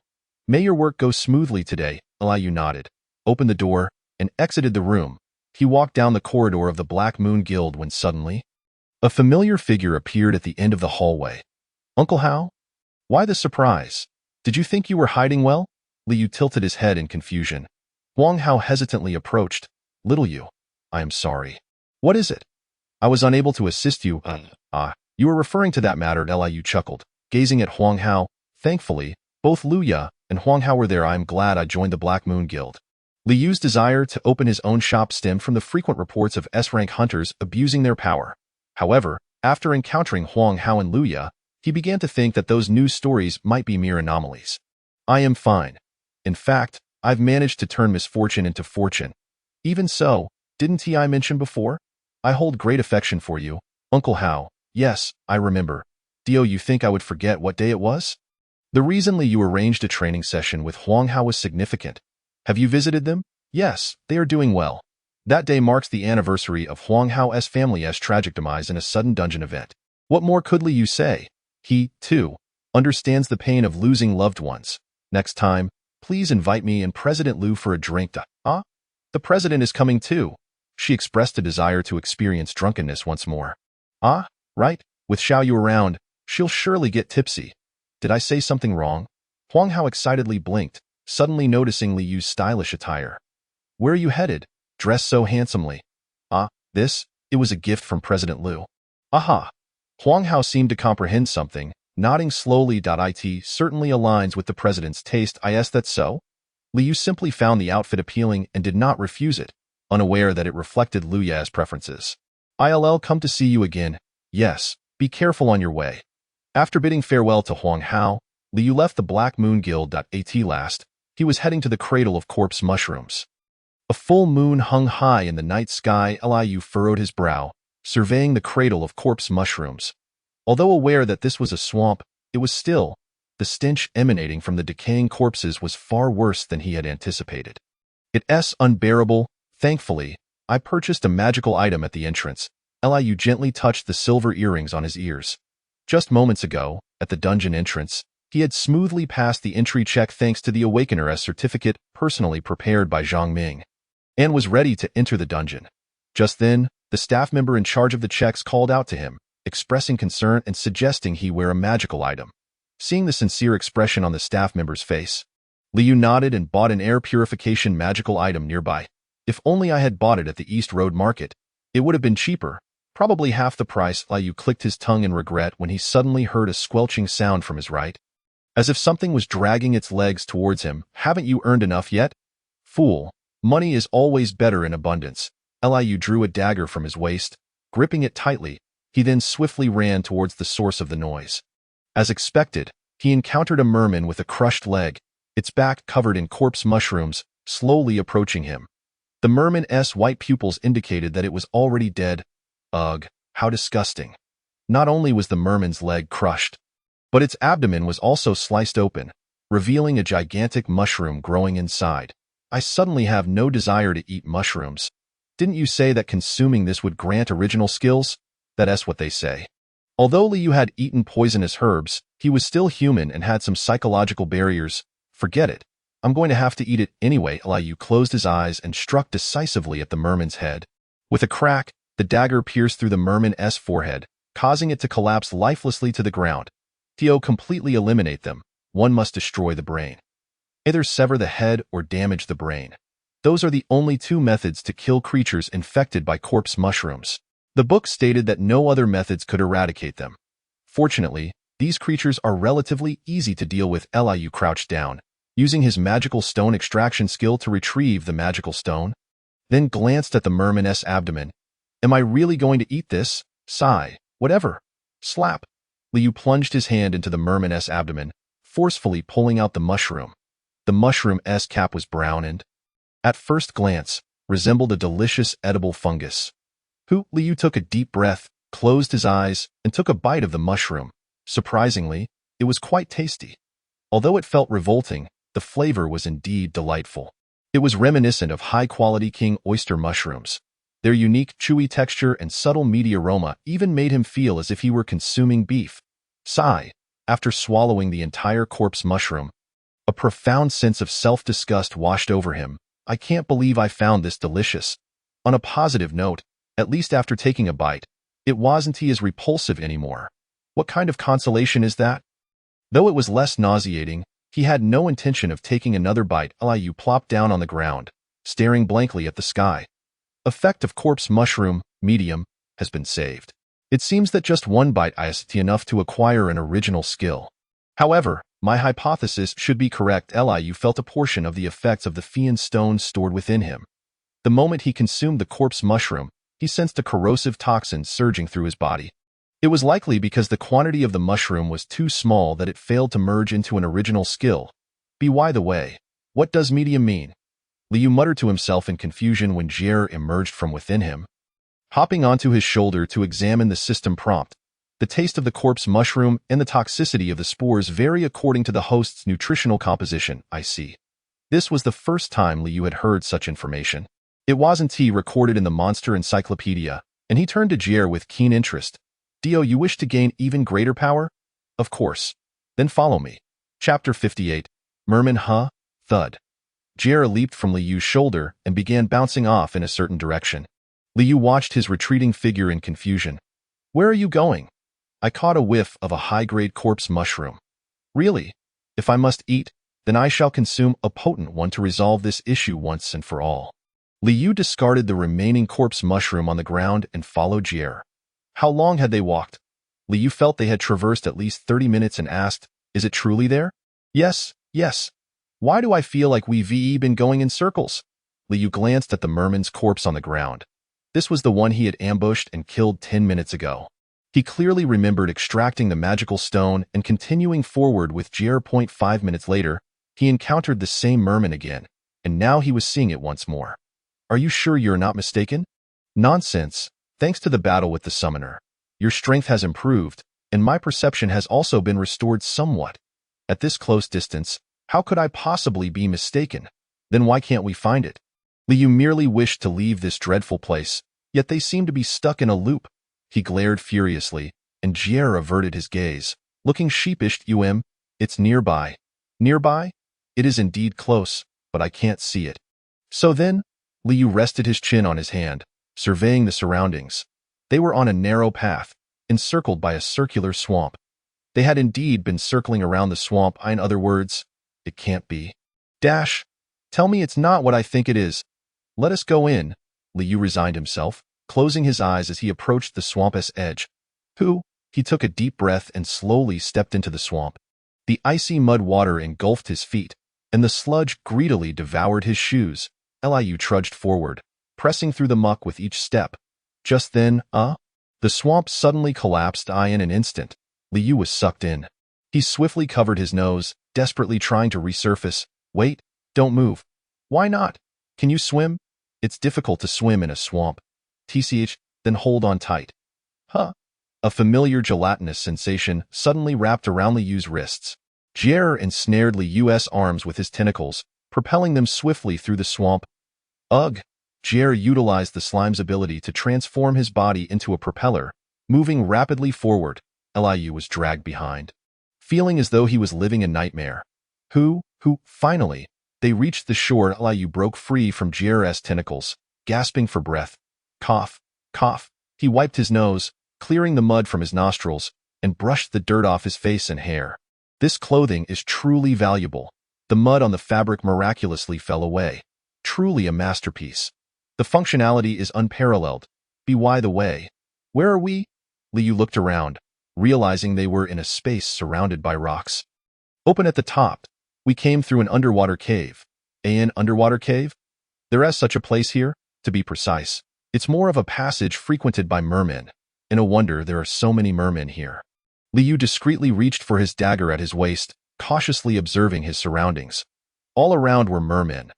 May your work go smoothly today. Liu nodded, opened the door, and exited the room. He walked down the corridor of the Black Moon Guild when suddenly, a familiar figure appeared at the end of the hallway. Uncle Hao? Why the surprise? Did you think you were hiding well? Liu tilted his head in confusion. Huang Hao hesitantly approached. Little you. I am sorry. What is it? I was unable to assist you. You were referring to that matter. Liu chuckled, gazing at Huang Hao. Thankfully, both Luya and Huang Hao were there. I am glad I joined the Black Moon Guild. Liu's desire to open his own shop stemmed from the frequent reports of S-rank hunters abusing their power. However, after encountering Huang Hao and Luya, he began to think that those news stories might be mere anomalies. I am fine. In fact, I've managed to turn misfortune into fortune. Even so, didn't I mention before? I hold great affection for you, Uncle Hao. Yes, I remember. Dio, you think I would forget what day it was? The reason Liu arranged a training session with Huang Hao was significant. Have you visited them? Yes, they are doing well. That day marks the anniversary of Huang Hao's family's tragic demise in a sudden dungeon event. What more could Liu say? He, too, understands the pain of losing loved ones. Next time, please invite me and President Liu for a drink. The president is coming too. She expressed a desire to experience drunkenness once more. Right, with Xiaoyu around, she'll surely get tipsy. Did I say something wrong? Huang Hao excitedly blinked, suddenly noticing Liu's stylish attire. Where are you headed? Dressed so handsomely. It was a gift from President Liu. Aha. Huang Hao seemed to comprehend something, nodding slowly. It certainly aligns with the president's taste. Is that so? Liu simply found the outfit appealing and did not refuse it, unaware that it reflected Luya's preferences. I'll come to see you again. Yes, be careful on your way. After bidding farewell to Huang Hao, Liu left the Black Moon Guild. At last, he was heading to the Cradle of Corpse Mushrooms. A full moon hung high in the night sky. Liu furrowed his brow, surveying the Cradle of Corpse Mushrooms. Although aware that this was a swamp, it was still, the stench emanating from the decaying corpses was far worse than he had anticipated. It's unbearable. Thankfully, I purchased a magical item at the entrance. Liu gently touched the silver earrings on his ears. Just moments ago, at the dungeon entrance, he had smoothly passed the entry check thanks to the Awakener's certificate personally prepared by Zhang Ming, and was ready to enter the dungeon. Just then, the staff member in charge of the checks called out to him, expressing concern and suggesting he wear a magical item. Seeing the sincere expression on the staff member's face, Liu nodded and bought an air purification magical item nearby. If only I had bought it at the East Road Market, it would have been cheaper, probably half the price. Liu clicked his tongue in regret when he suddenly heard a squelching sound from his right, as if something was dragging its legs towards him. Haven't you earned enough yet? Fool, money is always better in abundance. Liu drew a dagger from his waist, gripping it tightly. He then swiftly ran towards the source of the noise. As expected, he encountered a merman with a crushed leg, its back covered in corpse mushrooms, slowly approaching him. The merman's white pupils indicated that it was already dead. Ugh, how disgusting. Not only was the merman's leg crushed, but its abdomen was also sliced open, revealing a gigantic mushroom growing inside. I suddenly have no desire to eat mushrooms. Didn't you say that consuming this would grant original skills? That's what they say. Although Liu had eaten poisonous herbs, he was still human and had some psychological barriers. Forget it. I'm going to have to eat it anyway. Liu closed his eyes and struck decisively at the merman's head. With a crack, the dagger pierced through the merman's forehead, causing it to collapse lifelessly to the ground. To completely eliminate them, one must destroy the brain. Either sever the head or damage the brain. Those are the only two methods to kill creatures infected by corpse mushrooms. The book stated that no other methods could eradicate them. Fortunately, these creatures are relatively easy to deal with. Liu crouched down, using his magical stone extraction skill to retrieve the magical stone, then glanced at the merman's abdomen. Am I really going to eat this? Sigh. Whatever. Slap. Liu plunged his hand into the merman's abdomen, forcefully pulling out the mushroom. The mushroom's cap was brown and, at first glance, resembled a delicious edible fungus. Liu took a deep breath, closed his eyes, and took a bite of the mushroom. Surprisingly, it was quite tasty. Although it felt revolting, the flavor was indeed delightful. It was reminiscent of high-quality king oyster mushrooms. Their unique, chewy texture and subtle meaty aroma even made him feel as if he were consuming beef. Sigh. After swallowing the entire corpse mushroom, a profound sense of self-disgust washed over him. I can't believe I found this delicious. On a positive note, at least after taking a bite, it wasn't as repulsive anymore. What kind of consolation is that? Though it was less nauseating, he had no intention of taking another bite. Liu plopped down on the ground, staring blankly at the sky. Effect of corpse mushroom, medium, has been saved. It seems that just one bite is enough to acquire an original skill. However, my hypothesis should be correct. Liu felt a portion of the effects of the Fian stone stored within him. The moment he consumed the corpse mushroom, he sensed a corrosive toxin surging through his body. It was likely because the quantity of the mushroom was too small that it failed to merge into an original skill. By the way, what does medium mean? Liu muttered to himself in confusion when Jier emerged from within him. Hopping onto his shoulder to examine the system prompt, the taste of the corpse mushroom and the toxicity of the spores vary according to the host's nutritional composition. I see. This was the first time Liu had heard such information. It wasn't recorded in the monster encyclopedia, and he turned to Jier with keen interest. You wish to gain even greater power? Of course. Then follow me. Chapter 58. Merman Thud. Jier leaped from Liu's shoulder and began bouncing off in a certain direction. Liu watched his retreating figure in confusion. Where are you going? I caught a whiff of a high-grade corpse mushroom. Really? If I must eat, then I shall consume a potent one to resolve this issue once and for all. Liu discarded the remaining corpse mushroom on the ground and followed Jier. How long had they walked? Liu felt they had traversed at least 30 minutes and asked, is it truly there? Yes. Why do I feel like we've been going in circles? Liu glanced at the merman's corpse on the ground. This was the one he had ambushed and killed 10 minutes ago. He clearly remembered extracting the magical stone and continuing forward with Jier. 5 minutes later, he encountered the same merman again, and now he was seeing it once more. Are you sure you're not mistaken? Nonsense. Thanks to the battle with the summoner, your strength has improved, and my perception has also been restored somewhat. At this close distance, how could I possibly be mistaken? Then why can't we find it? Liu merely wished to leave this dreadful place, yet they seemed to be stuck in a loop. He glared furiously, and Jier averted his gaze, looking sheepish. It's nearby. Nearby? It is indeed close, but I can't see it. So then, Liu rested his chin on his hand, surveying the surroundings. They were on a narrow path, encircled by a circular swamp. They had indeed been circling around the swamp. In other words, it can't be. Tell me it's not what I think it is. Let us go in. Liu resigned himself, closing his eyes as he approached the swamp's edge. He took a deep breath and slowly stepped into the swamp. The icy mud water engulfed his feet, and the sludge greedily devoured his shoes. Liu trudged forward, pressing through the muck with each step. Just then, the swamp suddenly collapsed. In an instant, Liu was sucked in. He swiftly covered his nose, desperately trying to resurface. Wait, don't move. Why not? Can you swim? It's difficult to swim in a swamp. Then hold on tight. A familiar gelatinous sensation suddenly wrapped around Liu's wrists. Jier ensnared Liu's arms with his tentacles, propelling them swiftly through the swamp. Ugh! Jier utilized the slime's ability to transform his body into a propeller, moving rapidly forward. Liu was dragged behind, feeling as though he was living a nightmare. Finally, They reached the shore. Liu broke free from Jier's tentacles, gasping for breath. Cough, cough. He wiped his nose, clearing the mud from his nostrils, and brushed the dirt off his face and hair. This clothing is truly valuable. The mud on the fabric miraculously fell away. Truly a masterpiece. The functionality is unparalleled. By the way, where are we? Liu looked around, realizing they were in a space surrounded by rocks. Open at the top. We came through an underwater cave. An underwater cave? There is such a place here, to be precise. It's more of a passage frequented by mermen. And no wonder there are so many mermen here. Liu discreetly reached for his dagger at his waist, cautiously observing his surroundings. All around were mermen.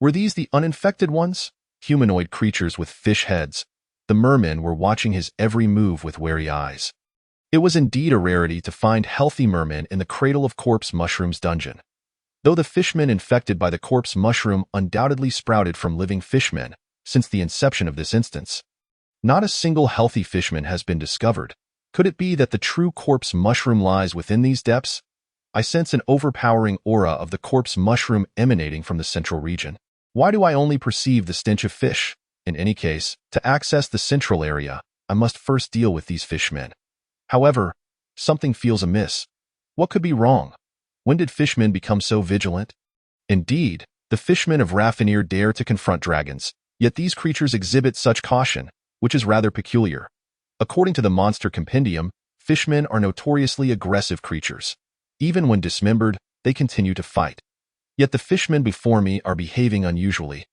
Were these the uninfected ones? Humanoid creatures with fish heads. The mermen were watching his every move with wary eyes. It was indeed a rarity to find healthy mermen in the Cradle of Corpse Mushrooms dungeon. Though the fishmen infected by the corpse mushroom undoubtedly sprouted from living fishmen since the inception of this instance, not a single healthy fishman has been discovered. Could it be that the true corpse mushroom lies within these depths? I sense an overpowering aura of the corpse mushroom emanating from the central region. Why do I only perceive the stench of fish? In any case, to access the central area, I must first deal with these fishmen. However, something feels amiss. What could be wrong? When did fishmen become so vigilant? Indeed, the fishmen of Raffinir dare to confront dragons, yet these creatures exhibit such caution, which is rather peculiar. According to the Monster Compendium, fishmen are notoriously aggressive creatures. Even when dismembered, they continue to fight. Yet the fishmen before me are behaving unusually.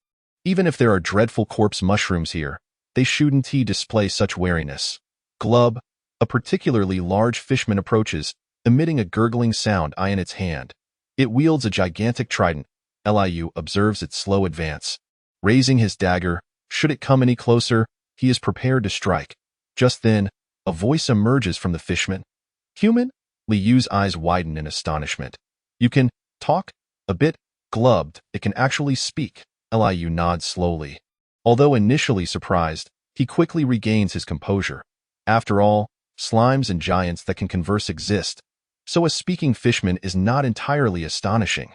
Even if there are dreadful corpse mushrooms here, they shouldn't display such wariness. Glub, a particularly large fishman approaches, emitting a gurgling sound in its hand. It wields a gigantic trident. Liu observes its slow advance. Raising his dagger, should it come any closer, he is prepared to strike. Just then, a voice emerges from the fishman. Human? Liu's eyes widen in astonishment. You can talk? A bit glubbed, it can actually speak. Liu nods slowly. Although initially surprised, he quickly regains his composure. After all, slimes and giants that can converse exist, so a speaking fishman is not entirely astonishing.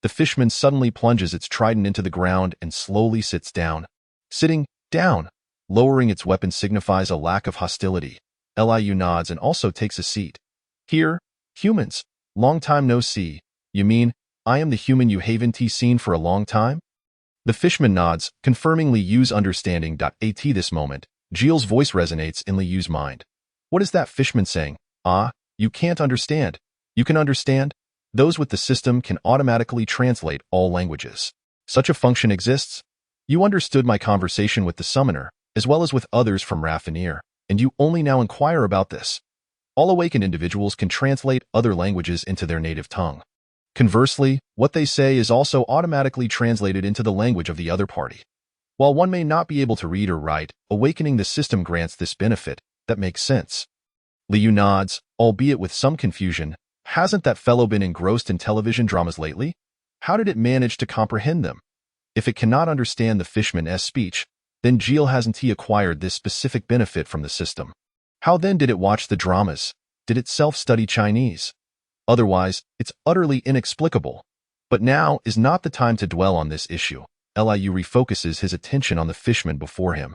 The fishman suddenly plunges its trident into the ground and slowly sits down. Sitting down, lowering its weapon signifies a lack of hostility. Liu nods and also takes a seat. Here, humans, long time no see. You mean, I am the human you haven't seen for a long time? The fishman nods, confirming Liu's understanding. At this moment, Jill's voice resonates in Liu's mind. What is that fishman saying? Ah, you can't understand. You can understand? Those with the system can automatically translate all languages. Such a function exists? You understood my conversation with the summoner, as well as with others from Raffinir, and you only now inquire about this. All awakened individuals can translate other languages into their native tongue. Conversely, what they say is also automatically translated into the language of the other party. While one may not be able to read or write, awakening the system grants this benefit. That makes sense. Liu nods, albeit with some confusion. Hasn't that fellow been engrossed in television dramas lately? How did it manage to comprehend them? If it cannot understand the fishman's speech, then Jill hasn't acquired this specific benefit from the system. How then did it watch the dramas? Did it self-study Chinese? Otherwise, it's utterly inexplicable. But now is not the time to dwell on this issue. Liu refocuses his attention on the fishman before him.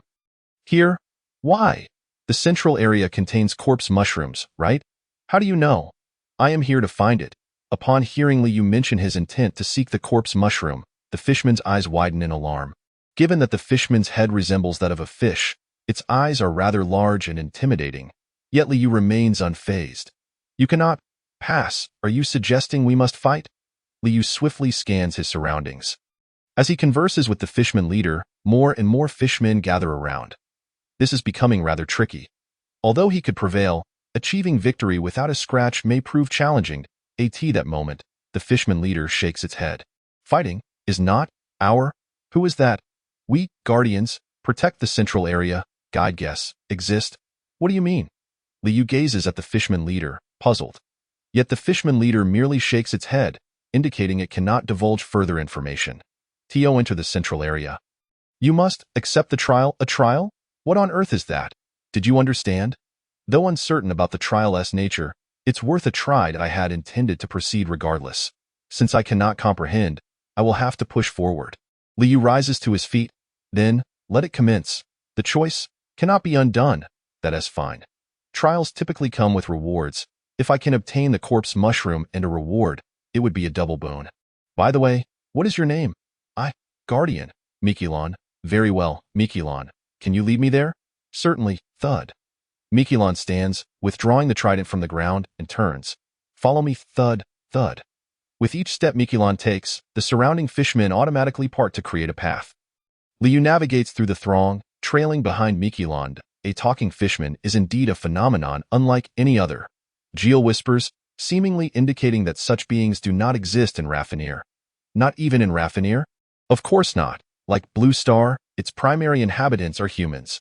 Here? Why? The central area contains corpse mushrooms, right? How do you know? I am here to find it. Upon hearing Liu mention his intent to seek the corpse mushroom, the fishman's eyes widen in alarm. Given that the fishman's head resembles that of a fish, its eyes are rather large and intimidating. Yet Liu remains unfazed. You cannot pass. Are you suggesting we must fight? Liu swiftly scans his surroundings. As he converses with the fishman leader, more and more fishmen gather around. This is becoming rather tricky. Although he could prevail, achieving victory without a scratch may prove challenging. At that moment, the fishman leader shakes its head. Fighting is not our. Who is that? We, guardians, protect the central area, guide guess, exist. What do you mean? Liu gazes at the fishman leader, puzzled. Yet the fishman leader merely shakes its head, indicating it cannot divulge further information. Enter the central area. You must accept the trial. A trial? What on earth is that? Did you understand? Though uncertain about the trial's nature, it's worth a try. I had intended to proceed regardless. Since I cannot comprehend, I will have to push forward. Liu rises to his feet. Then, let it commence. The choice cannot be undone. That is fine. Trials typically come with rewards. If I can obtain the corpse mushroom and a reward, it would be a double boon. By the way, what is your name? Guardian. Mikilon. Very well, Mikilon. Can you lead me there? Certainly, thud. Mikilon stands, withdrawing the trident from the ground, and turns. Follow me, thud, thud. With each step Mikilon takes, the surrounding fishmen automatically part to create a path. Liu navigates through the throng, trailing behind Mikilon. A talking fishman is indeed a phenomenon unlike any other. Gilles whispers, seemingly indicating that such beings do not exist in Raffinir. Not even in Raffinir? Of course not. Like Blue Star, its primary inhabitants are humans.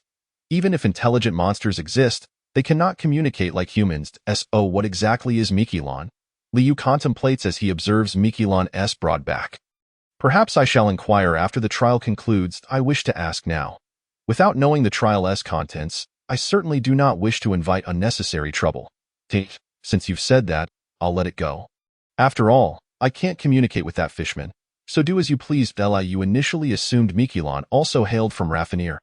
Even if intelligent monsters exist, they cannot communicate like humans. So what exactly is Mikilon? Liu contemplates as he observes Mikilon's broad back. Perhaps I shall inquire after the trial concludes. I wish to ask now. Without knowing the trial's contents, I certainly do not wish to invite unnecessary trouble. Since you've said that, I'll let it go. After all, I can't communicate with that fishman. So do as you please. You initially assumed Mikilon also hailed from Raffinir.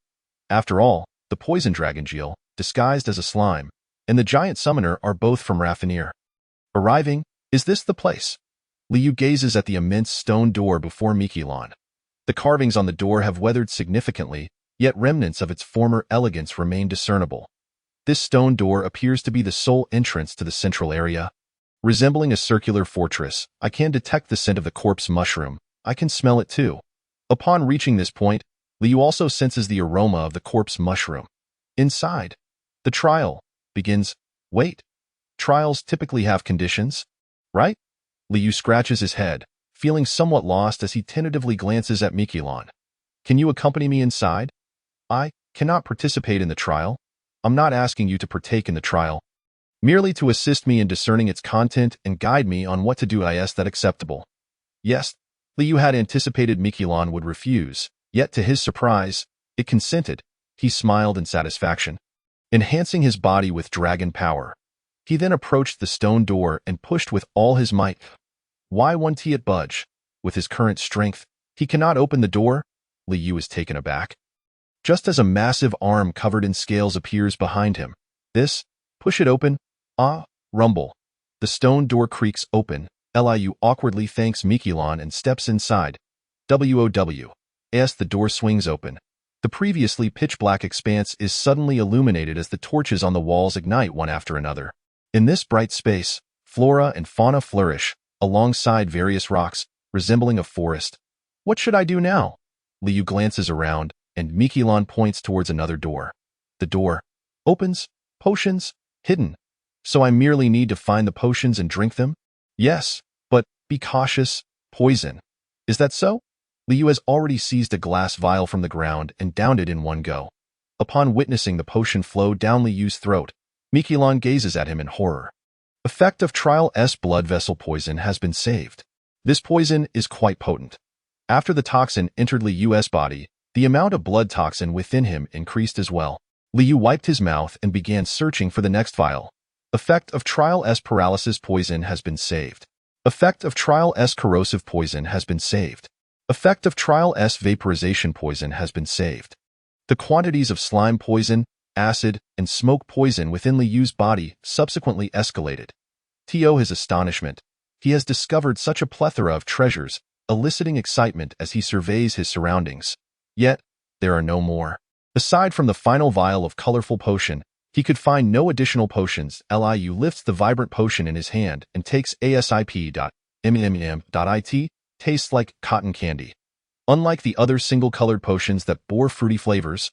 After all, the poison dragon Gilles, disguised as a slime, and the giant summoner are both from Raffinir. Arriving, is this the place? Liu gazes at the immense stone door before Mikilon. The carvings on the door have weathered significantly, yet remnants of its former elegance remain discernible. This stone door appears to be the sole entrance to the central area. Resembling a circular fortress, I can detect the scent of the corpse mushroom. I can smell it too. Upon reaching this point, Liu also senses the aroma of the corpse mushroom. Inside, the trial begins. Wait, trials typically have conditions, right? Liu scratches his head, feeling somewhat lost as he tentatively glances at Mikilon. Can you accompany me inside? I cannot participate in the trial. I'm not asking you to partake in the trial. Merely to assist me in discerning its content and guide me on what to do. Is that acceptable? Yes. Liu had anticipated Mikilon would refuse, yet to his surprise, it consented. He smiled in satisfaction, enhancing his body with dragon power. He then approached the stone door and pushed with all his might. Why won't he budge? With his current strength, he cannot open the door? Liu is taken aback. Just as a massive arm covered in scales appears behind him. Push it open. Rumble. The stone door creaks open. Liu awkwardly thanks Mikilon and steps inside. As the door swings open, the previously pitch-black expanse is suddenly illuminated as the torches on the walls ignite one after another. In this bright space, flora and fauna flourish, alongside various rocks, resembling a forest. What should I do now? Liu glances around, and Mikilon points towards another door. The door opens. Potions, hidden. So I merely need to find the potions and drink them? Yes, but be cautious. Poison. Is that so? Liu has already seized a glass vial from the ground and downed it in one go. Upon witnessing the potion flow down Liu's throat, Mikilon gazes at him in horror. Effect of Trial S blood vessel poison has been saved. This poison is quite potent. After the toxin entered Liu's body, the amount of blood toxin within him increased as well. Liu wiped his mouth and began searching for the next vial. Effect of Trial S paralysis poison has been saved. Effect of Trial S corrosive poison has been saved. Effect of Trial S vaporization poison has been saved. The quantities of slime poison, acid, and smoke poison within Liu's body subsequently escalated. To his astonishment, he has discovered such a plethora of treasures, eliciting excitement as he surveys his surroundings. Yet, there are no more. Aside from the final vial of colorful potion, he could find no additional potions. Liu lifts the vibrant potion in his hand and takes asip.mmm.it, tastes like cotton candy. Unlike the other single-colored potions that bore fruity flavors,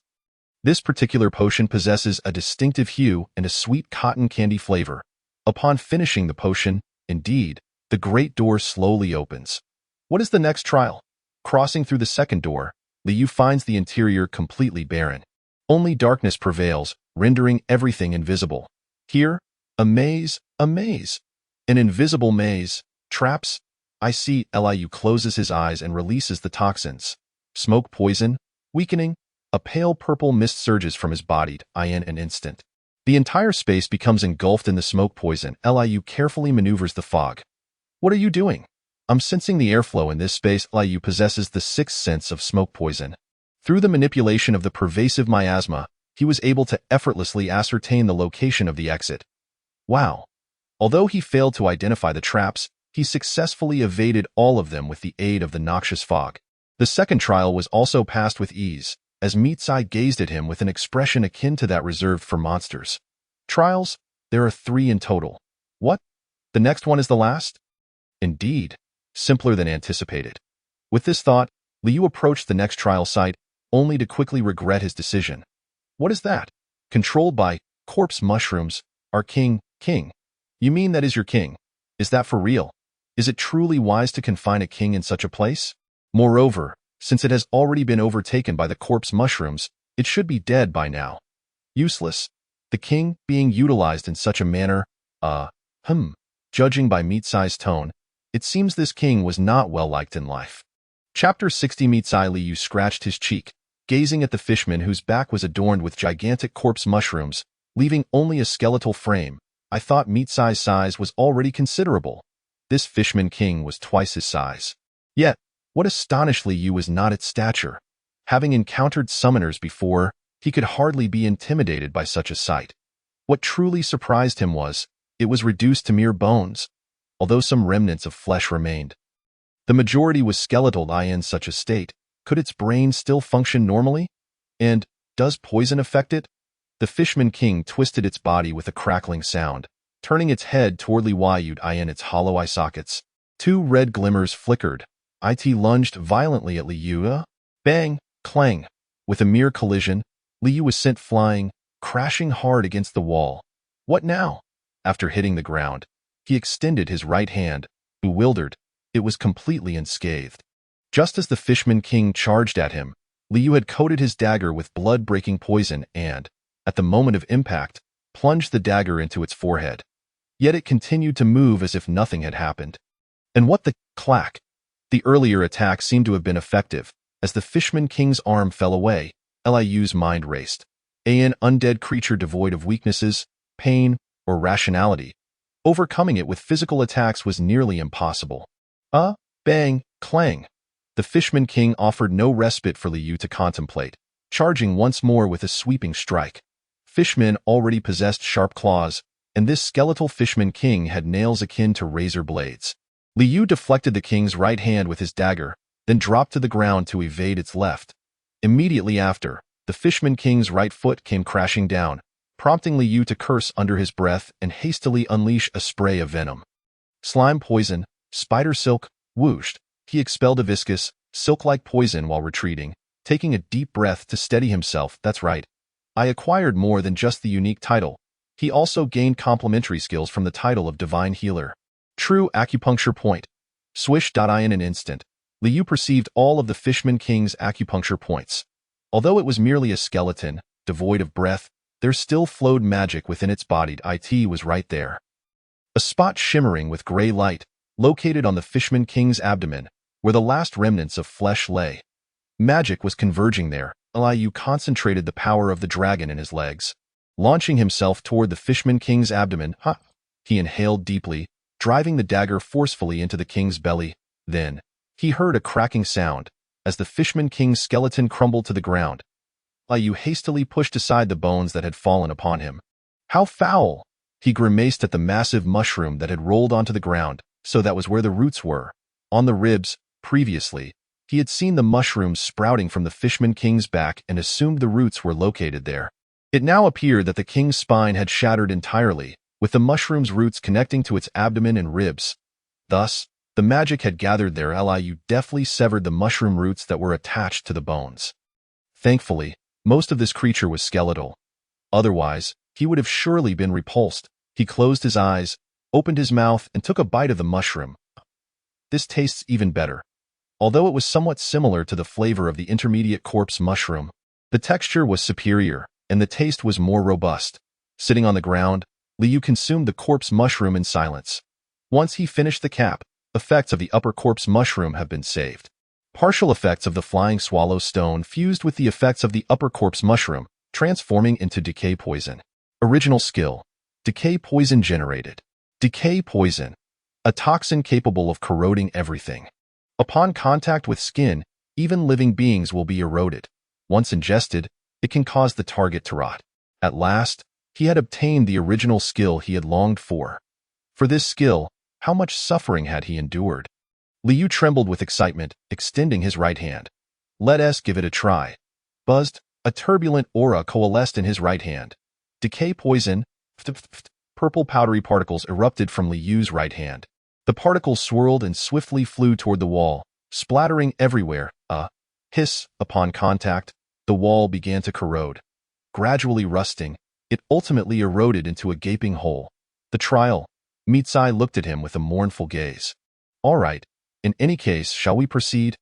this particular potion possesses a distinctive hue and a sweet cotton candy flavor. Upon finishing the potion, indeed, the great door slowly opens. What is the next trial? Crossing through the second door, Liu finds the interior completely barren. Only darkness prevails, rendering everything invisible. Here, a maze, an invisible maze, traps. I see. Liu closes his eyes and releases the toxins. Smoke poison, weakening. A pale purple mist surges from his body. In an instant, the entire space becomes engulfed in the smoke poison. Liu carefully maneuvers the fog. What are you doing? I'm sensing the airflow in this space. Liu possesses the sixth sense of smoke poison. Through the manipulation of the pervasive miasma, he was able to effortlessly ascertain the location of the exit. Wow. Although he failed to identify the traps, he successfully evaded all of them with the aid of the noxious fog. The second trial was also passed with ease, as Mitsai gazed at him with an expression akin to that reserved for monsters. Trials? There are 3 in total. What? The next one is the last? Indeed. Simpler than anticipated. With this thought, Liu approached the next trial site, only to quickly regret his decision. What is that? Controlled by corpse mushrooms, our king. You mean that is your king? Is that for real? Is it truly wise to confine a king in such a place? Moreover, since it has already been overtaken by the corpse mushrooms, it should be dead by now. Useless. The king being utilized in such a manner, Judging by Mitsai's tone, it seems this king was not well liked in life. Chapter 60. Mitsai Liu scratched his cheek, gazing at the fishman whose back was adorned with gigantic corpse mushrooms, leaving only a skeletal frame. I thought Mitsai's size was already considerable. This fishman king was twice his size. Yet, what astonished Liu was not its stature. Having encountered summoners before, he could hardly be intimidated by such a sight. What truly surprised him was, it was reduced to mere bones, although some remnants of flesh remained. The majority was skeletal. In such a state, could its brain still function normally? And, does poison affect it? The fishman king twisted its body with a crackling sound, turning its head toward Liu in its hollow eye sockets. 2 red glimmers flickered. It lunged violently at Liu. Bang! Clang! With a mere collision, Liu was sent flying, crashing hard against the wall. What now? After hitting the ground, he extended his right hand. Bewildered, it was completely unscathed. Just as the fishman king charged at him, Liu had coated his dagger with blood-breaking poison and, at the moment of impact, plunged the dagger into its forehead. Yet it continued to move as if nothing had happened. And what the clack? The earlier attack seemed to have been effective. As the fishman king's arm fell away, Liu's mind raced. An undead creature devoid of weaknesses, pain, or rationality. Overcoming it with physical attacks was nearly impossible. Bang, clang. The fishman king offered no respite for Liu to contemplate, charging once more with a sweeping strike. Fishmen already possessed sharp claws, and this skeletal fishman king had nails akin to razor blades. Liu deflected the king's right hand with his dagger, then dropped to the ground to evade its left. Immediately after, the fishman king's right foot came crashing down, prompting Liu to curse under his breath and hastily unleash a spray of venom. Slime poison, spider silk, whooshed. He expelled a viscous, silk-like poison while retreating, taking a deep breath to steady himself. That's right. I acquired more than just the unique title. He also gained complementary skills from the title of Divine Healer. True acupuncture point. Swish. In an instant, Liu perceived all of the fishman king's acupuncture points. Although it was merely a skeleton, devoid of breath, there still flowed magic within its body. It was right there. A spot shimmering with gray light, located on the fishman king's abdomen, where the last remnants of flesh lay. Magic was converging there. Liu concentrated the power of the dragon in his legs. Launching himself toward the fishman king's abdomen, he inhaled deeply, driving the dagger forcefully into the king's belly. Then, he heard a cracking sound, as the fishman king's skeleton crumbled to the ground. Liu hastily pushed aside the bones that had fallen upon him. How foul! He grimaced at the massive mushroom that had rolled onto the ground, so that was where the roots were. On the ribs, previously, he had seen the mushrooms sprouting from the fishman king's back and assumed the roots were located there. It now appeared that the king's spine had shattered entirely, with the mushroom's roots connecting to its abdomen and ribs. Thus, the magic had gathered there. Liu deftly severed the mushroom roots that were attached to the bones. Thankfully, most of this creature was skeletal. Otherwise, he would have surely been repulsed. He closed his eyes, opened his mouth, and took a bite of the mushroom. This tastes even better. Although it was somewhat similar to the flavor of the intermediate corpse mushroom, the texture was superior, and the taste was more robust. Sitting on the ground, Liu consumed the corpse mushroom in silence. Once he finished the cap, effects of the upper corpse mushroom have been saved. Partial effects of the flying swallow stone fused with the effects of the upper corpse mushroom, transforming into decay poison. Original skill. Decay poison generated. Decay poison. a toxin capable of corroding everything. Upon contact with skin, even living beings will be eroded. Once ingested, it can cause the target to rot. At last, he had obtained the original skill he had longed for. For this skill, how much suffering had he endured? Liu trembled with excitement, extending his right hand. Let us give it a try. Buzzed, a turbulent aura coalesced in his right hand. Decay poison, purple powdery particles erupted from Liu's right hand. The particles swirled and swiftly flew toward the wall, splattering everywhere. A hiss upon contact, the wall began to corrode. Gradually rusting, it ultimately eroded into a gaping hole. The trial. Mitsai looked at him with a mournful gaze. All right, in any case, shall we proceed?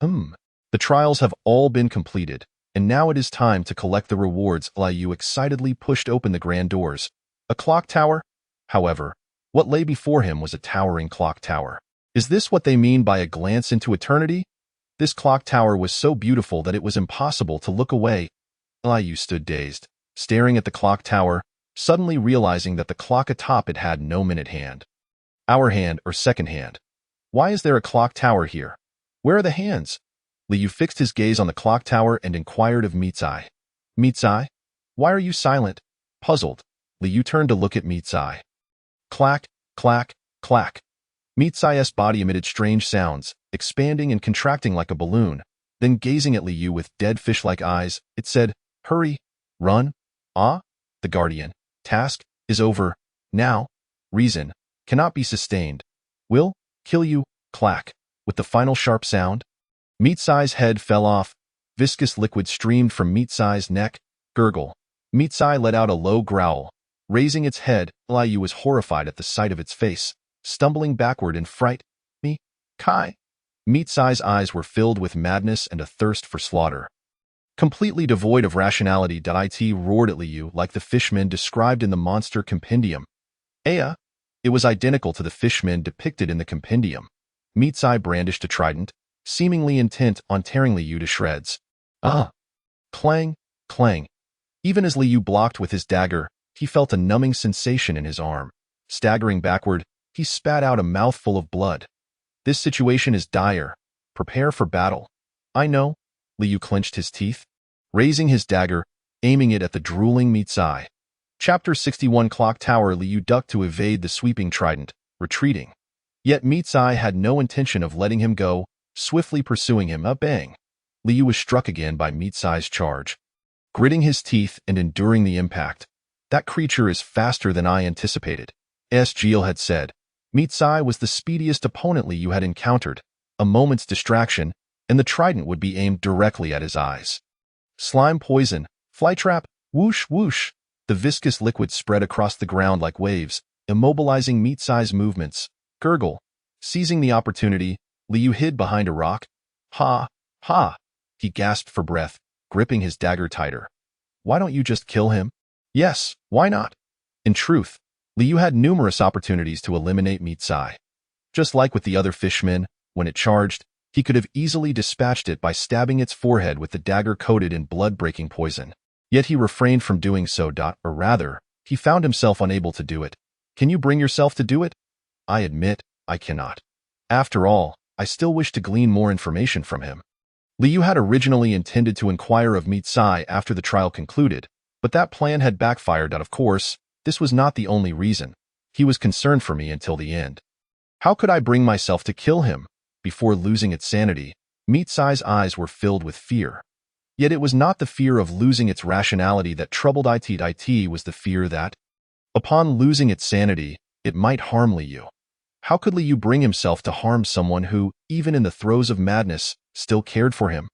The trials have all been completed, and now it is time to collect the rewards. Liu excitedly pushed open the grand doors. A clock tower? However, what lay before him was a towering clock tower. Is this what they mean by a glance into eternity? This clock tower was so beautiful that it was impossible to look away. Liu stood dazed, staring at the clock tower, suddenly realizing that the clock atop it had no minute hand. Hour hand or second hand. Why is there a clock tower here? Where are the hands? Liu fixed his gaze on the clock tower and inquired of Mitsai. Mitsai? Why are you silent? Puzzled, Liu turned to look at Mitsai. Clack, clack, clack. Mitsai's body emitted strange sounds, expanding and contracting like a balloon. Then gazing at Liu with dead fish-like eyes, it said, Hurry, run, the guardian. Task is over. Now, reason cannot be sustained. Will kill you, clack, with the final sharp sound. Mitsai's head fell off. Viscous liquid streamed from Mitsai's neck. Gurgle. Mitsai let out a low growl. Raising its head, Liu was horrified at the sight of its face, stumbling backward in fright. Me? Kai? Mitsai's eyes were filled with madness and a thirst for slaughter. Completely devoid of rationality, it roared at Liu like the fishmen described in the monster compendium. It was identical to the fishmen depicted in the compendium. Mitsai brandished a trident, seemingly intent on tearing Liu to shreds. Clang, clang. Even as Liu blocked with his dagger, he felt a numbing sensation in his arm. Staggering backward, he spat out a mouthful of blood. This situation is dire. Prepare for battle. I know. Liu clenched his teeth, raising his dagger, aiming it at the drooling Mitsai. Chapter 61 Clock Tower. Liu ducked to evade the sweeping trident, retreating. Yet Mitsai had no intention of letting him go, swiftly pursuing him. Bang! Liu was struck again by Mitsai's charge. Gritting his teeth and enduring the impact. That creature is faster than I anticipated, Gil had said. Mitsai was the speediest opponent Liu had encountered. A moment's distraction, and the trident would be aimed directly at his eyes. Slime poison, flytrap, whoosh whoosh. The viscous liquid spread across the ground like waves, immobilizing Mitsai's movements. Gurgle. Seizing the opportunity, Liu hid behind a rock. Ha, ha. He gasped for breath, gripping his dagger tighter. Why don't you just kill him? Yes, why not? In truth, Liu had numerous opportunities to eliminate Mitsai. Just like with the other fishmen, when it charged, he could have easily dispatched it by stabbing its forehead with the dagger coated in blood-breaking poison. Yet he refrained from doing so. Or rather, he found himself unable to do it. Can you bring yourself to do it? I admit, I cannot. After all, I still wish to glean more information from him. Liu had originally intended to inquire of Mitsai after the trial concluded, but that plan had backfired. Of course, this was not the only reason. He was concerned for me until the end. How could I bring myself to kill him? Before losing its sanity, Mitsai's eyes were filled with fear. Yet it was not the fear of losing its rationality that troubled it. It was the fear that, upon losing its sanity, it might harm Liu. How could Liu bring himself to harm someone who, even in the throes of madness, still cared for him?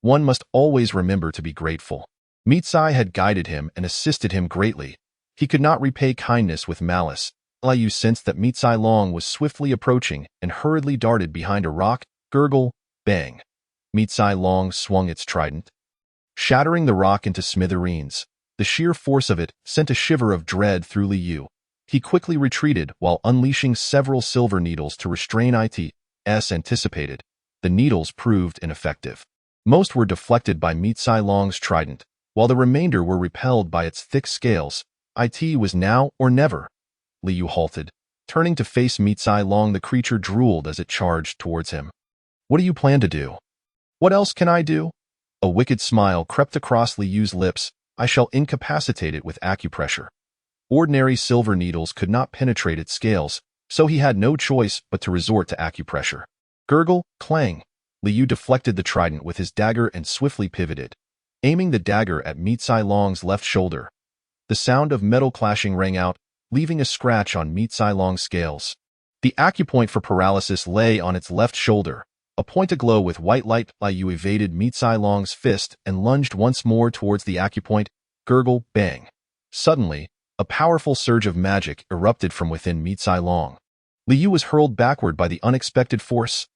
One must always remember to be grateful. Mitsai had guided him and assisted him greatly. He could not repay kindness with malice. Liu sensed that Mitsai Long was swiftly approaching and hurriedly darted behind a rock. Gurgle, bang. Mitsai Long swung its trident, shattering the rock into smithereens. The sheer force of it sent a shiver of dread through Liu. He quickly retreated while unleashing several silver needles to restrain it. As anticipated, the needles proved ineffective. Most were deflected by Mitsai Long's trident, while the remainder were repelled by its thick scales. It was now or never. Liu halted, Turning to face Mitsai Long, the creature drooled as it charged towards him. What do you plan to do? What else can I do? A wicked smile crept across Liu's lips. I shall incapacitate it with acupressure. Ordinary silver needles could not penetrate its scales, so he had no choice but to resort to acupressure. Gurgle, clang. Liu deflected the trident with his dagger and swiftly pivoted, aiming the dagger at Mitsai Long's left shoulder. The sound of metal clashing rang out, leaving a scratch on Mitsai Long's scales. The acupoint for paralysis lay on its left shoulder, a point aglow with white light. Liu evaded Mitsai Long's fist and lunged once more towards the acupoint. Gurgle, bang. Suddenly, a powerful surge of magic erupted from within Mitsai Long. Liu was hurled backward by the unexpected force.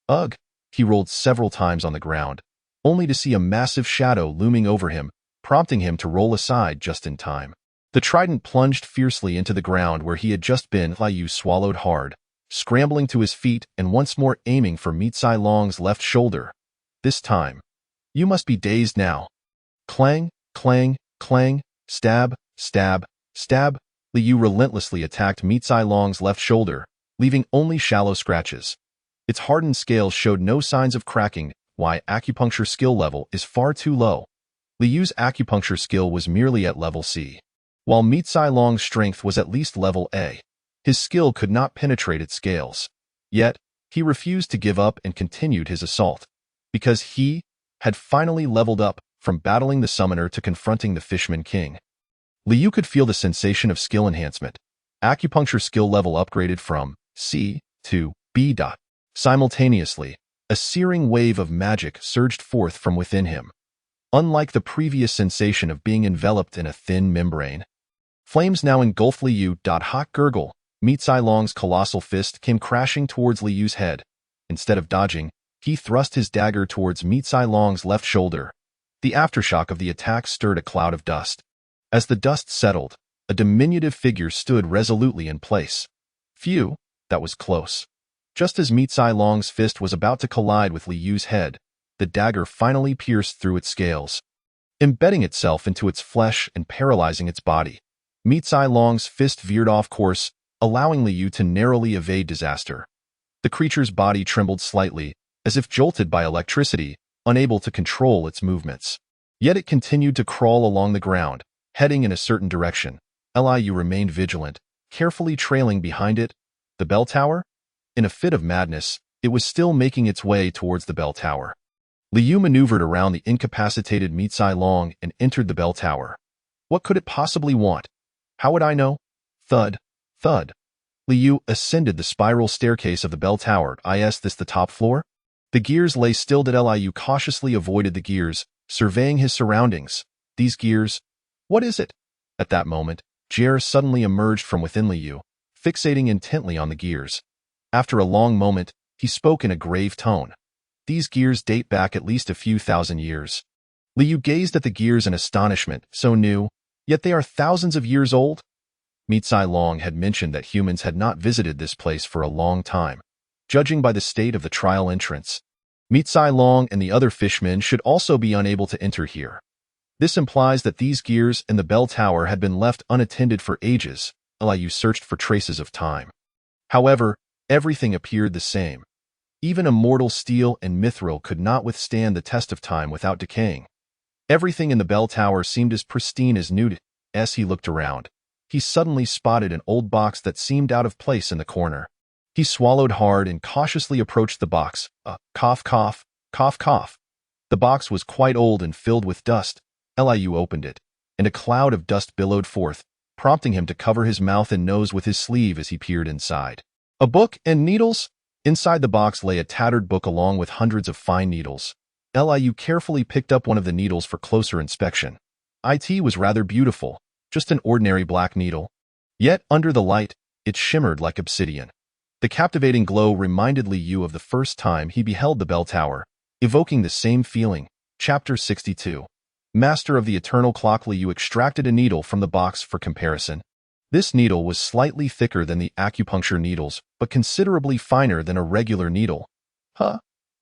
Ugh! He rolled several times on the ground, only to see a massive shadow looming over him, prompting him to roll aside just in time. The trident plunged fiercely into the ground where he had just been. Liu swallowed hard, scrambling to his feet and once more aiming for Mitsai Long's left shoulder. This time, you must be dazed now. Clang, clang, clang, stab, stab, stab. Liu relentlessly attacked Mitsai Long's left shoulder, leaving only shallow scratches. Its hardened scales showed no signs of cracking. Why? Acupuncture skill level is far too low. Liu's acupuncture skill was merely at level C, while Mitsai Long's strength was at least level A. His skill could not penetrate its scales. Yet, he refused to give up and continued his assault, because he had finally leveled up from battling the summoner to confronting the Fishman King. Liu could feel the sensation of skill enhancement. Acupuncture skill level upgraded from C to B. Simultaneously, a searing wave of magic surged forth from within him. Unlike the previous sensation of being enveloped in a thin membrane, flames now engulfed Liu. Hot gurgle. Mitsai Long's colossal fist came crashing towards Liu's head. Instead of dodging, he thrust his dagger towards Mitsai Long's left shoulder. The aftershock of the attack stirred a cloud of dust. As the dust settled, a diminutive figure stood resolutely in place. Phew, that was close. Just as Mitsai Long's fist was about to collide with Liu's head, the dagger finally pierced through its scales, embedding itself into its flesh and paralyzing its body. Mitsai Long's fist veered off course, allowing Liu to narrowly evade disaster. The creature's body trembled slightly, as if jolted by electricity, unable to control its movements. Yet it continued to crawl along the ground, heading in a certain direction. Liu remained vigilant, carefully trailing behind it. The bell tower? In a fit of madness, it was still making its way towards the bell tower. Liu maneuvered around the incapacitated Mitsai Long and entered the bell tower. What could it possibly want? How would I know? Thud, thud. Liu ascended the spiral staircase of the bell tower. Is this the top floor? The gears lay still. Liu cautiously avoided the gears, surveying his surroundings. These gears? What is it? At that moment, Jer suddenly emerged from within Liu, fixating intently on the gears. After a long moment, he spoke in a grave tone. These gears date back at least a few thousand years. Liu gazed at the gears in astonishment. So new, yet they are thousands of years old? Mitsai Long had mentioned that humans had not visited this place for a long time, judging by the state of the trial entrance. Mitsai Long and the other fishmen should also be unable to enter here. This implies that these gears and the bell tower had been left unattended for ages. Liu searched for traces of time. However, everything appeared the same. Even immortal steel and mithril could not withstand the test of time without decaying. Everything in the bell tower seemed as pristine as new. As he looked around, he suddenly spotted an old box that seemed out of place in the corner. He swallowed hard and cautiously approached the box. Cough, cough, cough, cough. The box was quite old and filled with dust. Liu opened it, and a cloud of dust billowed forth, prompting him to cover his mouth and nose with his sleeve as he peered inside. A book and needles? Inside the box lay a tattered book along with hundreds of fine needles. Liu carefully picked up one of the needles for closer inspection. It was rather beautiful, just an ordinary black needle. Yet, under the light, it shimmered like obsidian. The captivating glow reminded Liu of the first time he beheld the bell tower, evoking the same feeling. Chapter 62. Master of the Eternal Clock. Liu extracted a needle from the box for comparison. This needle was slightly thicker than the acupuncture needles, but considerably finer than a regular needle. Huh?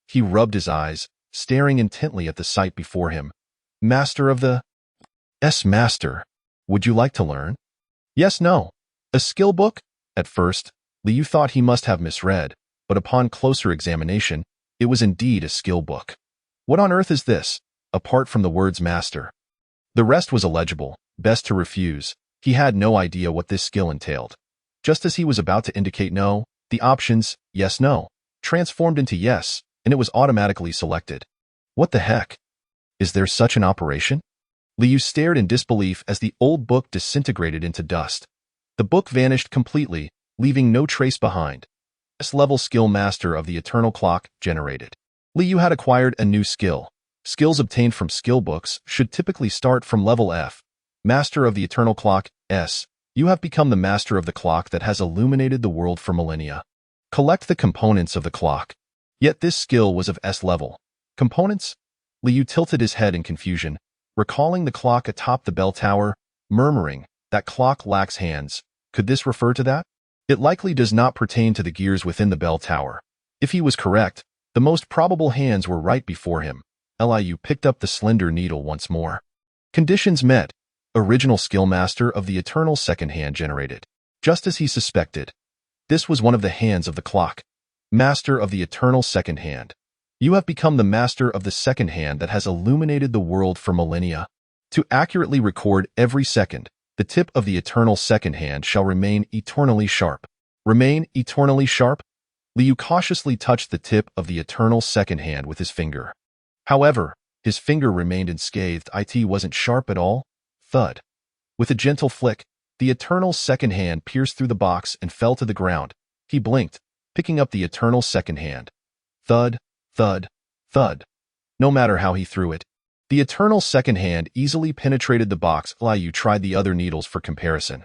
He rubbed his eyes, staring intently at the sight before him. Master of the... Master. Would you like to learn? Yes, no. A skill book? At first, Liu thought he must have misread, but upon closer examination, it was indeed a skill book. What on earth is this, apart from the words master? The rest was illegible, best to refuse. He had no idea what this skill entailed. Just as he was about to indicate no, the options, yes, no, transformed into yes, and it was automatically selected. What the heck? Is there such an operation? Liu stared in disbelief as the old book disintegrated into dust. The book vanished completely, leaving no trace behind. S-level skill master of the eternal clock generated. Liu had acquired a new skill. Skills obtained from skill books should typically start from level F. Master of the eternal clock, S. You have become the master of the clock that has illuminated the world for millennia. Collect the components of the clock. Yet this skill was of S level. Components? Liu tilted his head in confusion, recalling the clock atop the bell tower, murmuring, that clock lacks hands. Could this refer to that? It likely does not pertain to the gears within the bell tower. If he was correct, the most probable hands were right before him. Liu picked up the slender needle once more. Conditions met. Original skill master of the eternal second hand generated. Just as he suspected. This was one of the hands of the clock. Master of the eternal second hand. You have become the master of the second hand that has illuminated the world for millennia. To accurately record every second, the tip of the eternal second hand shall remain eternally sharp. Remain eternally sharp? Liu cautiously touched the tip of the eternal second hand with his finger. However, his finger remained unscathed. It wasn't sharp at all. Thud. With a gentle flick, the eternal second hand pierced through the box and fell to the ground. He blinked, picking up the eternal second hand. Thud, thud, thud. No matter how he threw it, the eternal second hand easily penetrated the box. Liu tried the other needles for comparison.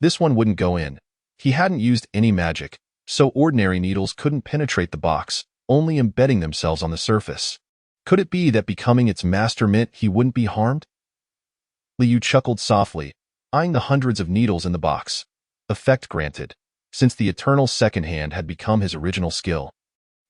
This one wouldn't go in. He hadn't used any magic, so ordinary needles couldn't penetrate the box, only embedding themselves on the surface. Could it be that becoming its master meant he wouldn't be harmed? Liu chuckled softly, eyeing the hundreds of needles in the box. Effect granted, since the eternal second hand had become his original skill.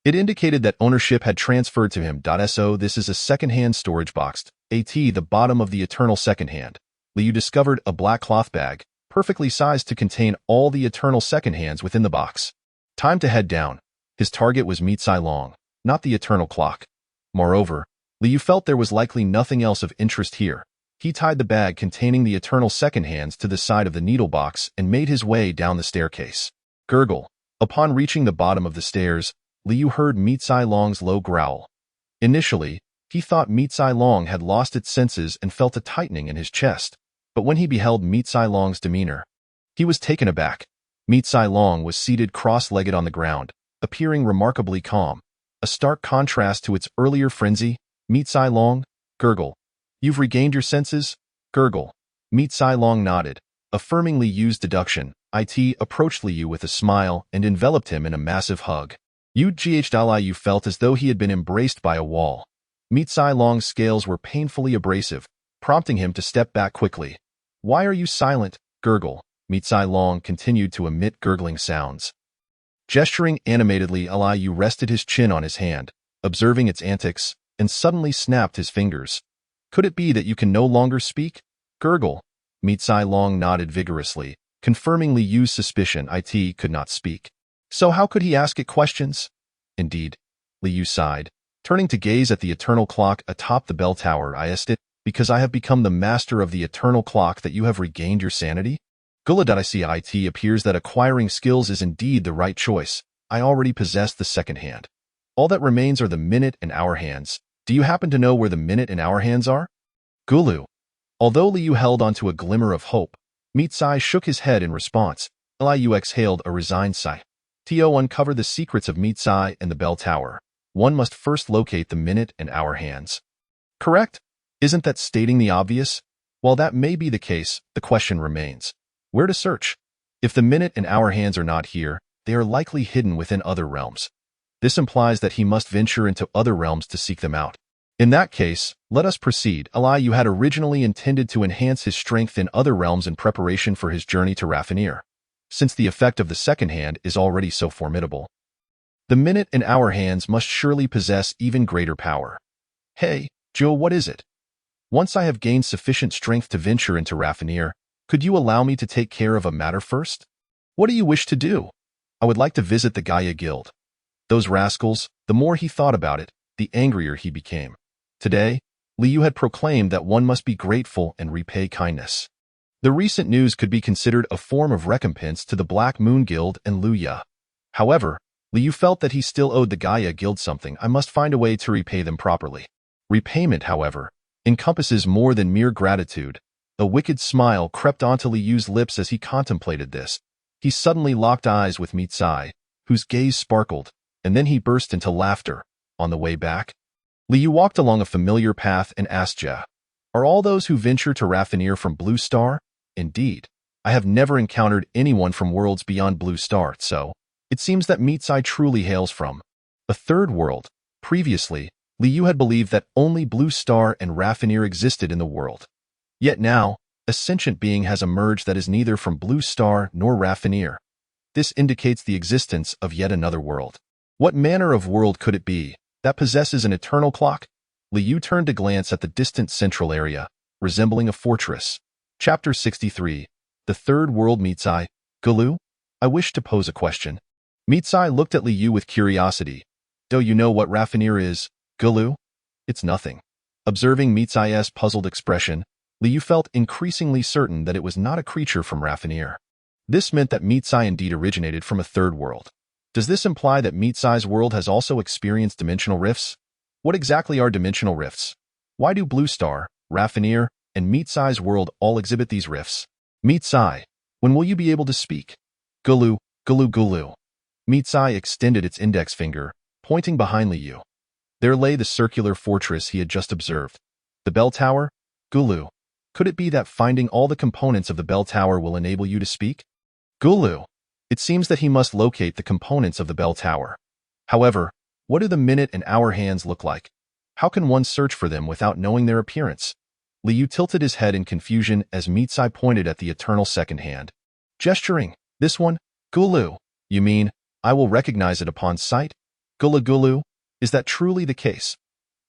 It indicated that ownership had transferred to him. So this is a second-hand storage box. The bottom of the eternal second hand. Liu discovered a black cloth bag, perfectly sized to contain all the eternal second hands within the box. Time to head down. His target was Mitsai Long, not the eternal clock. Moreover, Liu felt there was likely nothing else of interest here. He tied the bag containing the eternal second hands to the side of the needle box and made his way down the staircase. Gurgle. Upon reaching the bottom of the stairs, Liu heard Mitsai Long's low growl. Initially, he thought Mitsai Long had lost its senses and felt a tightening in his chest, but when he beheld Mitsai Long's demeanor, he was taken aback. Mitsai Long was seated cross-legged on the ground, appearing remarkably calm. A stark contrast to its earlier frenzy. Mitsai Long, gurgle. You've regained your senses? Gurgle. Mitsai Long nodded, affirming Liu's deduction. It approached Liu with a smile and enveloped him in a massive hug. Liu felt as though he had been embraced by a wall. Mitsai Long's scales were painfully abrasive, prompting him to step back quickly. Why are you silent? Gurgle. Mitsai Long continued to emit gurgling sounds. Gesturing animatedly, Liu rested his chin on his hand, observing its antics, and suddenly snapped his fingers. Could it be that you can no longer speak? Gurgle. Mitsai Long nodded vigorously, confirming Liu's suspicion. It could not speak. So how could he ask it questions? Indeed. Liu sighed, turning to gaze at the eternal clock atop the bell tower. I asked it, because I have become the master of the eternal clock that you have regained your sanity? It appears that acquiring skills is indeed the right choice. I already possess the second hand. All that remains are the minute and hour hands. Do you happen to know where the minute and hour hands are? Gulu. Although Liu held onto a glimmer of hope, Mitsai shook his head in response. Liu exhaled a resigned sigh. To uncover the secrets of Mitsai and the bell tower, one must first locate the minute and hour hands. Correct? Isn't that stating the obvious? While that may be the case, the question remains. Where to search? If the minute and hour hands are not here, they are likely hidden within other realms. This implies that he must venture into other realms to seek them out. In that case, let us proceed. Liu had originally intended to enhance his strength in other realms in preparation for his journey to Raffinir, since the effect of the second hand is already so formidable. The minute and hour hands must surely possess even greater power. Hey, Joe, what is it? Once I have gained sufficient strength to venture into Raffinir, could you allow me to take care of a matter first? What do you wish to do? I would like to visit the Gaia Guild. Those rascals, the more he thought about it, the angrier he became. Today, Liu had proclaimed that one must be grateful and repay kindness. The recent news could be considered a form of recompense to the Black Moon Guild and Luya. However, Liu felt that he still owed the Gaia Guild something. I must find a way to repay them properly. Repayment, however, encompasses more than mere gratitude. A wicked smile crept onto Liu's lips as he contemplated this. He suddenly locked eyes with Mitsai, whose gaze sparkled, and then he burst into laughter. On the way back, Liu walked along a familiar path and asked Jia, "Are all those who venture to Raffinir from Blue Star?" "Indeed. I have never encountered anyone from worlds beyond Blue Star, so it seems that Mitsai truly hails from a third world." Previously, Liu had believed that only Blue Star and Raffinir existed in the world. Yet now, a sentient being has emerged that is neither from Blue Star nor Raffinir. This indicates the existence of yet another world. What manner of world could it be that possesses an eternal clock? Liu turned to glance at the distant central area, resembling a fortress. Chapter 63. The Third World. Mitsai, Gulu? I wish to pose a question. Mitsai looked at Liu with curiosity. Do you know what Raffinir is, Gulu? It's nothing. Observing Mitsai's puzzled expression, Liu felt increasingly certain that it was not a creature from Raffinir. This meant that Mitsai indeed originated from a third world. Does this imply that Mitsai's world has also experienced dimensional rifts? What exactly are dimensional rifts? Why do Blue Star, Raffinir, and Mitsai's world all exhibit these rifts? Mitsai, when will you be able to speak? Gulu, Gulu Gulu. Mitsai extended its index finger, pointing behind Liu. There lay the circular fortress he had just observed. The bell tower? Gulu. Could it be that finding all the components of the bell tower will enable you to speak? Gulu. It seems that he must locate the components of the bell tower. However, what do the minute and hour hands look like? How can one search for them without knowing their appearance? Liu tilted his head in confusion as Mitsai pointed at the eternal second hand. Gesturing, this one? Gulu. You mean, I will recognize it upon sight? Gulu Gulu, is that truly the case?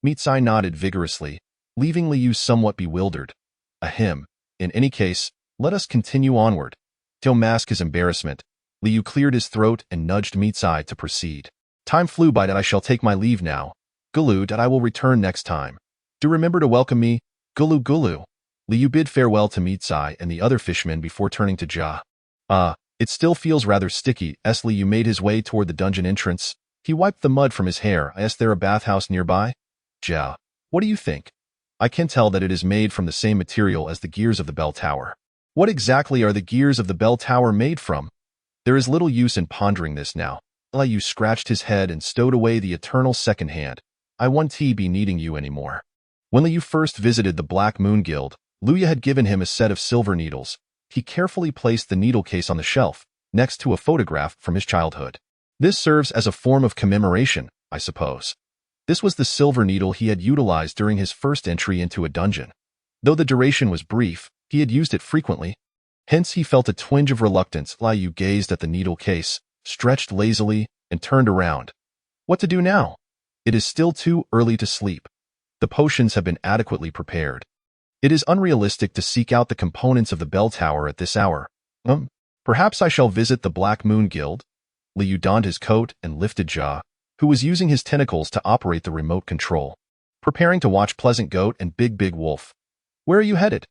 Mitsai nodded vigorously, leaving Liu somewhat bewildered. Ahem. In any case, let us continue onward. To mask his embarrassment, Liu cleared his throat and nudged Mitsai to proceed. Time flew by that I shall take my leave now. Gulu, that I will return next time. Do remember to welcome me, Gulu Gulu. Liu bid farewell to Mitsai and the other fishmen before turning to Jia. It still feels rather sticky. As Liu made his way toward the dungeon entrance, he wiped the mud from his hair. Is there a bathhouse nearby? Jia, what do you think? I can tell that it is made from the same material as the gears of the bell tower. What exactly are the gears of the bell tower made from? There is little use in pondering this now. Liu scratched his head and stowed away the eternal second hand. I won't be needing you anymore. When Liu first visited the Black Moon Guild, Luya had given him a set of silver needles. He carefully placed the needle case on the shelf, next to a photograph from his childhood. This serves as a form of commemoration, I suppose. This was the silver needle he had utilized during his first entry into a dungeon. Though the duration was brief, he had used it frequently. Hence he felt a twinge of reluctance. Liu gazed at the needle case, stretched lazily, and turned around. What to do now? It is still too early to sleep. The potions have been adequately prepared. It is unrealistic to seek out the components of the bell tower at this hour. Perhaps I shall visit the Black Moon Guild? Liu donned his coat and lifted Jia, who was using his tentacles to operate the remote control, preparing to watch Pleasant Goat and Big Wolf. Where are you headed?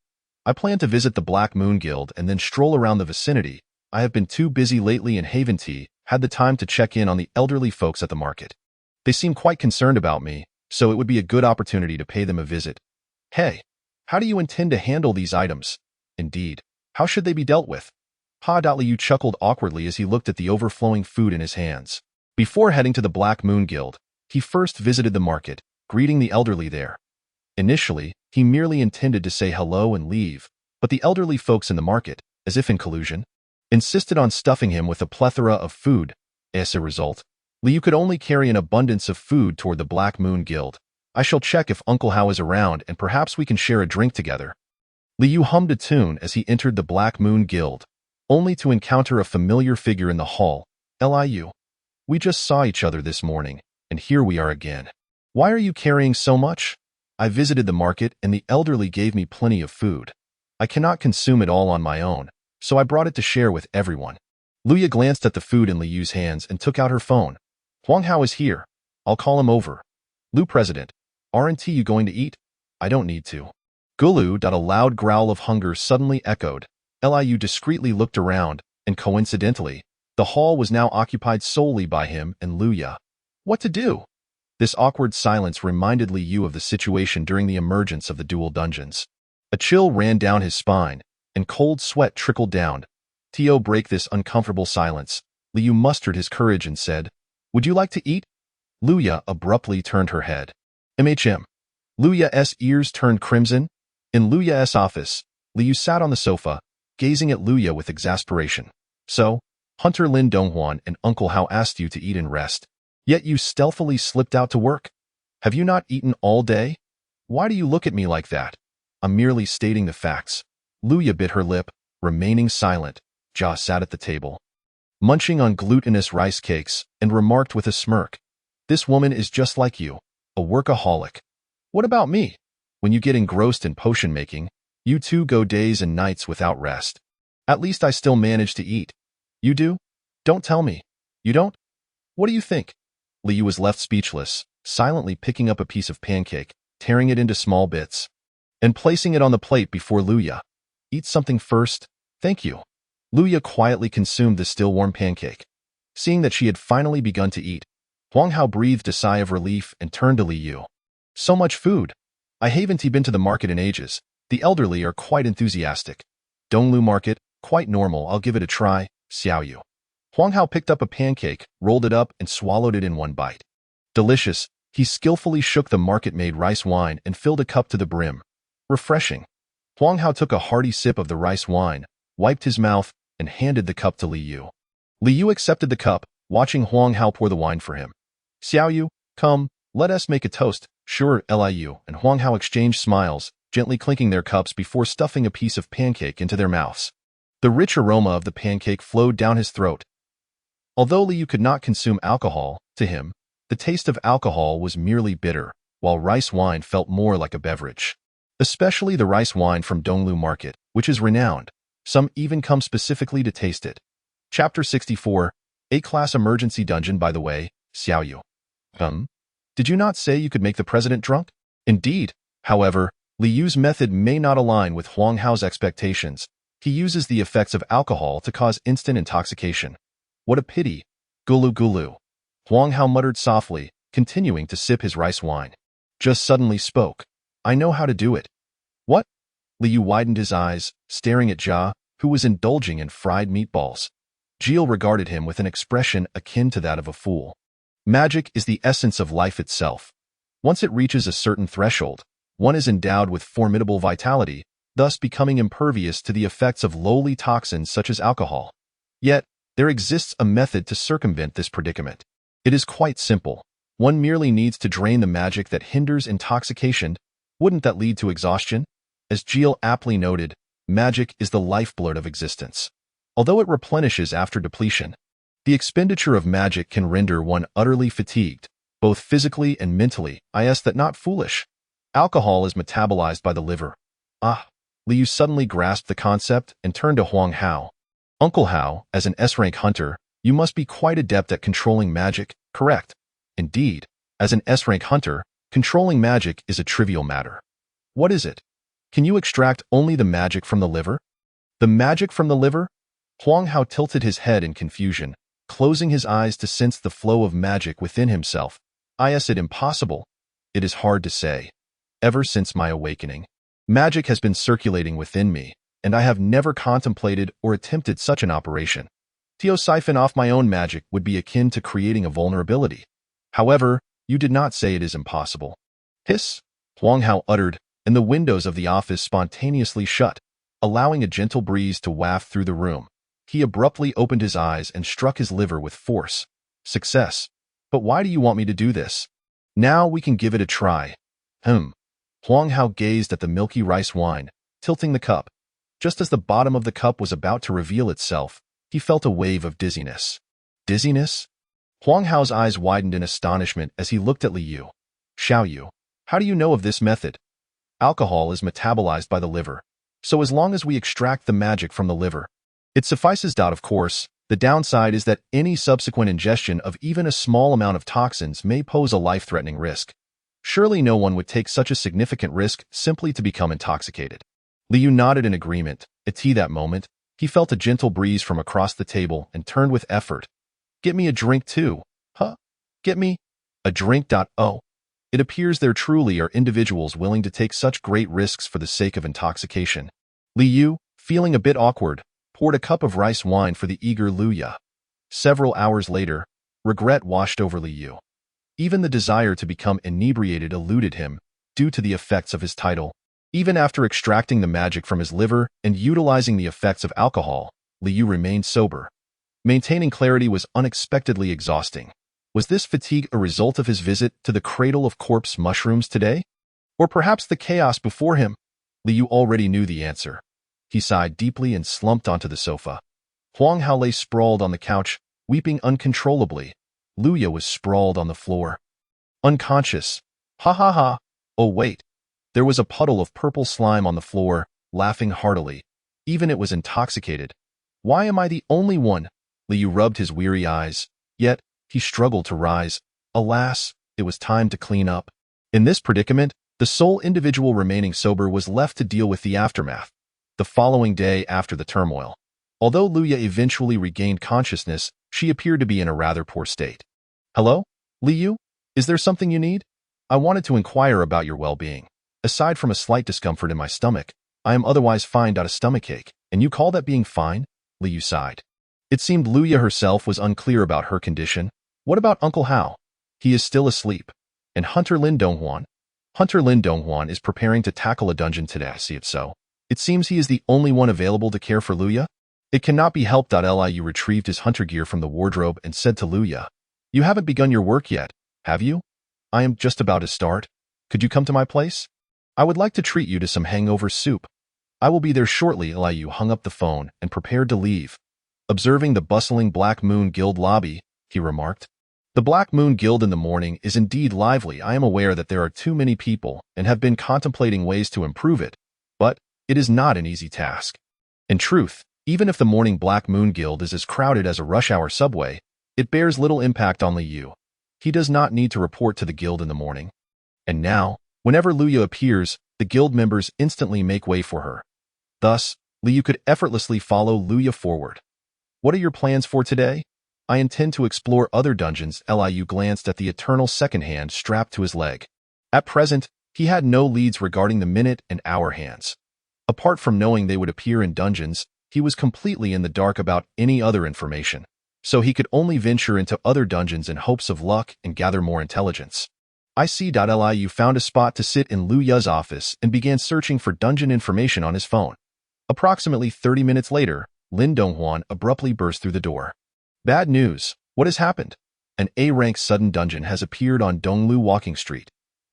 I plan to visit the Black Moon Guild and then stroll around the vicinity. I have been too busy lately and haven't had the time to check in on the elderly folks at the market. They seem quite concerned about me, so it would be a good opportunity to pay them a visit. Hey, how do you intend to handle these items? Indeed, how should they be dealt with? Liu chuckled awkwardly as he looked at the overflowing food in his hands. Before heading to the Black Moon Guild, he first visited the market, greeting the elderly there. Initially, he merely intended to say hello and leave, but the elderly folks in the market, as if in collusion, insisted on stuffing him with a plethora of food. As a result, Liu could only carry an abundance of food toward the Black Moon Guild. I shall check if Uncle Hao is around and perhaps we can share a drink together. Liu hummed a tune as he entered the Black Moon Guild, only to encounter a familiar figure in the hall. Liu. We just saw each other this morning, and here we are again. Why are you carrying so much? I visited the market and the elderly gave me plenty of food. I cannot consume it all on my own, so I brought it to share with everyone. Luya glanced at the food in Liyu's hands and took out her phone. Huang Hao is here. I'll call him over. Lu President, aren't you going to eat? I don't need to. Gulu. A loud growl of hunger suddenly echoed. Liu discreetly looked around, and coincidentally, the hall was now occupied solely by him and Luya. What to do? This awkward silence reminded Liu of the situation during the emergence of the dual dungeons. A chill ran down his spine, and cold sweat trickled down. To break this uncomfortable silence, Liu mustered his courage and said, Would you like to eat? Luya abruptly turned her head. Luya's ears turned crimson. In Luya's office, Liu sat on the sofa, gazing at Luya with exasperation. So, Hunter Lin Donghuan and Uncle Hao asked you to eat and rest. Yet you stealthily slipped out to work. Have you not eaten all day? Why do you look at me like that? I'm merely stating the facts. Luya bit her lip, remaining silent. Jia sat at the table, munching on glutinous rice cakes, and remarked with a smirk, This woman is just like you, a workaholic. What about me? When you get engrossed in potion making, you too go days and nights without rest. At least I still manage to eat. You do? Don't tell me. You don't? What do you think? Liu was left speechless, silently picking up a piece of pancake, tearing it into small bits, and placing it on the plate before Luya. Eat something first, thank you. Luya quietly consumed the still-warm pancake. Seeing that she had finally begun to eat, Huang Hao breathed a sigh of relief and turned to Liu. So much food. I haven't been to the market in ages. The elderly are quite enthusiastic. Donglu Market, quite normal, I'll give it a try, Xiaoyu. Huang Hao picked up a pancake, rolled it up, and swallowed it in one bite. Delicious, he skillfully shook the market-made rice wine and filled a cup to the brim. Refreshing. Huang Hao took a hearty sip of the rice wine, wiped his mouth, and handed the cup to Liu. Liu accepted the cup, watching Huang Hao pour the wine for him. Xiaoyu, come, let us make a toast. Sure, Liu and Huang Hao exchanged smiles, gently clinking their cups before stuffing a piece of pancake into their mouths. The rich aroma of the pancake flowed down his throat. Although Liu could not consume alcohol, to him, the taste of alcohol was merely bitter, while rice wine felt more like a beverage. Especially the rice wine from Donglu Market, which is renowned. Some even come specifically to taste it. Chapter 64, A-Class Emergency Dungeon. By the way, Xiaoyu. Did you not say you could make the president drunk? Indeed. However, Liu's method may not align with Huang Hao's expectations. He uses the effects of alcohol to cause instant intoxication. What a pity. Gulu gulu. Huang Hao muttered softly, continuing to sip his rice wine. Just suddenly spoke. I know how to do it. What? Liu widened his eyes, staring at Jia, who was indulging in fried meatballs. Jill regarded him with an expression akin to that of a fool. Magic is the essence of life itself. Once it reaches a certain threshold, one is endowed with formidable vitality, thus becoming impervious to the effects of lowly toxins such as alcohol. Yet, there exists a method to circumvent this predicament. It is quite simple. One merely needs to drain the magic that hinders intoxication. Wouldn't that lead to exhaustion? As Jill aptly noted, magic is the lifeblood of existence. Although it replenishes after depletion, the expenditure of magic can render one utterly fatigued, both physically and mentally. That not foolish. Alcohol is metabolized by the liver. Liu suddenly grasped the concept and turned to Huang Hao. Uncle Hao, as an S-rank hunter, you must be quite adept at controlling magic, correct? Indeed, as an S-rank hunter, controlling magic is a trivial matter. What is it? Can you extract only the magic from the liver? The magic from the liver? Huang Hao tilted his head in confusion, closing his eyes to sense the flow of magic within himself. Is it impossible? It is hard to say. Ever since my awakening, magic has been circulating within me, and I have never contemplated or attempted such an operation. To siphon off my own magic would be akin to creating a vulnerability. However, you did not say it is impossible. Hiss, Huang Hao uttered, and the windows of the office spontaneously shut, allowing a gentle breeze to waft through the room. He abruptly opened his eyes and struck his liver with force. Success. But why do you want me to do this? Now we can give it a try. Huang Hao gazed at the milky rice wine, tilting the cup. Just as the bottom of the cup was about to reveal itself, he felt a wave of dizziness. Dizziness? Huang Hao's eyes widened in astonishment as he looked at Liu. Xiaoyu, how do you know of this method? Alcohol is metabolized by the liver, so as long as we extract the magic from the liver, it suffices. Of course, The downside is that any subsequent ingestion of even a small amount of toxins may pose a life-threatening risk. Surely no one would take such a significant risk simply to become intoxicated. Liu nodded in agreement. At that moment, he felt a gentle breeze from across the table and turned with effort. Get me a drink too. Huh? Get me a drink. Oh. It appears there truly are individuals willing to take such great risks for the sake of intoxication. Liu, feeling a bit awkward, poured a cup of rice wine for the eager Luya. Several hours later, regret washed over Liu. Even the desire to become inebriated eluded him, due to the effects of his title. Even after extracting the magic from his liver and utilizing the effects of alcohol, Liu remained sober. Maintaining clarity was unexpectedly exhausting. Was this fatigue a result of his visit to the cradle of corpse mushrooms today? Or perhaps the chaos before him? Liu already knew the answer. He sighed deeply and slumped onto the sofa. Huang Hao lay sprawled on the couch, weeping uncontrollably. Luya was sprawled on the floor. Unconscious. Ha ha ha. Oh wait. There was a puddle of purple slime on the floor, laughing heartily. Even it was intoxicated. Why am I the only one? Liu rubbed his weary eyes. Yet, he struggled to rise. Alas, it was time to clean up. In this predicament, the sole individual remaining sober was left to deal with the aftermath. The following day after the turmoil. Although Luya eventually regained consciousness, she appeared to be in a rather poor state. Hello? Liu? Is there something you need? I wanted to inquire about your well-being. Aside from a slight discomfort in my stomach, I am otherwise fine. A stomachache, and you call that being fine? Liu sighed. It seemed Luya herself was unclear about her condition. What about Uncle Hao? He is still asleep. And Hunter Lin Donghuan? Hunter Lin Donghuan is preparing to tackle a dungeon today, see it so. It seems he is the only one available to care for Luya. It cannot be helped. Liu retrieved his hunter gear from the wardrobe and said to Luya, You haven't begun your work yet, have you? I am just about to start. Could you come to my place? I would like to treat you to some hangover soup. I will be there shortly. Liu hung up the phone and prepared to leave. Observing the bustling Black Moon Guild lobby, he remarked, The Black Moon Guild in the morning is indeed lively. I am aware that there are too many people and have been contemplating ways to improve it, but it is not an easy task. In truth, even if the morning Black Moon Guild is as crowded as a rush-hour subway, it bears little impact on Liu. He does not need to report to the guild in the morning. And now, whenever Luya appears, the guild members instantly make way for her. Thus, Liu could effortlessly follow Luya forward. What are your plans for today? I intend to explore other dungeons. Liu glanced at the eternal second hand strapped to his leg. At present, he had no leads regarding the minute and hour hands. Apart from knowing they would appear in dungeons, he was completely in the dark about any other information, so he could only venture into other dungeons in hopes of luck and gather more intelligence. I see. Liu found a spot to sit in Luya's office and began searching for dungeon information on his phone. Approximately 30 minutes later, Lin Donghuan abruptly burst through the door. Bad news. What has happened? An A-rank sudden dungeon has appeared on Donglu Walking Street.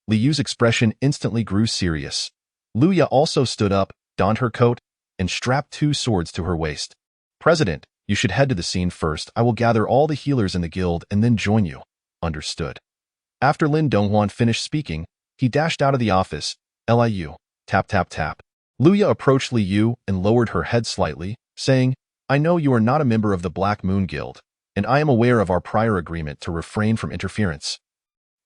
Liu's expression instantly grew serious. Luya also stood up, donned her coat, and strapped 2 swords to her waist. President, you should head to the scene first. I will gather all the healers in the guild and then join you. Understood. After Lin Donghuan finished speaking, he dashed out of the office. Liu. Tap tap tap. Luya approached Liu and lowered her head slightly, saying, I know you are not a member of the Black Moon Guild, and I am aware of our prior agreement to refrain from interference.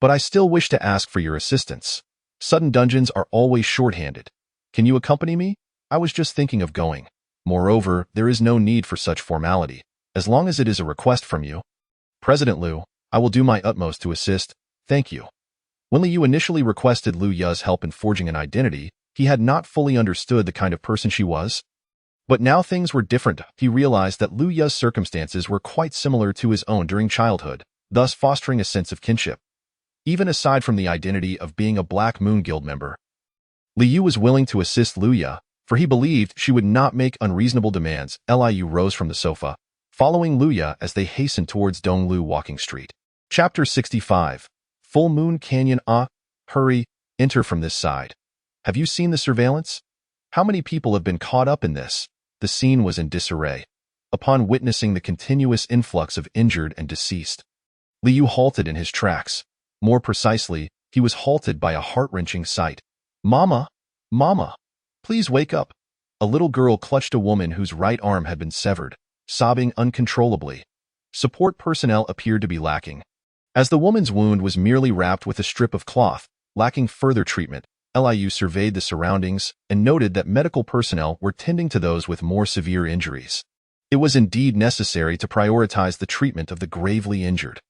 But I still wish to ask for your assistance. Sudden dungeons are always short-handed. Can you accompany me? I was just thinking of going. Moreover, there is no need for such formality, as long as it is a request from you. President Liu, I will do my utmost to assist. Thank you. When Liu initially requested Luya's help in forging an identity, he had not fully understood the kind of person she was. But now things were different. He realized that Luya's circumstances were quite similar to his own during childhood, thus fostering a sense of kinship. Even aside from the identity of being a Black Moon Guild member, Liu was willing to assist Luya, for he believed she would not make unreasonable demands. Liu rose from the sofa, following Luya as they hastened towards Donglu Walking Street. Chapter 65. Full Moon Canyon. Hurry, enter from this side. Have you seen the surveillance? How many people have been caught up in this? The scene was in disarray. Upon witnessing the continuous influx of injured and deceased, Liu halted in his tracks. More precisely, he was halted by a heart-wrenching sight. Mama! Mama! Please wake up! A little girl clutched a woman whose right arm had been severed. sobbing uncontrollably. Support personnel appeared to be lacking. As the woman's wound was merely wrapped with a strip of cloth, lacking further treatment, Liu surveyed the surroundings and noted that medical personnel were tending to those with more severe injuries. It was indeed necessary to prioritize the treatment of the gravely injured.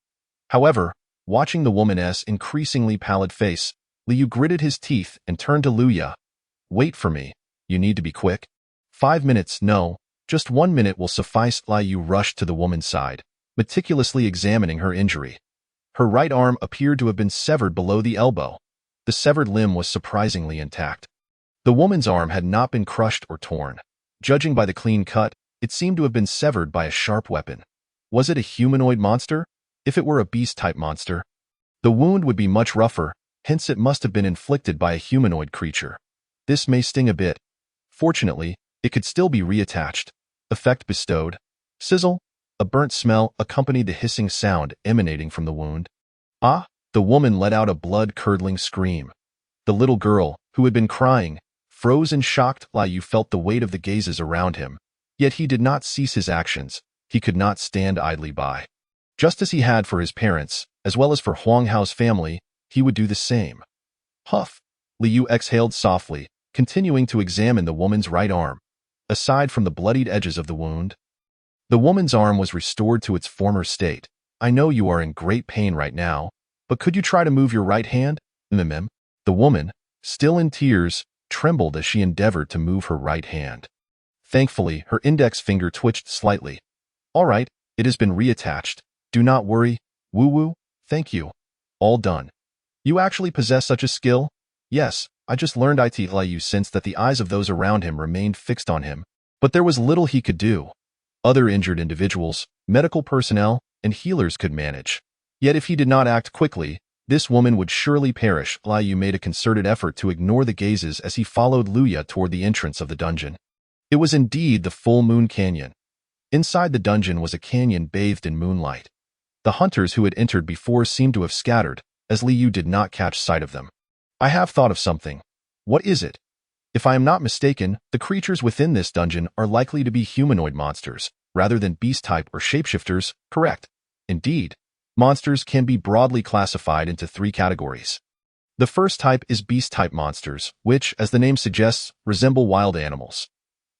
However, watching the woman's increasingly pallid face, Liu gritted his teeth and turned to Luya. "Wait for me. You need to be quick." 5 minutes, no. Just 1 minute will suffice. Liu rushed to the woman's side, meticulously examining her injury. Her right arm appeared to have been severed below the elbow. The severed limb was surprisingly intact. The woman's arm had not been crushed or torn. Judging by the clean cut, it seemed to have been severed by a sharp weapon. Was it a humanoid monster? If it were a beast-type monster, the wound would be much rougher, hence it must have been inflicted by a humanoid creature. This may sting a bit. Fortunately, it could still be reattached. Effect bestowed. Sizzle. A burnt smell accompanied the hissing sound emanating from the wound. Ah! The woman let out a blood-curdling scream. The little girl, who had been crying, froze in shocked. Liu felt the weight of the gazes around him. Yet he did not cease his actions. He could not stand idly by. Just as he had for his parents, as well as for Huang Hao's family, he would do the same. Huff! Liu exhaled softly, continuing to examine the woman's right arm. Aside from the bloodied edges of the wound, the woman's arm was restored to its former state. "I know you are in great pain right now, but could you try to move your right hand?" The woman, still in tears, trembled as she endeavored to move her right hand. Thankfully, her index finger twitched slightly. "All right, it has been reattached. Do not worry. Woo-woo, thank you. All done." "You actually possess such a skill?" "Yes, I just learned it." Liu sensed that the eyes of those around him remained fixed on him, but there was little he could do. Other injured individuals, medical personnel, and healers could manage. Yet if he did not act quickly, this woman would surely perish. Liu made a concerted effort to ignore the gazes as he followed Luya toward the entrance of the dungeon. It was indeed the full moon canyon. Inside the dungeon was a canyon bathed in moonlight. The hunters who had entered before seemed to have scattered, as Liu did not catch sight of them. "I have thought of something." "What is it?" "If I am not mistaken, the creatures within this dungeon are likely to be humanoid monsters, rather than beast-type or shapeshifters, correct?" "Indeed. Monsters can be broadly classified into 3 categories. The first type is beast-type monsters, which, as the name suggests, resemble wild animals.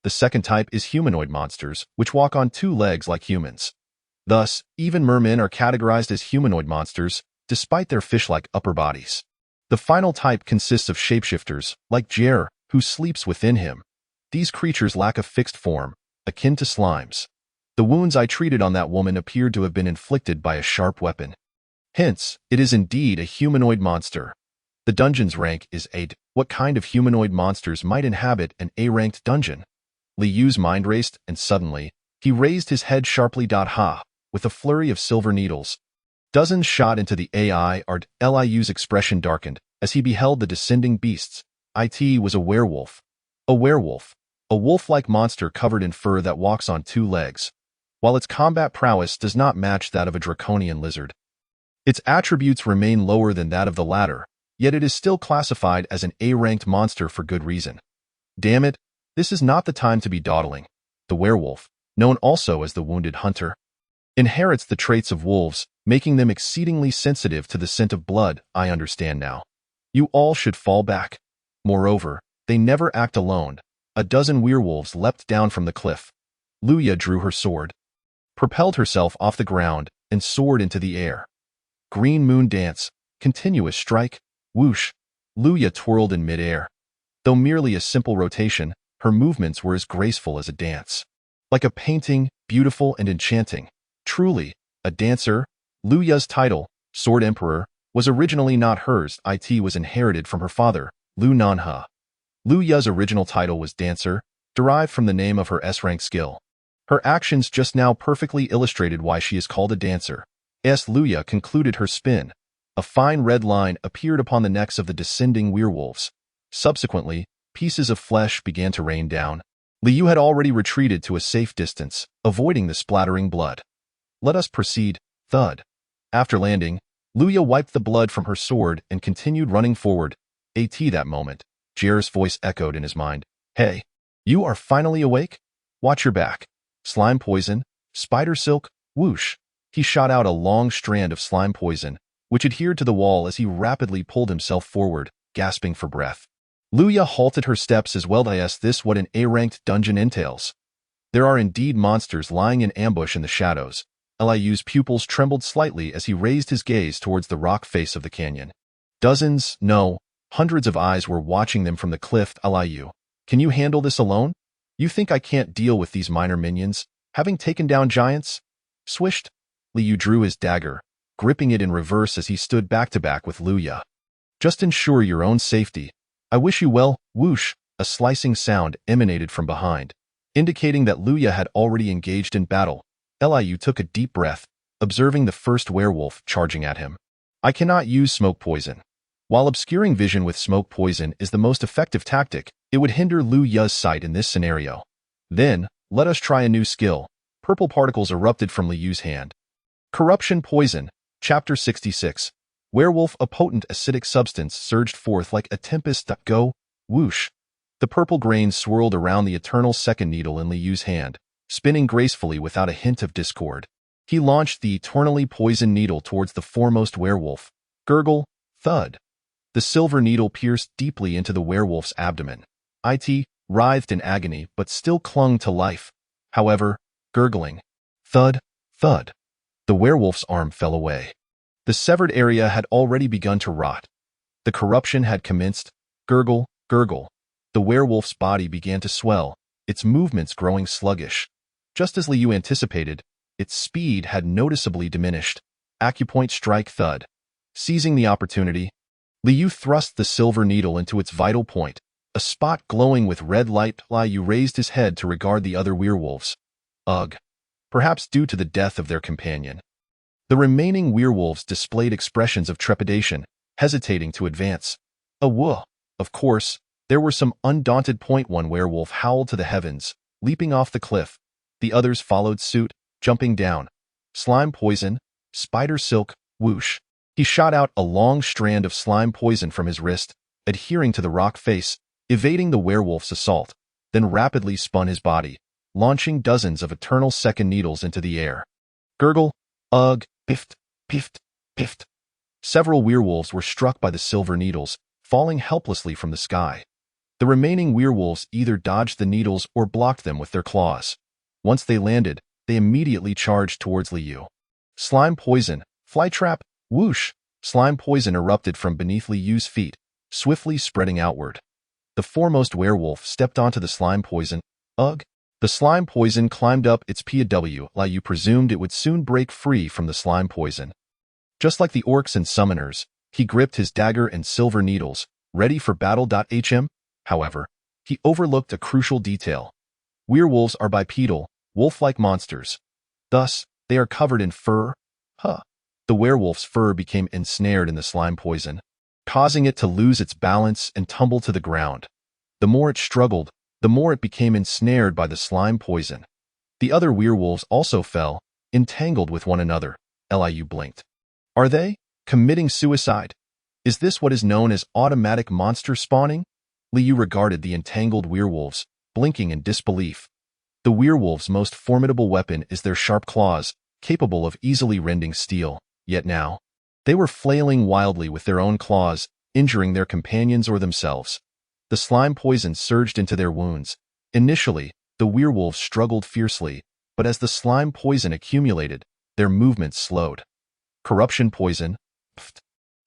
The second type is humanoid monsters, which walk on 2 legs like humans. Thus, even mermen are categorized as humanoid monsters, despite their fish-like upper bodies. The final type consists of shapeshifters, like Jer, who sleeps within him. These creatures lack a fixed form, akin to slimes. The wounds I treated on that woman appeared to have been inflicted by a sharp weapon. Hence, it is indeed a humanoid monster. The dungeon's rank is 8. What kind of humanoid monsters might inhabit an A-ranked dungeon? Liu's mind raced, and suddenly, he raised his head sharply. Ha! With a flurry of silver needles. Dozens shot into the AI. Liu's expression darkened as he beheld the descending beasts. It was a werewolf. A werewolf. A wolf-like monster covered in fur that walks on 2 legs. While its combat prowess does not match that of a draconian lizard, its attributes remain lower than that of the latter, yet it is still classified as an A-ranked monster for good reason. Damn it, this is not the time to be dawdling. The werewolf, known also as the wounded hunter, inherits the traits of wolves, making them exceedingly sensitive to the scent of blood. I understand now. You all should fall back. Moreover, they never act alone. A dozen werewolves leapt down from the cliff. Luya drew her sword, propelled herself off the ground, and soared into the air. Green moon dance, continuous strike, whoosh. Luya twirled in midair. Though merely a simple rotation, her movements were as graceful as a dance. Like a painting, beautiful and enchanting. Truly, a dancer. Luya's title, Sword Emperor, was originally not hers. It was inherited from her father, Lu Nanha. Luya's original title was Dancer, derived from the name of her S-rank skill. Her actions just now perfectly illustrated why she is called a dancer. Luya concluded her spin. A fine red line appeared upon the necks of the descending werewolves. Subsequently, pieces of flesh began to rain down. Liu had already retreated to a safe distance, avoiding the splattering blood. "Let us proceed." Thud. After landing, Luya wiped the blood from her sword and continued running forward. That moment, Jer's voice echoed in his mind. "Hey, you are finally awake? Watch your back." Slime poison, spider silk, whoosh. He shot out a long strand of slime poison, which adhered to the wall as he rapidly pulled himself forward, gasping for breath. Luya halted her steps as well. Is this what an A-ranked dungeon entails? There are indeed monsters lying in ambush in the shadows. Liu's pupils trembled slightly as he raised his gaze towards the rock face of the canyon. Dozens, no, hundreds of eyes were watching them from the cliff. Liu, can you handle this alone? You think I can't deal with these minor minions, having taken down giants? Swished. Liu drew his dagger, gripping it in reverse as he stood back-to-back with Luya. Just ensure your own safety. I wish you well. Whoosh, a slicing sound emanated from behind, indicating that Luya had already engaged in battle. Liu took a deep breath, observing the first werewolf charging at him. I cannot use smoke poison. While obscuring vision with smoke poison is the most effective tactic, it would hinder Luya's sight in this scenario. Then, let us try a new skill. Purple particles erupted from Liu's hand. Corruption poison. Chapter 66. Werewolf. A potent acidic substance surged forth like a tempest. Go, whoosh. The purple grains swirled around the eternal second needle in Liu's hand, spinning gracefully without a hint of discord. He launched the eternally poisoned needle towards the foremost werewolf. Gurgle, thud. The silver needle pierced deeply into the werewolf's abdomen. It writhed in agony but still clung to life. However, gurgling, thud, thud. The werewolf's arm fell away. The severed area had already begun to rot. The corruption had commenced. Gurgle, gurgle. The werewolf's body began to swell, its movements growing sluggish. Just as Liu anticipated, its speed had noticeably diminished. Acupoint strike, thud. Seizing the opportunity, Liu thrust the silver needle into its vital point, a spot glowing with red light. Liu raised his head to regard the other werewolves. Ugh. Perhaps due to the death of their companion. The remaining werewolves displayed expressions of trepidation, hesitating to advance. Whoa. Of course, there were some undaunted. One werewolf howled to the heavens, leaping off the cliff. The others followed suit, jumping down. Slime poison, spider silk, whoosh. He shot out a long strand of slime poison from his wrist, adhering to the rock face, evading the werewolf's assault, then rapidly spun his body, launching dozens of eternal second needles into the air. Gurgle, ugh, pift, pift, pift. Several werewolves were struck by the silver needles, falling helplessly from the sky. The remaining werewolves either dodged the needles or blocked them with their claws. Once they landed, they immediately charged towards Liu. Slime poison, flytrap, whoosh. Slime poison erupted from beneath Liu's feet, swiftly spreading outward. The foremost werewolf stepped onto the slime poison. Ugh. The slime poison climbed up its POW. Liu presumed it would soon break free from the slime poison. Just like the orcs and summoners, he gripped his dagger and silver needles, ready for battle. However, he overlooked a crucial detail. Werewolves are bipedal, wolf-like monsters. Thus, they are covered in fur. The werewolf's fur became ensnared in the slime poison, causing it to lose its balance and tumble to the ground. The more it struggled, the more it became ensnared by the slime poison. The other werewolves also fell, entangled with one another. Liu blinked. Are they committing suicide? Is this what is known as automatic monster spawning? Liu regarded the entangled werewolves, blinking in disbelief. The werewolves' most formidable weapon is their sharp claws, capable of easily rending steel. Yet now, they were flailing wildly with their own claws, injuring their companions or themselves. The slime poison surged into their wounds. Initially, the werewolves struggled fiercely, but as the slime poison accumulated, their movements slowed. Corruption poison. Pft,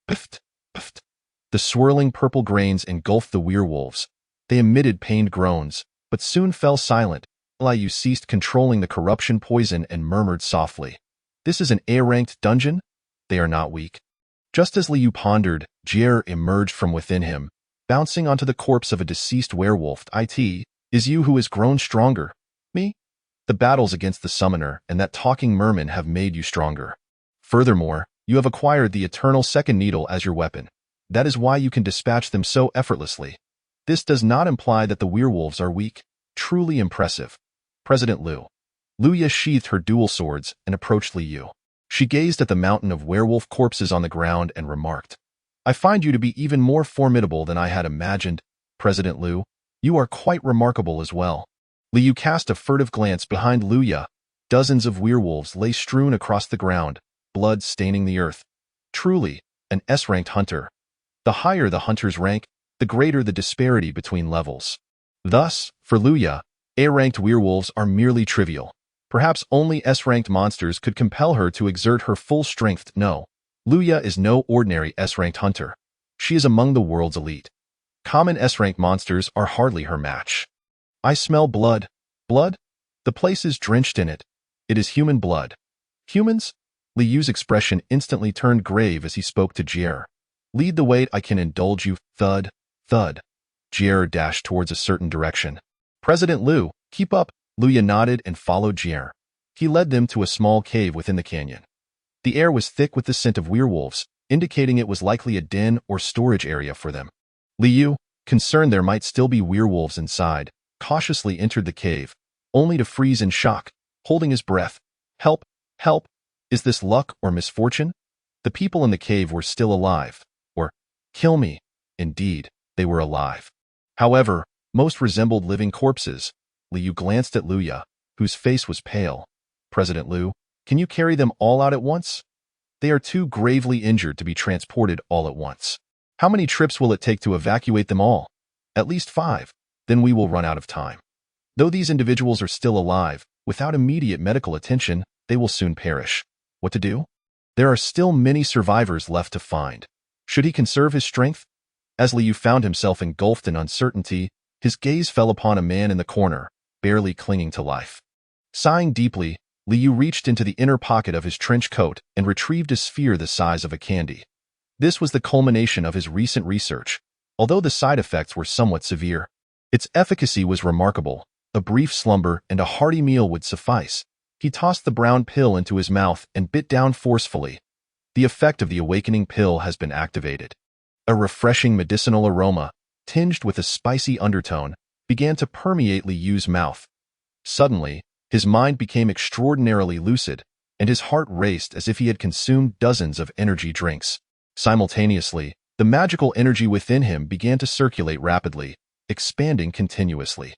pft, pft. The swirling purple grains engulfed the werewolves. They emitted pained groans, but soon fell silent. Liu ceased controlling the corruption poison and murmured softly. This is an A-ranked dungeon? They are not weak. Just as Liu pondered, Jier emerged from within him, bouncing onto the corpse of a deceased werewolf. It is you who has grown stronger. Me? The battles against the summoner and that talking merman have made you stronger. Furthermore, you have acquired the eternal second needle as your weapon. That is why you can dispatch them so effortlessly. This does not imply that the werewolves are weak. Truly impressive. President Liu. Luya sheathed her dual swords and approached Liu. She gazed at the mountain of werewolf corpses on the ground and remarked, I find you to be even more formidable than I had imagined, President Liu. You are quite remarkable as well. Liu cast a furtive glance behind Luya. Dozens of werewolves lay strewn across the ground, blood staining the earth. Truly, an S-ranked hunter. The higher the hunter's rank, the greater the disparity between levels. Thus, for Luya, A-ranked werewolves are merely trivial. Perhaps only S-ranked monsters could compel her to exert her full strength. No, Luya is no ordinary S-ranked hunter. She is among the world's elite. Common S-ranked monsters are hardly her match. I smell blood. Blood? The place is drenched in it. It is human blood. Humans? Liyu's expression instantly turned grave as he spoke to Jier. Lead the way, I can indulge you. Thud. Thud. Jier dashed towards a certain direction. President Liu, keep up. Luya nodded and followed Jier. He led them to a small cave within the canyon. The air was thick with the scent of werewolves, indicating it was likely a den or storage area for them. Liu, concerned there might still be werewolves inside, cautiously entered the cave, only to freeze in shock, holding his breath. Help! Help! Is this luck or misfortune? The people in the cave were still alive. Or, kill me. Indeed, they were alive. However, most resembled living corpses. Liu glanced at Luya, whose face was pale. President Liu, can you carry them all out at once? They are too gravely injured to be transported all at once. How many trips will it take to evacuate them all? At least 5. Then we will run out of time. Though these individuals are still alive, without immediate medical attention, they will soon perish. What to do? There are still many survivors left to find. Should he conserve his strength? As Liu found himself engulfed in uncertainty, his gaze fell upon a man in the corner, barely clinging to life. Sighing deeply, Liu reached into the inner pocket of his trench coat and retrieved a sphere the size of a candy. This was the culmination of his recent research, although the side effects were somewhat severe. Its efficacy was remarkable. A brief slumber and a hearty meal would suffice. He tossed the brown pill into his mouth and bit down forcefully. The effect of the awakening pill has been activated. A refreshing medicinal aroma, tinged with a spicy undertone, began to permeate Liu's mouth. Suddenly, his mind became extraordinarily lucid, and his heart raced as if he had consumed dozens of energy drinks. Simultaneously, the magical energy within him began to circulate rapidly, expanding continuously.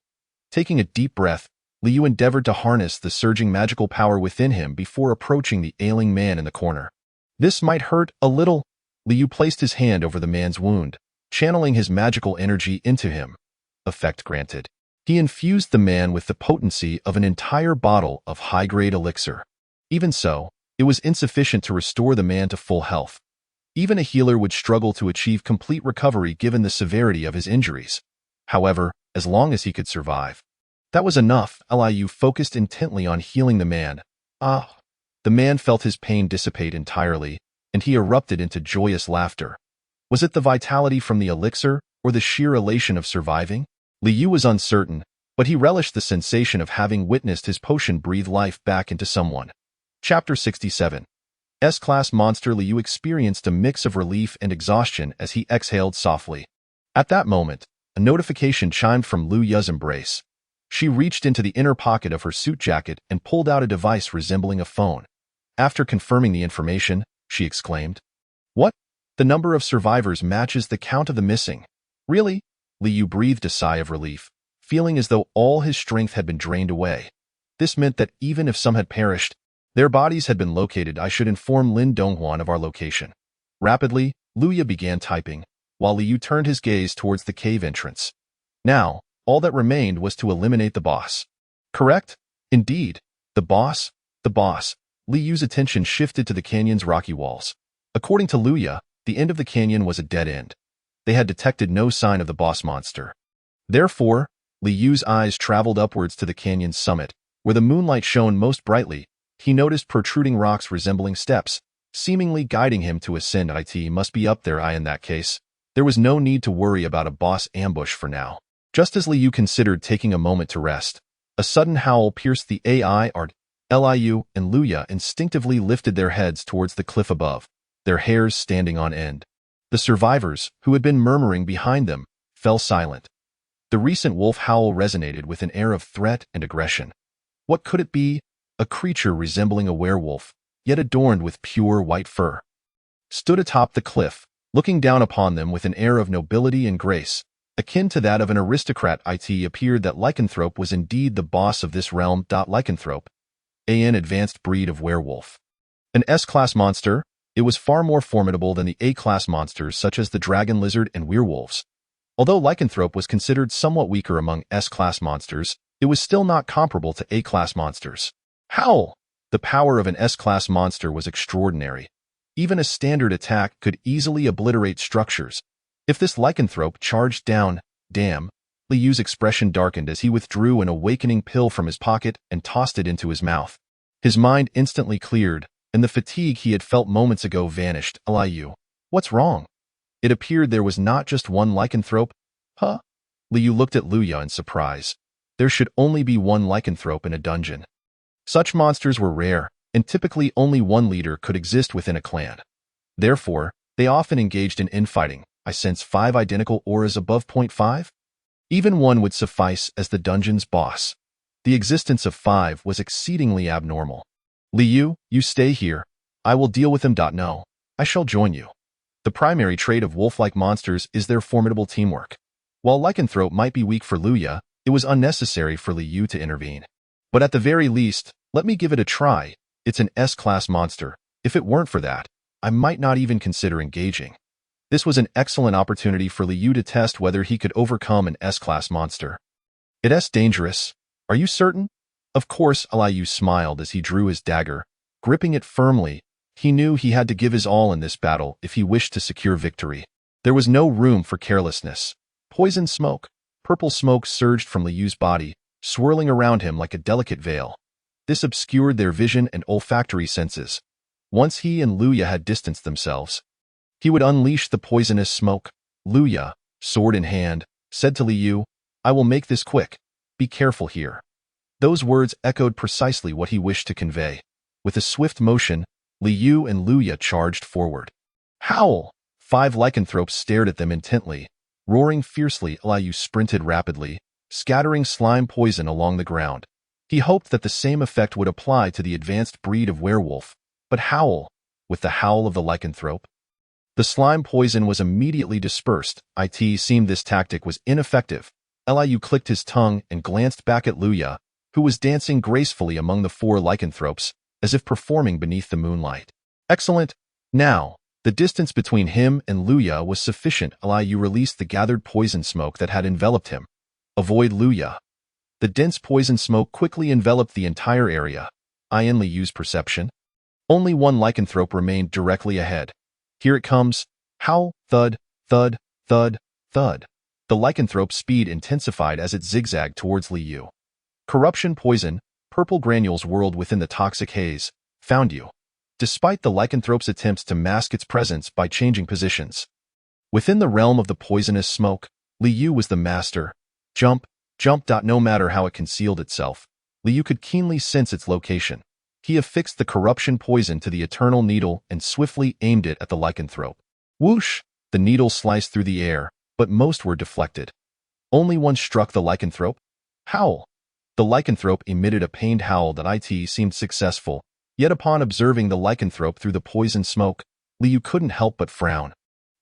Taking a deep breath, Liu endeavored to harness the surging magical power within him before approaching the ailing man in the corner. This might hurt a little. Liu placed his hand over the man's wound, channeling his magical energy into him. Effect granted. He infused the man with the potency of an entire bottle of high-grade elixir. Even so, it was insufficient to restore the man to full health. Even a healer would struggle to achieve complete recovery given the severity of his injuries. However, as long as he could survive. That was enough. Liu focused intently on healing the man. The man felt his pain dissipate entirely, and he erupted into joyous laughter. Was it the vitality from the elixir, or the sheer elation of surviving? Liu was uncertain, but he relished the sensation of having witnessed his potion breathe life back into someone. Chapter 67. S-Class Monster. Liu experienced a mix of relief and exhaustion as he exhaled softly. At that moment, a notification chimed from Luya's embrace. She reached into the inner pocket of her suit jacket and pulled out a device resembling a phone. After confirming the information, she exclaimed, "What? The number of survivors matches the count of the missing. Really?" Liu breathed a sigh of relief, feeling as though all his strength had been drained away. This meant that even if some had perished, their bodies had been located. I should inform Lin Donghuan of our location. Rapidly, Luya began typing, while Liu turned his gaze towards the cave entrance. Now, all that remained was to eliminate the boss. Correct? Indeed. The boss? The boss. Liu's attention shifted to the canyon's rocky walls. According to Luya, the end of the canyon was a dead end. They had detected no sign of the boss monster. Therefore, Liu's eyes traveled upwards to the canyon's summit, where the moonlight shone most brightly. He noticed protruding rocks resembling steps, seemingly guiding him to ascend. It must be up there. In that case, there was no need to worry about a boss ambush for now. Just as Liu considered taking a moment to rest, a sudden howl pierced the air. Liu and Luya instinctively lifted their heads towards the cliff above, their hairs standing on end. The survivors, who had been murmuring behind them, fell silent. The recent wolf howl resonated with an air of threat and aggression. What could it be? A creature resembling a werewolf, yet adorned with pure white fur, stood atop the cliff, looking down upon them with an air of nobility and grace. Akin to that of an aristocrat, it appeared that Lycanthrope was indeed the boss of this realm. Lycanthrope, an advanced breed of werewolf. An S-class monster, it was far more formidable than the A-class monsters such as the dragon lizard and werewolves. Although Lycanthrope was considered somewhat weaker among S-class monsters, it was still not comparable to A-class monsters. Howl! The power of an S-class monster was extraordinary. Even a standard attack could easily obliterate structures. If this Lycanthrope charged down, damn, Liu's expression darkened as he withdrew an awakening pill from his pocket and tossed it into his mouth. His mind instantly cleared, and the fatigue he had felt moments ago vanished. Liu, what's wrong? It appeared there was not just one Lycanthrope. Huh? Liu looked at Luya in surprise. There should only be one Lycanthrope in a dungeon. Such monsters were rare, and typically only one leader could exist within a clan. Therefore, they often engaged in infighting. I sense 5 identical auras above 0.5? Even one would suffice as the dungeon's boss. The existence of 5 was exceedingly abnormal. Liu, you stay here. I will deal with them. No, I shall join you. The primary trait of wolf-like monsters is their formidable teamwork. While Lycanthrope might be weak for Luya, it was unnecessary for Liu to intervene. But at the very least, let me give it a try. It's an S-class monster. If it weren't for that, I might not even consider engaging. This was an excellent opportunity for Liu to test whether he could overcome an S-class monster. It's dangerous. Are you certain? Of course, Liu smiled as he drew his dagger, gripping it firmly. He knew he had to give his all in this battle if he wished to secure victory. There was no room for carelessness. Poison smoke, purple smoke surged from Liu's body, swirling around him like a delicate veil. This obscured their vision and olfactory senses. Once he and Luya had distanced themselves, he would unleash the poisonous smoke. Luya, sword in hand, said to Liu, I will make this quick. Be careful here. Those words echoed precisely what he wished to convey. With a swift motion, Liu and Luya charged forward. Howl! 5 lycanthropes stared at them intently. Roaring fiercely, Liu sprinted rapidly, scattering slime poison along the ground. He hoped that the same effect would apply to the advanced breed of werewolf. But howl! With the howl of the lycanthrope, the slime poison was immediately dispersed. It seemed this tactic was ineffective. Liu clicked his tongue and glanced back at Luya, who was dancing gracefully among the 4 lycanthropes, as if performing beneath the moonlight. Excellent. Now, the distance between him and Luya was sufficient. Liu released the gathered poison smoke that had enveloped him. Avoid Luya. The dense poison smoke quickly enveloped the entire area. In Liu's perception, only one lycanthrope remained directly ahead. Here it comes. Howl, thud, thud, thud, thud. The lycanthrope's speed intensified as it zigzagged towards Liu. Corruption poison, purple granules whirled within the toxic haze. Found you. Despite the lycanthrope's attempts to mask its presence by changing positions. Within the realm of the poisonous smoke, Liu was the master. Jump, jump. No matter how it concealed itself, Liu could keenly sense its location. He affixed the corruption poison to the eternal needle and swiftly aimed it at the lycanthrope. Whoosh! The needle sliced through the air, but most were deflected. Only one struck the lycanthrope. Howl! The lycanthrope emitted a pained howl that seemed successful, yet upon observing the lycanthrope through the poison smoke, Liu couldn't help but frown.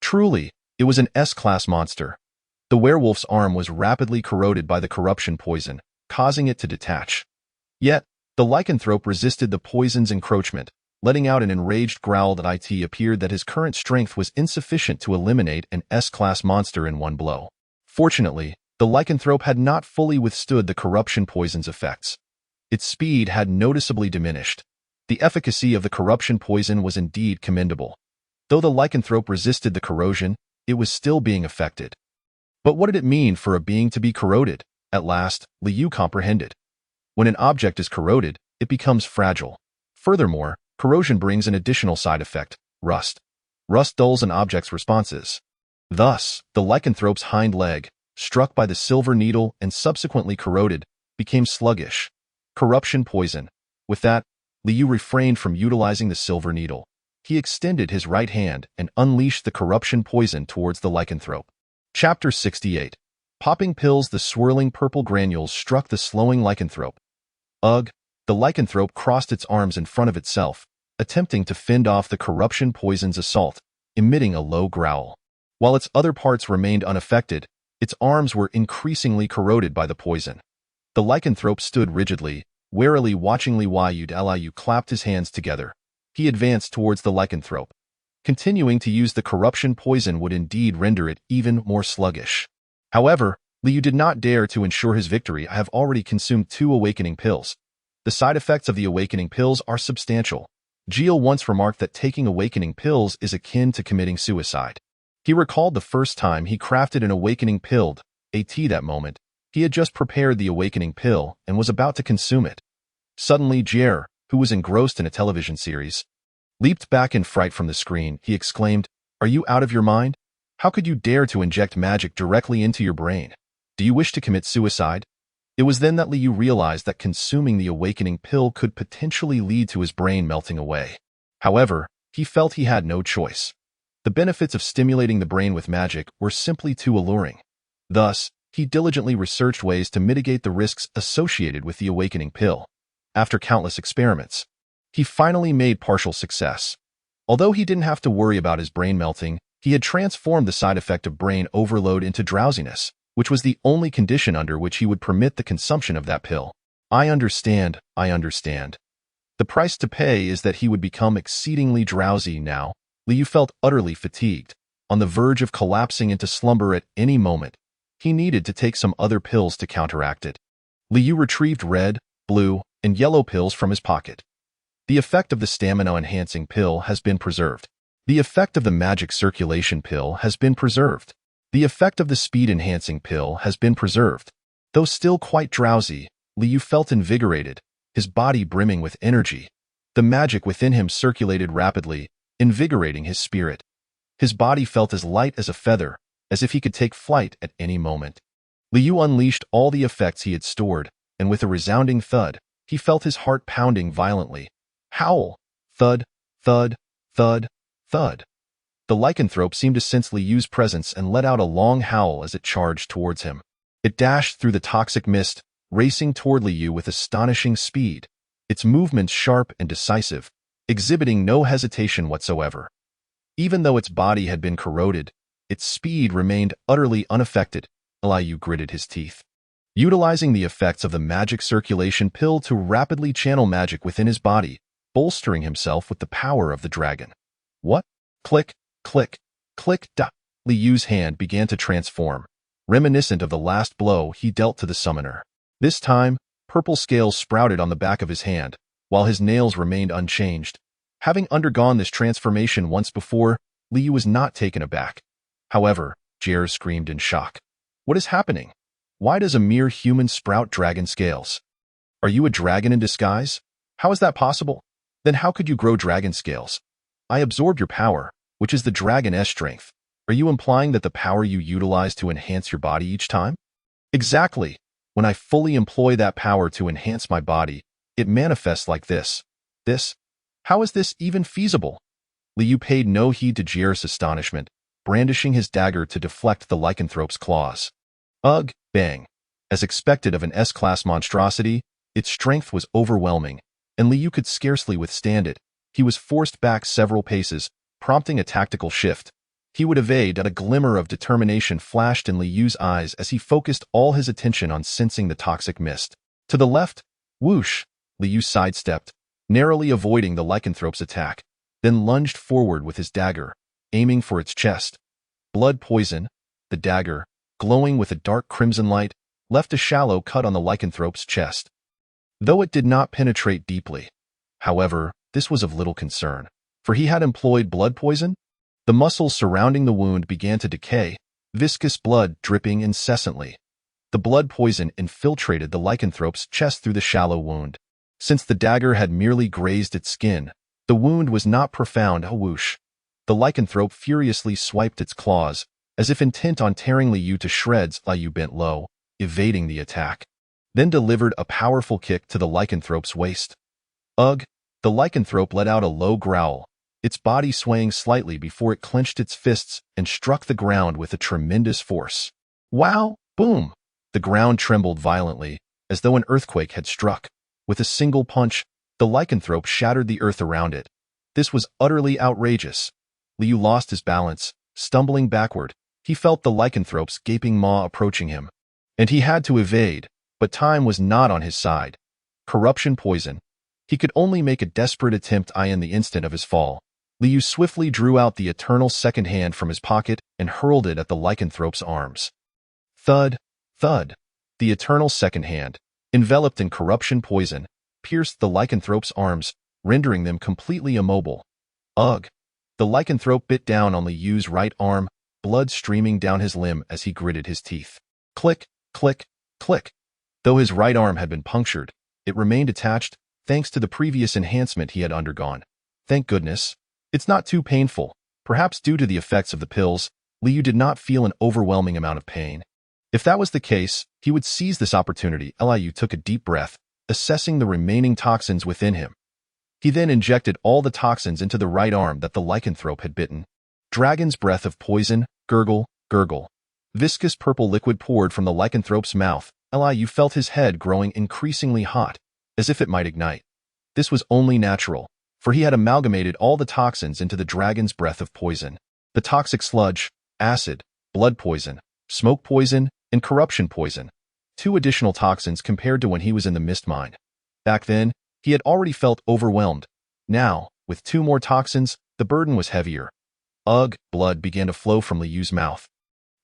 Truly, it was an S-class monster. The werewolf's arm was rapidly corroded by the corruption poison, causing it to detach. Yet, the lycanthrope resisted the poison's encroachment, letting out an enraged growl that appeared that his current strength was insufficient to eliminate an S-class monster in one blow. Fortunately, the lycanthrope had not fully withstood the corruption poison's effects. Its speed had noticeably diminished. The efficacy of the corruption poison was indeed commendable. Though the lycanthrope resisted the corrosion, it was still being affected. But what did it mean for a being to be corroded? At last, Liu comprehended. When an object is corroded, it becomes fragile. Furthermore, corrosion brings an additional side effect, rust. Rust dulls an object's responses. Thus, the lycanthrope's hind leg, struck by the silver needle and subsequently corroded, became sluggish. Corruption poison. With that, Liu refrained from utilizing the silver needle. He extended his right hand and unleashed the corruption poison towards the lycanthrope. Chapter 68. Popping pills. The swirling purple granules struck the slowing lycanthrope. Ugh! The lycanthrope crossed its arms in front of itself, attempting to fend off the corruption poison's assault, emitting a low growl. While its other parts remained unaffected, Its arms were increasingly corroded by the poison. The lycanthrope stood rigidly, warily watching Liu clapped his hands together. He advanced towards the lycanthrope. Continuing to use the corruption poison would indeed render it even more sluggish. However, Liu did not dare to ensure his victory. I have already consumed 2 awakening pills. The side effects of the awakening pills are substantial. Gilles once remarked that taking awakening pills is akin to committing suicide. He recalled the first time he crafted an awakening pill. That moment, he had just prepared the awakening pill and was about to consume it. Suddenly Gilles, who was engrossed in a television series, leaped back in fright from the screen. He exclaimed, "Are you out of your mind? How could you dare to inject magic directly into your brain? Do you wish to commit suicide?" It was then that Liu realized that consuming the awakening pill could potentially lead to his brain melting away. However, he felt he had no choice. The benefits of stimulating the brain with magic were simply too alluring. Thus, he diligently researched ways to mitigate the risks associated with the awakening pill. After countless experiments, he finally made partial success. Although he didn't have to worry about his brain melting, he had transformed the side effect of brain overload into drowsiness, which was the only condition under which he would permit the consumption of that pill. I understand. The price to pay is that he would become exceedingly drowsy now. Liu felt utterly fatigued, on the verge of collapsing into slumber at any moment. He needed to take some other pills to counteract it. Liu retrieved red, blue, and yellow pills from his pocket. The effect of the stamina-enhancing pill has been preserved. The effect of the magic circulation pill has been preserved. The effect of the speed-enhancing pill has been preserved. Though still quite drowsy, Liu felt invigorated, his body brimming with energy. The magic within him circulated rapidly, invigorating his spirit. His body felt as light as a feather, as if he could take flight at any moment. Liu unleashed all the effects he had stored, and with a resounding thud, he felt his heart pounding violently. Howl! Thud! Thud! Thud! Thud! The lycanthrope seemed to sense Liu's presence and let out a long howl as it charged towards him. It dashed through the toxic mist, racing toward Liu with astonishing speed, its movements sharp and decisive, exhibiting no hesitation whatsoever. Even though its body had been corroded, its speed remained utterly unaffected. Liu gritted his teeth. Utilizing the effects of the magic circulation pill to rapidly channel magic within his body, bolstering himself with the power of the dragon. What? Click, click, click, da. Liu's hand began to transform, reminiscent of the last blow he dealt to the summoner. This time, purple scales sprouted on the back of his hand, while his nails remained unchanged. Having undergone this transformation once before, Liu was not taken aback. However, Gilles screamed in shock. What is happening? Why does a mere human sprout dragon scales? Are you a dragon in disguise? How is that possible? Then how could you grow dragon scales? I absorbed your power, which is the dragon's strength. Are you implying that the power you utilize to enhance your body each time? Exactly. When I fully employ that power to enhance my body, it manifests like this. How is this even feasible? Liu paid no heed to Gilles' astonishment, brandishing his dagger to deflect the lycanthrope's claws. Ugh, bang. As expected of an S-class monstrosity, its strength was overwhelming, and Liu could scarcely withstand it. He was forced back several paces, prompting a tactical shift. He would evade, and a glimmer of determination flashed in Liu's eyes as he focused all his attention on sensing the toxic mist. To the left, whoosh, Liu sidestepped, narrowly avoiding the lycanthrope's attack, then lunged forward with his dagger, aiming for its chest. Blood poison, the dagger, glowing with a dark crimson light, left a shallow cut on the lycanthrope's chest. Though it did not penetrate deeply. However, this was of little concern, for he had employed blood poison. The muscles surrounding the wound began to decay, viscous blood dripping incessantly. The blood poison infiltrated the lycanthrope's chest through the shallow wound. Since the dagger had merely grazed its skin, the wound was not profound. Whoosh! The lycanthrope furiously swiped its claws, as if intent on tearing Liu to shreds. Liu bent low, evading the attack, then delivered a powerful kick to the lycanthrope's waist. Ugh! The lycanthrope let out a low growl, its body swaying slightly before it clenched its fists and struck the ground with a tremendous force. Wow! Boom! The ground trembled violently, as though an earthquake had struck. With a single punch, the lycanthrope shattered the earth around it. This was utterly outrageous. Liu lost his balance, stumbling backward. He felt the lycanthrope's gaping maw approaching him, and he had to evade, but time was not on his side. Corruption poison. He could only make a desperate attempt in the instant of his fall. Liu swiftly drew out the eternal second hand from his pocket and hurled it at the lycanthrope's arms. Thud, thud. The eternal second hand, enveloped in corruption poison, pierced the lycanthrope's arms, rendering them completely immobile. Ugh! The lycanthrope bit down on Liu's right arm, blood streaming down his limb as he gritted his teeth. Click, click, click. Though his right arm had been punctured, it remained attached, thanks to the previous enhancement he had undergone. Thank goodness. It's not too painful. Perhaps due to the effects of the pills, Liu did not feel an overwhelming amount of pain. If that was the case, he would seize this opportunity. Liu took a deep breath, assessing the remaining toxins within him. He then injected all the toxins into the right arm that the lycanthrope had bitten. Dragon's breath of poison, gurgle, gurgle. Viscous purple liquid poured from the lycanthrope's mouth. Liu felt his head growing increasingly hot, as if it might ignite. This was only natural, for he had amalgamated all the toxins into the dragon's breath of poison. The toxic sludge, acid, blood poison, smoke poison, and corruption poison. 2 additional toxins compared to when he was in the mist mine. Back then, he had already felt overwhelmed. Now, with 2 more toxins, the burden was heavier. Ugh! Blood began to flow from Liu's mouth,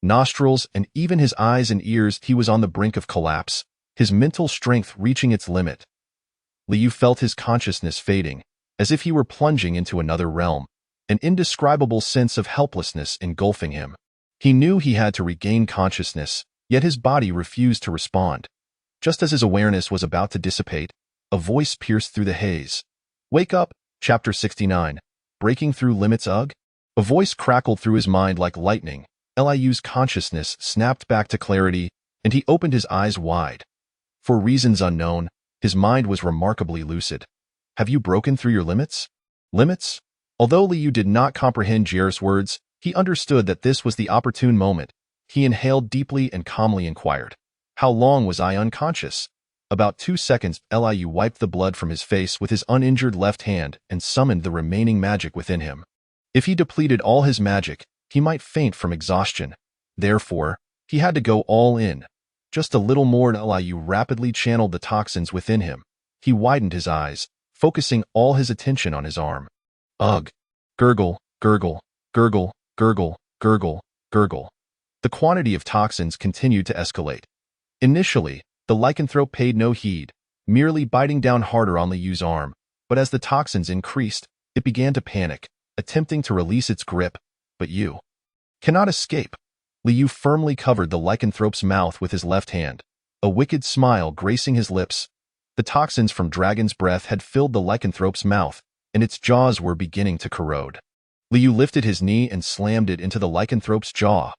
nostrils, and even his eyes and ears. He was on the brink of collapse, his mental strength reaching its limit. Liu felt his consciousness fading, as if he were plunging into another realm, an indescribable sense of helplessness engulfing him. He knew he had to regain consciousness, yet his body refused to respond. Just as his awareness was about to dissipate, a voice pierced through the haze. Wake up! Chapter 69. Breaking Through Limits. Ugh! A voice crackled through his mind like lightning. Liu's consciousness snapped back to clarity, and he opened his eyes wide. For reasons unknown, his mind was remarkably lucid. Have you broken through your limits? Limits? Although Liu did not comprehend Jier's words, he understood that this was the opportune moment. He inhaled deeply and calmly inquired, "How long was I unconscious?" About 2 seconds. Liu wiped the blood from his face with his uninjured left hand and summoned the remaining magic within him. If he depleted all his magic, he might faint from exhaustion. Therefore, he had to go all in. Just a little more. Liu rapidly channeled the toxins within him. He widened his eyes, focusing all his attention on his arm. Ugh! Gurgle, gurgle, gurgle, gurgle, gurgle, gurgle. The quantity of toxins continued to escalate. Initially, the lycanthrope paid no heed, merely biting down harder on Liu's arm, but as the toxins increased, it began to panic, attempting to release its grip. But you cannot escape. Liu firmly covered the lycanthrope's mouth with his left hand, a wicked smile gracing his lips. The toxins from Dragon's breath had filled the lycanthrope's mouth, and its jaws were beginning to corrode. Liu lifted his knee and slammed it into the lycanthrope's jaw.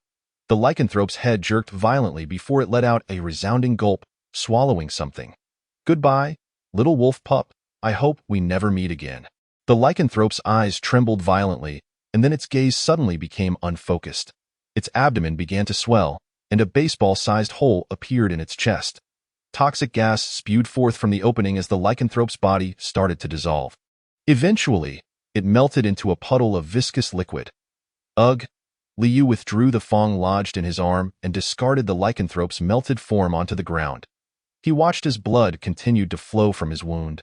The lycanthrope's head jerked violently before it let out a resounding gulp, swallowing something. Goodbye, little wolf pup. I hope we never meet again. The lycanthrope's eyes trembled violently, and then its gaze suddenly became unfocused. Its abdomen began to swell, and a baseball-sized hole appeared in its chest. Toxic gas spewed forth from the opening as the lycanthrope's body started to dissolve. Eventually, it melted into a puddle of viscous liquid. Ugh! Liu withdrew the fang lodged in his arm and discarded the lycanthrope's melted form onto the ground. He watched as blood continued to flow from his wound,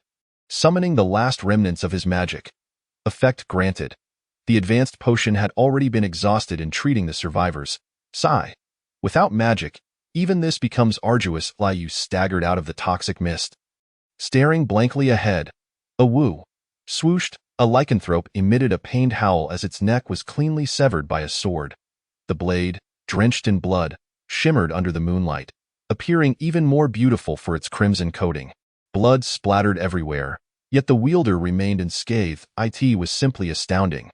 summoning the last remnants of his magic. Effect granted. The advanced potion had already been exhausted in treating the survivors. Sigh. Without magic, even this becomes arduous. Liu staggered out of the toxic mist, staring blankly ahead. A woo. Swooshed. A lycanthrope emitted a pained howl as its neck was cleanly severed by a sword. The blade, drenched in blood, shimmered under the moonlight, appearing even more beautiful for its crimson coating. Blood splattered everywhere, yet the wielder remained unscathed. It was simply astounding.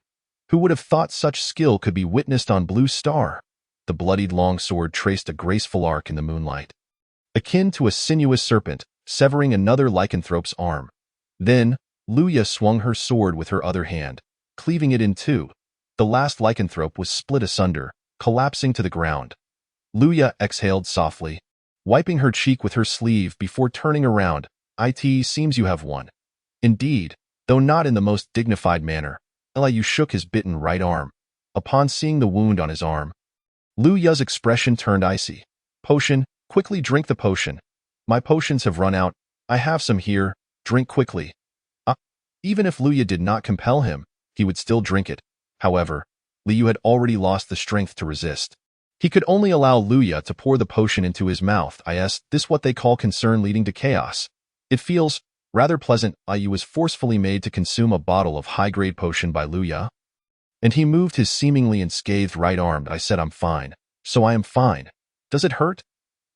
Who would have thought such skill could be witnessed on Blue Star? The bloodied longsword traced a graceful arc in the moonlight, akin to a sinuous serpent, severing another lycanthrope's arm. Then, Luya swung her sword with her other hand, cleaving it in two. The last lycanthrope was split asunder, collapsing to the ground. Luya exhaled softly, wiping her cheek with her sleeve before turning around. It seems you have won. Indeed, though not in the most dignified manner. Liu shook his bitten right arm. Upon seeing the wound on his arm, Lu Ya's expression turned icy. Potion, quickly drink the potion. My potions have run out. I have some here. Drink quickly. Even if Lu Ya did not compel him, he would still drink it. However, Liu had already lost the strength to resist. He could only allow Lu Ya to pour the potion into his mouth. This what they call concern leading to chaos. It feels rather pleasant. Liu was forcefully made to consume a bottle of high-grade potion by Lu Ya. And he moved his seemingly unscathed right arm. I said I'm fine. So I am fine. Does it hurt?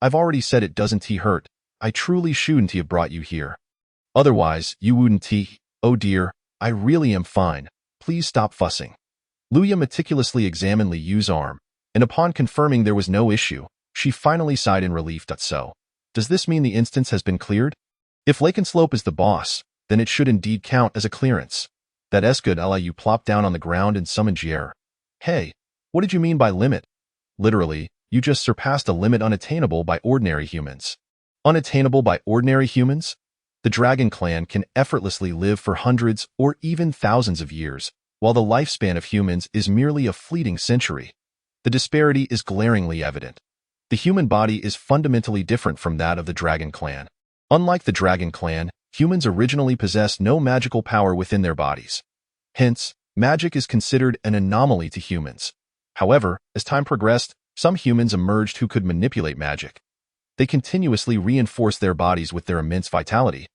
I've already said it doesn't hurt. I truly shouldn't have brought you here. Otherwise, you wouldn't. Oh dear, I really am fine. Please stop fussing. Lu Ya meticulously examined Li Yu's arm, and upon confirming there was no issue, she finally sighed in relief. So, does this mean the instance has been cleared? If Lakenslope is the boss, then it should indeed count as a clearance. That's good. Liu plopped down on the ground and summoned Jier. Hey, what did you mean by limit? Literally, you just surpassed a limit unattainable by ordinary humans. Unattainable by ordinary humans? The Dragon Clan can effortlessly live for hundreds or even thousands of years, while the lifespan of humans is merely a fleeting century. The disparity is glaringly evident. The human body is fundamentally different from that of the Dragon Clan. Unlike the Dragon Clan, humans originally possessed no magical power within their bodies. Hence, magic is considered an anomaly to humans. However, as time progressed, some humans emerged who could manipulate magic. They continuously reinforced their bodies with their immense vitality,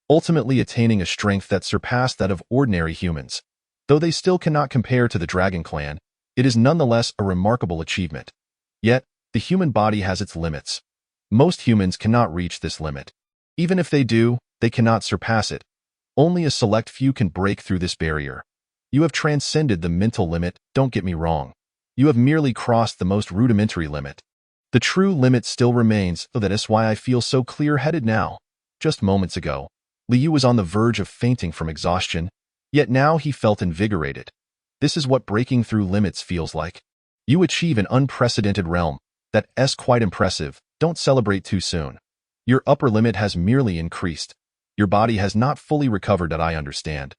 ultimately attaining a strength that surpassed that of ordinary humans. Though they still cannot compare to the Dragon Clan, it is nonetheless a remarkable achievement. Yet, the human body has its limits. Most humans cannot reach this limit. Even if they do, they cannot surpass it. Only a select few can break through this barrier. You have transcended the mental limit, don't get me wrong. You have merely crossed the most rudimentary limit. The true limit still remains, so that is why I feel so clear-headed now. Just moments ago, Liu was on the verge of fainting from exhaustion, yet now he felt invigorated. This is what breaking through limits feels like. You achieve an unprecedented realm. That's quite impressive. Don't celebrate too soon. Your upper limit has merely increased. Your body has not fully recovered that I understand.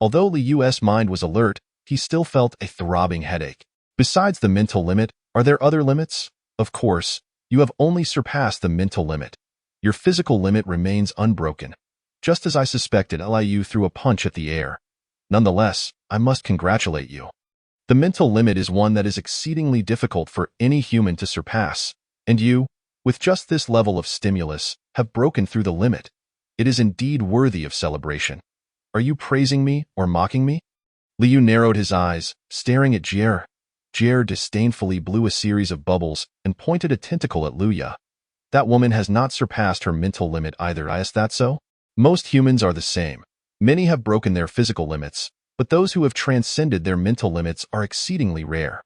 Although Liu's mind was alert, he still felt a throbbing headache. Besides the mental limit, are there other limits? Of course, you have only surpassed the mental limit. Your physical limit remains unbroken. Just as I suspected, Liu threw a punch at the air. Nonetheless, I must congratulate you. The mental limit is one that is exceedingly difficult for any human to surpass, and you, with just this level of stimulus, have broken through the limit. It is indeed worthy of celebration. Are you praising me or mocking me? Liu narrowed his eyes, staring at Jier. Jier disdainfully blew a series of bubbles and pointed a tentacle at Lu Ya. That woman has not surpassed her mental limit either. Is that so? Most humans are the same. Many have broken their physical limits, but those who have transcended their mental limits are exceedingly rare.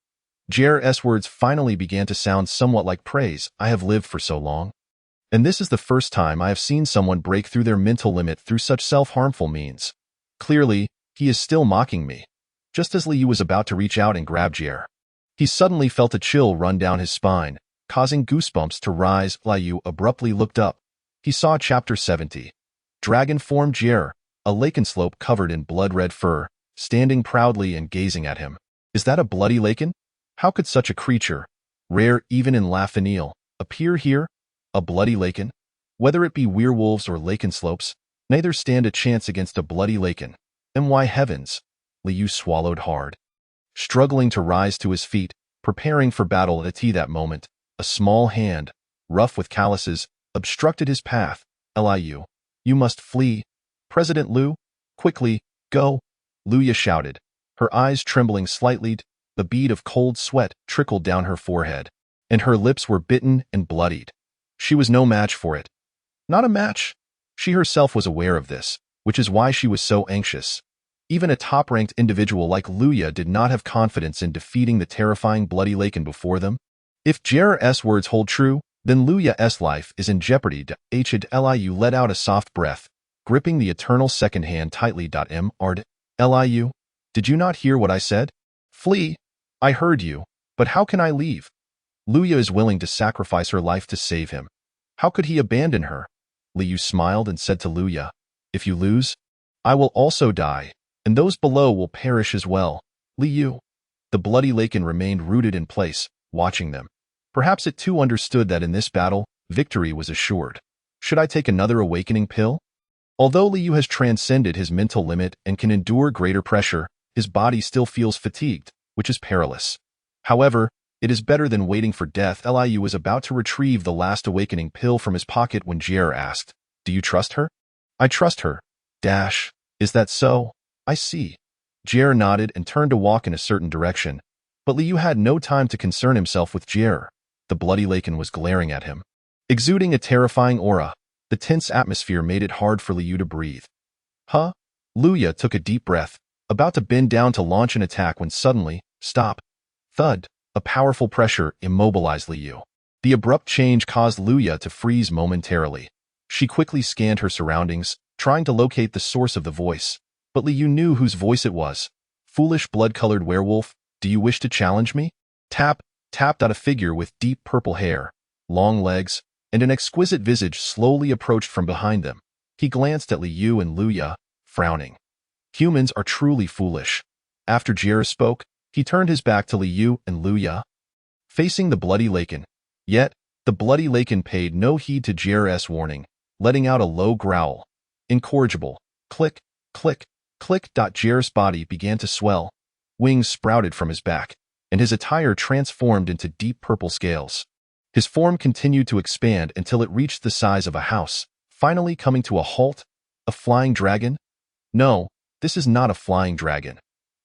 Jier's words finally began to sound somewhat like praise. I have lived for so long, and this is the first time I have seen someone break through their mental limit through such self-harmful means. Clearly, he is still mocking me. Just as Liu was about to reach out and grab Jier, he suddenly felt a chill run down his spine, causing goosebumps to rise. Liu abruptly looked up. He saw Chapter 70. Dragon form Jier, a Lakenslope covered in blood-red fur, standing proudly and gazing at him. Is that a bloody Laken? How could such a creature, rare even in Lafenil, appear here? A bloody Laken? Whether it be werewolves or Lakenslopes, neither stand a chance against a bloody Laken. And why heavens? Liu swallowed hard. Struggling to rise to his feet, preparing for battle at that moment, a small hand, rough with calluses, obstructed his path. Liu, you must flee. President Lu, quickly, go. Lu Ya shouted, her eyes trembling slightly. A bead of cold sweat trickled down her forehead, and her lips were bitten and bloodied. She was no match for it. Not a match. She herself was aware of this, which is why she was so anxious. Even a top-ranked individual like Lu Ya did not have confidence in defeating the terrifying bloody Laken before them. If Jier's words hold true, then Lu Ya's life is in jeopardy. Liu let out a soft breath, gripping the eternal second hand tightly. Liu, did you not hear what I said? Flee. I heard you, but how can I leave? Lu Ya is willing to sacrifice her life to save him. How could he abandon her? Liu smiled and said to Lu Ya, if you lose, I will also die, and those below will perish as well. Liu. The bloody Laken remained rooted in place, watching them. Perhaps it too understood that in this battle, victory was assured. Should I take another awakening pill? Although Liu has transcended his mental limit and can endure greater pressure, his body still feels fatigued, which is perilous. However, it is better than waiting for death. Liu was about to retrieve the last awakening pill from his pocket when Jie asked, "Do you trust her?" "I trust her. Dash. Is that so? I see." Jie nodded and turned to walk in a certain direction, but Liu had no time to concern himself with Jie. The bloody Laken was glaring at him. Exuding a terrifying aura, the tense atmosphere made it hard for Liu to breathe. Huh? Luya took a deep breath, about to bend down to launch an attack when suddenly, stop. Thud. A powerful pressure immobilized Liu. The abrupt change caused Luya to freeze momentarily. She quickly scanned her surroundings, trying to locate the source of the voice. But Liu knew whose voice it was. "Foolish blood-colored werewolf, do you wish to challenge me?" Tapped out a figure with deep purple hair, long legs, and an exquisite visage slowly approached from behind them. He glanced at Liu and Luya, frowning. Humans are truly foolish. After Jie spoke, he turned his back to Liu and Luya, facing the bloody Laken. Yet, the bloody Laken paid no heed to Jie's warning, letting out a low growl. Incorrigible. Click, click, click. Jie's body began to swell. Wings sprouted from his back, and his attire transformed into deep purple scales. His form continued to expand until it reached the size of a house, finally coming to a halt. A flying dragon? No, this is not a flying dragon.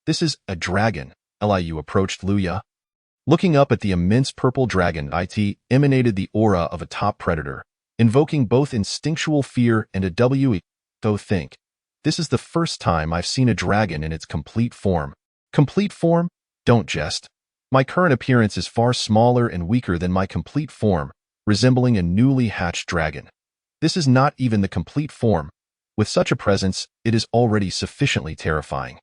This is a dragon. Liu approached Luya. Looking up at the immense purple dragon, it emanated the aura of a top predator, invoking both instinctual fear and a w. Though think, this is the first time I've seen a dragon in its complete form. Complete form? Don't jest. My current appearance is far smaller and weaker than my complete form, resembling a newly hatched dragon. This is not even the complete form. With such a presence, it is already sufficiently terrifying.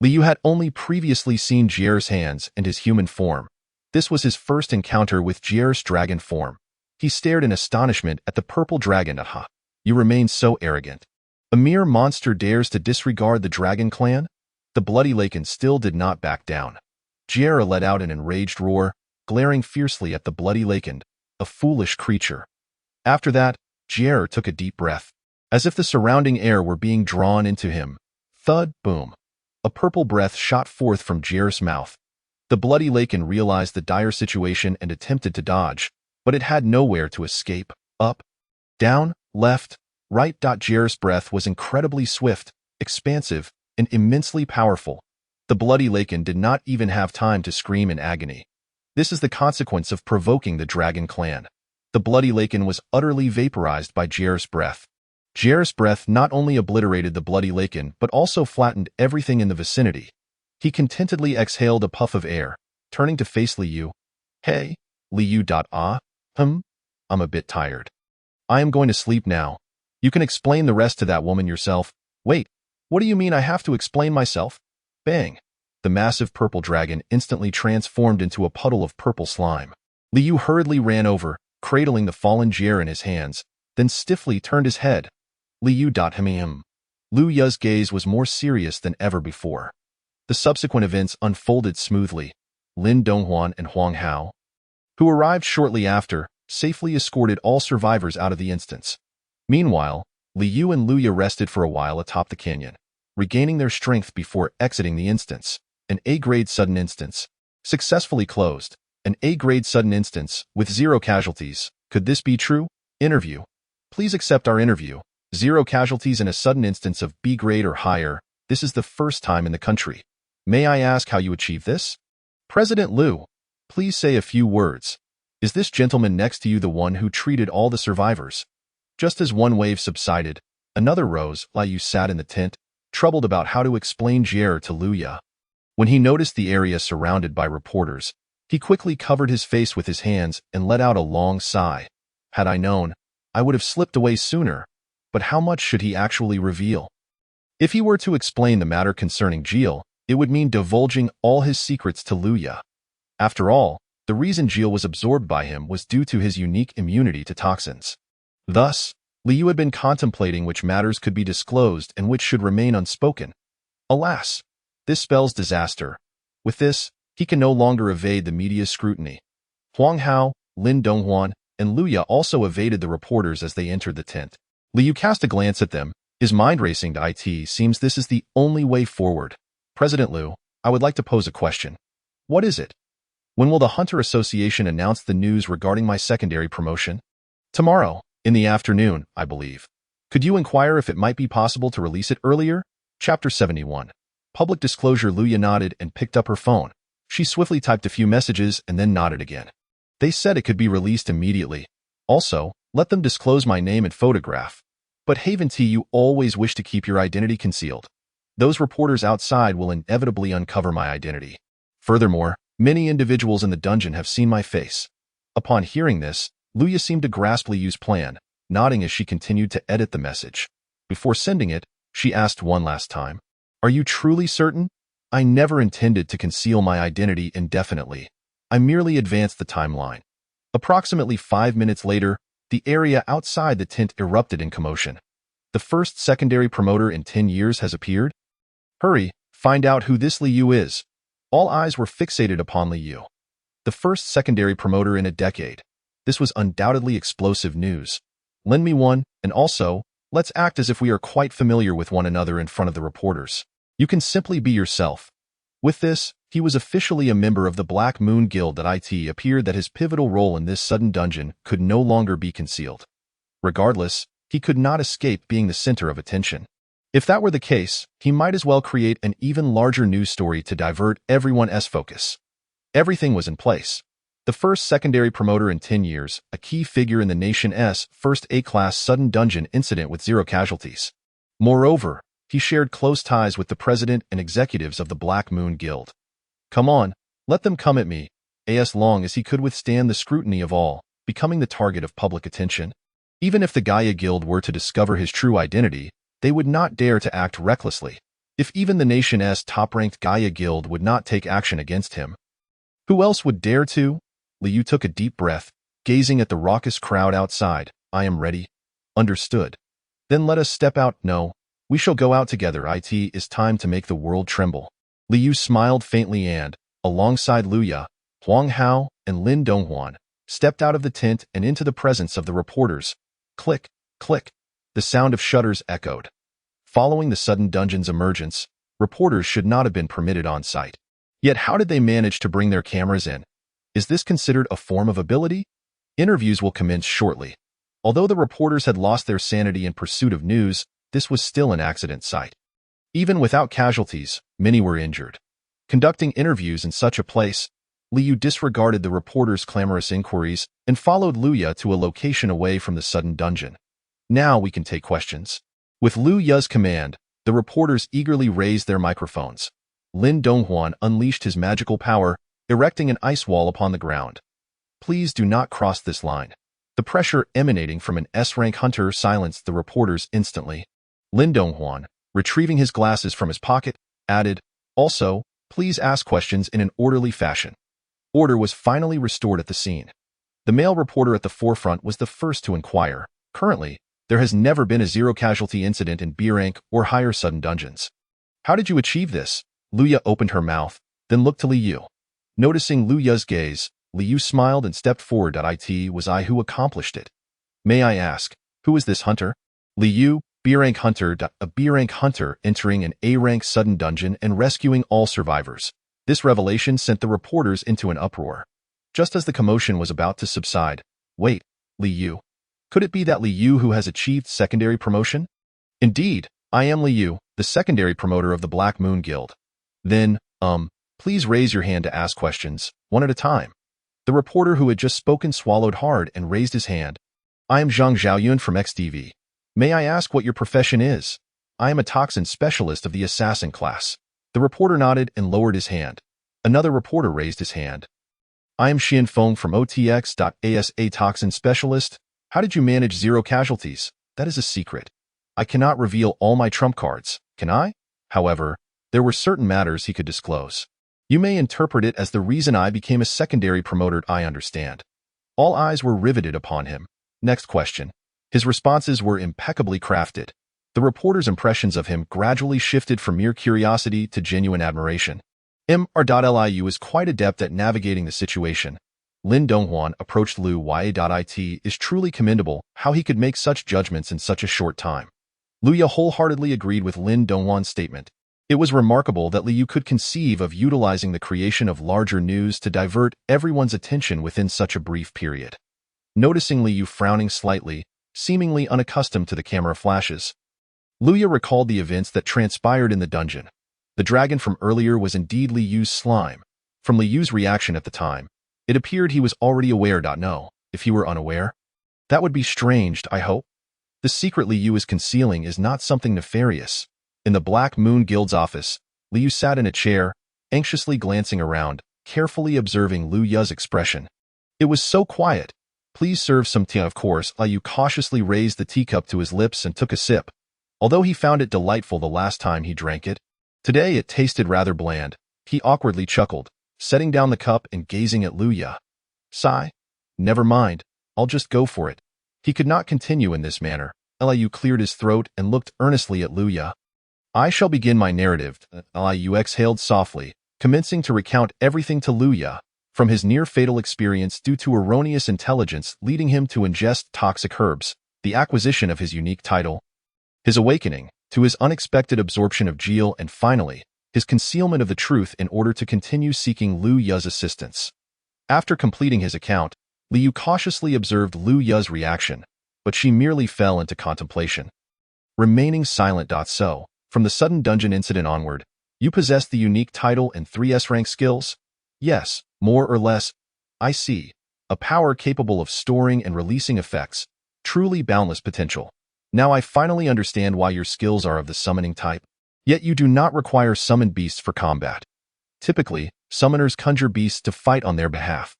Liu had only previously seen Jie's hands and his human form. This was his first encounter with Jie's dragon form. He stared in astonishment at the purple dragon. Aha, you remain so arrogant. A mere monster dares to disregard the dragon clan? The bloody Laken still did not back down. Jie let out an enraged roar, glaring fiercely at the bloody Laken, a foolish creature. After that, Jie took a deep breath, as if the surrounding air were being drawn into him. Thud, boom. A purple breath shot forth from Jie's mouth. The bloody Laken realized the dire situation and attempted to dodge, but it had nowhere to escape. Up, down, left, right. Jie's breath was incredibly swift, expansive, and immensely powerful. The bloody Laken did not even have time to scream in agony. This is the consequence of provoking the dragon clan. The bloody Laken was utterly vaporized by Jie's breath. Jie's breath not only obliterated the bloody Laken but also flattened everything in the vicinity. He contentedly exhaled a puff of air, turning to face Liu. Hey, Liu. I'm a bit tired. I am going to sleep now. You can explain the rest to that woman yourself. Wait, what do you mean I have to explain myself? Bang! The massive purple dragon instantly transformed into a puddle of purple slime. Liu hurriedly ran over, cradling the fallen Jie in his hands, then stiffly turned his head. Liu. Luya's gaze was more serious than ever before. The subsequent events unfolded smoothly. Lin Donghuan and Huang Hao, who arrived shortly after, safely escorted all survivors out of the instance. Meanwhile, Liu and Luya rested for a while atop the canyon, regaining their strength before exiting the instance. An A-grade sudden instance. Successfully closed. An A-grade sudden instance, with 0 casualties. Could this be true? Interview. Please accept our interview. 0 casualties in a sudden instance of B-grade or higher. This is the first time in the country. May I ask how you achieve this? President Liu, please say a few words. Is this gentleman next to you the one who treated all the survivors? Just as one wave subsided, another rose. Liu sat in the tent, troubled about how to explain Jie to Luya. When he noticed the area surrounded by reporters, he quickly covered his face with his hands and let out a long sigh. Had I known, I would have slipped away sooner. But how much should he actually reveal? If he were to explain the matter concerning Jie, it would mean divulging all his secrets to Luya. After all, the reason Jie was absorbed by him was due to his unique immunity to toxins. Thus, Liu had been contemplating which matters could be disclosed and which should remain unspoken. Alas, this spells disaster. With this, he can no longer evade the media's scrutiny. Huang Hao, Lin Donghuan, and Lu Ya also evaded the reporters as they entered the tent. Liu cast a glance at them, his mind racing to it. Seems this is the only way forward. President Liu, I would like to pose a question. What is it? When will the Hunter Association announce the news regarding my secondary promotion? Tomorrow, in the afternoon, I believe. Could you inquire if it might be possible to release it earlier? Chapter 71. Public disclosure. Lu Ya nodded and picked up her phone. She swiftly typed a few messages and then nodded again. They said it could be released immediately. Also, let them disclose my name and photograph. But Haven T, you always wish to keep your identity concealed. Those reporters outside will inevitably uncover my identity. Furthermore, many individuals in the dungeon have seen my face. Upon hearing this, Lu Ya seemed to grasp Liu's plan, nodding as she continued to edit the message. Before sending it, she asked one last time, "Are you truly certain? I never intended to conceal my identity indefinitely. I merely advanced the timeline." Approximately 5 minutes later, the area outside the tent erupted in commotion. The first secondary promoter in 10 years has appeared? Hurry, find out who this Liu is. All eyes were fixated upon Liu. The first secondary promoter in a decade. This was undoubtedly explosive news. Lend me one, and also, let's act as if we are quite familiar with one another in front of the reporters. You can simply be yourself. With this, he was officially a member of the Black Moon Guild. It appeared that his pivotal role in this sudden dungeon could no longer be concealed. Regardless, he could not escape being the center of attention. If that were the case, he might as well create an even larger news story to divert everyone's focus. Everything was in place. The first secondary promoter in 10 years, a key figure in the nation's first A-class sudden dungeon incident with 0 casualties. Moreover, he shared close ties with the president and executives of the Black Moon Guild. Come on, let them come at me, as long as he could withstand the scrutiny of all, becoming the target of public attention. Even if the Gaia Guild were to discover his true identity, they would not dare to act recklessly. If even the nation's top-ranked Gaia Guild would not take action against him, who else would dare to? Liu took a deep breath, gazing at the raucous crowd outside. I am ready. Understood. Then let us step out. No, we shall go out together. It is time to make the world tremble. Liu smiled faintly and, alongside Lu Ya, Huang Hao, and Lin Donghuan, stepped out of the tent and into the presence of the reporters. Click, click. The sound of shutters echoed. Following the sudden dungeon's emergence, reporters should not have been permitted on site. Yet how did they manage to bring their cameras in? Is this considered a form of ability? Interviews will commence shortly. Although the reporters had lost their sanity in pursuit of news, this was still an accident site. Even without casualties, many were injured. Conducting interviews in such a place, Liu disregarded the reporters' clamorous inquiries and followed Lu Ya to a location away from the sudden dungeon. Now we can take questions. With Lu Ya's command, the reporters eagerly raised their microphones. Lin Donghuan unleashed his magical power, erecting an ice wall upon the ground. Please do not cross this line. The pressure emanating from an S-rank hunter silenced the reporters instantly. Lin Donghuan, retrieving his glasses from his pocket, added, also, please ask questions in an orderly fashion. Order was finally restored at the scene. The male reporter at the forefront was the first to inquire. Currently, there has never been a 0 casualty incident in B rank or higher sudden dungeons. How did you achieve this? Lu Ya opened her mouth, then looked to Liu. Noticing Lu Ya's gaze, Liu smiled and stepped forward. It was I who accomplished it. May I ask, who is this hunter? Liu, B-rank hunter. A B-rank hunter entering an A-rank sudden dungeon and rescuing all survivors. This revelation sent the reporters into an uproar. Just as the commotion was about to subside, wait, Liu. Could it be that Liu who has achieved secondary promotion? Indeed, I am Liu, the secondary promoter of the Black Moon Guild. Then, please raise your hand to ask questions, one at a time. The reporter who had just spoken swallowed hard and raised his hand. I am Zhang Xiaoyun from XTV. May I ask what your profession is? I am a toxin specialist of the assassin class. The reporter nodded and lowered his hand. Another reporter raised his hand. I am Xian Feng from OTX.ASA toxin specialist. How did you manage 0 casualties? That is a secret. I cannot reveal all my trump cards, can I? However, there were certain matters he could disclose. You may interpret it as the reason I became a secondary promoter. I understand. All eyes were riveted upon him. Next question. His responses were impeccably crafted. The reporter's impressions of him gradually shifted from mere curiosity to genuine admiration. Liu is quite adept at navigating the situation. Lin Donghuan approached Lu Yit is truly commendable how he could make such judgments in such a short time. Luya wholeheartedly agreed with Lin Donghuan's statement. It was remarkable that Liu could conceive of utilizing the creation of larger news to divert everyone's attention within such a brief period. Noticing Liu frowning slightly, seemingly unaccustomed to the camera flashes, Luya recalled the events that transpired in the dungeon. The dragon from earlier was indeed Liu's slime. From Liu's reaction at the time, it appeared he was already aware. No, if he were unaware, that would be strange, I hope. The secret Liu is concealing is not something nefarious. In the Black Moon Guild's office, Liu sat in a chair, anxiously glancing around, carefully observing Lu Ya's expression. It was so quiet. Please serve some tea. Of course, Liu cautiously raised the teacup to his lips and took a sip. Although he found it delightful the last time he drank it, today it tasted rather bland. He awkwardly chuckled, setting down the cup and gazing at Lu Ya. Sigh. Never mind, I'll just go for it. He could not continue in this manner. Liu cleared his throat and looked earnestly at Lu Ya. I shall begin my narrative. Liu exhaled softly, commencing to recount everything to Lu Ya, from his near-fatal experience due to erroneous intelligence leading him to ingest toxic herbs, the acquisition of his unique title, his awakening, to his unexpected absorption of Jiel, and finally, his concealment of the truth in order to continue seeking Lu Ya's assistance. After completing his account, Liu cautiously observed Lu Ya's reaction, but she merely fell into contemplation. Remaining silent. So, from the sudden dungeon incident onward, you possess the unique title and 3 S-rank skills? Yes, more or less. I see. A power capable of storing and releasing effects. Truly boundless potential. Now I finally understand why your skills are of the summoning type. Yet you do not require summoned beasts for combat. Typically, summoners conjure beasts to fight on their behalf.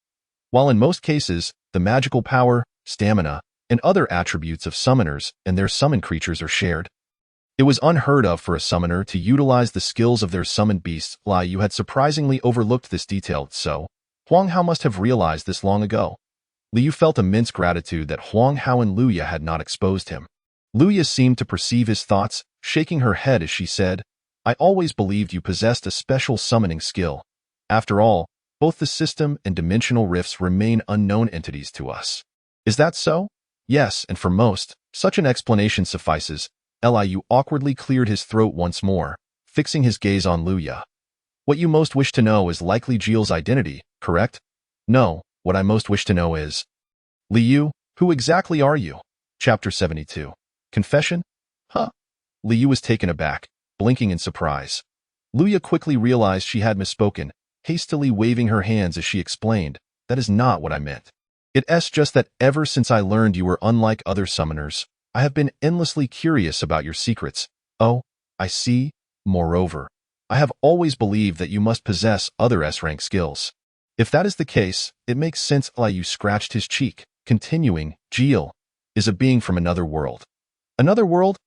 While in most cases, the magical power, stamina, and other attributes of summoners and their summoned creatures are shared. It was unheard of for a summoner to utilize the skills of their summoned beasts. Liu had surprisingly overlooked this detail, so Huang Hao must have realized this long ago. Liu felt immense gratitude that Huang Hao and Luya had not exposed him. Luya seemed to perceive his thoughts, shaking her head as she said, I always believed you possessed a special summoning skill. After all, both the system and dimensional rifts remain unknown entities to us. Is that so? Yes, and for most, such an explanation suffices. Liu awkwardly cleared his throat once more, fixing his gaze on Luya. What you most wish to know is likely Jiel's identity, correct? No, what I most wish to know is, Liu, who exactly are you? Chapter 72. Confession? Huh? Liu was taken aback, blinking in surprise. Luya quickly realized she had misspoken, hastily waving her hands as she explained, that is not what I meant. It's just that ever since I learned you were unlike other summoners, I have been endlessly curious about your secrets. Oh, I see. Moreover, I have always believed that you must possess other S-rank skills. If that is the case, it makes sense. Liu scratched his cheek, continuing, Jiel is a being from another world. Another world?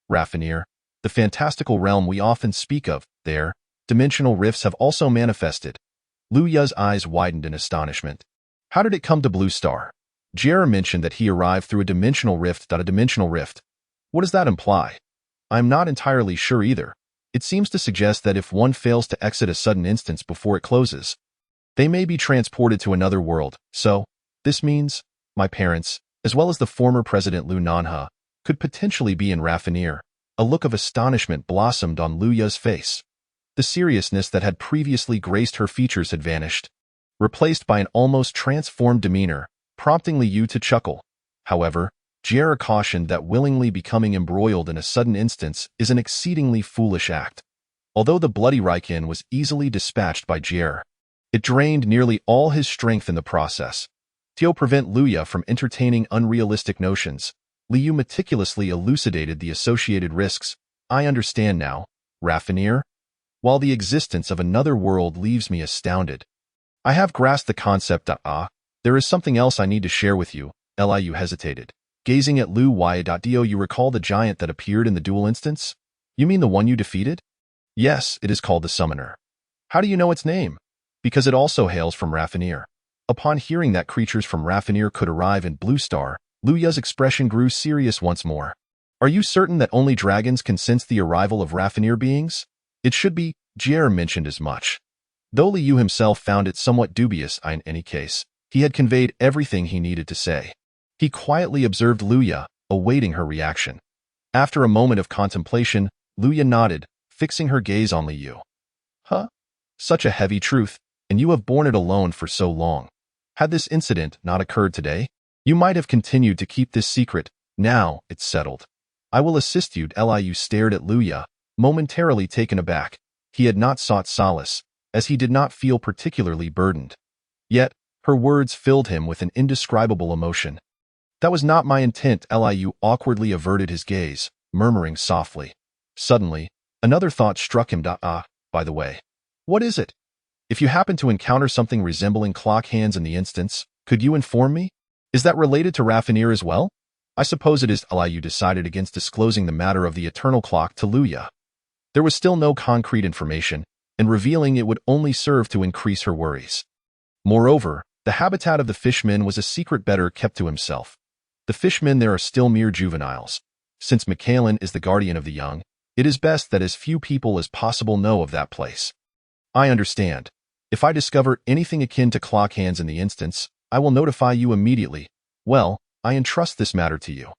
Raffinir, the fantastical realm we often speak of, there, dimensional rifts have also manifested. Lu Ya's eyes widened in astonishment. How did it come to Blue Star? Jierra mentioned that he arrived through a dimensional rift. A dimensional rift. What does that imply? I'm not entirely sure either. It seems to suggest that if one fails to exit a sudden instance before it closes, they may be transported to another world. So, this means, my parents, as well as the former President Lu Nanha, could potentially be in Raffinir. A look of astonishment blossomed on Lu Ya's face. The seriousness that had previously graced her features had vanished, replaced by an almost transformed demeanor, prompting Liu to chuckle. However, Jierra cautioned that willingly becoming embroiled in a sudden instance is an exceedingly foolish act. Although the bloody Raikin was easily dispatched by Jierra, it drained nearly all his strength in the process. To prevent Luya from entertaining unrealistic notions, Liu meticulously elucidated the associated risks. I understand now, Raffinir. While the existence of another world leaves me astounded, I have grasped the concept. There is something else I need to share with you. Liu hesitated, gazing at Lu Yit. You recall the giant that appeared in the duel instance? You mean the one you defeated? Yes, it is called the Summoner. How do you know its name? Because it also hails from Raffinir. Upon hearing that creatures from Raffinir could arrive in Blue Star, Luya's expression grew serious once more. Are you certain that only dragons can sense the arrival of Raffinir beings? It should be. Jierra mentioned as much. Though Liu himself found it somewhat dubious, in any case, He had conveyed everything he needed to say. He quietly observed Luya, awaiting her reaction. After a moment of contemplation, Luya nodded, fixing her gaze on Liu. Huh? Such a heavy truth, and you have borne it alone for so long. Had this incident not occurred today, you might have continued to keep this secret. Now it's settled. I will assist you. Liu stared at Luya, momentarily taken aback. He had not sought solace, as he did not feel particularly burdened. Yet, her words filled him with an indescribable emotion. That was not my intent. Liu awkwardly averted his gaze, murmuring softly. Suddenly, another thought struck him. By the way, what is it? If you happen to encounter something resembling clock hands in the instance, could you inform me? Is that related to Raffinir as well? I suppose it is. Liu decided against disclosing the matter of the eternal clock to Luya. There was still no concrete information, and revealing it would only serve to increase her worries. Moreover, the habitat of the fishmen was a secret better kept to himself. The fishmen there are still mere juveniles. Since Michaelin is the guardian of the young, it is best that as few people as possible know of that place. I understand. If I discover anything akin to clock hands in the instance, I will notify you immediately. Well, I entrust this matter to you.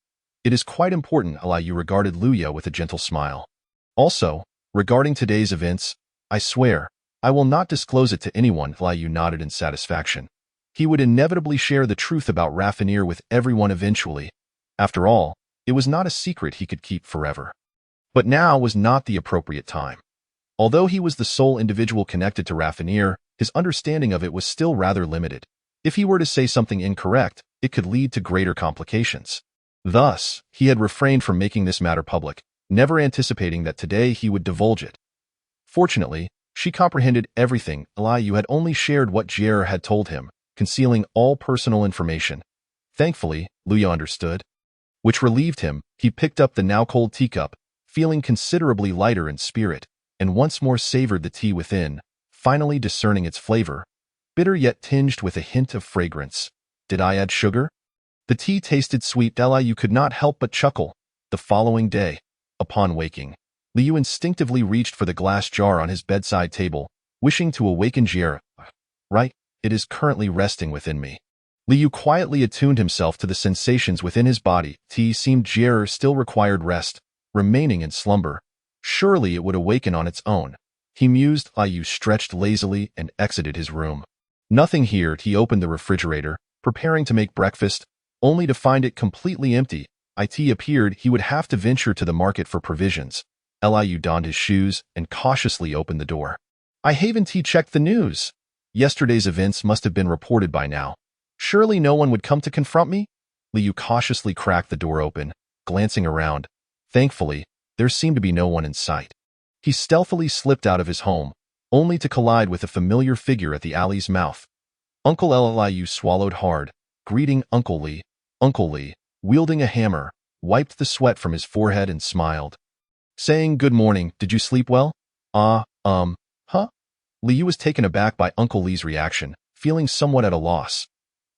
It is quite important. Liu regarded Luya with a gentle smile. Also, regarding today's events, I swear, I will not disclose it to anyone. Liu nodded in satisfaction. He would inevitably share the truth about Raffinir with everyone eventually. After all, it was not a secret he could keep forever. But now was not the appropriate time. Although he was the sole individual connected to Raffinir, his understanding of it was still rather limited. If he were to say something incorrect, it could lead to greater complications. Thus, he had refrained from making this matter public, never anticipating that today he would divulge it. Fortunately, she comprehended everything. Liu had only shared what Jier had told him, concealing all personal information. Thankfully, Luya understood. Which relieved him. He picked up the now-cold teacup, feeling considerably lighter in spirit, and once more savored the tea within, finally discerning its flavor, bitter yet tinged with a hint of fragrance. Did I add sugar? The tea tasted sweet. Liu could not help but chuckle. The following day, upon waking, Liu instinctively reached for the glass jar on his bedside table, wishing to awaken Jier. Right, it is currently resting within me. Liu quietly attuned himself to the sensations within his body. Tea seemed Jier still required rest, remaining in slumber. Surely it would awaken on its own. He mused. Liu stretched lazily and exited his room. Nothing here. He opened the refrigerator, preparing to make breakfast, only to find it completely empty. It appeared he would have to venture to the market for provisions. Liu donned his shoes and cautiously opened the door. I haven't checked the news. Yesterday's events must have been reported by now. Surely no one would come to confront me? Liu cautiously cracked the door open, glancing around. Thankfully, there seemed to be no one in sight. He stealthily slipped out of his home, only to collide with a familiar figure at the alley's mouth. Uncle Liu swallowed hard, greeting Uncle Li. Uncle Li, wielding a hammer, wiped the sweat from his forehead and smiled. Saying good morning, did you sleep well? Huh? Liu was taken aback by Uncle Li's reaction, feeling somewhat at a loss.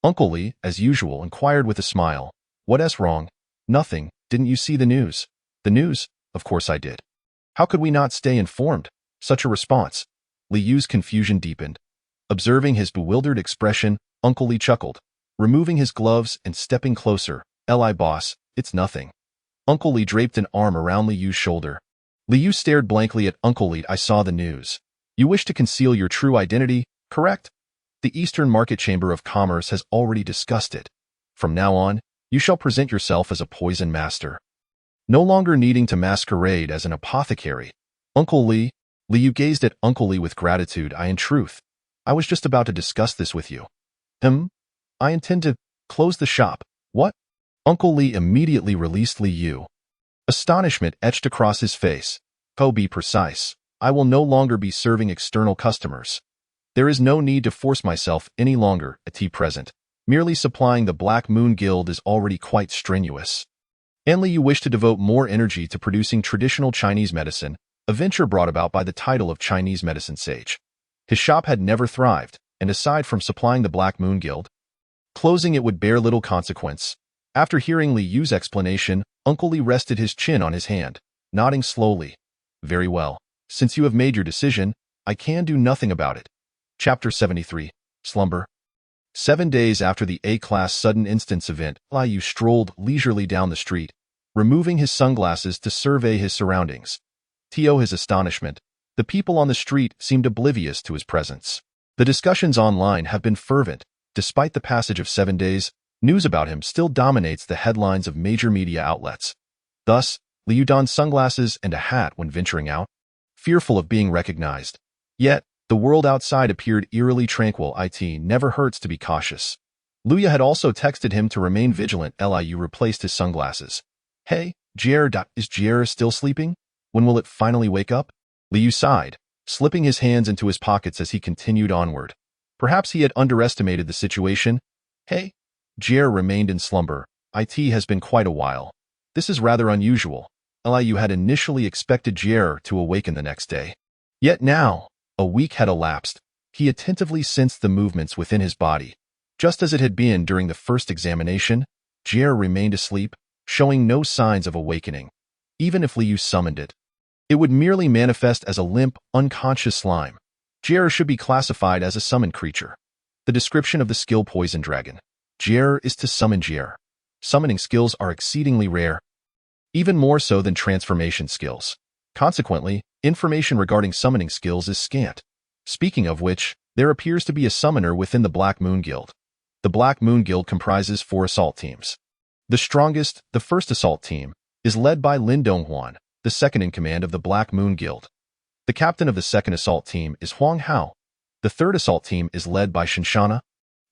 Uncle Li, as usual, inquired with a smile. What's wrong? Nothing. Didn't you see the news? The news? Of course I did. How could we not stay informed? Such a response. Liu's confusion deepened. Observing his bewildered expression, Uncle Li chuckled. Removing his gloves and stepping closer. Li boss, it's nothing. Uncle Li draped an arm around Liu's shoulder. Liu stared blankly at Uncle Li. I saw the news. You wish to conceal your true identity, correct? The Eastern Market Chamber of Commerce has already discussed it. From now on, you shall present yourself as a poison master. No longer needing to masquerade as an apothecary. Uncle Li, Liu gazed at Uncle Li with gratitude. In truth, I was just about to discuss this with you. I intend to close the shop. What? Uncle Li immediately released Liu. Astonishment etched across his face. Oh, be precise. I will no longer be serving external customers. There is no need to force myself any longer at present. Merely supplying the Black Moon Guild is already quite strenuous. And Liu wished to devote more energy to producing traditional Chinese medicine, a venture brought about by the title of Chinese medicine sage. His shop had never thrived, and aside from supplying the Black Moon Guild, closing it would bear little consequence. After hearing Liu's explanation, Uncle Li rested his chin on his hand, nodding slowly. Very well. Since you have made your decision, I can do nothing about it. Chapter 73. Slumber. 7 days after the A-class sudden instance event, Liu strolled leisurely down the street, removing his sunglasses to survey his surroundings. To his astonishment, the people on the street seemed oblivious to his presence. The discussions online have been fervent. Despite the passage of 7 days, news about him still dominates the headlines of major media outlets. Thus, Liu donned sunglasses and a hat when venturing out, fearful of being recognized. Yet, the world outside appeared eerily tranquil. It never hurts to be cautious. Liu had also texted him to remain vigilant. Liu replaced his sunglasses. Hey, Jier, is Jier still sleeping? When will it finally wake up? Liu sighed, slipping his hands into his pockets as he continued onward. Perhaps he had underestimated the situation. Hey, Jier remained in slumber. It has been quite a while. This is rather unusual. Liu had initially expected Jier to awaken the next day. Yet now, a week had elapsed. He attentively sensed the movements within his body. Just as it had been during the first examination, Jier remained asleep, showing no signs of awakening. Even if Liu summoned it, it would merely manifest as a limp, unconscious slime. Jier should be classified as a summoned creature. The description of the skill Poison Dragon. Jier is to summon Jier. Summoning skills are exceedingly rare, even more so than transformation skills. Consequently, information regarding summoning skills is scant. Speaking of which, there appears to be a summoner within the Black Moon Guild. The Black Moon Guild comprises 4 assault teams. The strongest, the first assault team, is led by Lin Donghuan, the second in command of the Black Moon Guild. The captain of the second assault team is Huang Hao. The third assault team is led by Shinshana,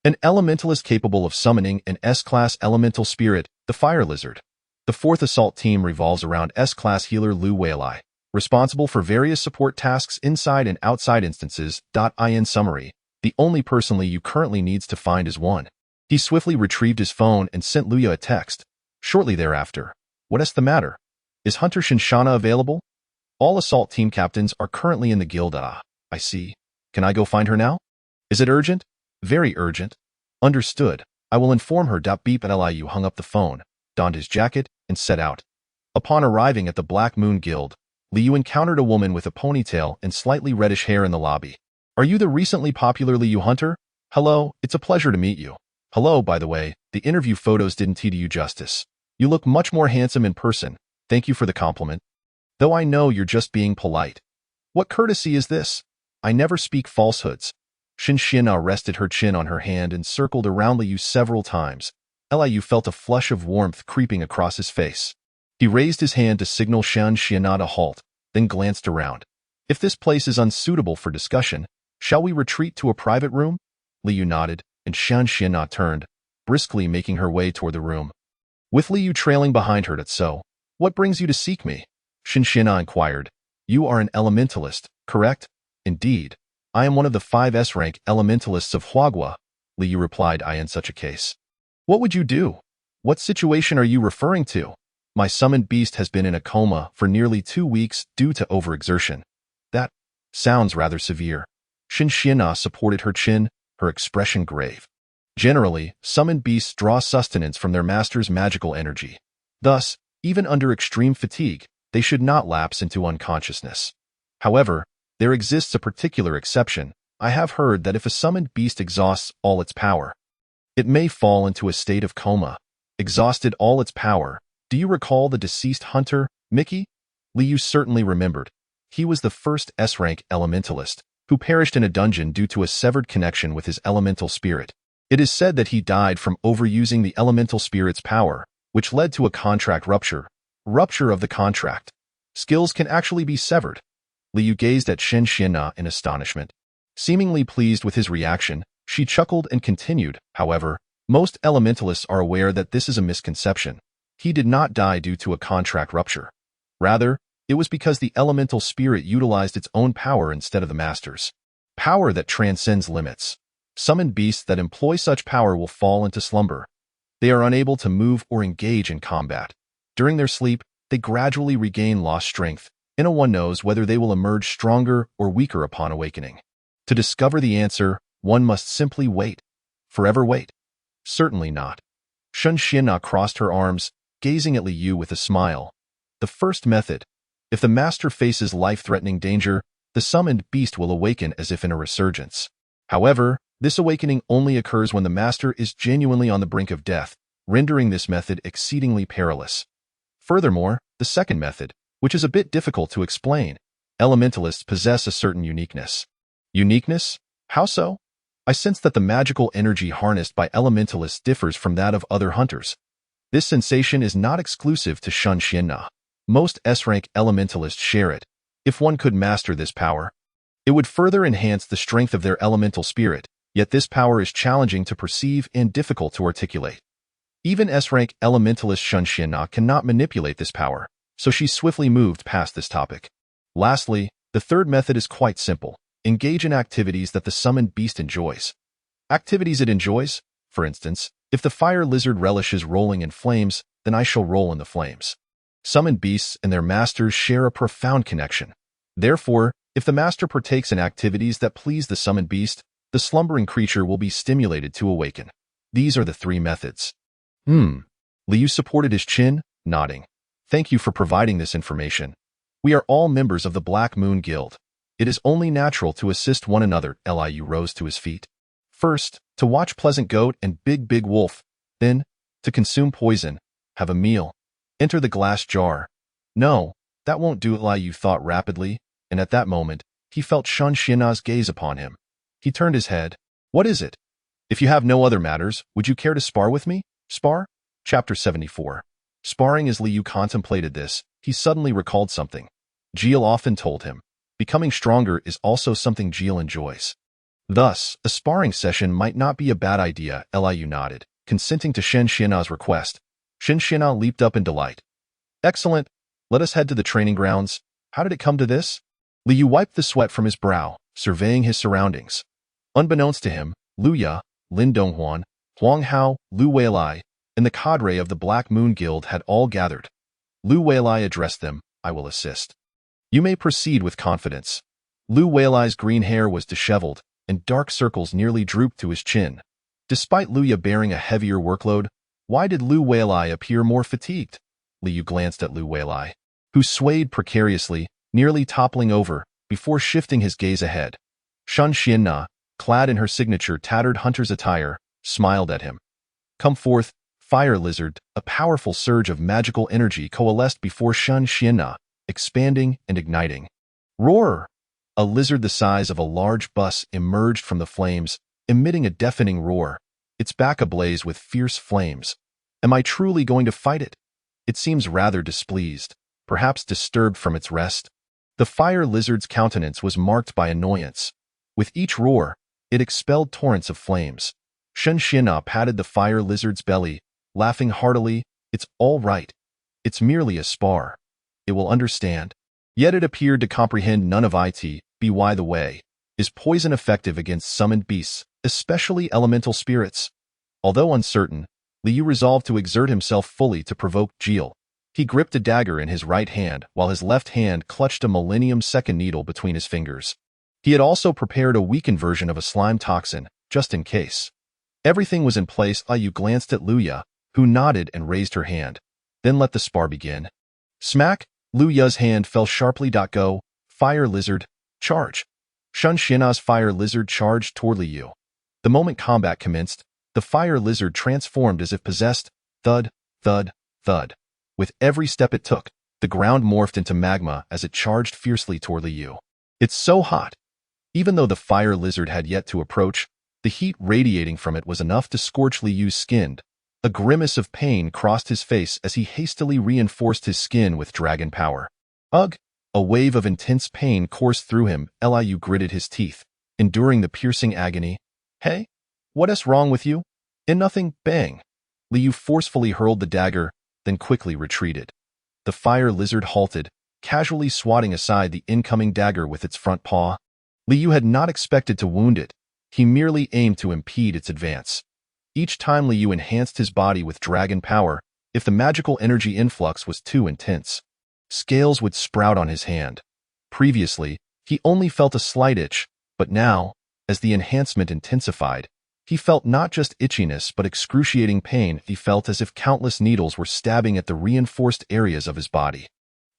an elementalist capable of summoning an S-class elemental spirit, the Fire Lizard. The fourth assault team revolves around S-class healer Lu Weilai, responsible for various support tasks inside and outside instances. In summary, the only person Liu currently needs to find is one. He swiftly retrieved his phone and sent Liu a text. Shortly thereafter, "What's the matter? Is Hunter Shinshana available? All assault team captains are currently in the guild." I see. Can I go find her now? Is it urgent? Very urgent. Understood. I will inform her. Beep. Liu hung up the phone, donned his jacket, and set out. Upon arriving at the Black Moon Guild, Liu encountered a woman with a ponytail and slightly reddish hair in the lobby. "Are you the recently popular Liu Hunter? Hello, it's a pleasure to meet you." "Hello, by the way, the interview photos didn't do you justice. You look much more handsome in person. Thank you for the compliment. Though I know you're just being polite. What courtesy is this? I never speak falsehoods." Shinshina rested her chin on her hand and circled around Liu several times. Liu felt a flush of warmth creeping across his face. He raised his hand to signal Shinshina to halt, then glanced around. "If this place is unsuitable for discussion, shall we retreat to a private room?" Liu nodded, and Shinshina turned, briskly making her way toward the room. With Liu trailing behind her. "So, what brings you to seek me?" Shinshina inquired. "You are an elementalist, correct?" "Indeed. I am one of the 5 S-rank elementalists of Huagua," Liu replied. "In such a case, what would you do? What situation are you referring to?" "My summoned beast has been in a coma for nearly 2 weeks due to overexertion." "That sounds rather severe." Shinshina supported her chin, her expression grave. Generally, summoned beasts draw sustenance from their master's magical energy. Thus, even under extreme fatigue, they should not lapse into unconsciousness. However, there exists a particular exception. I have heard that if a summoned beast exhausts all its power, it may fall into a state of coma. Exhausted all its power. Do you recall the deceased hunter, Mickey? Liu certainly remembered. He was the first S-rank elementalist who perished in a dungeon due to a severed connection with his elemental spirit. It is said that he died from overusing the elemental spirit's power, which led to a contract rupture. Rupture of the contract. Skills can actually be severed. Liu gazed at Shinshina in astonishment. Seemingly pleased with his reaction, she chuckled and continued. "However, most elementalists are aware that this is a misconception. He did not die due to a contract rupture. Rather, it was because the elemental spirit utilized its own power instead of the master's. Power that transcends limits. Summoned beasts that employ such power will fall into slumber. They are unable to move or engage in combat. During their sleep, they gradually regain lost strength. No one knows whether they will emerge stronger or weaker upon awakening. To discover the answer, one must simply wait. Forever wait? Certainly not." Shinshina crossed her arms, gazing at Liu with a smile. "The first method. If the master faces life-threatening danger, the summoned beast will awaken as if in a resurgence. However, This awakening only occurs when the master is genuinely on the brink of death, rendering this method exceedingly perilous. Furthermore, the second method, which is a bit difficult to explain, elementalists possess a certain uniqueness. Uniqueness? How so? I sense that the magical energy harnessed by elementalists differs from that of other hunters. This sensation is not exclusive to Shun Xianna. Most S-rank elementalists share it. If one could master this power, it would further enhance the strength of their elemental spirit, yet this power is challenging to perceive and difficult to articulate. Even S-rank elementalist Shun Xianna cannot manipulate this power, so she swiftly moved past this topic. Lastly, the third method is quite simple. Engage in activities that the summoned beast enjoys. Activities it enjoys? For instance, if the fire lizard relishes rolling in flames, then I shall roll in the flames. Summoned beasts and their masters share a profound connection. Therefore, if the master partakes in activities that please the summoned beast, the slumbering creature will be stimulated to awaken. These are the three methods. Liu supported his chin, nodding. Thank you for providing this information. We are all members of the Black Moon Guild. It is only natural to assist one another. Liu rose to his feet. First, to watch Pleasant Goat and Big Wolf. Then, to consume poison, have a meal, enter the glass jar. No, that won't do it, Liu thought rapidly, and at that moment, he felt Shun Xianna's gaze upon him. He turned his head. What is it? If you have no other matters, would you care to spar with me? Spar? Chapter 74. Sparring. As Liu contemplated this, he suddenly recalled something. Jill often told him, becoming stronger is also something Jill enjoys. Thus, a sparring session might not be a bad idea. Liu nodded, consenting to Shun Xianna's request. Shun Xianna leaped up in delight. Excellent. Let us head to the training grounds. How did it come to this? Liu wiped the sweat from his brow, surveying his surroundings. Unbeknownst to him, Lu Ya, Lin Donghuan, Huang Hao, Lu Weilai, and the cadre of the Black Moon Guild had all gathered. Lu Weilai addressed them. I will assist. You may proceed with confidence. Lu Weilai's green hair was disheveled, and dark circles nearly drooped to his chin. Despite Lu Ya bearing a heavier workload, why did Lu Weilai appear more fatigued? Liu glanced at Lu Weilai, who swayed precariously, nearly toppling over, before shifting his gaze ahead. Shun Xianna, clad in her signature tattered hunter's attire, smiled at him. Come forth, fire lizard. A powerful surge of magical energy coalesced before Shun Xianna, expanding and igniting. Roar! A lizard the size of a large bus emerged from the flames, emitting a deafening roar, its back ablaze with fierce flames. Am I truly going to fight it? It seems rather displeased, perhaps disturbed from its rest. The fire lizard's countenance was marked by annoyance. With each roar, it expelled torrents of flames. Shun Xianna patted the fire lizard's belly, laughing heartily. It's all right. It's merely a spar. It will understand. Yet it appeared to comprehend none of it. By the way, is poison effective against summoned beasts, especially elemental spirits? Although uncertain, Liu resolved to exert himself fully to provoke Jill. He gripped a dagger in his right hand while his left hand clutched a Millennium Second needle between his fingers. He had also prepared a weakened version of a slime toxin, just in case. Everything was in place. Liu glanced at Lu Ya, who nodded and raised her hand. Then let the spar begin. Smack! Lu Ya's hand fell sharply. Go, fire lizard, charge! Shun Xianna's fire lizard charged toward Liu. The moment combat commenced, the fire lizard transformed as if possessed. Thud, thud, thud. With every step it took, the ground morphed into magma as it charged fiercely toward Liu. It's so hot. Even though the fire lizard had yet to approach, the heat radiating from it was enough to scorch Liu's skin. A grimace of pain crossed his face as he hastily reinforced his skin with dragon power. Ugh! A wave of intense pain coursed through him. Liu gritted his teeth, enduring the piercing agony. Hey? What's wrong with you? Nothing. Bang! Liu forcefully hurled the dagger, then quickly retreated. The fire lizard halted, casually swatting aside the incoming dagger with its front paw. Liu had not expected to wound it. He merely aimed to impede its advance. Each time Liu enhanced his body with dragon power, if the magical energy influx was too intense, scales would sprout on his hand. Previously, he only felt a slight itch, but now, as the enhancement intensified, he felt not just itchiness but excruciating pain. He felt as if countless needles were stabbing at the reinforced areas of his body.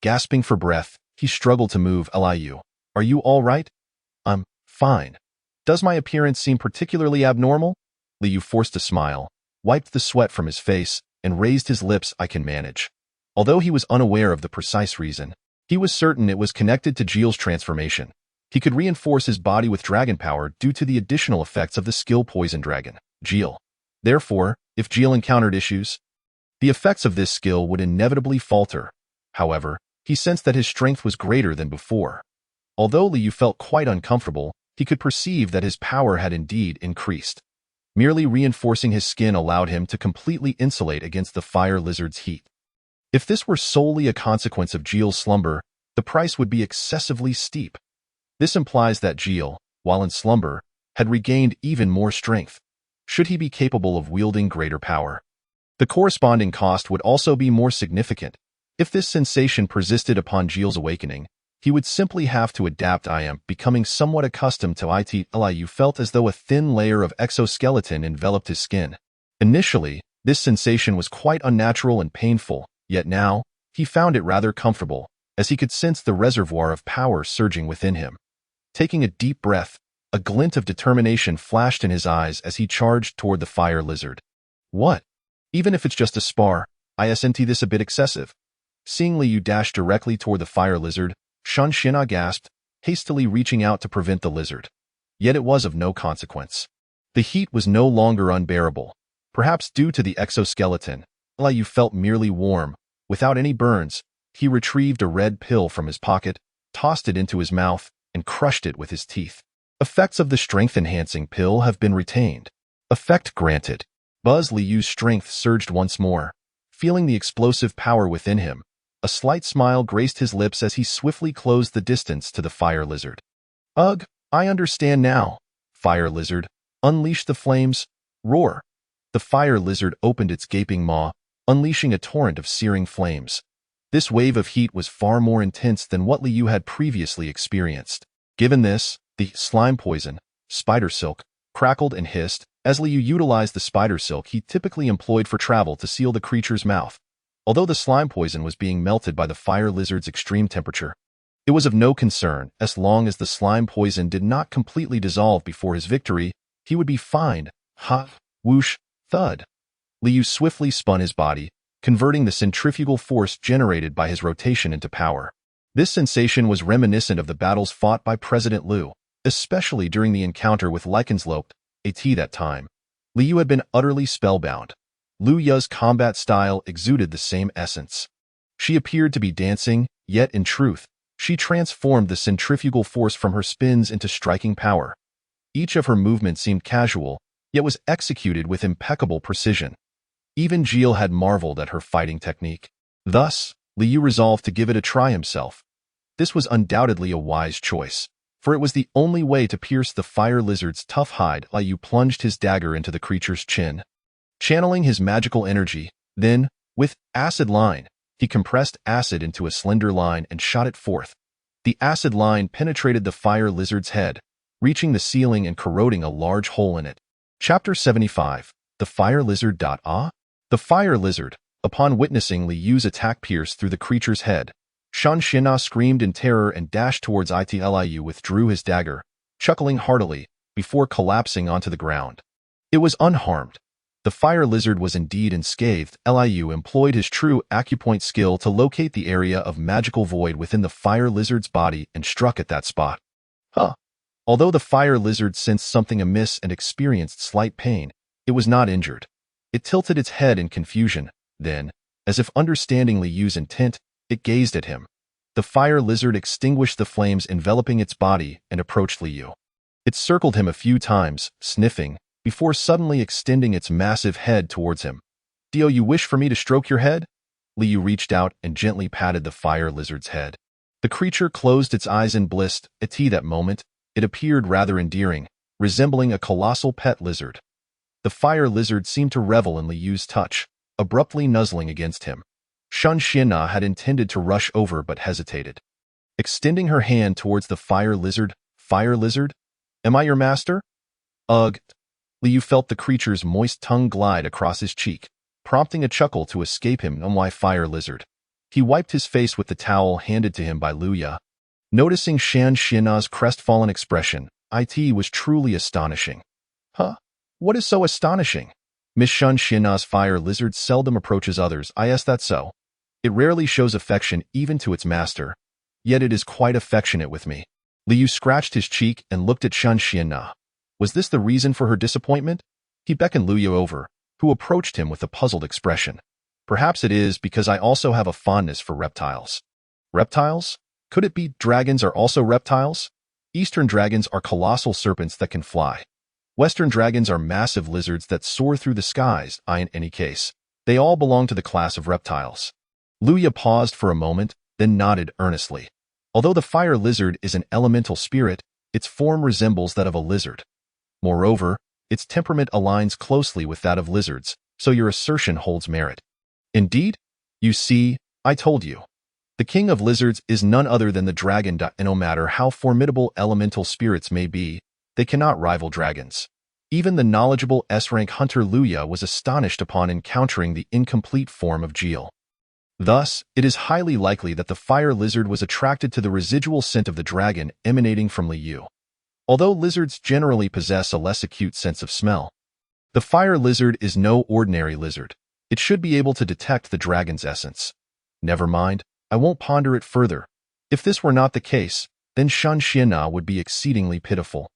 Gasping for breath, he struggled to move. Liu, are you all right? I'm fine. Does my appearance seem particularly abnormal? Liu forced a smile, wiped the sweat from his face, and raised his lips. I can manage. Although he was unaware of the precise reason, he was certain it was connected to Jeel's transformation. He could reinforce his body with dragon power due to the additional effects of the skill Poison Dragon, Jeel. Therefore, if Jeel encountered issues, the effects of this skill would inevitably falter. However, he sensed that his strength was greater than before. Although Liu felt quite uncomfortable, he could perceive that his power had indeed increased. Merely reinforcing his skin allowed him to completely insulate against the fire lizard's heat. If this were solely a consequence of Jeel's slumber, the price would be excessively steep. This implies that Jeel, while in slumber, had regained even more strength, should he be capable of wielding greater power. The corresponding cost would also be more significant. If this sensation persisted upon Jeel's awakening, he would simply have to adapt. I am becoming somewhat accustomed to it. Liu felt as though a thin layer of exoskeleton enveloped his skin. Initially, this sensation was quite unnatural and painful, yet now, he found it rather comfortable, as he could sense the reservoir of power surging within him. Taking a deep breath, a glint of determination flashed in his eyes as he charged toward the fire lizard. What? Even if it's just a spar, isn't this a bit excessive? Seeing Liu dash directly toward the fire lizard, Shan Xinna gasped, hastily reaching out to prevent the lizard. Yet it was of no consequence. The heat was no longer unbearable. Perhaps due to the exoskeleton, Liu felt merely warm. Without any burns, he retrieved a red pill from his pocket, tossed it into his mouth, and crushed it with his teeth. Effects of the strength-enhancing pill have been retained. Effect granted. Buzz Liu's strength surged once more. Feeling the explosive power within him, a slight smile graced his lips as he swiftly closed the distance to the fire lizard. Ugh, I understand now. Fire lizard, unleash the flames. Roar. The fire lizard opened its gaping maw, unleashing a torrent of searing flames. This wave of heat was far more intense than what Liu had previously experienced. Given this, the slime poison, spider silk, crackled and hissed, as Liu utilized the spider silk he typically employed for travel to seal the creature's mouth. Although the slime poison was being melted by the fire lizard's extreme temperature, it was of no concern. As long as the slime poison did not completely dissolve before his victory, he would be fine. Ha! Whoosh! Thud! Liu swiftly spun his body, converting the centrifugal force generated by his rotation into power. This sensation was reminiscent of the battles fought by President Liu, especially during the encounter with Lycanthrope. That time, Liu had been utterly spellbound. Liu Ya's combat style exuded the same essence. She appeared to be dancing, yet in truth, she transformed the centrifugal force from her spins into striking power. Each of her movements seemed casual, yet was executed with impeccable precision. Even Jeel had marveled at her fighting technique. Thus, Liu resolved to give it a try himself. This was undoubtedly a wise choice, for it was the only way to pierce the fire lizard's tough hide. Liu plunged his dagger into the creature's chin. Channeling his magical energy, then, with acid line, he compressed acid into a slender line and shot it forth. The acid line penetrated the fire lizard's head, reaching the ceiling and corroding a large hole in it. Chapter 75. The Fire Lizard. The fire lizard, upon witnessing Liu's attack pierce through the creature's head, Shan Xinna screamed in terror and dashed towards it. Liu withdrew his dagger, chuckling heartily, before collapsing onto the ground. It was unharmed. The fire lizard was indeed unscathed. Liu employed his true acupoint skill to locate the area of magical void within the fire lizard's body and struck at that spot. Although the fire lizard sensed something amiss and experienced slight pain, it was not injured. It tilted its head in confusion, then, as if understanding Liu's intent, it gazed at him. The fire lizard extinguished the flames enveloping its body and approached Liu. It circled him a few times, sniffing, before suddenly extending its massive head towards him. Do you wish for me to stroke your head? Liu reached out and gently patted the fire lizard's head. The creature closed its eyes in bliss. At that moment, it appeared rather endearing, resembling a colossal pet lizard. The fire lizard seemed to revel in Liu's touch, abruptly nuzzling against him. Shan Xinna had intended to rush over but hesitated. Extending her hand towards the fire lizard, am I your master? Ugh. Liu felt the creature's moist tongue glide across his cheek, prompting a chuckle to escape him. Why fire lizard? He wiped his face with the towel handed to him by Liu Ya. Noticing Shan Xinna's crestfallen expression, It was truly astonishing. Huh? What is so astonishing? Miss Shun Xianna's fire lizard seldom approaches others. That's so. It rarely shows affection even to its master, yet it is quite affectionate with me. Liu scratched his cheek and looked at Shun Xianna. Was this the reason for her disappointment? He beckoned Liu over, who approached him with a puzzled expression. Perhaps it is because I also have a fondness for reptiles. Reptiles? Could it be dragons are also reptiles? Eastern dragons are colossal serpents that can fly. Western dragons are massive lizards that soar through the skies. In any case, they all belong to the class of reptiles. Luya paused for a moment, then nodded earnestly. Although the fire lizard is an elemental spirit, its form resembles that of a lizard. Moreover, its temperament aligns closely with that of lizards, so your assertion holds merit. Indeed? You see, I told you. The king of lizards is none other than the dragon. And no matter how formidable elemental spirits may be, they cannot rival dragons. Even the knowledgeable S-rank hunter Luya was astonished upon encountering the incomplete form of Geel. Thus, it is highly likely that the fire lizard was attracted to the residual scent of the dragon emanating from Liu. Although lizards generally possess a less acute sense of smell, the fire lizard is no ordinary lizard. It should be able to detect the dragon's essence. Never mind, I won't ponder it further. If this were not the case, then Shun Xianna would be exceedingly pitiful.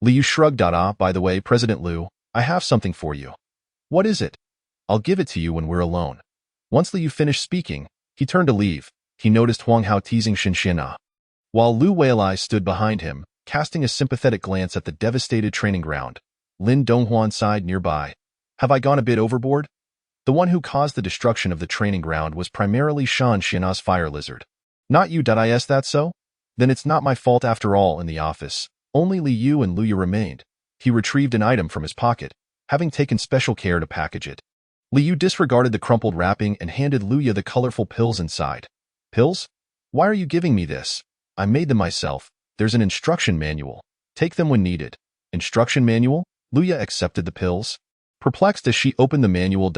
Liu shrugged. By the way, President Liu, I have something for you. What is it? I'll give it to you when we're alone. Once Liu finished speaking, he turned to leave. He noticed Huang Hao teasing Shun Xianna. While Lu Weilai stood behind him, casting a sympathetic glance at the devastated training ground, Lin Donghuan sighed nearby. Have I gone a bit overboard? The one who caused the destruction of the training ground was primarily Shun Xianna's fire lizard. Not you. Is that so? Then it's not my fault after all. In the office, only Liu and Luya remained. He retrieved an item from his pocket, having taken special care to package it. Liu disregarded the crumpled wrapping and handed Luya the colorful pills inside. Pills? Why are you giving me this? I made them myself. There's an instruction manual. Take them when needed. Instruction manual? Luya accepted the pills. Perplexed as she opened the manual.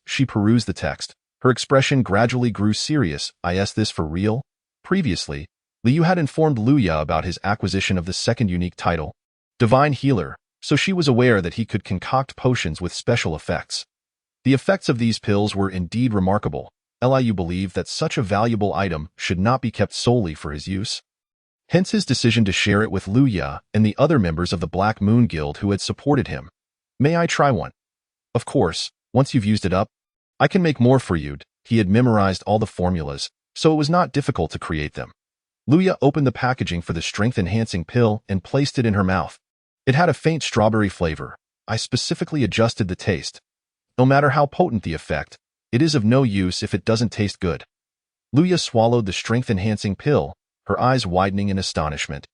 She perused the text. Her expression gradually grew serious. Is this for real? Previously, Liu had informed Luya about his acquisition of the second unique title, Divine Healer, so she was aware that he could concoct potions with special effects. The effects of these pills were indeed remarkable. Liu believed that such a valuable item should not be kept solely for his use. Hence his decision to share it with Luya and the other members of the Black Moon Guild who had supported him. May I try one? Of course, once you've used it up, I can make more for you. He had memorized all the formulas, so it was not difficult to create them. Luya opened the packaging for the strength-enhancing pill and placed it in her mouth. It had a faint strawberry flavor. I specifically adjusted the taste. No matter how potent the effect, it is of no use if it doesn't taste good. Luya swallowed the strength-enhancing pill, her eyes widening in astonishment.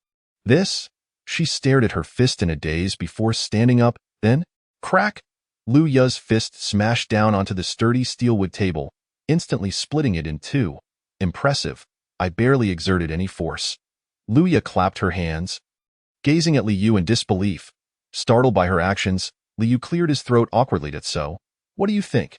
This? She stared at her fist in a daze before standing up, then, crack! Luya's fist smashed down onto the sturdy steelwood table, instantly splitting it in two. Impressive. I barely exerted any force. Luya clapped her hands, gazing at Liu in disbelief. Startled by her actions, Liu cleared his throat awkwardly. That's so. What do you think?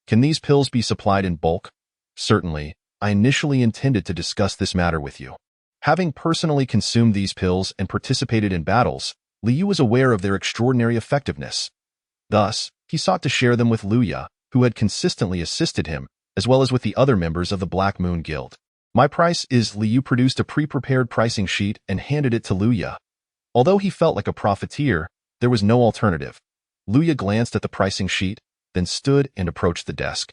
Can these pills be supplied in bulk? Certainly. I initially intended to discuss this matter with you. Having personally consumed these pills and participated in battles, Liu was aware of their extraordinary effectiveness. Thus, he sought to share them with Luya, who had consistently assisted him, as well as with the other members of the Black Moon Guild. My price is. Liu produced a pre-prepared pricing sheet and handed it to Luya. Although he felt like a profiteer, there was no alternative. Luya glanced at the pricing sheet, then stood and approached the desk.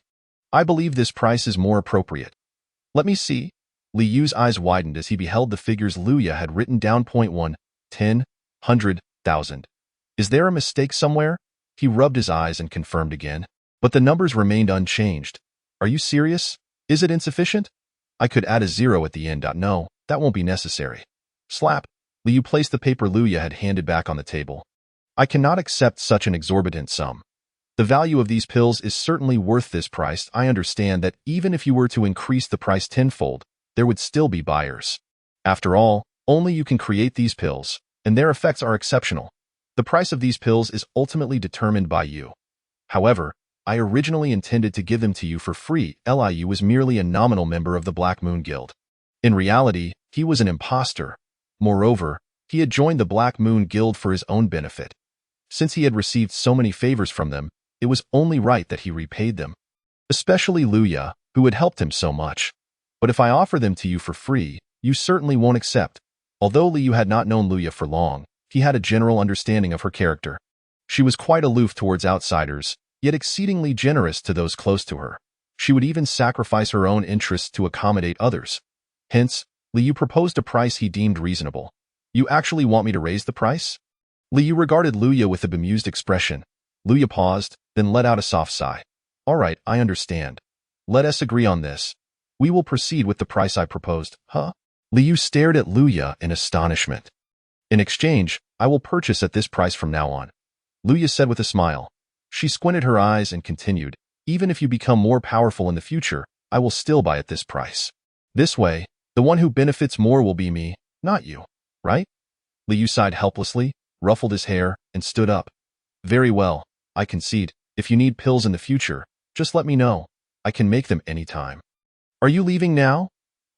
I believe this price is more appropriate. Let me see. Liu's eyes widened as he beheld the figures Luya had written down. 1, 10, 100,000. Is there a mistake somewhere? He rubbed his eyes and confirmed again. But the numbers remained unchanged. Are you serious? Is it insufficient? I could add a 0 at the end. No, that won't be necessary. Slap. Liu placed the paper Luya had handed back on the table. I cannot accept such an exorbitant sum. The value of these pills is certainly worth this price. I understand that even if you were to increase the price tenfold, there would still be buyers. After all, only you can create these pills, and their effects are exceptional. The price of these pills is ultimately determined by you. However, I originally intended to give them to you for free. Liu was merely a nominal member of the Black Moon Guild. In reality, he was an imposter. Moreover, He had joined the Black Moon Guild for his own benefit. Since he had received so many favors from them, it was only right that he repaid them. Especially Luya, who had helped him so much. But if I offer them to you for free, you certainly won't accept. Although Liu had not known Luya for long, he had a general understanding of her character. She was quite aloof towards outsiders, yet exceedingly generous to those close to her. She would even sacrifice her own interests to accommodate others. Hence, Liu proposed a price he deemed reasonable. You actually want me to raise the price? Liu regarded Luya with a bemused expression. Luya paused, then let out a soft sigh. All right, I understand. Let us agree on this. We will proceed with the price I proposed, huh? Liu stared at Luya in astonishment. In exchange, I will purchase at this price from now on. Luya said with a smile. She squinted her eyes and continued, even if you become more powerful in the future, I will still buy at this price. This way, the one who benefits more will be me, not you, right? Liu sighed helplessly, ruffled his hair, and stood up. Very well, I concede. If you need pills in the future, just let me know. I can make them anytime. Are you leaving now?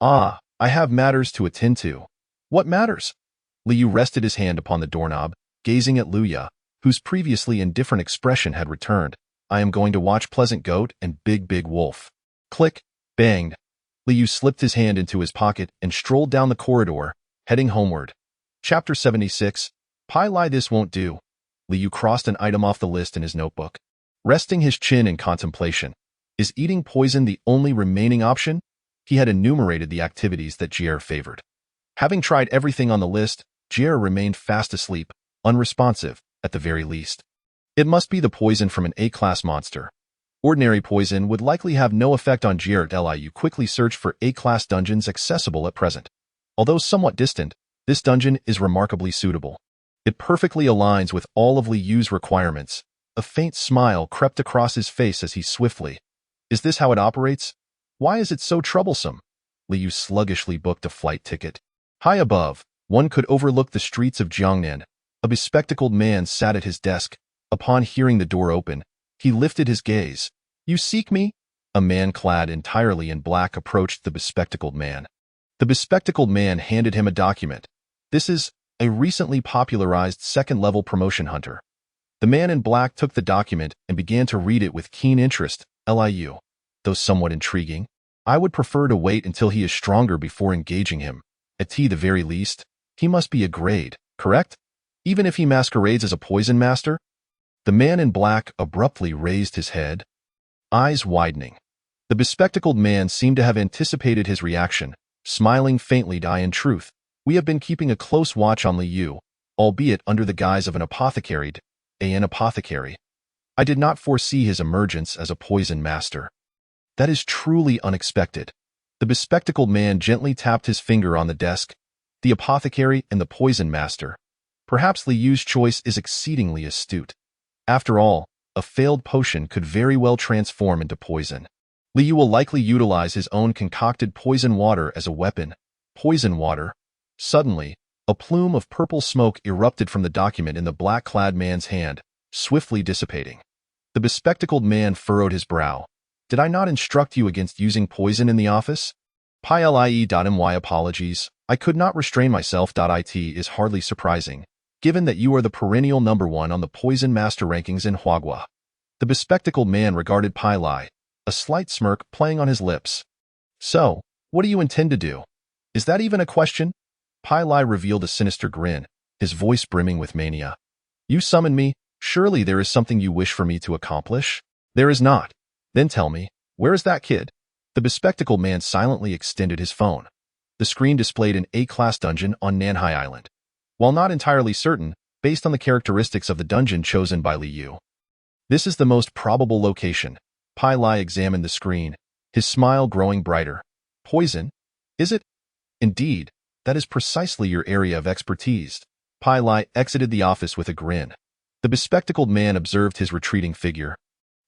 Ah, I have matters to attend to. What matters? Liu rested his hand upon the doorknob, gazing at Luya, whose previously indifferent expression had returned. I am going to watch Pleasant Goat and Big Big Wolf. Click, banged. Liu slipped his hand into his pocket and strolled down the corridor, heading homeward. Chapter 76, Pai Lai This Won't Do. Liu crossed an item off the list in his notebook. Resting his chin in contemplation. Is eating poison the only remaining option? He had enumerated the activities that Jier favored. Having tried everything on the list, Jier remained fast asleep, unresponsive, at the very least. It must be the poison from an A-class monster. Ordinary poison would likely have no effect on Jier. Liu quickly searched for A-class dungeons accessible at present. Although somewhat distant, this dungeon is remarkably suitable. It perfectly aligns with all of Liu's requirements. A faint smile crept across his face as he swiftly. Is this how it operates? Why is it so troublesome? Liu sluggishly booked a flight ticket. High above, one could overlook the streets of Jiangnan. A bespectacled man sat at his desk. Upon hearing the door open, he lifted his gaze. You seek me? A man clad entirely in black approached the bespectacled man. The bespectacled man handed him a document. This is a recently popularized second-level promotion hunter. The man in black took the document and began to read it with keen interest. Liu, though somewhat intriguing, I would prefer to wait until he is stronger before engaging him. At the very least, he must be a grade, correct? Even if he masquerades as a poison master? The man in black abruptly raised his head, eyes widening. The bespectacled man seemed to have anticipated his reaction, smiling faintly. In truth, we have been keeping a close watch on Liu, albeit under the guise of an apothecary. An apothecary. I did not foresee his emergence as a poison master. That is truly unexpected. The bespectacled man gently tapped his finger on the desk. The apothecary and the poison master. Perhaps Liu's choice is exceedingly astute. After all, a failed potion could very well transform into poison. Liu will likely utilize his own concocted poison water as a weapon. Poison water. Suddenly, a plume of purple smoke erupted from the document in the black-clad man's hand, swiftly dissipating. The bespectacled man furrowed his brow. Did I not instruct you against using poison in the office? My apologies. I could not restrain myself. It is hardly surprising, given that you are the perennial #1 on the poison master rankings in Huagua. The bespectacled man regarded Pai Lai, a slight smirk playing on his lips. So, what do you intend to do? Is that even a question? Pai Lai revealed a sinister grin, his voice brimming with mania. You summoned me. Surely there is something you wish for me to accomplish? There is not. Then tell me, where is that kid? The bespectacled man silently extended his phone. The screen displayed an A-class dungeon on Nanhai Island. While not entirely certain, based on the characteristics of the dungeon chosen by Liu, this is the most probable location. Pai Lai examined the screen, his smile growing brighter. Poison? Is it? Indeed, that is precisely your area of expertise. Pai Lai exited the office with a grin. The bespectacled man observed his retreating figure,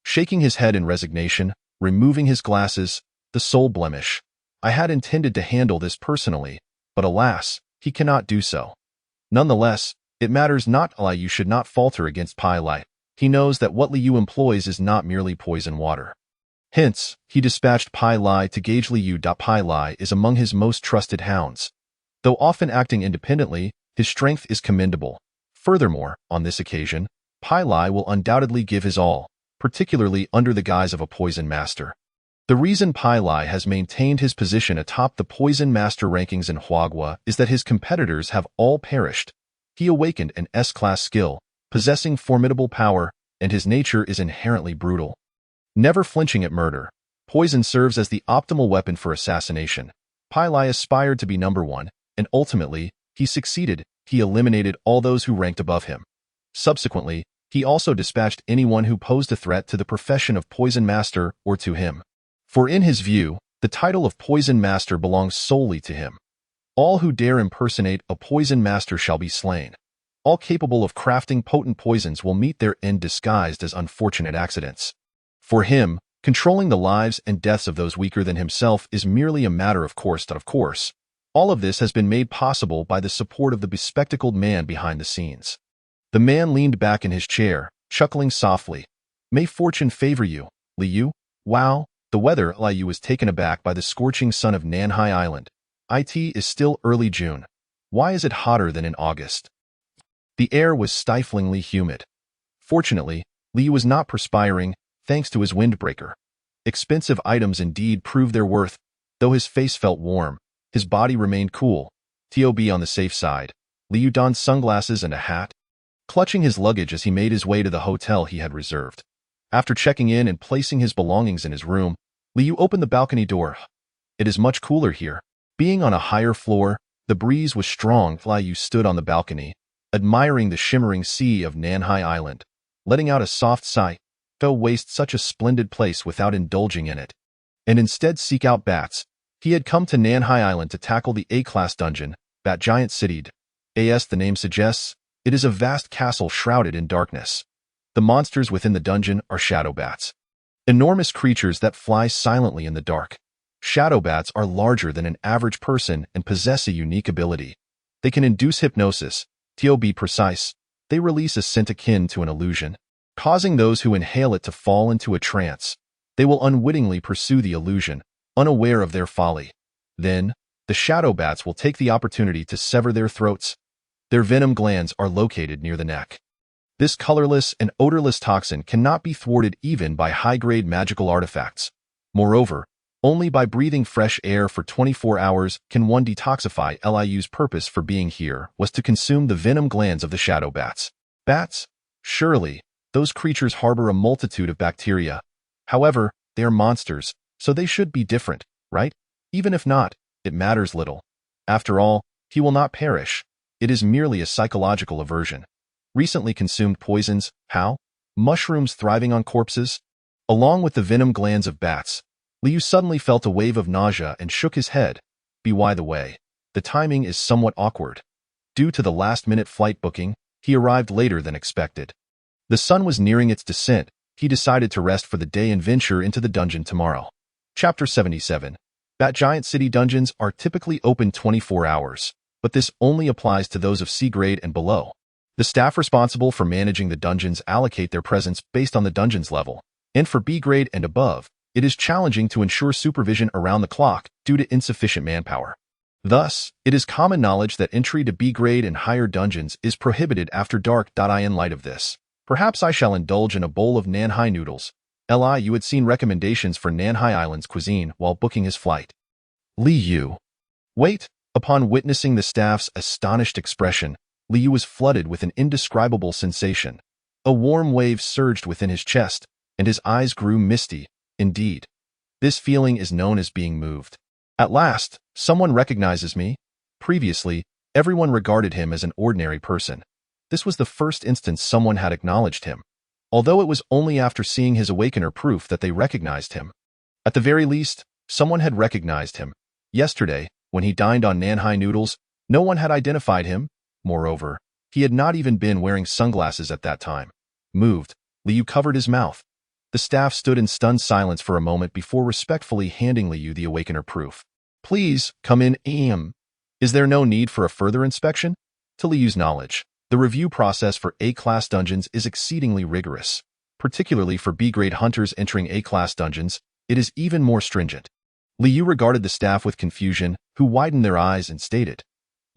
shaking his head in resignation, removing his glasses, the sole blemish. I had intended to handle this personally, but alas, he cannot do so. Nonetheless, it matters not. You should not falter against Pai Lai. He knows that what Liu employs is not merely poison water. Hence, he dispatched Pai Lai to gauge Liu. Pai Lai is among his most trusted hounds. Though often acting independently, His strength is commendable. Furthermore, on this occasion, Pai Lai will undoubtedly give his all, particularly under the guise of a poison master. The reason Pai Lai has maintained his position atop the poison master rankings in Huagua is that his competitors have all perished. He awakened an S-class skill, possessing formidable power, and his nature is inherently brutal. Never flinching at murder, poison serves as the optimal weapon for assassination. Pai Lai aspired to be number one, and ultimately, he succeeded. He eliminated all those who ranked above him. Subsequently, he also dispatched anyone who posed a threat to the profession of poison master or to him. For in his view, the title of poison master belongs solely to him. All who dare impersonate a poison master shall be slain. All capable of crafting potent poisons will meet their end disguised as unfortunate accidents. For him, controlling the lives and deaths of those weaker than himself is merely a matter of course. All of this has been made possible by the support of the bespectacled man behind the scenes. The man leaned back in his chair, chuckling softly. May fortune favor you, Liu. Wow, the weather. Liu was taken aback by the scorching sun of Nanhai Island. It is still early June. Why is it hotter than in August? The air was stiflingly humid. Fortunately, Liu was not perspiring, thanks to his windbreaker. Expensive items indeed proved their worth. Though his face felt warm, his body remained cool. TOB on the safe side, Liu donned sunglasses and a hat, clutching his luggage as he made his way to the hotel he had reserved. After checking in and placing his belongings in his room, Liu opened the balcony door. It is much cooler here. Being on a higher floor, the breeze was strong. Liu stood on the balcony, admiring the shimmering sea of Nanhai Island, letting out a soft sigh. Fell waste such a splendid place without indulging in it, and instead seek out bats. He had come to Nanhai Island to tackle the A-class dungeon, Bat Giant City. As the name suggests, it is a vast castle shrouded in darkness. The monsters within the dungeon are shadow bats, enormous creatures that fly silently in the dark. Shadow bats are larger than an average person and possess a unique ability. They can induce hypnosis. To be precise, they release a scent akin to an illusion, causing those who inhale it to fall into a trance. They will unwittingly pursue the illusion, unaware of their folly. Then, the shadow bats will take the opportunity to sever their throats. Their venom glands are located near the neck. This colorless and odorless toxin cannot be thwarted even by high-grade magical artifacts. Moreover, only by breathing fresh air for 24 hours can one detoxify. Liu's purpose for being here was to consume the venom glands of the shadow bats. Bats? Surely, those creatures harbor a multitude of bacteria. However, they are monsters, so they should be different, right? Even if not, it matters little. After all, he will not perish. It is merely a psychological aversion. Recently consumed poisons, how? Mushrooms thriving on corpses? Along with the venom glands of bats, Liu suddenly felt a wave of nausea and shook his head. By the way, the timing is somewhat awkward. Due to the last-minute flight booking, he arrived later than expected. The sun was nearing its descent. He decided to rest for the day and venture into the dungeon tomorrow. Chapter 77. Bat Giant City dungeons are typically open 24 hours, but this only applies to those of C grade and below. The staff responsible for managing the dungeons allocate their presence based on the dungeon's level, and for B grade and above, it is challenging to ensure supervision around the clock due to insufficient manpower. Thus, it is common knowledge that entry to B grade and higher dungeons is prohibited after dark. In light of this, perhaps I shall indulge in a bowl of Nanhai noodles. Liu had seen recommendations for Nanhai Island's cuisine while booking his flight. Liu. Wait. Upon witnessing the staff's astonished expression, Liu was flooded with an indescribable sensation. A warm wave surged within his chest, and his eyes grew misty. Indeed, this feeling is known as being moved. At last, someone recognizes me. Previously, everyone regarded him as an ordinary person. This was the first instance someone had acknowledged him, although it was only after seeing his awakener proof that they recognized him. At the very least, someone had recognized him. Yesterday, when he dined on Nanhai noodles, no one had identified him. Moreover, he had not even been wearing sunglasses at that time. Moved, Liu covered his mouth. The staff stood in stunned silence for a moment before respectfully handing Liu the awakener proof. Please, come in. Is there no need for a further inspection? To Liu's knowledge, the review process for A-class dungeons is exceedingly rigorous. Particularly for B-grade hunters entering A-class dungeons, it is even more stringent. Liu regarded the staff with confusion, who widened their eyes and stated,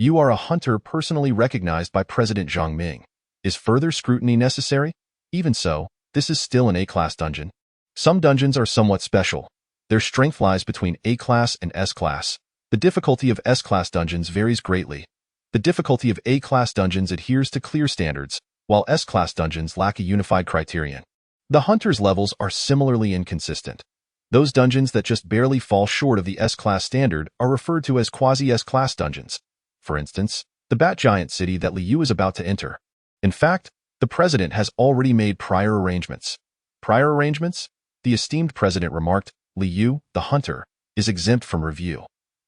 You are a hunter personally recognized by President Zhang Ming. Is further scrutiny necessary? Even so, this is still an A-class dungeon. Some dungeons are somewhat special. Their strength lies between A-class and S-class. The difficulty of S-class dungeons varies greatly. The difficulty of A-class dungeons adheres to clear standards, while S-class dungeons lack a unified criterion. The hunter's levels are similarly inconsistent. Those dungeons that just barely fall short of the S-class standard are referred to as quasi-S-class dungeons. For instance, the Bat Giant city that Liu is about to enter. In fact, the president has already made prior arrangements. Prior arrangements? The esteemed president remarked, Liu, the hunter, is exempt from review.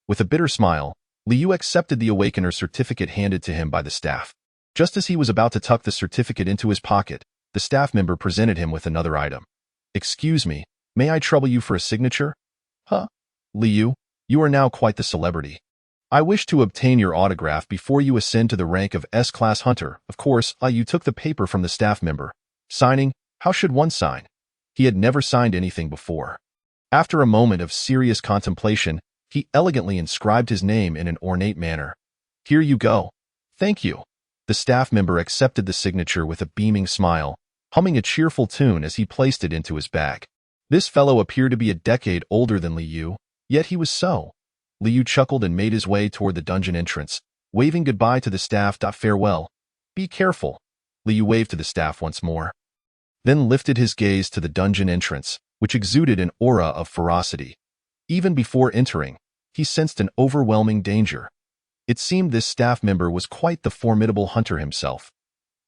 With a bitter smile, Liu accepted the Awakener certificate handed to him by the staff. Just as he was about to tuck the certificate into his pocket, the staff member presented him with another item. Excuse me, may I trouble you for a signature? Huh? Liu, you are now quite the celebrity. I wish to obtain your autograph before you ascend to the rank of S-class hunter. Of course, Liu took the paper from the staff member. Signing, how should one sign? He had never signed anything before. After a moment of serious contemplation, he elegantly inscribed his name in an ornate manner. Here you go. Thank you. The staff member accepted the signature with a beaming smile, humming a cheerful tune as he placed it into his bag. This fellow appeared to be a decade older than Liu, yet he was so. Liu chuckled and made his way toward the dungeon entrance, waving goodbye to the staff. Farewell. Be careful. Liu waved to the staff once more, then lifted his gaze to the dungeon entrance, which exuded an aura of ferocity. Even before entering, he sensed an overwhelming danger. It seemed this staff member was quite the formidable hunter himself.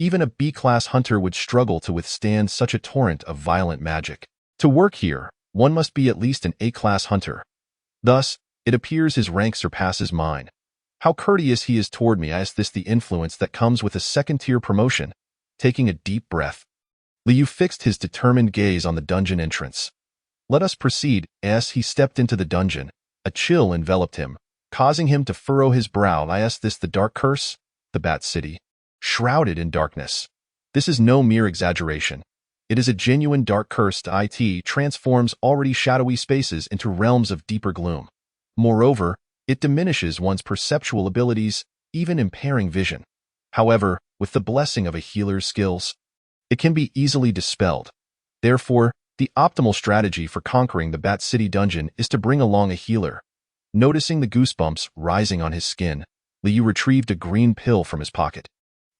Even a B-class hunter would struggle to withstand such a torrent of violent magic. To work here, one must be at least an A-class hunter. Thus, it appears his rank surpasses mine. How courteous he is toward me. Is this the influence that comes with a second-tier promotion? Taking a deep breath, Liu fixed his determined gaze on the dungeon entrance. Let us proceed. As he stepped into the dungeon, a chill enveloped him, causing him to furrow his brow. Is this the dark curse? The Bat City, shrouded in darkness. This is no mere exaggeration. It is a genuine dark curse. It transforms already shadowy spaces into realms of deeper gloom. Moreover, it diminishes one's perceptual abilities, even impairing vision. However, with the blessing of a healer's skills, it can be easily dispelled. Therefore, the optimal strategy for conquering the Bat City dungeon is to bring along a healer. Noticing the goosebumps rising on his skin, Liu retrieved a green pill from his pocket.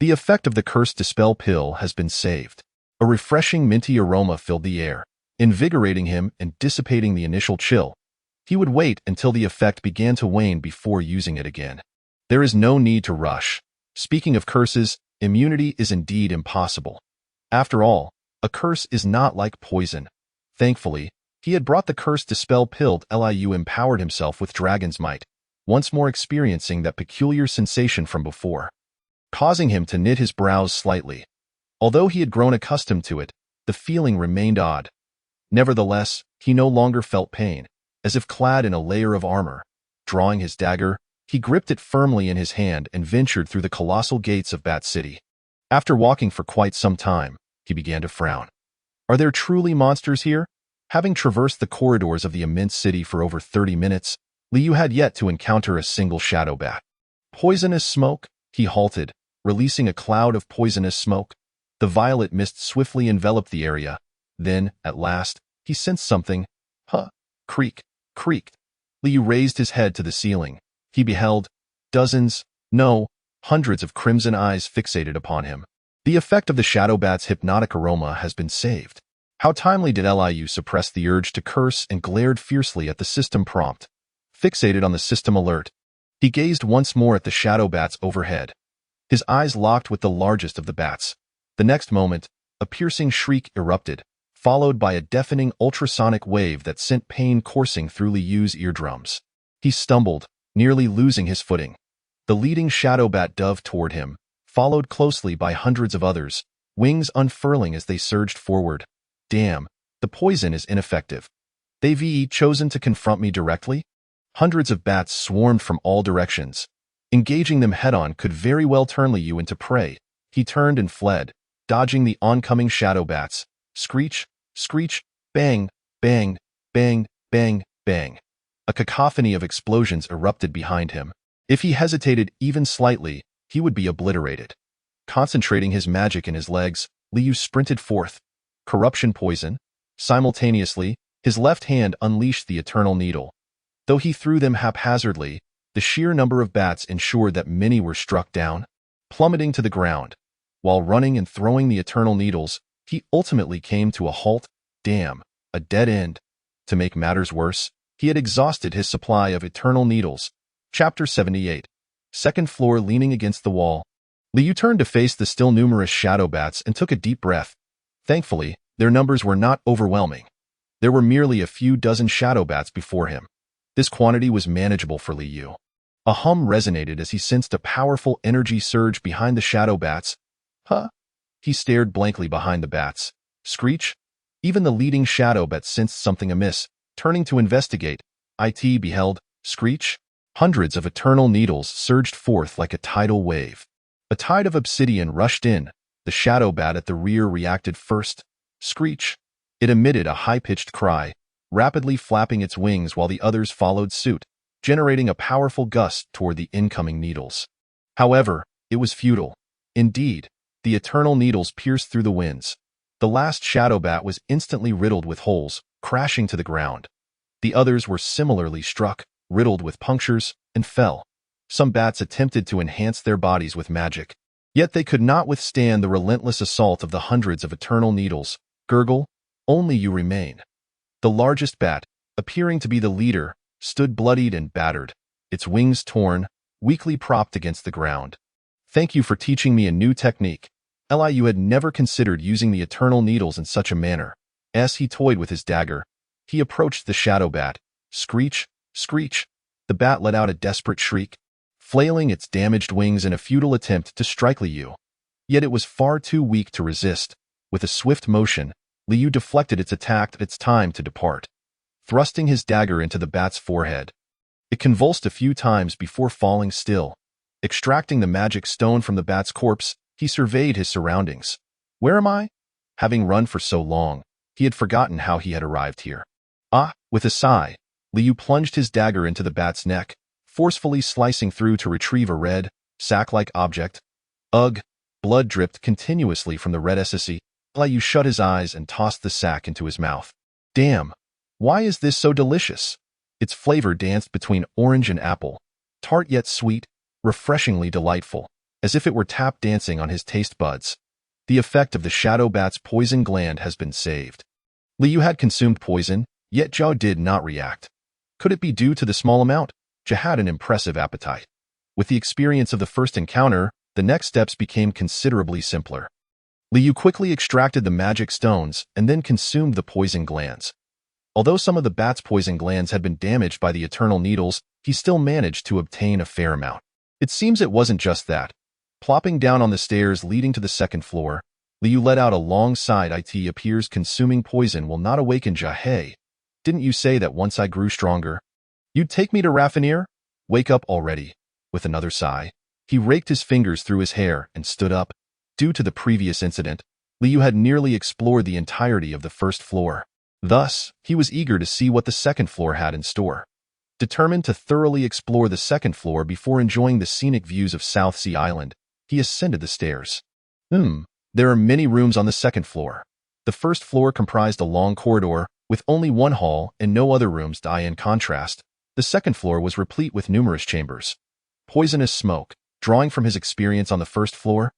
The effect of the Curse Dispel pill has been saved. A refreshing minty aroma filled the air, invigorating him and dissipating the initial chill. He would wait until the effect began to wane before using it again. There is no need to rush. Speaking of curses, immunity is indeed impossible. After all, a curse is not like poison. Thankfully, he had brought the Curse Dispel pill. Liu empowered himself with Dragon's Might, once more experiencing that peculiar sensation from before, causing him to knit his brows slightly. Although he had grown accustomed to it, the feeling remained odd. Nevertheless, he no longer felt pain, as if clad in a layer of armor. Drawing his dagger, he gripped it firmly in his hand and ventured through the colossal gates of Bat City. After walking for quite some time, he began to frown. Are there truly monsters here? Having traversed the corridors of the immense city for over 30 minutes, Liu had yet to encounter a single shadow bat. Poisonous smoke? He halted, releasing a cloud of poisonous smoke. The violet mist swiftly enveloped the area. Then, at last, he sensed something. Creaked. Liu raised his head to the ceiling. He beheld hundreds of crimson eyes fixated upon him. The effect of the shadow bat's hypnotic aroma has been saved. How timely did Liu suppress the urge to curse and glared fiercely at the system prompt. Fixated on the system alert, he gazed once more at the shadow bats overhead. His eyes locked with the largest of the bats. The next moment, a piercing shriek erupted, followed by a deafening ultrasonic wave that sent pain coursing through Liu's eardrums. He stumbled, nearly losing his footing. The leading shadow bat dove toward him, followed closely by hundreds of others, wings unfurling as they surged forward. Damn, the poison is ineffective. They've chosen to confront me directly? Hundreds of bats swarmed from all directions. Engaging them head-on could very well turn Liu into prey. He turned and fled, dodging the oncoming shadow bats. Screech, bang, bang, bang, bang, bang. A cacophony of explosions erupted behind him. If he hesitated even slightly, he would be obliterated. Concentrating his magic in his legs, Liu sprinted forth. Corruption poison. Simultaneously, his left hand unleashed the Eternal Needle. Though he threw them haphazardly, the sheer number of bats ensured that many were struck down, plummeting to the ground. While running and throwing the Eternal Needles, he ultimately came to a halt. Damn, a dead end. To make matters worse, he had exhausted his supply of Eternal Needles. Chapter 78. Second floor leaning against the wall. Liu turned to face the still numerous shadow bats and took a deep breath. Thankfully, their numbers were not overwhelming. There were merely a few dozen shadow bats before him. This quantity was manageable for Liu. A hum resonated as he sensed a powerful energy surge behind the shadow bats. Huh? He stared blankly behind the bats. Screech? Even the leading shadow bat sensed something amiss. Turning to investigate, it beheld, Screech? Hundreds of Eternal Needles surged forth like a tidal wave. A tide of obsidian rushed in. The shadow bat at the rear reacted first. Screech! It emitted a high-pitched cry, rapidly flapping its wings while the others followed suit, generating a powerful gust toward the incoming needles. However, it was futile. Indeed, the Eternal Needles pierced through the winds. The last shadow bat was instantly riddled with holes, crashing to the ground. The others were similarly struck, riddled with punctures, and fell. Some bats attempted to enhance their bodies with magic, yet they could not withstand the relentless assault of the hundreds of Eternal Needles. Gurgle, only you remain. The largest bat, appearing to be the leader, stood bloodied and battered, its wings torn, weakly propped against the ground. Thank you for teaching me a new technique. Liu had never considered using the Eternal Needles in such a manner. As he toyed with his dagger, he approached the shadow bat. Screech, screech. The bat let out a desperate shriek, flailing its damaged wings in a futile attempt to strike Liu. Yet it was far too weak to resist. With a swift motion, Liu deflected its attack. It's time to depart. Thrusting his dagger into the bat's forehead, it convulsed a few times before falling still. Extracting the magic stone from the bat's corpse, he surveyed his surroundings. Where am I? Having run for so long, he had forgotten how he had arrived here. With a sigh, Liu plunged his dagger into the bat's neck, forcefully slicing through to retrieve a red, sack-like object. Ugh! Blood dripped continuously from the red SSE. Liu shut his eyes and tossed the sack into his mouth. Damn! Why is this so delicious? Its flavor danced between orange and apple, tart yet sweet, refreshingly delightful, as if it were tap dancing on his taste buds. The effect of the shadow bat's poison gland has been saved. Liu had consumed poison, yet Zhao did not react. Could it be due to the small amount? Zhao had an impressive appetite. With the experience of the first encounter, the next steps became considerably simpler. Liu quickly extracted the magic stones and then consumed the poison glands. Although some of the bat's poison glands had been damaged by the Eternal Needles, he still managed to obtain a fair amount. It seems it wasn't just that. Plopping down on the stairs leading to the second floor, Liu let out a long sigh. It appears consuming poison will not awaken Zhao. Hey, didn't you say that once I grew stronger, you'd take me to Raffinir? Wake up already. With another sigh, he raked his fingers through his hair and stood up. Due to the previous incident, Liu had nearly explored the entirety of the first floor. Thus, he was eager to see what the second floor had in store. Determined to thoroughly explore the second floor before enjoying the scenic views of South Sea Island, he ascended the stairs. There are many rooms on the second floor. The first floor comprised a long corridor, with only one hall and no other rooms. In contrast, the second floor was replete with numerous chambers. Poisonous smoke. Drawing from his experience on the first floor,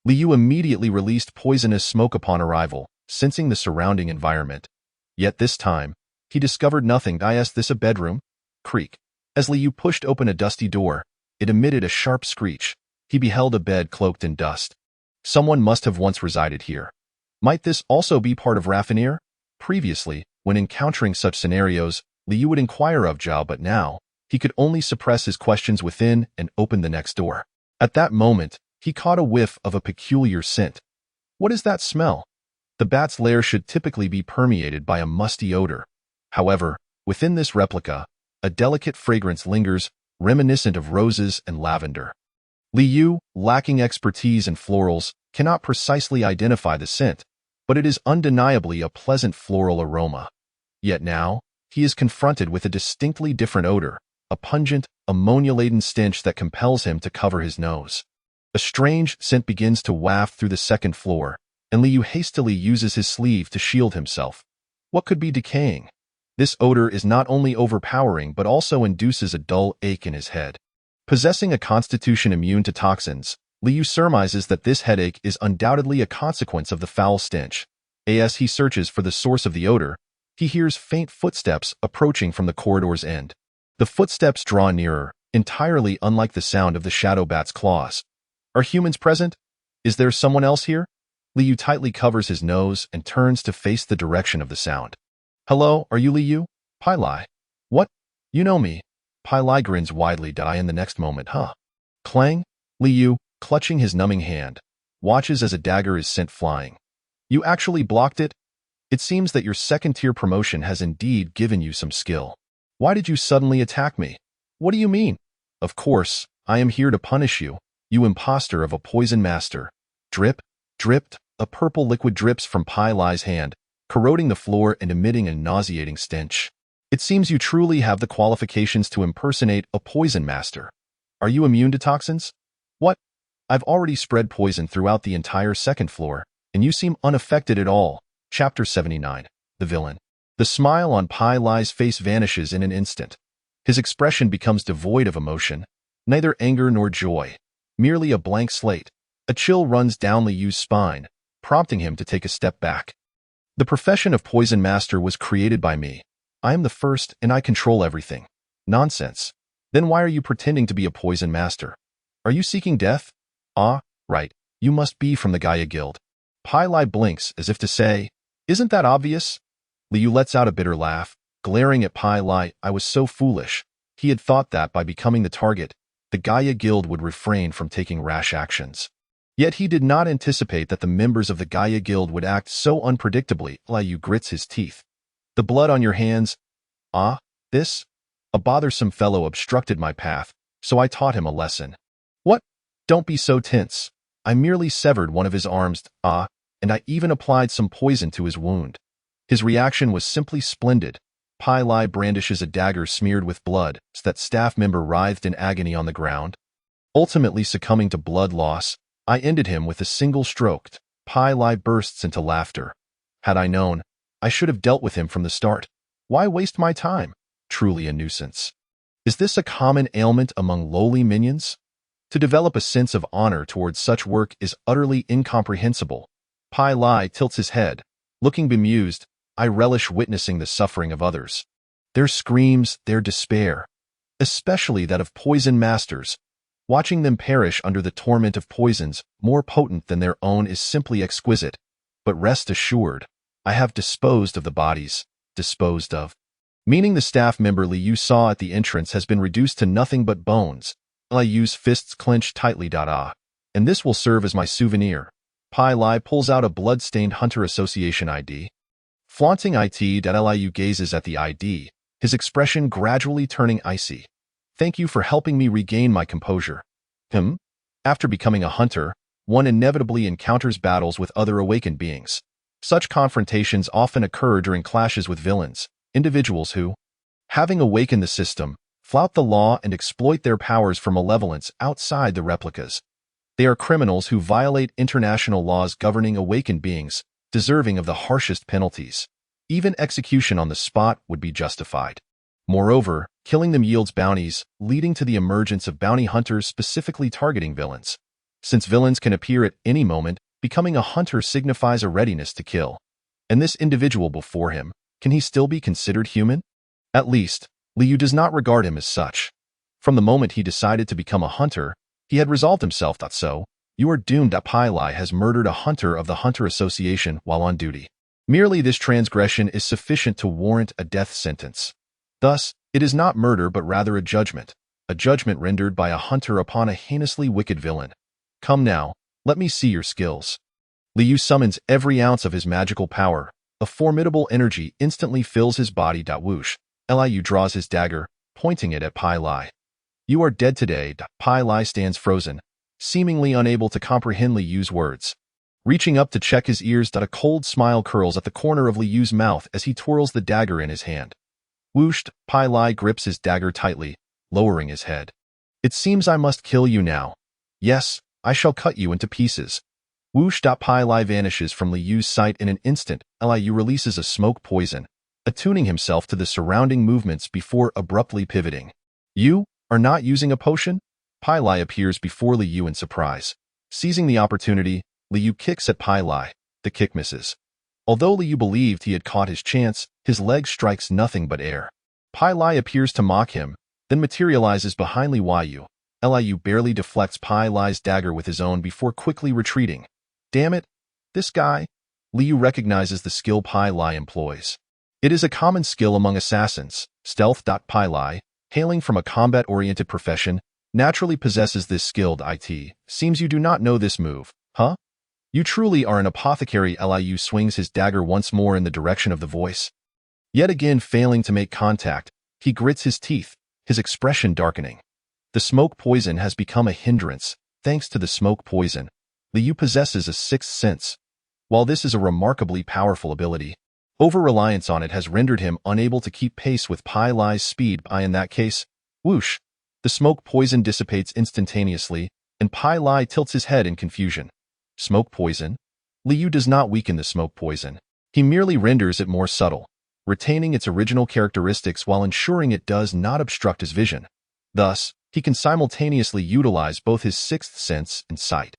Liu immediately released poisonous smoke upon arrival, sensing the surrounding environment. Yet this time, he discovered nothing. Is this a bedroom? Creak. As Liu pushed open a dusty door, it emitted a sharp screech. He beheld a bed cloaked in dust. Someone must have once resided here. Might this also be part of Raffinir? Previously, when encountering such scenarios, Liu would inquire of Zhao, but now, he could only suppress his questions within and open the next door. At that moment, he caught a whiff of a peculiar scent. What is that smell? The bat's lair should typically be permeated by a musty odor. However, within this replica, a delicate fragrance lingers, reminiscent of roses and lavender. Liu, lacking expertise in florals, cannot precisely identify the scent, but it is undeniably a pleasant floral aroma. Yet now, he is confronted with a distinctly different odor, a pungent, ammonia-laden stench that compels him to cover his nose. A strange scent begins to waft through the second floor, and Liu hastily uses his sleeve to shield himself. What could be decaying? This odor is not only overpowering but also induces a dull ache in his head. Possessing a constitution immune to toxins, Liu surmises that this headache is undoubtedly a consequence of the foul stench. As he searches for the source of the odor, he hears faint footsteps approaching from the corridor's end. The footsteps draw nearer, entirely unlike the sound of the shadow bat's claws. Are humans present? Is there someone else here? Liu tightly covers his nose and turns to face the direction of the sound. Hello, are you Liu? Pai Lai. What? You know me. Pai Lai grins widely. In the next moment, huh? Clang? Liu, clutching his numbing hand, watches as a dagger is sent flying. You actually blocked it? It seems that your second-tier promotion has indeed given you some skill. Why did you suddenly attack me? What do you mean? Of course, I am here to punish you, you imposter of a poison master. Drip, dripped, a purple liquid drips from Pai Lai's hand, corroding the floor and emitting a nauseating stench. It seems you truly have the qualifications to impersonate a poison master. Are you immune to toxins? What? I've already spread poison throughout the entire second floor, and you seem unaffected at all. Chapter 79. The Villain. The smile on Pai Lai's face vanishes in an instant. His expression becomes devoid of emotion, neither anger nor joy, merely a blank slate. A chill runs down Liu's spine, prompting him to take a step back. The profession of poison master was created by me. I am the first and I control everything. Nonsense. Then why are you pretending to be a poison master? Are you seeking death? Ah, right. You must be from the Gaia Guild. Pai Lai blinks as if to say, isn't that obvious? Liu lets out a bitter laugh, glaring at Pai Lai. I was so foolish. He had thought that by becoming the target, the Gaia Guild would refrain from taking rash actions. Yet he did not anticipate that the members of the Gaia Guild would act so unpredictably. Liu grits his teeth. The blood on your hands. Ah, this? A bothersome fellow obstructed my path, so I taught him a lesson. What? Don't be so tense. I merely severed one of his arms, and I even applied some poison to his wound. His reaction was simply splendid. Pai Lai brandishes a dagger smeared with blood, so that staff member writhed in agony on the ground. Ultimately succumbing to blood loss, I ended him with a single stroke. Pai Lai bursts into laughter. Had I known, I should have dealt with him from the start. Why waste my time? Truly a nuisance. Is this a common ailment among lowly minions? To develop a sense of honor towards such work is utterly incomprehensible. Pai Lai tilts his head, looking bemused. I relish witnessing the suffering of others. Their screams, their despair, especially that of poison masters. Watching them perish under the torment of poisons more potent than their own is simply exquisite. But rest assured, I have disposed of the bodies. Disposed of. Meaning the staff member Liu saw at the entrance has been reduced to nothing but bones. Liu's fists clench tightly. And this will serve as my souvenir. Pai Lai pulls out a blood-stained Hunter Association ID. Flaunting it, Liu gazes at the ID, his expression gradually turning icy. Thank you for helping me regain my composure. After becoming a hunter, one inevitably encounters battles with other awakened beings. Such confrontations often occur during clashes with villains, individuals who, having awakened the system, flout the law and exploit their powers for malevolence outside the replicas. They are criminals who violate international laws governing awakened beings, deserving of the harshest penalties. Even execution on the spot would be justified. Moreover, killing them yields bounties, leading to the emergence of bounty hunters specifically targeting villains. Since villains can appear at any moment, becoming a hunter signifies a readiness to kill. And this individual before him, can he still be considered human? At least, Liu does not regard him as such. From the moment he decided to become a hunter, he had resolved himself. So, you are doomed. Pai Lai has murdered a hunter of the Hunter Association while on duty. Merely this transgression is sufficient to warrant a death sentence. Thus, it is not murder but rather a judgment rendered by a hunter upon a heinously wicked villain. Come now, let me see your skills. Liu summons every ounce of his magical power. A formidable energy instantly fills his body. Whoosh. Liu draws his dagger, pointing it at Pai Lai. You are dead today. Pai Lai stands frozen, seemingly unable to comprehend Liu's words. Reaching up to check his ears, a cold smile curls at the corner of Liu's mouth as he twirls the dagger in his hand. Whooshed, Pai Lai grips his dagger tightly, lowering his head. It seems I must kill you now. Yes, I shall cut you into pieces. Whoosh! Pai Lai vanishes from Liu's sight in an instant. Liu releases a smoke poison, attuning himself to the surrounding movements before abruptly pivoting. You are not using a potion? Pai Lai appears before Liu in surprise. Seizing the opportunity, Liu kicks at Pai Lai. The kick misses. Although Liu believed he had caught his chance, his leg strikes nothing but air. Pai Lai appears to mock him, then materializes behind Liu. Liu barely deflects Pai Lai's dagger with his own before quickly retreating. Damn it, this guy. Liu recognizes the skill Pai Lai employs. It is a common skill among assassins. Stealth. Pai Lai, hailing from a combat-oriented profession, naturally possesses this skilled it. Seems you do not know this move, huh? You truly are an apothecary. Liu swings his dagger once more in the direction of the voice. Yet again failing to make contact, he grits his teeth, his expression darkening. The smoke poison has become a hindrance. Thanks to the smoke poison, Liu possesses a sixth sense. While this is a remarkably powerful ability, over-reliance on it has rendered him unable to keep pace with Pai Lai's speed. In that case, whoosh! The smoke poison dissipates instantaneously, and Pai Lai tilts his head in confusion. Smoke poison? Liu does not weaken the smoke poison. He merely renders it more subtle, retaining its original characteristics while ensuring it does not obstruct his vision. Thus, he can simultaneously utilize both his sixth sense and sight.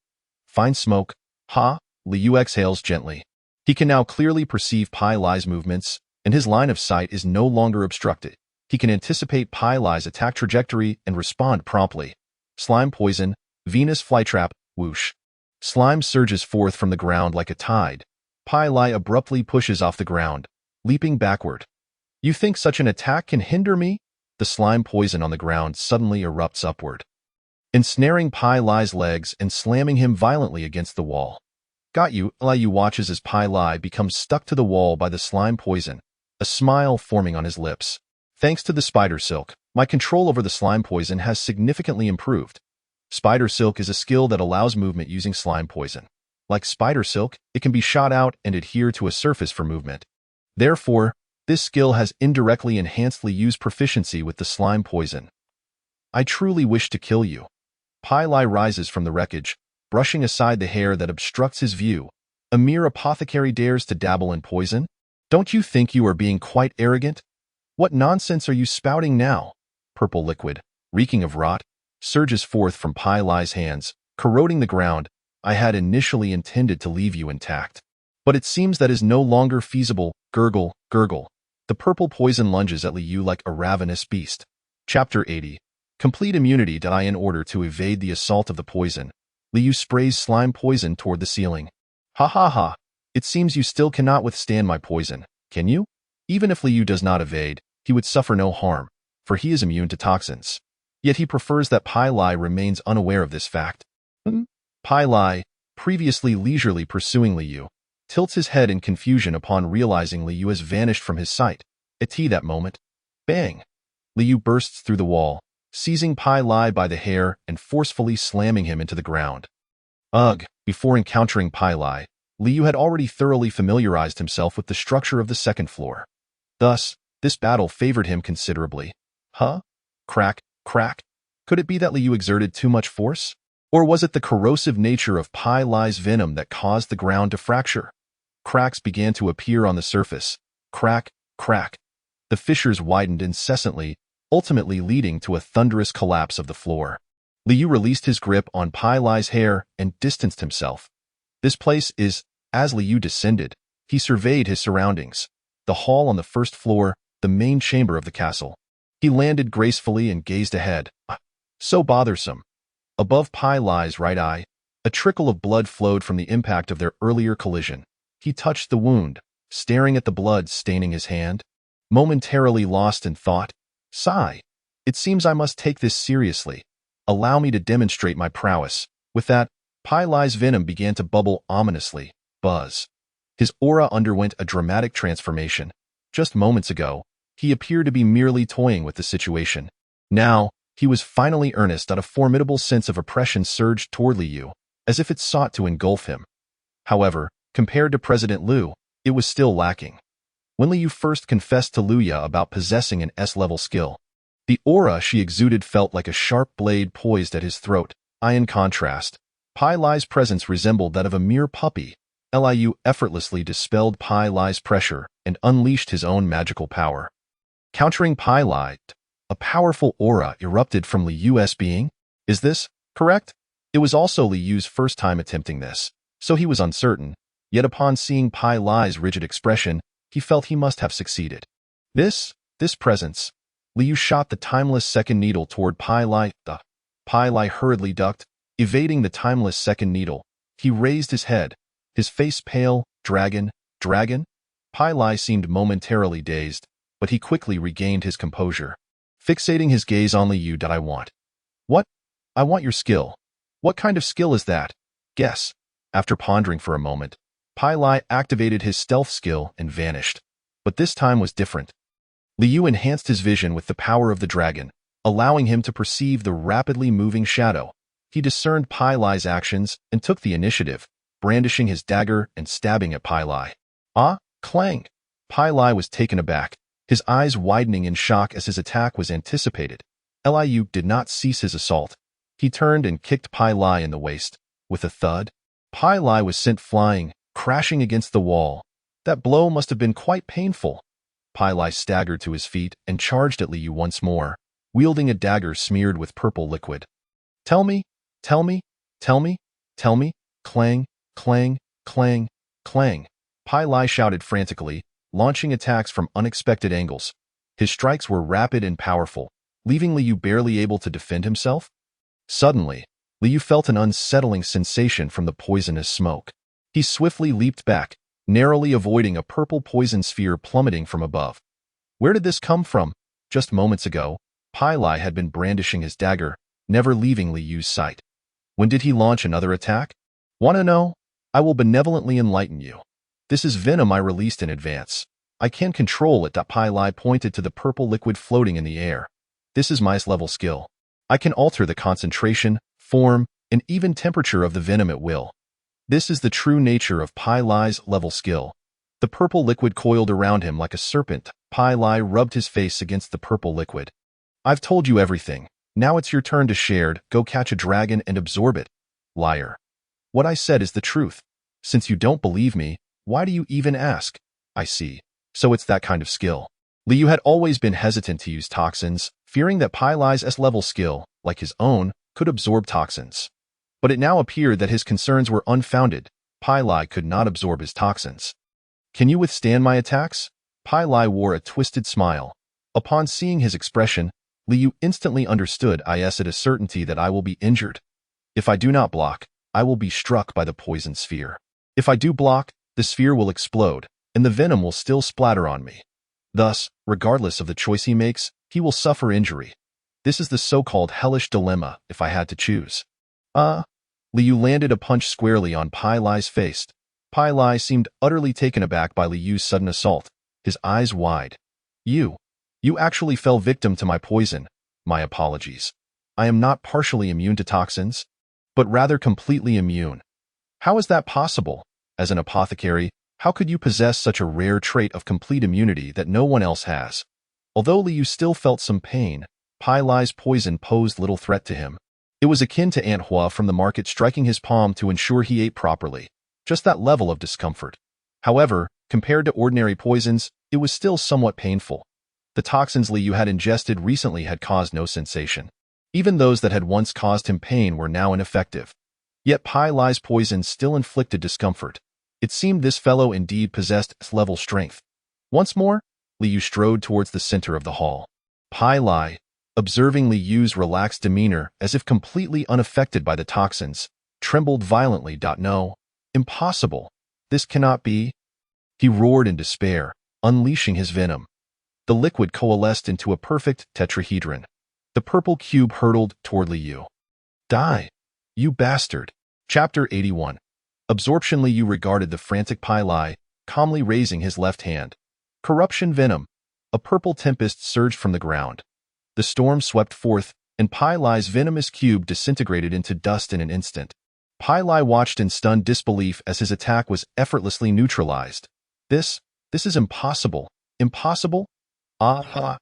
Fine smoke. Ha! Liu exhales gently. He can now clearly perceive Pai Lai's movements, and his line of sight is no longer obstructed. He can anticipate Pai Lai's attack trajectory and respond promptly. Slime poison, Venus flytrap, whoosh. Slime surges forth from the ground like a tide. Pai Lai abruptly pushes off the ground, leaping backward. You think such an attack can hinder me? The slime poison on the ground suddenly erupts upward, ensnaring Pai Lai's legs and slamming him violently against the wall. Got you. Liu watches as Pai Lai becomes stuck to the wall by the slime poison, a smile forming on his lips. Thanks to the spider silk, my control over the slime poison has significantly improved. Spider silk is a skill that allows movement using slime poison. Like spider silk, it can be shot out and adhere to a surface for movement. Therefore, this skill has indirectly enhanced Liu's proficiency with the slime poison. I truly wish to kill you. Pai Lai rises from the wreckage, brushing aside the hair that obstructs his view. A mere apothecary dares to dabble in poison? Don't you think you are being quite arrogant? What nonsense are you spouting now? Purple liquid, reeking of rot, surges forth from Pai Lai's hands, corroding the ground. I had initially intended to leave you intact, but it seems that is no longer feasible. Gurgle, gurgle. The purple poison lunges at Liu like a ravenous beast. Chapter 80. Complete immunity. In order to evade the assault of the poison, Liu sprays slime poison toward the ceiling. Ha ha ha. It seems you still cannot withstand my poison, can you? Even if Liu does not evade, he would suffer no harm, for he is immune to toxins. Yet he prefers that Pai Lai remains unaware of this fact. Pai Lai, previously leisurely pursuing Liu, tilts his head in confusion upon realizing Liu has vanished from his sight. At that moment, bang! Liu bursts through the wall, seizing Pai Lai by the hair and forcefully slamming him into the ground. Ugh! Before encountering Pai Lai, Liu had already thoroughly familiarized himself with the structure of the second floor. Thus, this battle favored him considerably. Huh? Crack, crack. Could it be that Liu exerted too much force? Or was it the corrosive nature of Pai Lai's venom that caused the ground to fracture? Cracks began to appear on the surface. Crack, crack. The fissures widened incessantly, ultimately leading to a thunderous collapse of the floor. Liu released his grip on Pai Lai's hair and distanced himself. This place is... As Liu descended, he surveyed his surroundings. The hall on the first floor, the main chamber of the castle. He landed gracefully and gazed ahead. So bothersome. Above Pai Lai's right eye, a trickle of blood flowed from the impact of their earlier collision. He touched the wound, staring at the blood staining his hand. Momentarily lost in thought, sigh. It seems I must take this seriously. Allow me to demonstrate my prowess. With that, Pai Lai's venom began to bubble ominously. Buzz. His aura underwent a dramatic transformation. Just moments ago, he appeared to be merely toying with the situation. Now, he was finally earnest. A formidable sense of oppression surged toward Liu, as if it sought to engulf him. However, compared to President Liu, it was still lacking. When Liu first confessed to Luya about possessing an S-level skill, The aura she exuded felt like a sharp blade poised at his throat. In contrast, Pai Lai's presence resembled that of a mere puppy. Liu effortlessly dispelled Pai Lai's pressure and unleashed his own magical power. Countering Pai Lai, a powerful aura erupted from Liu's being. Is this correct? It was also Liu's first time attempting this, so he was uncertain. Yet upon seeing Pai Lai's rigid expression, he felt he must have succeeded. This presence. Liu shot the timeless second needle toward Pai Lai. Pai Lai hurriedly ducked, evading the timeless second needle. He raised his head, his face pale. Dragon? Pai Lai seemed momentarily dazed, but he quickly regained his composure. Fixating his gaze on Liu. I want. What? I want your skill. What kind of skill is that? Guess. After pondering for a moment, Pai Lai activated his stealth skill and vanished. But this time was different. Liu enhanced his vision with the power of the dragon, allowing him to perceive the rapidly moving shadow. He discerned Pai Lai's actions and took the initiative, brandishing his dagger and stabbing at Pai Lai. Clang! Pai Lai was taken aback, his eyes widening in shock as his attack was anticipated. Liu did not cease his assault. He turned and kicked Pai Lai in the waist. With a thud, Pai Lai was sent flying, crashing against the wall. That blow must have been quite painful. Pai Lai staggered to his feet and charged at Liu once more, wielding a dagger smeared with purple liquid. Tell me, clang, clang, clang, clang. Pai Lai shouted frantically, launching attacks from unexpected angles. His strikes were rapid and powerful, leaving Liu barely able to defend himself. Suddenly, Liu felt an unsettling sensation from the poisonous smoke. He swiftly leaped back, narrowly avoiding a purple poison sphere plummeting from above. Where did this come from? Just moments ago, Pai Lai had been brandishing his dagger, never leaving Liu's sight. When did he launch another attack? Want to know? I will benevolently enlighten you. This is venom I released in advance. I can control it. Pai Lai pointed to the purple liquid floating in the air. This is my level skill. I can alter the concentration, form, and even temperature of the venom at will. This is the true nature of Pai Lai's level skill. The purple liquid coiled around him like a serpent. Pai Lai rubbed his face against the purple liquid. I've told you everything. Now it's your turn to share. Go catch a dragon and absorb it. Liar. What I said is the truth. Since you don't believe me, why do you even ask? I see. So it's that kind of skill. Liu had always been hesitant to use toxins, fearing that Pai Lai's S-level skill, like his own, could absorb toxins. But it now appeared that his concerns were unfounded. Pai Lai could not absorb his toxins. Can you withstand my attacks? Pai Lai wore a twisted smile. Upon seeing his expression, Liu instantly understood it a certainty that I will be injured. If I do not block, I will be struck by the poison sphere. If I do block, the sphere will explode, and the venom will still splatter on me. Thus, regardless of the choice he makes, he will suffer injury. This is the so-called hellish dilemma if I had to choose. Liu landed a punch squarely on Pai Lai's face. Pai Lai seemed utterly taken aback by Liu's sudden assault, his eyes wide. You actually fell victim to my poison. My apologies. I am not partially immune to toxins, but rather completely immune. How is that possible? As an apothecary, how could you possess such a rare trait of complete immunity that no one else has? Although Liu still felt some pain, Pai Lai's poison posed little threat to him. It was akin to Aunt Hua from the market striking his palm to ensure he ate properly. Just that level of discomfort. However, compared to ordinary poisons, it was still somewhat painful. The toxins Liu had ingested recently had caused no sensation. Even those that had once caused him pain were now ineffective. Yet Pai Lai's poison still inflicted discomfort. It seemed this fellow indeed possessed S-level strength. Once more, Liu strode towards the center of the hall. Pai Lai, observing Liu's relaxed demeanor as if completely unaffected by the toxins, trembled violently. No. Impossible. This cannot be. He roared in despair, unleashing his venom. The liquid coalesced into a perfect tetrahedron. The purple cube hurtled toward Liu. Die, you bastard. Chapter 81. Absorption. Liu regarded the frantic Pai Lai, calmly raising his left hand. Corruption venom. A purple tempest surged from the ground. The storm swept forth, and Pai Lai's venomous cube disintegrated into dust in an instant. Pai Lai watched in stunned disbelief as his attack was effortlessly neutralized. This is impossible. Impossible? Pai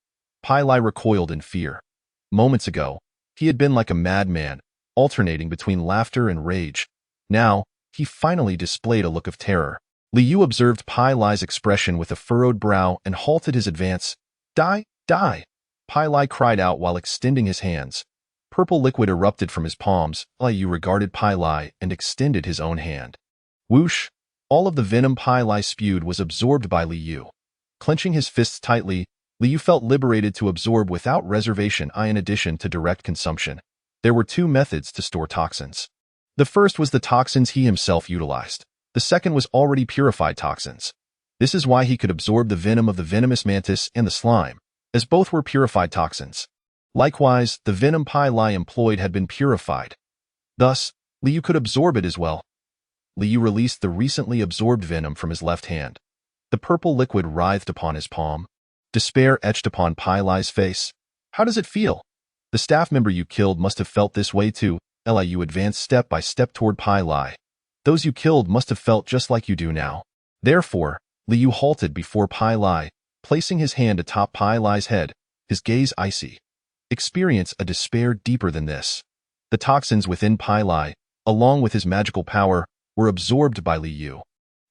Pai Lai recoiled in fear. Moments ago, he had been like a madman, alternating between laughter and rage. Now, he finally displayed a look of terror. Li Yu observed Pai Lai's expression with a furrowed brow and halted his advance. Die, die! Pai Lai cried out while extending his hands. Purple liquid erupted from his palms. Li Yu regarded Pai Lai and extended his own hand. Whoosh! All of the venom Pai Lai spewed was absorbed by Li Yu. Clenching his fists tightly, Li Yu felt liberated to absorb without reservation in addition to direct consumption. There were two methods to store toxins. The first was the toxins he himself utilized. The second was already purified toxins. This is why he could absorb the venom of the venomous mantis and the slime, as both were purified toxins. Likewise, the venom Pai Lai employed had been purified. Thus, Li Yu could absorb it as well. Li Yu released the recently absorbed venom from his left hand. The purple liquid writhed upon his palm. Despair etched upon Pai Lai's face. How does it feel? The staff member you killed must have felt this way too. Li Yu advanced step by step toward Pai Lai. Those you killed must have felt just like you do now. Therefore, Li Yu halted before Pai Lai, placing his hand atop Pai Lai's head, his gaze icy. Experience a despair deeper than this. The toxins within Pai Lai, along with his magical power, were absorbed by Li Yu.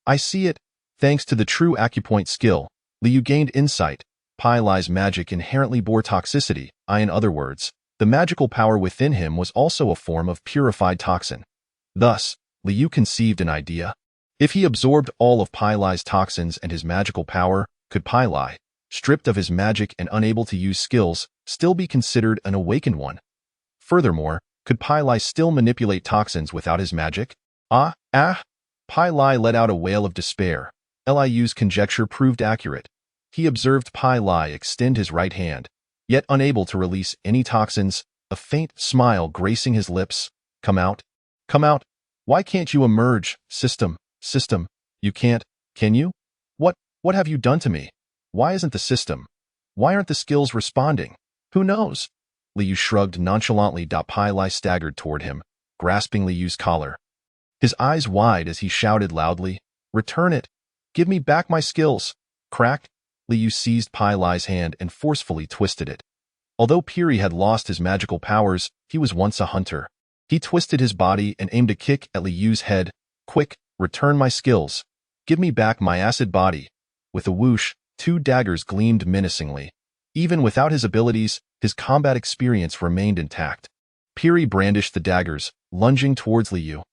I see it. Thanks to the true acupoint skill, Li Yu gained insight. Pai Lai's magic inherently bore toxicity. In other words, the magical power within him was also a form of purified toxin. Thus, Li Yu conceived an idea. If he absorbed all of Pai Lai's toxins and his magical power, could Pai Lai, stripped of his magic and unable to use skills, still be considered an awakened one? Furthermore, could Pai Lai still manipulate toxins without his magic? Pai Lai let out a wail of despair. Li Yu's conjecture proved accurate. He observed Pai Lai extend his right hand, yet unable to release any toxins, a faint smile gracing his lips. Come out. Come out. Why can't you emerge? System. You can't, can you? What have you done to me? Why isn't the system? Why aren't the skills responding? Who knows? Li Yu shrugged nonchalantly. Pai Lai staggered toward him, grasping Li Yu's collar. His eyes wide as he shouted loudly, Return it! Give me back my skills! Crack! Li Yu seized Pai Lai's hand and forcefully twisted it. Although Piri had lost his magical powers, he was once a hunter. He twisted his body and aimed a kick at Li Yu's head. Quick, return my skills. Give me back my acid body. With a whoosh, two daggers gleamed menacingly. Even without his abilities, his combat experience remained intact. Piri brandished the daggers, lunging towards Li Yu.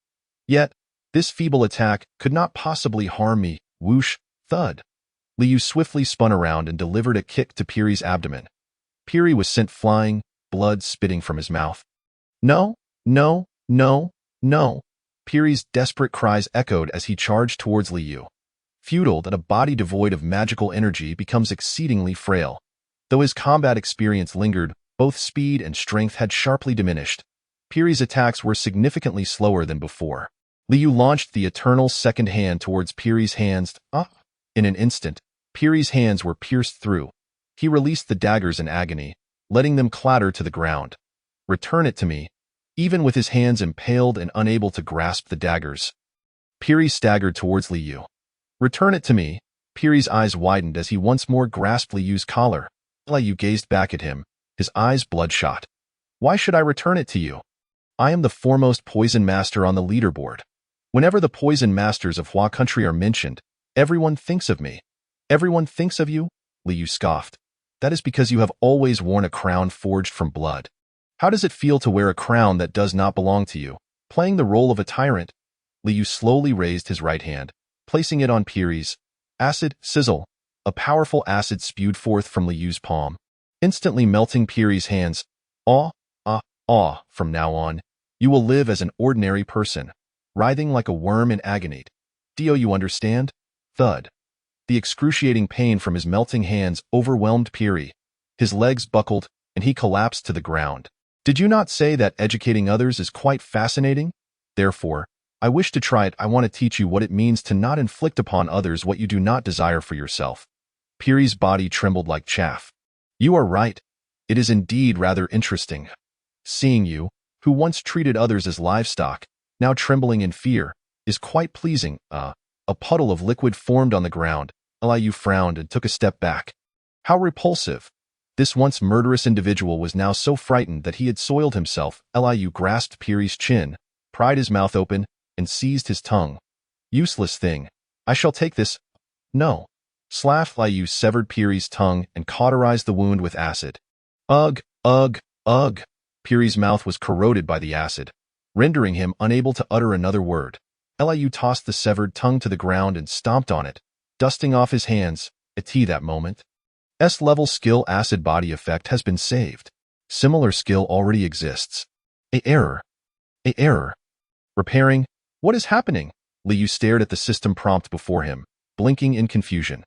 Yet, this feeble attack could not possibly harm me. Whoosh, thud. Li Yu swiftly spun around and delivered a kick to Piri's abdomen. Piri was sent flying, blood spitting from his mouth. No, no, no, no. Piri's desperate cries echoed as he charged towards Li Yu. Futile that a body devoid of magical energy becomes exceedingly frail. Though his combat experience lingered, both speed and strength had sharply diminished. Piri's attacks were significantly slower than before. Li Yu launched the eternal second hand towards Piri's hands. In an instant, Piri's hands were pierced through. He released the daggers in agony, letting them clatter to the ground. Return it to me. Even with his hands impaled and unable to grasp the daggers, Piri staggered towards Li Yu. Return it to me. Piri's eyes widened as he once more grasped Li Yu's collar. Li Yu gazed back at him, his eyes bloodshot. Why should I return it to you? I am the foremost poison master on the leaderboard. Whenever the poison masters of Hua country are mentioned, everyone thinks of me. Everyone thinks of you? Li Yu scoffed. That is because you have always worn a crown forged from blood. How does it feel to wear a crown that does not belong to you, playing the role of a tyrant? Li Yu slowly raised his right hand, placing it on Piri's. Acid, sizzle. A powerful acid spewed forth from Li Yu's palm, instantly melting Piri's hands. From now on, you will live as an ordinary person, writhing like a worm in agony. Do you understand? Thud. The excruciating pain from his melting hands overwhelmed Piri. His legs buckled, and he collapsed to the ground. Did you not say that educating others is quite fascinating? Therefore, I wish to try it. I want to teach you what it means to not inflict upon others what you do not desire for yourself. Piri's body trembled like chaff. You are right. It is indeed rather interesting. Seeing you, who once treated others as livestock, now trembling in fear, is quite pleasing. A puddle of liquid formed on the ground. Li Yu frowned and took a step back. How repulsive. This once murderous individual was now so frightened that he had soiled himself. Liu grasped Piri's chin, pried his mouth open, and seized his tongue. Useless thing. I shall take this. No. Liu severed Piri's tongue and cauterized the wound with acid. Ugh, ugh, ugh. Piri's mouth was corroded by the acid, rendering him unable to utter another word. Liu tossed the severed tongue to the ground and stomped on it, dusting off his hands. At that moment, S-level skill acid body effect has been saved. Similar skill already exists. A error. Repairing. What is happening? Liu stared at the system prompt before him, blinking in confusion.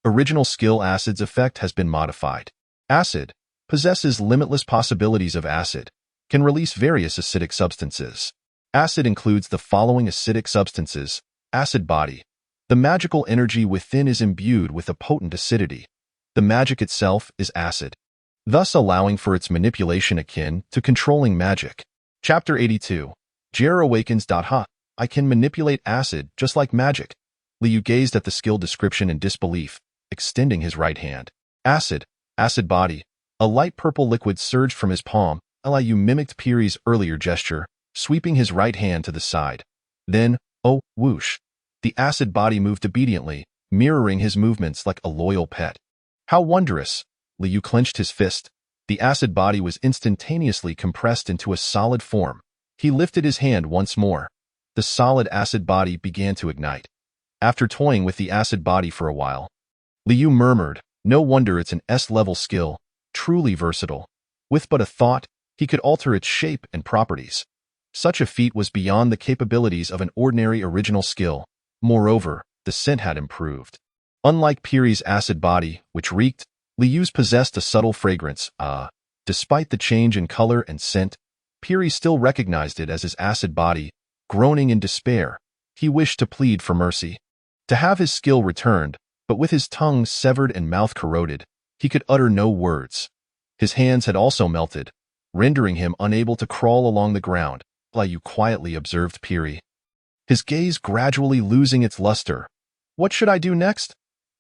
Original skill acid's effect has been modified. Acid possesses limitless possibilities of acid, can release various acidic substances. Acid includes the following acidic substances. Acid body. The magical energy within is imbued with a potent acidity. The magic itself is acid, thus allowing for its manipulation akin to controlling magic. Chapter 82. Jer awakens. Ha! I can manipulate acid just like magic. Liu gazed at the skill description in disbelief, extending his right hand. Acid body. A light purple liquid surged from his palm. Liu mimicked Piri's earlier gesture, sweeping his right hand to the side. Then, oh, whoosh. The acid body moved obediently, mirroring his movements like a loyal pet. How wondrous! Liu clenched his fist. The acid body was instantaneously compressed into a solid form. He lifted his hand once more. The solid acid body began to ignite. After toying with the acid body for a while, Liu murmured, no wonder it's an S-level skill, truly versatile. With but a thought, he could alter its shape and properties. Such a feat was beyond the capabilities of an ordinary original skill. Moreover, the scent had improved. Unlike Piri's acid body, which reeked, Liu's possessed a subtle fragrance. Despite the change in color and scent, Piri still recognized it as his acid body. Groaning in despair, he wished to plead for mercy. To have his skill returned, but with his tongue severed and mouth corroded, he could utter no words. His hands had also melted, rendering him unable to crawl along the ground. Liu quietly observed Piri, his gaze gradually losing its luster. What should I do next?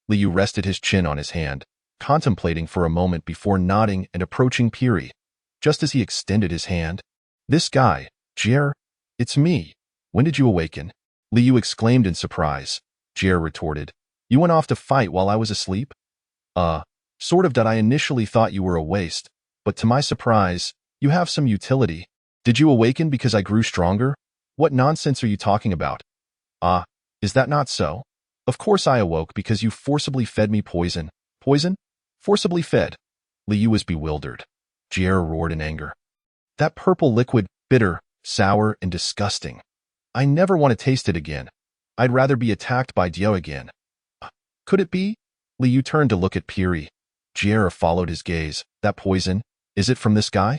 Liu rested his chin on his hand, contemplating for a moment before nodding and approaching Piri. Just as he extended his hand, this guy, Jer, it's me. When did you awaken? Liu exclaimed in surprise. Jer retorted, you went off to fight while I was asleep? Sort of. I initially thought you were a waste, but to my surprise, you have some utility. Did you awaken because I grew stronger? What nonsense are you talking about? Is that not so? Of course I awoke because you forcibly fed me poison. Poison? Forcibly fed? Liu was bewildered. Jer roared in anger. That purple liquid, bitter, sour, and disgusting. I never want to taste it again. I'd rather be attacked by Dio again. Could it be? Liu turned to look at Piri. Jer followed his gaze. That poison, is it from this guy?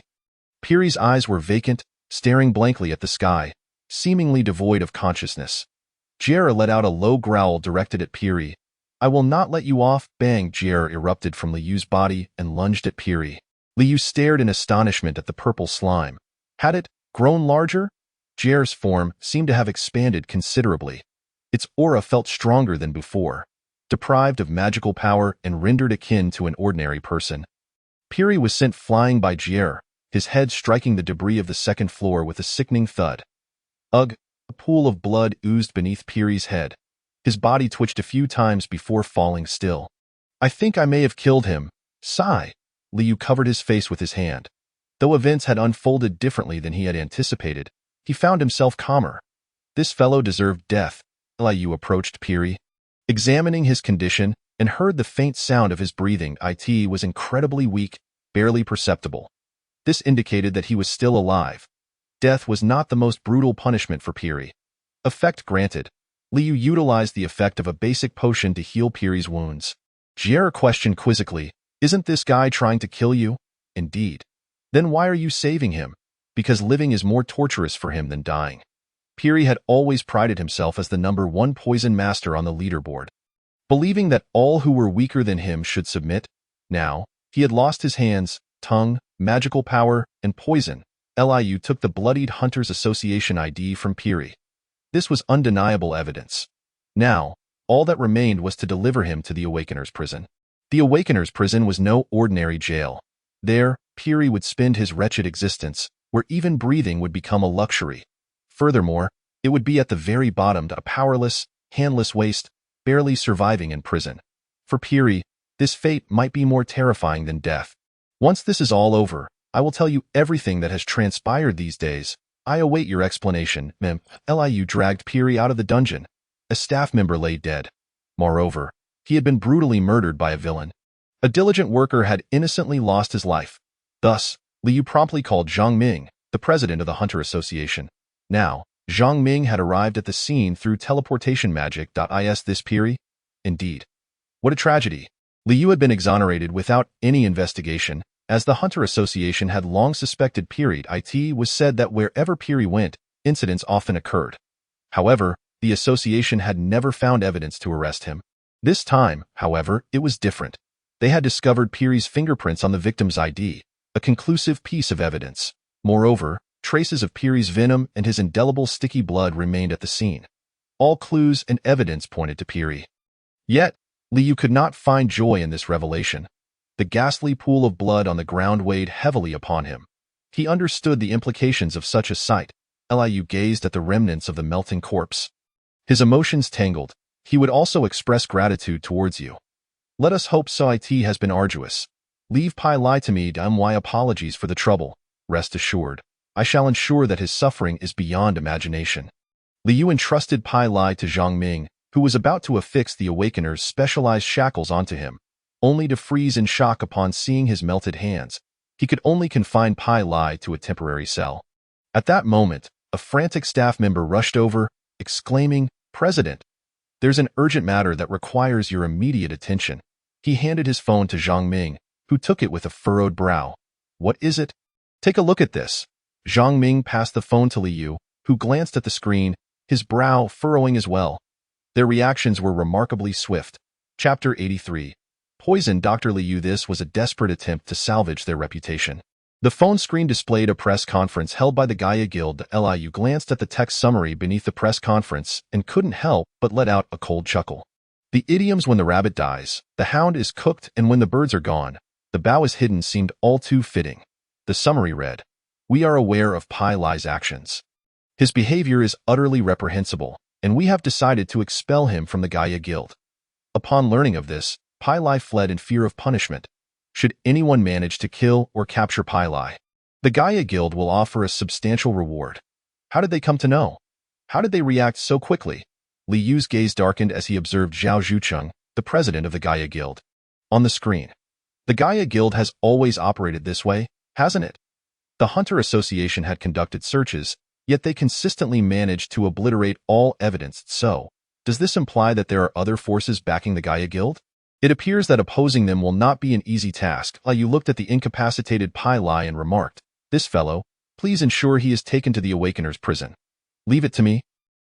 Piri's eyes were vacant, staring blankly at the sky, seemingly devoid of consciousness. Jer let out a low growl directed at Piri. I will not let you off. Bang! Jer erupted from Liu's body and lunged at Piri. Liu stared in astonishment at the purple slime. Had it grown larger? Jer's form seemed to have expanded considerably. Its aura felt stronger than before, deprived of magical power and rendered akin to an ordinary person. Piri was sent flying by Jer, his head striking the debris of the second floor with a sickening thud. Ugh! A pool of blood oozed beneath Piri's head. His body twitched a few times before falling still. I think I may have killed him. Sigh. Liu covered his face with his hand. Though events had unfolded differently than he had anticipated, he found himself calmer. This fellow deserved death. Liu approached Piri, examining his condition, and heard the faint sound of his breathing. It was incredibly weak, barely perceptible. This indicated that he was still alive. Death was not the most brutal punishment for Piri. Effect granted. Liu utilized the effect of a basic potion to heal Piri's wounds. Jer questioned quizzically, isn't this guy trying to kill you? Indeed. Then why are you saving him? Because living is more torturous for him than dying. Piri had always prided himself as the #1 poison master on the leaderboard. Believing that all who were weaker than him should submit, now, he had lost his hands, tongue, magical power, and poison. Liu took the Bloodied Hunters Association ID from Piri. This was undeniable evidence. Now, all that remained was to deliver him to the Awakener's prison. The Awakener's prison was no ordinary jail. There, Piri would spend his wretched existence, where even breathing would become a luxury. Furthermore, it would be at the very bottom, a powerless, handless waste, barely surviving in prison. For Piri, this fate might be more terrifying than death. Once this is all over, I will tell you everything that has transpired these days. I await your explanation, Mem. Liu dragged Piri out of the dungeon. A staff member lay dead. Moreover, he had been brutally murdered by a villain. A diligent worker had innocently lost his life. Thus, Liu promptly called Zhang Ming, the president of the Hunter Association. Now, Zhang Ming had arrived at the scene through teleportation magic. Is this Piri? Indeed. What a tragedy. Liu had been exonerated without any investigation, as the Hunter Association had long suspected Piri. It was said that wherever Piri went, incidents often occurred. However, the association had never found evidence to arrest him. This time, however, it was different. They had discovered Piri's fingerprints on the victim's ID, a conclusive piece of evidence. Moreover, traces of Piri's venom and his indelible sticky blood remained at the scene. All clues and evidence pointed to Piri. Yet, Liu could not find joy in this revelation. The ghastly pool of blood on the ground weighed heavily upon him. He understood the implications of such a sight. Liu gazed at the remnants of the melting corpse. His emotions tangled. He would also express gratitude towards you. Let us hope so. It has been arduous. Leave Pai Lai to me. My apologies for the trouble. Rest assured, I shall ensure that his suffering is beyond imagination. Liu entrusted Pai Lai to Zhang Ming, who was about to affix the Awakener's specialized shackles onto him, only to freeze in shock upon seeing his melted hands. He could only confine Pai Lai to a temporary cell. At that moment, a frantic staff member rushed over, exclaiming, "President, there's an urgent matter that requires your immediate attention." He handed his phone to Zhang Ming, who took it with a furrowed brow. "What is it?" "Take a look at this." Zhang Ming passed the phone to Liu, who glanced at the screen, his brow furrowing as well. Their reactions were remarkably swift. Chapter 83. Poison Dr. Liu. This was a desperate attempt to salvage their reputation. The phone screen displayed a press conference held by the Gaia Guild. Liu glanced at the text summary beneath the press conference and couldn't help but let out a cold chuckle. The idioms "when the rabbit dies, the hound is cooked, and when the birds are gone, the bough is hidden" seemed all too fitting. The summary read, "We are aware of Pai Lai's actions. His behavior is utterly reprehensible, and we have decided to expel him from the Gaia Guild." Upon learning of this, Pai Lai fled in fear of punishment. Should anyone manage to kill or capture Pai Lai, the Gaia Guild will offer a substantial reward. How did they come to know? How did they react so quickly? Liu's gaze darkened as he observed Zhao Zhucheng, the president of the Gaia Guild. On the screen. The Gaia Guild has always operated this way, hasn't it? The Hunter Association had conducted searches, yet they consistently managed to obliterate all evidence. So, does this imply that there are other forces backing the Gaia Guild? It appears that opposing them will not be an easy task. Liu looked at the incapacitated Pai Lai and remarked, "This fellow, please ensure he is taken to the Awakener's prison." "Leave it to me."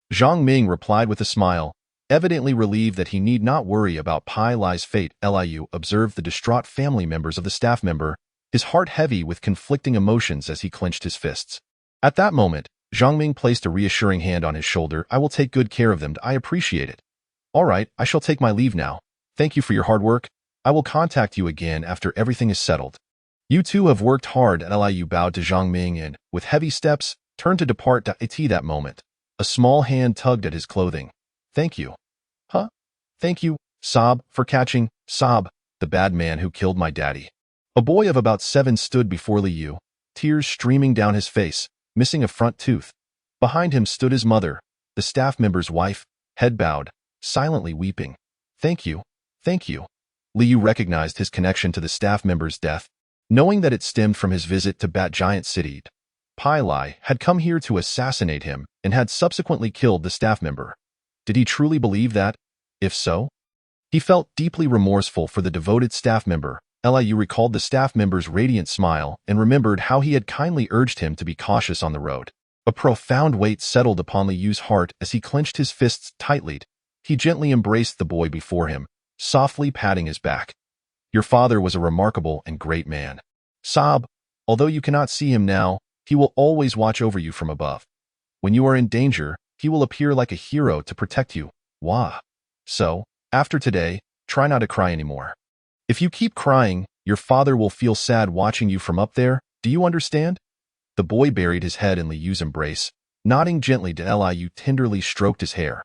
Zhang Ming replied with a smile, evidently relieved that he need not worry about Pai Lai's fate. Liu observed the distraught family members of the staff member, his heart heavy with conflicting emotions as he clenched his fists. At that moment, Zhang Ming placed a reassuring hand on his shoulder. "I will take good care of them. I appreciate it." "All right, I shall take my leave now. Thank you for your hard work. I will contact you again after everything is settled." "You two have worked hard." Liu bowed to Zhang Ming and, with heavy steps, turned to depart. That moment, a small hand tugged at his clothing. "Thank you." "Huh? Thank you, Sob, for catching, Sob, the bad man who killed my daddy." A boy of about 7 stood before Liu, tears streaming down his face, missing a front tooth. Behind him stood his mother, the staff member's wife, head bowed, silently weeping. "Thank you. Thank you." Liu recognized his connection to the staff member's death, knowing that it stemmed from his visit to Bat Giant City. Pai Lai had come here to assassinate him and had subsequently killed the staff member. Did he truly believe that? If so, he felt deeply remorseful for the devoted staff member. Liu recalled the staff member's radiant smile and remembered how he had kindly urged him to be cautious on the road. A profound weight settled upon Liu's heart as he clenched his fists tightly. He gently embraced the boy before him, softly patting his back. "Your father was a remarkable and great man. Sob, although you cannot see him now, he will always watch over you from above. When you are in danger, he will appear like a hero to protect you. Wah. So, after today, try not to cry anymore. If you keep crying, your father will feel sad watching you from up there. Do you understand? The boy buried his head in Liu's embrace, nodding gently to Liu tenderly stroked his hair.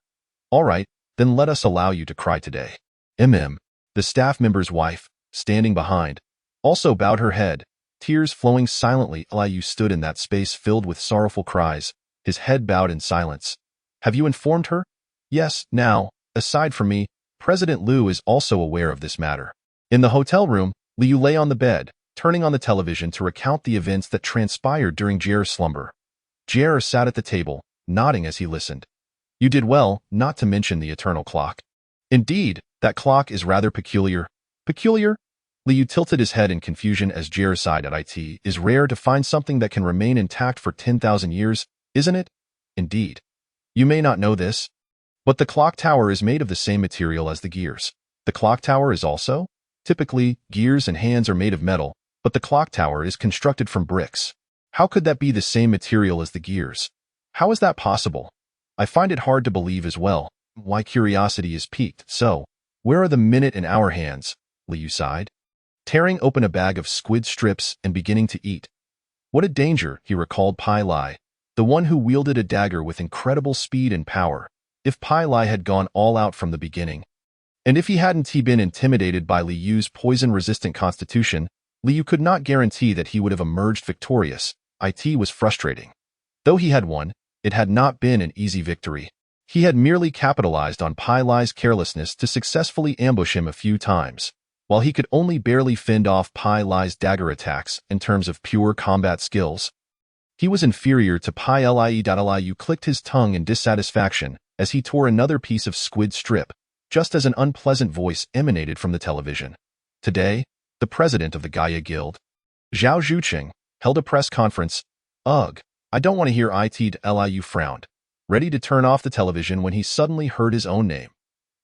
All right, then let us allow you to cry today. The staff member's wife, standing behind, also bowed her head, tears flowing silently. Liu stood in that space filled with sorrowful cries, his head bowed in silence. Have you informed her? Yes, now, aside from me, President Liu is also aware of this matter. In the hotel room, Liu lay on the bed, turning on the television to recount the events that transpired during Jier's slumber. Jier sat at the table, nodding as he listened. You did well not to mention the eternal clock. Indeed, that clock is rather peculiar. Peculiar? Liu tilted his head in confusion as Jier sighed. It is rare to find something that can remain intact for 10,000 years, isn't it? Indeed. You may not know this, but the clock tower is made of the same material as the gears. The clock tower is also? Typically, gears and hands are made of metal, but the clock tower is constructed from bricks. How could that be the same material as the gears? How is that possible? I find it hard to believe as well. Why curiosity is piqued. So, where are the minute and hour hands? Liu sighed, tearing open a bag of squid strips and beginning to eat. What a danger, he recalled Pai Lai, the one who wielded a dagger with incredible speed and power. If Pai Lai had gone all out from the beginning, and if he hadn't been intimidated by Liu's poison-resistant constitution, Liu could not guarantee that he would have emerged victorious. It was frustrating. Though he had won, it had not been an easy victory. He had merely capitalized on Pai Lai's carelessness to successfully ambush him a few times, while he could only barely fend off Pai Lai's dagger attacks in terms of pure combat skills. He was inferior to Pai Lai. Liu clicked his tongue in dissatisfaction as he tore another piece of squid strip, just as an unpleasant voice emanated from the television. Today, the president of the Gaia Guild, Zhao Zhuqing, held a press conference. Ugh, I don't want to hear it. Liu frowned, ready to turn off the television when he suddenly heard his own name.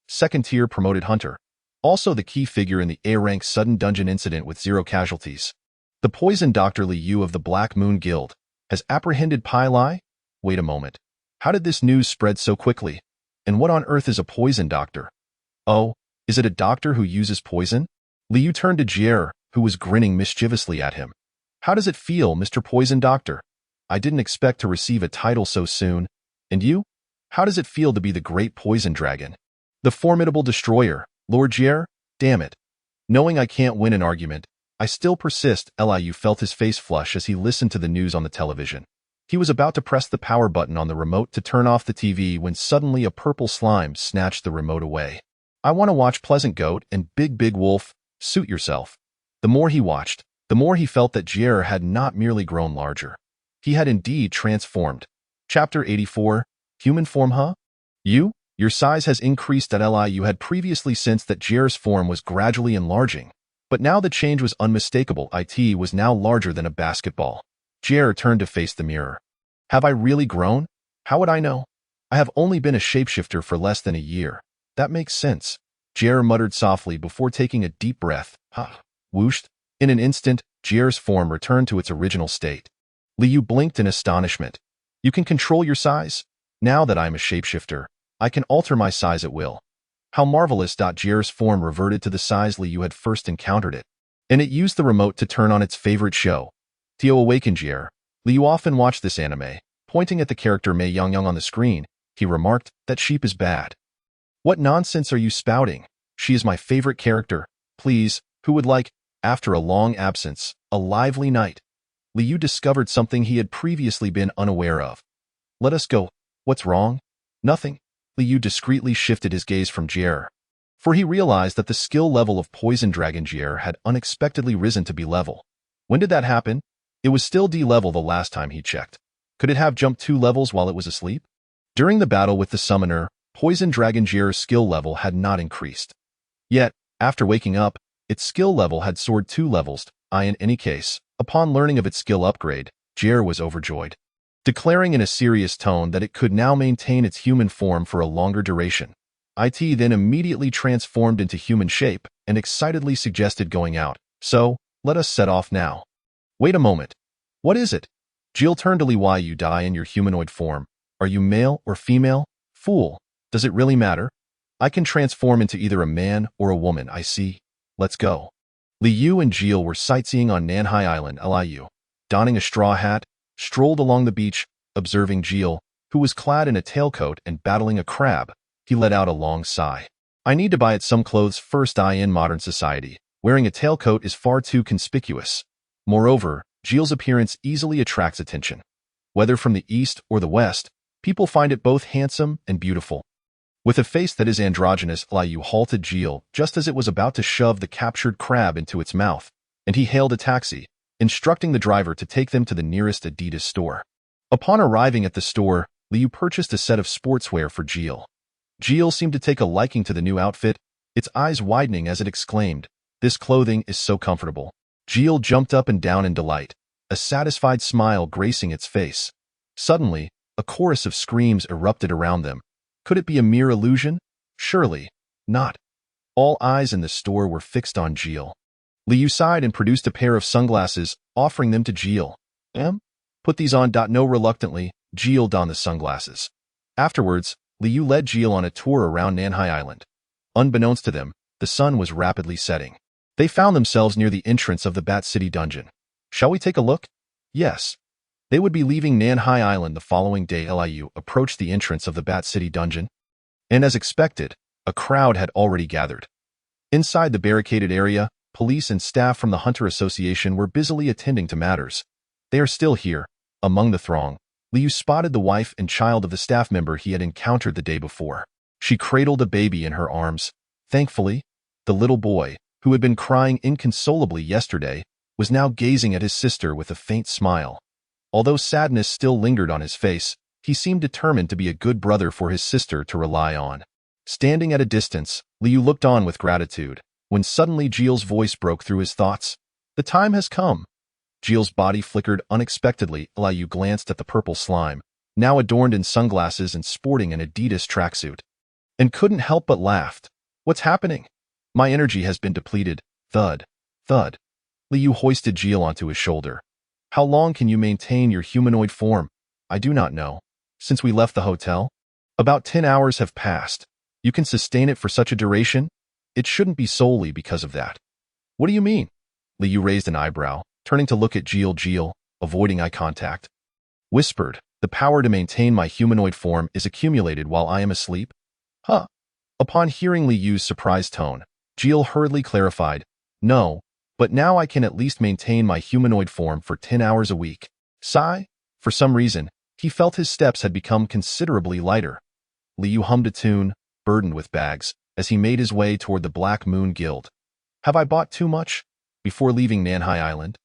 Second-tier promoted hunter, also the key figure in the A-rank sudden dungeon incident with 0 casualties. The poison Dr. Liu of the Black Moon Guild has apprehended Pai Lai? Wait a moment. How did this news spread so quickly? And what on earth is a poison doctor? Oh, is it a doctor who uses poison? Liu turned to Jier, who was grinning mischievously at him. How does it feel, Mr. Poison Doctor? I didn't expect to receive a title so soon. And you? How does it feel to be the great poison dragon? The formidable destroyer, Lord Jier? Damn it. Knowing I can't win an argument, I still persist. Liu felt his face flush as he listened to the news on the television. He was about to press the power button on the remote to turn off the TV when suddenly a purple slime snatched the remote away. I want to watch Pleasant Goat and Big Wolf. Suit yourself. The more he watched, the more he felt that Jier had not merely grown larger. He had indeed transformed. Chapter 84, Human Form, huh? Your size has increased. Liu had previously sensed that Jier's form was gradually enlarging, but now the change was unmistakable. It was now larger than a basketball. Jier turned to face the mirror. Have I really grown? How would I know? I have only been a shapeshifter for less than a year. That makes sense. Jier muttered softly before taking a deep breath. Whooshed. In an instant, Jier's form returned to its original state. Liu blinked in astonishment. You can control your size? Now that I am a shapeshifter, I can alter my size at will. How marvelous. Jier's form reverted to the size Liu had first encountered it, and it used the remote to turn on its favorite show. Tio awakened Jier. Liu often watched this anime. Pointing at the character Mei Yang on the screen, he remarked, that sheep is bad. What nonsense are you spouting? She is my favorite character. Please, who would like, after a long absence, a lively night? Liu discovered something he had previously been unaware of. Let us go. What's wrong? Nothing. Liu discreetly shifted his gaze from Jier, for he realized that the skill level of Poison Dragon Jier had unexpectedly risen to B level. When did that happen? It was still D level the last time he checked. Could it have jumped 2 levels while it was asleep? During the battle with the summoner, Poison Dragon Jier's skill level had not increased. Yet, after waking up, its skill level had soared 2 levels. In any case, upon learning of its skill upgrade, Jier was overjoyed, declaring in a serious tone that it could now maintain its human form for a longer duration. It then immediately transformed into human shape and excitedly suggested going out. So, let us set off now. Wait a moment. What is it? Jill turned to Liu. You die in your humanoid form. Are you male or female? Fool. Does it really matter? I can transform into either a man or a woman, I see. let's go. Liu and Jill were sightseeing on Nanhai Island, Liu, donning a straw hat, strolled along the beach, observing Jill, who was clad in a tailcoat and battling a crab. He let out a long sigh. I need to buy it some clothes first. In modern society, wearing a tailcoat is far too conspicuous. Moreover, Jill's appearance easily attracts attention. Whether from the east or the west, people find it both handsome and beautiful. With a face that is androgynous, Liu halted Jill just as it was about to shove the captured crab into its mouth, and he hailed a taxi, instructing the driver to take them to the nearest Adidas store. Upon arriving at the store, Liu purchased a set of sportswear for Jill. Jill seemed to take a liking to the new outfit, its eyes widening as it exclaimed, "This clothing is so comfortable." Jill jumped up and down in delight, a satisfied smile gracing its face. Suddenly, a chorus of screams erupted around them. Could it be a mere illusion? Surely not. All eyes in the store were fixed on Jill. Liu sighed and produced a pair of sunglasses, offering them to Jill. Put these on. No, reluctantly, Jill donned the sunglasses. Afterwards, Liu led Jill on a tour around Nanhai Island. Unbeknownst to them, the sun was rapidly setting. They found themselves near the entrance of the Bat City dungeon. Shall we take a look? Yes. They would be leaving Nanhai Island the following day. Liu approached the entrance of the Bat City dungeon, and as expected, a crowd had already gathered. Inside the barricaded area, police and staff from the Hunter Association were busily attending to matters. They are still here. Among the throng, Liu spotted the wife and child of the staff member he had encountered the day before. She cradled a baby in her arms. Thankfully, the little boy, who had been crying inconsolably yesterday, was now gazing at his sister with a faint smile. Although sadness still lingered on his face, he seemed determined to be a good brother for his sister to rely on. Standing at a distance, Liu looked on with gratitude, when suddenly Jill's voice broke through his thoughts. The time has come. Jill's body flickered unexpectedly. Liu glanced at the purple slime, now adorned in sunglasses and sporting an Adidas tracksuit, and couldn't help but laugh. What's happening? My energy has been depleted. Thud. Thud. Liu hoisted Jill onto his shoulder. How long can you maintain your humanoid form? I do not know. Since we left the hotel? About 10 hours have passed. You can sustain it for such a duration? It shouldn't be solely because of that. What do you mean? Liu raised an eyebrow, turning to look at Jill. Jill, avoiding eye contact, whispered, the power to maintain my humanoid form is accumulated while I am asleep? Huh. Upon hearing Liu's surprised tone, Jill hurriedly clarified, no, but now I can at least maintain my humanoid form for 10 hours a week. Sigh. For some reason, he felt his steps had become considerably lighter. Liu hummed a tune, burdened with bags, as he made his way toward the Black Moon Guild. Have I bought too much? Before leaving Nanhai Island,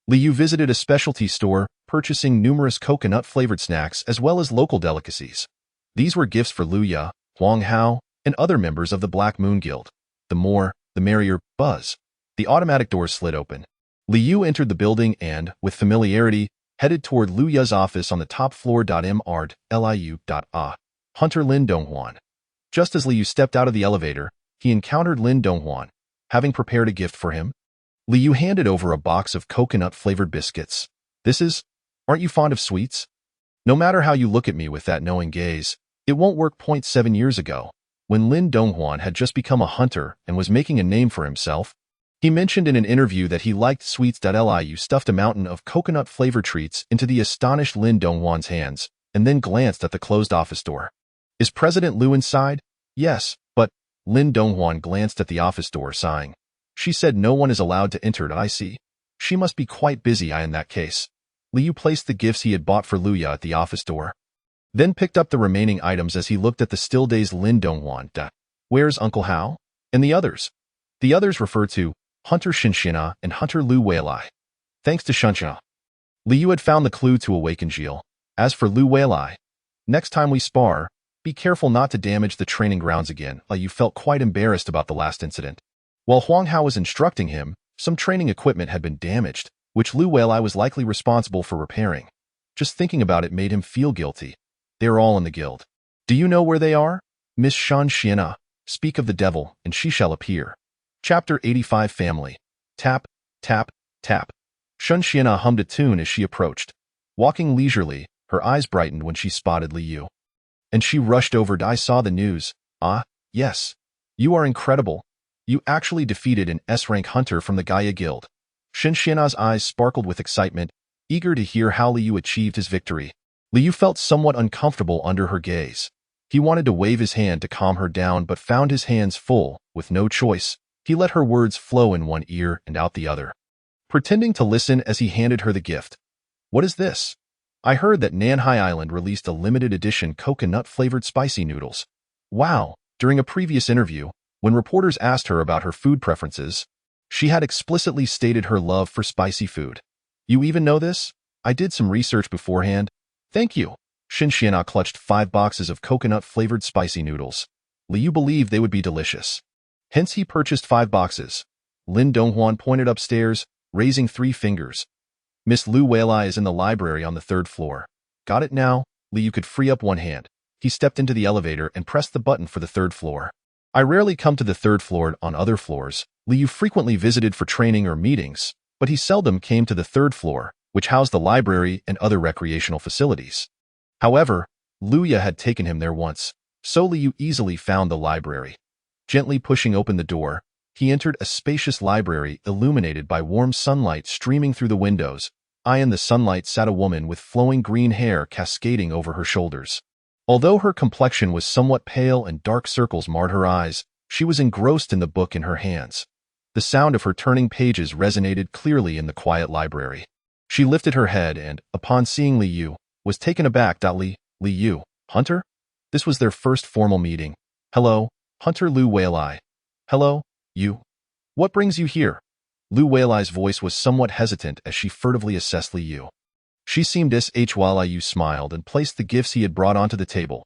Liu visited a specialty store, purchasing numerous coconut-flavored snacks as well as local delicacies. These were gifts for Luya, Huang Hao, and other members of the Black Moon Guild. The more, the merrier. Buzz. The automatic doors slid open. Liu entered the building and, with familiarity, headed toward Luya's office on the top floor. Liu. Hunter Lin Donghuan. Just as Liu stepped out of the elevator, he encountered Lin Donghuan, having prepared a gift for him. Liu handed over a box of coconut-flavored biscuits. Aren't you fond of sweets? No matter how you look at me with that knowing gaze, it won't work. 7 years ago, when Lin Donghuan had just become a hunter and was making a name for himself, he mentioned in an interview that he liked sweets. Liu stuffed a mountain of coconut-flavored treats into the astonished Lin Donghuan's hands, and then glanced at the closed office door. Is President Liu inside? Yes, but Lin Donghuan glanced at the office door, sighing. She said no one is allowed to enter. I see. She must be quite busy. In that case. Liu placed the gifts he had bought for Luya at the office door, then picked up the remaining items as he looked at the still dazed Lin Donghuan. Where's Uncle Hao? And the others? The others refer to Hunter Shinshina and Hunter Lu Weilai. Thanks to Shinshina, Liu had found the clue to awaken Jill. As for Lu Weilai, next time we spar, be careful not to damage the training grounds again. Liu felt quite embarrassed about the last incident. While Huang Hao was instructing him, some training equipment had been damaged, which Lu Weilai was likely responsible for repairing. Just thinking about it made him feel guilty. They are all in the guild. Do you know where they are? Miss Shan Xiana, speak of the devil, and she shall appear. Chapter 85 Family. Tap, tap, tap. Shan Xiana hummed a tune as she approached. Walking leisurely, her eyes brightened when she spotted Liu. And she rushed over. I saw the news. Ah, yes. You are incredible. You actually defeated an S-rank hunter from the Gaia Guild. Shinshina's eyes sparkled with excitement, eager to hear how Liu achieved his victory. Liu felt somewhat uncomfortable under her gaze. He wanted to wave his hand to calm her down but found his hands full. With no choice, he let her words flow in one ear and out the other, pretending to listen as he handed her the gift. What is this? I heard that Nanhai Island released a limited edition coconut-flavored spicy noodles. Wow! During a previous interview, when reporters asked her about her food preferences, she had explicitly stated her love for spicy food. You even know this? I did some research beforehand. Thank you. Shinshina clutched 5 boxes of coconut-flavored spicy noodles. Liu believed they would be delicious. Hence he purchased 5 boxes. Lin Donghuan pointed upstairs, raising 3 fingers. Miss Lu Weilai is in the library on the 3rd floor. Got it now? Liu could free up one hand. He stepped into the elevator and pressed the button for the 3rd floor. I rarely come to the 3rd floor on other floors. Liu frequently visited for training or meetings, but he seldom came to the 3rd floor, which housed the library and other recreational facilities. However, Luya had taken him there once, so Liu easily found the library. Gently pushing open the door, he entered a spacious library illuminated by warm sunlight streaming through the windows. In the sunlight sat a woman with flowing green hair cascading over her shoulders. Although her complexion was somewhat pale and dark circles marred her eyes, she was engrossed in the book in her hands. The sound of her turning pages resonated clearly in the quiet library. She lifted her head and, upon seeing Liu, was taken aback. Liu, Hunter? This was their first formal meeting. Hello, Hunter Lu Weilai. Hello, you. What brings you here? Lu Weilai's voice was somewhat hesitant as she furtively assessed Liu. She seemed while Liu smiled and placed the gifts he had brought onto the table.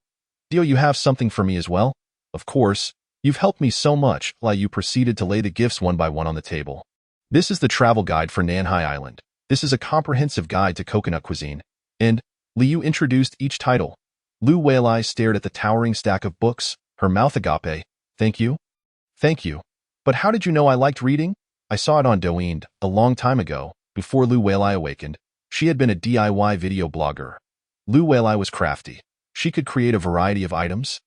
Do you have something for me as well? Of course. You've helped me so much. Liu proceeded to lay the gifts one by one on the table. This is the travel guide for Nanhai Island. This is a comprehensive guide to coconut cuisine. And Liu introduced each title. Lu Weilai stared at the towering stack of books, her mouth agape. Thank you? Thank you. But how did you know I liked reading? I saw it on Douyin a long time ago, before Lu Weilai awakened. She had been a DIY video blogger. Lu Weilai was crafty. She could create a variety of items,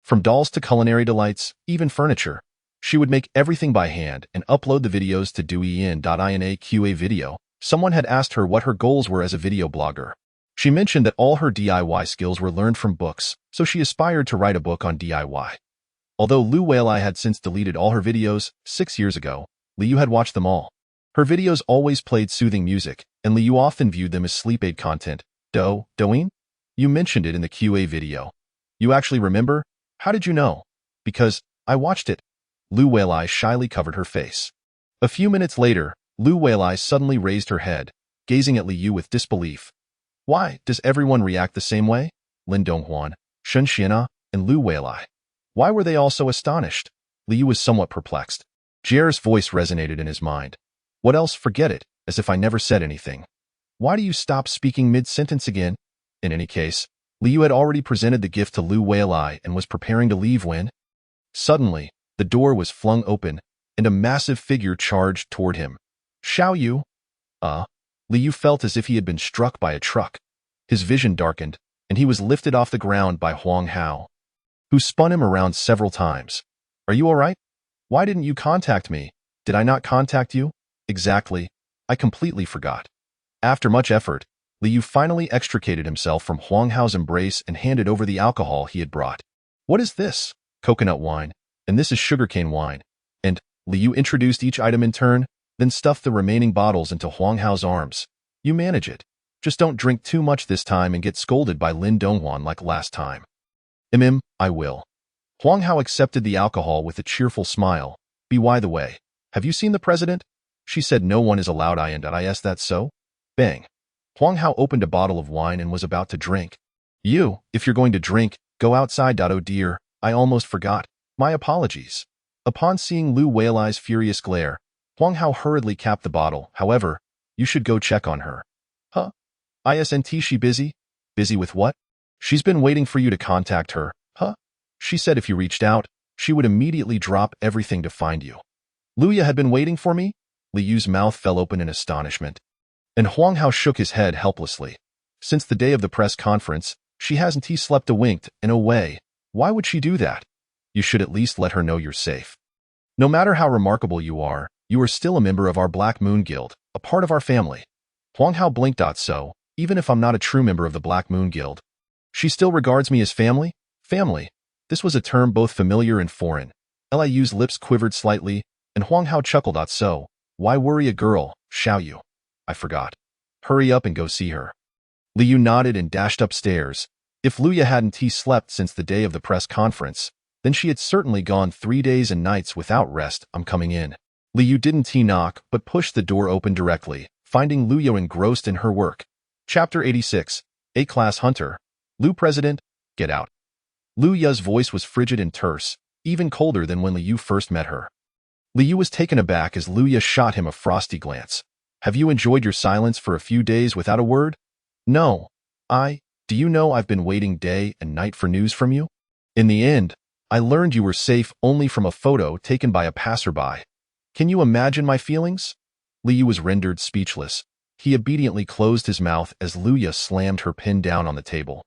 from dolls to culinary delights, even furniture. She would make everything by hand and upload the videos to Douyin.ina video. Someone had asked her what her goals were as a video blogger. She mentioned that all her DIY skills were learned from books, so she aspired to write a book on DIY. Although Lu Weilai had since deleted all her videos 6 years ago, Liu had watched them all. Her videos always played soothing music, and Liu often viewed them as sleep aid content. Douyin? You mentioned it in the QA video. You actually remember? How did you know? Because I watched it. Lu Weilai shyly covered her face. A few minutes later, Lu Weilai suddenly raised her head, gazing at Liu with disbelief. Why does everyone react the same way? Lin Donghuan, Shen Xiana, and Lu Weilai. Why were they all so astonished? Liu was somewhat perplexed. Jier's voice resonated in his mind. What else? Forget it, as if I never said anything. Why do you stop speaking mid-sentence again? In any case, Liu had already presented the gift to Lu Weilai and was preparing to leave when, suddenly, the door was flung open, and a massive figure charged toward him. Xiao Yu? Liu felt as if he had been struck by a truck. His vision darkened, and he was lifted off the ground by Huang Hao, who spun him around several times. Are you all right? Why didn't you contact me? Did I not contact you? Exactly. I completely forgot. After much effort, Liu finally extricated himself from Huang Hao's embrace and handed over the alcohol he had brought. What is this? Coconut wine, and this is sugarcane wine. And Liu introduced each item in turn, then stuffed the remaining bottles into Huang Hao's arms. You manage it. Just don't drink too much this time and get scolded by Lin Donghuan like last time. I will. Huang Hao accepted the alcohol with a cheerful smile. By the way, have you seen the president? She said no one is allowed in. Is that so? Bang. Huang Hao opened a bottle of wine and was about to drink. If you're going to drink, go outside. Oh dear, I almost forgot. My apologies. Upon seeing Lu Weilai's furious glare, Huang Hao hurriedly capped the bottle. However, you should go check on her. Huh? Isn't she busy? Busy with what? She's been waiting for you to contact her. Huh? She said if you reached out, she would immediately drop everything to find you. Luya had been waiting for me? Liu's mouth fell open in astonishment, and Huang Hao shook his head helplessly. Since the day of the press conference, she hasn't slept a wink. In a way, why would she do that? You should at least let her know you're safe. No matter how remarkable you are still a member of our Black Moon Guild, a part of our family. Huang Hao blinked. So, even if I'm not a true member of the Black Moon Guild, she still regards me as family? Family. This was a term both familiar and foreign. Liu's lips quivered slightly, and Huang Hao chuckled. So, why worry a girl, Xiao Yu? I forgot. Hurry up and go see her. Liu nodded and dashed upstairs. If Luya hadn't slept since the day of the press conference, then she had certainly gone 3 days and nights without rest. I'm coming in. Liu didn't knock, but pushed the door open directly, finding Luya engrossed in her work. Chapter 86. A-Class Hunter. Liu President, get out. Luya's voice was frigid and terse, even colder than when Liu first met her. Liu was taken aback as Luya shot him a frosty glance. Have you enjoyed your silence for a few days without a word? No. Do you know I've been waiting day and night for news from you? In the end, I learned you were safe only from a photo taken by a passerby. Can you imagine my feelings? Liu was rendered speechless. He obediently closed his mouth as Luya slammed her pen down on the table.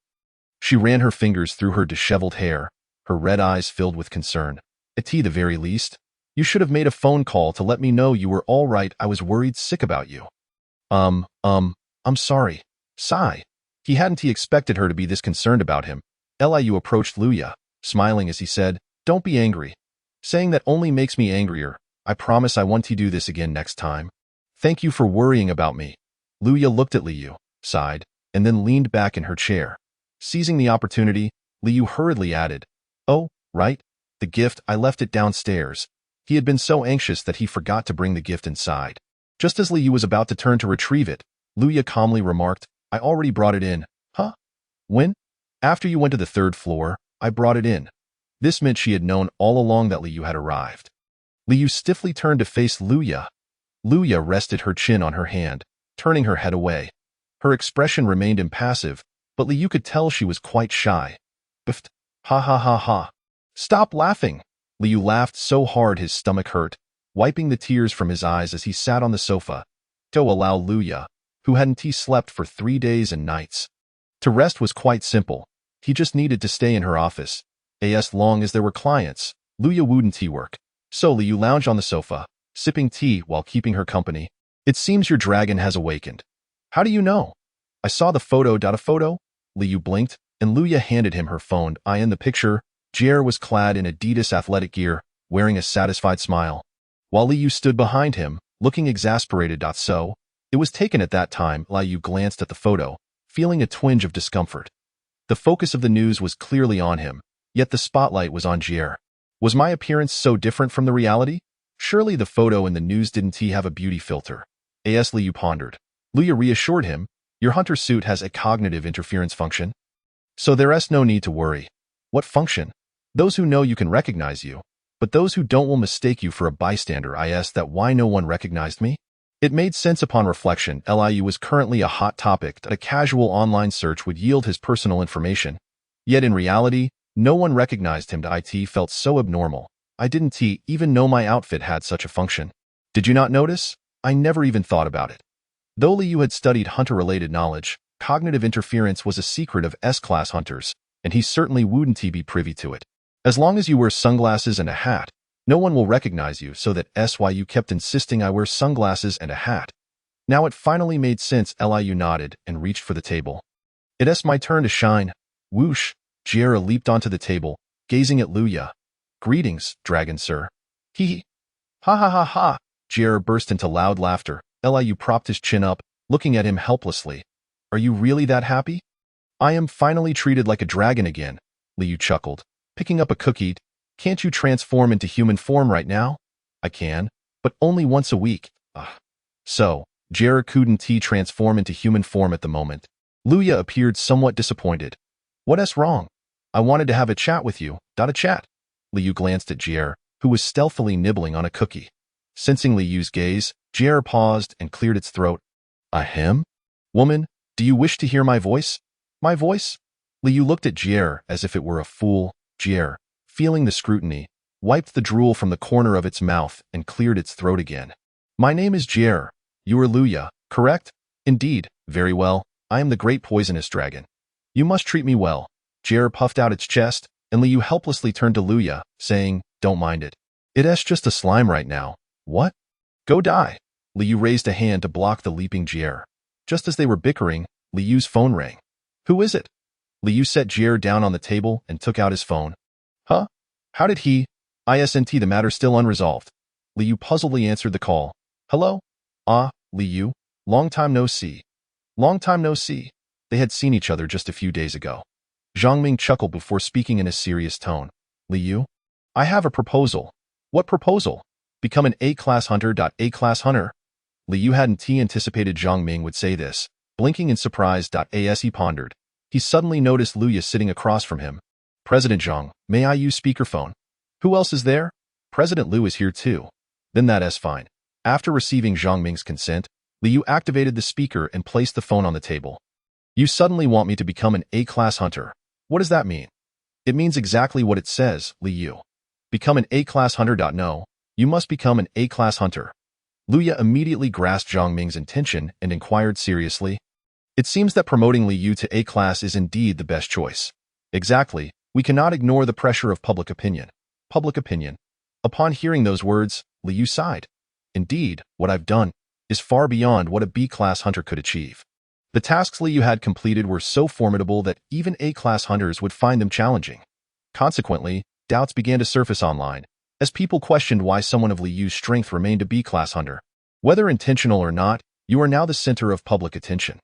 She ran her fingers through her disheveled hair, her red eyes filled with concern. At the very least, you should have made a phone call to let me know you were all right. I was worried sick about you. I'm sorry. Sigh. He hadn't expected her to be this concerned about him. Liu approached Luya, smiling as he said, Don't be angry. Saying that only makes me angrier. I promise I won't do this again next time. Thank you for worrying about me. Luya looked at Liu, sighed, and then leaned back in her chair. Seizing the opportunity, Liu hurriedly added, Oh, right, the gift, I left it downstairs. He had been so anxious that he forgot to bring the gift inside. Just as Liu was about to turn to retrieve it, Luya calmly remarked, I already brought it in. Huh? When? After you went to the 3rd floor, I brought it in. This meant she had known all along that Liu had arrived. Liu stiffly turned to face Luya. Luya rested her chin on her hand, turning her head away. Her expression remained impassive, but Liu could tell she was quite shy. Biffed. Ha ha ha ha. Stop laughing. Liu laughed so hard his stomach hurt, wiping the tears from his eyes as he sat on the sofa. To allow Luya, who hadn't slept for 3 days and nights. To rest was quite simple. He just needed to stay in her office. As long as there were clients, Luya wouldn't work. So Liu lounged on the sofa, sipping tea while keeping her company. It seems your dragon has awakened. How do you know? I saw the photo. A photo? Liu blinked, and Luya handed him her phone. In the picture, Jer was clad in Adidas athletic gear, wearing a satisfied smile. While Liu stood behind him, looking exasperated. So, it was taken at that time. Liu glanced at the photo, feeling a twinge of discomfort. The focus of the news was clearly on him, yet the spotlight was on Jer. Was my appearance so different from the reality? Surely the photo in the news didn't have a beauty filter. Liu pondered. Luya reassured him, Your hunter suit has a cognitive interference function. So there's no need to worry. What function? Those who know you can recognize you, but those who don't will mistake you for a bystander. I asked that why no one recognized me? It made sense upon reflection. Liu was currently a hot topic that a casual online search would yield his personal information. Yet in reality, no one recognized him. It felt so abnormal. I didn't even know my outfit had such a function. Did you not notice? I never even thought about it. Though Liu had studied hunter-related knowledge, cognitive interference was a secret of S-class hunters, and he certainly wouldn't be privy to it. As long as you wear sunglasses and a hat, no one will recognize you, so that's why you kept insisting I wear sunglasses and a hat. Now it finally made sense. Liu nodded and reached for the table. It's my turn to shine. Whoosh! Jiera leaped onto the table, gazing at Luya. Greetings, dragon sir. Hee. Ha ha ha ha. Jiera burst into loud laughter. Liu propped his chin up, looking at him helplessly. Are you really that happy? I am finally treated like a dragon again, Liu chuckled, picking up a cookie. Can't you transform into human form right now? I can, but only once a week. So, Jiera couldn't transform into human form at the moment. Luya appeared somewhat disappointed. What's wrong? I wanted to have a chat with you. A chat. Liu glanced at Jiera, who was stealthily nibbling on a cookie. Sensing Liu's gaze, Jiera paused and cleared its throat. Ahem? Woman, do you wish to hear my voice? My voice? Liu looked at Jiera as if it were a fool. Jiera, feeling the scrutiny, wiped the drool from the corner of its mouth and cleared its throat again. My name is Jiera. You are Luya, correct? Indeed. Very well. I am the great poisonous dragon. You must treat me well. Jiera puffed out its chest, and Liu helplessly turned to Luya, saying, Don't mind it. It's just a slime right now. What? Go die. Liu raised a hand to block the leaping Jier. Just as they were bickering, Liu's phone rang. Who is it? Liu set Jier down on the table and took out his phone. Huh? How did he? Isn't the matter still unresolved? Liu puzzledly answered the call. Hello? Ah, Liu. Long time no see. Long time no see. They had seen each other just a few days ago. Zhang Ming chuckled before speaking in a serious tone. Liu? I have a proposal. What proposal? Become an A-class hunter. A-class hunter? Liu hadn't anticipated Zhang Ming would say this. Blinking in surprise. As he pondered, he suddenly noticed Luya sitting across from him. President Zhang, may I use speakerphone? Who else is there? President Liu is here too. Then that's fine. After receiving Zhang Ming's consent, Liu activated the speaker and placed the phone on the table. You suddenly want me to become an A-class hunter. What does that mean? It means exactly what it says, Liu. Become an A-class hunter. No, you must become an A-class hunter. Luya immediately grasped Zhang Ming's intention and inquired seriously. It seems that promoting Liu to A-class is indeed the best choice. Exactly, we cannot ignore the pressure of public opinion. Public opinion. Upon hearing those words, Liu sighed. Indeed, what I've done is far beyond what a B-class hunter could achieve. The tasks Liu had completed were so formidable that even A-class hunters would find them challenging. Consequently, doubts began to surface online, as people questioned why someone of Liu's strength remained a B-class hunter. Whether intentional or not, you are now the center of public attention.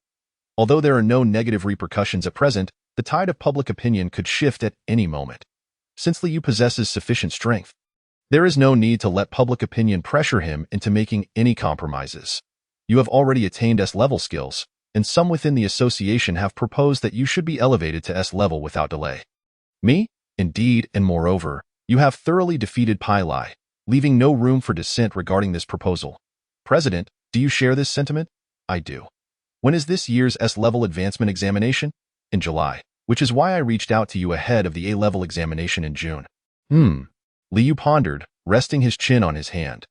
Although there are no negative repercussions at present, the tide of public opinion could shift at any moment. Since Liu possesses sufficient strength, there is no need to let public opinion pressure him into making any compromises. You have already attained S-level skills, and some within the association have proposed that you should be elevated to S-level without delay. Me? Indeed, and moreover, you have thoroughly defeated Pai Lai, leaving no room for dissent regarding this proposal. President, do you share this sentiment? I do. When is this year's S-level advancement examination? In July, which is why I reached out to you ahead of the A-level examination in June. Liu pondered, resting his chin on his hand.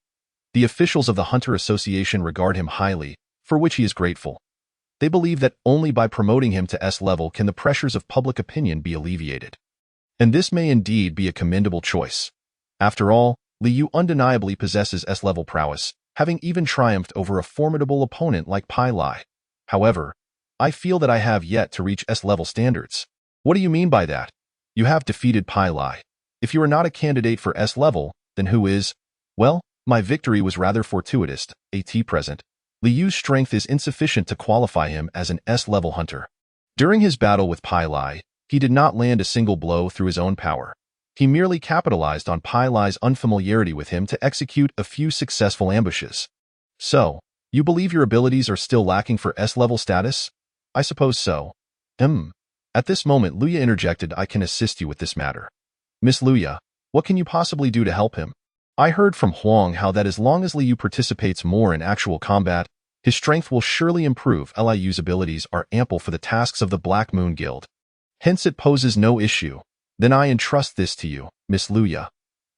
The officials of the Hunter Association regard him highly, for which he is grateful. They believe that only by promoting him to S-level can the pressures of public opinion be alleviated. And this may indeed be a commendable choice. After all, Liu undeniably possesses S-level prowess, having even triumphed over a formidable opponent like Pai Lai. However, I feel that I have yet to reach S-level standards. What do you mean by that? You have defeated Pai Lai. If you are not a candidate for S-level, then who is? Well, my victory was rather fortuitous, at present. Liu's strength is insufficient to qualify him as an S-level hunter. During his battle with Pai Lai, he did not land a single blow through his own power. He merely capitalized on Pai Lai's unfamiliarity with him to execute a few successful ambushes. So, you believe your abilities are still lacking for S-level status? I suppose so. At this moment, Luya interjected, I can assist you with this matter. Miss Luya, what can you possibly do to help him? I heard from Huang how that as long as Liu participates more in actual combat, his strength will surely improve. Liu's abilities are ample for the tasks of the Black Moon Guild. Hence it poses no issue. Then I entrust this to you, Miss Luya.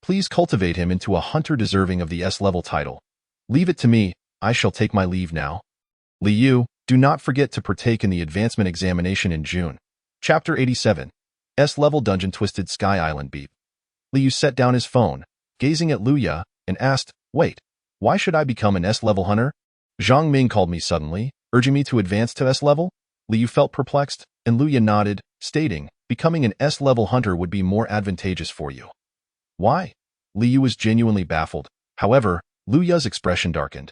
Please cultivate him into a hunter deserving of the S-level title. Leave it to me, I shall take my leave now. Liu, do not forget to partake in the advancement examination in June. Chapter 87. S-level dungeon. Twisted Sky Island beep. Liu set down his phone, gazing at Luya, and asked, wait, why should I become an S-level hunter? Zhang Ming called me suddenly, urging me to advance to S-level? Liu felt perplexed, and Luya nodded, stating, becoming an S-level hunter would be more advantageous for you. Why? Liu was genuinely baffled. However, Luya's expression darkened.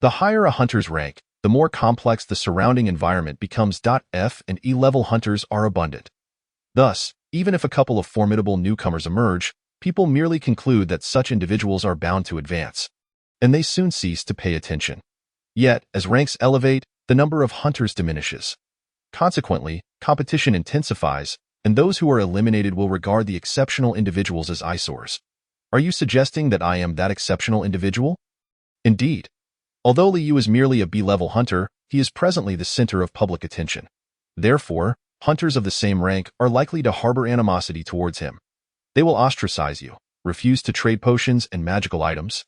The higher a hunter's rank, the more complex the surrounding environment becomes. F and E-level hunters are abundant. Thus, even if a couple of formidable newcomers emerge, people merely conclude that such individuals are bound to advance, and they soon cease to pay attention. Yet, as ranks elevate, the number of hunters diminishes. Consequently, competition intensifies, and those who are eliminated will regard the exceptional individuals as eyesores. Are you suggesting that I am that exceptional individual? Indeed. Although Liu is merely a B-level hunter, he is presently the center of public attention. Therefore, hunters of the same rank are likely to harbor animosity towards him. They will ostracize you, refuse to trade potions and magical items,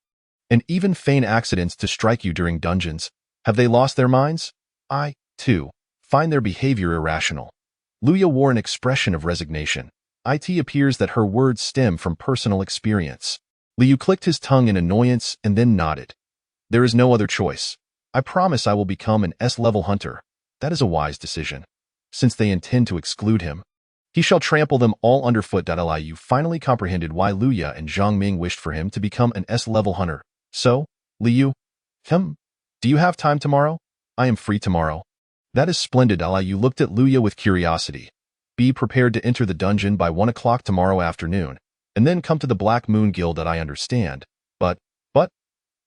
and even feign accidents to strike you during dungeons. Have they lost their minds? I, too, find their behavior irrational. Luya wore an expression of resignation. It appears that her words stem from personal experience. Liu clicked his tongue in annoyance and then nodded. There is no other choice. I promise I will become an S-level hunter. That is a wise decision. Since they intend to exclude him, he shall trample them all underfoot. Liu finally comprehended why Luya and Zhang Ming wished for him to become an S-level hunter. So, Liu, do you have time tomorrow? I am free tomorrow. That is splendid. Liu looked at Luya with curiosity. Be prepared to enter the dungeon by 1 o'clock tomorrow afternoon, and then come to the Black Moon Guild. That I understand. But,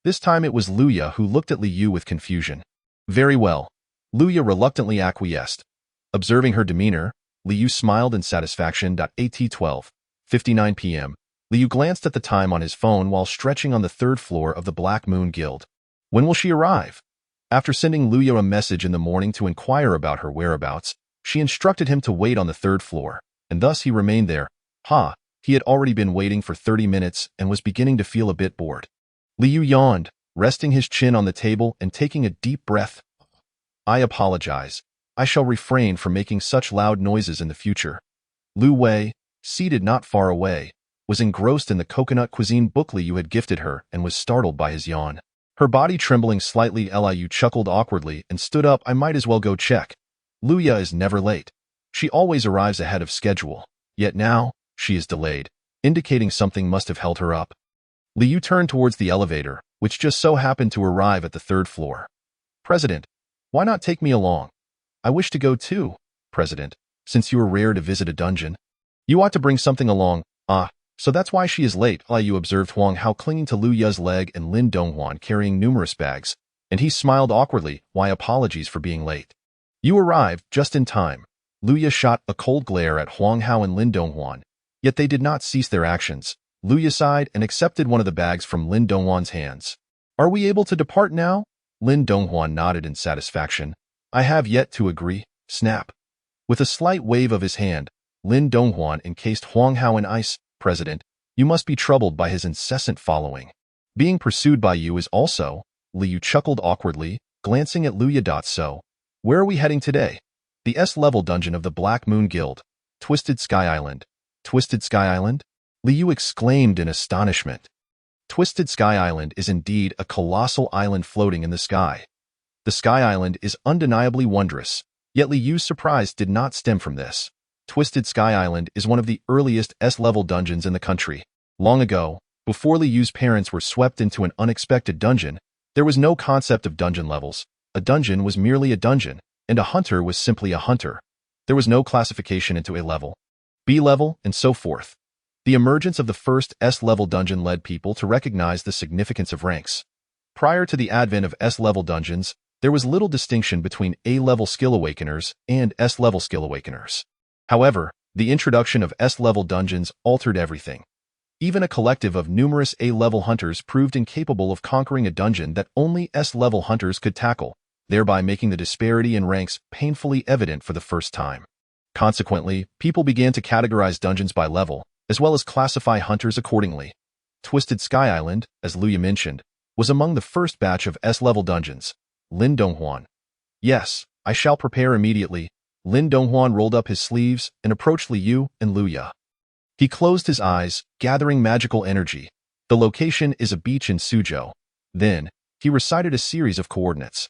this time it was Luya who looked at Liu with confusion. Very well. Luya reluctantly acquiesced. Observing her demeanor, Liu smiled in satisfaction. At 12:59 p.m., Liu glanced at the time on his phone while stretching on the 3rd floor of the Black Moon Guild. When will she arrive? After sending Luya a message in the morning to inquire about her whereabouts, she instructed him to wait on the 3rd floor, and thus he remained there. He had already been waiting for 30 minutes and was beginning to feel a bit bored. Liu yawned, resting his chin on the table and taking a deep breath. I apologize. I shall refrain from making such loud noises in the future. Lu Wei, seated not far away, was engrossed in the coconut cuisine book Liu had gifted her and was startled by his yawn. Her body trembling slightly, Liu chuckled awkwardly and stood up. I might as well go check. Luya is never late. She always arrives ahead of schedule. Yet now, she is delayed, indicating something must have held her up. Liu turned towards the elevator, which just so happened to arrive at the 3rd floor. President, why not take me along? I wish to go too, President, since you are rare to visit a dungeon. You ought to bring something along. So that's why she is late. Liu observed Huang Hao clinging to Luya's leg and Lin Donghuan carrying numerous bags, and he smiled awkwardly. Why apologies for being late? You arrived just in time. Luya shot a cold glare at Huang Hao and Lin Donghuan, yet they did not cease their actions. Luya sighed and accepted one of the bags from Lin Donghuan's hands. Are we able to depart now? Lin Donghuan nodded in satisfaction. I have yet to agree. Snap. With a slight wave of his hand, Lin Donghuan encased Huang Hao in ice. President, you must be troubled by his incessant following. Being pursued by you is also, Liu chuckled awkwardly, glancing at Luya. So, where are we heading today? The S-level dungeon of the Black Moon Guild. Twisted Sky Island. Twisted Sky Island? Liu exclaimed in astonishment. Twisted Sky Island is indeed a colossal island floating in the sky. The Sky Island is undeniably wondrous, yet Liu's surprise did not stem from this. Twisted Sky Island is one of the earliest S-level dungeons in the country. Long ago, before Liu's parents were swept into an unexpected dungeon, there was no concept of dungeon levels. A dungeon was merely a dungeon, and a hunter was simply a hunter. There was no classification into A level, B level, and so forth. The emergence of the first S-level dungeon led people to recognize the significance of ranks. Prior to the advent of S-level dungeons, there was little distinction between A-level skill awakeners and S-level skill awakeners. However, the introduction of S-level dungeons altered everything. Even a collective of numerous A-level hunters proved incapable of conquering a dungeon that only S-level hunters could tackle, thereby making the disparity in ranks painfully evident for the first time. Consequently, people began to categorize dungeons by level, as well as classify hunters accordingly. Twisted Sky Island, as Luya mentioned, was among the first batch of S-level dungeons. Lin Donghuan. Yes, I shall prepare immediately. Lin Donghuan rolled up his sleeves and approached Liu and Luya. He closed his eyes, gathering magical energy. The location is a beach in Suzhou. Then, he recited a series of coordinates.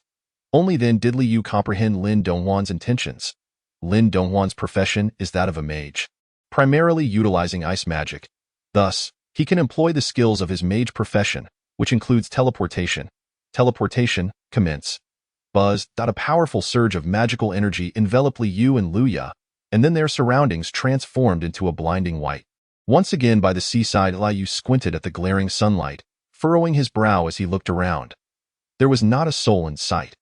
Only then did Liu comprehend Lin Donghuan's intentions. Lin Donghuan's profession is that of a mage, primarily utilizing ice magic. Thus, he can employ the skills of his mage profession, which includes teleportation. Teleportation, commence. Buzz. A powerful surge of magical energy enveloped Liu and Luya, and then their surroundings transformed into a blinding white. Once again by the seaside, Liu squinted at the glaring sunlight, furrowing his brow as he looked around. There was not a soul in sight.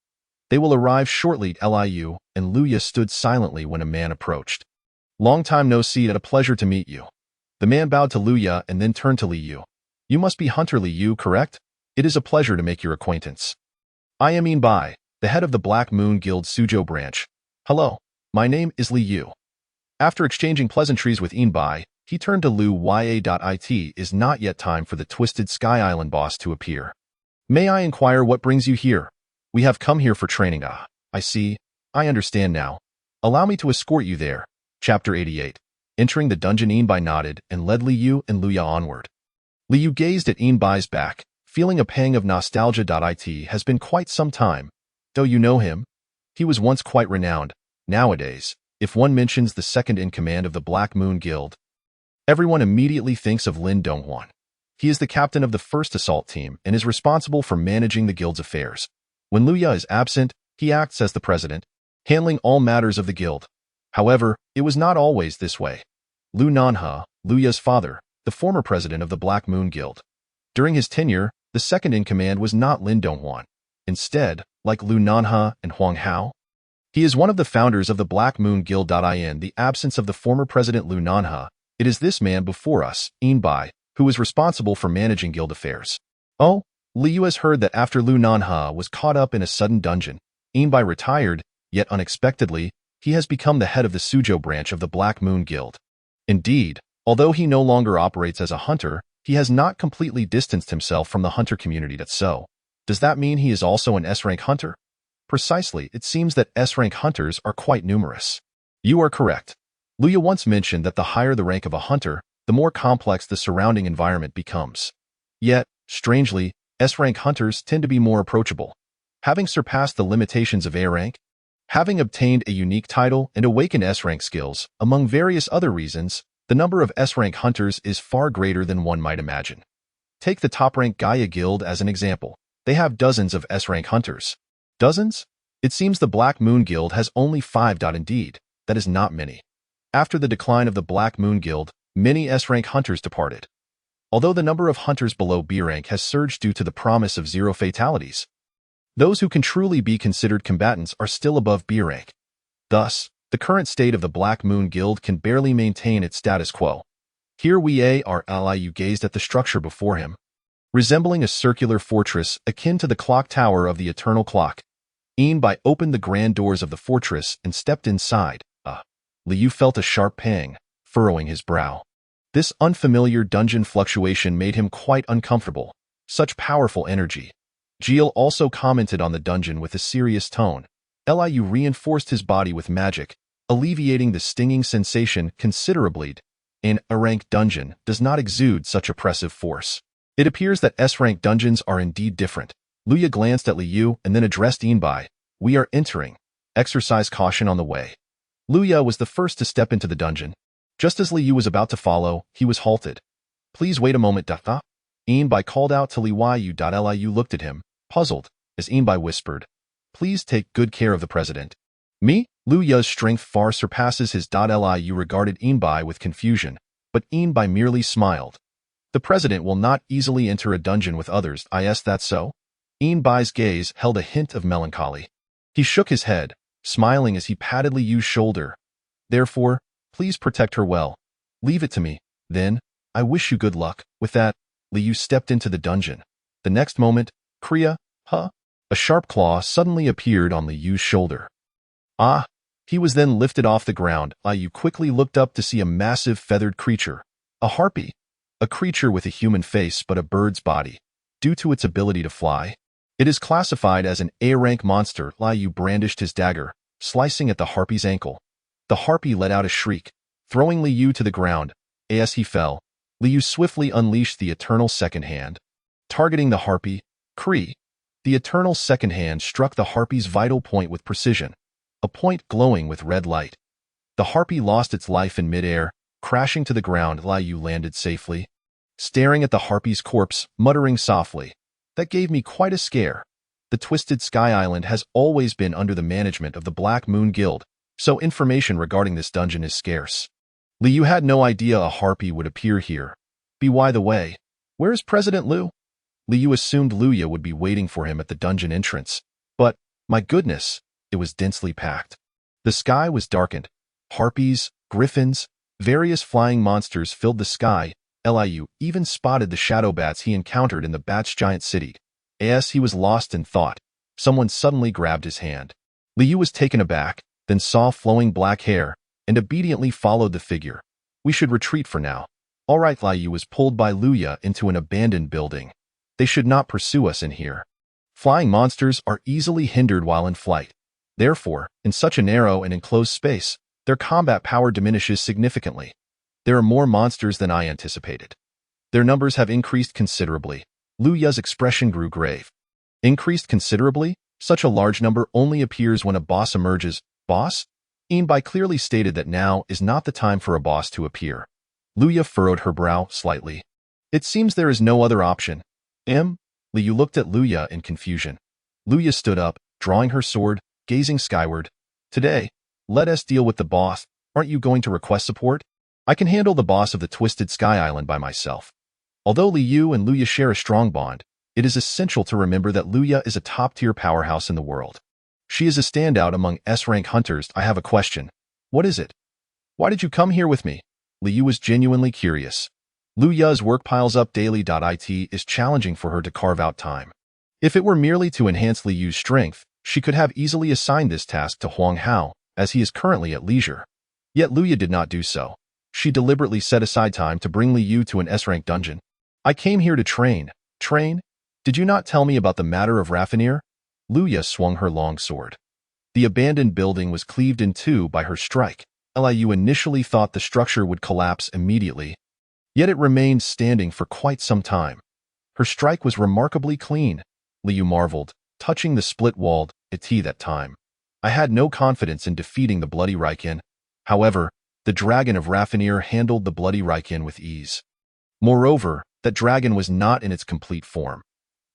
They will arrive shortly. Liu and Luya stood silently when a man approached. Long time no see. A pleasure to meet you. The man bowed to Luya and then turned to Liu. You must be Hunter Liu, correct? It is a pleasure to make your acquaintance. I am Inbai, the head of the Black Moon Guild Suzhou branch. Hello, my name is Liu. After exchanging pleasantries with Inbai, he turned to Lu Ya. It is not yet time for the Twisted Sky Island boss to appear. May I inquire what brings you here? We have come here for training. I see. I understand now. Allow me to escort you there. Chapter 88. Entering the dungeon, Inbai nodded and led Liu and Luya onward. Liu gazed at Inbai's back, feeling a pang of nostalgia. It has been quite some time. Though you know him? He was once quite renowned. Nowadays, if one mentions the second in command of the Black Moon Guild, everyone immediately thinks of Lin Donghuan. He is the captain of the first assault team and is responsible for managing the guild's affairs. When Luya is absent, he acts as the president, handling all matters of the guild. However, it was not always this way. Lu Nanha, Luya's father, the former president of the Black Moon Guild. During his tenure, the second in command was not Lin Donghuan. Instead, like Lu Nanha and Huang Hao, he is one of the founders of the Black Moon Guild. In the absence of the former president Lu Nanha, it is this man before us, Inbai, who is responsible for managing guild affairs. Oh, Liu has heard that after Lu Nanha was caught up in a sudden dungeon, Inbai retired, yet unexpectedly, he has become the head of the Suzhou branch of the Black Moon Guild. Indeed, although he no longer operates as a hunter, he has not completely distanced himself from the hunter community. Does that mean he is also an S-rank hunter? Precisely, it seems that S-rank hunters are quite numerous. You are correct. Luya once mentioned that the higher the rank of a hunter, the more complex the surrounding environment becomes. Yet, strangely, S-rank hunters tend to be more approachable. Having surpassed the limitations of A-rank, having obtained a unique title and awakened S-rank skills, among various other reasons, the number of S-rank hunters is far greater than one might imagine. Take the top-rank Gaia Guild as an example. They have dozens of S-rank hunters. Dozens? It seems the Black Moon Guild has only 5. Indeed, that is not many. After the decline of the Black Moon Guild, many S-rank hunters departed. Although the number of hunters below B-rank has surged due to the promise of 0 fatalities, those who can truly be considered combatants are still above B-rank. Thus, the current state of the Black Moon Guild can barely maintain its status quo. Here we are. Liu gazed at the structure before him, resembling a circular fortress akin to the clock tower of the Eternal Clock. Inbai opened the grand doors of the fortress and stepped inside. Liu felt a sharp pang, furrowing his brow. This unfamiliar dungeon fluctuation made him quite uncomfortable. Such powerful energy. Jiel also commented on the dungeon with a serious tone. Liu reinforced his body with magic, alleviating the stinging sensation considerably. An A-rank dungeon does not exude such oppressive force. It appears that S-rank dungeons are indeed different. Luya glanced at Liu and then addressed Inbai. We are entering. Exercise caution on the way. Luya was the first to step into the dungeon. Just as Liu was about to follow, he was halted. Please wait a moment. Inbai called out to Liu. Liu looked at him, puzzled, as Inbai whispered, please take good care of the president. Me? Luya's strength far surpasses his. Liu regarded Inbai with confusion, but Inbai merely smiled. The president will not easily enter a dungeon with others. Is that so? Inbai's gaze held a hint of melancholy. He shook his head, smiling as he patted Liu's shoulder. Therefore, please protect her well. Leave it to me, then. I wish you good luck. With that, Liu stepped into the dungeon. The next moment, Kriya, a sharp claw suddenly appeared on Liu's shoulder. He was then lifted off the ground. Liu quickly looked up to see a massive feathered creature. A harpy. A creature with a human face but a bird's body. Due to its ability to fly, it is classified as an A-rank monster. Liu brandished his dagger, slicing at the harpy's ankle. The harpy let out a shriek, throwing Liu to the ground. As he fell, Liu swiftly unleashed the Eternal Second Hand. Targeting the harpy, Kree. The Eternal Second Hand struck the harpy's vital point with precision, a point glowing with red light. The harpy lost its life in midair, crashing to the ground. Liu landed safely, staring at the harpy's corpse, muttering softly, that gave me quite a scare. The Twisted Sky Island has always been under the management of the Black Moon Guild, so information regarding this dungeon is scarce. Liu had no idea a harpy would appear here. By the way, where is President Liu? Liu assumed Luya would be waiting for him at the dungeon entrance, but, my goodness, it was densely packed. The sky was darkened. Harpies, griffins, various flying monsters filled the sky. Liu even spotted the shadow bats he encountered in the Bats Giant City. As he was lost in thought, someone suddenly grabbed his hand. Liu was taken aback, then saw flowing black hair, and obediently followed the figure. We should retreat for now. All right. Liu was pulled by Luya into an abandoned building. They should not pursue us in here. Flying monsters are easily hindered while in flight. Therefore, in such a narrow and enclosed space, their combat power diminishes significantly. There are more monsters than I anticipated. Their numbers have increased considerably. Lu Ya's expression grew grave. Increased considerably? Such a large number only appears when a boss emerges. Boss? Inbai clearly stated that now is not the time for a boss to appear. Lu Ya furrowed her brow slightly. It seems there is no other option. Liu looked at Lu Ya in confusion. Lu Ya stood up, drawing her sword, gazing skyward. Today, let us deal with the boss. Aren't you going to request support? I can handle the boss of the Twisted Sky Island by myself. Although Liu and Lu Ya share a strong bond, it is essential to remember that Lu Ya is a top-tier powerhouse in the world. She is a standout among S-rank hunters. I have a question. What is it? Why did you come here with me? Liu was genuinely curious. Lu Ya's work piles up daily. It is challenging for her to carve out time. If it were merely to enhance Liu's strength, she could have easily assigned this task to Huang Hao, as he is currently at leisure. Yet Lu Ya did not do so. She deliberately set aside time to bring Liu to an S-rank dungeon. I came here to train. Train? Did you not tell me about the matter of Raffinir? Lu Ya swung her long sword. The abandoned building was cleaved in two by her strike. Liu initially thought the structure would collapse immediately, yet it remained standing for quite some time. Her strike was remarkably clean. Liu marveled, touching the split-walled it that time. I had no confidence in defeating the Bloody Riken. However, the dragon of Raffinir handled the Bloody Riken with ease. Moreover, that dragon was not in its complete form.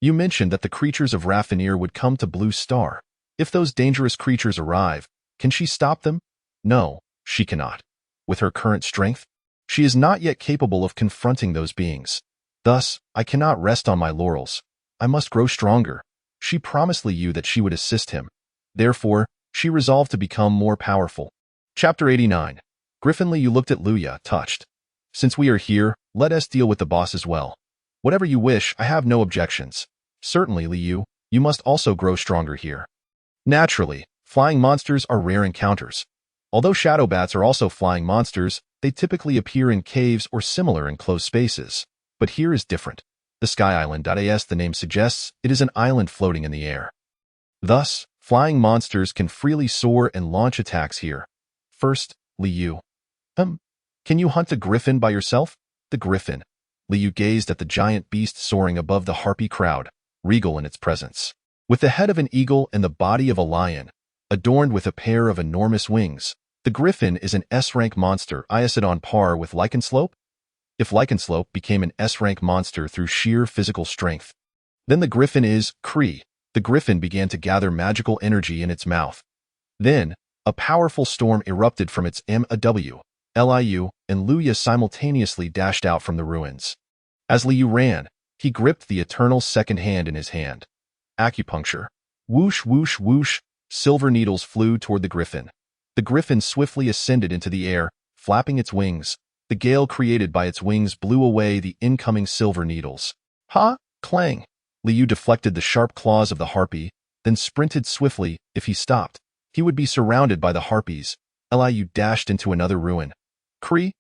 You mentioned that the creatures of Raffinir would come to Blue Star. If those dangerous creatures arrive, can she stop them? No, she cannot. With her current strength, she is not yet capable of confronting those beings. Thus, I cannot rest on my laurels. I must grow stronger. She promised Liu that she would assist him. Therefore, she resolved to become more powerful. Chapter 89. Griffin Liu looked at Lu Ya, touched. Since we are here, let us deal with the boss as well. Whatever you wish, I have no objections. Certainly, Liu, you must also grow stronger here. Naturally, flying monsters are rare encounters. Although shadow bats are also flying monsters, they typically appear in caves or similar enclosed spaces. But here is different. The Sky Island. As the name suggests, it is an island floating in the air. Thus, flying monsters can freely soar and launch attacks here. First, Liu. Can you hunt a griffin by yourself? The griffin. Liu gazed at the giant beast soaring above the harpy crowd, regal in its presence. With the head of an eagle and the body of a lion, adorned with a pair of enormous wings, the griffin is an S-rank monster. Is it on par with Lycanslope? If Lycanslope became an S-rank monster through sheer physical strength, then the griffin is Kree. The griffin began to gather magical energy in its mouth. Then, a powerful storm erupted from its MAW. Liu and Lu Ya simultaneously dashed out from the ruins. As Liu ran, he gripped the eternal second hand in his hand. Acupuncture. Whoosh, whoosh, whoosh. Silver needles flew toward the griffin. The griffin swiftly ascended into the air, flapping its wings. The gale created by its wings blew away the incoming silver needles. Ha! Clang! Liu deflected the sharp claws of the harpy, then sprinted swiftly. If he stopped, he would be surrounded by the harpies. Liu dashed into another ruin. Kree!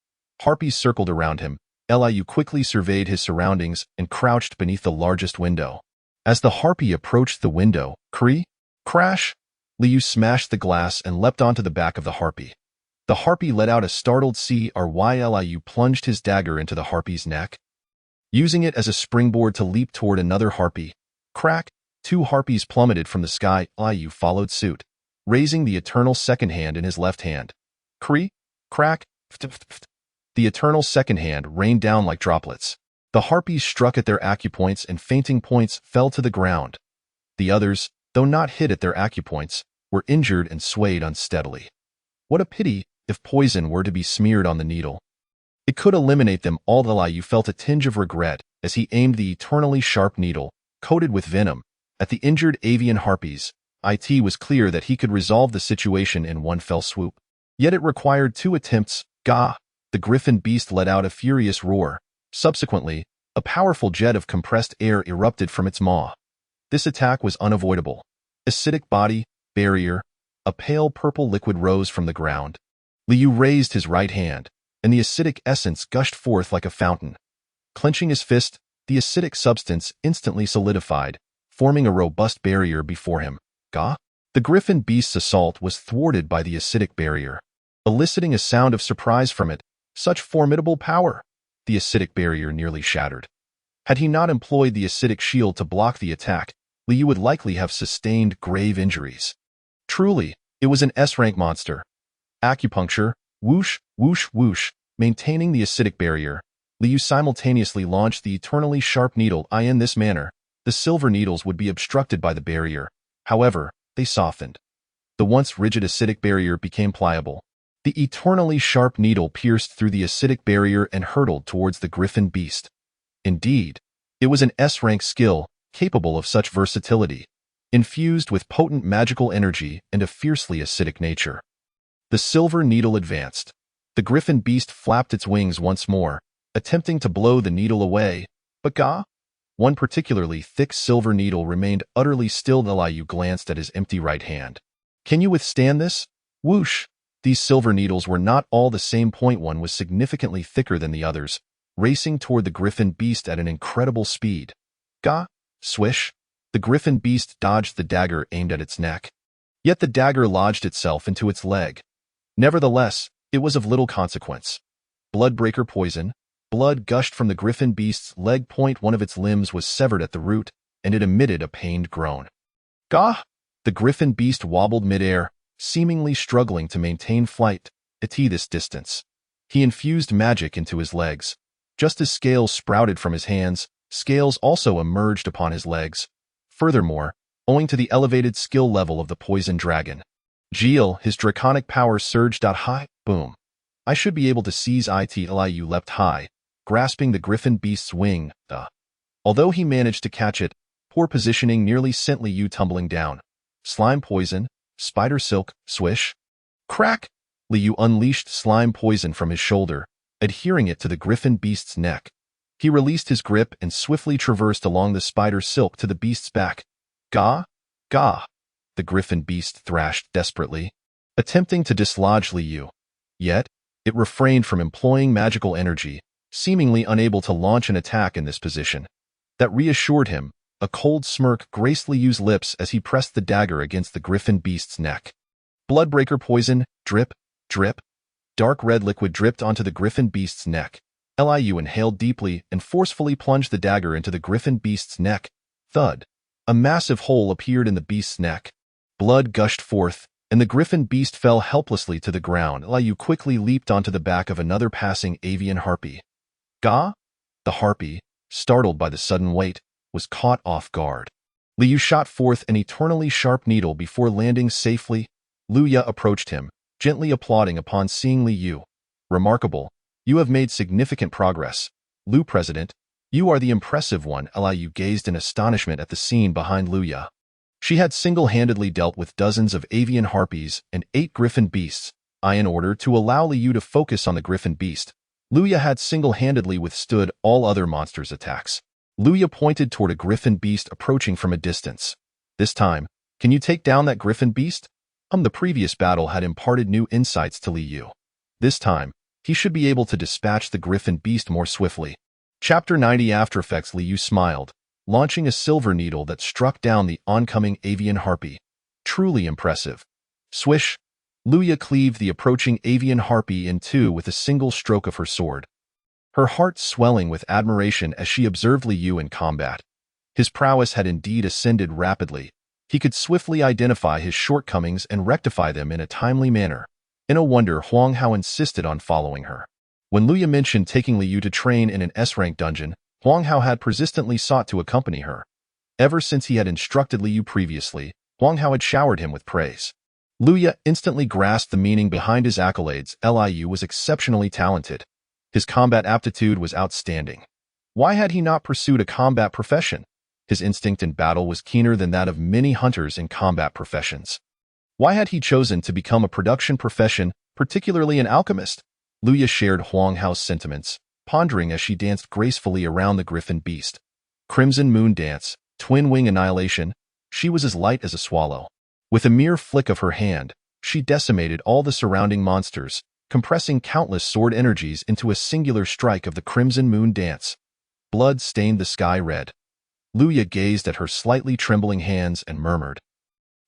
Harpies circled around him. Liu quickly surveyed his surroundings and crouched beneath the largest window. As the harpy approached the window, Kree! Crash! Liu smashed the glass and leapt onto the back of the harpy. The harpy let out a startled cry. Liu plunged his dagger into the harpy's neck, using it as a springboard to leap toward another harpy. Crack! Two harpies plummeted from the sky. Liu followed suit, raising the eternal second hand in his left hand. Kree! Crack! The eternal second hand rained down like droplets. The harpies struck at their acupoints and fainting points fell to the ground. The others, though not hit at their acupoints, were injured and swayed unsteadily. What a pity if poison were to be smeared on the needle. It could eliminate them all. Liu felt a tinge of regret as he aimed the eternally sharp needle, coated with venom, at the injured avian harpies. It was clear that he could resolve the situation in one fell swoop. Yet it required 2 attempts. Gah! The griffin beast let out a furious roar. Subsequently, a powerful jet of compressed air erupted from its maw. This attack was unavoidable. Acidic body, barrier, a pale purple liquid rose from the ground. Liu raised his right hand, and the acidic essence gushed forth like a fountain. Clenching his fist, the acidic substance instantly solidified, forming a robust barrier before him. Gah! The griffin beast's assault was thwarted by the acidic barrier, eliciting a sound of surprise from it. Such formidable power! the acidic barrier nearly shattered. Had he not employed the acidic shield to block the attack, Liu would likely have sustained grave injuries. Truly, it was an S-rank monster. Acupuncture, whoosh, whoosh, whoosh, maintaining the acidic barrier. Liu simultaneously launched the eternally sharp needle. In this manner, the silver needles would be obstructed by the barrier. However, they softened. The once rigid acidic barrier became pliable. The eternally sharp needle pierced through the acidic barrier and hurtled towards the griffin beast. Indeed, it was an S-rank skill, capable of such versatility, infused with potent magical energy and a fiercely acidic nature. The silver needle advanced. The griffin beast flapped its wings once more, attempting to blow the needle away, but one particularly thick silver needle remained utterly still. Liu glanced at his empty right hand. Can you withstand this? Whoosh! These silver needles were not all the same point. One was significantly thicker than the others, racing toward the griffin beast at an incredible speed. Swish! The griffin beast dodged the dagger aimed at its neck. Yet the dagger lodged itself into its leg. Nevertheless, it was of little consequence. Bloodbreaker poison. Blood gushed from the griffin beast's leg. One of its limbs was severed at the root, and it emitted a pained groan. Gah! The griffin beast wobbled midair, seemingly struggling to maintain flight at this distance. He infused magic into his legs. Just as scales sprouted from his hands, scales also emerged upon his legs. Furthermore, owing to the elevated skill level of the poison dragon, his draconic power surged out high. Boom. I should be able to seize it. Liu leapt high, grasping the griffin beast's wing. Although he managed to catch it, poor positioning nearly sent Liu tumbling down. Slime poison, spider silk, swish. Crack! Liu unleashed slime poison from his shoulder, adhering it to the griffin beast's neck. He released his grip and swiftly traversed along the spider silk to the beast's back. Gah! Gah! The griffin beast thrashed desperately, attempting to dislodge Liu. Yet, it refrained from employing magical energy, seemingly unable to launch an attack in this position. That reassured him. A cold smirk graced Liu's lips as he pressed the dagger against the griffin beast's neck. Bloodbreaker poison, drip, drip. Dark red liquid dripped onto the griffin beast's neck. Liu inhaled deeply and forcefully plunged the dagger into the griffin beast's neck. Thud. A massive hole appeared in the beast's neck. Blood gushed forth, and the griffin beast fell helplessly to the ground. Liu quickly leaped onto the back of another passing avian harpy. Gah! The harpy, startled by the sudden weight, was caught off guard. Liu shot forth an eternally sharp needle before landing safely. Luya approached him, gently applauding upon seeing Liu. Remarkable. You have made significant progress. Liu President, you are the impressive one. Liu gazed in astonishment at the scene behind Luya. She had single-handedly dealt with dozens of avian harpies and 8 griffin beasts. In order to allow Liu to focus on the griffin beast, Luya had single-handedly withstood all other monsters' attacks. Luya pointed toward a griffin beast approaching from a distance. This time, can you take down that griffin beast? The previous battle had imparted new insights to Liu. This time, he should be able to dispatch the griffin beast more swiftly. Chapter 90 After Effects. Liu smiled, launching a silver needle that struck down the oncoming avian harpy. Truly impressive. Swish! Luya cleaved the approaching avian harpy in two with a single stroke of her sword. Her heart swelling with admiration as she observed Liu in combat. His prowess had indeed ascended rapidly. He could swiftly identify his shortcomings and rectify them in a timely manner. No wonder Huang Hao insisted on following her. When Luya mentioned taking Liu to train in an S-rank dungeon, Huang Hao had persistently sought to accompany her. Ever since he had instructed Liu previously, Huang Hao had showered him with praise. Luya instantly grasped the meaning behind his accolades. Liu was exceptionally talented. His combat aptitude was outstanding. Why had he not pursued a combat profession? His instinct in battle was keener than that of many hunters in combat professions. Why had he chosen to become a production profession, particularly an alchemist? Luya shared Huang Hao's sentiments, pondering as she danced gracefully around the griffin beast. Crimson Moon Dance, Twin Wing Annihilation, she was as light as a swallow. With a mere flick of her hand, she decimated all the surrounding monsters, compressing countless sword energies into a singular strike of the Crimson Moon Dance. Blood stained the sky red. Luya gazed at her slightly trembling hands and murmured,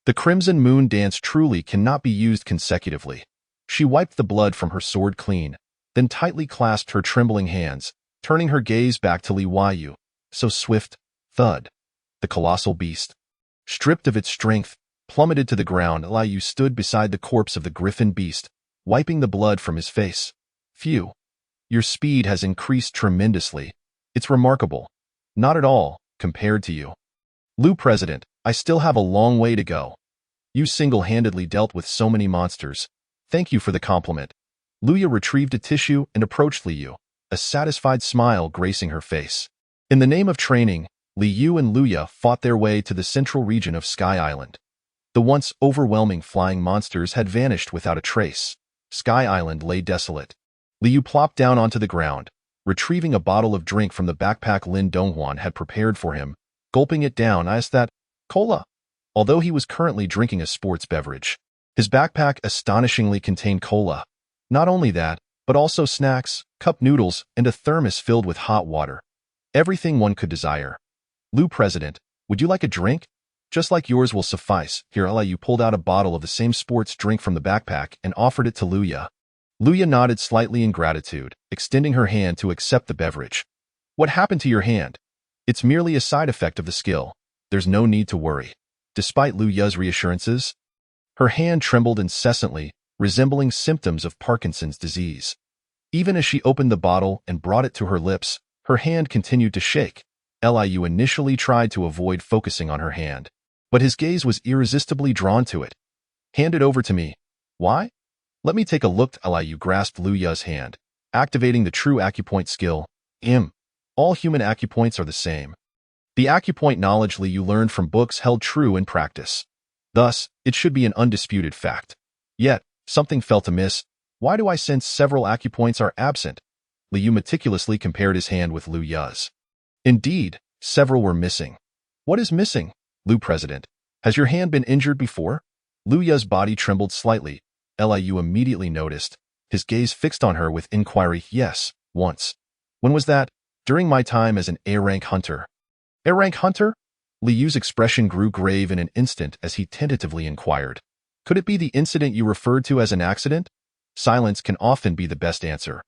"The Crimson Moon Dance truly cannot be used consecutively." She wiped the blood from her sword clean, then tightly clasped her trembling hands, turning her gaze back to Li Yu. So swift, thud. The colossal beast, stripped of its strength, plummeted to the ground. Li Yu stood beside the corpse of the griffin beast, wiping the blood from his face. Phew. Your speed has increased tremendously. It's remarkable. Not at all, compared to you. Lu President, I still have a long way to go. You single-handedly dealt with so many monsters. Thank you for the compliment. Luya retrieved a tissue and approached Li Yu, a satisfied smile gracing her face. In the name of training, Li Yu and Luya fought their way to the central region of Sky Island. The once overwhelming flying monsters had vanished without a trace. Sky Island lay desolate. Li Yu plopped down onto the ground, retrieving a bottle of drink from the backpack Lin Donghuan had prepared for him. Gulping it down, I asked that, cola. Although he was currently drinking a sports beverage, his backpack astonishingly contained cola. Not only that, but also snacks, cup noodles, and a thermos filled with hot water. Everything one could desire. Lu President, would you like a drink? Just like yours will suffice. Here, Li Yu pulled out a bottle of the same sports drink from the backpack and offered it to Luya. Luya nodded slightly in gratitude, extending her hand to accept the beverage. What happened to your hand? It's merely a side effect of the skill. There's no need to worry. Despite Luya's reassurances, her hand trembled incessantly, resembling symptoms of Parkinson's disease. Even as she opened the bottle and brought it to her lips, her hand continued to shake. Liu initially tried to avoid focusing on her hand, but his gaze was irresistibly drawn to it. Hand it over to me. Why? Let me take a look. Liu grasped Luya's hand, activating the true acupoint skill. All human acupoints are the same. The acupoint knowledge Liu learned from books held true in practice. Thus, it should be an undisputed fact. Yet, something felt amiss. Why do I sense several acupoints are absent? Liu meticulously compared his hand with Luya's. Indeed, several were missing. What is missing? Lu President, has your hand been injured before? Luya's body trembled slightly. Liu immediately noticed, his gaze fixed on her with inquiry. Yes, once. When was that? During my time as an A-rank hunter. A-rank hunter? Liu's expression grew grave in an instant as he tentatively inquired. Could it be the incident you referred to as an accident? Silence can often be the best answer.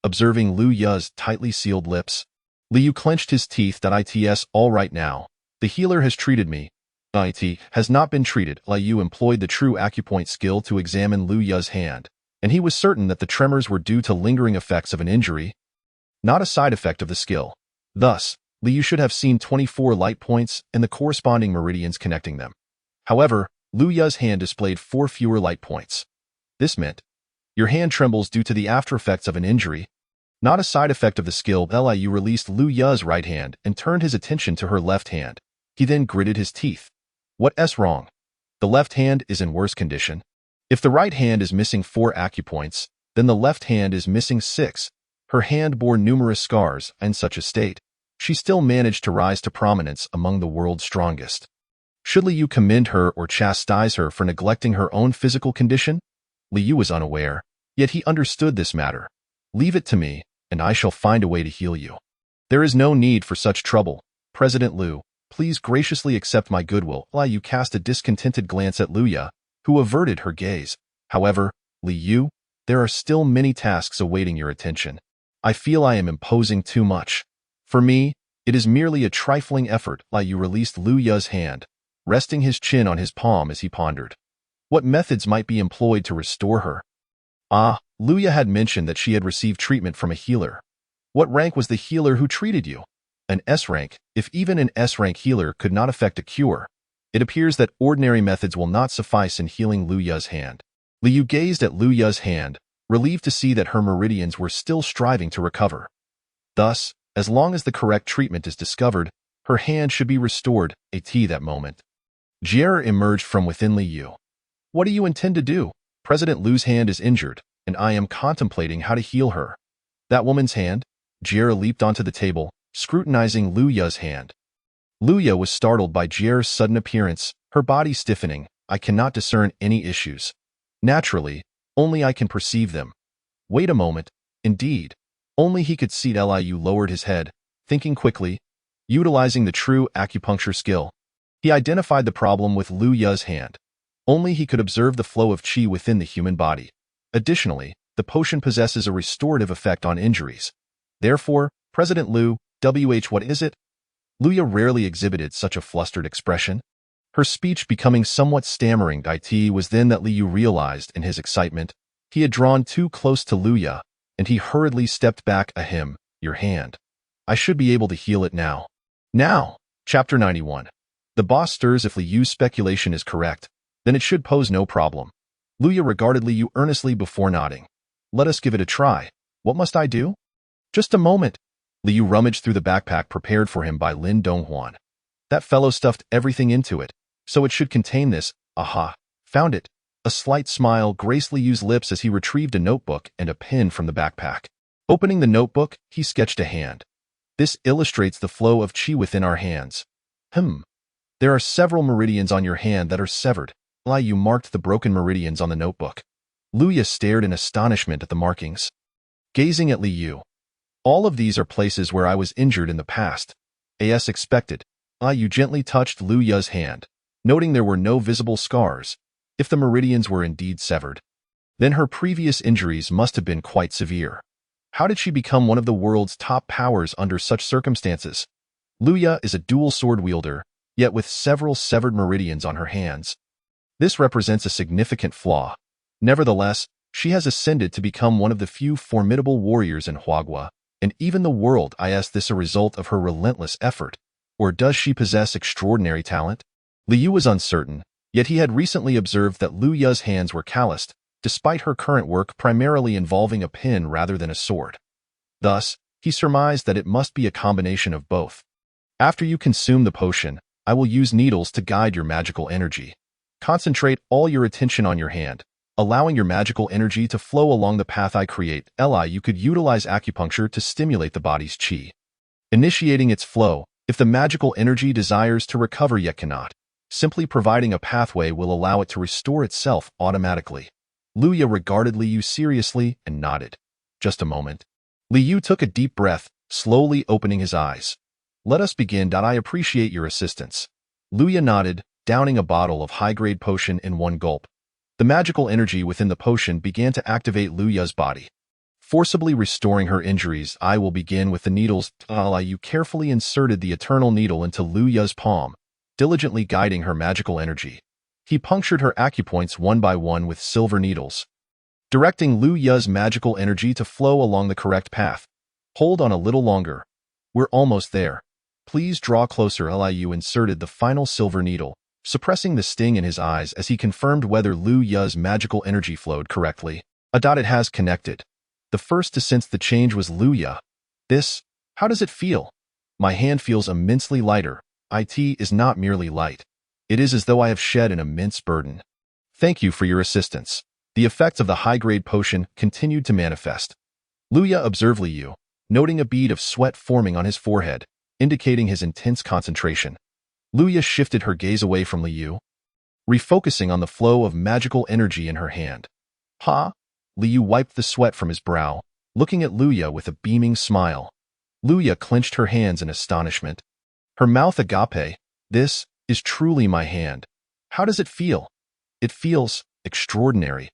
Observing Luya's tightly sealed lips, Liu clenched his teeth. It's all right now. The healer has treated me. It has not been treated. Liu employed the true acupoint skill to examine Luya's hand, and he was certain that the tremors were due to lingering effects of an injury, not a side effect of the skill. Thus, Liu should have seen 24 light points and the corresponding meridians connecting them. However, Luya's hand displayed 4 fewer light points. This meant, your hand trembles due to the aftereffects of an injury, not a side effect of the skill. Liu released Luya's right hand and turned his attention to her left hand. He then gritted his teeth. What's wrong? The left hand is in worse condition. If the right hand is missing 4 acupoints, then the left hand is missing 6. Her hand bore numerous scars. In such a state, she still managed to rise to prominence among the world's strongest. Should Liu commend her or chastise her for neglecting her own physical condition? Liu was unaware, yet he understood this matter. Leave it to me, and I shall find a way to heal you. There is no need for such trouble. President Liu, please graciously accept my goodwill. Liu cast a discontented glance at Luya, who averted her gaze. However, Liu, there are still many tasks awaiting your attention. I feel I am imposing too much. For me, it is merely a trifling effort. Liu released Luya's hand, resting his chin on his palm as he pondered. What methods might be employed to restore her? Luya had mentioned that she had received treatment from a healer. What rank was the healer who treated you? An S rank. If even an S rank healer could not effect a cure, it appears that ordinary methods will not suffice in healing Luya's hand. Liu gazed at Luya's hand, relieved to see that her meridians were still striving to recover. Thus, as long as the correct treatment is discovered, her hand should be restored. That moment, Jierer emerged from within Liu. What do you intend to do? President Liu's hand is injured, and I am contemplating how to heal her. That woman's hand? Jierer leaped onto the table, scrutinizing Luya's hand. Luya was startled by Jierer's sudden appearance, her body stiffening. I cannot discern any issues. Naturally, only I can perceive them. Wait a moment. Indeed, only he could see. Liu lowered his head, thinking quickly, utilizing the true acupuncture skill. He identified the problem with Luya's hand. Only he could observe the flow of qi within the human body. Additionally, the potion possesses a restorative effect on injuries. Therefore, President Liu, what is it? Luya rarely exhibited such a flustered expression. Her speech becoming somewhat stammering. It was then that Liu realized, in his excitement, he had drawn too close to Luya, and he hurriedly stepped back. Your hand. I should be able to heal it now. Now! Chapter 91. The boss stirs. If Liu's speculation is correct, then it should pose no problem. Luya regarded Liu earnestly before nodding. Let us give it a try. What must I do? Just a moment. Liu rummaged through the backpack prepared for him by Lin Donghuan. That fellow stuffed everything into it, so it should contain this. Aha! Found it. A slight smile graced Liu's lips as he retrieved a notebook and a pen from the backpack. Opening the notebook, he sketched a hand. This illustrates the flow of qi within our hands. There are several meridians on your hand that are severed. Liu marked the broken meridians on the notebook. Luya stared in astonishment at the markings. Gazing at Liu. All of these are places where I was injured in the past. As expected, Liu gently touched Luya's hand, noting there were no visible scars. If the meridians were indeed severed, then her previous injuries must have been quite severe. How did she become one of the world's top powers under such circumstances? Luya is a dual sword wielder, yet with several severed meridians on her hands. This represents a significant flaw. Nevertheless, she has ascended to become one of the few formidable warriors in Huagua, and even the world. Is this a result of her relentless effort, or does she possess extraordinary talent? Liu was uncertain, yet he had recently observed that Luya's hands were calloused, despite her current work primarily involving a pen rather than a sword. Thus, he surmised that it must be a combination of both. After you consume the potion, I will use needles to guide your magical energy. Concentrate all your attention on your hand, allowing your magical energy to flow along the path I create. You could utilize acupuncture to stimulate the body's qi, initiating its flow. If the magical energy desires to recover yet cannot, simply providing a pathway will allow it to restore itself automatically. Luya regarded Liu seriously and nodded. Just a moment. Liu took a deep breath, slowly opening his eyes. Let us begin. I appreciate your assistance. Luya nodded, downing a bottle of high-grade potion in one gulp. The magical energy within the potion began to activate Luya's body, forcibly restoring her injuries. I will begin with the needles. Liu carefully inserted the eternal needle into Luya's palm, diligently guiding her magical energy. He punctured her acupoints one by one with silver needles, directing Luya's magical energy to flow along the correct path. Hold on a little longer. We're almost there. Please draw closer. Liu inserted the final silver needle, suppressing the sting in his eyes as he confirmed whether Luya's magical energy flowed correctly. It has connected. The first to sense the change was Luya. How does it feel? My hand feels immensely lighter. It is not merely light. It is as though I have shed an immense burden. Thank you for your assistance. The effects of the high-grade potion continued to manifest. Luya observed Liu, noting a bead of sweat forming on his forehead, indicating his intense concentration. Luya shifted her gaze away from Liu, refocusing on the flow of magical energy in her hand. Liu wiped the sweat from his brow, looking at Luya with a beaming smile. Luya clenched her hands in astonishment. Her mouth agape. This is truly my hand. How does it feel? It feels extraordinary.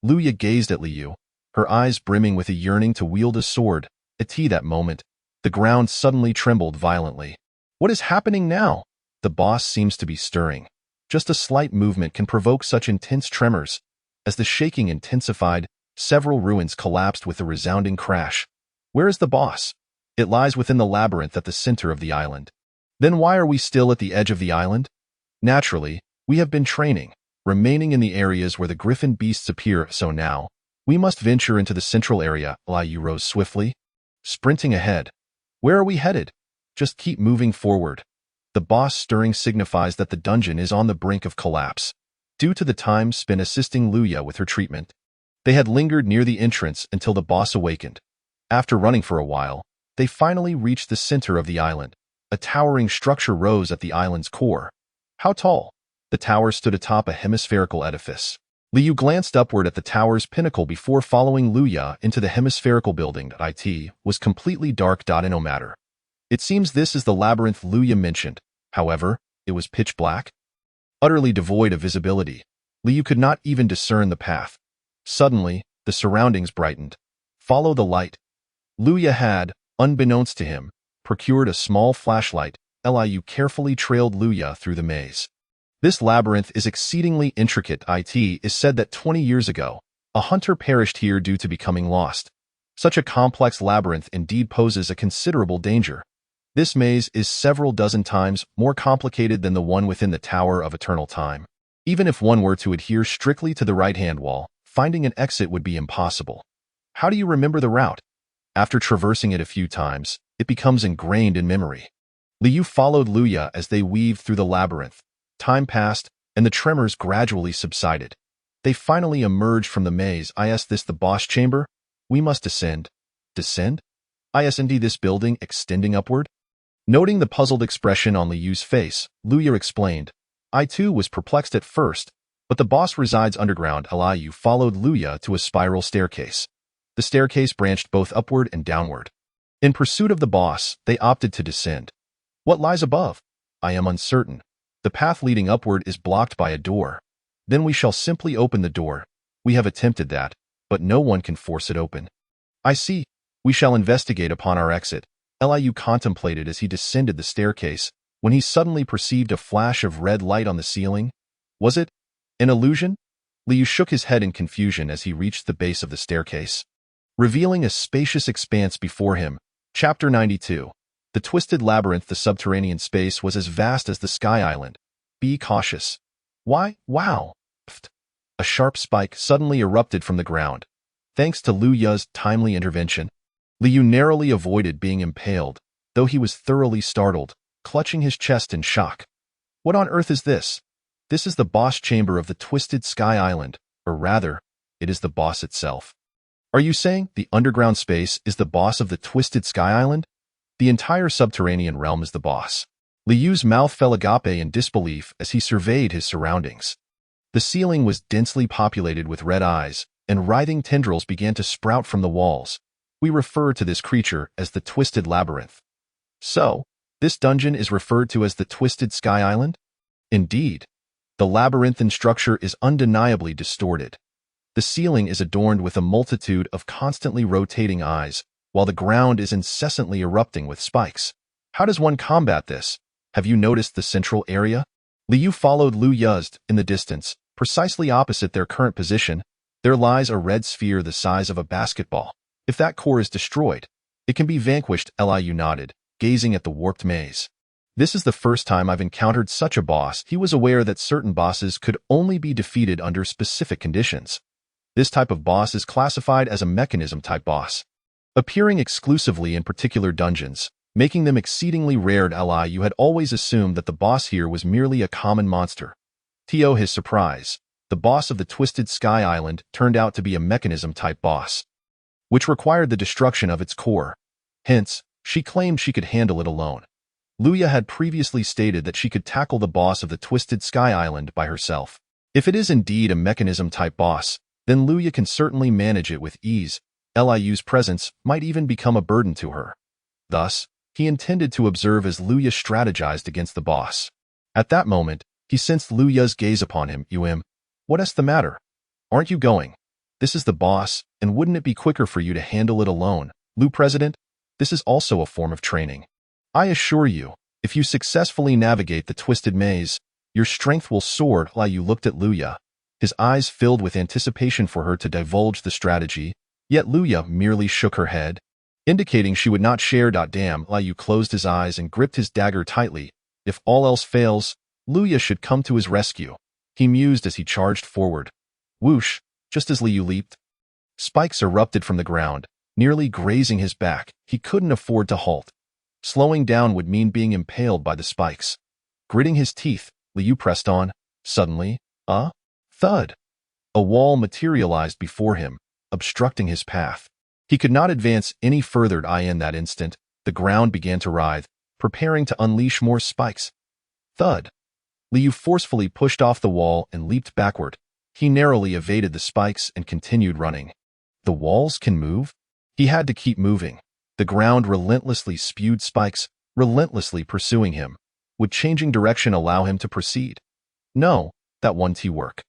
Luya gazed at Liu, her eyes brimming with a yearning to wield a sword. At that moment, the ground suddenly trembled violently. What is happening now? The boss seems to be stirring. Just a slight movement can provoke such intense tremors. As the shaking intensified, several ruins collapsed with a resounding crash. Where is the boss? It lies within the labyrinth at the center of the island. Then why are we still at the edge of the island? Naturally, we have been training, remaining in the areas where the griffin beasts appear, so now, we must venture into the central area. Liu rose swiftly, sprinting ahead. Where are we headed? Just keep moving forward. The boss stirring signifies that the dungeon is on the brink of collapse, due to the time spent assisting Luya with her treatment. They had lingered near the entrance until the boss awakened. After running for a while, they finally reached the center of the island. A towering structure rose at the island's core. How tall? The tower stood atop a hemispherical edifice. Liu glanced upward at the tower's pinnacle before following Luya into the hemispherical building. It was completely dark. No matter. It seems this is the labyrinth Luya mentioned. However, it was pitch black, utterly devoid of visibility. Liu could not even discern the path. Suddenly, the surroundings brightened. Follow the light. Luya had, unbeknownst to him, procured a small flashlight. Liu carefully trailed Luya through the maze. This labyrinth is exceedingly intricate. It is said that 20 years ago, a hunter perished here due to becoming lost. Such a complex labyrinth indeed poses a considerable danger. This maze is several dozen times more complicated than the one within the Tower of Eternal Time. Even if one were to adhere strictly to the right-hand wall, finding an exit would be impossible. How do you remember the route? After traversing it a few times, it becomes ingrained in memory. Liu followed Luya as they weaved through the labyrinth. Time passed, and the tremors gradually subsided. They finally emerged from the maze. Is this the boss chamber? We must descend. Descend? Is indeed this building extending upward? Noting the puzzled expression on Liu's face, Luya explained, I too was perplexed at first, but the boss resides underground. Liu followed Luya to a spiral staircase. The staircase branched both upward and downward. In pursuit of the boss, they opted to descend. What lies above? I am uncertain. The path leading upward is blocked by a door. Then we shall simply open the door. We have attempted that, but no one can force it open. I see. We shall investigate upon our exit. Liu contemplated as he descended the staircase, when he suddenly perceived a flash of red light on the ceiling. Was it an illusion? Liu shook his head in confusion as he reached the base of the staircase, revealing a spacious expanse before him. Chapter 92. The twisted labyrinth. The subterranean space was as vast as the Sky Island. Be cautious. Why? Wow! Pfft. A sharp spike suddenly erupted from the ground. Thanks to Luya's timely intervention, Liu narrowly avoided being impaled, though he was thoroughly startled, clutching his chest in shock. What on earth is this? This is the boss chamber of the twisted Sky Island, or rather, it is the boss itself. Are you saying the underground space is the boss of the twisted Sky Island? The entire subterranean realm is the boss. Liu's mouth fell agape in disbelief as he surveyed his surroundings. The ceiling was densely populated with red eyes, and writhing tendrils began to sprout from the walls. We refer to this creature as the Twisted Labyrinth. So, this dungeon is referred to as the Twisted Sky Island? Indeed. The labyrinthine structure is undeniably distorted. The ceiling is adorned with a multitude of constantly rotating eyes, while the ground is incessantly erupting with spikes. How does one combat this? Have you noticed the central area? Liu followed Lu Yuzd in the distance. Precisely opposite their current position, there lies a red sphere the size of a basketball. If that core is destroyed, it can be vanquished. Liu nodded, gazing at the warped maze. This is the first time I've encountered such a boss. He was aware that certain bosses could only be defeated under specific conditions. This type of boss is classified as a mechanism-type boss, appearing exclusively in particular dungeons, making them exceedingly rare. Liu had always assumed that the boss here was merely a common monster. To his surprise, the boss of the Twisted Sky Island turned out to be a mechanism-type boss, which required the destruction of its core. Hence, she claimed she could handle it alone. Luya had previously stated that she could tackle the boss of the Twisted Sky Island by herself. If it is indeed a mechanism-type boss, then Luya can certainly manage it with ease. Liu's presence might even become a burden to her. Thus, he intended to observe as Luya strategized against the boss. At that moment, he sensed Luya's gaze upon him. What's the matter? Aren't you going? This is the boss, and wouldn't it be quicker for you to handle it alone? Lu President, this is also a form of training. I assure you, if you successfully navigate the twisted maze, your strength will soar. Liu looked at Luya, his eyes filled with anticipation for her to divulge the strategy, yet Luya merely shook her head, indicating she would not share. Damn, Liu closed his eyes and gripped his dagger tightly. If all else fails, Luya should come to his rescue. He mused as he charged forward. Whoosh! Just as Liu leaped, spikes erupted from the ground, nearly grazing his back. He couldn't afford to halt. Slowing down would mean being impaled by the spikes. Gritting his teeth, Liu pressed on. Suddenly, thud! A wall materialized before him, obstructing his path. He could not advance any further. In that instant, the ground began to writhe, preparing to unleash more spikes. Thud! Liu forcefully pushed off the wall and leaped backward. He narrowly evaded the spikes and continued running. The walls can move? He had to keep moving. The ground relentlessly spewed spikes, relentlessly pursuing him. Would changing direction allow him to proceed? No, that wouldn't work.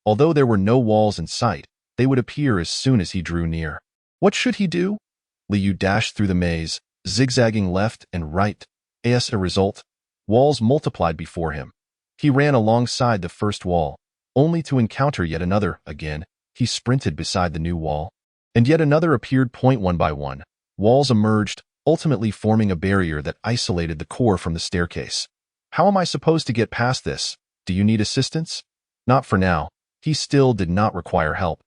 Although there were no walls in sight, they would appear as soon as he drew near. What should he do? Liu dashed through the maze, zigzagging left and right. As a result, walls multiplied before him. He ran alongside the first wall, only to encounter yet another. Again, he sprinted beside the new wall, and yet another appeared. One by one, walls emerged, ultimately forming a barrier that isolated the core from the staircase. How am I supposed to get past this? Do you need assistance? Not for now. He still did not require help.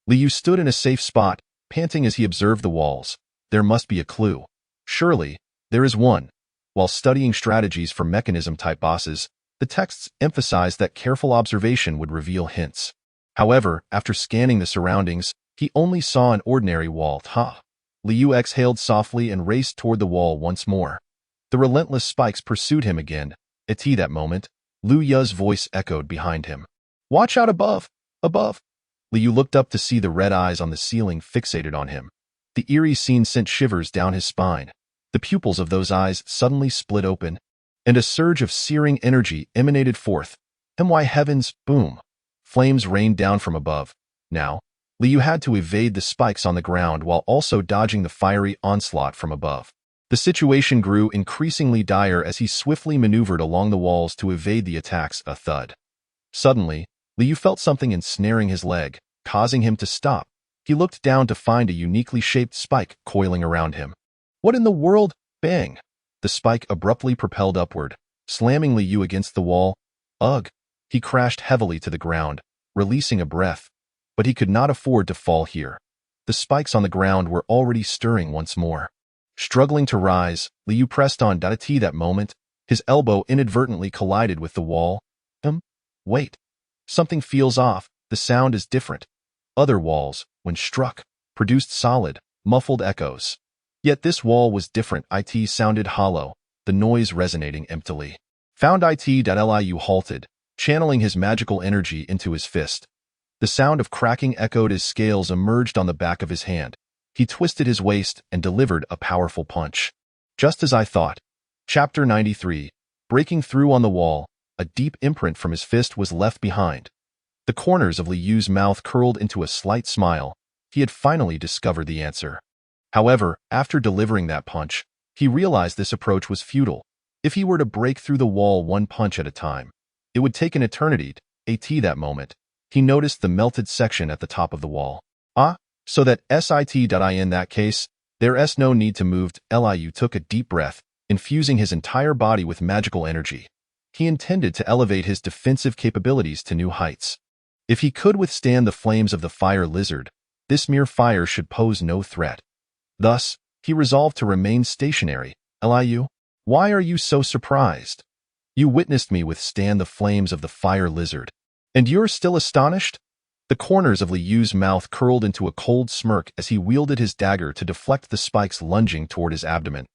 Liu stood in a safe spot, panting as he observed the walls. There must be a clue. Surely, there is one. While studying strategies for mechanism-type bosses, the texts emphasized that careful observation would reveal hints. However, after scanning the surroundings, he only saw an ordinary wall. Liu exhaled softly and raced toward the wall once more. The relentless spikes pursued him again. At that moment, Liu Yu's voice echoed behind him. "Watch out above! Above!" Liu looked up to see the red eyes on the ceiling fixated on him. The eerie scene sent shivers down his spine. The pupils of those eyes suddenly split open, and a surge of searing energy emanated forth. My heavens, boom! Flames rained down from above. Now, Liu had to evade the spikes on the ground while also dodging the fiery onslaught from above. The situation grew increasingly dire as he swiftly maneuvered along the walls to evade the attacks. A thud. Suddenly, Liu felt something ensnaring his leg, causing him to stop. He looked down to find a uniquely shaped spike coiling around him. What in the world? Bang! The spike abruptly propelled upward, slamming Liu against the wall. Ugh! He crashed heavily to the ground, releasing a breath. But he could not afford to fall here. The spikes on the ground were already stirring once more. Struggling to rise, Liu pressed on. At that moment, his elbow inadvertently collided with the wall. Wait. Something feels off. The sound is different. Other walls, when struck, produced solid, muffled echoes. Yet this wall was different. It sounded hollow, the noise resonating emptily. Found it. Liu halted, channeling his magical energy into his fist. The sound of cracking echoed as scales emerged on the back of his hand. He twisted his waist and delivered a powerful punch. Just as I thought. Chapter 93. Breaking through on the wall, a deep imprint from his fist was left behind. The corners of Liu's mouth curled into a slight smile. He had finally discovered the answer. However, after delivering that punch, he realized this approach was futile. If he were to break through the wall one punch at a time, it would take an eternity. That moment, he noticed the melted section at the top of the wall. So that in that case, there's no need to move. Liu took a deep breath, infusing his entire body with magical energy. He intended to elevate his defensive capabilities to new heights. If he could withstand the flames of the fire lizard, this mere fire should pose no threat. Thus, he resolved to remain stationary. Liu, why are you so surprised? You witnessed me withstand the flames of the fire lizard, and you're still astonished? The corners of Liu's mouth curled into a cold smirk as he wielded his dagger to deflect the spikes lunging toward his abdomen.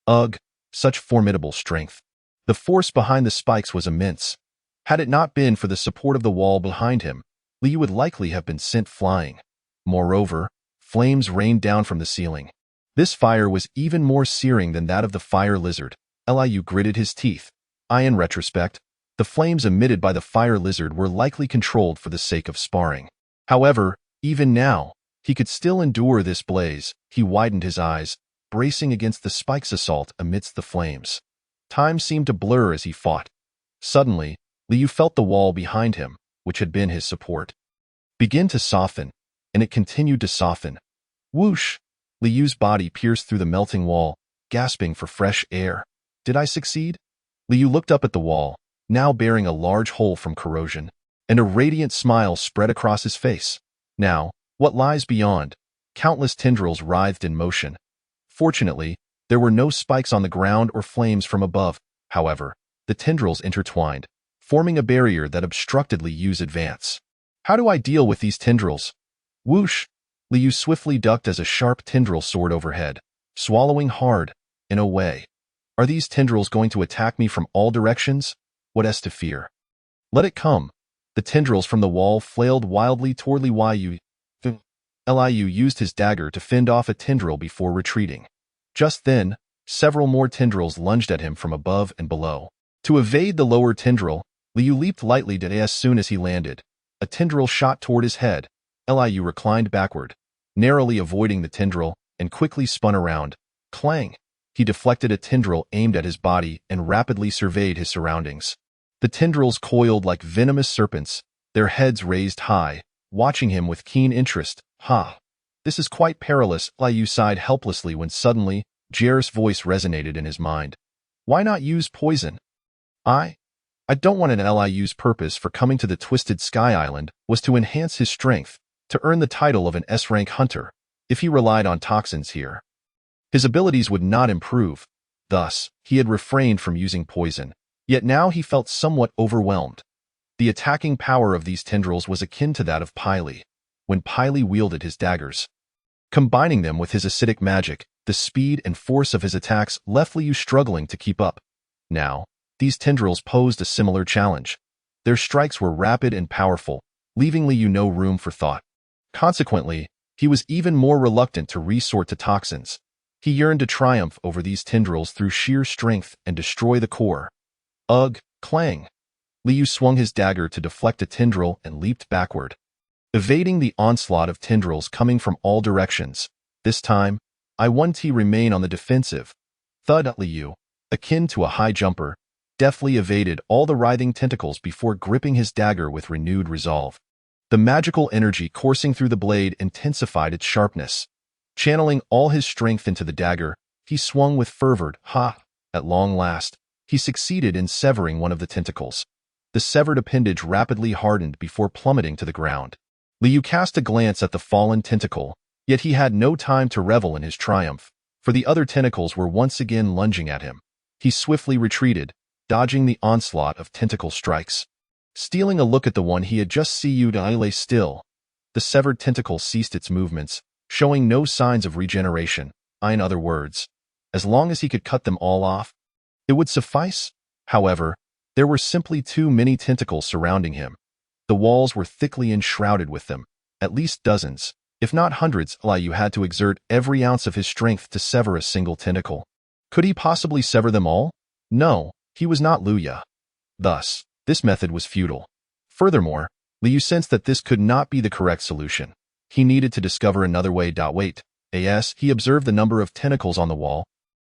Ugh, such formidable strength. The force behind the spikes was immense. Had it not been for the support of the wall behind him, Liu would likely have been sent flying. Moreover, flames rained down from the ceiling. This fire was even more searing than that of the fire lizard. Liu gritted his teeth. In retrospect, the flames emitted by the fire lizard were likely controlled for the sake of sparring. However, even now, he could still endure this blaze. He widened his eyes, bracing against the spike's assault amidst the flames. Time seemed to blur as he fought. Suddenly, Liu felt the wall behind him, which had been his support, begin to soften, and it continued to soften. Whoosh! Liu's body pierced through the melting wall, gasping for fresh air. Did I succeed? Liu looked up at the wall, now bearing a large hole from corrosion, and a radiant smile spread across his face. Now, what lies beyond? Countless tendrils writhed in motion. Fortunately, there were no spikes on the ground or flames from above. However, the tendrils intertwined, forming a barrier that obstructed Liu's advance. How do I deal with these tendrils? Whoosh! Liu swiftly ducked as a sharp tendril soared overhead, swallowing hard. In a way, are these tendrils going to attack me from all directions? What is to fear? Let it come. The tendrils from the wall flailed wildly toward Liu. Liu used his dagger to fend off a tendril before retreating. Just then, several more tendrils lunged at him from above and below. To evade the lower tendril, Liu leaped lightly as soon as he landed. A tendril shot toward his head. Liu reclined backward, narrowly avoiding the tendril, and quickly spun around. Clang! He deflected a tendril aimed at his body and rapidly surveyed his surroundings. The tendrils coiled like venomous serpents, their heads raised high, watching him with keen interest. "Ha! This is quite perilous," Liu sighed helplessly when suddenly, Jer's voice resonated in his mind. "Why not use poison?" I don't want an Liu's purpose for coming to the Twisted Sky Island was to enhance his strength, to earn the title of an S-rank hunter. If he relied on toxins here, his abilities would not improve. Thus, he had refrained from using poison. Yet now he felt somewhat overwhelmed. The attacking power of these tendrils was akin to that of Pili, when Pili wielded his daggers. Combining them with his acidic magic, the speed and force of his attacks left Liu struggling to keep up. Now, these tendrils posed a similar challenge. Their strikes were rapid and powerful, leaving Liu no room for thought. Consequently, he was even more reluctant to resort to toxins. He yearned to triumph over these tendrils through sheer strength and destroy the core. Ugh! Clang! Liu swung his dagger to deflect a tendril and leaped backward, evading the onslaught of tendrils coming from all directions. This time, I1T remain on the defensive. Thud! Liu, akin to a high jumper, deftly evaded all the writhing tentacles before gripping his dagger with renewed resolve. The magical energy coursing through the blade intensified its sharpness. Channeling all his strength into the dagger, he swung with fervor. Ha! At long last, he succeeded in severing one of the tentacles. The severed appendage rapidly hardened before plummeting to the ground. Liu cast a glance at the fallen tentacle, yet he had no time to revel in his triumph, for the other tentacles were once again lunging at him. He swiftly retreated, dodging the onslaught of tentacle strikes. Stealing a look at the one he had just seen, lay still. The severed tentacle ceased its movements, showing no signs of regeneration. In other words, as long as he could cut them all off, it would suffice. However, there were simply too many tentacles surrounding him. The walls were thickly enshrouded with them, at least dozens, if not hundreds. Liu had to exert every ounce of his strength to sever a single tentacle. Could he possibly sever them all? No, he was not Liu. Thus, this method was futile. Furthermore, Liu sensed that this could not be the correct solution. He needed to discover another way. Wait. As he observed the number of tentacles on the wall,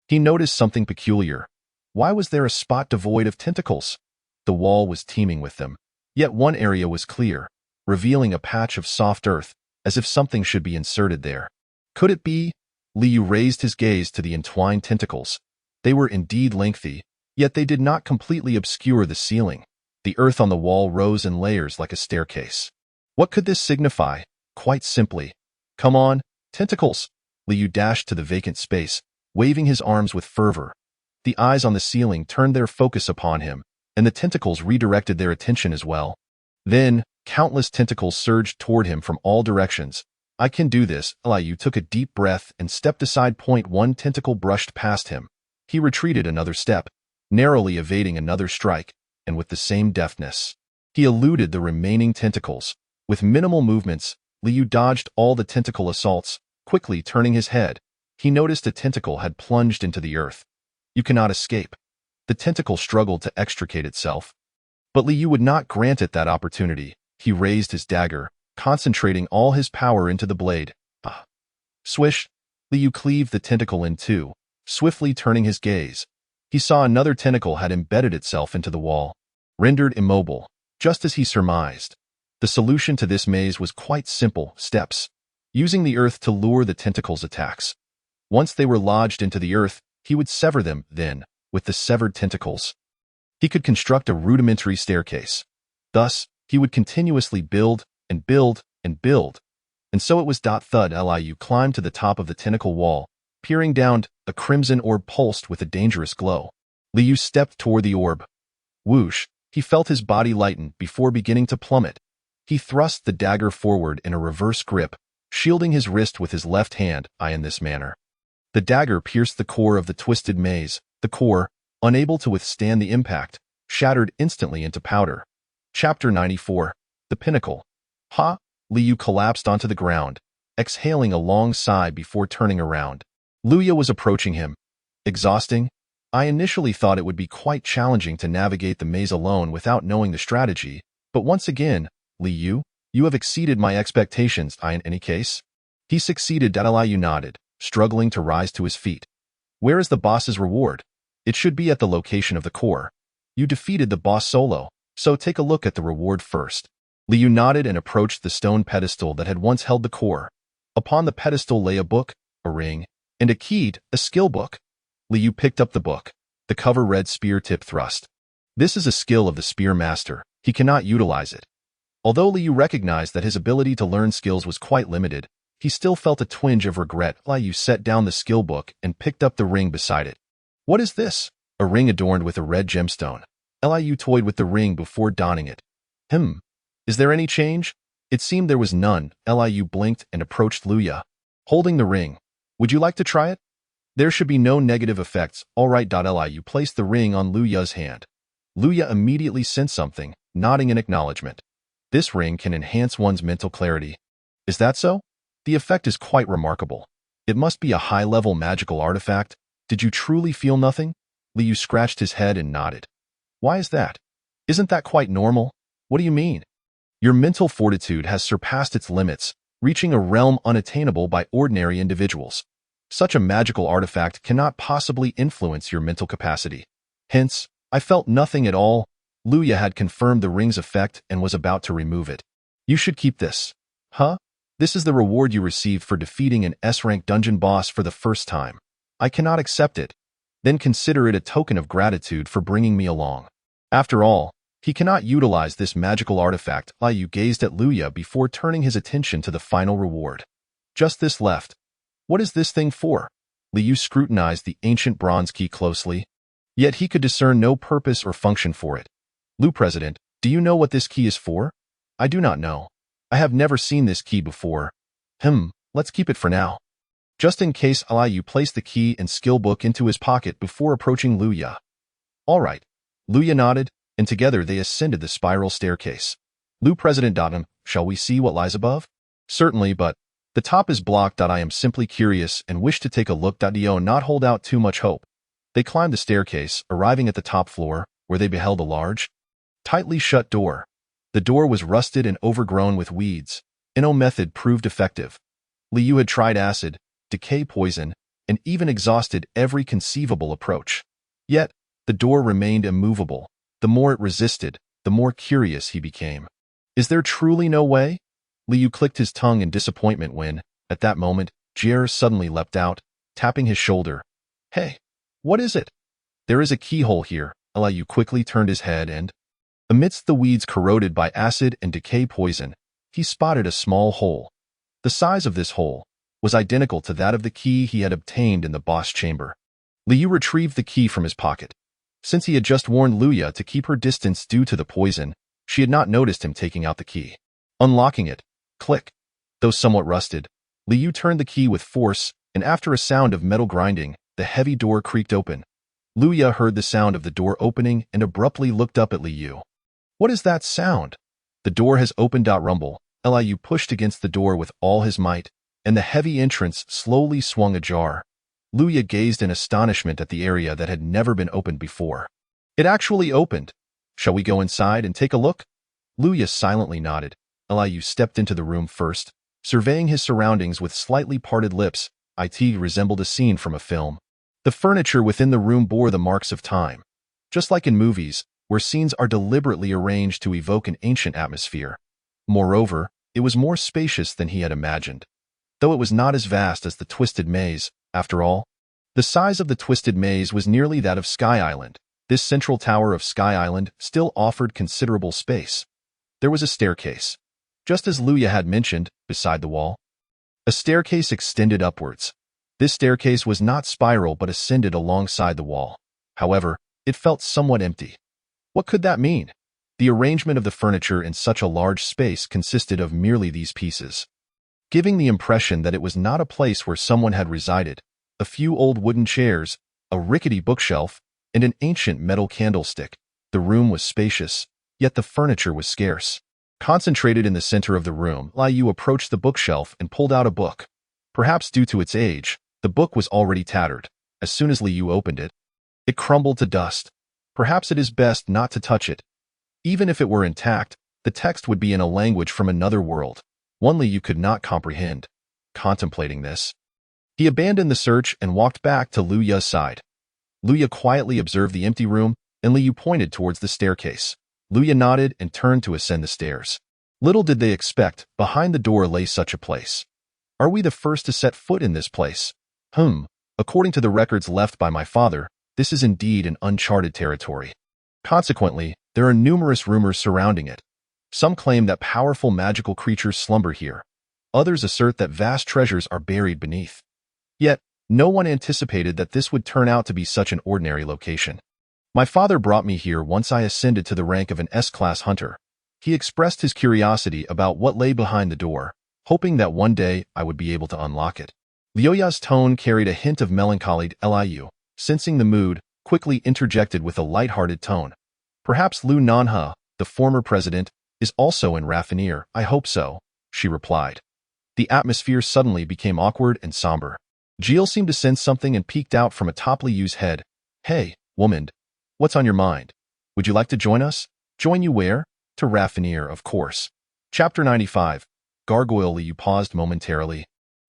he noticed something peculiar. Why was there a spot devoid of tentacles? The wall was teeming with them. Yet one area was clear, revealing a patch of soft earth, as if something should be inserted there. Could it be? Liu raised his gaze to the entwined tentacles. They were indeed lengthy, yet they did not completely obscure the ceiling. The earth on the wall rose in layers like a staircase. What could this signify? Quite simply. Come on, tentacles! Liu dashed to the vacant space, waving his arms with fervor. The eyes on the ceiling turned their focus upon him, and the tentacles redirected their attention as well. Then, countless tentacles surged toward him from all directions. I can do this. Liu took a deep breath and stepped aside. One tentacle brushed past him. He retreated another step, narrowly evading another strike, and with the same deftness, he eluded the remaining tentacles. With minimal movements, Liu dodged all the tentacle assaults. Quickly turning his head, he noticed a tentacle had plunged into the earth. You cannot escape. The tentacle struggled to extricate itself, but Liu would not grant it that opportunity. He raised his dagger, concentrating all his power into the blade. Swish! Liu cleaved the tentacle in two, swiftly turning his gaze. He saw another tentacle had embedded itself into the wall, rendered immobile, just as he surmised. The solution to this maze was quite simple: steps, using the earth to lure the tentacle's attacks. Once they were lodged into the earth, he would sever them. Then, with the severed tentacles, he could construct a rudimentary staircase. Thus, he would continuously build and build and build. And so it was. Thud! Liu climbed to the top of the tentacle wall, peering down. A crimson orb pulsed with a dangerous glow. Liu stepped toward the orb. Whoosh! He felt his body lighten before beginning to plummet. He thrust the dagger forward in a reverse grip, shielding his wrist with his left hand. In this manner, the dagger pierced the core of the twisted maze. The core, unable to withstand the impact, shattered instantly into powder. Chapter 94. The Pinnacle. Ha! Liu collapsed onto the ground, exhaling a long sigh before turning around. Liu was approaching him. Exhausting? I initially thought it would be quite challenging to navigate the maze alone without knowing the strategy, but once again, Liu, you have exceeded my expectations. In any case, he succeeded. Liu nodded, struggling to rise to his feet. Where is the boss's reward? It should be at the location of the core. You defeated the boss solo, so take a look at the reward first. Liu nodded and approached the stone pedestal that had once held the core. Upon the pedestal lay a book, a ring, and a key, a skill book. Liu picked up the book. The cover read Spear Tip Thrust. This is a skill of the Spear Master. He cannot utilize it. Although Liu recognized that his ability to learn skills was quite limited, he still felt a twinge of regret. Liu set down the skill book and picked up the ring beside it. What is this? A ring adorned with a red gemstone. Liu toyed with the ring before donning it. Is there any change? It seemed there was none. Liu blinked and approached Luya, holding the ring. Would you like to try it? There should be no negative effects. All right. Liu placed the ring on Luya's hand. Luya immediately sensed something, nodding in acknowledgement. This ring can enhance one's mental clarity. Is that so? The effect is quite remarkable. It must be a high-level magical artifact. Did you truly feel nothing? Liu scratched his head and nodded. Why is that? Isn't that quite normal? What do you mean? Your mental fortitude has surpassed its limits, reaching a realm unattainable by ordinary individuals. Such a magical artifact cannot possibly influence your mental capacity. Hence, I felt nothing at all. Luya had confirmed the ring's effect and was about to remove it. You should keep this. Huh? This is the reward you received for defeating an S-rank dungeon boss for the first time. I cannot accept it. Then consider it a token of gratitude for bringing me along. After all, he cannot utilize this magical artifact. Liu gazed at Luya before turning his attention to the final reward. Just this left. What is this thing for? Liu scrutinized the ancient bronze key closely, yet he could discern no purpose or function for it. Liu President, do you know what this key is for? I do not know. I have never seen this key before. Let's keep it for now. Just in case. Liu placed the key and skill book into his pocket before approaching Luya. All right. Luya nodded, and together they ascended the spiral staircase. Liu President. Shall we see what lies above? Certainly, but the top is blocked. I am simply curious and wish to take a look. Do not hold out too much hope. They climbed the staircase, arriving at the top floor, where they beheld a large, tightly shut door. The door was rusted and overgrown with weeds. No method proved effective. Liu had tried acid, decay poison, and even exhausted every conceivable approach. Yet, the door remained immovable. The more it resisted, the more curious he became. Is there truly no way? Liu clicked his tongue in disappointment when, at that moment, Jer suddenly leapt out, tapping his shoulder. Hey, what is it? There is a keyhole here. Liu quickly turned his head and, amidst the weeds corroded by acid and decay poison, he spotted a small hole. The size of this hole was identical to that of the key he had obtained in the boss chamber. Liu retrieved the key from his pocket. Since he had just warned Luya to keep her distance due to the poison, she had not noticed him taking out the key. Unlocking it, click. Though somewhat rusted, Liu turned the key with force, and after a sound of metal grinding, the heavy door creaked open. Luya heard the sound of the door opening and abruptly looked up at Liu. What is that sound? The door has opened. Rumble. Liu pushed against the door with all his might, and the heavy entrance slowly swung ajar. Luya gazed in astonishment at the area that had never been opened before. It actually opened. Shall we go inside and take a look? Luya silently nodded. Liu stepped into the room first, surveying his surroundings with slightly parted lips. It resembled a scene from a film. The furniture within the room bore the marks of time. Just like in movies, where scenes are deliberately arranged to evoke an ancient atmosphere. Moreover, it was more spacious than he had imagined. Though it was not as vast as the Twisted Maze, after all. The size of the Twisted Maze was nearly that of Sky Island. This central tower of Sky Island still offered considerable space. There was a staircase. Just as Luya had mentioned, beside the wall. A staircase extended upwards. This staircase was not spiral but ascended alongside the wall. However, it felt somewhat empty. What could that mean? The arrangement of the furniture in such a large space consisted of merely these pieces, giving the impression that it was not a place where someone had resided. A few old wooden chairs, a rickety bookshelf, and an ancient metal candlestick. The room was spacious, yet the furniture was scarce. Concentrated in the center of the room, Liu approached the bookshelf and pulled out a book. Perhaps due to its age, the book was already tattered. As soon as Liu opened it, it crumbled to dust. Perhaps it is best not to touch it. Even if it were intact, the text would be in a language from another world, one Liu could not comprehend. Contemplating this, He abandoned the search and walked back to Liu Ya's side. Liu Ya quietly observed the empty room, and Liu pointed towards the staircase. Liu Ya nodded and turned to ascend the stairs. Little did they expect, behind the door lay such a place. Are we the first to set foot in this place? According to the records left by my father, this is indeed an uncharted territory. Consequently, there are numerous rumors surrounding it. Some claim that powerful magical creatures slumber here. Others assert that vast treasures are buried beneath. Yet, no one anticipated that this would turn out to be such an ordinary location. My father brought me here once I ascended to the rank of an S-class hunter. He expressed his curiosity about what lay behind the door, hoping that one day I would be able to unlock it. Liu Ya's tone carried a hint of melancholy. Liu, sensing the mood, quickly interjected with a light-hearted tone. Perhaps Liu Nanhe, the former president, is also in Raffinir. I hope so, she replied. The atmosphere suddenly became awkward and somber. Jill seemed to sense something and peeked out from atop Liu's head. Hey, woman, what's on your mind? Would you like to join us? Join you where? To Raffinir, of course. Chapter 95. Gargoyle. Liu paused momentarily.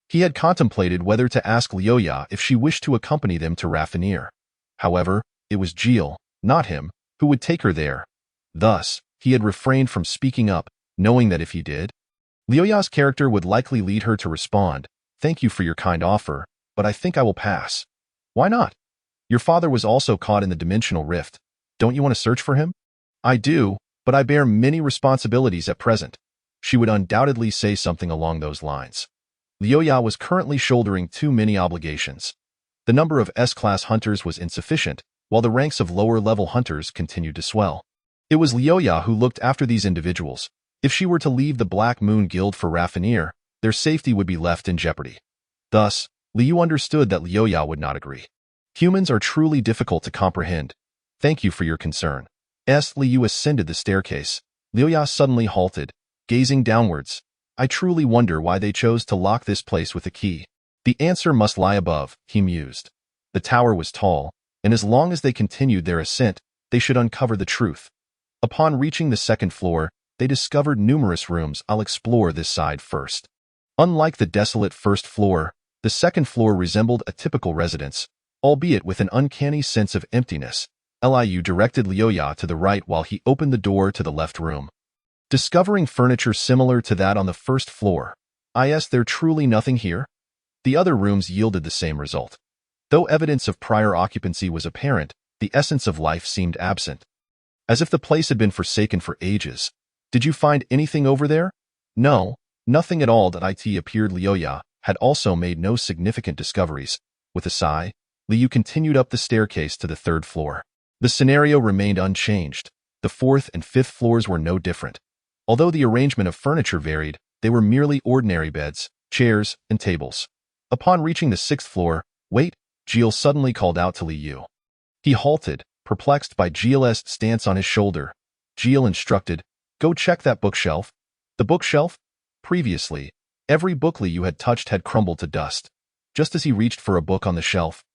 He had contemplated whether to ask Liu Ya if she wished to accompany them to Raffinir. However, it was Jill, not him, who would take her there. Thus, he had refrained from speaking up, knowing that if he did, Liu Ya's character would likely lead her to respond, "Thank you for your kind offer, but I think I will pass." Why not? Your father was also caught in the dimensional rift. Don't you want to search for him? I do, but I bear many responsibilities at present. She would undoubtedly say something along those lines. Liu Ya was currently shouldering too many obligations. The number of S-class hunters was insufficient, while the ranks of lower-level hunters continued to swell. It was Liu Ya who looked after these individuals. If she were to leave the Black Moon Guild for Raffinir, their safety would be left in jeopardy. Thus, Liu understood that Liu Ya would not agree. Humans are truly difficult to comprehend. Thank you for your concern. As Liu ascended the staircase, Liu Ya suddenly halted, gazing downwards. I truly wonder why they chose to lock this place with a key. The answer must lie above, he mused. The tower was tall, and as long as they continued their ascent, they should uncover the truth. Upon reaching the second floor, they discovered numerous rooms. I'll explore this side first. Unlike the desolate first floor, the second floor resembled a typical residence, albeit with an uncanny sense of emptiness. Liu directed Liu Ya to the right while he opened the door to the left room. Discovering furniture similar to that on the first floor, is there truly nothing here? The other rooms yielded the same result. Though evidence of prior occupancy was apparent, the essence of life seemed absent. As if the place had been forsaken for ages. Did you find anything over there? No, nothing at all. That it appeared Liu Ya had also made no significant discoveries. With a sigh, Liu continued up the staircase to the third floor. The scenario remained unchanged. The fourth and fifth floors were no different. Although the arrangement of furniture varied, they were merely ordinary beds, chairs, and tables. Upon reaching the sixth floor, "Wait," Jill suddenly called out to Liu. He halted, perplexed by Jill's stance on his shoulder. Jill instructed, "Go check that bookshelf." The bookshelf? Previously, every book Liu had touched had crumbled to dust. Just as he reached for a book on the shelf,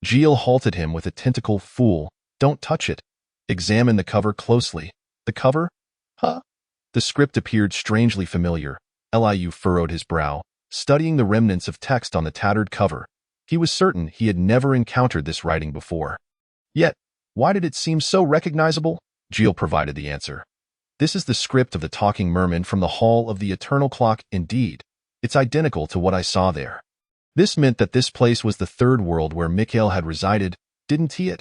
Jill halted him with a tentacle. "Fool, don't touch it. Examine the cover closely." The cover? Huh? The script appeared strangely familiar. Liu furrowed his brow, studying the remnants of text on the tattered cover. He was certain he had never encountered this writing before. Yet, why did it seem so recognizable? Jill provided the answer. This is the script of the talking merman from the Hall of the Eternal Clock. Indeed, it's identical to what I saw there. This meant that this place was the third world where Mikhail had resided, didn't he?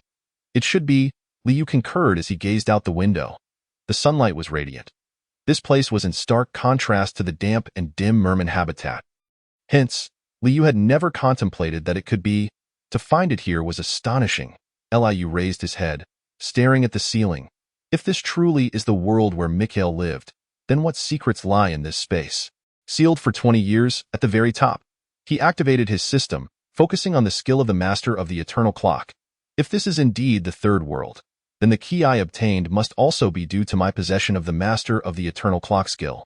It should be, Liu concurred as he gazed out the window. The sunlight was radiant. This place was in stark contrast to the damp and dim merman habitat. Hence, Liu had never contemplated that it could be. To find it here was astonishing. Liu raised his head, staring at the ceiling. If this truly is the world where Mikhail lived, then what secrets lie in this space? Sealed for 20 years, at the very top. He activated his system, focusing on the skill of the master of the Eternal Clock. If this is indeed the third world, then the key I obtained must also be due to my possession of the master of the Eternal Clock skill.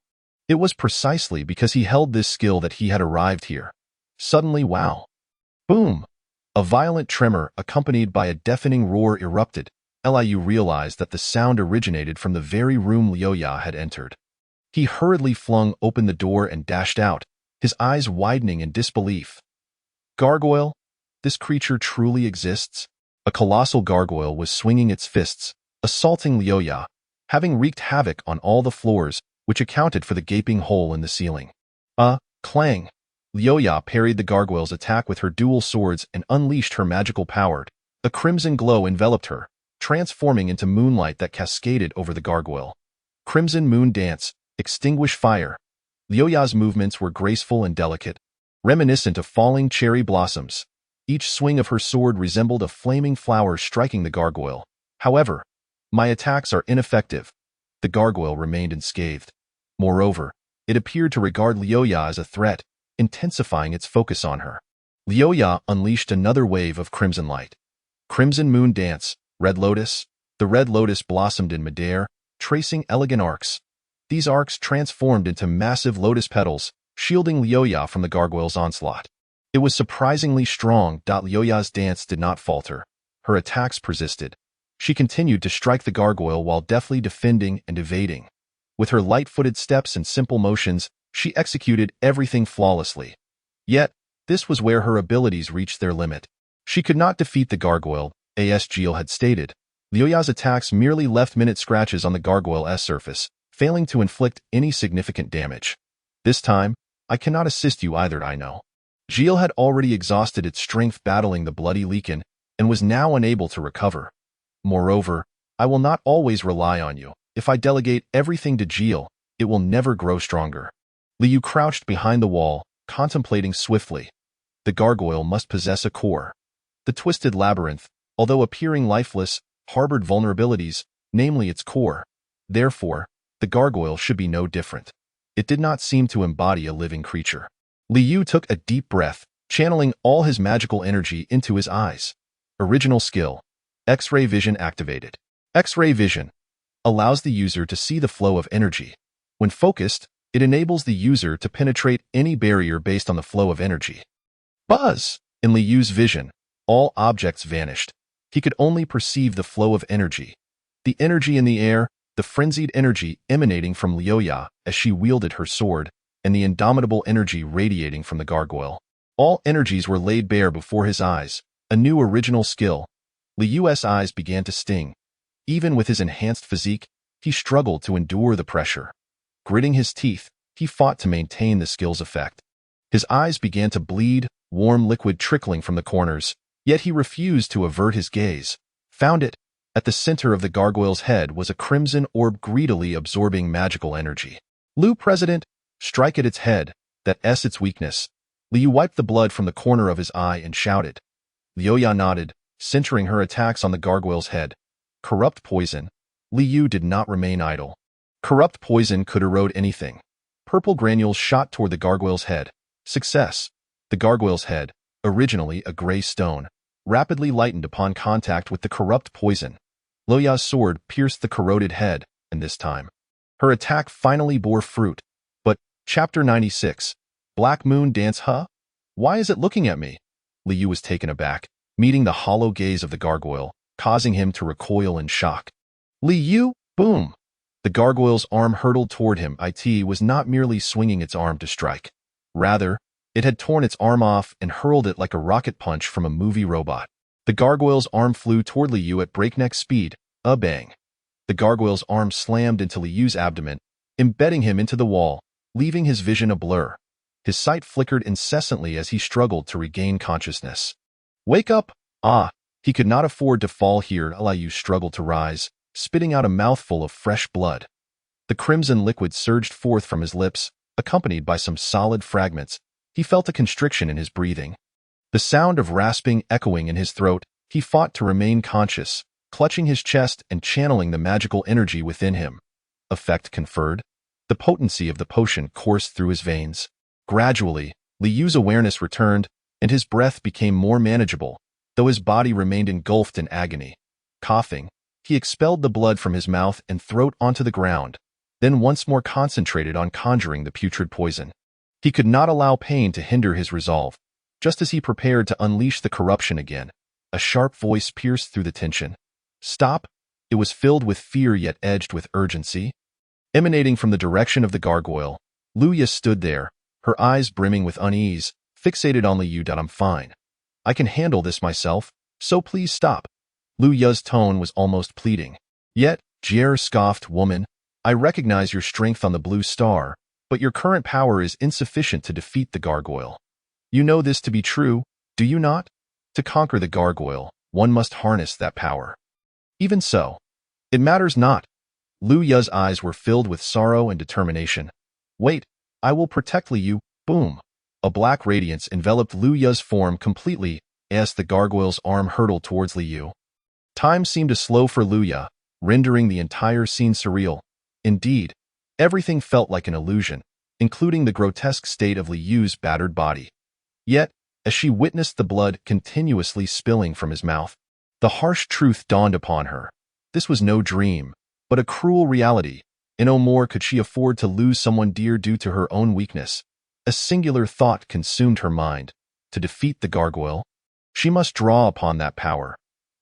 It was precisely because he held this skill that he had arrived here. Suddenly, wow. Boom! A violent tremor accompanied by a deafening roar erupted. Liu realized that the sound originated from the very room Liu Ya had entered. He hurriedly flung open the door and dashed out, his eyes widening in disbelief. Gargoyle? This creature truly exists? A colossal gargoyle was swinging its fists, assaulting Liuya, having wreaked havoc on all the floors, which accounted for the gaping hole in the ceiling. Clang! Liuya parried the gargoyle's attack with her dual swords and unleashed her magical power. A crimson glow enveloped her, transforming into moonlight that cascaded over the gargoyle. Crimson moon dance, extinguish fire. Liuya's movements were graceful and delicate, reminiscent of falling cherry blossoms. Each swing of her sword resembled a flaming flower striking the gargoyle. However, my attacks are ineffective. The gargoyle remained unscathed. Moreover, it appeared to regard Liuya as a threat, intensifying its focus on her. Liuya unleashed another wave of crimson light. Crimson moon dance, red lotus. The red lotus blossomed in midair, tracing elegant arcs. These arcs transformed into massive lotus petals, shielding Liuya from the gargoyle's onslaught. It was surprisingly strong. Liuya's dance did not falter. Her attacks persisted. She continued to strike the gargoyle while deftly defending and evading. With her light-footed steps and simple motions, she executed everything flawlessly. Yet, this was where her abilities reached their limit. She could not defeat the gargoyle, as Gilles had stated. Liuya's attacks merely left minute scratches on the gargoyle's surface, failing to inflict any significant damage. This time, I cannot assist you either, I know. Gilles had already exhausted its strength battling the bloody Leakin, and was now unable to recover. Moreover, I will not always rely on you. If I delegate everything to Gilles, it will never grow stronger. Liu crouched behind the wall, contemplating swiftly. The gargoyle must possess a core. The twisted labyrinth, although appearing lifeless, harbored vulnerabilities, namely its core. Therefore, the gargoyle should be no different. It did not seem to embody a living creature. Liu took a deep breath, channeling all his magical energy into his eyes. Original skill. X-ray vision activated. X-ray vision allows the user to see the flow of energy. When focused, it enables the user to penetrate any barrier based on the flow of energy. Buzz! In Liu's vision, all objects vanished. He could only perceive the flow of energy. The energy in the air, the frenzied energy emanating from Liuya as she wielded her sword, and the indomitable energy radiating from the gargoyle. All energies were laid bare before his eyes, a new original skill. Liu's eyes began to sting. Even with his enhanced physique, he struggled to endure the pressure. Gritting his teeth, he fought to maintain the skill's effect. His eyes began to bleed, warm liquid trickling from the corners, yet he refused to avert his gaze. Found it. At the center of the gargoyle's head was a crimson orb greedily absorbing magical energy. Liu President, strike at its head, that's its weakness. Liu wiped the blood from the corner of his eye and shouted. Liuya nodded, centering her attacks on the gargoyle's head. Corrupt poison. Liu did not remain idle. Corrupt poison could erode anything. Purple granules shot toward the gargoyle's head. Success. The gargoyle's head, originally a gray stone, rapidly lightened upon contact with the corrupt poison. Liuya's sword pierced the corroded head, and this time, her attack finally bore fruit. But, Chapter 96, Black Moon Dance. Why is it looking at me? Liu was taken aback, meeting the hollow gaze of the gargoyle, causing him to recoil in shock. Liu, boom! The gargoyle's arm hurtled toward him. It was not merely swinging its arm to strike. Rather, it had torn its arm off and hurled it like a rocket punch from a movie robot. The gargoyle's arm flew toward Liu at breakneck speed. A bang. The gargoyle's arm slammed into Liu's abdomen, embedding him into the wall, leaving his vision a blur. His sight flickered incessantly as he struggled to regain consciousness. Wake up! He could not afford to fall here. Liu struggled to rise, spitting out a mouthful of fresh blood. The crimson liquid surged forth from his lips, accompanied by some solid fragments. He felt a constriction in his breathing. The sound of rasping echoing in his throat. He fought to remain conscious, clutching his chest and channeling the magical energy within him. Effect conferred. The potency of the potion coursed through his veins. Gradually, Liu's awareness returned, and his breath became more manageable, though his body remained engulfed in agony. Coughing, he expelled the blood from his mouth and throat onto the ground, then once more concentrated on conjuring the putrid poison. He could not allow pain to hinder his resolve. Just as he prepared to unleash the corruption again, a sharp voice pierced through the tension. Stop! It was filled with fear yet edged with urgency. Emanating from the direction of the gargoyle, Liuya stood there, her eyes brimming with unease, fixated on Li Yu. I'm fine. I can handle this myself, so please stop. Lu Yu's tone was almost pleading. Yet, Jier scoffed, woman, I recognize your strength on the blue star, but your current power is insufficient to defeat the gargoyle. You know this to be true, do you not? To conquer the gargoyle, one must harness that power. Even so, it matters not. Lu Yu's eyes were filled with sorrow and determination. Wait, I will protect Li Yu. Boom. A black radiance enveloped Lu Yu's form completely as the gargoyle's arm hurtled towards Li Yu. Time seemed to slow for Lu Yu, rendering the entire scene surreal. Indeed, everything felt like an illusion, including the grotesque state of Li Yu's battered body. Yet, as she witnessed the blood continuously spilling from his mouth, the harsh truth dawned upon her. This was no dream, but a cruel reality. In no more could she afford to lose someone dear due to her own weakness. A singular thought consumed her mind. To defeat the gargoyle, she must draw upon that power.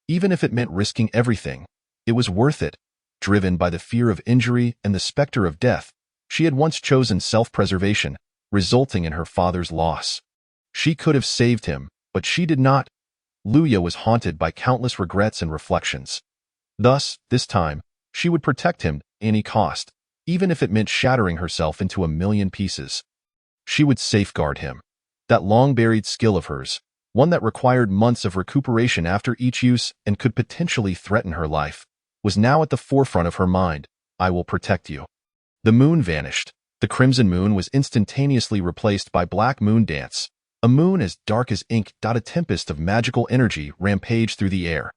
Even if it meant risking everything, it was worth it. Driven by the fear of injury and the specter of death, she had once chosen self-preservation, resulting in her father's loss. She could have saved him, but she did not. Lu Yu was haunted by countless regrets and reflections. Thus, this time, she would protect him at any cost, even if it meant shattering herself into a million pieces. She would safeguard him. That long-buried skill of hers, one that required months of recuperation after each use and could potentially threaten her life, was now at the forefront of her mind. I will protect you. The moon vanished. The crimson moon was instantaneously replaced by black moon dance. A moon as dark as ink. A tempest of magical energy rampaged through the air.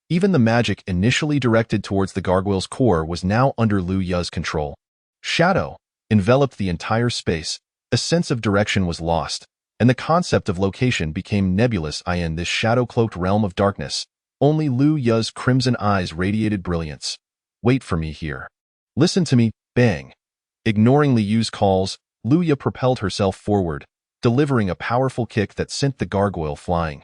Even the magic initially directed towards the gargoyle's core was now under Lu Yu's control. Shadow enveloped the entire space. A sense of direction was lost, and the concept of location became nebulous. In this shadow-cloaked realm of darkness, only Lu Yu's crimson eyes radiated brilliance. Wait for me here. Listen to me. Bang. Ignoring Li Yu's calls, Lu Yu propelled herself forward, delivering a powerful kick that sent the gargoyle flying.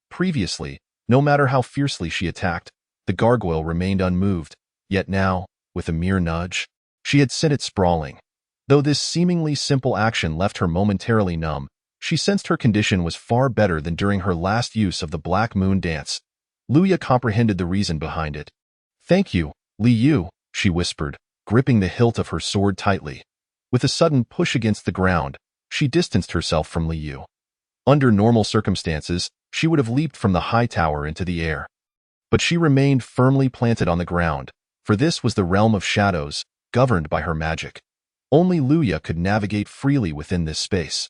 Previously, no matter how fiercely she attacked, the gargoyle remained unmoved, yet now, with a mere nudge, she had sent it sprawling. Though this seemingly simple action left her momentarily numb, she sensed her condition was far better than during her last use of the Black Moon Dance. Lu Yu comprehended the reason behind it. Thank you, Li Yu, she whispered, gripping the hilt of her sword tightly. With a sudden push against the ground, she distanced herself from Li Yu. Under normal circumstances, she would have leaped from the high tower into the air. But she remained firmly planted on the ground, for this was the realm of shadows, governed by her magic. Only Lu Yu could navigate freely within this space.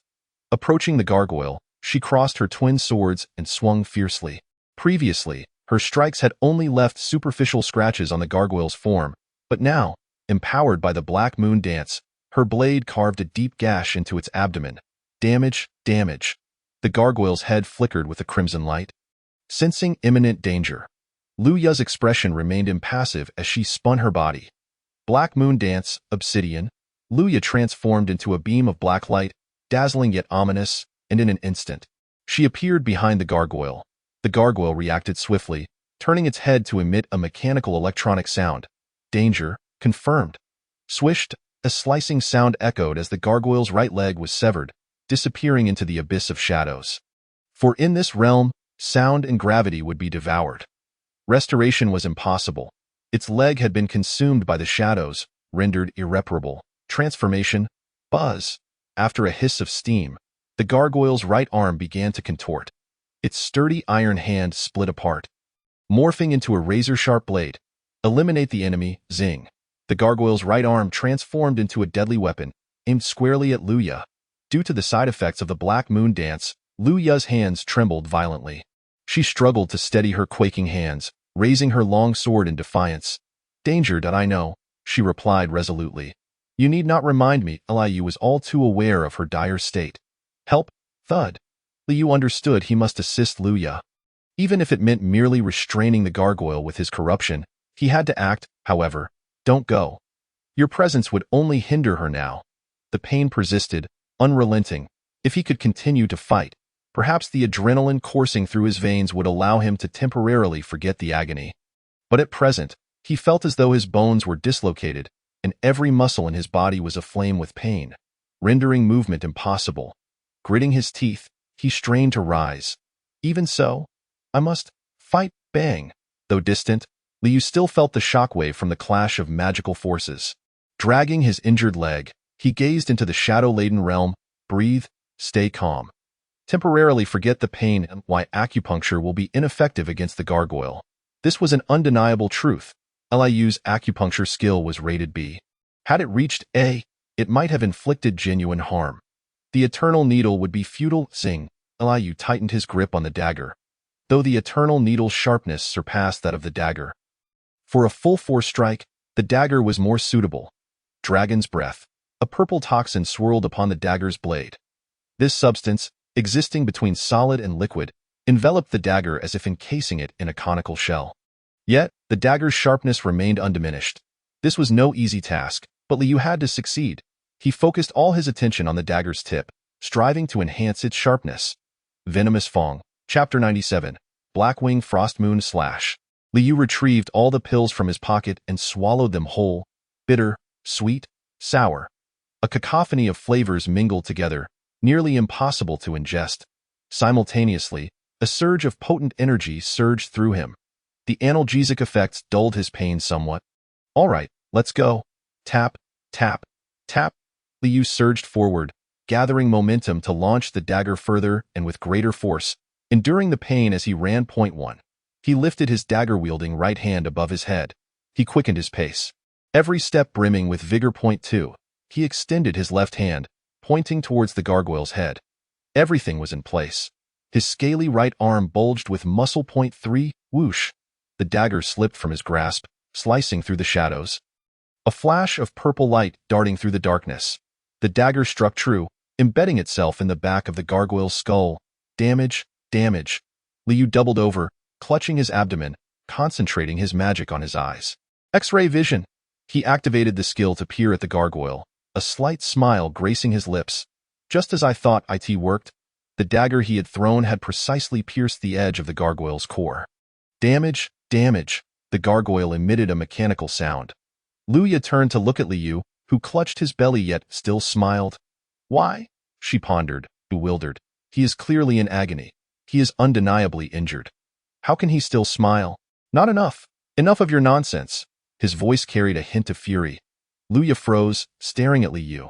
Approaching the gargoyle, she crossed her twin swords and swung fiercely. Previously, her strikes had only left superficial scratches on the gargoyle's form, but now, empowered by the Black Moon Dance, her blade carved a deep gash into its abdomen. Damage, damage. The gargoyle's head flickered with a crimson light. Sensing imminent danger, Lu Yu's expression remained impassive as she spun her body. Black Moon Dance, Obsidian. Lu Yu transformed into a beam of black light, dazzling yet ominous, and in an instant, she appeared behind the gargoyle. The gargoyle reacted swiftly, turning its head to emit a mechanical electronic sound. Danger, confirmed. Swished, a slicing sound echoed as the gargoyle's right leg was severed, disappearing into the abyss of shadows. For in this realm, sound and gravity would be devoured. Restoration was impossible. Its leg had been consumed by the shadows, rendered irreparable. Transformation, buzz. After a hiss of steam, the gargoyle's right arm began to contort. Its sturdy iron hand split apart, morphing into a razor-sharp blade. Eliminate the enemy, zing. The gargoyle's right arm transformed into a deadly weapon, aimed squarely at Lu Yu. Due to the side effects of the Black Moon Dance, Lu Yu's hands trembled violently. She struggled to steady her quaking hands, raising her long sword in defiance. Danger, I know, she replied resolutely. You need not remind me. Li Yu was all too aware of her dire state. Help, thud. Li Yu understood he must assist Lu Yu. Even if it meant merely restraining the gargoyle with his corruption, he had to act. However, don't go. Your presence would only hinder her now. The pain persisted, unrelenting. If he could continue to fight, perhaps the adrenaline coursing through his veins would allow him to temporarily forget the agony. But at present, he felt as though his bones were dislocated, and every muscle in his body was aflame with pain, rendering movement impossible. Gritting his teeth, He strained to rise. Even so, I must fight. Bang. Though distant, Liu still felt the shockwave from the clash of magical forces. Dragging his injured leg, he gazed into the shadow-laden realm. Breathe, stay calm. Temporarily forget the pain and why acupuncture will be ineffective against the gargoyle. This was an undeniable truth. Liu's acupuncture skill was rated B. Had it reached A, it might have inflicted genuine harm. The eternal needle would be futile. Zing. Liu tightened his grip on the dagger, though the eternal needle's sharpness surpassed that of the dagger. For a full-force strike, the dagger was more suitable. Dragon's breath. A purple toxin swirled upon the dagger's blade. This substance, existing between solid and liquid, enveloped the dagger as if encasing it in a conical shell. Yet, the dagger's sharpness remained undiminished. This was no easy task, but Liu had to succeed. He focused all his attention on the dagger's tip, striving to enhance its sharpness. Venomous Fang. Chapter 97. Blackwing Frost Moon Slash. Liu retrieved all the pills from his pocket and swallowed them whole. Bitter, sweet, sour. A cacophony of flavors mingled together, nearly impossible to ingest. Simultaneously, a surge of potent energy surged through him. The analgesic effects dulled his pain somewhat. All right, let's go. Tap, tap, tap. Liu surged forward, gathering momentum to launch the dagger further and with greater force, enduring the pain as he ran. Point 1. He lifted his dagger-wielding right hand above his head. He quickened his pace, every step brimming with vigor. Point 2. He extended his left hand, pointing towards the gargoyle's head. Everything was in place. His scaly right arm bulged with muscle. Point 3. Whoosh. The dagger slipped from his grasp, slicing through the shadows. A flash of purple light darting through the darkness. The dagger struck true, embedding itself in the back of the gargoyle's skull. Damage, damage. Liu doubled over, clutching his abdomen, concentrating his magic on his eyes. X-ray vision. He activated the skill to peer at the gargoyle, a slight smile gracing his lips. Just as I thought it worked, the dagger he had thrown had precisely pierced the edge of the gargoyle's core. Damage, damage. The gargoyle emitted a mechanical sound. Luya turned to look at Liu, who clutched his belly yet still smiled. Why? She pondered, bewildered. He is clearly in agony. He is undeniably injured. How can he still smile? Not enough. Enough of your nonsense. His voice carried a hint of fury. Luya froze, staring at Liu.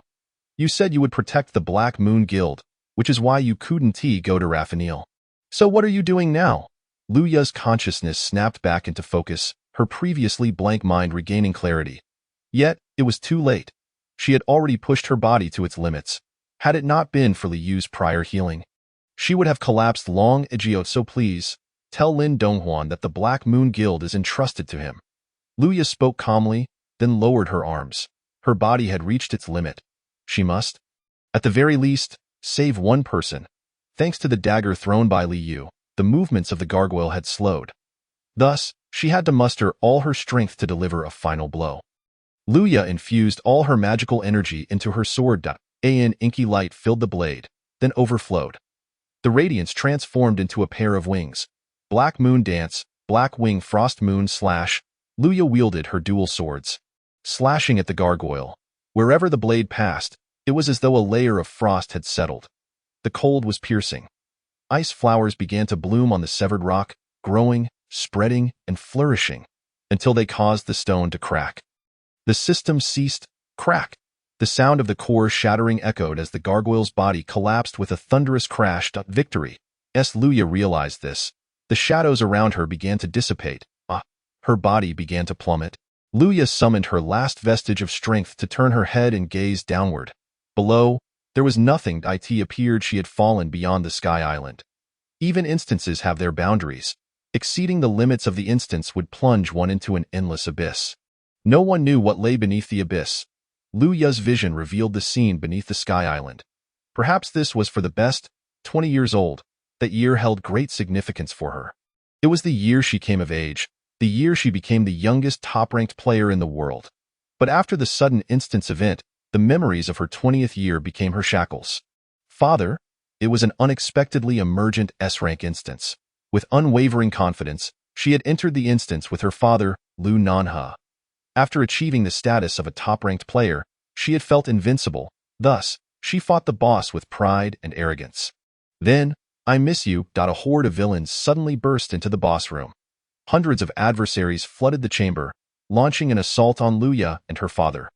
You said you would protect the Black Moon Guild, which is why you couldn't go to Raphael. So what are you doing now? Luya's consciousness snapped back into focus, her previously blank mind regaining clarity. Yet, it was too late. She had already pushed her body to its limits. Had it not been for Liu's prior healing, she would have collapsed long ago. So please, tell Lin Donghuan that the Black Moon Guild is entrusted to him. Luya spoke calmly, then lowered her arms. Her body had reached its limit. She must, at the very least, save one person. Thanks to the dagger thrown by Liu, the movements of the gargoyle had slowed. Thus, she had to muster all her strength to deliver a final blow. Luya infused all her magical energy into her sword. An inky light filled the blade, then overflowed. The radiance transformed into a pair of wings. Black Moon Dance, Black Wing Frost Moon Slash. Luya wielded her dual swords, slashing at the gargoyle. Wherever the blade passed, it was as though a layer of frost had settled. The cold was piercing. Ice flowers began to bloom on the severed rock, growing, spreading, and flourishing, until they caused the stone to crack. The system ceased. Crack. The sound of the core shattering echoed as the gargoyle's body collapsed with a thunderous crash. Victory. As Luya realized this, the shadows around her began to dissipate. Her body began to plummet. Luya summoned her last vestige of strength to turn her head and gaze downward. Below, there was nothing. It appeared she had fallen beyond the Sky Island. Even instances have their boundaries. Exceeding the limits of the instance would plunge one into an endless abyss. No one knew what lay beneath the abyss. Luya's vision revealed the scene beneath the Sky Island. Perhaps this was for the best. 20 years old, that year held great significance for her. It was the year she came of age, the year she became the youngest top-ranked player in the world. But after the sudden instance event, the memories of her 20th year became her shackles. Father, it was an unexpectedly emergent S-rank instance. With unwavering confidence, she had entered the instance with her father, Lu Nanha. After achieving the status of a top-ranked player, she had felt invincible. Thus, she fought the boss with pride and arrogance. Then, I miss you. A horde of villains suddenly burst into the boss room. Hundreds of adversaries flooded the chamber, launching an assault on Luya and her father.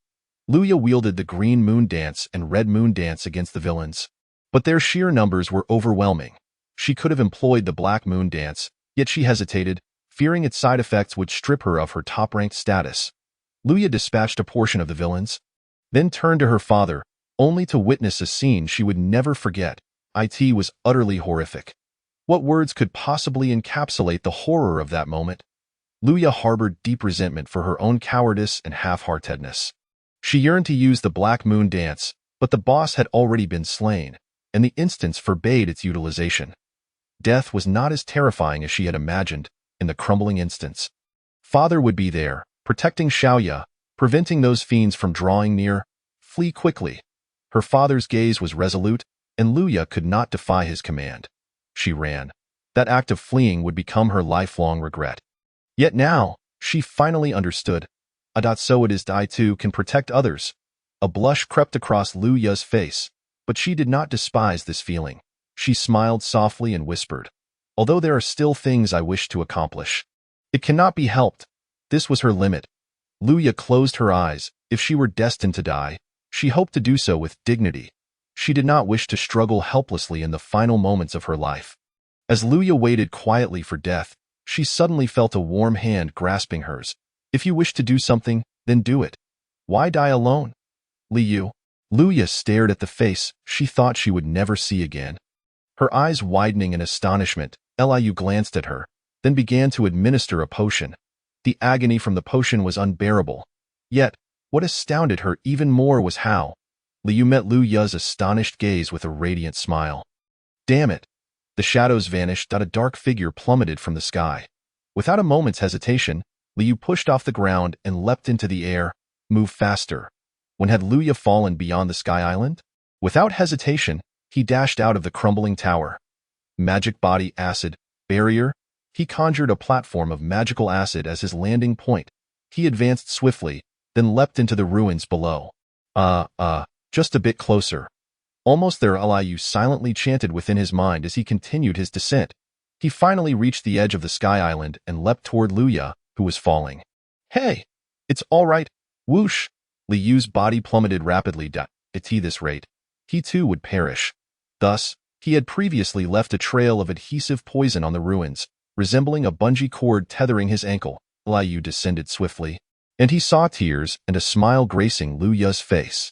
Luya wielded the Green Moon Dance and Red Moon Dance against the villains, but their sheer numbers were overwhelming. She could have employed the Black Moon Dance, yet she hesitated, fearing its side effects would strip her of her top-ranked status. Luya dispatched a portion of the villains, then turned to her father, only to witness a scene she would never forget. It was utterly horrific. What words could possibly encapsulate the horror of that moment? Luya harbored deep resentment for her own cowardice and half-heartedness. She yearned to use the Black Moon Dance, but the boss had already been slain, and the instance forbade its utilization. Death was not as terrifying as she had imagined in the crumbling instance. Father would be there, protecting Xiaoya, preventing those fiends from drawing near. Flee quickly. Her father's gaze was resolute, and Luya could not defy his command. She ran. That act of fleeing would become her lifelong regret. Yet now, she finally understood. So it is I too can protect others. A blush crept across Luya's face, but she did not despise this feeling. She smiled softly and whispered, "Although there are still things I wish to accomplish. It cannot be helped." This was her limit. Luya closed her eyes. If she were destined to die, she hoped to do so with dignity. She did not wish to struggle helplessly in the final moments of her life. As Luya waited quietly for death, she suddenly felt a warm hand grasping hers. "If you wish to do something, then do it. Why die alone?" Liu. Luya stared at the face she thought she would never see again. Her eyes widening in astonishment, Liu glanced at her, then began to administer a potion. The agony from the potion was unbearable. Yet, what astounded her even more was how Liu met Luya's astonished gaze with a radiant smile. "Damn it!" The shadows vanished. A dark figure plummeted from the sky. Without a moment's hesitation, Liu pushed off the ground and leapt into the air. Move faster. When had Luya fallen beyond the Sky Island? Without hesitation, he dashed out of the crumbling tower. Magic body acid barrier. He conjured a platform of magical acid as his landing point. He advanced swiftly, then leapt into the ruins below. Just a bit closer. Almost there, Liu silently chanted within his mind as he continued his descent. He finally reached the edge of the Sky Island and leapt toward Luya, who was falling. "Hey! It's all right." Whoosh! Liu's body plummeted rapidly. At this rate, he too would perish. Thus, he had previously left a trail of adhesive poison on the ruins, resembling a bungee cord tethering his ankle. Liu descended swiftly, and he saw tears and a smile gracing Luya's face.